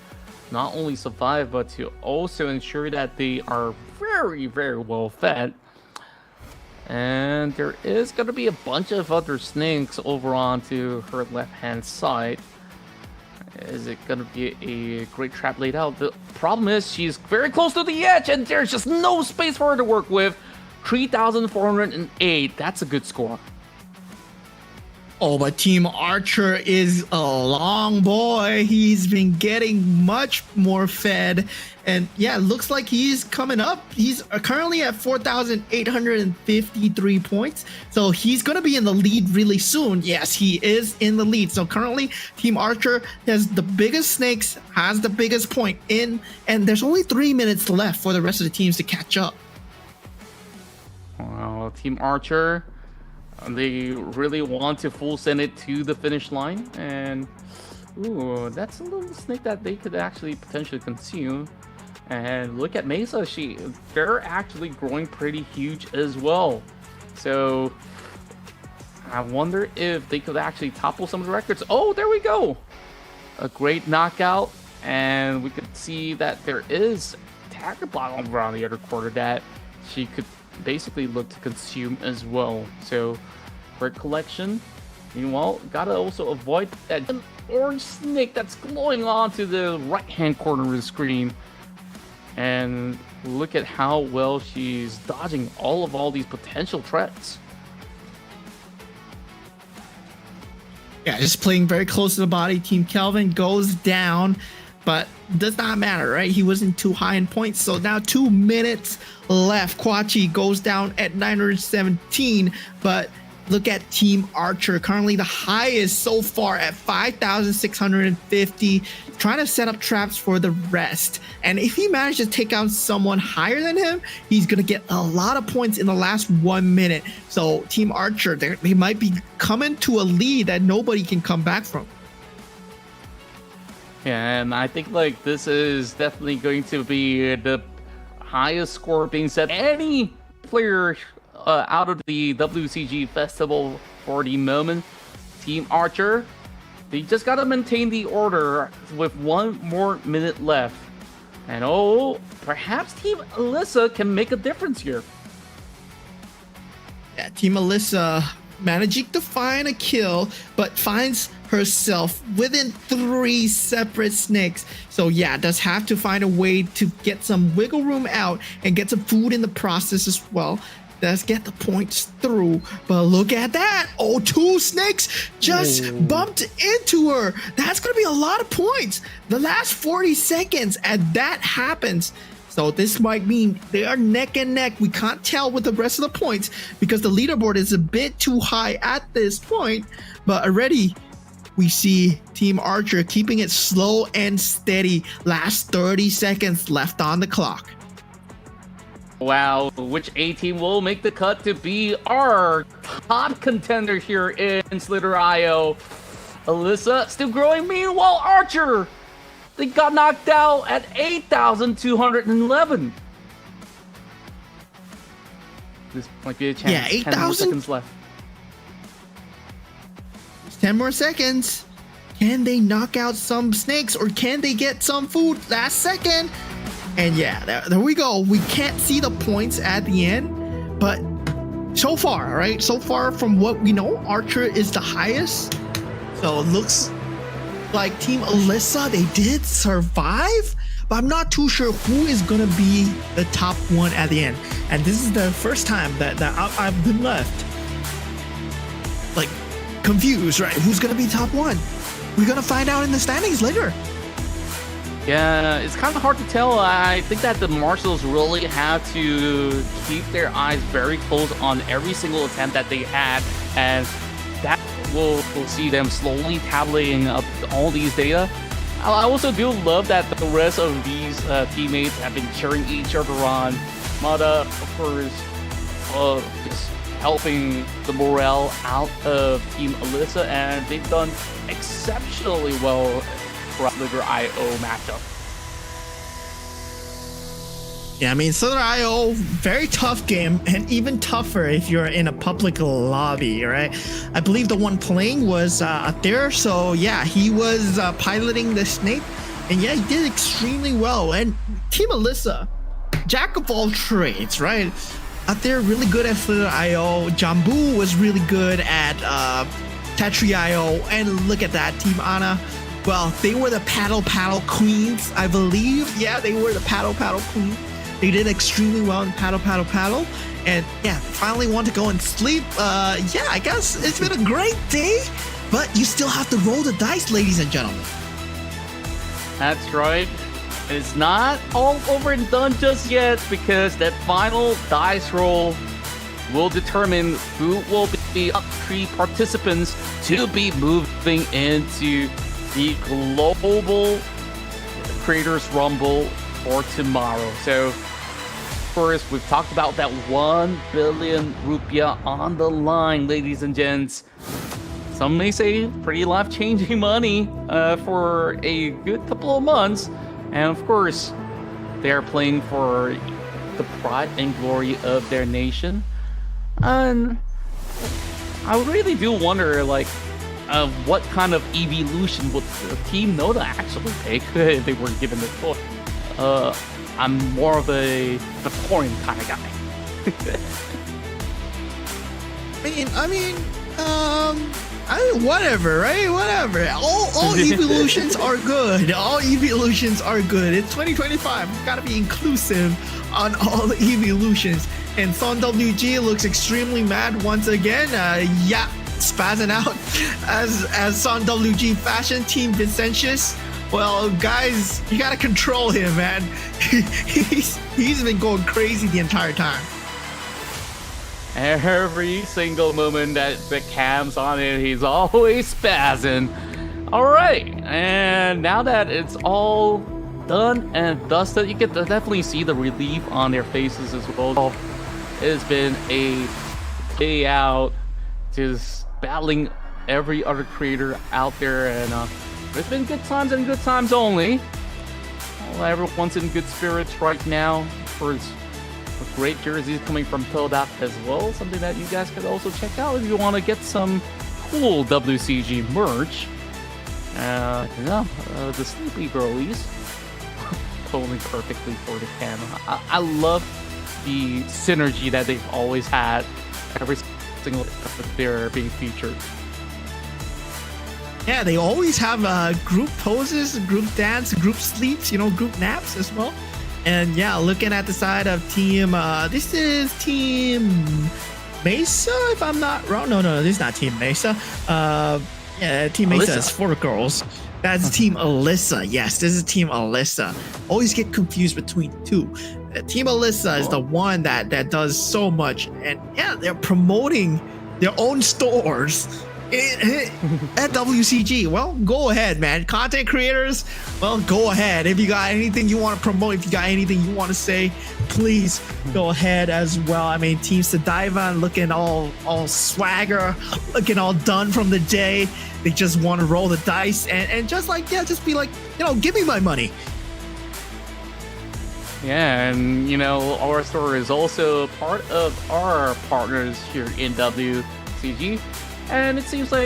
S12: not only survive, but to also ensure that they are very, very well fed. And there is going to be a bunch of other snakes over onto her left-hand side. Is it going to be a great trap laid out? The problem is she's very close to the edge, and there's just no space for her to work with. 3,408, that's a good score.
S13: Oh, but Team Archer is a long boy. He's been getting much more fed. And yeah, looks like he's coming up. He's currently at 4,853 points. So he's going to be in the lead really soon. Yes, he is in the lead. So currently, Team Archer has the biggest snakes, has the biggest point in. And there's only 3 minutes left for the rest of the teams to catch up.
S12: Well, Team Archer, they really want to full send it to the finish line, and ooh, that's a little snake that they could actually potentially consume. And look at Mesa, they're actually growing pretty huge as well. So I wonder if they could actually topple some of the records. Oh, there we go. A great knockout, and we could see that there is Tagger Bottom around the other quarter that she could basically look to consume as well. So great collection. Meanwhile, gotta also avoid that orange snake that's glowing onto the right-hand corner of the screen. And look at how well she's dodging all these potential threats.
S13: Yeah, just playing very close to the body. Team Kelvin goes down, but does not matter, right? He wasn't too high in points. So now 2 minutes left. Kwachi goes down at 917, but look at Team Archer, currently the highest so far at 5,650, trying to set up traps for the rest. And if he manages to take out someone higher than him, he's going to get a lot of points in the last 1 minute. So Team Archer, they might be coming to a lead that nobody can come back from.
S12: Yeah, and I think like this is definitely going to be the highest score being set any player out of the WCG Festival for the moment. Team Archer, they just gotta maintain the order with 1 more minute left. And oh, perhaps Team Alyssa can make a difference here.
S13: Yeah, Team Alyssa managing to find a kill, but finds herself within 3 separate snakes. So yeah, does have to find a way to get some wiggle room out and get some food in the process as well. Let's get the points through, but look at that. Oh, 2 snakes just bumped into her. That's gonna be a lot of points. The last 40 seconds and that happens. So this might mean they are neck and neck. We can't tell with the rest of the points because the leaderboard is a bit too high at this point, but already we see Team Archer keeping it slow and steady. Last 30 seconds left on the clock.
S12: Wow, which A team will make the cut to be our top contender here in Slither.io? Alyssa still growing. Meanwhile, Archer, they got knocked out at 8,211. This might be a chance.
S13: Yeah,
S12: 10 more
S13: 8,000
S12: seconds left.
S13: 10 more seconds. Can they knock out some snakes or can they get some food last second? And yeah, there we go. We can't see the points at the end, but so far, right? So far from what we know, Archer is the highest. So it looks like Team Alyssa, they did survive, but I'm not too sure who is gonna be the top one at the end. And this is the first time that I've been left like confused, right? Who's gonna be top one? We're gonna find out in the standings later.
S12: Yeah, it's kind of hard to tell. I think that the Marshals really have to keep their eyes very close on every single attempt that they had, and that will see them slowly tabulating up all these data. I also do love that the rest of these teammates have been cheering each other on. Mada, of course, just helping the morale out of Team Alyssa, and they've done exceptionally well throughout the Slither.io matchup.
S13: Yeah, I mean, Slither.io, very tough game, and even tougher if you're in a public lobby, right? I believe the one playing was there, so yeah, he was piloting the snake, and yeah, he did extremely well. And Team Alyssa, jack of all trades, right? Out there, really good at Slither.io. Jambu was really good at Tetri.io, and look at that, Team Ana. Well, they were the paddle queens, I believe. Yeah, they were the paddle queens. They did extremely well in paddle. And yeah, finally want to go and sleep. Yeah, I guess it's been a great day, but you still have to roll the dice, ladies and gentlemen.
S12: That's right. It's not all over and done just yet, because that final dice roll will determine who will be the top 3 participants to be moving into the Global Creators Rumble for tomorrow. So course, we've talked about that 1 billion rupiah on the line, ladies and gents. Some may say pretty life-changing money for a good couple of months. And of course, they are playing for the pride and glory of their nation. And I really do wonder, like, what kind of evolution would Team Noda actually take if they were given the choice. I'm more of a Victorian kind of guy.
S13: I mean, whatever, right? Whatever. All evolutions are good. All evolutions are good. It's 2025. We've got to be inclusive on all the evolutions. And Son WG looks extremely mad once again. Yeah, spazzing out as Son WG fashion team Vincentius. Well, guys, you gotta control him, man. He's been going crazy the entire time.
S12: Every single moment that the cam's on it, he's always spazzing. All right, and now that it's all done and dusted, you can definitely see the relief on their faces as well. It's been a day out, just battling every other creator out there, and there's been good times and good times only. Well, everyone's in good spirits right now. For great jerseys coming from Todak as well. Something that you guys could also check out if you want to get some cool WCG merch. The Sleepy Girlies. Totally perfectly for the camera. I love the synergy that they've always had every single time they're being featured.
S13: Yeah, they always have group poses, group dance, group sleeps, group naps as well. And yeah, looking at the side of team, this is Team Mesa, if I'm not wrong. No, this is not Team Mesa. Yeah, Team Mesa is 4 girls. That's Team Alyssa. Yes, this is Team Alyssa. Always get confused between two. Team Alyssa is the one that does so much. And yeah, they're promoting their own stores at WCG. Well, go ahead, man. Content creators, well, go ahead. If you got anything you want to promote, if you got anything you want to say, please go ahead as well. I mean, Team Sadivan looking all swagger, looking all done from the day. They just want to roll the dice and just like, yeah, just be like, give me my money.
S12: Yeah, and our store is also part of our partners here in WCG. And it seems like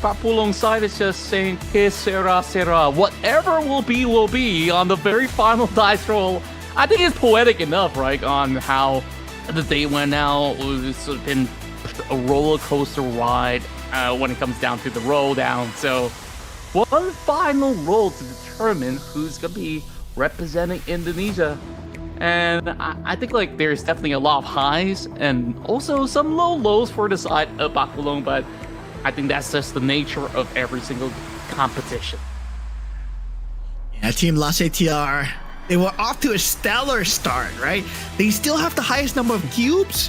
S12: Papulong's side is just saying, que sera, sera. Whatever will be on the very final dice roll. I think it's poetic enough, right, on how the day went out. It's been a roller coaster ride when it comes down to the roll down. So one final roll to determine who's going to be representing Indonesia. And I think like there's definitely a lot of highs and also some low lows for the side of Bakulong, but I think that's just the nature of every single competition.
S13: Yeah, Team Lasse TR, they were off to a stellar start, right? They still have the highest number of cubes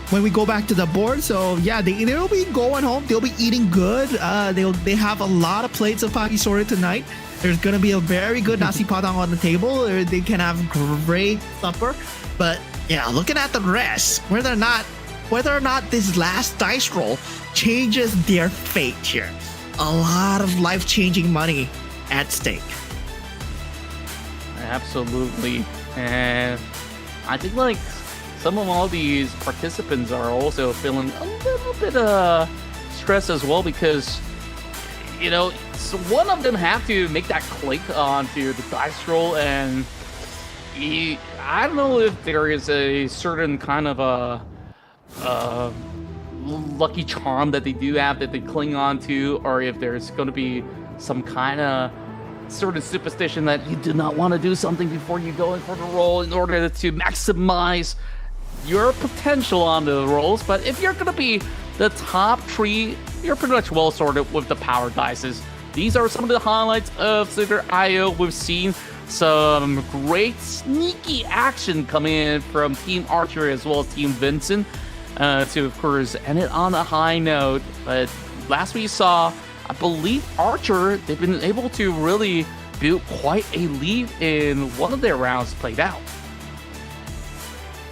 S13: when we go back to the board. So yeah, they'll be going home. They'll be eating good. They have a lot of plates of pagi sore tonight. There's gonna be a very good nasi padang on the table. They can have great supper. But yeah, looking at the rest, whether or not this last dice roll changes their fate here. A lot of life-changing money at stake.
S12: Absolutely. And I think like some of all these participants are also feeling a little bit of stress as well, because so one of them have to make that click onto the dice roll, and I don't know if there is a certain kind of a lucky charm that they do have that they cling on to, or if there's going to be some kind of certain superstition that you do not want to do something before you go in for the roll in order to maximize your potential on the rolls. But if you're going to be the top 3, you're pretty much well sorted with the power dices. These are some of the highlights of Super IO. We've seen some great sneaky action coming in from Team Archer as well as Team Vincent to, of course, end it on a high note. But last we saw, I believe Archer, they've been able to really build quite a lead in one of their rounds played out.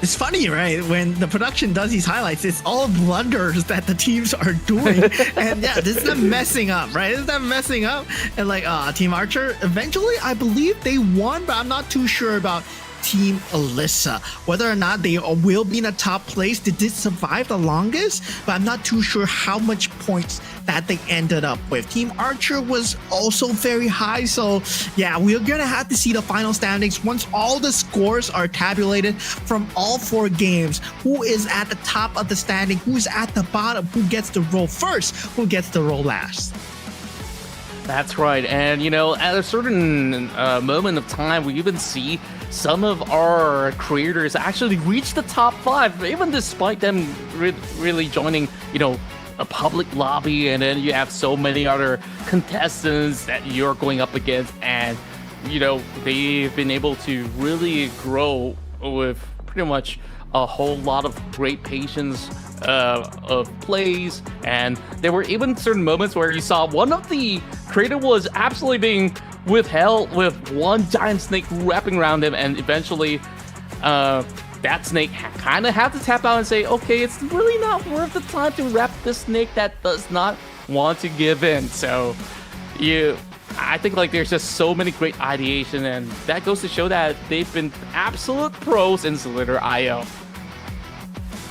S13: It's funny, right? When the production does these highlights, it's all blunders that the teams are doing. And yeah, this is them messing up, right? This is them messing up. And like, Team Archer, eventually, I believe they won, but I'm not too sure about Team Alyssa. Whether or not they will be in a top place, they did survive the longest, but I'm not too sure how much points that they ended up with. Team Archer was also very high, so yeah, we're gonna have to see the final standings once all the scores are tabulated from all 4 games. Who is at the top of the standing, who's at the bottom, who gets to roll first, who gets to roll last.
S12: That's right, and you know, at a certain moment of time, we even see some of our creators actually reach the top 5, even despite them really joining, you know, a public lobby, and then you have so many other contestants that you're going up against, and you know, they've been able to really grow with pretty much a whole lot of great patience of plays. And there were even certain moments where you saw one of the creator was absolutely being withheld with one giant snake wrapping around him, and eventually that snake kind of had to tap out and say, okay, it's really not worth the time to wrap this snake that does not want to give in. So I think like there's just so many great ideation, and that goes to show that they've been absolute pros in Slither.io.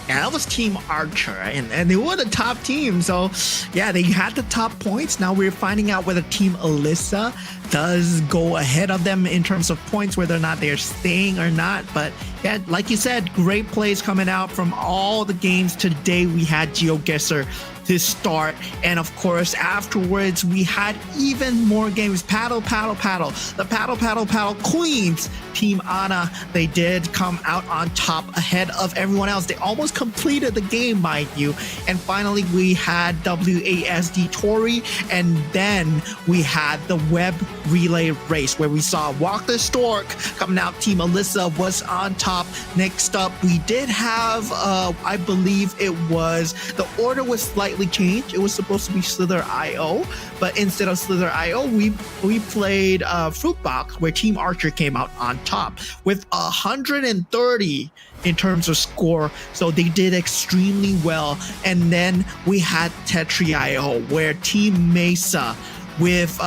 S13: Yeah, that was Team Archer, and they were the top team. So yeah, they had the top points. Now we're finding out whether Team Alyssa does go ahead of them in terms of points, whether or not they're staying or not. But yeah, like you said, great plays coming out from all the games today. We had GeoGuessr to start, and of course afterwards we had even more games. Paddle the paddle queens, Team Anna, they did come out on top ahead of everyone else. They almost completed the game, mind you. And finally we had WASD Tori, and then we had the web relay race where we saw Walk the Stork coming out. Team Alyssa was on top. Next up we did have I believe it was, the order was slightly changed. It was supposed to be Slither.io, but instead of Slither.io, we played Fruitbox, where Team Archer came out on top with 130 in terms of score. So they did extremely well. And then we had Tetri.io, where Team Mesa with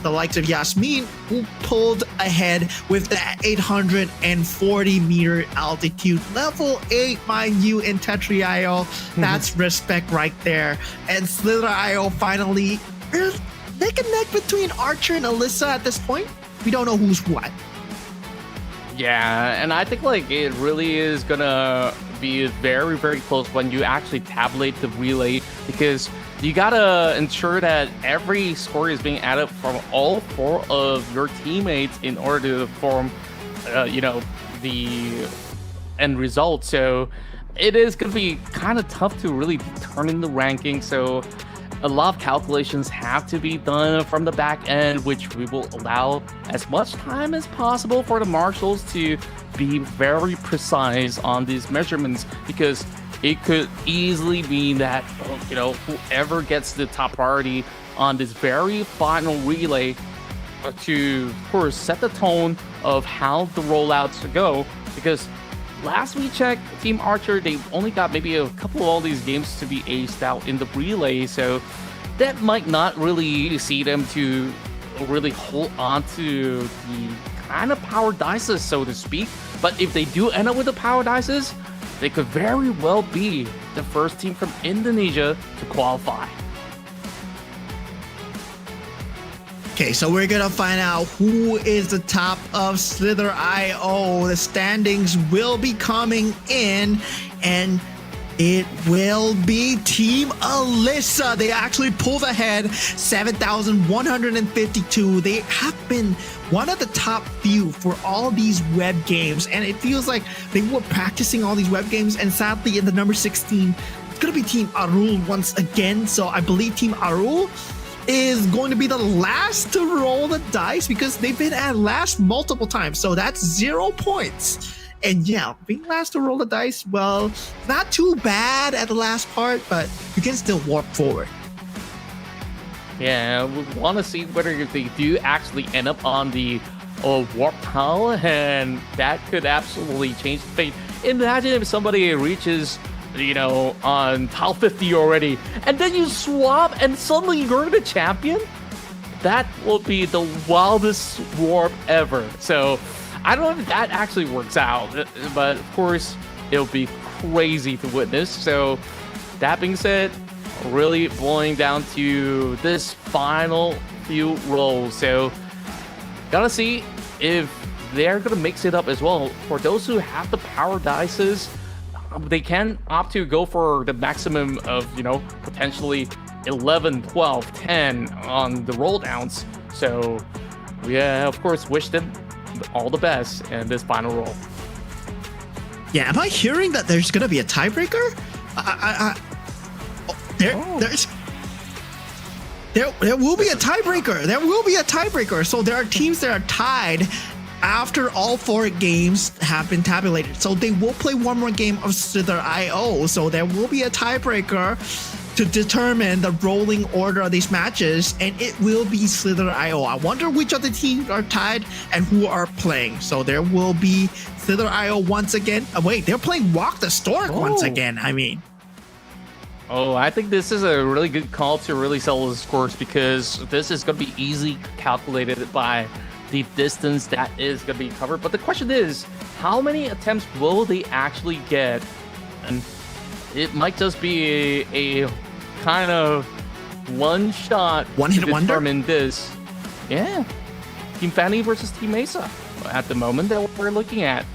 S13: the likes of Yasmin, who pulled ahead with the 840 meter altitude, level 8, mind you, in Tetri.io. That's respect right there. And Slither.io finally, neck and neck between Archer and Alyssa at this point. We don't know who's what.
S12: Yeah, and I think like it really is gonna be very, very close when you actually tabulate the relay, because you gotta ensure that every score is being added from all 4 of your teammates in order to form, you know, the end result. So it is gonna be kind of tough to really determine the ranking. So a lot of calculations have to be done from the back end, which we will allow as much time as possible for the marshals to be very precise on these measurements, because it could easily mean that, you know, whoever gets the top priority on this very final relay to, of course, set the tone of how the rollouts go. Because last we checked, Team Archer, they only got maybe a couple of all these games to be aced out in the relay, so that might not really see them to really hold on to the kind of power dices, so to speak. But if they do end up with the power dices, they could very well be the first team from Indonesia to qualify.
S13: Okay, so we're gonna find out who is the top of Slither.io. The standings will be coming in, and it will be Team Alyssa. They actually pulled ahead 7,152. They have been one of the top few for all these web games, and it feels like they were practicing all these web games. And sadly, in the number 16, it's gonna be Team Arul once again. So I believe Team Arul is going to be the last to roll the dice, because they've been at last multiple times. So that's 0 points. And yeah, being last to roll the dice, well, not too bad at the last part, but you can still walk forward.
S12: Yeah, we want to see whether they do actually end up on the warp tunnel, and that could absolutely change the fate. imagine if somebody reaches, on top 50 already, and then you swap and suddenly you're the champion? That will be the wildest warp ever. So I don't know if that actually works out, but of course it'll be crazy to witness. So that being said, really boiling down to this final few rolls. So gotta see if they're gonna mix it up as well. For those who have the power dices, they can opt to go for the maximum of, potentially 11, 12, 10 on the roll downs. So we, of course, wish them all the best in this final roll.
S13: Yeah, am I hearing that there's gonna be a tiebreaker? There will be a tiebreaker. There will be a tiebreaker. So there are teams that are tied after all 4 games have been tabulated. So they will play one more game of Slither.io. So there will be a tiebreaker to determine the rolling order of these matches, and it will be Slither.io. I wonder which of the teams are tied and who are playing. So there will be Slither.io once again. Wait, they're playing Walk the Stork once again.
S12: I think this is a really good call to really sell the scores, because this is going to be easily calculated by the distance that is going to be covered. But the question is, how many attempts will they actually get? And it might just be a kind of one shot
S13: one hit wonder.
S12: Determine this. Yeah, Team Fanny versus Team Mesa at the moment that we're looking at.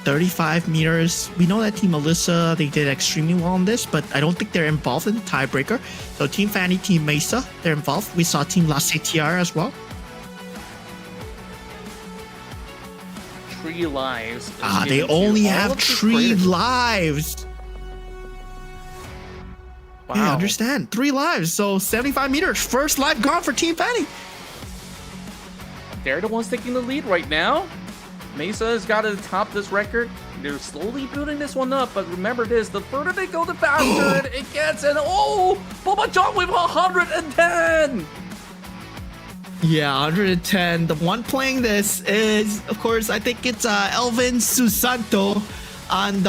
S13: 35 meters. We know that Team Alyssa, they did extremely well on this, but I don't think they're involved in the tiebreaker. So Team Fanny, Team Mesa, they're involved. We saw Team La CTR as well.
S12: 3 lives.
S13: They only have 3 lives.
S12: Wow.
S13: Yeah, I understand. 3 lives. So 75 meters. First life gone for Team Fanny.
S12: They're the ones taking the lead right now. Mesa has got to top this record. They're slowly building this one up, but remember this, the further they go, the faster it gets. And Boba John with 110.
S13: Yeah, 110. The one playing this is, of course, I think it's Elvin Susanto on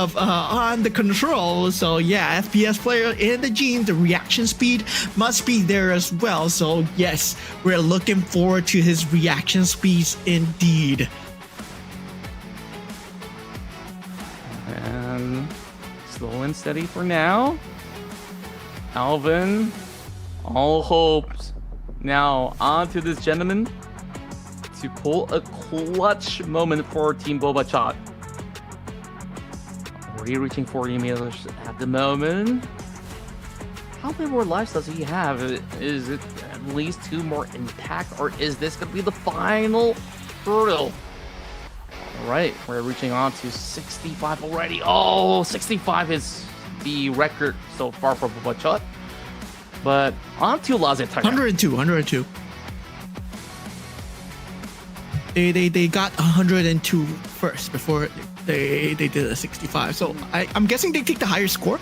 S13: the control. So yeah, FPS player in the gene, the reaction speed must be there as well. So yes, we're looking forward to his reaction speeds indeed.
S12: And slow and steady for now. Alvin, all hopes now onto this gentleman to pull a clutch moment for Team Boba Chat. Already reaching 40 meters at the moment. How many more lives does he have? Is it at least 2 more intact, or is this going to be the final hurdle? All right, we're reaching on to 65 already. 65 is the record so far for Boba Chat. But on to Lazet.
S13: 102. They got 102 first before they did a 65. So I'm guessing they take the higher score.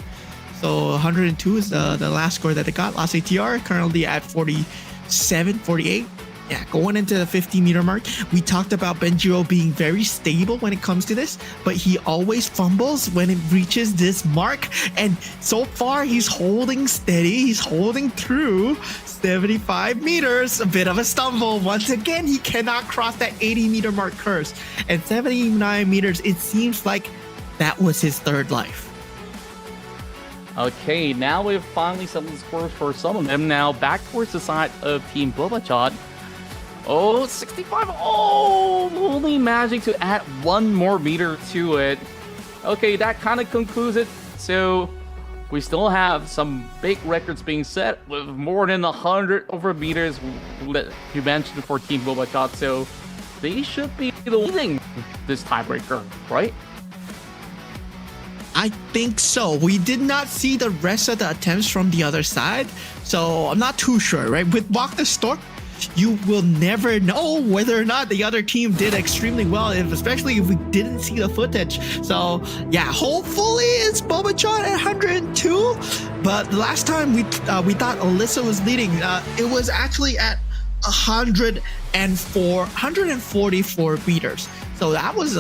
S13: So 102 is the last score that they got. Last ATR currently at 47, 48. Yeah, going into the 50-meter mark. We talked about Benjiro being very stable when it comes to this, but he always fumbles when it reaches this mark. And so far, he's holding steady. He's holding through 75 meters. A bit of a stumble. Once again, he cannot cross that 80-meter mark curse. And 79 meters, it seems like that was his 3rd life.
S12: Okay, now we've finally settled the scores for some of them. Now back towards the side of Team Boba Chat. 65. Only managing to add 1 more meter to it. Okay, that kind of concludes it. So we still have some big records being set with more than 100 over meters that you mentioned for Team Boba Chat. So they should be leading this tiebreaker, right?
S13: I think so. We did not see the rest of the attempts from the other side, so I'm not too sure, right? With Walk the Stork, you will never know whether or not the other team did extremely well, especially if we didn't see the footage. So yeah, hopefully it's Boba Chat at 102. But the last time we thought Alyssa was leading, it was actually at 144 meters. So that was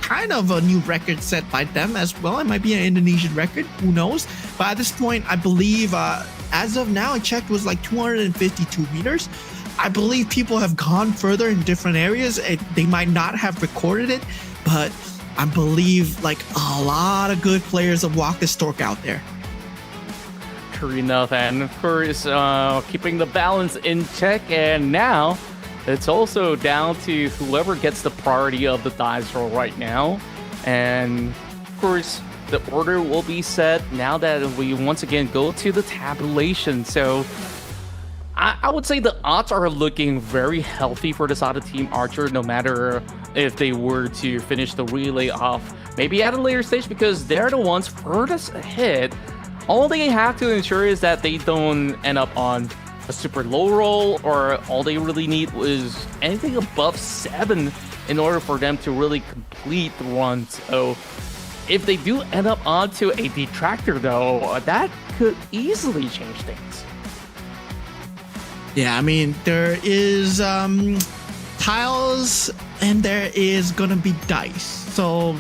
S13: kind of a new record set by them as well. It might be an Indonesian record, who knows? But at this point, I believe as of now, I checked, was like 252 meters. I believe people have gone further in different areas. They might not have recorded it, but I believe like a lot of good players have walked the stork out there.
S12: True enough, and of course, keeping the balance in check, and now it's also down to whoever gets the priority of the dice roll right now. And of course, the order will be set now that we once again go to the tabulation. So I would say the odds are looking very healthy for the side of Team Archer, no matter if they were to finish the relay off maybe at a later stage, because they're the ones furthest ahead. All they have to ensure is that they don't end up on a super low roll, or all they really need is anything above 7 in order for them to really complete the run. So if they do end up onto a detractor though, that could easily change things.
S13: Yeah, I mean, there is tiles and there is gonna be dice. So,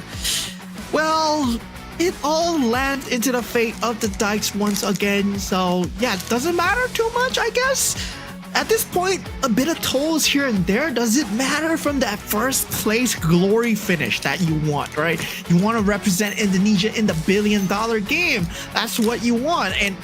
S13: well, it all lands into the fate of the dice once again. So yeah, it doesn't matter too much, I guess. At this point, a bit of tolls here and there doesn't matter from that first place glory finish that you want, right? You want to represent Indonesia in the $1 billion game. That's what you want. And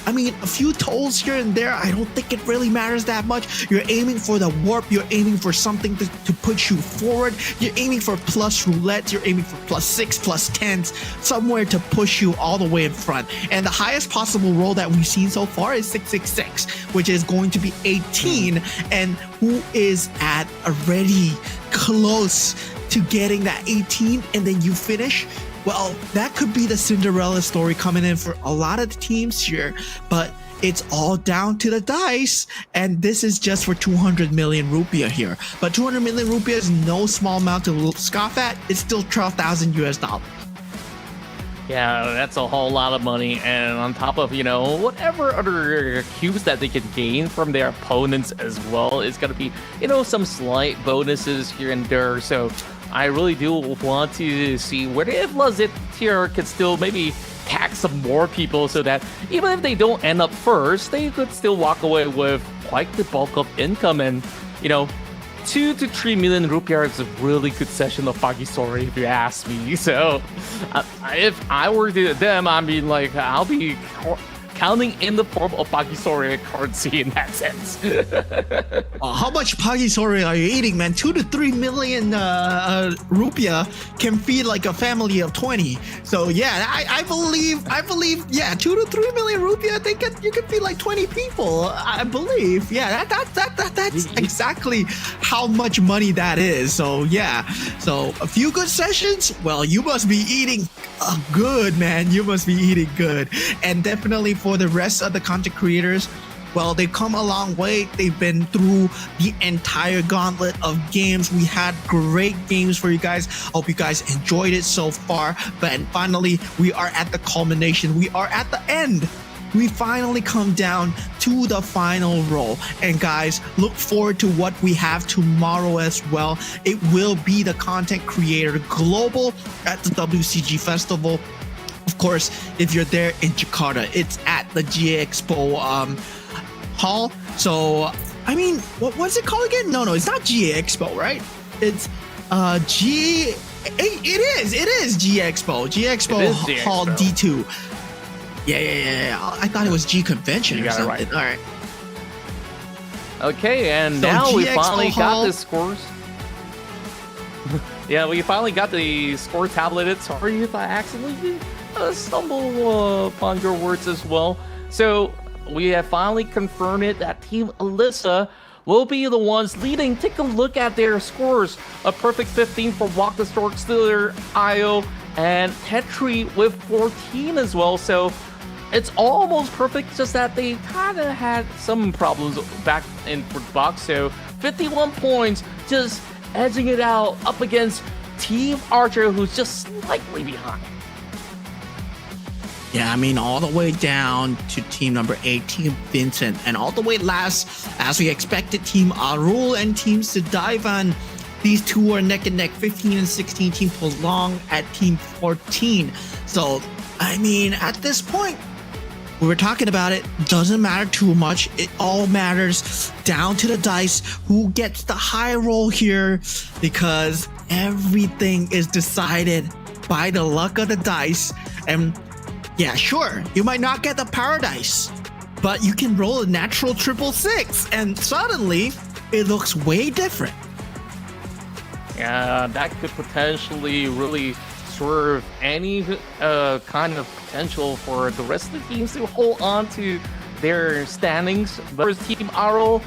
S13: I mean, a few tolls here and there, I don't think it really matters that much. You're aiming for the warp, you're aiming for something to push you forward, you're aiming for plus roulette, you're aiming for +6, +10s, somewhere to push you all the way in front. And the highest possible roll that we've seen so far is 666, which is going to be 18, and who is at already close to getting that 18, and then you finish. Well, that could be the Cinderella story coming in for a lot of the teams here, but it's all down to the dice, and this is just for 200 million rupiah here. But 200 million rupiah is no small amount to scoff at. It's still 12,000 US dollars.
S12: Yeah, that's a whole lot of money, and on top of, you know, whatever other cubes that they can gain from their opponents as well, it's gonna be, you know, some slight bonuses here and there. So I really do want to see where if Lazit here could still maybe tax some more people, so that even if they don't end up first, they could still walk away with quite the bulk of income. And, you know, 2 to 3 million rupiah is a really good session of Pagisori, if you ask me. So if I were them, I mean, like, I'll be counting in the form of Pagisori currency in that sense.
S13: How much Pagisori are you eating, man? 2 to 3 million rupiah can feed like a family of 20. So yeah, I believe, yeah, 2 to 3 million rupiah, you can feed like 20 people, I believe. Yeah, that's exactly how much money that is. So yeah, so a few good sessions, well, you must be eating good, man. You must be eating good. And definitely for the rest of the content creators, well, they've come a long way. They've been through the entire gauntlet of games. We had great games for you guys. Hope you guys enjoyed it so far. But finally, we are at the culmination. We are at the end. We finally come down to the final roll. And guys, look forward to what we have tomorrow as well. It will be the Content Creator Global at the WCG Festival. Of course, if you're there in Jakarta, it's at the JIExpo hall. So, I mean, what's it called again? No, it's not JIExpo, right? It's it is JIExpo. JIExpo Hall D2. Yeah. I thought it was G Convention or something.
S12: Right.
S13: All right.
S12: Okay, and
S13: So
S12: now we
S13: GXO
S12: finally
S13: Hall.
S12: got the scores. Yeah, we finally got the score tableted. Sorry if I accidentally stumble upon your words as well. So we have finally confirmed it that Team Alyssa will be the ones leading. Take a look at their scores. A perfect 15 for Walk the Stork, Steeler, Io, and Tetri with 14 as well. So it's almost perfect, just that they kind of had some problems back in for the box. So 51 points, just edging it out up against Team Archer, who's just slightly behind.
S13: Yeah, I mean, all the way down to team number 8, Team Vincent, and all the way last, as we expected, Team Arul and Team Sudaivan. These two are neck and neck. 15 and 16 team belong at team 14. So, I mean, at this point, we were talking about it, doesn't matter too much. It all matters down to the dice, who gets the high roll here, because everything is decided by the luck of the dice. And yeah, sure, you might not get the paradise, but you can roll a natural 666 and suddenly it looks way different.
S12: Yeah, that could potentially really swerve any kind of potential for the rest of the teams to hold on to their standings. But Team Aro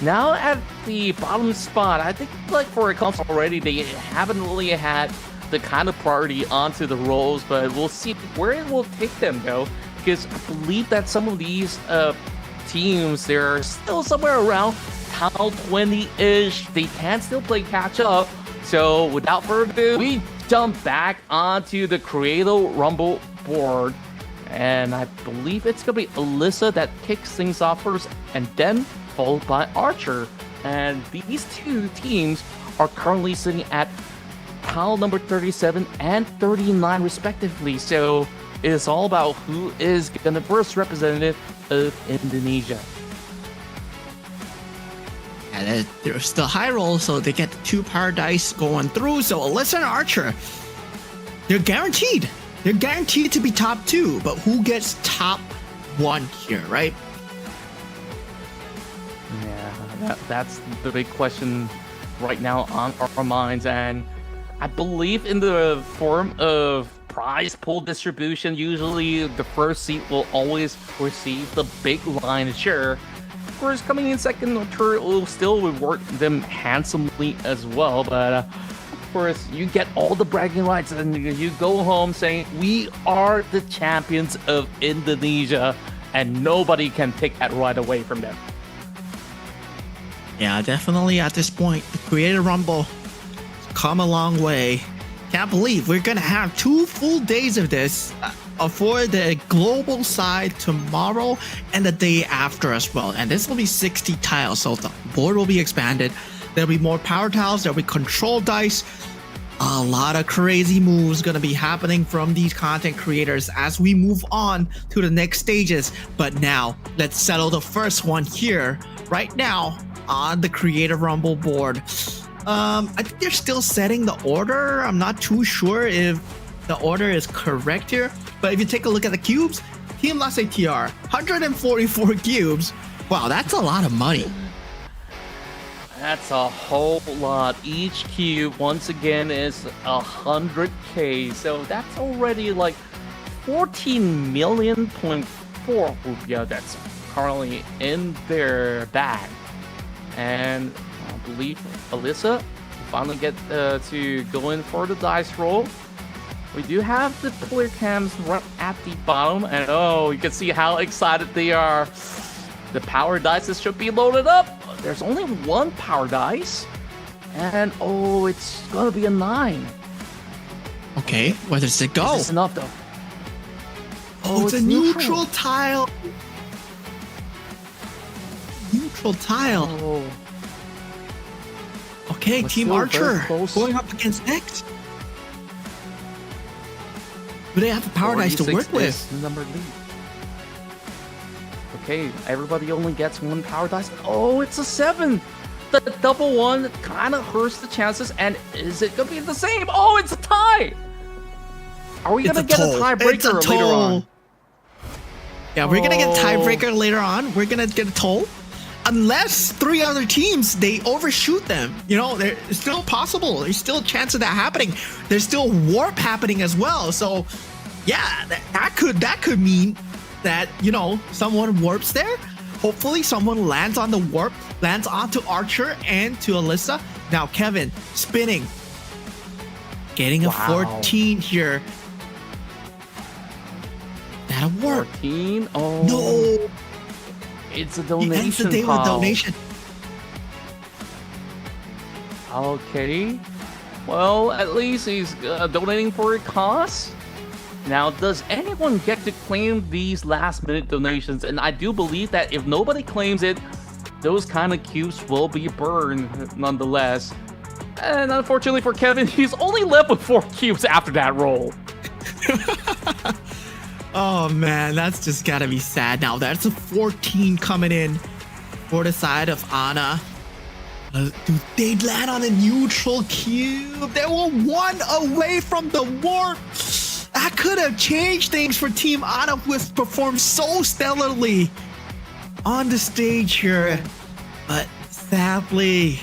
S12: now at the bottom spot. I think like for a console already, they haven't really had the kind of priority onto the rolls, but we'll see where it will take them though, because I believe that some of these teams, they're still somewhere around top 20-ish. They can still play catch up. So without further ado, we jump back onto the Creative Rumble board, and I believe it's gonna be Alyssa that kicks things off first, and then followed by Archer. And these two teams are currently sitting at pile number 37 and 39 respectively. So it's all about who is gonna first representative of Indonesia.
S13: And there's the high roll, so they get the 2 paradise going through. So Alyssa and Archer, they're guaranteed. They're guaranteed to be top 2, but who gets top 1 here, right?
S12: Yeah, that's the big question right now on our minds. And I believe in the form of prize pool distribution, usually the first seat will always receive the big lion's share. Of course, coming in second or third will still reward them handsomely as well, but of course, you get all the bragging rights and you go home saying, we are the champions of Indonesia, and nobody can take that right away from them.
S13: Yeah, definitely at this point, the Creative Rumble has come a long way. Can't believe we're gonna have 2 full days of this for the global side tomorrow and the day after as well. And this will be 60 tiles, so the board will be expanded. There'll be more power tiles, there'll be control dice. A lot of crazy moves gonna be happening from these content creators as we move on to the next stages. But now, let's settle the first one here, right now, on the Creative Rumble board. I think they're still setting the order. I'm not too sure if the order is correct here. But if you take a look at the cubes, Team Las ATR, 144 cubes. Wow, that's a lot of money.
S12: That's a whole lot. Each cube, once again, is 100K. So that's already like 14 million.4 rupiah that's currently in their bag. And I believe Alyssa finally get to go in for the dice roll. We do have the player cams right at the bottom, and oh, you can see how excited they are. The power dice should be loaded up. There's only 1 power dice, and oh, it's gonna be a 9.
S13: Okay, where does it go?
S12: Is this enough though?
S13: Oh, it's a neutral tile. Neutral tile.
S12: Oh.
S13: Okay,
S12: But
S13: Team
S12: still
S13: Archer
S12: very close.
S13: going up against X. Do they have a power dice to
S12: 46
S13: work with?
S12: is number lead. Okay, everybody only gets 1 power dice. Oh, it's a 7. The double 1 kind of hurts the chances. And is it gonna be the same? Oh, it's a tie. Are we gonna get a tiebreaker later on?
S13: Yeah, we're gonna get a tiebreaker later on. We're gonna get a toll. Unless 3 other teams, they overshoot them. You know, it's still possible. There's still a chance of that happening. There's still warp happening as well. So, yeah, that could mean that, you know, someone warps there. Hopefully someone lands on the warp, lands onto Archer and to Alyssa. Now, Kevin, spinning. Getting a 14 here. That'll work.
S12: 14? Oh.
S13: No.
S12: It's a donation.
S13: He ends the day with a donation.
S12: Okay. Well, at least he's donating for a cause. Now, does anyone get to claim these last-minute donations? And I do believe that if nobody claims it, those kind of cubes will be burned nonetheless. And unfortunately for Kevin, he's only left with 4 cubes after that roll.
S13: Oh man, that's just gotta be sad. Now that's a 14 coming in for the side of Anna. Dude, they land on a neutral cube. They were 1 away from the warp. That could have changed things for Team Anna, who has performed so stellarly on the stage here. But sadly,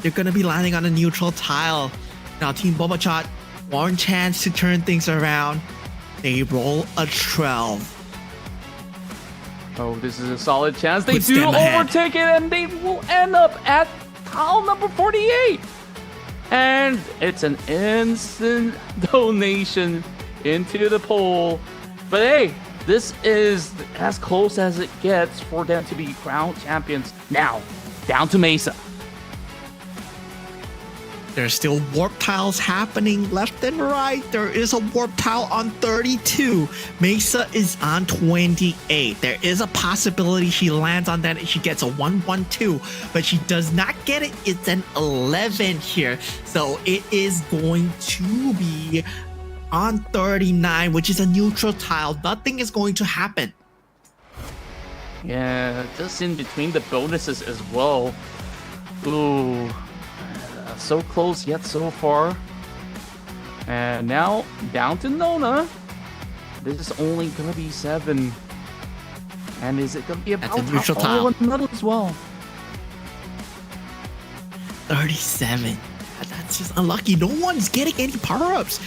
S13: they're gonna be landing on a neutral tile. Now Team Bobachot, one chance to turn things around. They roll a 12.
S12: Oh, this is a solid chance. They
S13: Puts
S12: do
S13: them ahead.
S12: overtake it, and they will end up at tile number 48. And it's an instant donation into the pool. But hey, this is as close as it gets for them to be crowned champions. Now, down to Mesa.
S13: There's still warp tiles happening left and right. There is a warp tile on 32. Mesa is on 28. There is a possibility she lands on that and she gets a 1-1-2, but she does not get it. It's an 11 here. So it is going to be on 39, which is a neutral tile. Nothing is going to happen.
S12: Yeah, just in between the bonuses as well. Ooh. So close yet so far. And now down to Nona. This is only gonna be 7. And is it gonna be
S13: That's a neutral tile.
S12: Another as well?
S13: 37. That's just unlucky. No one's getting any power-ups.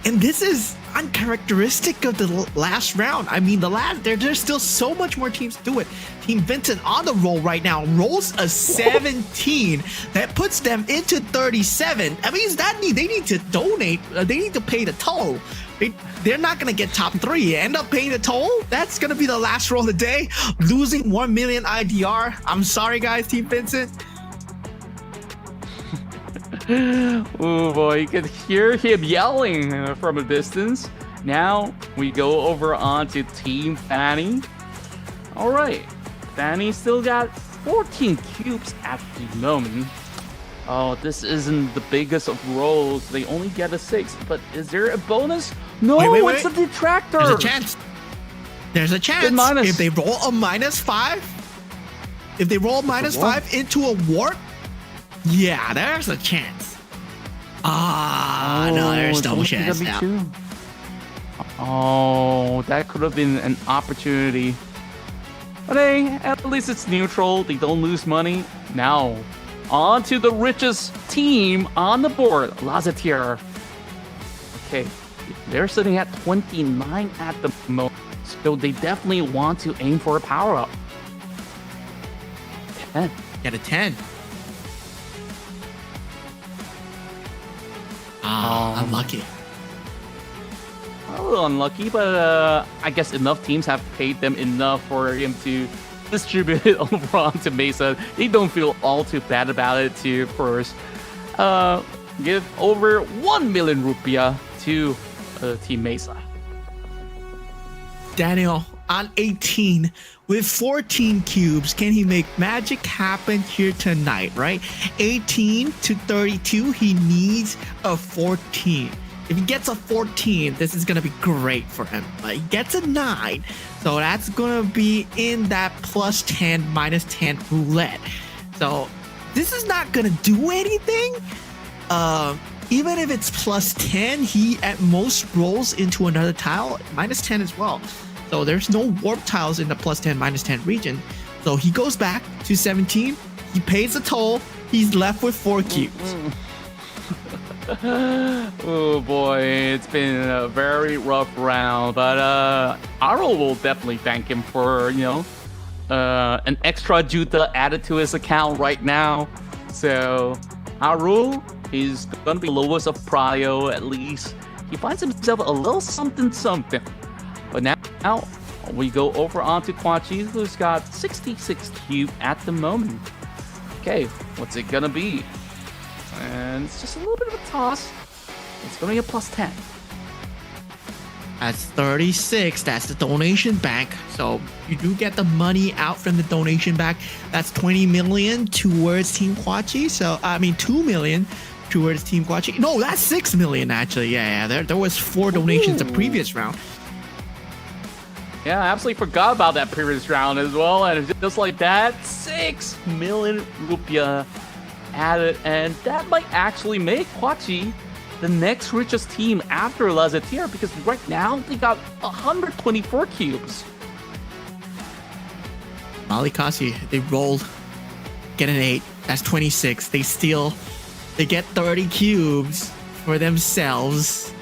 S13: And this is uncharacteristic of the last round. I mean, there's still so much more teams to do it. Team Vincent on the roll right now rolls a 17. That puts them into 37. That means they need to donate. They need to pay the toll. They're not going to get top 3. End up paying the toll. That's going to be the last roll of the day. Losing 1 million IDR. I'm sorry, guys, Team Vincent.
S12: Oh boy, you could hear him yelling from a distance. Now we go over on to Team Fanny. All right, Fanny still got 14 cubes at the moment. Oh, this isn't the biggest of rolls. They only get a 6, but is there a bonus? No,
S13: wait.
S12: it's a detractor.
S13: There's a chance. There's a chance. If they roll a -5, if they roll a -5 into a warp, yeah, there's a chance. No, there's no chance now.
S12: Oh, that could have been an opportunity. But hey, at least it's neutral. They don't lose money. Now, on to the richest team on the board, Lazatier. Okay, they're sitting at 29 at the moment. So they definitely want to aim for a power-up. 10.
S13: Get a 10. Unlucky.
S12: A little unlucky, but I guess enough teams have paid them enough for him to distribute it over onto Mesa. They don't feel all too bad about it to, of course, give over 1 million rupiah to Team Mesa.
S13: Daniel on 18 with 14 cubes. Can he make magic happen here tonight, right? 18 to 32, he needs a 14. If he gets a 14, this is going to be great for him. He gets a 9, so that's going to be in that +10, -10 roulette. So this is not going to do anything. Even if it's +10, he at most rolls into another tile, -10 as well. So there's no warp tiles in the +10, -10 region. So he goes back to 17. He pays the toll. He's left with 4 cubes.
S12: Oh boy, it's been a very rough round, but Aro will definitely thank him for, an extra juta added to his account right now. So Aro is gonna be lowest of prio at least. He finds himself a little something. But now we go over onto Kwachi, who's got 66 cube at the moment. Okay, what's it gonna be? And it's just a little bit of a toss. It's gonna be a +10.
S13: That's 36. That's the donation bank. So you do get the money out from the donation bank. That's 20 million towards Team Kwachi. So 2 million towards Team Guachi. No, that's 6 million actually. Yeah. There was 4 donations the previous round.
S12: Yeah, I absolutely forgot about that previous round as well. And just like that, 6 million rupiah added. And that might actually make Guachi the next richest team after Lazetia, because right now they got 124 cubes.
S13: Malikasi, they rolled, get an 8. That's 26. They get 30 cubes for themselves.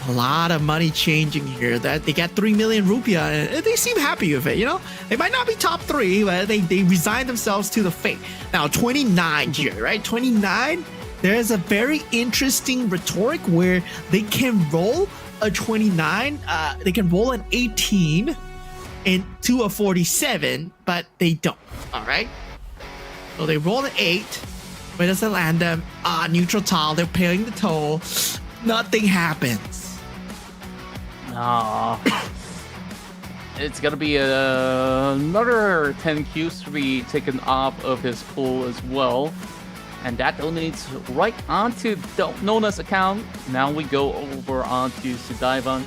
S13: A lot of money changing here. That they got 3 million rupiah, and they seem happy with it. You know, they might not be top 3, but they resign themselves to the fate. Now 29 here, right? 29. There's a very interesting rhetoric where they can roll a 29. They can roll an 18 into a 47, but they don't. All right. So they roll an 8. Where does it land them? Neutral tile. They're paying the toll. Nothing happens.
S12: It's gonna be another 10 cubes to be taken off of his pool as well. And that donates right onto Nona's account. Now we go over onto Sudaivan.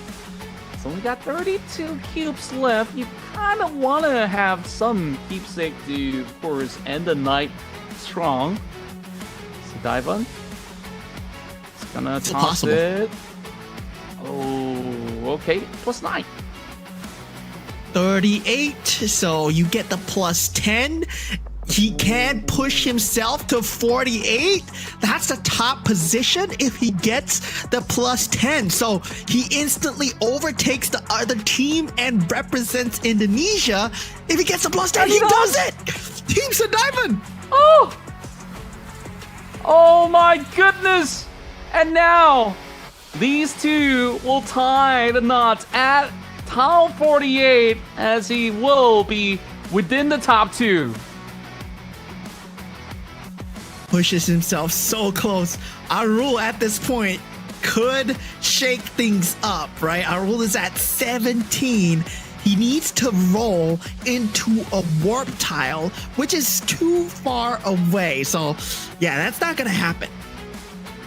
S12: So we got 32 cubes left. You kind of want to have some keepsake to, of course, end the night strong. Sudaivan. It's gonna toss it. Oh, okay. +9.
S13: 38. So you get the +10. He can push himself to 48. That's the top position if he gets the +10. So he instantly overtakes the other team and represents Indonesia. If he gets the +10, he does it! Team Sudaivan!
S12: Oh my goodness! And now, these two will tie the knot at top 48 as he will be within the top 2.
S13: Pushes himself so close. Arul at this point could shake things up, right? Arul is at 17. He needs to roll into a warp tile, which is too far away. So, yeah, that's not going to happen.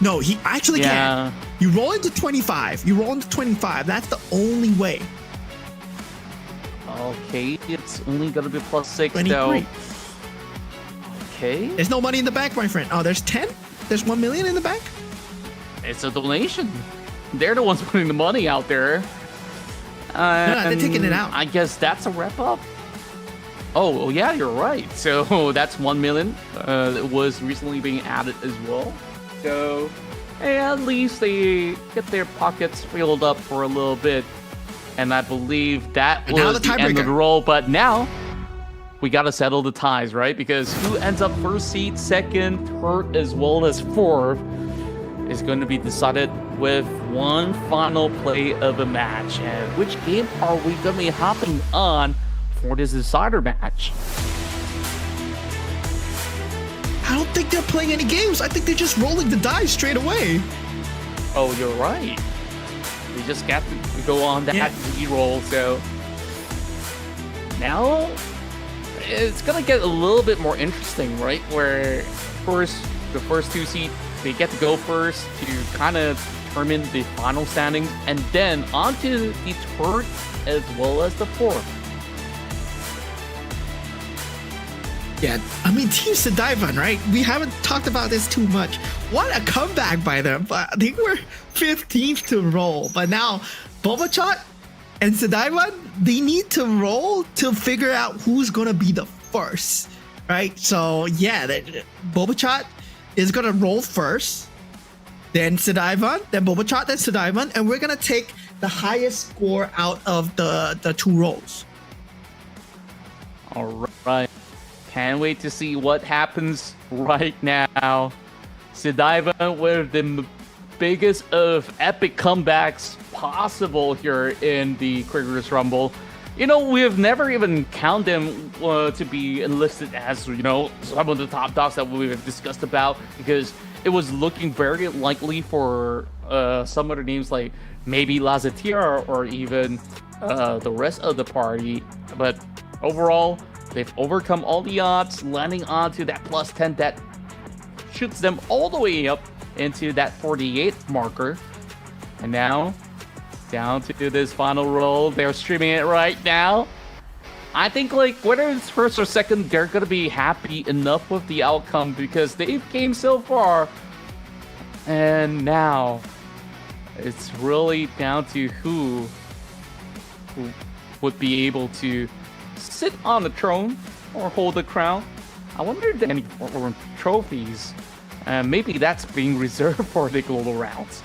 S13: No, he actually can. You roll into 25. You roll into 25. That's the only way.
S12: Okay, it's only going to be +6
S13: 23.
S12: though. Okay.
S13: There's no money in the bank, my friend. Oh, there's 10? There's 1 million in the bank?
S12: It's a donation. They're the ones putting the money out there.
S13: No, they're taking it out.
S12: I guess that's a wrap up. Oh, yeah, you're right. So that's 1 million. It was recently being added as well. So at least they get their pockets filled up for a little bit. And I believe that was the end of the roll. But now we got to settle the ties, right? Because who ends up first seed, second, third, as well as fourth is going to be decided with one final play of a match. And which game are we going to be hopping on for this decider match?
S13: I don't think they're playing any games. I think they're just rolling the dice straight away.
S12: Oh, you're right. We just got to go on that re-roll. So now it's going to get a little bit more interesting, right? Where first, the first 2 seed, they get to go first to kind of determine the final standings, and then onto the third as well as the fourth.
S13: Yeah, I mean, Team Sudaivan, right? We haven't talked about this too much. What a comeback by them. But they were 15th to roll. But now, Bobachot and Sudaivan, they need to roll to figure out who's going to be the first, right? So, yeah, Bobachot is going to roll first. Then Sudaivan, then Bobachot, then Sudaivan. And we're going to take the highest score out of the 2 rolls.
S12: All right. Can't wait to see what happens right now. Sudaivan with the biggest of epic comebacks possible here in the Cricketers Rumble. You know, we have never even counted them to be enlisted as, you know, some of the top dogs that we've discussed about, because it was looking very likely for some other names like maybe Lazetia or even the rest of the party. But overall, they've overcome all the odds, landing onto that +10 that shoots them all the way up into that 48th marker. And now, down to this final roll. They're streaming it right now. I think, like, whether it's first or second, they're going to be happy enough with the outcome because they've came so far. And now, it's really down to who would be able to sit on the throne or hold the crown. I wonder if there are any trophies. Maybe that's being reserved for the global rounds.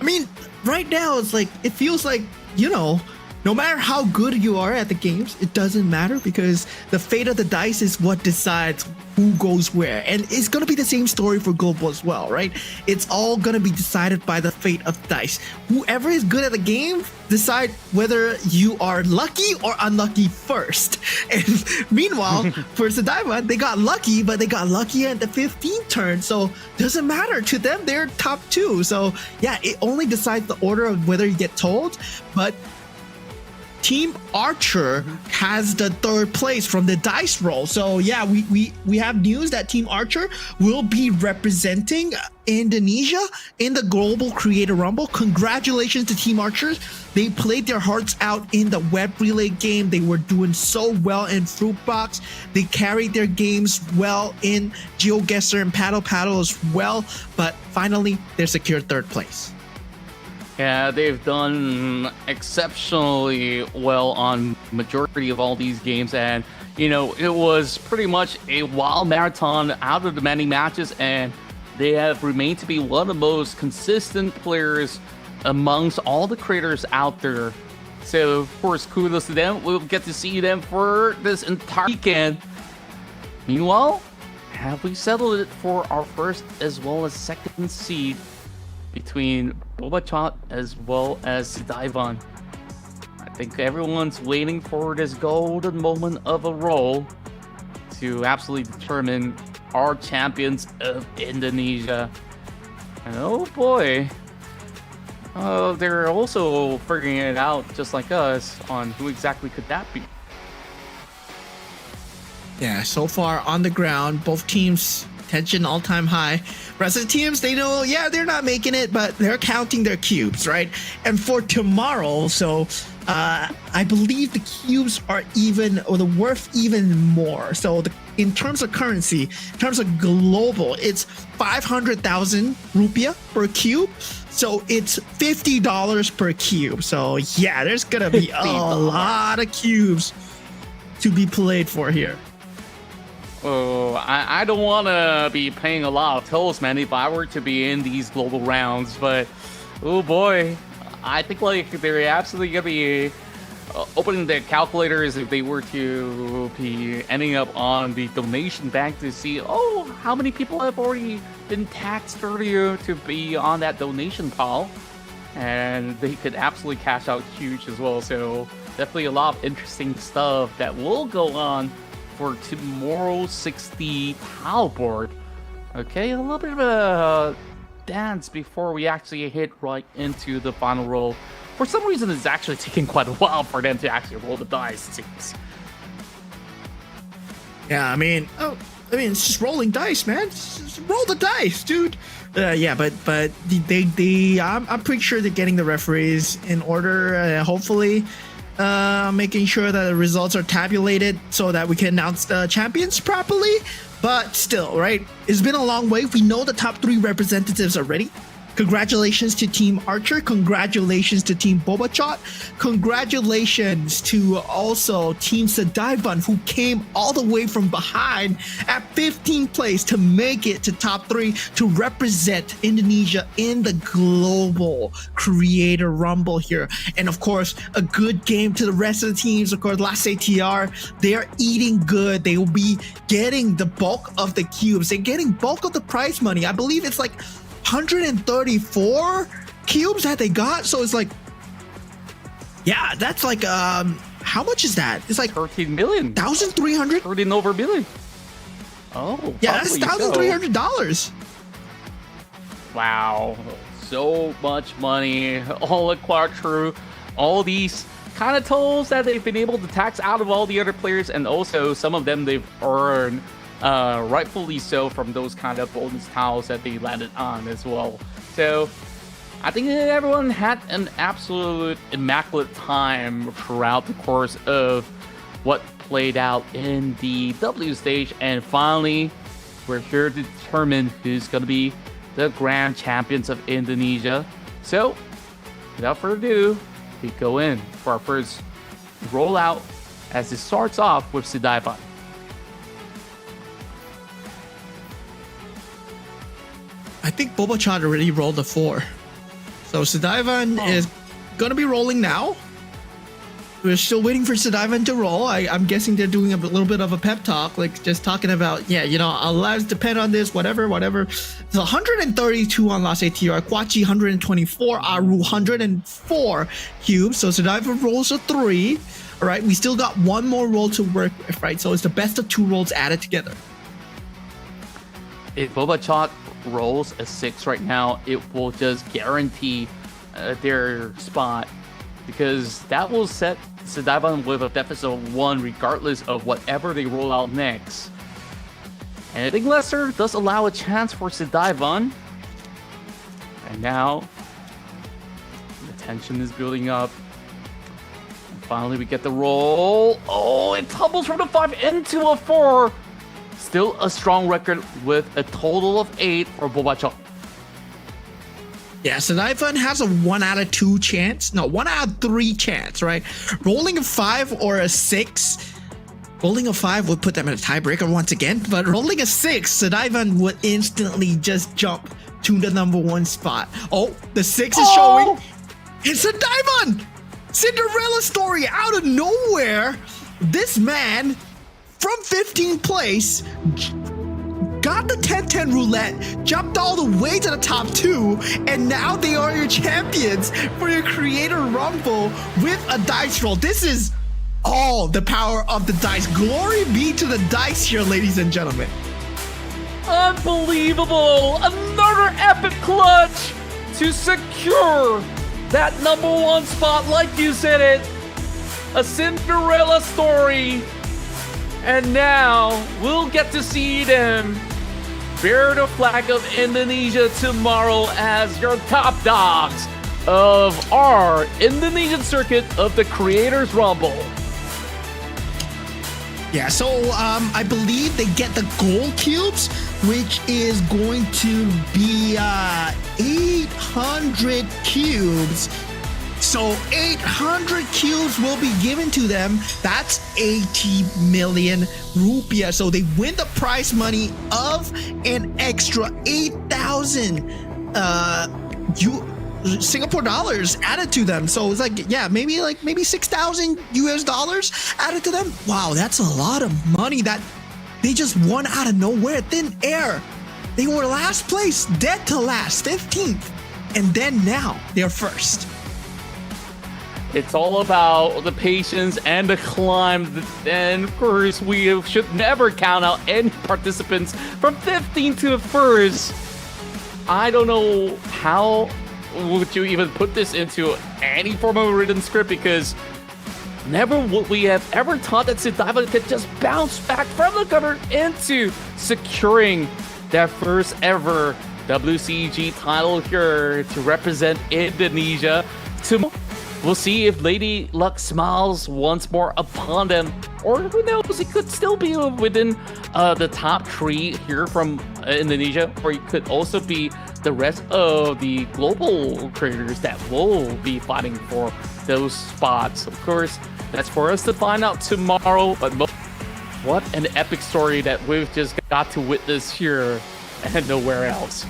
S13: I mean, right now, it's like, it feels like, you know, no matter how good you are at the games, it doesn't matter because the fate of the dice is what decides who goes where. And it's going to be the same story for global as well, right? It's all going to be decided by the fate of the dice. Whoever is good at the game decide whether you are lucky or unlucky first. And meanwhile, for Sedaivan, they got lucky, but they got lucky at the 15th turn. So doesn't matter to them. They're top 2. So yeah, it only decides the order of whether you get told, but Team Archer has the 3rd place from the dice roll. So yeah, we have news that Team Archer will be representing Indonesia in the Global Creator Rumble. Congratulations to Team Archers. They played their hearts out in the web relay game. They were doing so well in Fruitbox. They carried their games well in GeoGuessr and Paddle Paddle as well. But finally, they secured 3rd place.
S12: Yeah, they've done exceptionally well on majority of all these games, and you know, it was pretty much a wild marathon out of the many matches, and they have remained to be one of the most consistent players amongst all the creators out there. So of course, kudos to them. We'll get to see them for this entire weekend. Meanwhile, have we settled it for our first as well as second seed between Bobachat as well as Sedaivan? I think everyone's waiting for this golden moment of a roll to absolutely determine our champions of Indonesia. And oh boy, they're also figuring it out just like us on who exactly could that be.
S13: Yeah, so far on the ground, both teams tension all-time high. Rest of the teams, they know, yeah, they're not making it, but they're counting their cubes, right? And for tomorrow, so I believe the cubes are even, or the worth even more. So in terms of currency, in terms of global, it's 500,000 rupiah per cube. So it's $50 per cube. So yeah, there's gonna be a lot of cubes to be played for here.
S12: Oh, I don't want to be paying a lot of tolls, man, if I were to be in these global rounds, but oh boy, I think like they're absolutely going to be opening their calculators if they were to be ending up on the donation bank to see, oh, how many people have already been taxed earlier to be on that donation pile, and they could absolutely cash out huge as well. So definitely a lot of interesting stuff that will go on for tomorrow's 60 tile board. Okay, a little bit of a dance before we actually hit right into the final roll. For some reason, it's actually taking quite a while for them to actually roll the dice, it seems.
S13: Yeah, I mean, it's just rolling dice, man. Just roll the dice, dude. Yeah, but I'm pretty sure they're getting the referees in order. Hopefully, making sure that the results are tabulated so that we can announce the champions properly. But still, right? It's been a long way. We know the top 3 representatives already. Congratulations to Team Archer. Congratulations to Team Bobachat. Congratulations to also Team Sedaivan, who came all the way from behind at 15th place to make it to top 3 to represent Indonesia in the Global Creator Rumble here. And of course, a good game to the rest of the teams. Of course, Last ATR, they're eating good. They will be getting the bulk of the cubes. They're getting bulk of the prize money. I believe it's like 134 cubes that they got. So it's like, yeah, that's like, how much is that? It's like
S12: 13 million.
S13: 1,300?
S12: 13 over million. Oh,
S13: yeah, that's $1,300.
S12: Wow, so much money all acquired through all these kind of tolls that they've been able to tax out of all the other players, and also some of them they've earned rightfully so from those kind of bonus tiles that they landed on as well. So I think that everyone had an absolute immaculate time throughout the course of what played out in the W stage, and finally we're here to determine who's going to be the grand champions of Indonesia. So without further ado, we go in for our first rollout, as it starts off with Sidaiban.
S13: I think Bobachad already rolled a 4. So Sidaiban is going to be rolling now. We're still waiting for Sidaiban to roll. I'm guessing they're doing a little bit of a pep talk, like just talking about, yeah, you know, our lives depend on this, whatever. So 132 on Last ATR, Kwachi 124, Aru 104 cubes. So Sidaiban rolls a 3. All right, we still got one more roll to work with, right? So it's the best of 2 rolls added together.
S12: If Bobachad rolls a 6 right now, it will just guarantee their spot, because that will set Sidaiban with a deficit of 1 regardless of whatever they roll out next. And I think Lesser does allow a chance for Sidaiban. And now the tension is building up. And finally we get the roll. Oh, it tumbles from the 5 into a 4. Still a strong record with a total of 8 for Bobachad.
S13: Yeah, Sidaiban has a 1 out of 2 chance. No, 1 out of 3 chance, right? Rolling a 5 or a 6. Rolling a 5 would put them in a tiebreaker once again. But rolling a 6, Sidaiban would instantly just jump to the #1 spot. Oh, the 6 is showing. It's Sidaiban! Cinderella story out of nowhere. This man from 15th place got the 10-10 roulette, jumped all the way to the top 2, and now they are your champions for your Creator Rumble with a dice roll. This is all the power of the dice. Glory be to the dice here, ladies and gentlemen.
S12: Unbelievable! Another epic clutch to secure that #1 spot, like you said it. A Cinderella story. And now we'll get to see them bear the flag of Indonesia tomorrow as your top dogs of our Indonesian circuit of the Creators Rumble.
S13: Yeah, so I believe they get the gold cubes, which is going to be 800 cubes. So 800 cubes will be given to them. That's 80 million rupiah. So they win the prize money of an extra 8,000 Singapore dollars added to them. So it's like, yeah, maybe 6,000 US dollars added to them. Wow, that's a lot of money that they just won out of nowhere, thin air. They were last place, dead to last, 15th. And then now they're first.
S12: It's all about the patience and the climb. And of course, we should never count out any participants from 15 to first. I don't know how would you even put this into any form of a written script, because never would we have ever thought that Sidaiban could just bounce back from the gutter into securing their first ever WCG title here to represent Indonesia. We'll see if Lady Luck smiles once more upon them, or who knows, it could still be within the top 3 here from Indonesia, or it could also be the rest of the global creators that will be fighting for those spots. Of course, that's for us to find out tomorrow, but what an epic story that we've just got to witness here and nowhere else.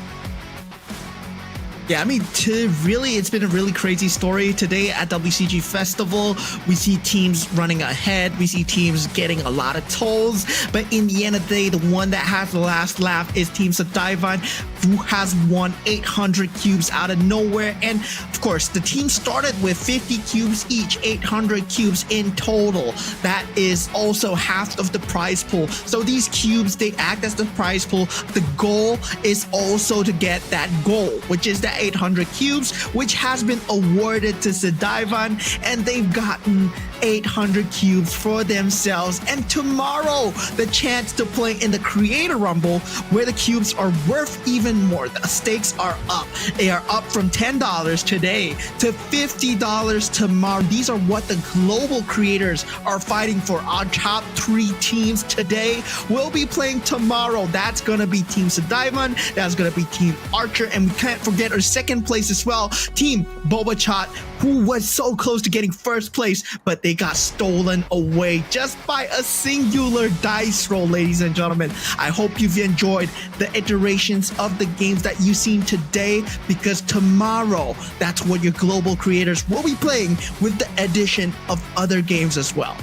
S13: Yeah, I mean, it's been a really crazy story today at WCG Festival. We see teams running ahead. We see teams getting a lot of tolls. But in the end of the day, the one that has the last laugh is Team Sidaiban, who has won 800 cubes out of nowhere. And of course, the team started with 50 cubes each, 800 cubes in total. That is also half of the prize pool. So these cubes, they act as the prize pool. The goal is also to get that goal, which is that 800 cubes, which has been awarded to Sidaiban, and they've gotten 800 cubes for themselves. And tomorrow, the chance to play in the Creator Rumble, where the cubes are worth even more. The stakes are up. They are up from $10 today to $50 tomorrow. These are what the global creators are fighting for. Our top 3 teams today will be playing tomorrow. That's going to be Team Sedivan, that's going to be Team Archer, and we can't forget our second place as well, Team Bobachat, who was so close to getting first place, but they got stolen away just by a singular dice roll, ladies and gentlemen. I hope you've enjoyed the iterations of the games that you've seen today, because tomorrow, that's what your global creators will be playing with the addition of other games as well.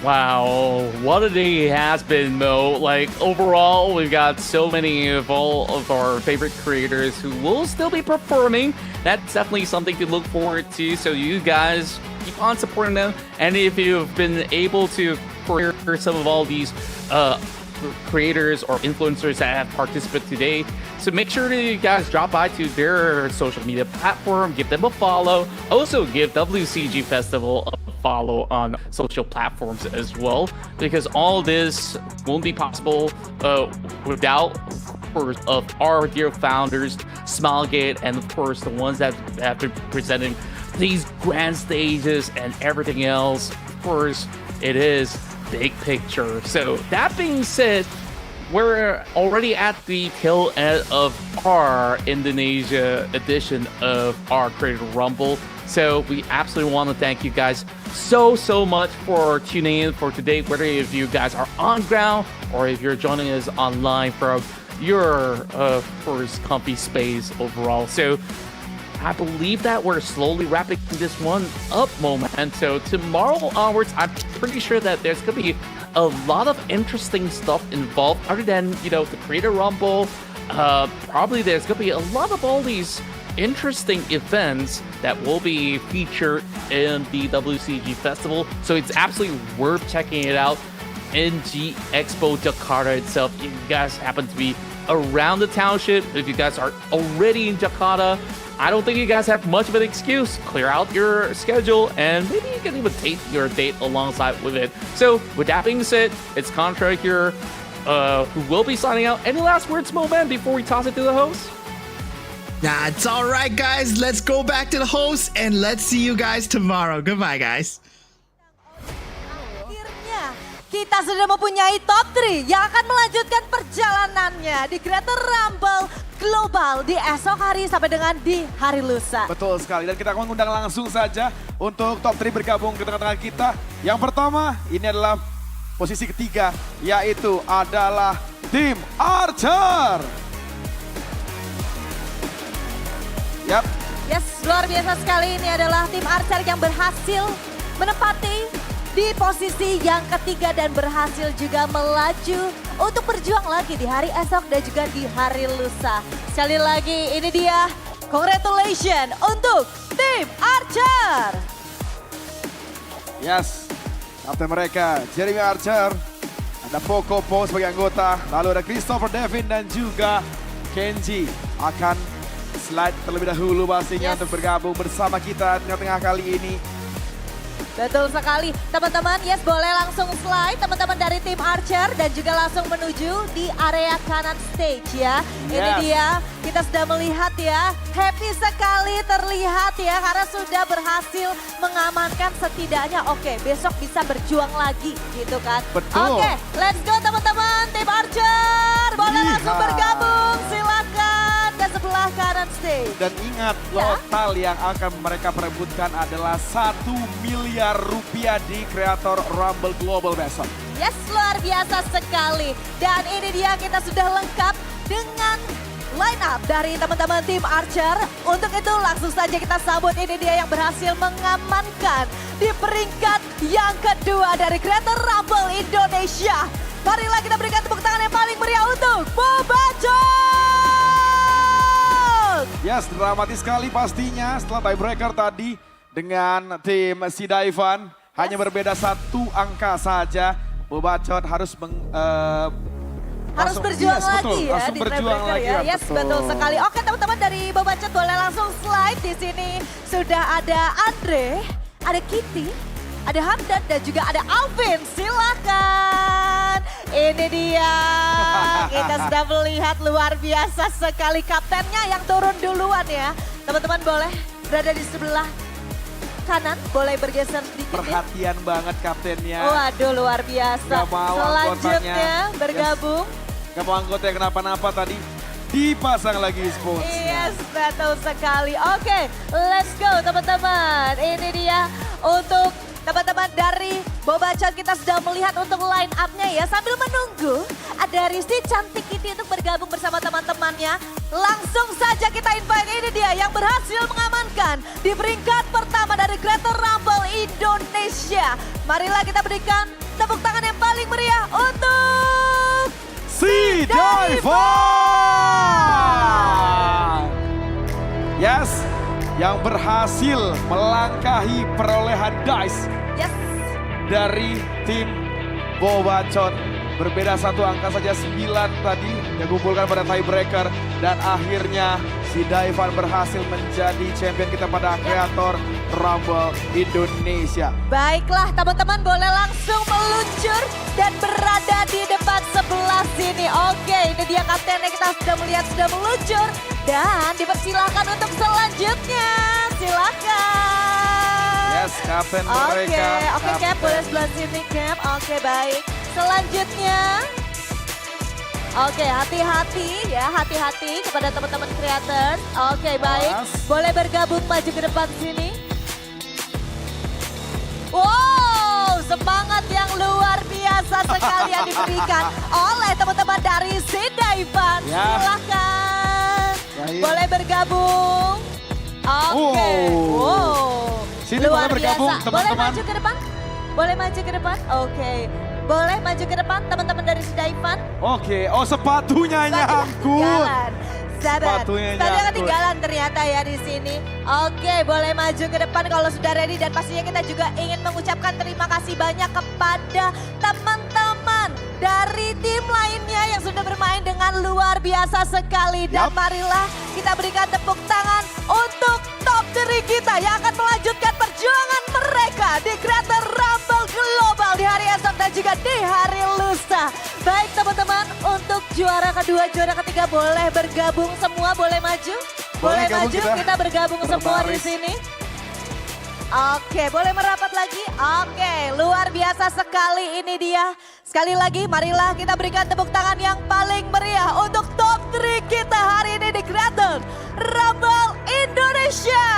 S12: Wow, what a day it has been, Mo. Like, overall, we've got so many of all of our favorite creators who will still be performing. That's definitely something to look forward to, so you guys keep on supporting them. And if you've been able to for some of all these creators or influencers that have participated today, so make sure that you guys drop by to their social media platform, give them a follow. Also give WCG Festival a follow on social platforms as well, because all this won't be possible without, of course, of our dear founders, Smilegate, and of course the ones that have been presenting these grand stages and everything else. Of course, it is big picture. So that being said, we're already at the tail end of our Indonesia edition of our Creator Rumble. So we absolutely want to thank you guys so much for tuning in for today, whether if you guys are on ground or if you're joining us online from your first comfy space overall. So I believe that we're slowly wrapping this one up, moment. And so tomorrow onwards, I'm pretty sure that there's going to be a lot of interesting stuff involved other than, you know, the Creator Rumble. Probably there's going to be a lot of all these interesting events that will be featured in the WCG Festival. So it's absolutely worth checking it out in GIExpo Jakarta itself. If you guys happen to be around the township, if you guys are already in Jakarta, I don't think you guys have much of an excuse. Clear out your schedule and maybe you can even take your date alongside with it. So with that being said, it's Contra here who will be signing out. Any last words, Mo Man, before we toss it to the host?
S13: Nah, it's all right, guys. Let's go back to the host and let's see you guys tomorrow. Goodbye, guys.
S11: Akhirnya kita sudah mempunyai top 3 yang akan melanjutkan perjalanannya di Creator Rumble Global di esok hari sampai dengan di hari lusa.
S2: Betul sekali, dan kita akan mengundang langsung saja untuk top 3 bergabung ke tengah-tengah kita. Yang pertama, ini adalah posisi ketiga, yaitu adalah tim Archer. Yap.
S11: Yes, luar biasa sekali. Ini adalah tim Archer yang berhasil menempati di posisi yang ketiga dan berhasil juga melaju untuk berjuang lagi di hari esok dan juga di hari lusa. Sekali lagi ini dia, congratulations untuk tim Archer.
S2: Yes, kapten mereka Jeremy Archer, ada Poco Po sebagai anggota, lalu ada Christopher Devin dan juga Kenji akan slide terlebih dahulu pastinya untuk bergabung bersama kita tengah-tengah kali ini.
S11: Betul sekali. Teman-teman, yes boleh langsung slide teman-teman dari tim Archer dan juga langsung menuju di area kanan stage ya. Ini dia, kita sudah melihat ya. Happy sekali terlihat ya karena sudah berhasil mengamankan setidaknya. Oke, besok bisa berjuang lagi gitu kan.
S2: Betul.
S11: Oke, let's go teman-teman tim Archer. Boleh langsung bergabung, silakan ke sebelah kanan stage.
S2: Dan ingat, total yang akan mereka perebutkan adalah 1 miliar rupiah di Creator Rumble Global besok.
S11: Yes, luar biasa sekali. Dan ini dia, kita sudah lengkap dengan line up dari teman-teman tim Archer. Untuk itu langsung saja kita sambut, ini dia yang berhasil mengamankan di peringkat yang kedua dari Creator Rumble Indonesia. Marilah kita berikan tepuk tangan yang paling meriah untuk Bobachat!
S2: Yes, dramatis sekali pastinya setelah tiebreaker tadi dengan tim Sedivan. Hanya berbeda 1 angka saja. Bobachat harus
S11: berjuang lagi
S2: betul,
S11: ya
S2: langsung
S11: di
S2: berjuang lagi
S11: ya. Yes, betul sekali. Oke teman-teman dari Bobachat boleh langsung slide di sini. Sudah ada ada Kitty, ada Hamdan dan juga ada Alvin. Silakan. Ini dia. Kita sudah melihat luar biasa sekali kaptennya yang turun duluan ya. Teman-teman boleh berada di sebelah kanan, boleh bergeser sedikit.
S2: Perhatian banget kaptennya.
S11: Waduh luar biasa.
S2: Gak mau
S11: selanjutnya bergabung.
S2: Gak mau anggota yang kenapa-napa tadi. Dipasang lagi spons.
S11: Yes, betul sekali. Oke, let's go teman-teman. Ini dia untuk teman-teman dari Bobacon, kita sudah melihat untuk line up-nya ya. Sambil menunggu ada Rizky cantik ini untuk bergabung bersama teman-temannya. Langsung saja kita invite, ini dia yang berhasil mengamankan di peringkat pertama dari Creator Rumble Indonesia. Marilah kita berikan tepuk tangan yang paling meriah untuk
S2: si Daivan. Yes, yang berhasil melangkahi perolehan dice dari tim Bobacon. Berbeda satu angka saja, 9 tadi yang kumpulkan pada tiebreaker. Dan akhirnya si Daivan berhasil menjadi champion kita pada Creator Rumble Indonesia.
S11: Baiklah teman-teman, boleh langsung meluncur dan berada di depan sebelah sini. Oke, ini dia kaptennya, kita sudah melihat sudah meluncur. Dan dipersilahkan untuk selanjutnya, silakan.
S2: Yes, kapten mereka.
S11: Oke, Cap, boleh sebelah sini Cap. Oke, baik. Selanjutnya, oke, hati-hati ya, hati-hati kepada teman-teman creators. Oke, baik. Boleh bergabung maju ke depan sini. Wow, semangat yang luar biasa sekali yang diberikan oleh teman-teman dari si Daivan. Silakan. Boleh bergabung. Oke, wow.
S2: Sini
S11: luar
S2: boleh bergabung,
S11: biasa.
S2: teman-teman.
S11: Boleh maju ke depan? Boleh maju ke depan? Oke. Boleh maju ke depan teman-teman dari si Daivan?
S2: Oke, oh sepatunya nyangkut.
S11: Jalan. Sabar.
S2: Sepatunya
S11: Tadi
S2: nyangkut.
S11: ketinggalan ternyata ya di sini. Oke, boleh maju ke depan kalau sudah ready. Dan pastinya kita juga ingin mengucapkan terima kasih banyak kepada teman-teman dari tim lainnya yang sudah bermain dengan luar biasa sekali. Dan marilah kita berikan tepuk tangan untuk top 3 kita yang akan melanjutkan perjuangan mereka di Creator Rumble Global di hari esok dan juga di hari lusa. Baik teman-teman, untuk juara kedua, juara ketiga boleh bergabung semua, boleh maju? Boleh maju, kita bergabung semua di sini. Oke, boleh merapat lagi? Oke, luar biasa sekali ini dia. Sekali lagi, marilah kita berikan tepuk tangan yang paling meriah untuk top 3 kita hari ini di Creator Rumble Indonesia.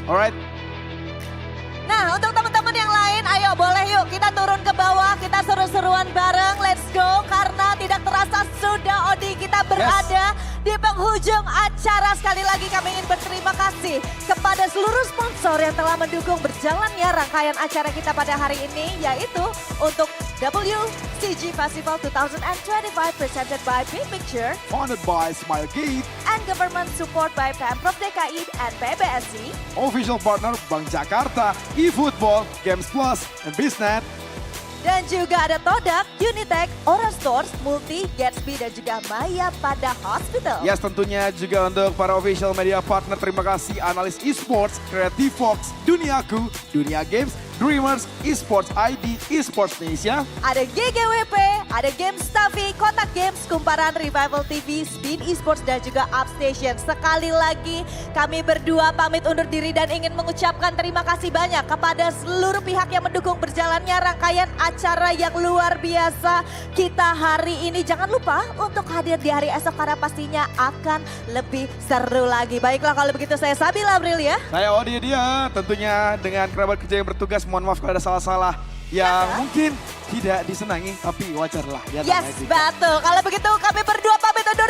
S2: Alright.
S11: Nah, untuk teman-teman yang lain, ayo boleh yuk kita turun ke bawah, kita seru-seruan bareng, let's go. Karena tidak terasa sudah Odi kita berada di penghujung acara. Sekali lagi kami ingin berterima kasih kepada seluruh sponsor yang telah mendukung berjalannya rangkaian acara kita pada hari ini, yaitu untuk WCG Festival 2025 presented by Big Picture,
S2: Funded by Smile Gate,
S11: and government support by Pemprov DKI and PBSI.
S2: Official partner Bank Jakarta, eFootball, Games Plus, and Biznet.
S11: Dan juga ada Todak, Unitech, Aura Stores, Multi, Gatsby, dan juga Maya pada Hospital.
S2: Yes, tentunya juga untuk para official media partner, terima kasih analis esports, Creative Fox, Duniaku, Dunia Games, Dreamers, Esports ID, Esports Indonesia.
S11: Ada GGWP, ada Games Staffy, Kotak Games, Kumparan, Revival TV, Spin Esports, dan juga Upstation. Sekali lagi kami berdua pamit undur diri dan ingin mengucapkan terima kasih banyak kepada seluruh pihak yang mendukung berjalannya rangkaian acara yang luar biasa kita hari ini. Jangan lupa untuk hadir di hari esok karena pastinya akan lebih seru lagi. Baiklah kalau begitu saya Sabila April ya.
S2: Saya Odi dia, tentunya dengan kerabat kerja yang bertugas. Mohon maaf kalau ada salah-salah yang mungkin tidak disenangi, tapi wajar lah. Ya,
S11: yes, betul. Kalau begitu kami berdua pamit undur